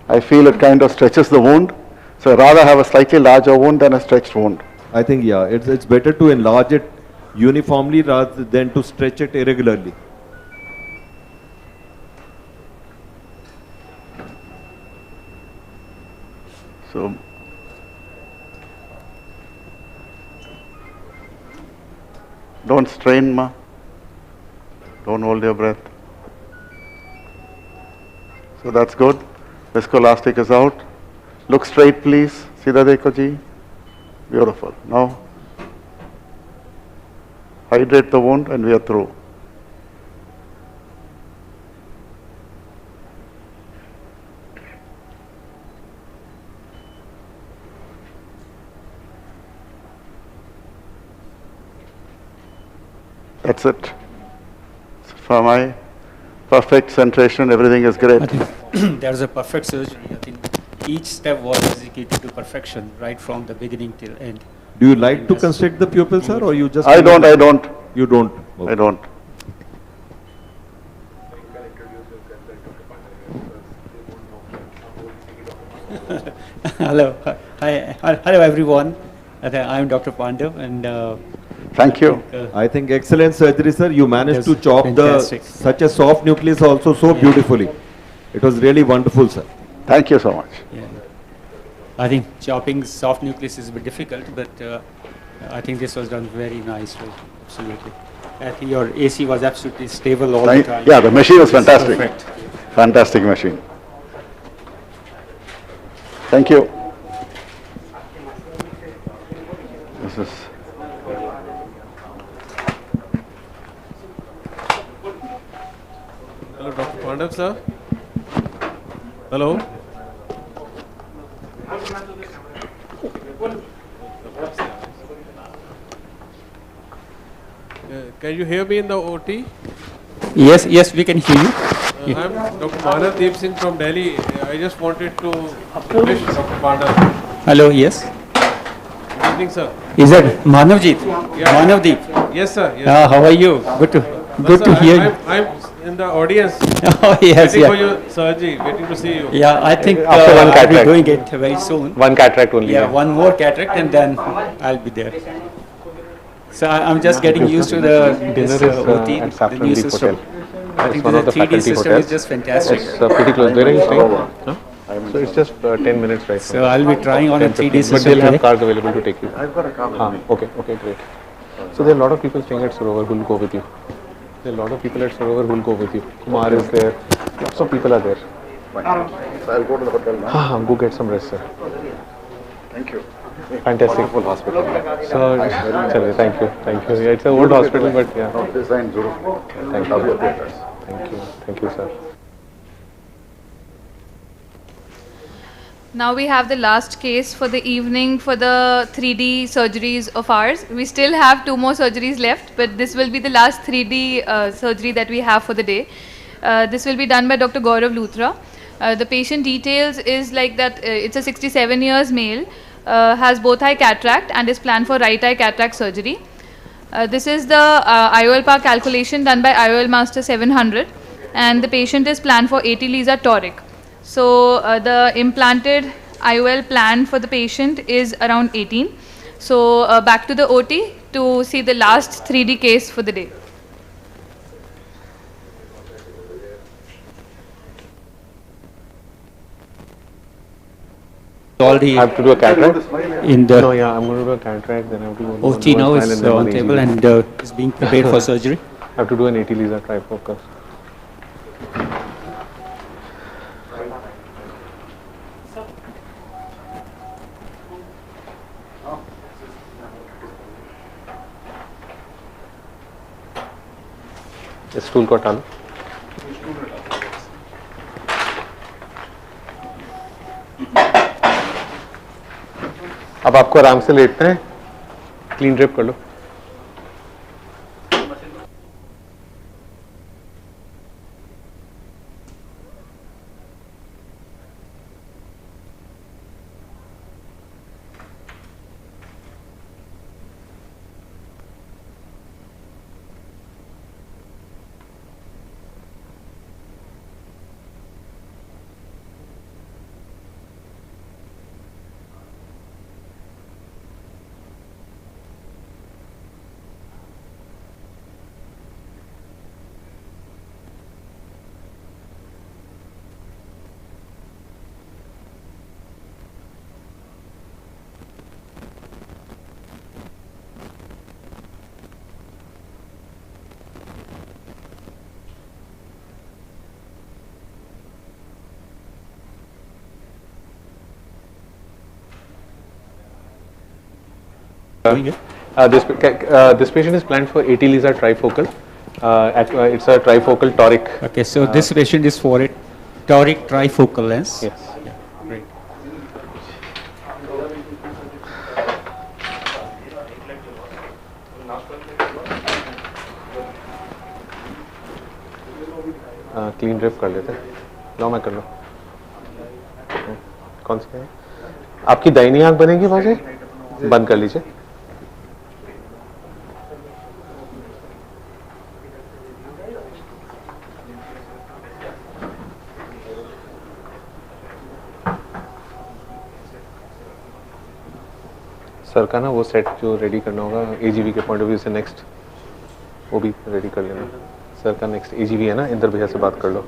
I feel it kind of stretches the wound. So I'd rather have a slightly larger wound than a stretched wound. I think, yeah, it's better to enlarge it uniformly rather than to stretch it irregularly. So, don't strain, ma. Don't hold your breath. So that's good. Viscoelastic is out. Look straight, please. Sida dekho ji. Beautiful. Now, hydrate the wound and we are through. That's it. For my perfect centration, everything is great. I think there's a perfect surgery. I think each step was executed to perfection, right from the beginning till end. Do you like to constrict the pupil, sir, or you just? I don't. You don't? Okay. I don't. Hello. Hi. Hello, everyone. I'm Dr. Pandav, and thank you. I think excellent surgery, sir. You managed Yes, to chop fantastic. such a soft nucleus also so beautifully. It was really wonderful, sir. Thank you so much. Yeah. I think chopping soft nucleus is a bit difficult, but I think this was done very nicely. Absolutely. I think your AC was absolutely stable all the time. Yeah, the machine was It's fantastic. perfect. Fantastic machine. Thank you. This is. Hello, Dr. Pandav, sir. Hello. Can you hear me in the OT? Yes, yes, we can hear you. I'm Dr. Manav Deep Singh from Delhi. I just wanted to wish Dr. Pandav. Hello, yes. Good evening, sir. Is that Manavjeet? Yeah. Manavdeep? Yes, sir. Yes. How are you? Good Sir, to hear you. I'm in the audience. Oh, yes, waiting yeah. for your surgery, waiting to see you. Yeah, I think After one I'll be cataract. doing it very soon. One cataract only. Yeah, one more cataract and then I'll be there. So I'm just getting used to this OT, at the Saffron new Leaf system. Hotel. I It's think one the of the 3D faculty system hotels. is just fantastic. It's pretty close. Where are you staying? Huh? So it's just 10 minutes right So I'll be trying on a 3D 15. system But they'll have today. cars available to take you. I've got a car. Okay, okay, great. So there are a lot of people staying at Sarovar who will go with you. There are a lot of people at Sarovar who will go with you. Kumar is there. Lots of people are there. So I'll go to the hotel now. Go get some rest, sir. Thank you. Fantastic. Wonderful hospital. So, chale, thank you, thank you. Yeah, it's an old hospital, but yeah. Design beautiful. Thank Love you. your theatres. Thank you, sir. Now we have the last case for the evening for the 3D surgeries of ours. We still have 2 more surgeries left, but this will be the last 3D surgery that we have for the day. This will be done by Dr. Gaurav Luthra. The patient details is like that, it's a 67 years male, has both eye cataract and is planned for right eye cataract surgery. This is the IOL power calculation done by IOL Master 700, and the patient is planned for 80 Lisa toric. So the implanted IOL plan for the patient is around 18. So back to the OT to see the last 3D case for the day. Already I have to do a cataract in the no, yeah, I'm going to do a cataract. Then I have to go OT now is on table and is being prepared for surgery. I have to do an 80 Lisa trifocus. Stool को हटा लो। अब आपको आराम से लेटना है, clean drip कर लो। This patient is planned for 80 Lisa trifocal. It's a trifocal toric. Okay, so this patient is for a toric trifocal lens. Yes. Yeah, great. Clean drip कर लेते हैं। लो मैं कर लो। कौन सी है? आपकी दाहिनी आंख बनेगी वहाँ से? बंद कर लीजिए। सर का ना वो सेट जो रेडी करना होगा एजीवी के पॉइंट ऑफ व्यू से नेक्स्ट वो भी रेडी कर लेना। सर का नेक्स्ट एजीवी है ना, इंदर भैया से बात कर लो।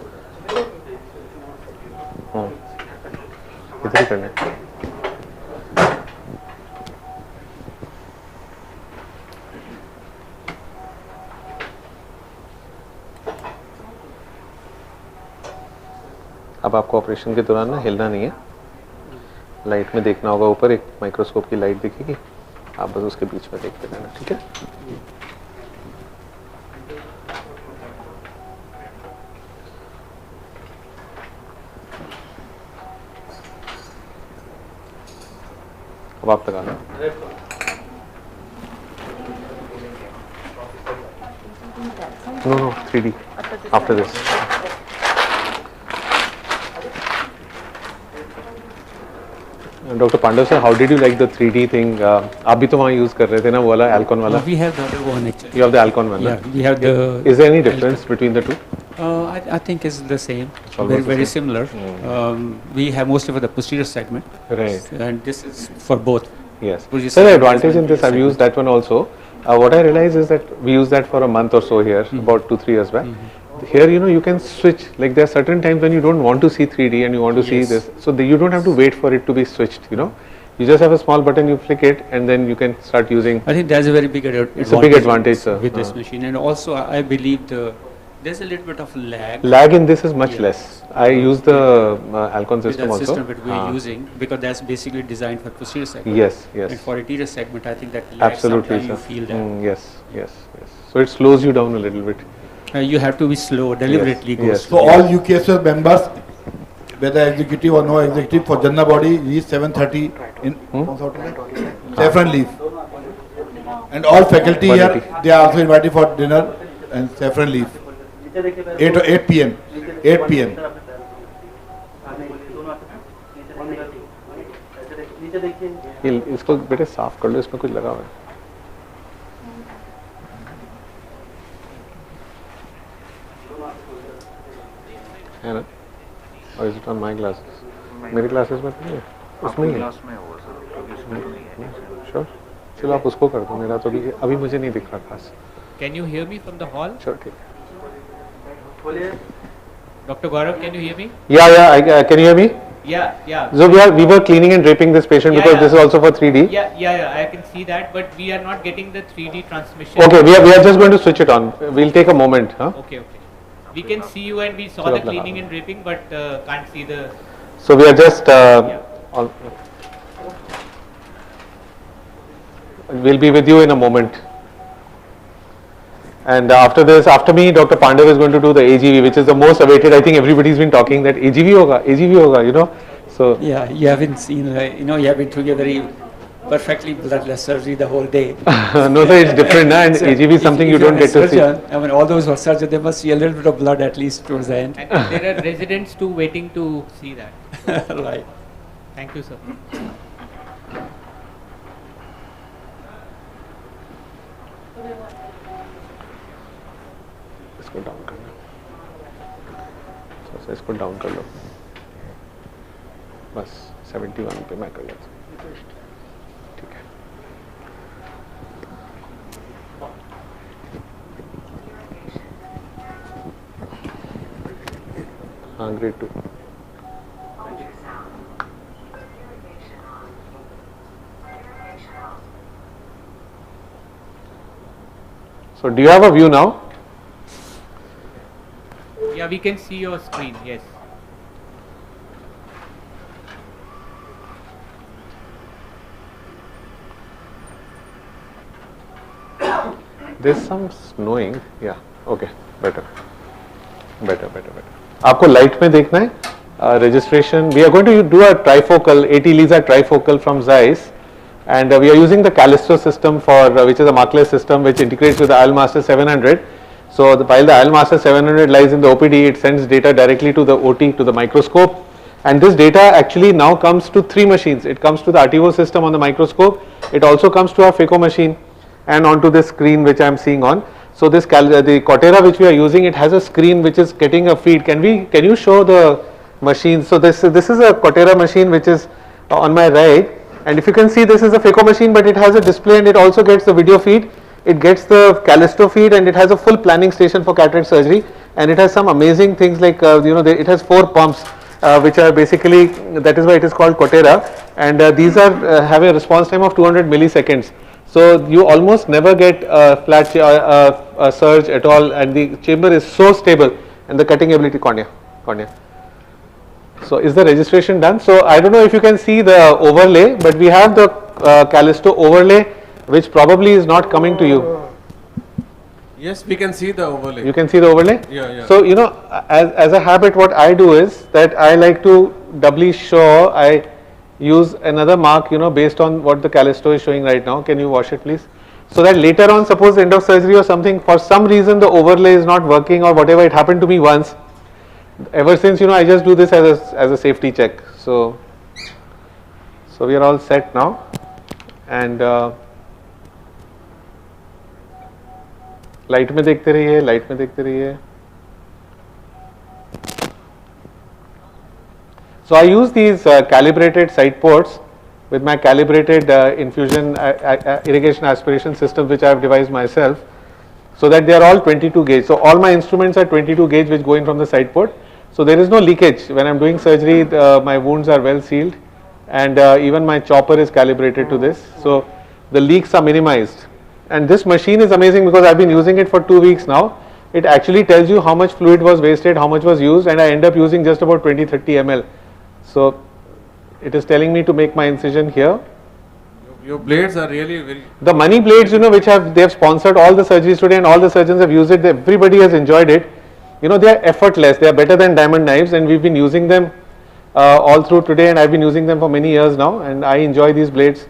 इधर ही करना है। अब आपको ऑपरेशन के दौरान ना हिलना नहीं है, लाइट में देखना होगा। ऊपर एक माइक्रोस्कोप की लाइट दिखेगी, आप बस उसके बीच में देखते रहना, ठीक है? अब आप लगा लो। No, 3D after this. Dr. Pandav sir, how did you like the 3D thing? आप भी तो वहाँ use कर रहे थे ना वो वाला Alcon वाला? We have the other one actually. You have the Alcon one? Yeah, we have the. Is there any difference between the two? I think it's the same. Very similar. We have most of the posterior segment. Right. And this is for both. Yes. So the advantage in this, I've used that one also. What I realize is that we use that for a month or so here, about 2-3 years back. Here, you know, you can switch. Like there are certain times when you don't want to see 3D and you want to see this. So you don't have to wait for it to be switched, you know. You just have a small button, you flick it, and then you can start using. I think that's a very big advantage. It's a big advantage, sir. With this machine. And also, I believe there's a little bit of lag. Lag in this is much less. I use the Alcon system also. With that system that we're using, because that's basically designed for posterior segment. Yes, yes. And for anterior segment, I think that lag, absolutely, sometimes you feel that. Yes. So it slows you down a little bit. You have to be slow, deliberately go slow. So all UKSF members, whether executive or no executive, for Janna body, reach 7:30 in Saffron Leaf. And all faculty here, they are also invited for dinner and Saffron Leaf. 8 p.m. 8 p.m. इसको बेटे साफ कर लो, इसमें कुछ लगा हुआ है. है ना? Or is it on my glasses? मेरी glasses में तो नहीं है. उसमें ही है. Sure. चलो आप उसको कर दो, मेरा तो अभी मुझे नहीं दिख रहा खास. Can you hear me from the hall? Sure, ठीक. Dr. Gaurav, can you hear me? Yeah, can you hear me? Yeah. So we were cleaning and draping this patient because this is also for 3D. Yeah, I can see that, but we are not getting the 3D transmission. Okay, we are just going to switch it on. We'll take a moment, huh? Okay. We can see you and we saw the cleaning and draping, but can't see the. So we are just. We'll be with you in a moment. And after this, after me, Dr. Pandav is going to do the AGV, which is the most awaited. I think everybody's been talking that AGV hoga, you know. So yeah, you haven't seen, you have been doing a very perfectly bloodless surgery the whole day. No, sir, it's different, and so AGV is something you don't get to see. I mean, all those who are surgeons, they must see a little bit of blood at least towards the end. And there are residents too waiting to see that. Right. Thank you, sir. इसको down कर लो, थोड़ा सा इसको down कर लो, बस 71 पे मैं कर लेता हूँ, ठीक है. हाँ, grade 2. So do you have a view now? Yeah, we can see your screen, yes. There's some snowing. Yeah, okay, better. आपको लाइट में देखना है. Registration. We are going to do a trifocal, 80 Lisa trifocal from Zeiss, and we are using the Callisto system for which is a markless system which integrates with the ILMaster 700. So while the ILMaster 700 lies in the OPD, it sends data directly to the OT, to the microscope, and this data actually now comes to 3 machines. It comes to the RTO system on the microscope, it also comes to our phaco machine and onto this screen which I am seeing on. So this the Cortera which we are using, it has a screen which is getting a feed. Can you show the machine? So this is a Cortera machine which is on my right, and if you can see, this is a phaco machine, but it has a display and it also gets the video feed. It gets the Callisto feed, and it has a full planning station for cataract surgery, and it has some amazing things like it has 4 pumps which are basically, that is why it is called Cortera, and these are have a response time of 200 milliseconds. So you almost never get a flat surge at all, and the chamber is so stable, and the cutting ability cornea. So is the registration done? So I don't know if you can see the overlay, but we have the Callisto overlay, which probably is not coming to you. Yes, we can see the overlay. You can see the overlay? Yeah. So as a habit, what I do is that I like to doubly show, I use another mark, based on what the Callisto is showing right now. Can you wash it please? So that later on, suppose end of surgery or something, for some reason the overlay is not working or whatever, it happened to me once. Ever since, I just do this as a safety check. So we are all set now, and light में देखते रहिए. So I use these calibrated side ports with my calibrated infusion irrigation aspiration system which I have devised myself, so that they are all 22 gauge. So all my instruments are 22 gauge which go in from the side port. So there is no leakage. When I am doing surgery, my wounds are well sealed, and even my chopper is calibrated to this. So the leaks are minimized. And this machine is amazing because I have been using it for 2 weeks now. It actually tells you how much fluid was wasted, how much was used, and I end up using just about 20-30 ml. So it is telling me to make my incision here. Your blades are really very... The money blades, which they have sponsored all the surgeries today, and all the surgeons have used it. Everybody has enjoyed it. They are effortless. They are better than diamond knives, and we've been using them all through today, and I've been using them for many years now, and I enjoy these blades.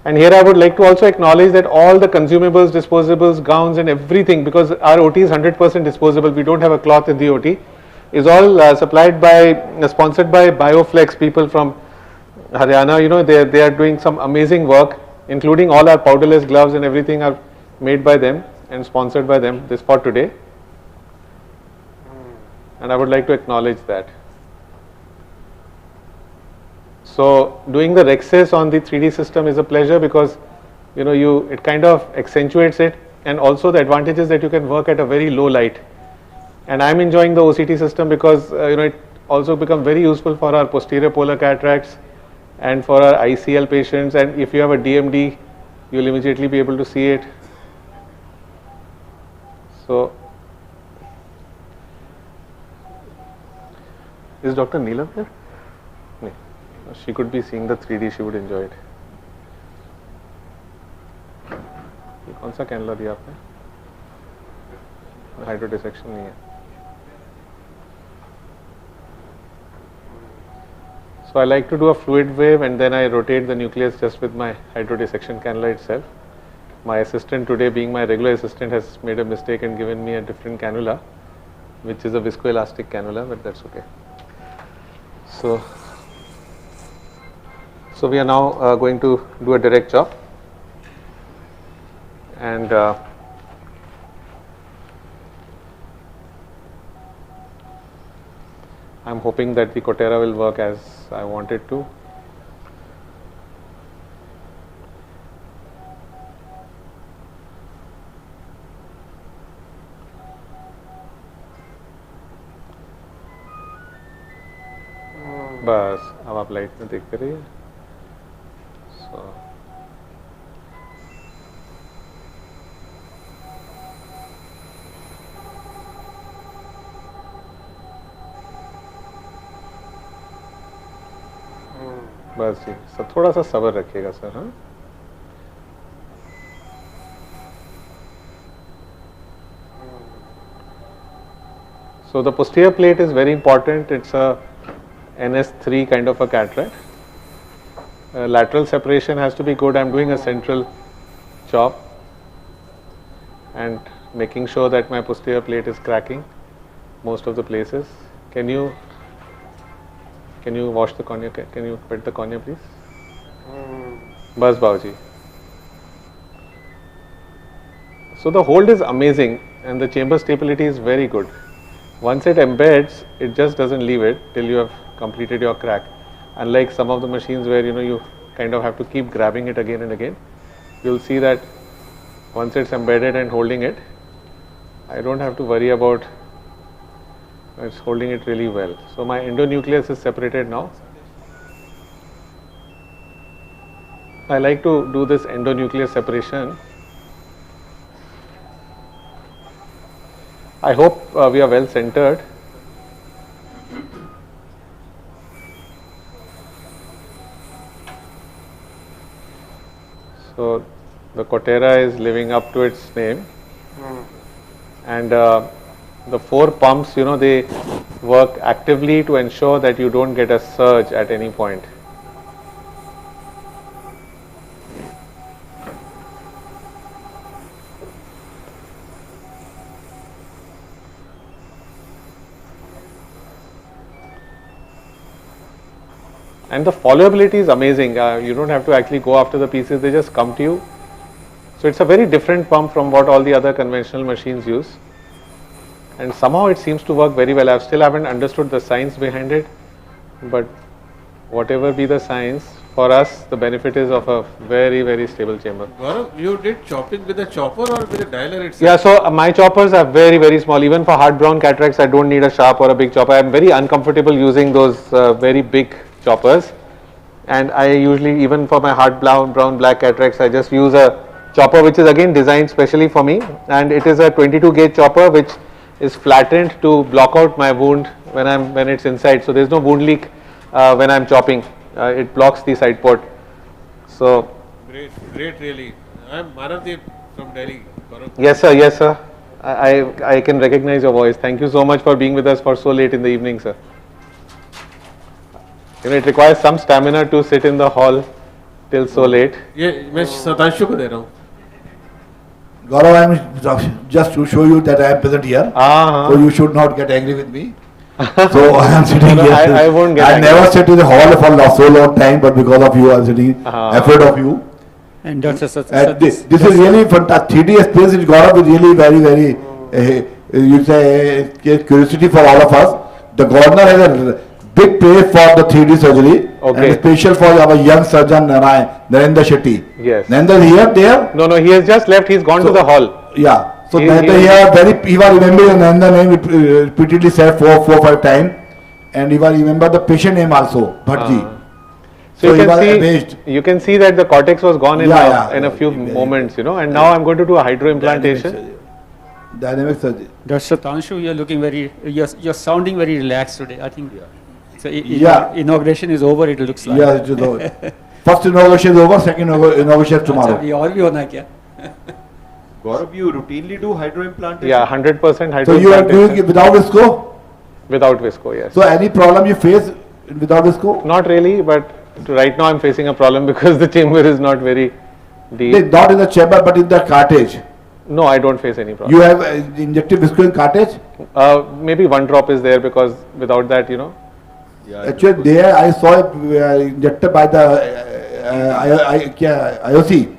And here I would like to also acknowledge that all the consumables, disposables, gowns and everything, because our OT is 100% disposable, we don't have a cloth in the OT, is all supplied by, sponsored by Bioflex people from Haryana. You know, they are doing some amazing work, including all our powderless gloves and everything are made by them and sponsored by them, this for today. And I would like to acknowledge that. So doing the Rexes on the 3D system is a pleasure, because you know it kind of accentuates it, and also the advantage is that you can work at a very low light. And I am enjoying the OCT system because you know, it also become very useful for our posterior polar cataracts and for our ICL patients, and if you have a DMD you will immediately be able to see it. So is Dr. Neelam here? No. She could be seeing the 3D, she would enjoy it. ये कौन सा cannula दिया आपने? Hydro dissection नहीं है. So I like to do a fluid wave and then I rotate the nucleus just with my hydro dissection cannula itself. My assistant today, being my regular assistant, has made a mistake and given me a different cannula, which is a viscoelastic cannula, but that's okay. So we are now going to do a direct chop, and I'm hoping that the Cotera will work as I want it to. बस अब आप light में देखते रहिए. बस जी, सब थोड़ा सा सब्र रखिएगा सर. हाँ, so the posterior plate is very important. It's a NS3 kind of a cataract. Lateral separation has to be good. I'm doing a central chop and making sure that my posterior plate is cracking most of the places. Can you wash the cornea? Can you wet the cornea, please? Bas Bauji. So the hold is amazing and the chamber stability is very good. Once it embeds, it just doesn't leave it till you have completed your crack. Unlike some of the machines where you kind of have to keep grabbing it again and again, you'll see that once it's embedded and holding it, I don't have to worry about. It's holding it really well. So my endonucleus is separated now. I like to do this endonucleus separation. I hope we are well centered. So the Cotera is living up to its name, and the 4 pumps, they work actively to ensure that you don't get a surge at any point. And the followability is amazing. You don't have to actually go after the pieces, they just come to you. So it's a very different pump from what all the other conventional machines use. And somehow it seems to work very well. I still haven't understood the science behind it, but whatever be the science, for us the benefit is of a very, very stable chamber. Gaurav, you did chopping with a chopper or with a dialer itself? Yeah, so my choppers are very, very small. Even for hard brown cataracts, I don't need a sharp or a big chopper. I am very uncomfortable using those very big choppers, and I usually, even for my hard brown black cataracts, I just use a chopper which is again designed specially for me, and it is a 22 gauge chopper which is flattened to block out my wound when it's inside. So there is no wound leak when I'm chopping. It blocks the side port. So great really. I'm Manav from Delhi. Gaurav. Yes sir. I can recognize your voice. Thank you so much for being with us for so late in the evening, sir. it requires some stamina to sit in the hall till so late. ये मैं सतांशु को दे रहा हूँ. Gaurav, I am just to show you that I am present here. So you should not get angry with me. So I am sitting here. I won't get I angry. never sit in the hall for so long time, but because of you, I am sitting. Afraid of you. And Dr. This is really fantastic. 3D experience in Gaurav is really very, you say, curiosity for all of us. The governor has a big praise for the 3D surgery. Okay. And special for our young surgeon, Narendra Shetty. Yes. Narendra is here, there? No, he has just left. He's gone to the hall. Yeah. So he was remembering Narendra name repeatedly said four or five times. And he was remember the patient name also, Bhattji. So amazed. you can see that the cortex was gone in a few moments, and now I'm going to do a hydroimplantation. Dynamic surgery. Dr. Tanshu, you're looking you're sounding very relaxed today. I think. So inauguration is over. It looks like. Yeah, it is over. First inauguration is over. Second inauguration is tomorrow. अच्छा, ये और भी होना है क्या? Gaurav, you routinely do hydroimplantation? Yeah, 100% hydroimplantation. So you are doing it without visco? Without visco, yes. So any problem you face without visco? Not really, but right now I'm facing a problem because the chamber is not very deep. Not in the chamber, but in the cartridge. No, I don't face any problem. You have injected visco in cartridge? Maybe one drop is there because without that, Yeah, actually, there I saw it injected by the IOC.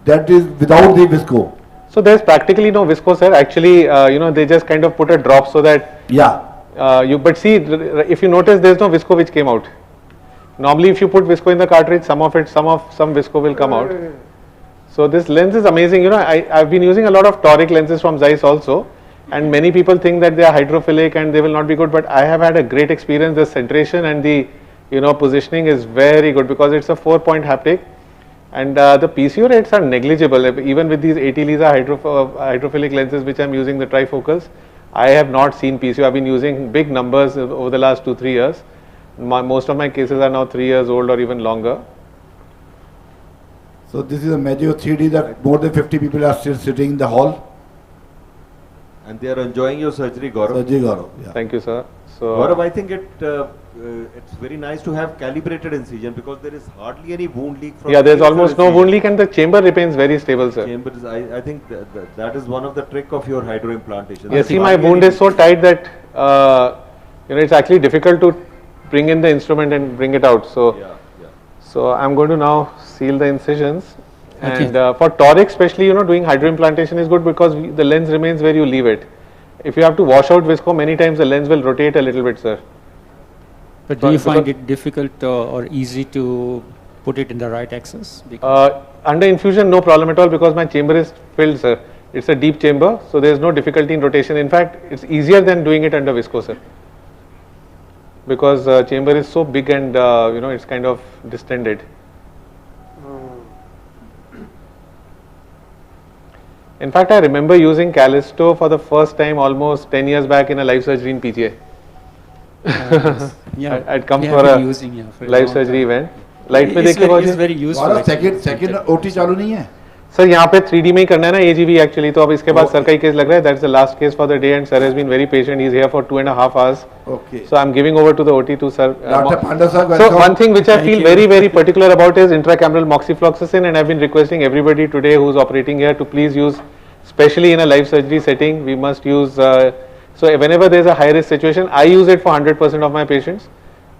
That is without the visco. So there's practically no visco, sir. Actually, they just kind of put a drop so that. Yeah. But see, if you notice, there's no visco which came out. Normally, if you put visco in the cartridge, some visco will come out. So this lens is amazing. I've been using a lot of toric lenses from Zeiss also, and many people think that they are hydrophilic and they will not be good. But I have had a great experience. The centration and the positioning is very good because it's a 4-point haptic, and the PCO rates are negligible. Even with these 80 Lisa hydrophilic lenses, which I'm using the trifocals, I have not seen PCO. I've been using big numbers over the last 2-3 years. Most of my cases are now 3 years old or even longer. So this is a magic of 3D that more than 50 people are still sitting in the hall. And they are enjoying your surgery, Gaurav. Surgery, Gaurav. Yeah. Thank you, sir. So Gaurav, I think it's very nice to have calibrated incision because there is hardly any wound leak from. Yeah, there's almost no wound leak and the chamber remains very stable, sir. Chamber is, I think that is one of the trick of your hydroimplantation. Yeah, see, my wound is so tight that it's actually difficult to bring in the instrument and bring it out. So, so I'm going to now seal the incisions. And for toric, especially, doing hydroimplantation is good because the lens remains where you leave it. If you have to wash out visco, many times the lens will rotate a little bit, sir. But do you find it difficult or easy to put it in the right axis? Under infusion, no problem at all because my chamber is filled, sir. It's a deep chamber, so there is no difficulty in rotation. In fact, it's easier than doing it under visco, sir. Because chamber is so big and it's kind of distended. In fact, I remember using Callisto for the first time almost 10 years back in a live surgery in PGI. Yeah, I'd come for a live surgery event. Light में देख के बहुत very useful. Second OT चालू नहीं है? Sir यहाँ पे 3D में ही करना है ना AGV actually, तो अब इसके बाद सर का ही केस लग रहा है. That's the last case for the day and sir has been very patient. He's here for 2.5 hours. Okay. So I'm giving over to the OT to sir. Dr. Panda sir, So one thing which I feel very particular about is intracameral moxifloxacin, and I've been requesting everybody today who's operating here to please use, especially in a live surgery setting, we must use. So whenever there's a high risk situation, I use it for 100% of my patients.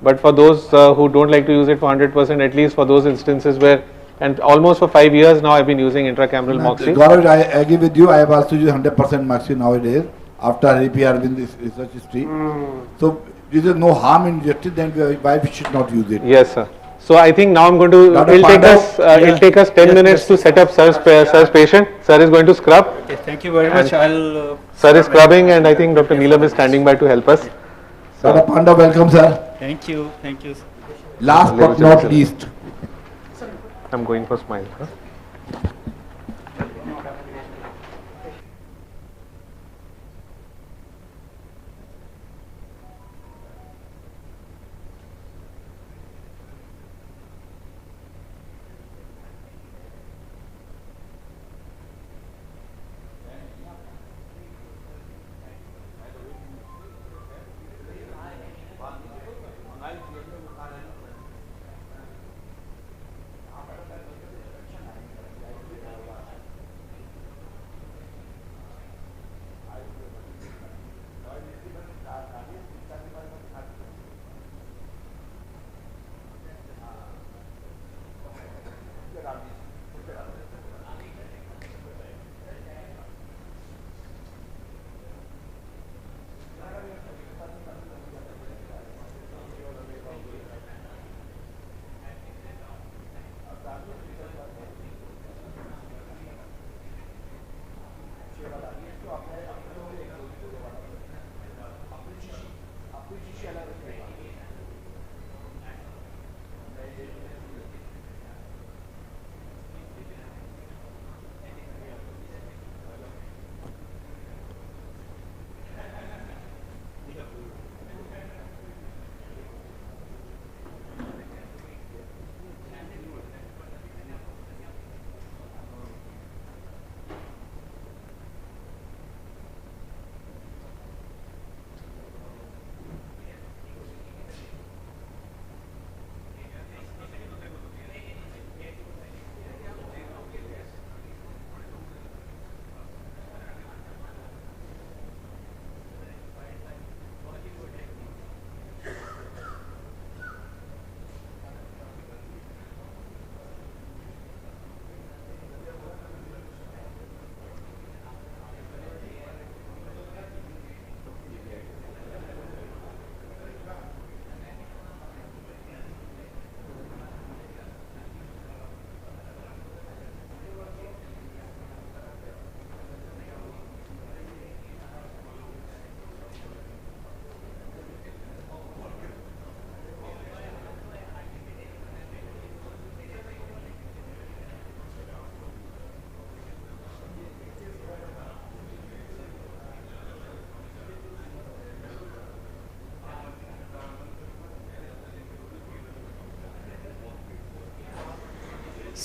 But for those who don't like to use it for 100%, at least for those instances where, and almost for 5 years now I've been using intracameral moxi. Gaurav, I agree with you. I have also used 100% moxi nowadays after RPR in this research history. So there is no harm in injecting, then why we should not use it? Yes, sir. So I think now I'm going to, it'll take us 10 minutes to set up sir's patient. Sir is going to scrub. Okay, thank you very much. Sir is scrubbing and I think Dr. Neelam is standing by to help us. Dr. Panda, welcome sir. Thank you. Last but not least. I'm going for smile. Huh?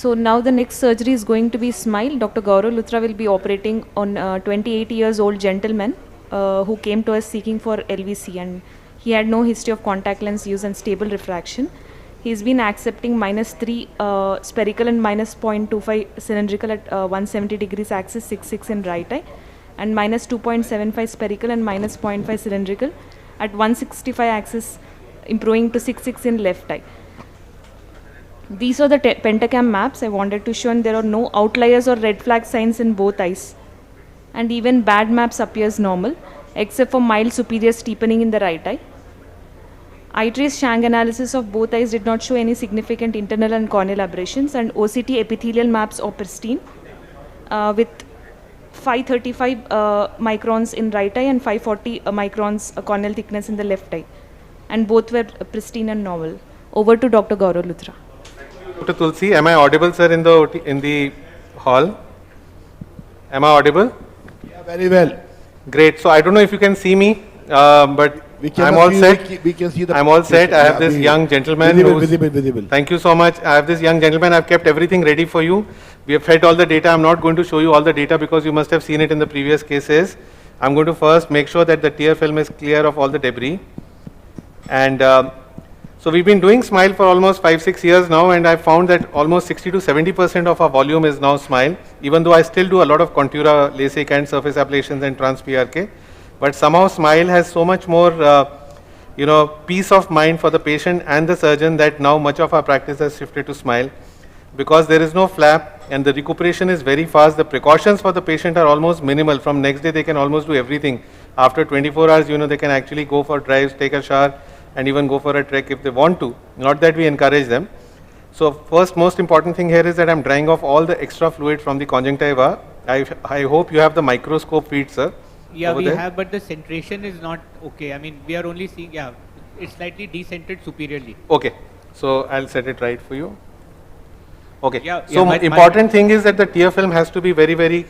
So now the next surgery is going to be smile. Dr. Gaurav Luthra will be operating on a 28 years old gentleman who came to us seeking for LVC, and he had no history of contact lens use and stable refraction. He's been accepting -3 spherical and -0.25 cylindrical at 170 degrees axis 6.6 in right eye, and -2.75 spherical and -0.5 cylindrical at 165 axis, improving to 6.6 in left eye. These are the pentacam maps I wanted to show, and there are no outliers or red flag signs in both eyes. And even bad maps appears normal, except for mild superior steepening in the right eye. Eye trace Shang analysis of both eyes did not show any significant internal and corneal aberrations, and OCT epithelial maps are pristine with 535 microns in right eye and 540 microns corneal thickness in the left eye, and both were pristine and normal. Over to Dr. Gaurav Luthra. Dr. Tulsi, am I audible, sir, in the hall? Am I audible? Yeah, very well. Great. So I don't know if you can see me, but I'm all set. We can see the. I'm all set. I have this young gentleman. Visible. Thank you so much. I have this young gentleman. I've kept everything ready for you. We have fed all the data. I'm not going to show you all the data because you must have seen it in the previous cases. I'm going to first make sure that the tear film is clear of all the debris. And so we've been doing smile for almost 5-6 years now, and I found that almost 60 to 70% of our volume is now smile, even though I still do a lot of contura, LASIK and surface ablations and trans PRK. But somehow smile has so much more peace of mind for the patient and the surgeon that now much of our practice has shifted to smile, because there is no flap and the recuperation is very fast. The precautions for the patient are almost minimal. From next day they can almost do everything. After 24 hours, they can actually go for drives, take a shower, and even go for a trek if they want to. Not that we encourage them. So first, most important thing here is that I'm drying off all the extra fluid from the conjunctiva. I hope you have the microscope feed, sir. Yeah, we have, but the centration is not okay. I mean, we are only seeing, it's slightly decentered superiorly. Okay, so I'll set it right for you. Okay, yeah, so important thing is that the tear film has to be very, very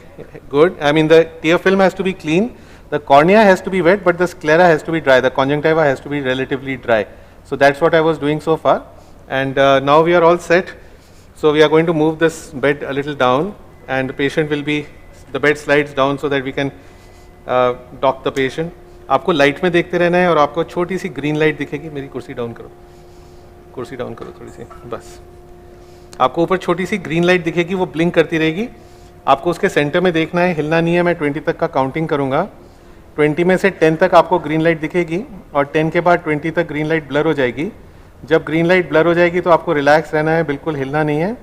good. I mean, the tear film has to be clean. The cornea has to be wet, but the sclera has to be dry. The conjunctiva has to be relatively dry. So that's what I was doing so far. And now we are all set. So we are going to move this bed a little down, and the patient will be, the bed slides down so that we can dock the patient. आपको light में देखते रहना है और आपको छोटी सी green light दिखेगी. मेरी कुर्सी डाउन करो थोड़ी सी, बस. आपको ऊपर छोटी सी ग्रीन लाइट दिखेगी, वो ब्लिंक करती रहेगी. आपको उसके सेंटर में देखना है, हिलना नहीं है. मैं 20 तक का काउंटिंग करूंगा. 20 में से 10 तक आपको ग्रीन लाइट दिखेगी और 10 के बाद 20 तक ग्रीन लाइट ब्लर हो जाएगी. जब ग्रीन लाइट ब्लर हो जाएगी तो आपको रिलैक्स रहना है, बिल्कुल हिलना नहीं है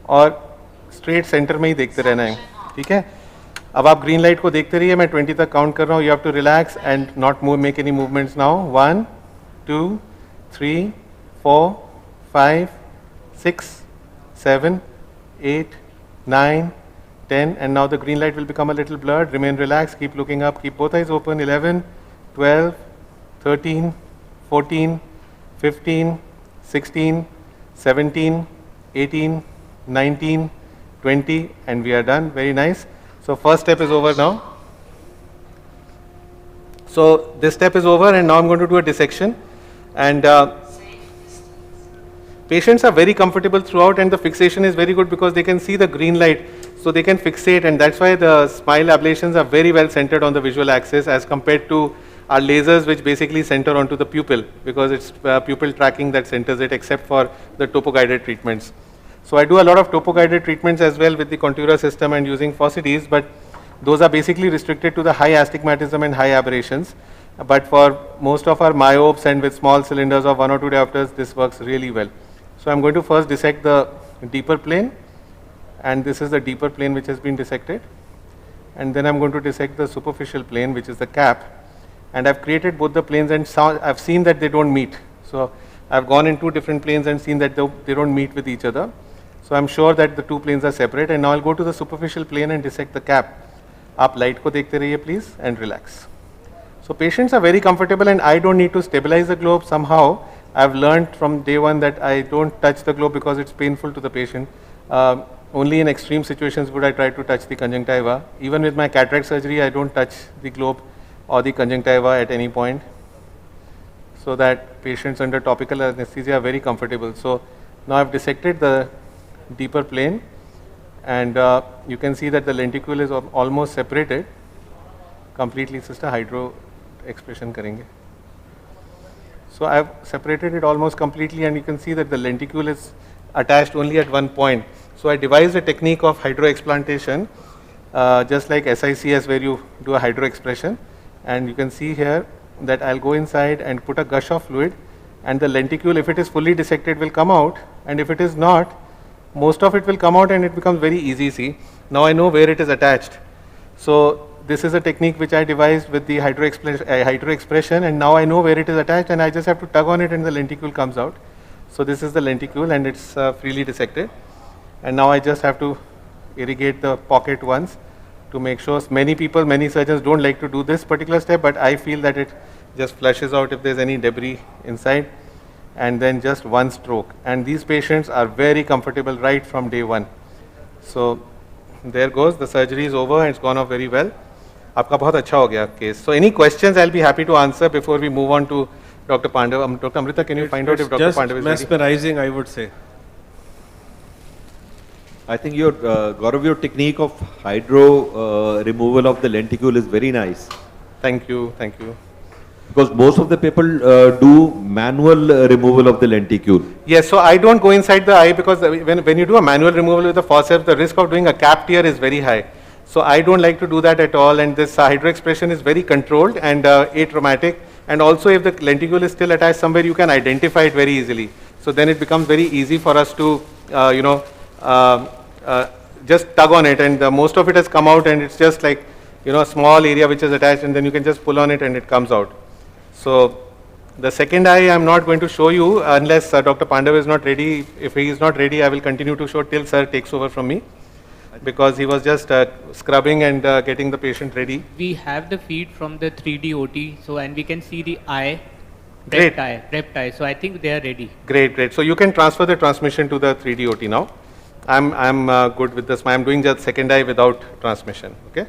और स्ट्रेट सेंटर में ही देखते रहना है. ठीक है, अब आप ग्रीन लाइट को देखते रहिए. मैं 20 तक काउंट कर रहा हूँ. You have to relax and not make any movements now. 1 2 3 4 5 6 7 8 9 10, and now the green light will become a little blurred. Remain relaxed, keep looking up, keep both eyes open. 11 12 13 14 15 16 17 18 19 20, and we are done. Very nice. So first step is over now. So this step is over, and now I'm going to do a dissection, and patients are very comfortable throughout, and the fixation is very good because they can see the green light, so they can fixate, and that's why the smile ablations are very well centered on the visual axis as compared to our lasers, which basically center onto the pupil, because it's pupil tracking that centers it, except for the topo-guided treatments. So I do a lot of topo-guided treatments as well with the Contura system and using Faucet's, but those are basically restricted to the high astigmatism and high aberrations. But for most of our myopes and with small cylinders of 1 or 2 diopters, this works really well. So I'm going to first dissect the deeper plane, and this is the deeper plane which has been dissected. And then I'm going to dissect the superficial plane, which is the cap. And I've created both the planes, and I've seen that they don't meet. So I've gone in 2 different planes and seen that they don't meet with each other. So I'm sure that the 2 planes are separate, and now I'll go to the superficial plane and dissect the cap. आप light को देखते रहिए please and relax. So patients are very comfortable, and I don't need to stabilize the globe. Somehow I've learned from day one that I don't touch the globe because it's painful to the patient. Only in extreme situations would I try to touch the conjunctiva. Even with my cataract surgery, I don't touch the globe or the conjunctiva at any point, so that patients under topical anesthesia are very comfortable. So now I've dissected the deeper plane, and you can see that the lenticule is almost separated completely. Sister, hydro expression karenge. So I have separated it almost completely, and you can see that the lenticule is attached only at one point. So I devised a technique of hydro explantation, just like SICS, where you do a hydro expression, and you can see here that I'll go inside and put a gush of fluid, and the lenticule, if it is fully dissected, will come out, and if it is not, most of it will come out and it becomes very easy. See, now I know where it is attached. So this is a technique which I devised with the hydro expression, and now I know where it is attached, and I just have to tug on it and the lenticule comes out. So this is the lenticule, and it's freely dissected, and now I just have to irrigate the pocket once to make sure. Many people, many surgeons don't like to do this particular step, but I feel that it just flushes out if there's any debris inside, and then just one stroke. And these patients are very comfortable right from day one. So there goes, the surgery is over and it's gone off very well. आपका बहुत अच्छा हो गया case. So any questions I'll be happy to answer before we move on to Dr. Pandav. Dr. Amrita, can you find out if Dr. Pandav is ready? Mesmerizing, I would say. I think your Gaurav, your technique of hydro removal of the lenticule is very nice. Thank you, thank you. Because most of the people do manual removal of the lenticule. Yes, so I don't go inside the eye, because when you do a manual removal with the forceps, the risk of doing a cap tear is very high. So I don't like to do that at all, and this hydro expression is very controlled and atraumatic, and also if the lenticule is still attached somewhere, you can identify it very easily. So then it becomes very easy for us to, just tug on it, and most of it has come out, and it's just like, a small area which is attached, and then you can just pull on it and it comes out. So the second eye I'm not going to show you unless Dr. Pandav is not ready. If he is not ready, I will continue to show till sir takes over from me, because he was just scrubbing and getting the patient ready. We have the feed from the 3D OT, so and we can see the eye, Great. prepped eye. So I think they are ready. Great, great. So you can transfer the transmission to the 3D OT now. I'm good with this. I'm doing just second eye without transmission. Okay.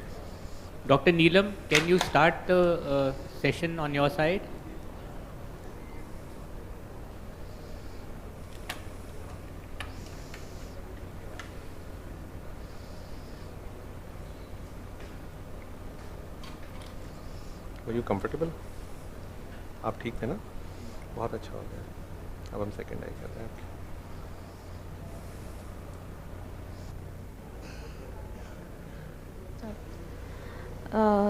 Dr. Neelam, can you start the session on your side? Were you comfortable? आप ठीक थे ना? बहुत अच्छा हो गया. अब हम second eye कर रहे हैं.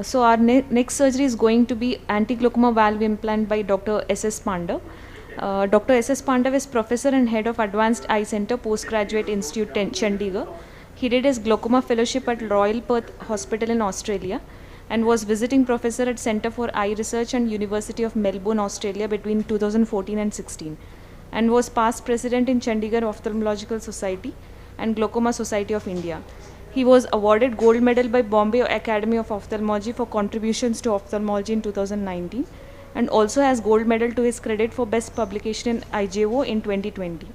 So our next surgery is going to be anti-glaucoma valve implant by Dr. S.S. Pandav. Dr. S.S. Pandav is professor and head of Advanced Eye Center, Postgraduate Institute, Chandigarh. He did his glaucoma fellowship at Royal Perth Hospital in Australia and was visiting professor at Centre for Eye Research and University of Melbourne, Australia between 2014 and 16, and was past president in Chandigarh Ophthalmological Society and Glaucoma Society of India. He was awarded gold medal by Bombay Academy of Ophthalmology for contributions to ophthalmology in 2019, and also has gold medal to his credit for best publication in IJO in 2020.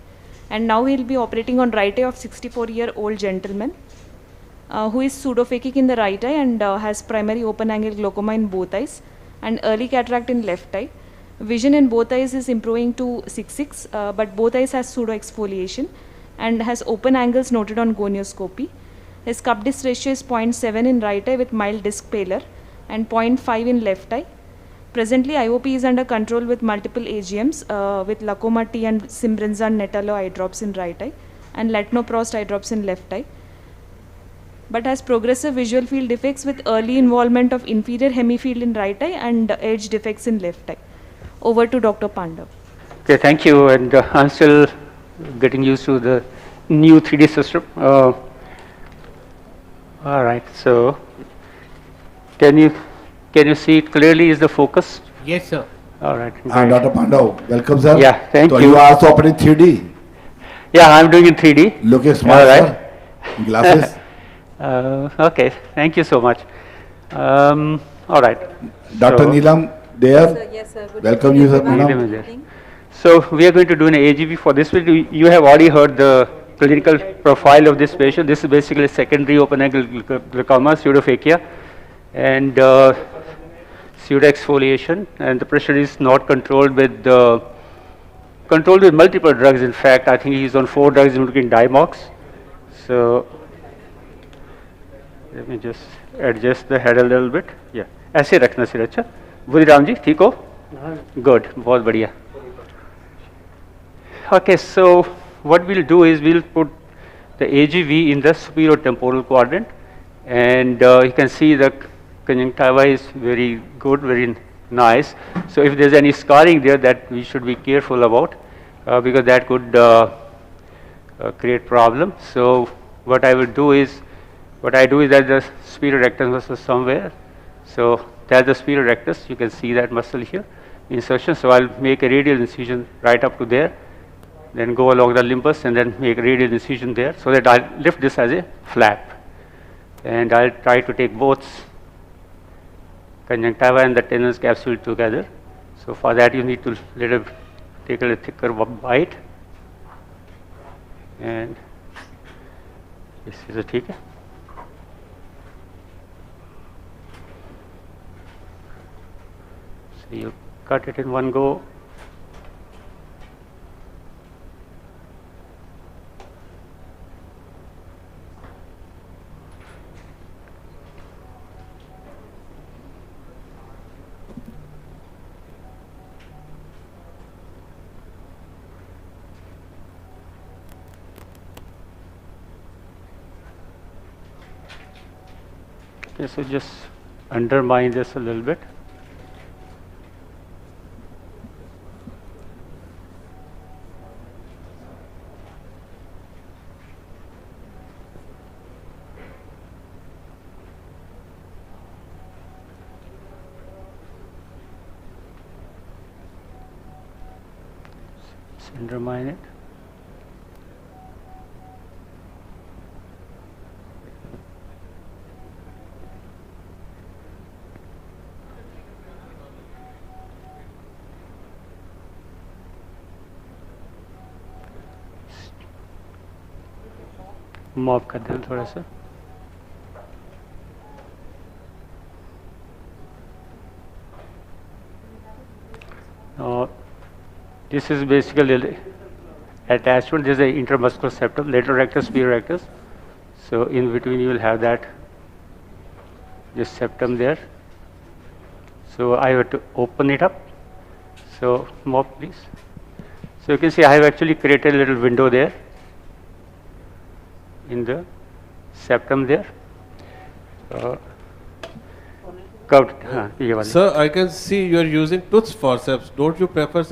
And now he will be operating on right eye of 64-year-old gentleman who is pseudophakic in the right eye and has primary open angle glaucoma in both eyes and early cataract in left eye. Vision in both eyes is improving to 6/6, but both eyes has pseudo-exfoliation and has open angles noted on gonioscopy. His cup disc ratio is 0.7 in right eye with mild disc pallor and 0.5 in left eye. Presently, IOP is under control with multiple AGMs with Lacoma T and Simbrinza Netalo eye drops in right eye and Latanoprost eye drops in left eye, but has progressive visual field defects with early involvement of inferior hemifield in right eye and edge defects in left eye. Over to Dr. Pandav. Okay, thank you. And I'm still getting used to the new 3D system. All right, so can you see it clearly? Is the focus? Yes, sir. All right. Dr. Pandav, welcome, sir. Yeah, thank so you. You are also operating 3D. Yeah, I'm doing in 3D. Looking smart, all right. Sir. Glasses. Okay, thank you so much. All right. Dr. So, Neelam, there. Sir, yes, sir. Good Welcome evening, you, sir. everyone. Neelam. Good evening. So we are going to do an AGV for this. You have already heard the clinical profile of this patient. This is basically secondary open angle glaucoma, pseudophakia, and pseudoexfoliation, and the pressure is not controlled with multiple drugs. In fact, I think he is on 4 drugs including Dimox, So let me just adjust the head a little bit. Yeah, ऐसे रखना सिर अच्छा. बुधिराम जी ठीक हो? Good, बहुत बढ़िया. Okay, so what we'll do is we'll put the AGV in the superior temporal quadrant, and you can see the conjunctiva is very good, very nice. So if there's any scarring there, that we should be careful about, because that could create problem. So what I will do is, that the superior rectus muscle somewhere. So that's the superior rectus. You can see that muscle here, insertion. So I'll make a radial incision right up to there, then go along the limbus and then make a radial incision there, so that I'll lift this as a flap. And I'll try to take both conjunctiva and the tendons capsule together. So for that you need to take a little thicker bite. And this is a ठीक है. So you cut it in one go. Okay, so just undermine this a little bit. Just undermine it. Mop कर दें थोड़ा सा. This is basically attachment. This is the intermuscular septum, lateral rectus, superior rectus. So in between you will have this septum there. So I have to open it up. So mop please. So you can see I have actually created a little window there in the septum there. Curved. Sir, I can see you are using tooth forceps. Don't you prefer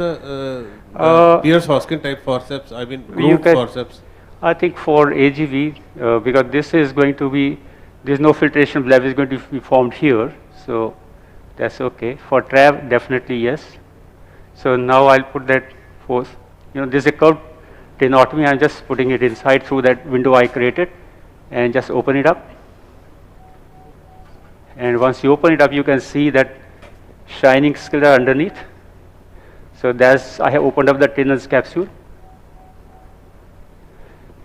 Pierce Hoskin type forceps? I mean, grooved forceps. I think for AGV, because this is going to be, there is no filtration bleb is going to be formed here, so that's okay. For TRAV, definitely yes. So now I'll put that force. This is a curved tenotomy. I'm just putting it inside through that window I created, and just open it up. And once you open it up, you can see that shining sclera underneath. So I have opened up the tendons capsule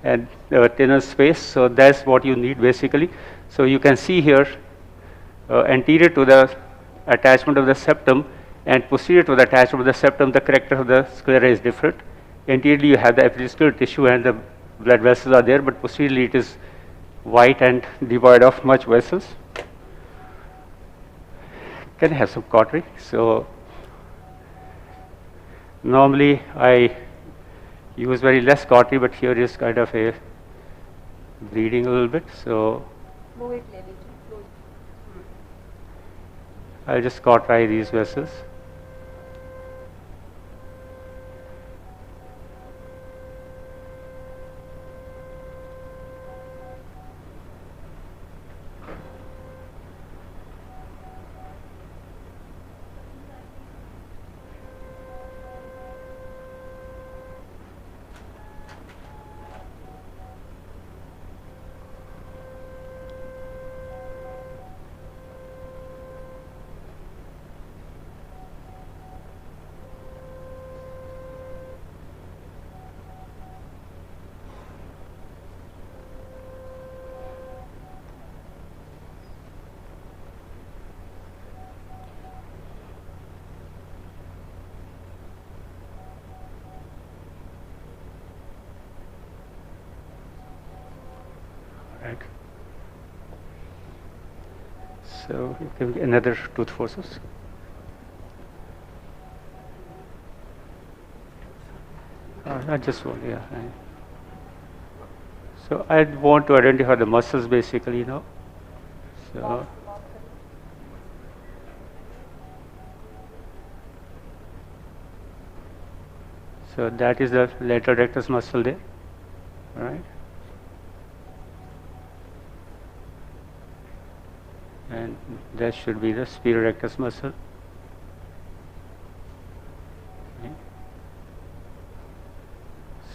and the tendon space. So that's what you need basically. So you can see here anterior to the attachment of the septum and posterior to the attachment of the septum, the character of the sclera is different. Anteriorly you have the epimuscular tissue and the blood vessels are there, but posteriorly it is white and devoid of much vessels. Can I have some cautery? So normally I use very less cautery, but here is kind of a bleeding a little bit. So I'll just cauterize these vessels. So you can get another tooth forceps. I just want, yeah. So I want to identify the muscles basically, So so that is the lateral rectus muscle there, right? And that should be the superior rectus muscle. Okay.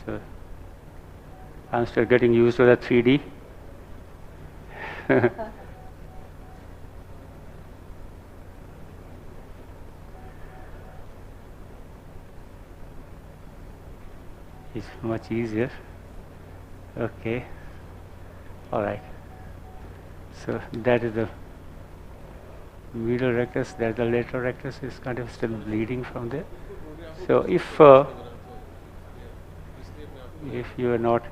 So I'm still getting used to the 3D. It's much easier. Okay. All right. So that is the medial rectus, that the lateral rectus is kind of still bleeding from there. So if you are not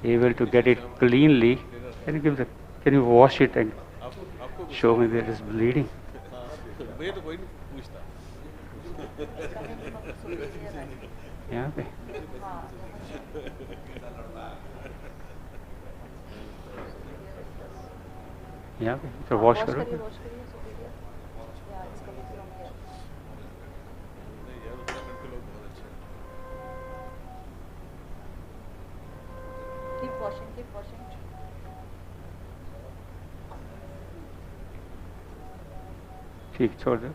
able to get it cleanly, can you wash it and show me that it's bleeding? Yeah, okay. Yeah, okay. So wash करो. Keep washing, keep washing. ठीक, छोड़ दो,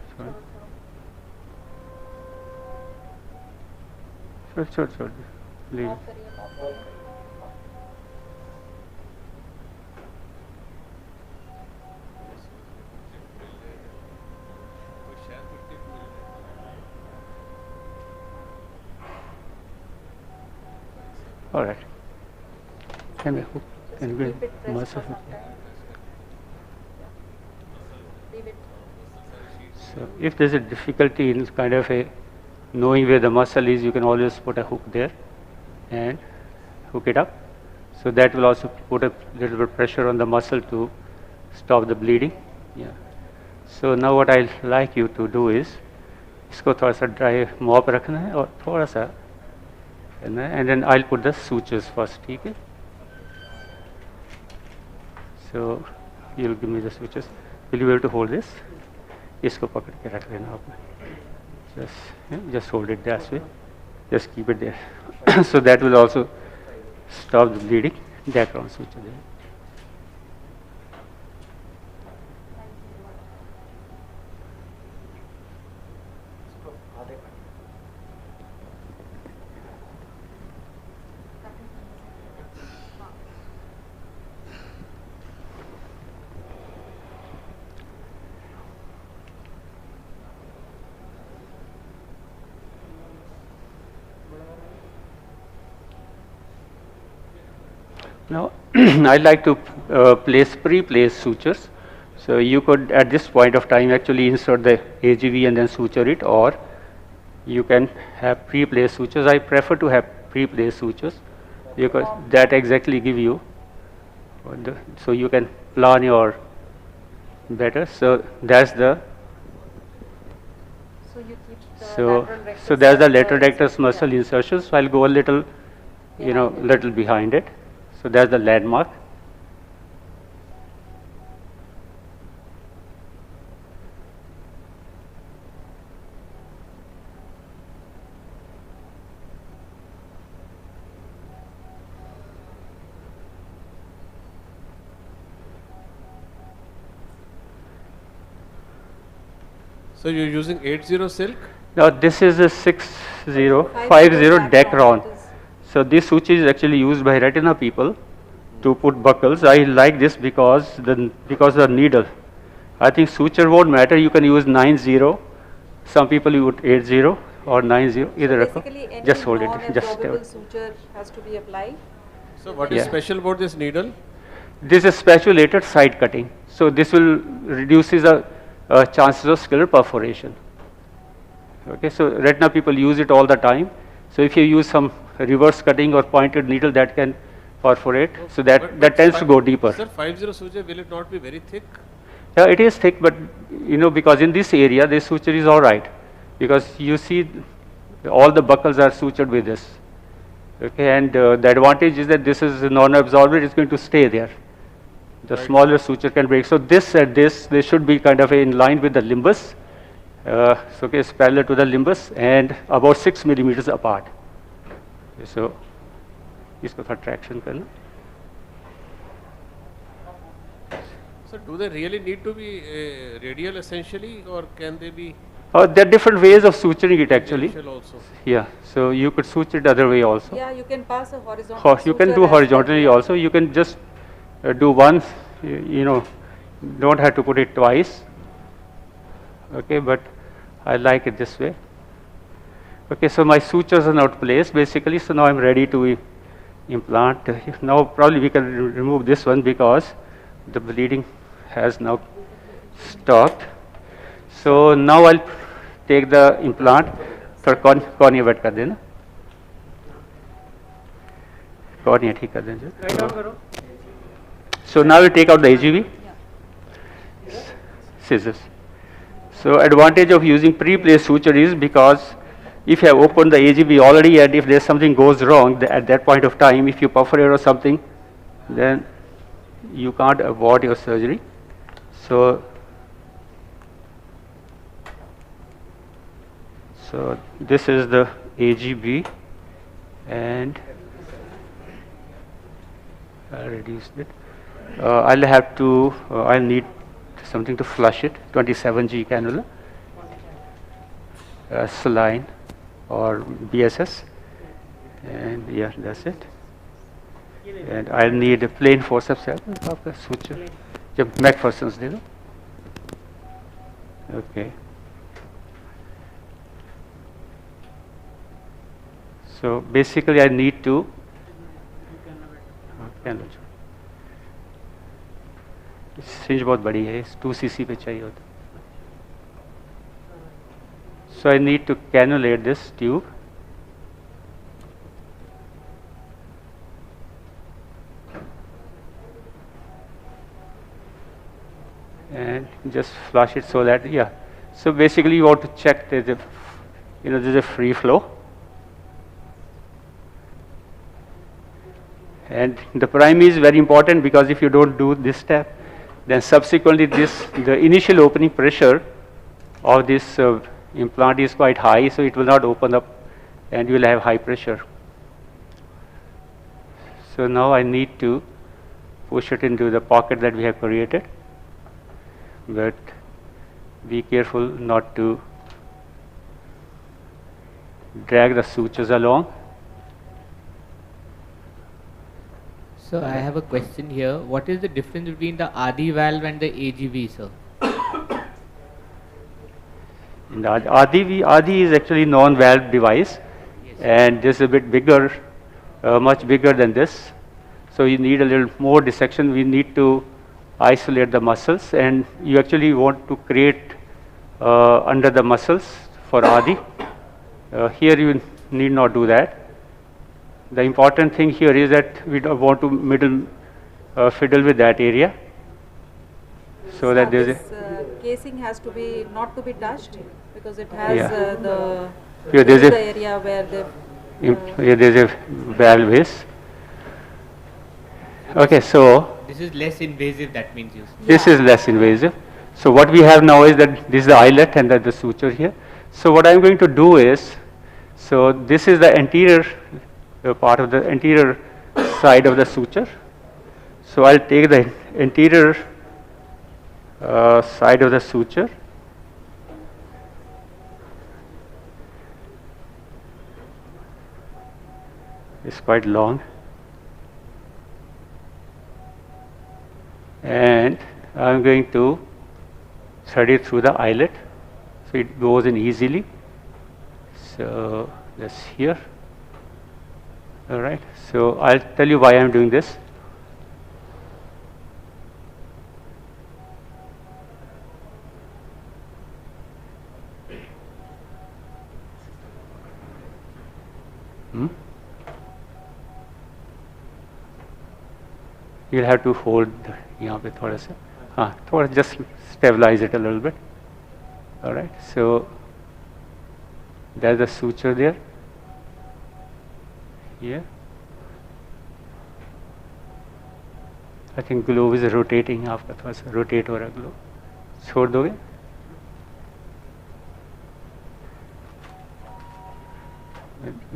छोड़ दो, leave it. All right. Can we muscle? So if there is a difficulty in kind of knowing where the muscle is, you can always put a hook there and hook it up. So that will also put a little bit pressure on the muscle to stop the bleeding. Yeah. So now what I'd like you to do is, इसको थोड़ा सा dry mop रखना है और थोड़ा सा, and then I'll put the sutures first. ठीक है? So you'll give me the sutures. Will you be able to hold this? इसको पकड़ के रख लेना आपने. Just hold it that way. Just keep it there. So that will also stop the bleeding. That round suture there. Now, I'd like to pre-place sutures. So you could, at this point of time, actually insert the AGV and then suture it, or you can have pre-placed sutures. I prefer to have pre-placed sutures because that exactly give you, so you can plan your better. So that's the. So you keep the so there's the lateral rectus muscle insertion. So I'll go a little, little behind it. So that's the landmark. So you're using 80 silk? Now this is a 6050 Dacron. So this suture is actually used by retina people to put buckles. I like this because the needle. I think suture won't matter. You can use 90. Some people use 80 or 90. Either basically, just hold it. Just suture has to be applied. So what is special about this needle? This is spatulated side cutting. So this will reduces the chances of scleral perforation. Okay, so retina people use it all the time. So if you use some reverse cutting or pointed needle, that can perforate. So that tends to go deeper. Sir, 50 suture, will it not be very thick? Yeah, it is thick, but you know, because in this area, this suture is all right, because you see all the buckles are sutured with this. Okay, and the advantage is that this is non-absorbent, it's going to stay there. The smaller suture can break. So this and this, they should be kind of in line with the limbus. So okay, it's parallel to the limbus and about 6 millimeters apart. So इसको थोड़ा traction करना. So do they really need to be radial essentially, or can they be? There are different ways of suturing it actually. Also. Yeah, so you could suture it other way also. Yeah, you can pass a horizontal. You can do horizontally also. You can just do once, you know, don't have to put it twice. Okay, but I like it this way. Okay, so my sutures are now placed basically, so now I'm ready to implant. Now probably we can remove this one because the bleeding has now stopped. So now I'll take the implant for cornea wet कर देना. Cornea ठीक कर देना. So now we take out the AGV. Scissors. So advantage of using pre-placed suture is because if you have opened the AGV already and if there's something goes wrong at that point of time, if you perforate or something, then you can't avoid your surgery. So this is the AGB, and I reduced it. I'll need something to flush it. 27G cannula, saline or BSS, and yeah, that's it. And I'll need a plain forceps. आपका suture जब McPherson's दे दो. Okay. So basically, I need to. Syringe बहुत बड़ी है, 2 cc पे चाहिए होता. So I need to cannulate this tube. And just flush it so that, yeah. So basically you want to check there's a free flow. And the prime is very important because if you don't do this step, then subsequently the initial opening pressure of this implant is quite high, so it will not open up and you will have high pressure. So now I need to push it into the pocket that we have created, but be careful not to drag the sutures along. So I have a question here. What is the difference between the ADI valve and the AGV, sir? In the ADI is actually non-valve device, and this is a bit bigger, much bigger than this. So you need a little more dissection. We need to isolate the muscles, and you actually want to create under the muscles for ADI. Here you need not do that. The important thing here is that we don't want to fiddle with that area, so that there is casing has to be not to be touched because it has the area where the there's a valve is. Okay, so this is less invasive. That means you. This is less invasive. So what we have now is that this is the eyelet and the suture here. So what I'm going to do is, so this is the anterior part of the anterior side of the suture. So I'll take the anterior side of the suture. It's quite long. And I'm going to thread it through the eyelet, so it goes in easily. So that's here. All right. So I'll tell you why I'm doing this. You'll have to hold यहाँ पे थोड़ा सा. just stabilize it a little bit. All right, so there's a suture there. Here. I think glove is rotating. आपका थोड़ा सा rotate हो रहा है glove. छोड़ दोगे?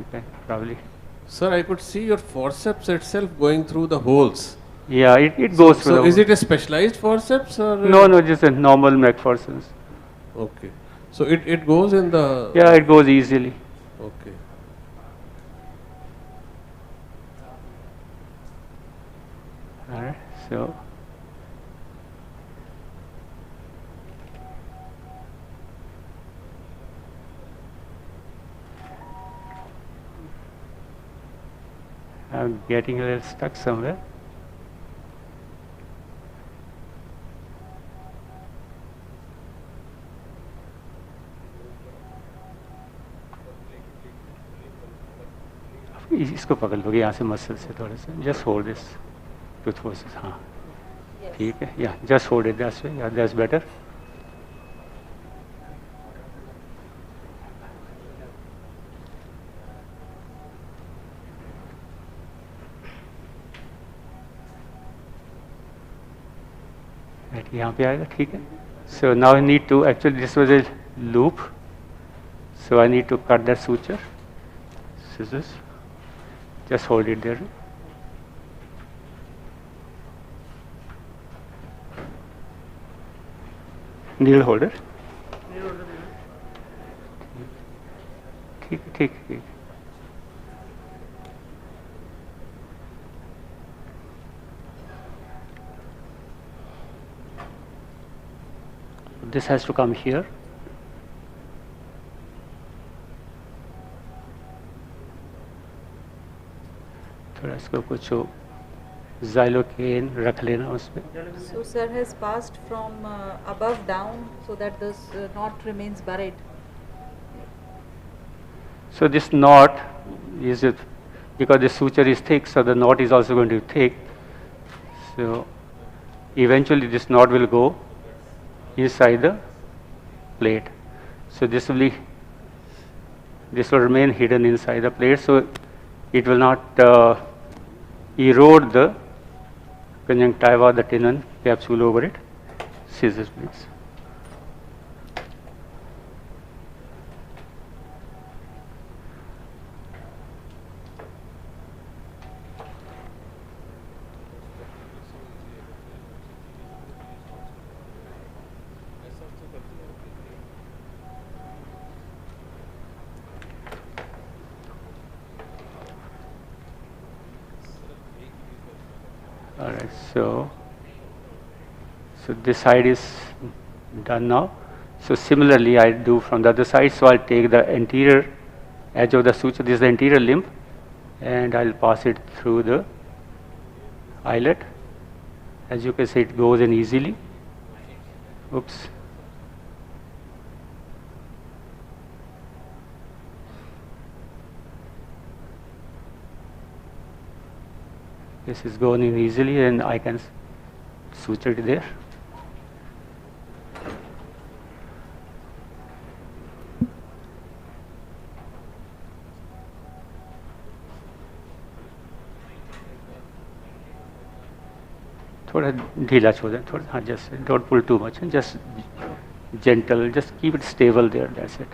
Okay, probably. Sir, I could see your forceps itself going through the holes. Yeah, it goes through. So is it a specialized forceps or? No, just a normal neck forceps. Okay. So it goes in the. Yeah, it goes easily. Okay. All right, so. I'm getting a little stuck somewhere. इसको पकड़ लोगे यहाँ से muscle से थोड़ा सा. Just hold this tooth forceps. हाँ. ठीक है. Yeah, just hold it that way. Yeah, that's better. यहाँ पे आएगा. ठीक है. So now I need to, actually this was a loop, so I need to cut that suture. Scissors. Just hold it there. Needle holder. ठीक ठीक ठीक. This has to come here. थोड़ा इसको कुछ xylocaine रख लेना उसमें. So sir has passed from above down so that this knot remains buried. So this knot is it because the suture is thick, so the knot is also going to be thick. So eventually this knot will go inside the plate. So this will remain hidden inside the plate, so it will not erode the conjunctiva, the tenon capsule over it. Scissors, please. All right, so this side is done now. So similarly, I do from the other side. So I'll take the anterior edge of the suture. This is the anterior limb, and I'll pass it through the eyelet. As you can see, it goes in easily. Oops. This is going in easily, and I can suture it there. थोड़ा ढीला छोड़ दें, थोड़ा. हाँ, just don't pull too much, and just gentle, just keep it stable there. That's it.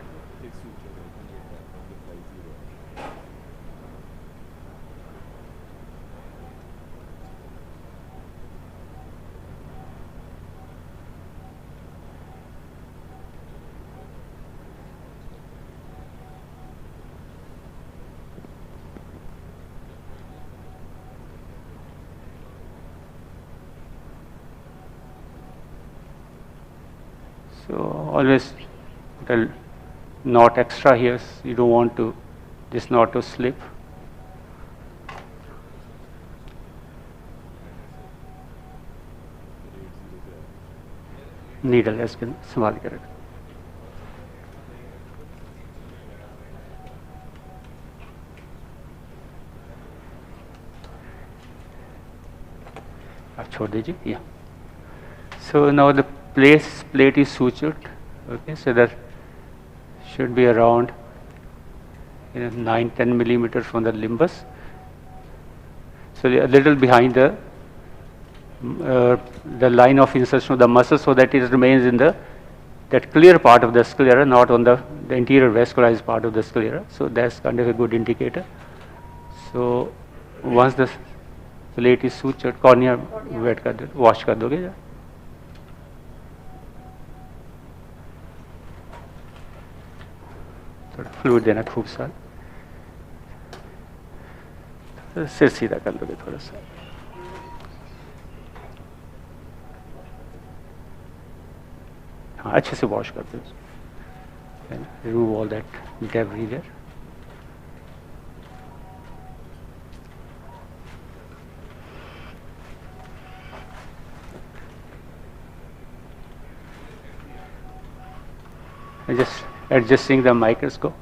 So always put a knot extra here. You don't want this knot to slip. Needle has been संभाल के रख. आप छोड़ दीजिए. Yeah. So now the plate is sutured. Okay, so that should be around 9-10 millimeters from the limbus. So a little behind the line of insertion of the muscle, so that it remains in that clear part of the sclera, not on the interior vascularized part of the sclera. So that's kind of a good indicator. So once the plate is sutured, cornea wet कर दो, wash कर दोगे. थोड़ा fluid देना खूब सारा, सिर सीधा कर लोगे थोड़ा सा. हाँ, अच्छे से वॉश कर दो, remove all that debris there. Just adjusting the microscope.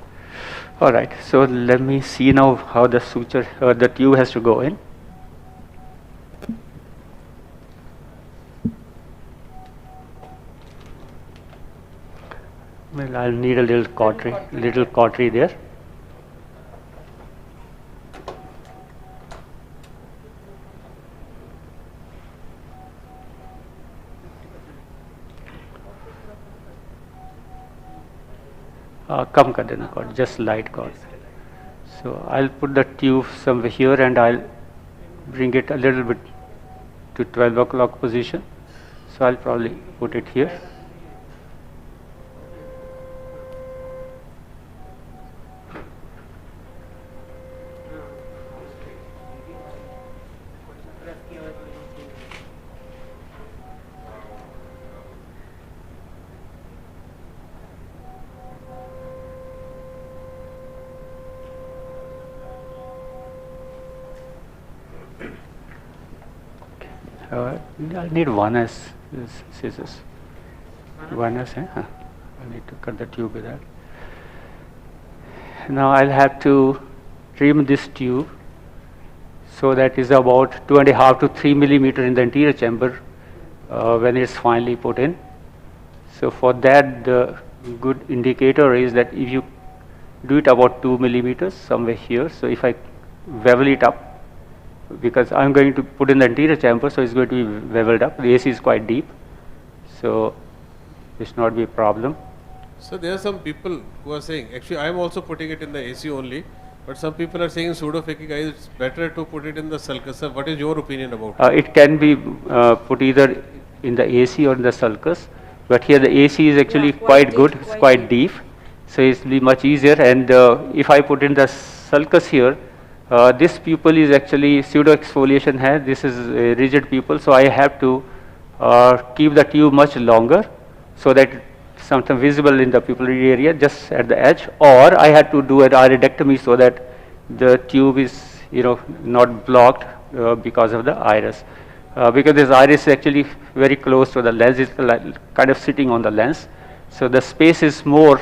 All right, so let me see now how the suture, the tube has to go in. Well, I'll need a little cautery there. कम कर देना cord, just light cord. So I'll put the tube somewhere here and I'll bring it a little bit to 12 o'clock position. So I'll probably put it here. I need 1S scissors. 1S, I need to cut the tube with that. Now I'll have to trim this tube so that is about 2.5 to 3 millimeter in the anterior chamber when it's finally put in. So for that, the good indicator is that if you do it about 2 millimeters somewhere here, so if I bevel it up, because I'm going to put in the anterior chamber, so it's going to be beveled up. The AC is quite deep, so it should not be a problem. So there are some people who are saying, actually I am also putting it in the AC only, but some people are saying in pseudophakic eyes it's better to put it in the sulcus. Sir, what is your opinion about it? It can be put either in the AC or in the sulcus, but here the AC is actually quite good, it's quite deep, so it's be much easier. And if I put in the sulcus here, this pupil is actually pseudo exfoliation hai. This is a rigid pupil, so I have to keep the tube much longer so that something visible in the pupillary area just at the edge, or I had to do an iridectomy so that the tube is not blocked because of the iris. Because this iris is actually very close to the lens, it's kind of sitting on the lens, so the space is more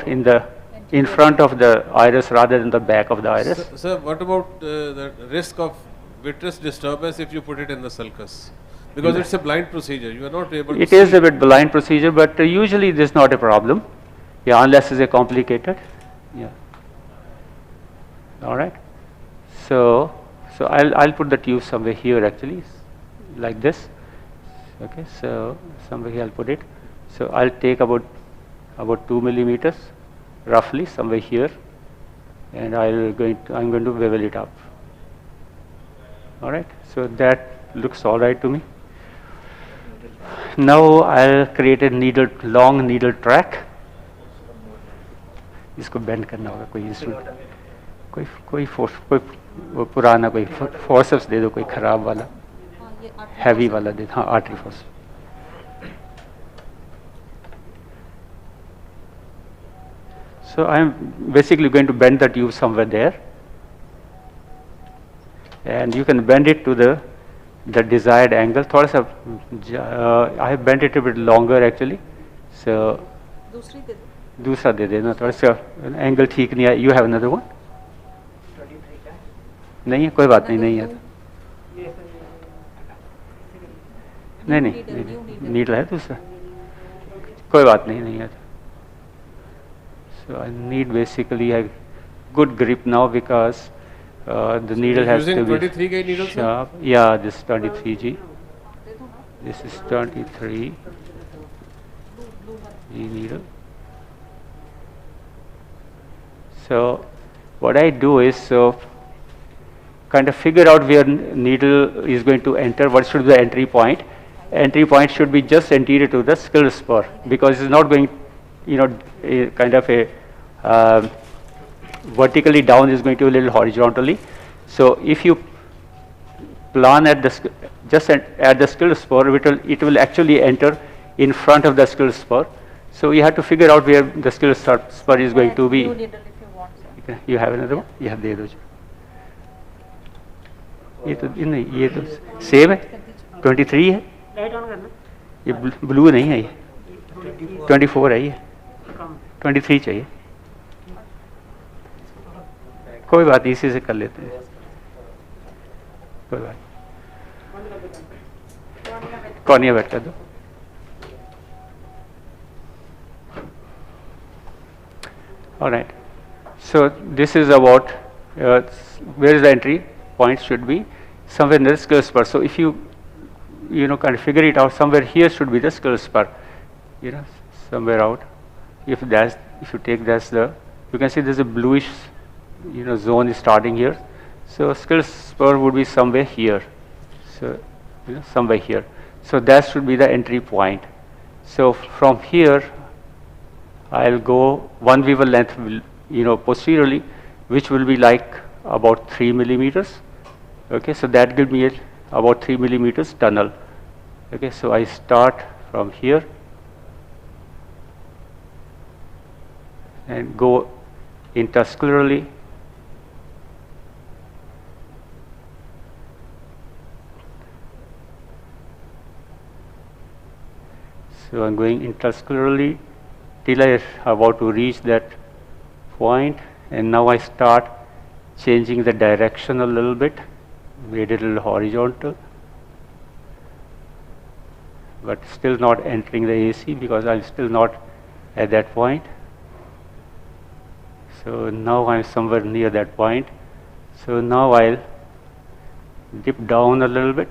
in front of the iris rather than the back of the iris. Sir, what about the risk of vitreous disturbance if you put it in the sulcus? Because it's a blind procedure, you are not able to It is a bit blind procedure, but usually this is not a problem. Yeah, unless it's a complicated. Yeah. All right. So I'll put the tube somewhere here actually, like this. Okay. So somewhere here I'll put it. So I'll take about 2 millimeters. Roughly somewhere here, and I'm going to bevel it up. All right, so that looks all right to me. Now I'll create a long needle track. इसको bend करना होगा कोई instrument, कोई पुराना कोई forceps दे दो, कोई खराब वाला, heavy वाला दे दो. हाँ, artery forceps. So I am basically going to bend the tube somewhere there, and you can bend it to the desired angle. थोड़ा सा I have bent it a bit longer actually. So दूसरा दे देना, थोड़ा सा angle ठीक नहीं है. You have another one? नहीं है, कोई बात नहीं है. नहीं नहीं नीडल है दूसरा, कोई बात नहीं, नहीं है. So I need basically a good grip now because the needle has to be 23G needle, sharp. Yeah, this is 23G. This is 23G needle. So what I do is kind of figure out where needle is going to enter, what should be the entry point. Entry point should be just anterior to the skull spur because it's not going, kind of a vertically down, is going to be a little horizontally. So if you plan at the just at the skull spur, it will actually enter in front of the skull spur. So you have to figure out where the skull spur is going to be. You have another one? Yeah, दे दो. ये तो same है, 23 है, ये blue नहीं है, ये 24 है, ये 23 चाहिए. कोई बात नहीं, इसी से कर लेते हैं, कोई बात. कॉर्निया बैठ कर दो. All right. So this is about where is the entry point should be, somewhere in the skull spur. So if you kind of figure it out, somewhere here should be the skull spur, somewhere out. If you take you can see there's a bluish zone is starting here. So skull spur would be somewhere here. So somewhere here. So that should be the entry point. So from here I'll go 1 weaver length, posteriorly, which will be like about 3 millimeters. Okay, so that gives me about 3 millimeters tunnel. Okay, so I start from here and go intermuscularly. So I'm going intermuscularly till I about to reach that point, and now I start changing the direction a little bit, made it a little horizontal, but still not entering the AC because I'm still not at that point. So now I'm somewhere near that point. So now I'll dip down a little bit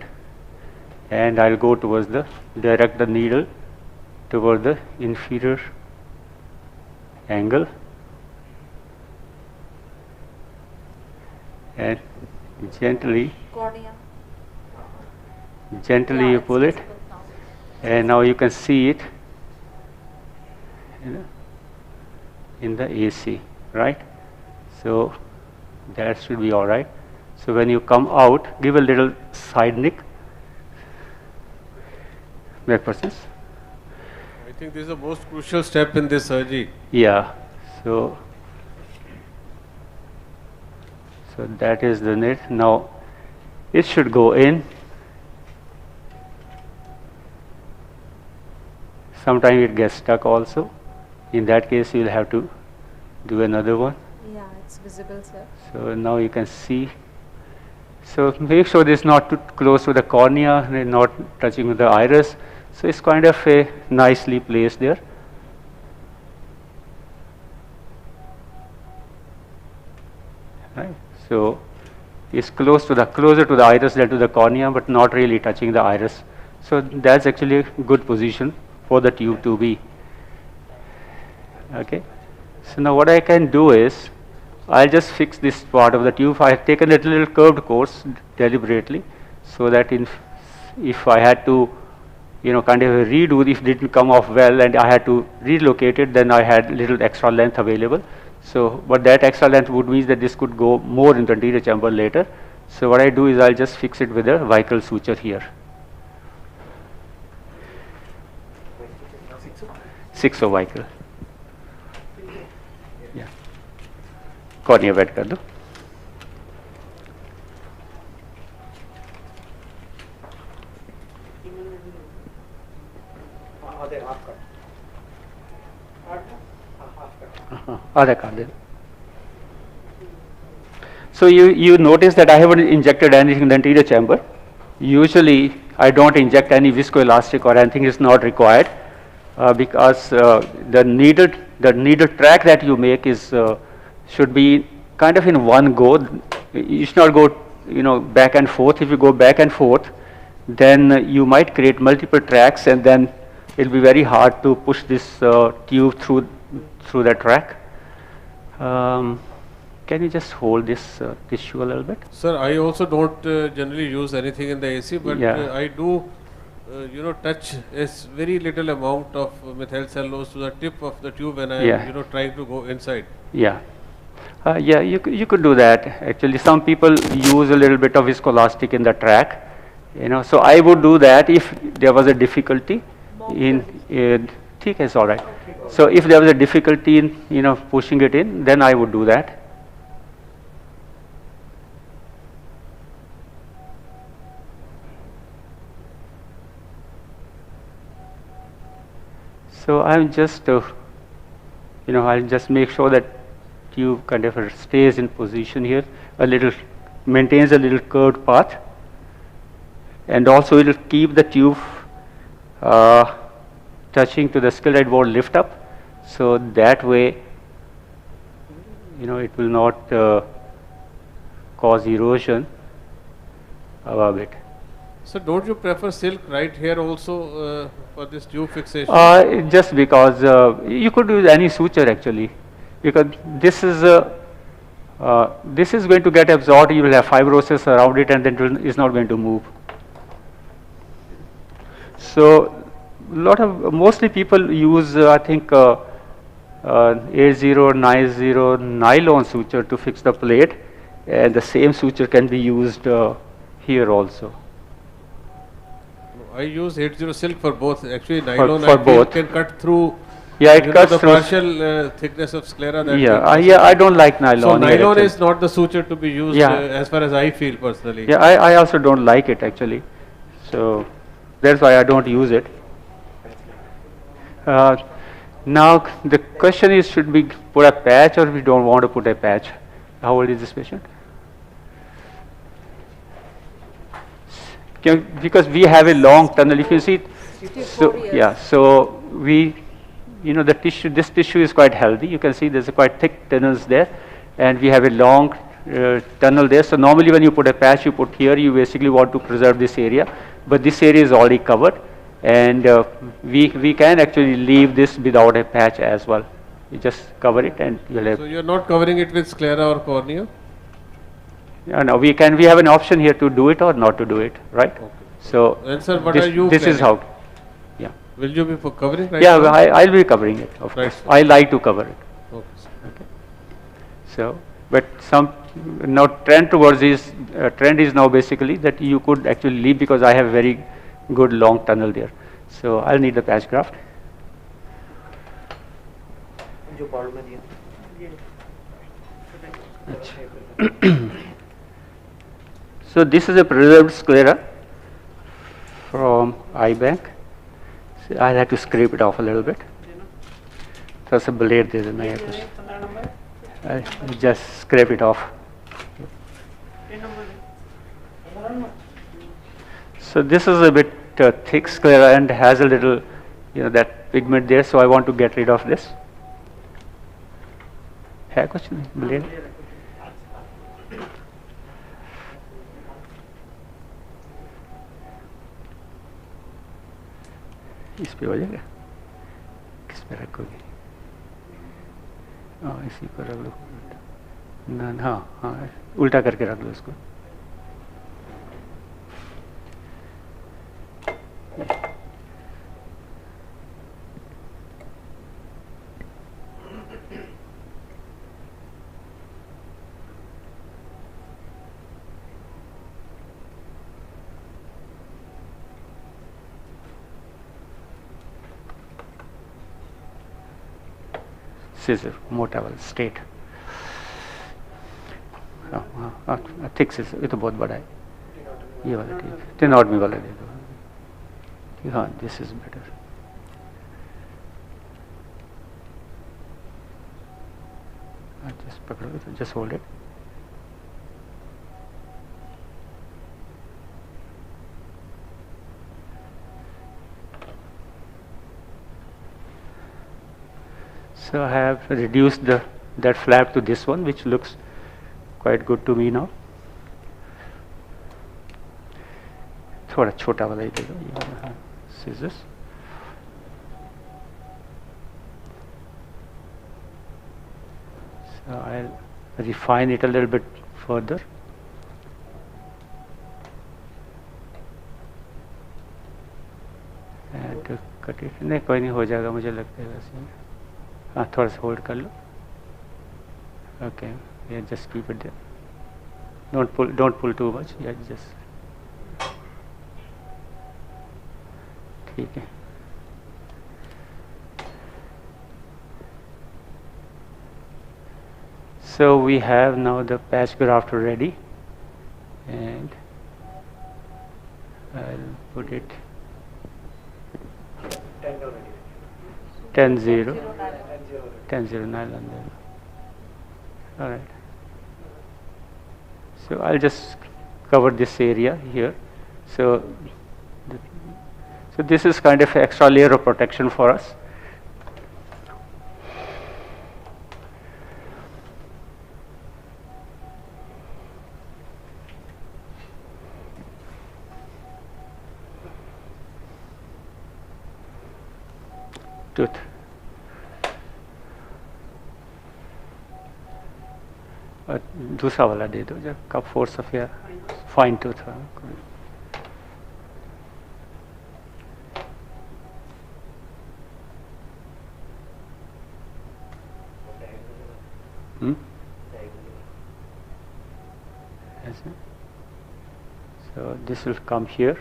and I'll go towards direct the needle toward the inferior angle, and gently you pull it, and now you can see it in the AC, right? So that should be all right. So when you come out, give a little side nick, back persons. I think this is the most crucial step in this surgery. Yeah, so that is the net. Now it should go in. Sometimes it gets stuck also. In that case, you will have to do another one. Yeah, it's visible, sir. So now you can see. So make sure this is not too close to the cornea and not touching with the iris. So it's kind of a nicely placed there. Right. So it's closer to the iris than to the cornea, but not really touching the iris. So that's actually a good position for the tube to be. Okay. So now what I can do is I'll just fix this part of the tube. I have taken a little curved course deliberately, so that if I had to kind of redo, if it didn't come off well and I had to relocate it, then I had little extra length available. So, but that extra length would mean that this could go more into anterior chamber later. So what I do is I'll just fix it with a vehicle suture here. 6 vehicle. Yeah. Cornea wet कर दो. So you notice that I haven't injected anything in the anterior chamber. Usually I don't inject any viscoelastic or anything is not required because the needed track that you make is should be kind of in one go. You should not go back and forth. If you go back and forth, then you might create multiple tracks, and then it'll be very hard to push this tube through the track. Can you just hold this tissue a little bit? Sir, I also don't generally use anything in the AC, but I do, touch a very little amount of methyl cellulose to the tip of the tube when I am, trying to go inside. Yeah. You could do that. Actually, some people use a little bit of viscoelastic in the track, So I would do that if there was a difficulty in. Okay, it's all right. So if there was a difficulty in pushing it in, then I would do that. So I'm just, I'll just make sure that tube kind of stays in position here, maintains a little curved path, and also it will keep the tube touching to the skeletal board lift up, so that way, it will not cause erosion above it. So don't you prefer silk right here also for this tube fixation? Just because you could use any suture actually, because this is going to get absorbed. You will have fibrosis around it, and then it is not going to move. So mostly people use I think A090 nylon suture to fix the plate, and the same suture can be used here also. I use 80 silk for both. Actually, nylon for both can cut through. Yeah, it cuts the through partial thickness of sclera. That I don't like nylon. So nylon is not the suture to be used as far as I feel personally. Yeah, I also don't like it actually. So that's why I don't use it. Now the question is, should we put a patch or we don't want to put a patch? How old is this patient? Because we have a long tunnel, if you see, so we, the tissue, this tissue is quite healthy. You can see there's a quite thick tunnels there, and we have a long tunnel there. So normally when you put a patch, you put here, you basically want to preserve this area, but this area is already covered, and we can actually leave this without a patch as well. You just cover it, and you'll have. So you're not covering it with sclera or cornea? No, we have an option here to do it or not to do it, right? Okay. So and sir, what are you this is how, Will you be covering right now? now? I'll be covering it, of course. I like to cover it. Okay. So, but now trend towards this, trend is now basically that you could actually leave, because I have a very good long tunnel there. So I'll need the patch graft. So this is a preserved sclera from eye bank. So I'll have to scrape it off a little bit. There's a blade there, and I have to I'll just scrape it off. So this is a bit thick sclera and has a little, that pigment there. So I want to get rid of this. है कुछ blade? इस पे हो जाएगा, किस पे रखोगे? इसी पर रख लो ना, हाँ उल्टा करके रख लो इसको. scissor, मोटा वाला straight. थिक scissor, ये तो बहुत बड़ा है. ये वाला ठीक, 10 आउट में वाला दे दो. हाँ, this is better. Just पकड़ो, just hold it. So I have reduced that flap to this one, which looks quite good to me now. थोड़ा छोटा वाला ही दे दो, ये वाला, हाँ, scissors. So I'll refine it a little bit further. And to cut it, नहीं कोई नहीं, हो जाएगा मुझे लगता है वैसे. हाँ, थोड़ा सा होल्ड कर लो. Okay, yeah, just keep it there. Don't pull too much. Yeah, just. ठीक है. So we have now the patch grafter ready, and I'll put it 10-0 nylon there. All right. So I'll just cover this area here. So this is kind of an extra layer of protection for us. Tooth. दूसरा वाला दे दो, जब cup force of या fine tooth. So this will come here.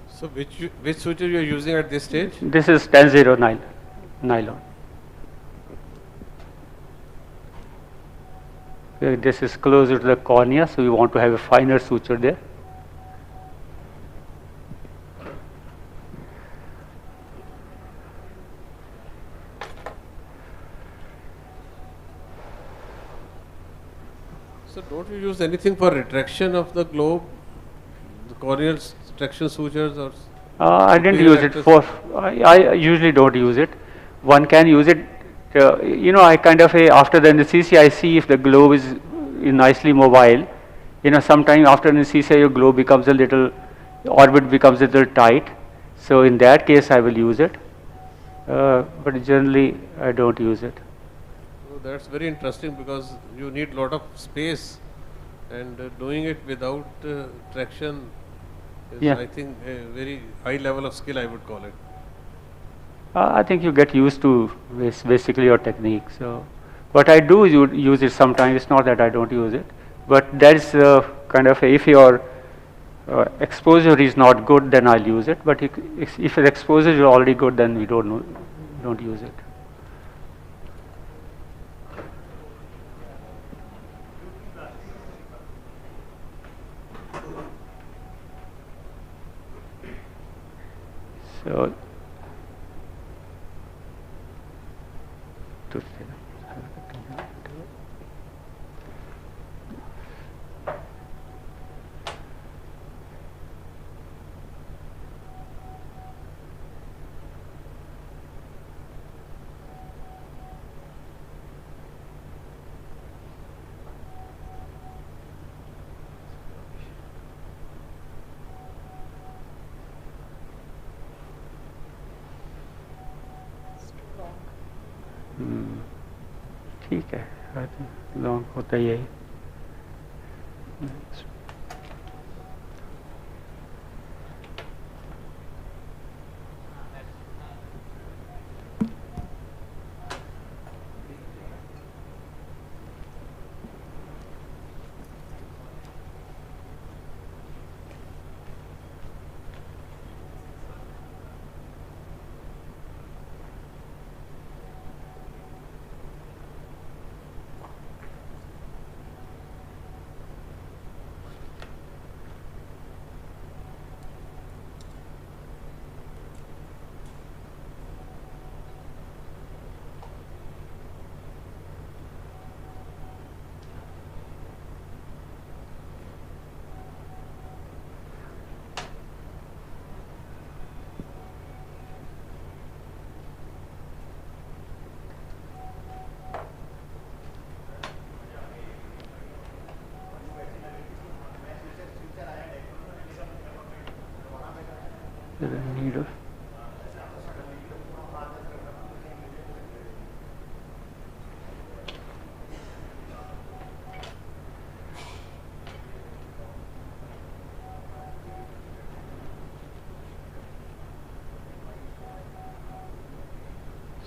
So which suture you are using at this stage? This is 10-0 nylon. This is closer to the cornea, so we want to have a finer suture there. So don't you use anything for retraction of the globe, the corneal retraction sutures, or? I didn't use it for. I usually don't use it. One can use it. I kind of after the anesthesia, I see if the globe is nicely mobile. Sometime after anesthesia, your globe becomes a little, orbit becomes a little tight. So in that case, I will use it. But generally, I don't use it. Oh, that's very interesting, because you need lot of space, and doing it without traction is, I think, a very high level of skill, I would call it. I think you get used to basically your technique. So what I do is use it sometimes. It's not that I don't use it, but that's kind of if your exposure is not good, then I'll use it. But if the exposure is already good, then we don't use it. So ठीक है, long होता ही है.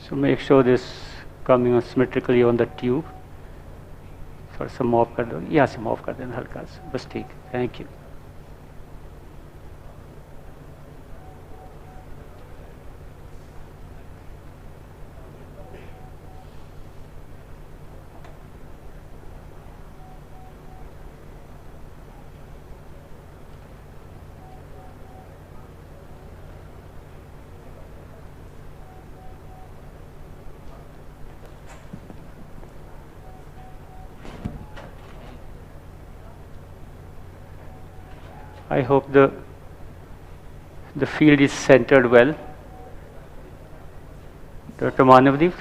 So make sure this coming on symmetrically on the tube. थोड़ा सा mop कर दो, यहाँ से मॉप कर देना हल्का सा, बस ठीक, thank you. I hope the field is centered well. Dr. Manavdeep?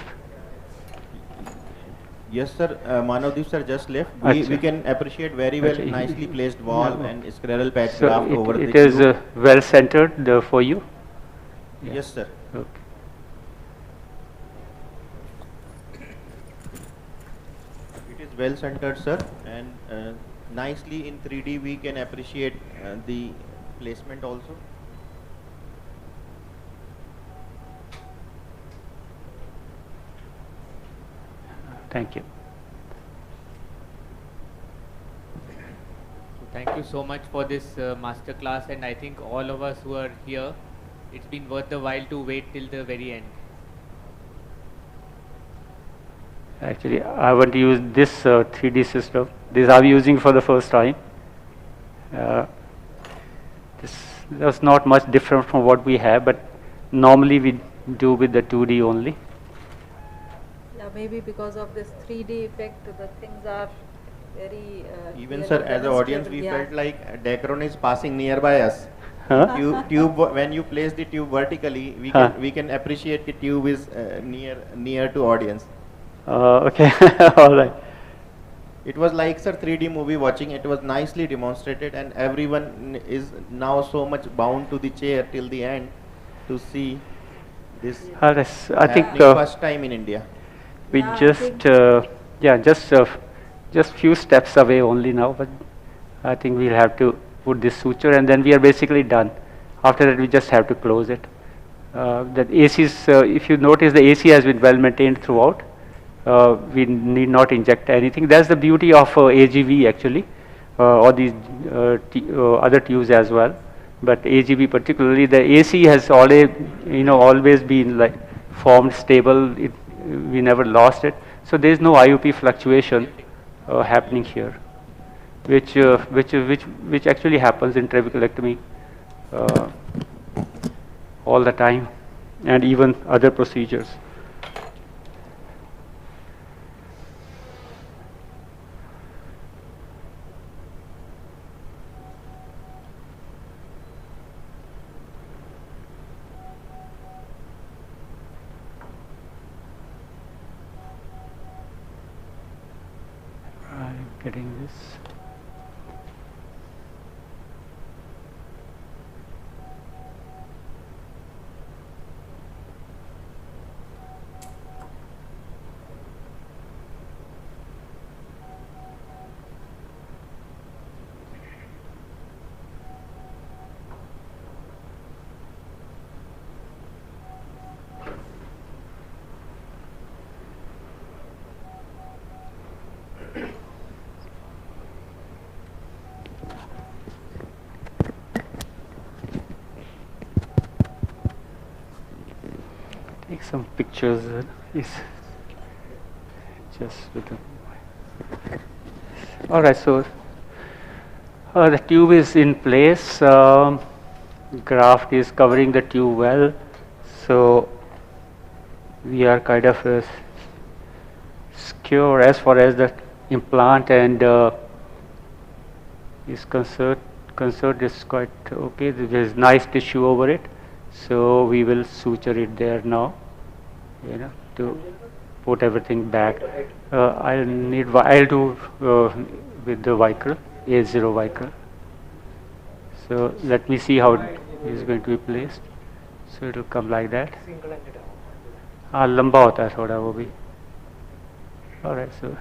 Yes, sir. Manavdeep sir just left. We can appreciate very well nicely placed wall and scleral patch So graft over the it is well centered for you? Yes, sir. Okay. It is well centered, sir, and nicely in 3D we can appreciate the placement also. Thank you. Thank you so much for this master class, and I think all of us who are here, it's been worth the while to wait till the very end. Actually, I want to use this 3D system. This I'm using for the first time. This was not much different from what we have, but normally we do with the 2D only. Yeah, maybe because of this 3D effect, the things are very. Even sir, as an audience, we felt like Dacron is passing nearby us. Huh? Tube, when you place the tube vertically, we can appreciate the tube is near to audience. Okay, all right. It was like, sir, 3D movie watching. It was nicely demonstrated, and everyone is now so much bound to the chair till the end to see this. I think first time in India. We just few steps away only now, but I think we'll have to put this suture, and then we are basically done. After that, we just have to close it. That AC is, if you notice, the AC has been well maintained throughout. We need not inject anything. That's the beauty of AGV actually, or these other tubes as well. But AGV particularly, the AC has always been like formed stable. We never lost it. So there is no IOP fluctuation happening here, which actually happens in trabeculectomy all the time, and even other procedures. Getting this. Take some pictures. Just with the. All right, so the tube is in place. Graft is covering the tube well, so we are kind of secure as far as the implant and is concerned. Is quite okay. There is nice tissue over it. So we will suture it there now, to put everything back. I'll do with the Vicryl, A0 Vicryl. So let me see how it is going to be placed. So it will come like that. लंबा होता है थोड़ा वो भी. All right, so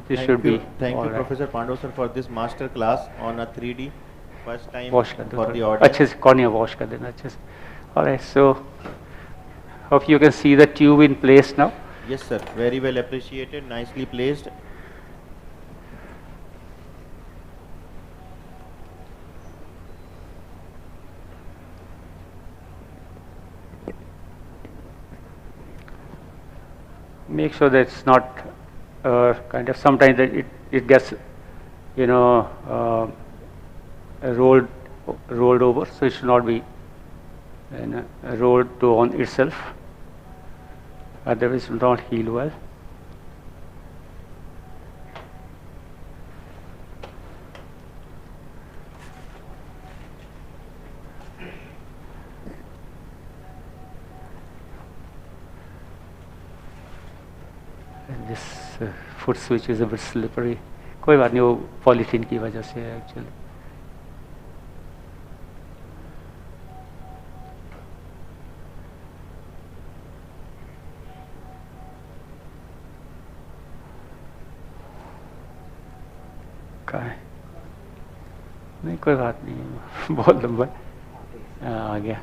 this should be. Thank you, Professor Pandau sir, for this master class on a 3D. First time wash कर दो for the थोड़ा. audience. अच्छे से कॉर्निया wash कर देना अच्छे से. All right, so Hope you can see the tube in place now. Yes, sir. Very well appreciated. Nicely placed. Make sure that it's not kind of sometimes that it gets, you know, rolled over, so it should not be rolled to on itself, otherwise it will not heal well. And this foot switch is a bit slippery. कोई बात नहीं, वो polythene की वजह से है actually. नहीं कोई बात नहीं, बहुत लंबा आ गया.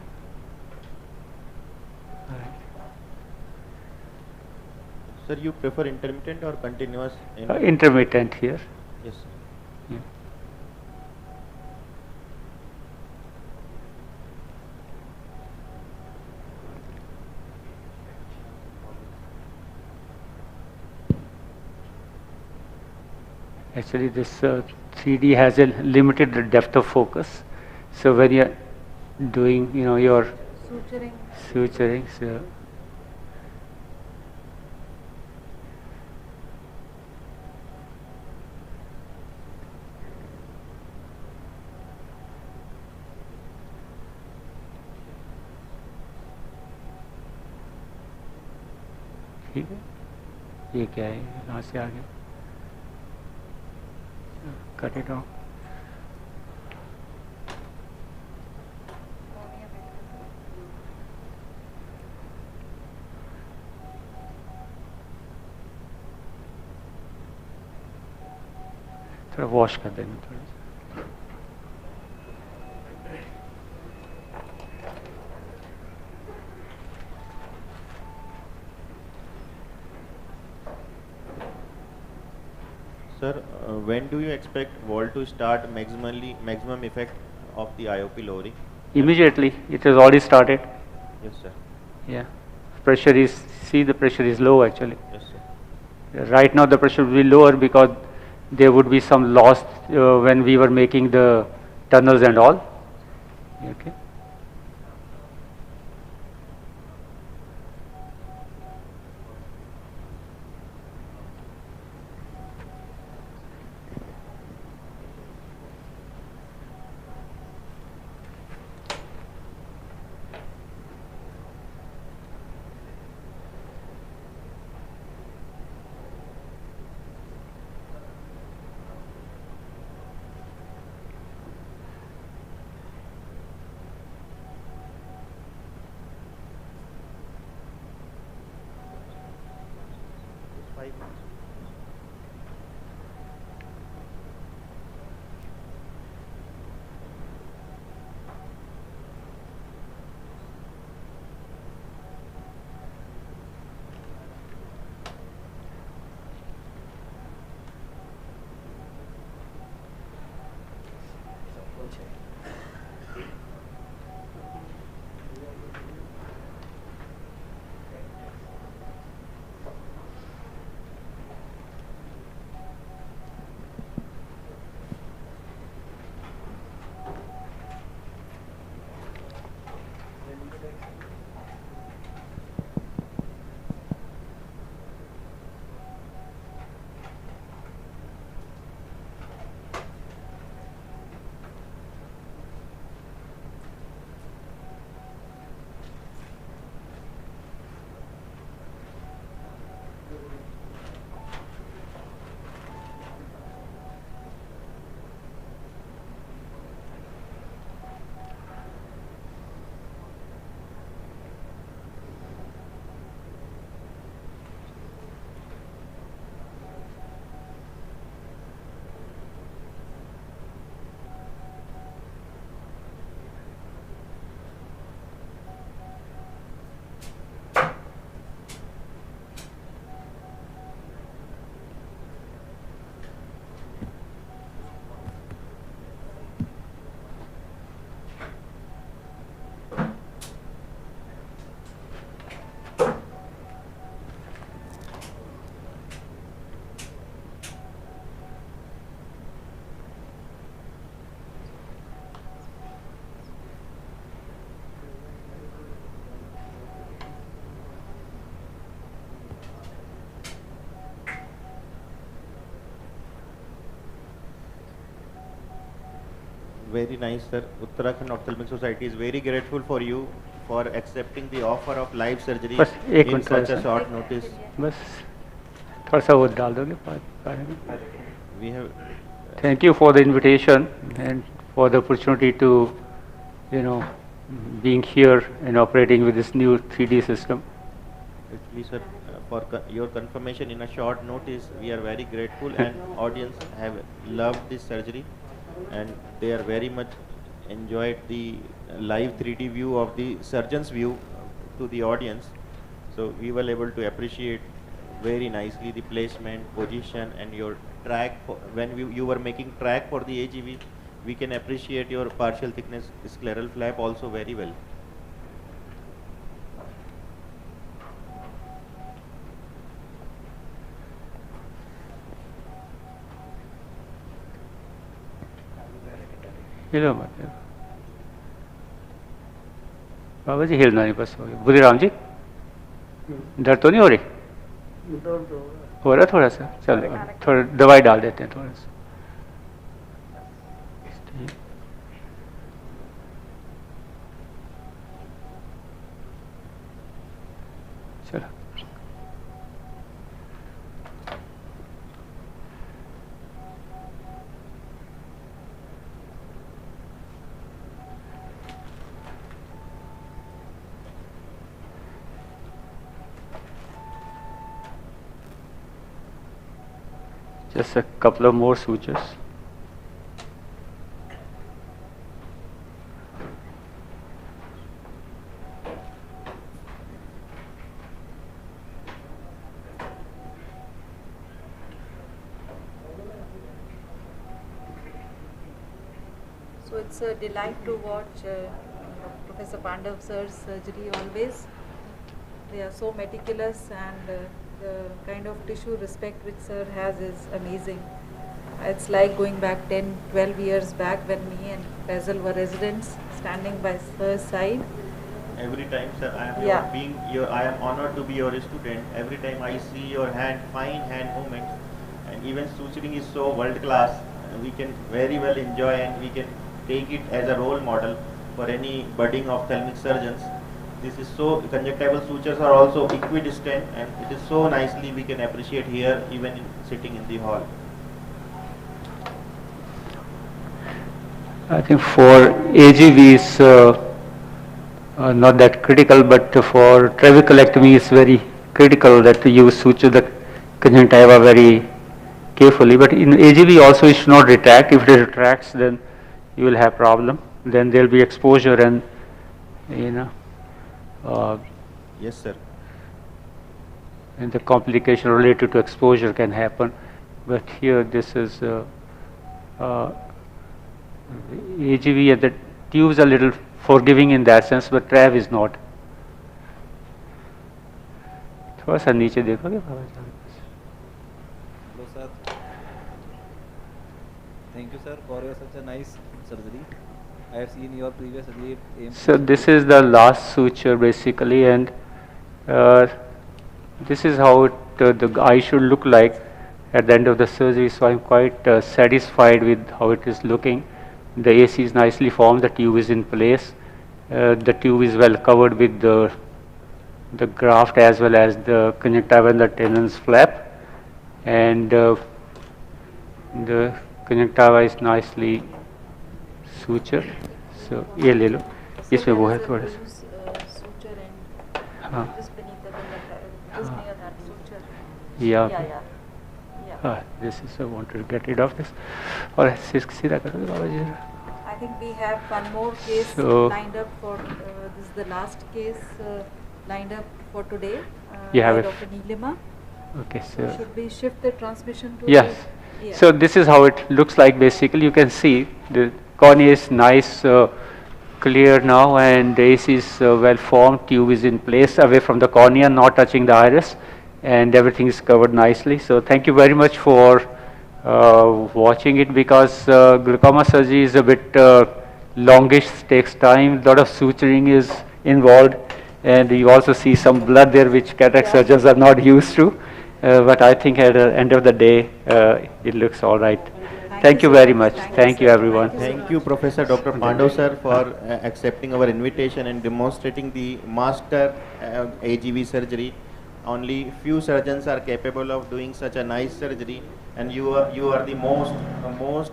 Sir, you prefer intermittent or continuous? Intermittent here. Yes, sir. Yeah. Actually, this 3D has a limited depth of focus. So when you are doing, you know, your suturing, so ठीक है. ये क्या है, यहाँ से आगे cut it off. थोड़ा wash कर देना थोड़ा. Sir, when do you expect wall to start maximum effect of the IOP lowering? Immediately, it has already started. Yes, sir. Yeah, pressure is, see the pressure is low actually. Yes, sir. Right now the pressure will be lower because there would be some loss when we were making the tunnels and all. Okay. Very nice, sir. Uttarakhand Ophthalmic Society is very grateful for you for accepting the offer of live surgery बस एक in minute such थोड़ा a सा short notice. बस थोड़ा सा वो डाल दोगे बारे में. We have Thank you for the invitation and for the opportunity to, you know, being here and operating with this new 3D system. actually, sir, for your confirmation in a short notice, we are very grateful and audience have loved this surgery and they are very much enjoyed the live 3D view of the surgeon's view to the audience. So we were able to appreciate very nicely the placement, position and your track. When you were making track for the AGV, we can appreciate your partial thickness scleral flap also very well. हिलो मत बाबा जी, हिलना नहीं बस हो गया. बुद्धिराम जी, दर्द तो नहीं हो रही? हो रहा थोड़ा सा, चलेगा. थोड़ा दवाई डाल देते हैं थोड़ा सा. चलो just a couple of more sutures. So it's a delight to watch Professor Pandav sir's surgery always. They are so meticulous and the kind of tissue respect which sir has is amazing. It's like going back 10, 12 years back when me and Faisal were residents standing by sir's side. Every time, sir, I am honored to be your student. Every time I see your fine hand movements, and even suturing is so world class, we can very well enjoy and we can take it as a role model for any budding ophthalmic surgeons. This is so, conjunctival sutures are also equidistant and it is so nicely we can appreciate here even sitting in the hall. I think for AGV is not that critical, but for trabeculectomy it's very critical that you suture the conjunctiva very carefully. But in AGV also it should not retract. If it retracts, then you will have problem. Then there will be exposure and, you know. Yes, sir. And the complication related to exposure can happen. But here this is AGV and the tubes are a little forgiving in that sense, but TRAV is not. थोड़ा सा नीचे देखोगे बाबा जी? Hello sir. Thank you sir for your such a nice surgery. I have seen your previous surgery at AIM. So this is the last suture basically, and this is how the eye should look like at the end of the surgery. So I'm quite satisfied with how it is looking. The AC is nicely formed, the tube is in place, the tube is well covered with the graft as well as the conjunctiva and the tenons flap, and the conjunctiva is nicely sutured. So ये ले लो, इसमें वो है थोड़ा सा. हाँ. Yeah. This is I want to get rid of this. और सीधा करोगे बाबा जी? I think we have one more case lined up for this is the last case lined up for today. You have by it. Dr. Neelima. Okay, so should we shift the transmission to? Yes. Yeah. So this is how it looks like. Basically, you can see the cornea is nice, clear now, and the AC is well formed. Tube is in place, away from the cornea, not touching the iris, and everything is covered nicely. So thank you very much for watching it, because glaucoma surgery is a bit longish, takes time, lot of suturing is involved, and you also see some blood there which cataract surgeons are not used to, but I think at the end of the day it looks all right. Thank you very much. Thank you, everyone. Thank you, Professor Dr. Pandav sir, for accepting our invitation and demonstrating the master AGV surgery. Only few surgeons are capable of doing such a nice surgery, and you are the most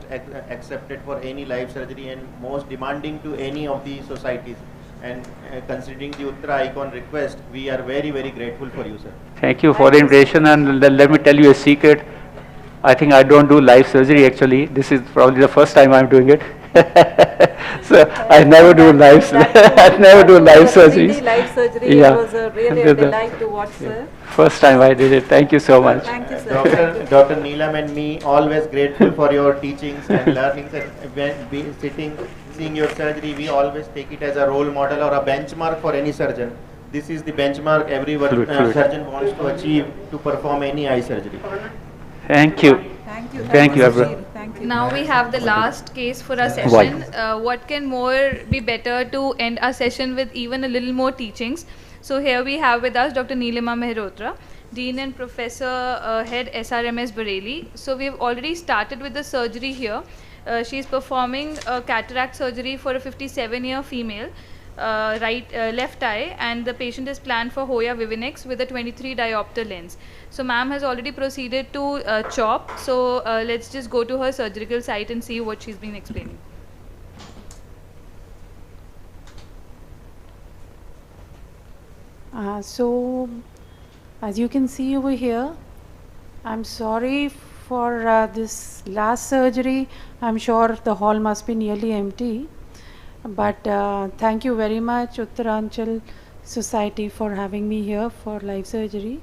accepted for any live surgery and most demanding to any of the societies. And considering the UttaraEyecon request, we are very grateful for you, sir. Thank you for the invitation, and let me tell you a secret. I think I don't do live surgery actually. This is probably the first time I'm doing it. So I never do live. I never do live surgeries. Live surgery. Yeah. It was really a delight to watch, sir. First time I did it. Thank you so much. Thank you, sir. Dr. Neelam and me always grateful for your teachings and learnings, and when seeing your surgery, we always take it as a role model or a benchmark for any surgeon. This is the benchmark every surgeon wants to achieve to perform any eye surgery. Thank you. Thank you, everyone. Now we have the last case for our session. What can more be better to end our session with even a little more teachings? So here we have with us Dr. Neelima Mehrotra, Dean and Professor Head SRMS Bareilly. So we've already started with the surgery here. She's performing a cataract surgery for a 57-year female, left eye, and the patient is planned for Hoya Vivinex with a 23 diopter lens. So ma'am has already proceeded to chop. So let's just go to her surgical site and see what she's been explaining. So as you can see over here, I'm sorry for this last surgery. I'm sure the hall must be nearly empty, but thank you very much Uttaranchal Society for having me here for live surgery.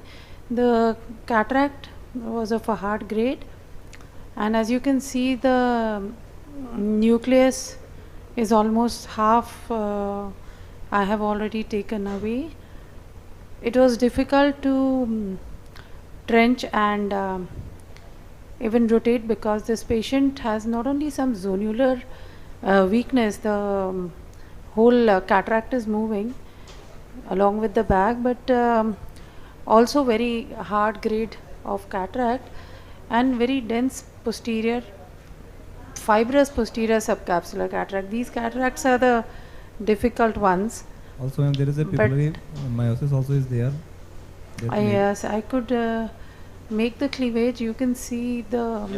The cataract was of a hard grade, and as you can see, the nucleus is almost half I have already taken away. It was difficult to trench and even rotate because this patient has not only some zonular weakness, the whole cataract is moving along with the bag, but also very hard grade of cataract and very dense posterior, fibrous posterior subcapsular cataract. These cataracts are the difficult ones. Also, there is a pupillary meiosis also is there. Yes, I could make the cleavage. You can see the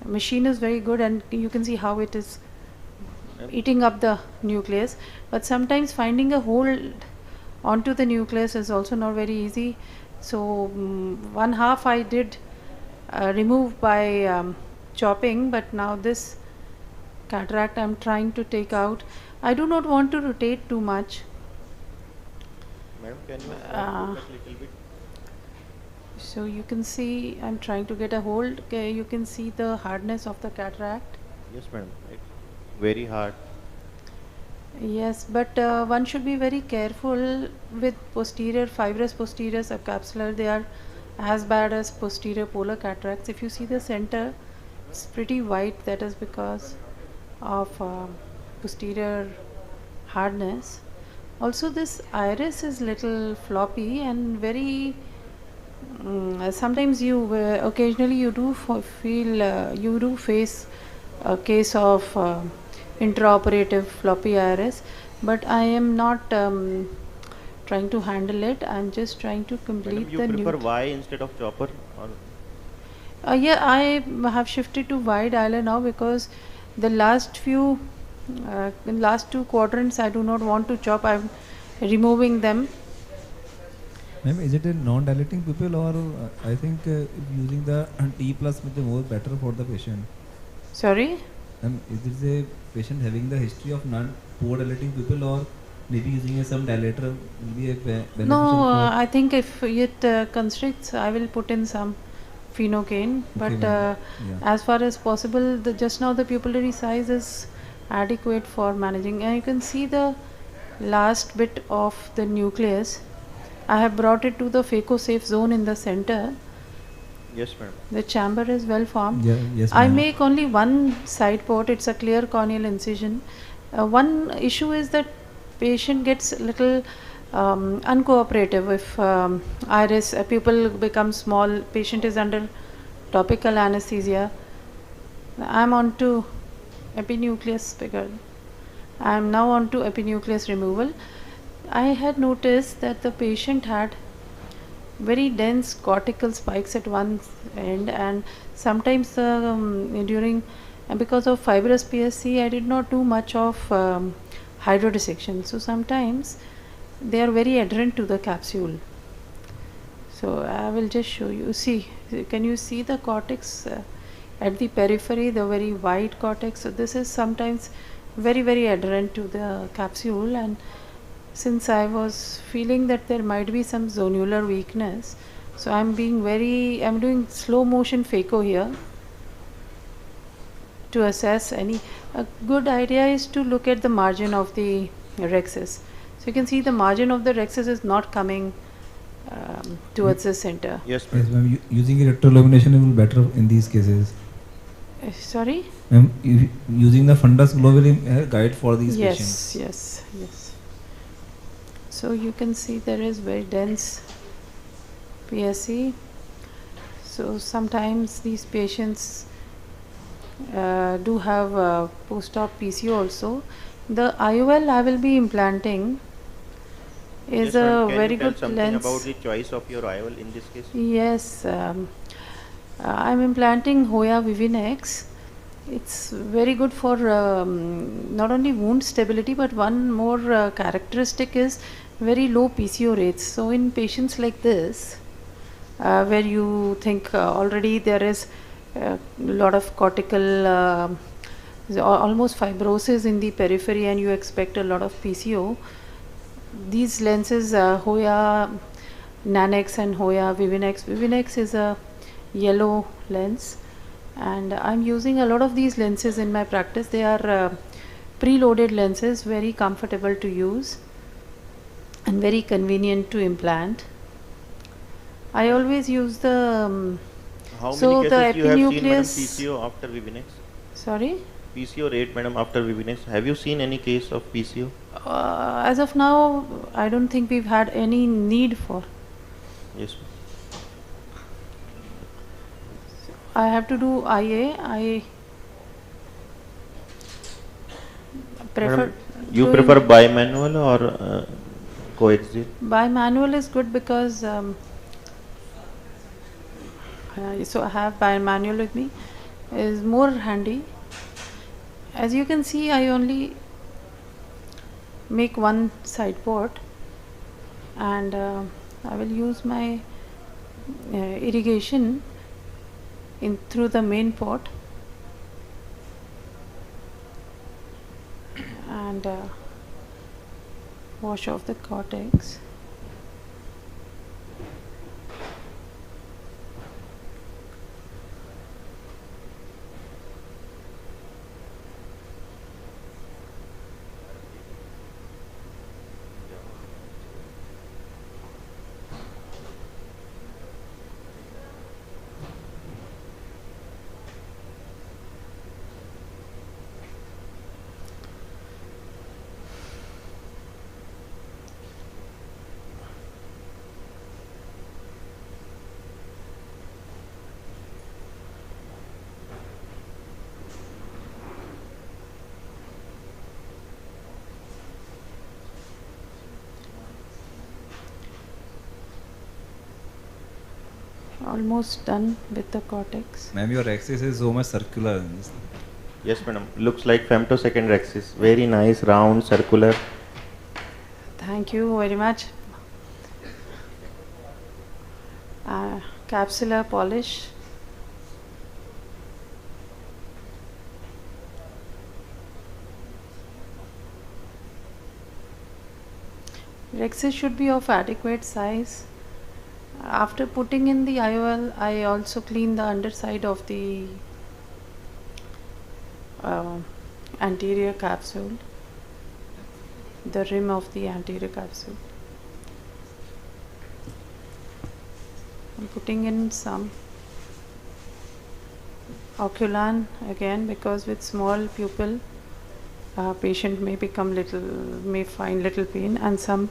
machine is very good, and you can see how it is eating up the nucleus. But sometimes finding a hold onto the nucleus is also not very easy. So one half I did remove by chopping, but now this cataract I'm trying to take out. I do not want to rotate too much. Madam, can you a little bit? So you can see I'm trying to get a hold. Okay, you can see the hardness of the cataract. Yes, madam. Very hard. Yes, but one should be very careful with posterior, fibrous posterior subcapsular. They are as bad as posterior polar cataracts. If you see the center, it's pretty white. That is because of posterior hardness. Also, this iris is little floppy and very. Sometimes you occasionally you do feel you do face a case of intraoperative floppy iris, but I am not trying to handle it. I'm just trying to complete Madam, you prefer Y instead of chopper? Or yeah, I have shifted to wide eyelid now because the last few last two quadrants I do not want to chop. I'm removing them. Ma'am, is it a non-dilating pupil, or I think using the T plus will be more better for the patient? Sorry? Is there a patient having the history of non-poor dilating pupil, or maybe using some dilator will be a beneficial? No, I think if it constricts, I will put in some phenocaine. But as far as possible, just now the pupillary size is adequate for managing. And you can see the last bit of the nucleus. I have brought it to the phaco-safe zone in the center. Yes, madam. The chamber is well formed. Yeah, yes, I make only one side port. It's a clear corneal incision. One issue is that patient gets a little uncooperative if iris pupil becomes small. Patient is under topical anesthesia. I'm on to epinucleus bigger. I'm now on to epinucleus removal. I had noticed that the patient had very dense cortical spikes at one end, and sometimes during and because of fibrous PSC I did not do much of hydrodissection, so sometimes they are very adherent to the capsule. So I will just show you. See, can you see the cortex at the periphery, the very wide cortex? So this is sometimes very adherent to the capsule, and since I was feeling that there might be some zonular weakness, so I'm doing slow motion phaco here to assess any. A good idea is to look at the margin of the rhexis. So you can see the margin of the rhexis is not coming towards the center. Yes, ma'am. Using electroillumination will be better in these cases. Sorry? Ma'am, using the fundus glow will guide for these patients. Yes. So you can see there is very dense PSC. So sometimes these patients do have post-op PCO also. The IOL I will be implanting is a very good something lens. About the choice of your IOL in this case? Yes, I'm implanting Hoya Vivinex. It's very good for not only wound stability, but one more characteristic is very low PCO rates. So in patients like this, where you think already there is a lot of cortical, almost fibrosis in the periphery, and you expect a lot of PCO, these lenses, Hoya Nanex and Hoya Vivinex. Vivinex is a yellow lens, and I'm using a lot of these lenses in my practice. They are preloaded lenses, very comfortable to use and very convenient to implant. I always use the how so many the cases you have seen, madam, epinucleus. PCO after Vivinex? Sorry? PCO rate, madam, after Vivinex. Have you seen any case of PCO? As of now, I don't think we've had any need for. Yes. I have to do IA. I prefer. Madam, you prefer bimanual or coaxial? Bimanual is good because so I have bimanual with me, is more handy. As you can see, I only make one side port, and I will use my irrigation in through the main port, and wash off the cortex. Almost done with the cortex. Ma'am, your axis is so much circular. Yes, madam. Looks like femtosecond axis. Very nice, round, circular. Thank you very much. Capsular polish. Rhexis should be of adequate size. After putting in the IOL, I also clean the underside of the anterior capsule, the rim of the anterior capsule. I'm putting in some Oculan again, because with small pupil, patient may find little pain, and some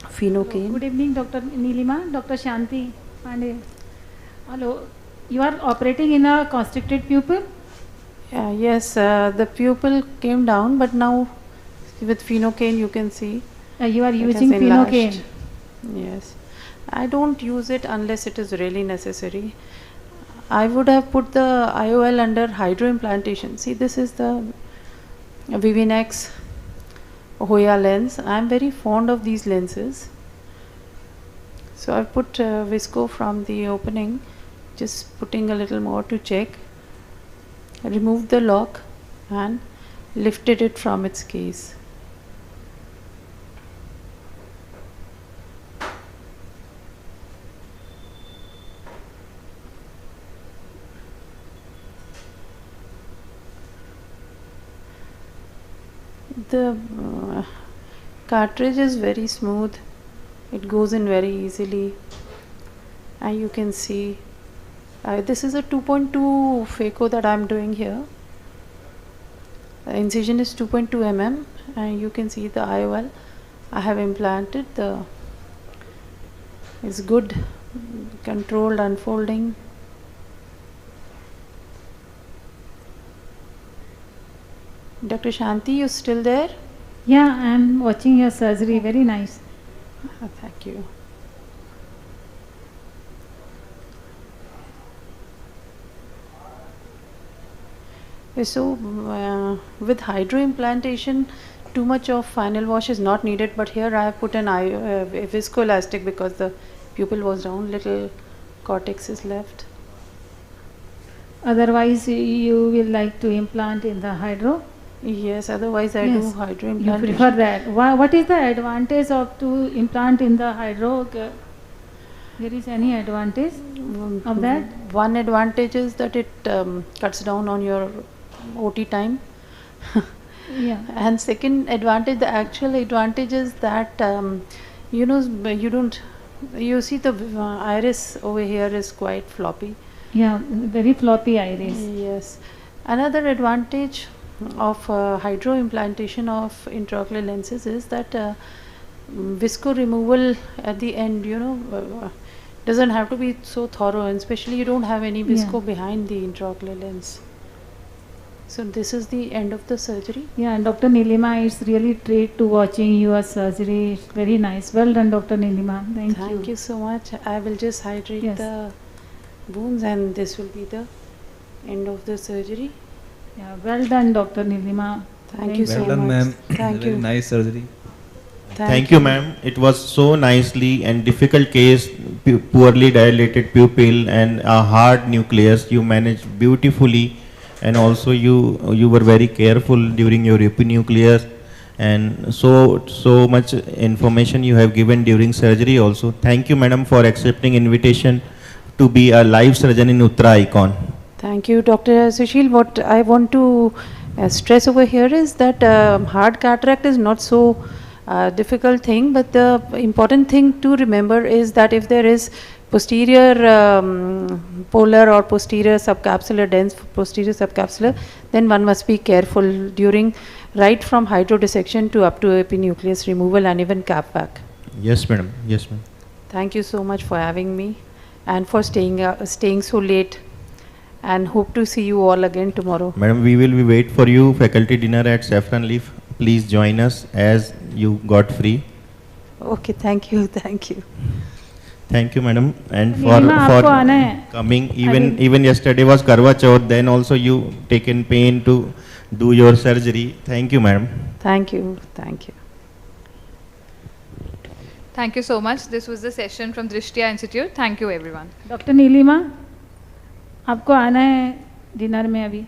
Phenocaine. Good evening, Dr. Nilima, Dr. Shanti Pandey. Hello. You are operating in a constricted pupil? Yes, the pupil came down, but now with phenocaine you can see. You are it using has enlarged. phenocaine? Yes. I don't use it unless it is really necessary. I would have put the IOL under hydroimplantation. See, this is the Vivinex Hoya lens. I am very fond of these lenses. So I put visco from the opening, just putting a little more to check. I removed the lock and lifted it from its case. The cartridge is very smooth. It goes in very easily, and you can see this is a 2.2 phaco that I am doing here. The incision is 2.2 mm, and you can see the IOL I have implanted. It's good, controlled unfolding. Dr. Shanti, you still there? Yeah, I am watching your surgery. Very nice. Thank you. So with hydroimplantation, too much of final wash is not needed, but here I have put an viscoelastic because the pupil was down, little cortex is left. Otherwise, you will like to implant in the hydro? Yes, otherwise I do hydroimplantation. You prefer that. What is the advantage of to implant in the hydro? There is any advantage of that? One advantage is that it cuts down on your OT time. Yeah. And second advantage, the actual advantage is that you know, you see the iris over here is quite floppy. Yeah, very floppy iris. Yes. Another advantage of hydroimplantation of intraocular lenses is that visco removal at the end, you know, doesn't have to be so thorough, and especially you don't have any visco behind the intraocular lens. So this is the end of the surgery. Yeah, Dr. Nilima, it's really great to watching your surgery. It's very nice. Well done, Dr. Nilima. Thank you. Thank you so much. I will just hydrate the wounds, and this will be the end of the surgery. Yeah, well done, Dr. Nilima. Thank you so much. Well done, ma'am. Thank Very you. nice surgery. Thank you, ma'am. It was so nicely and difficult case, poorly dilated pupil and a hard nucleus. You managed beautifully, and also you were very careful during your epinucleus, and so much information you have given during surgery also. Thank you, madam, for accepting invitation to be a live surgeon in UttaraEyecon. Thank you, Dr. Sushil. What I want to stress over here is that hard cataract is not so difficult thing, but the important thing to remember is that if there is posterior polar or posterior subcapsular, dense posterior subcapsular, then one must be careful during right from hydrodissection to up to epinucleus removal and even cap back. Yes, madam. Yes, ma'am. Thank you so much for having me and for staying so late, and hope to see you all again tomorrow. Madam, we will be wait for you faculty dinner at Saffron Leaf. Please join us as you got free. Okay, thank you, thank you. Thank you, madam, and Nilima, for आपको आना है? coming. Even yesterday was Karwa Chauth. Then also you taken pain to do your surgery. Thank you, madam. Thank you, thank you. Thank you so much. This was the session from Drishti Eye Institute. Thank you, everyone. Dr. Nilima, आपको आना है dinner में अभी?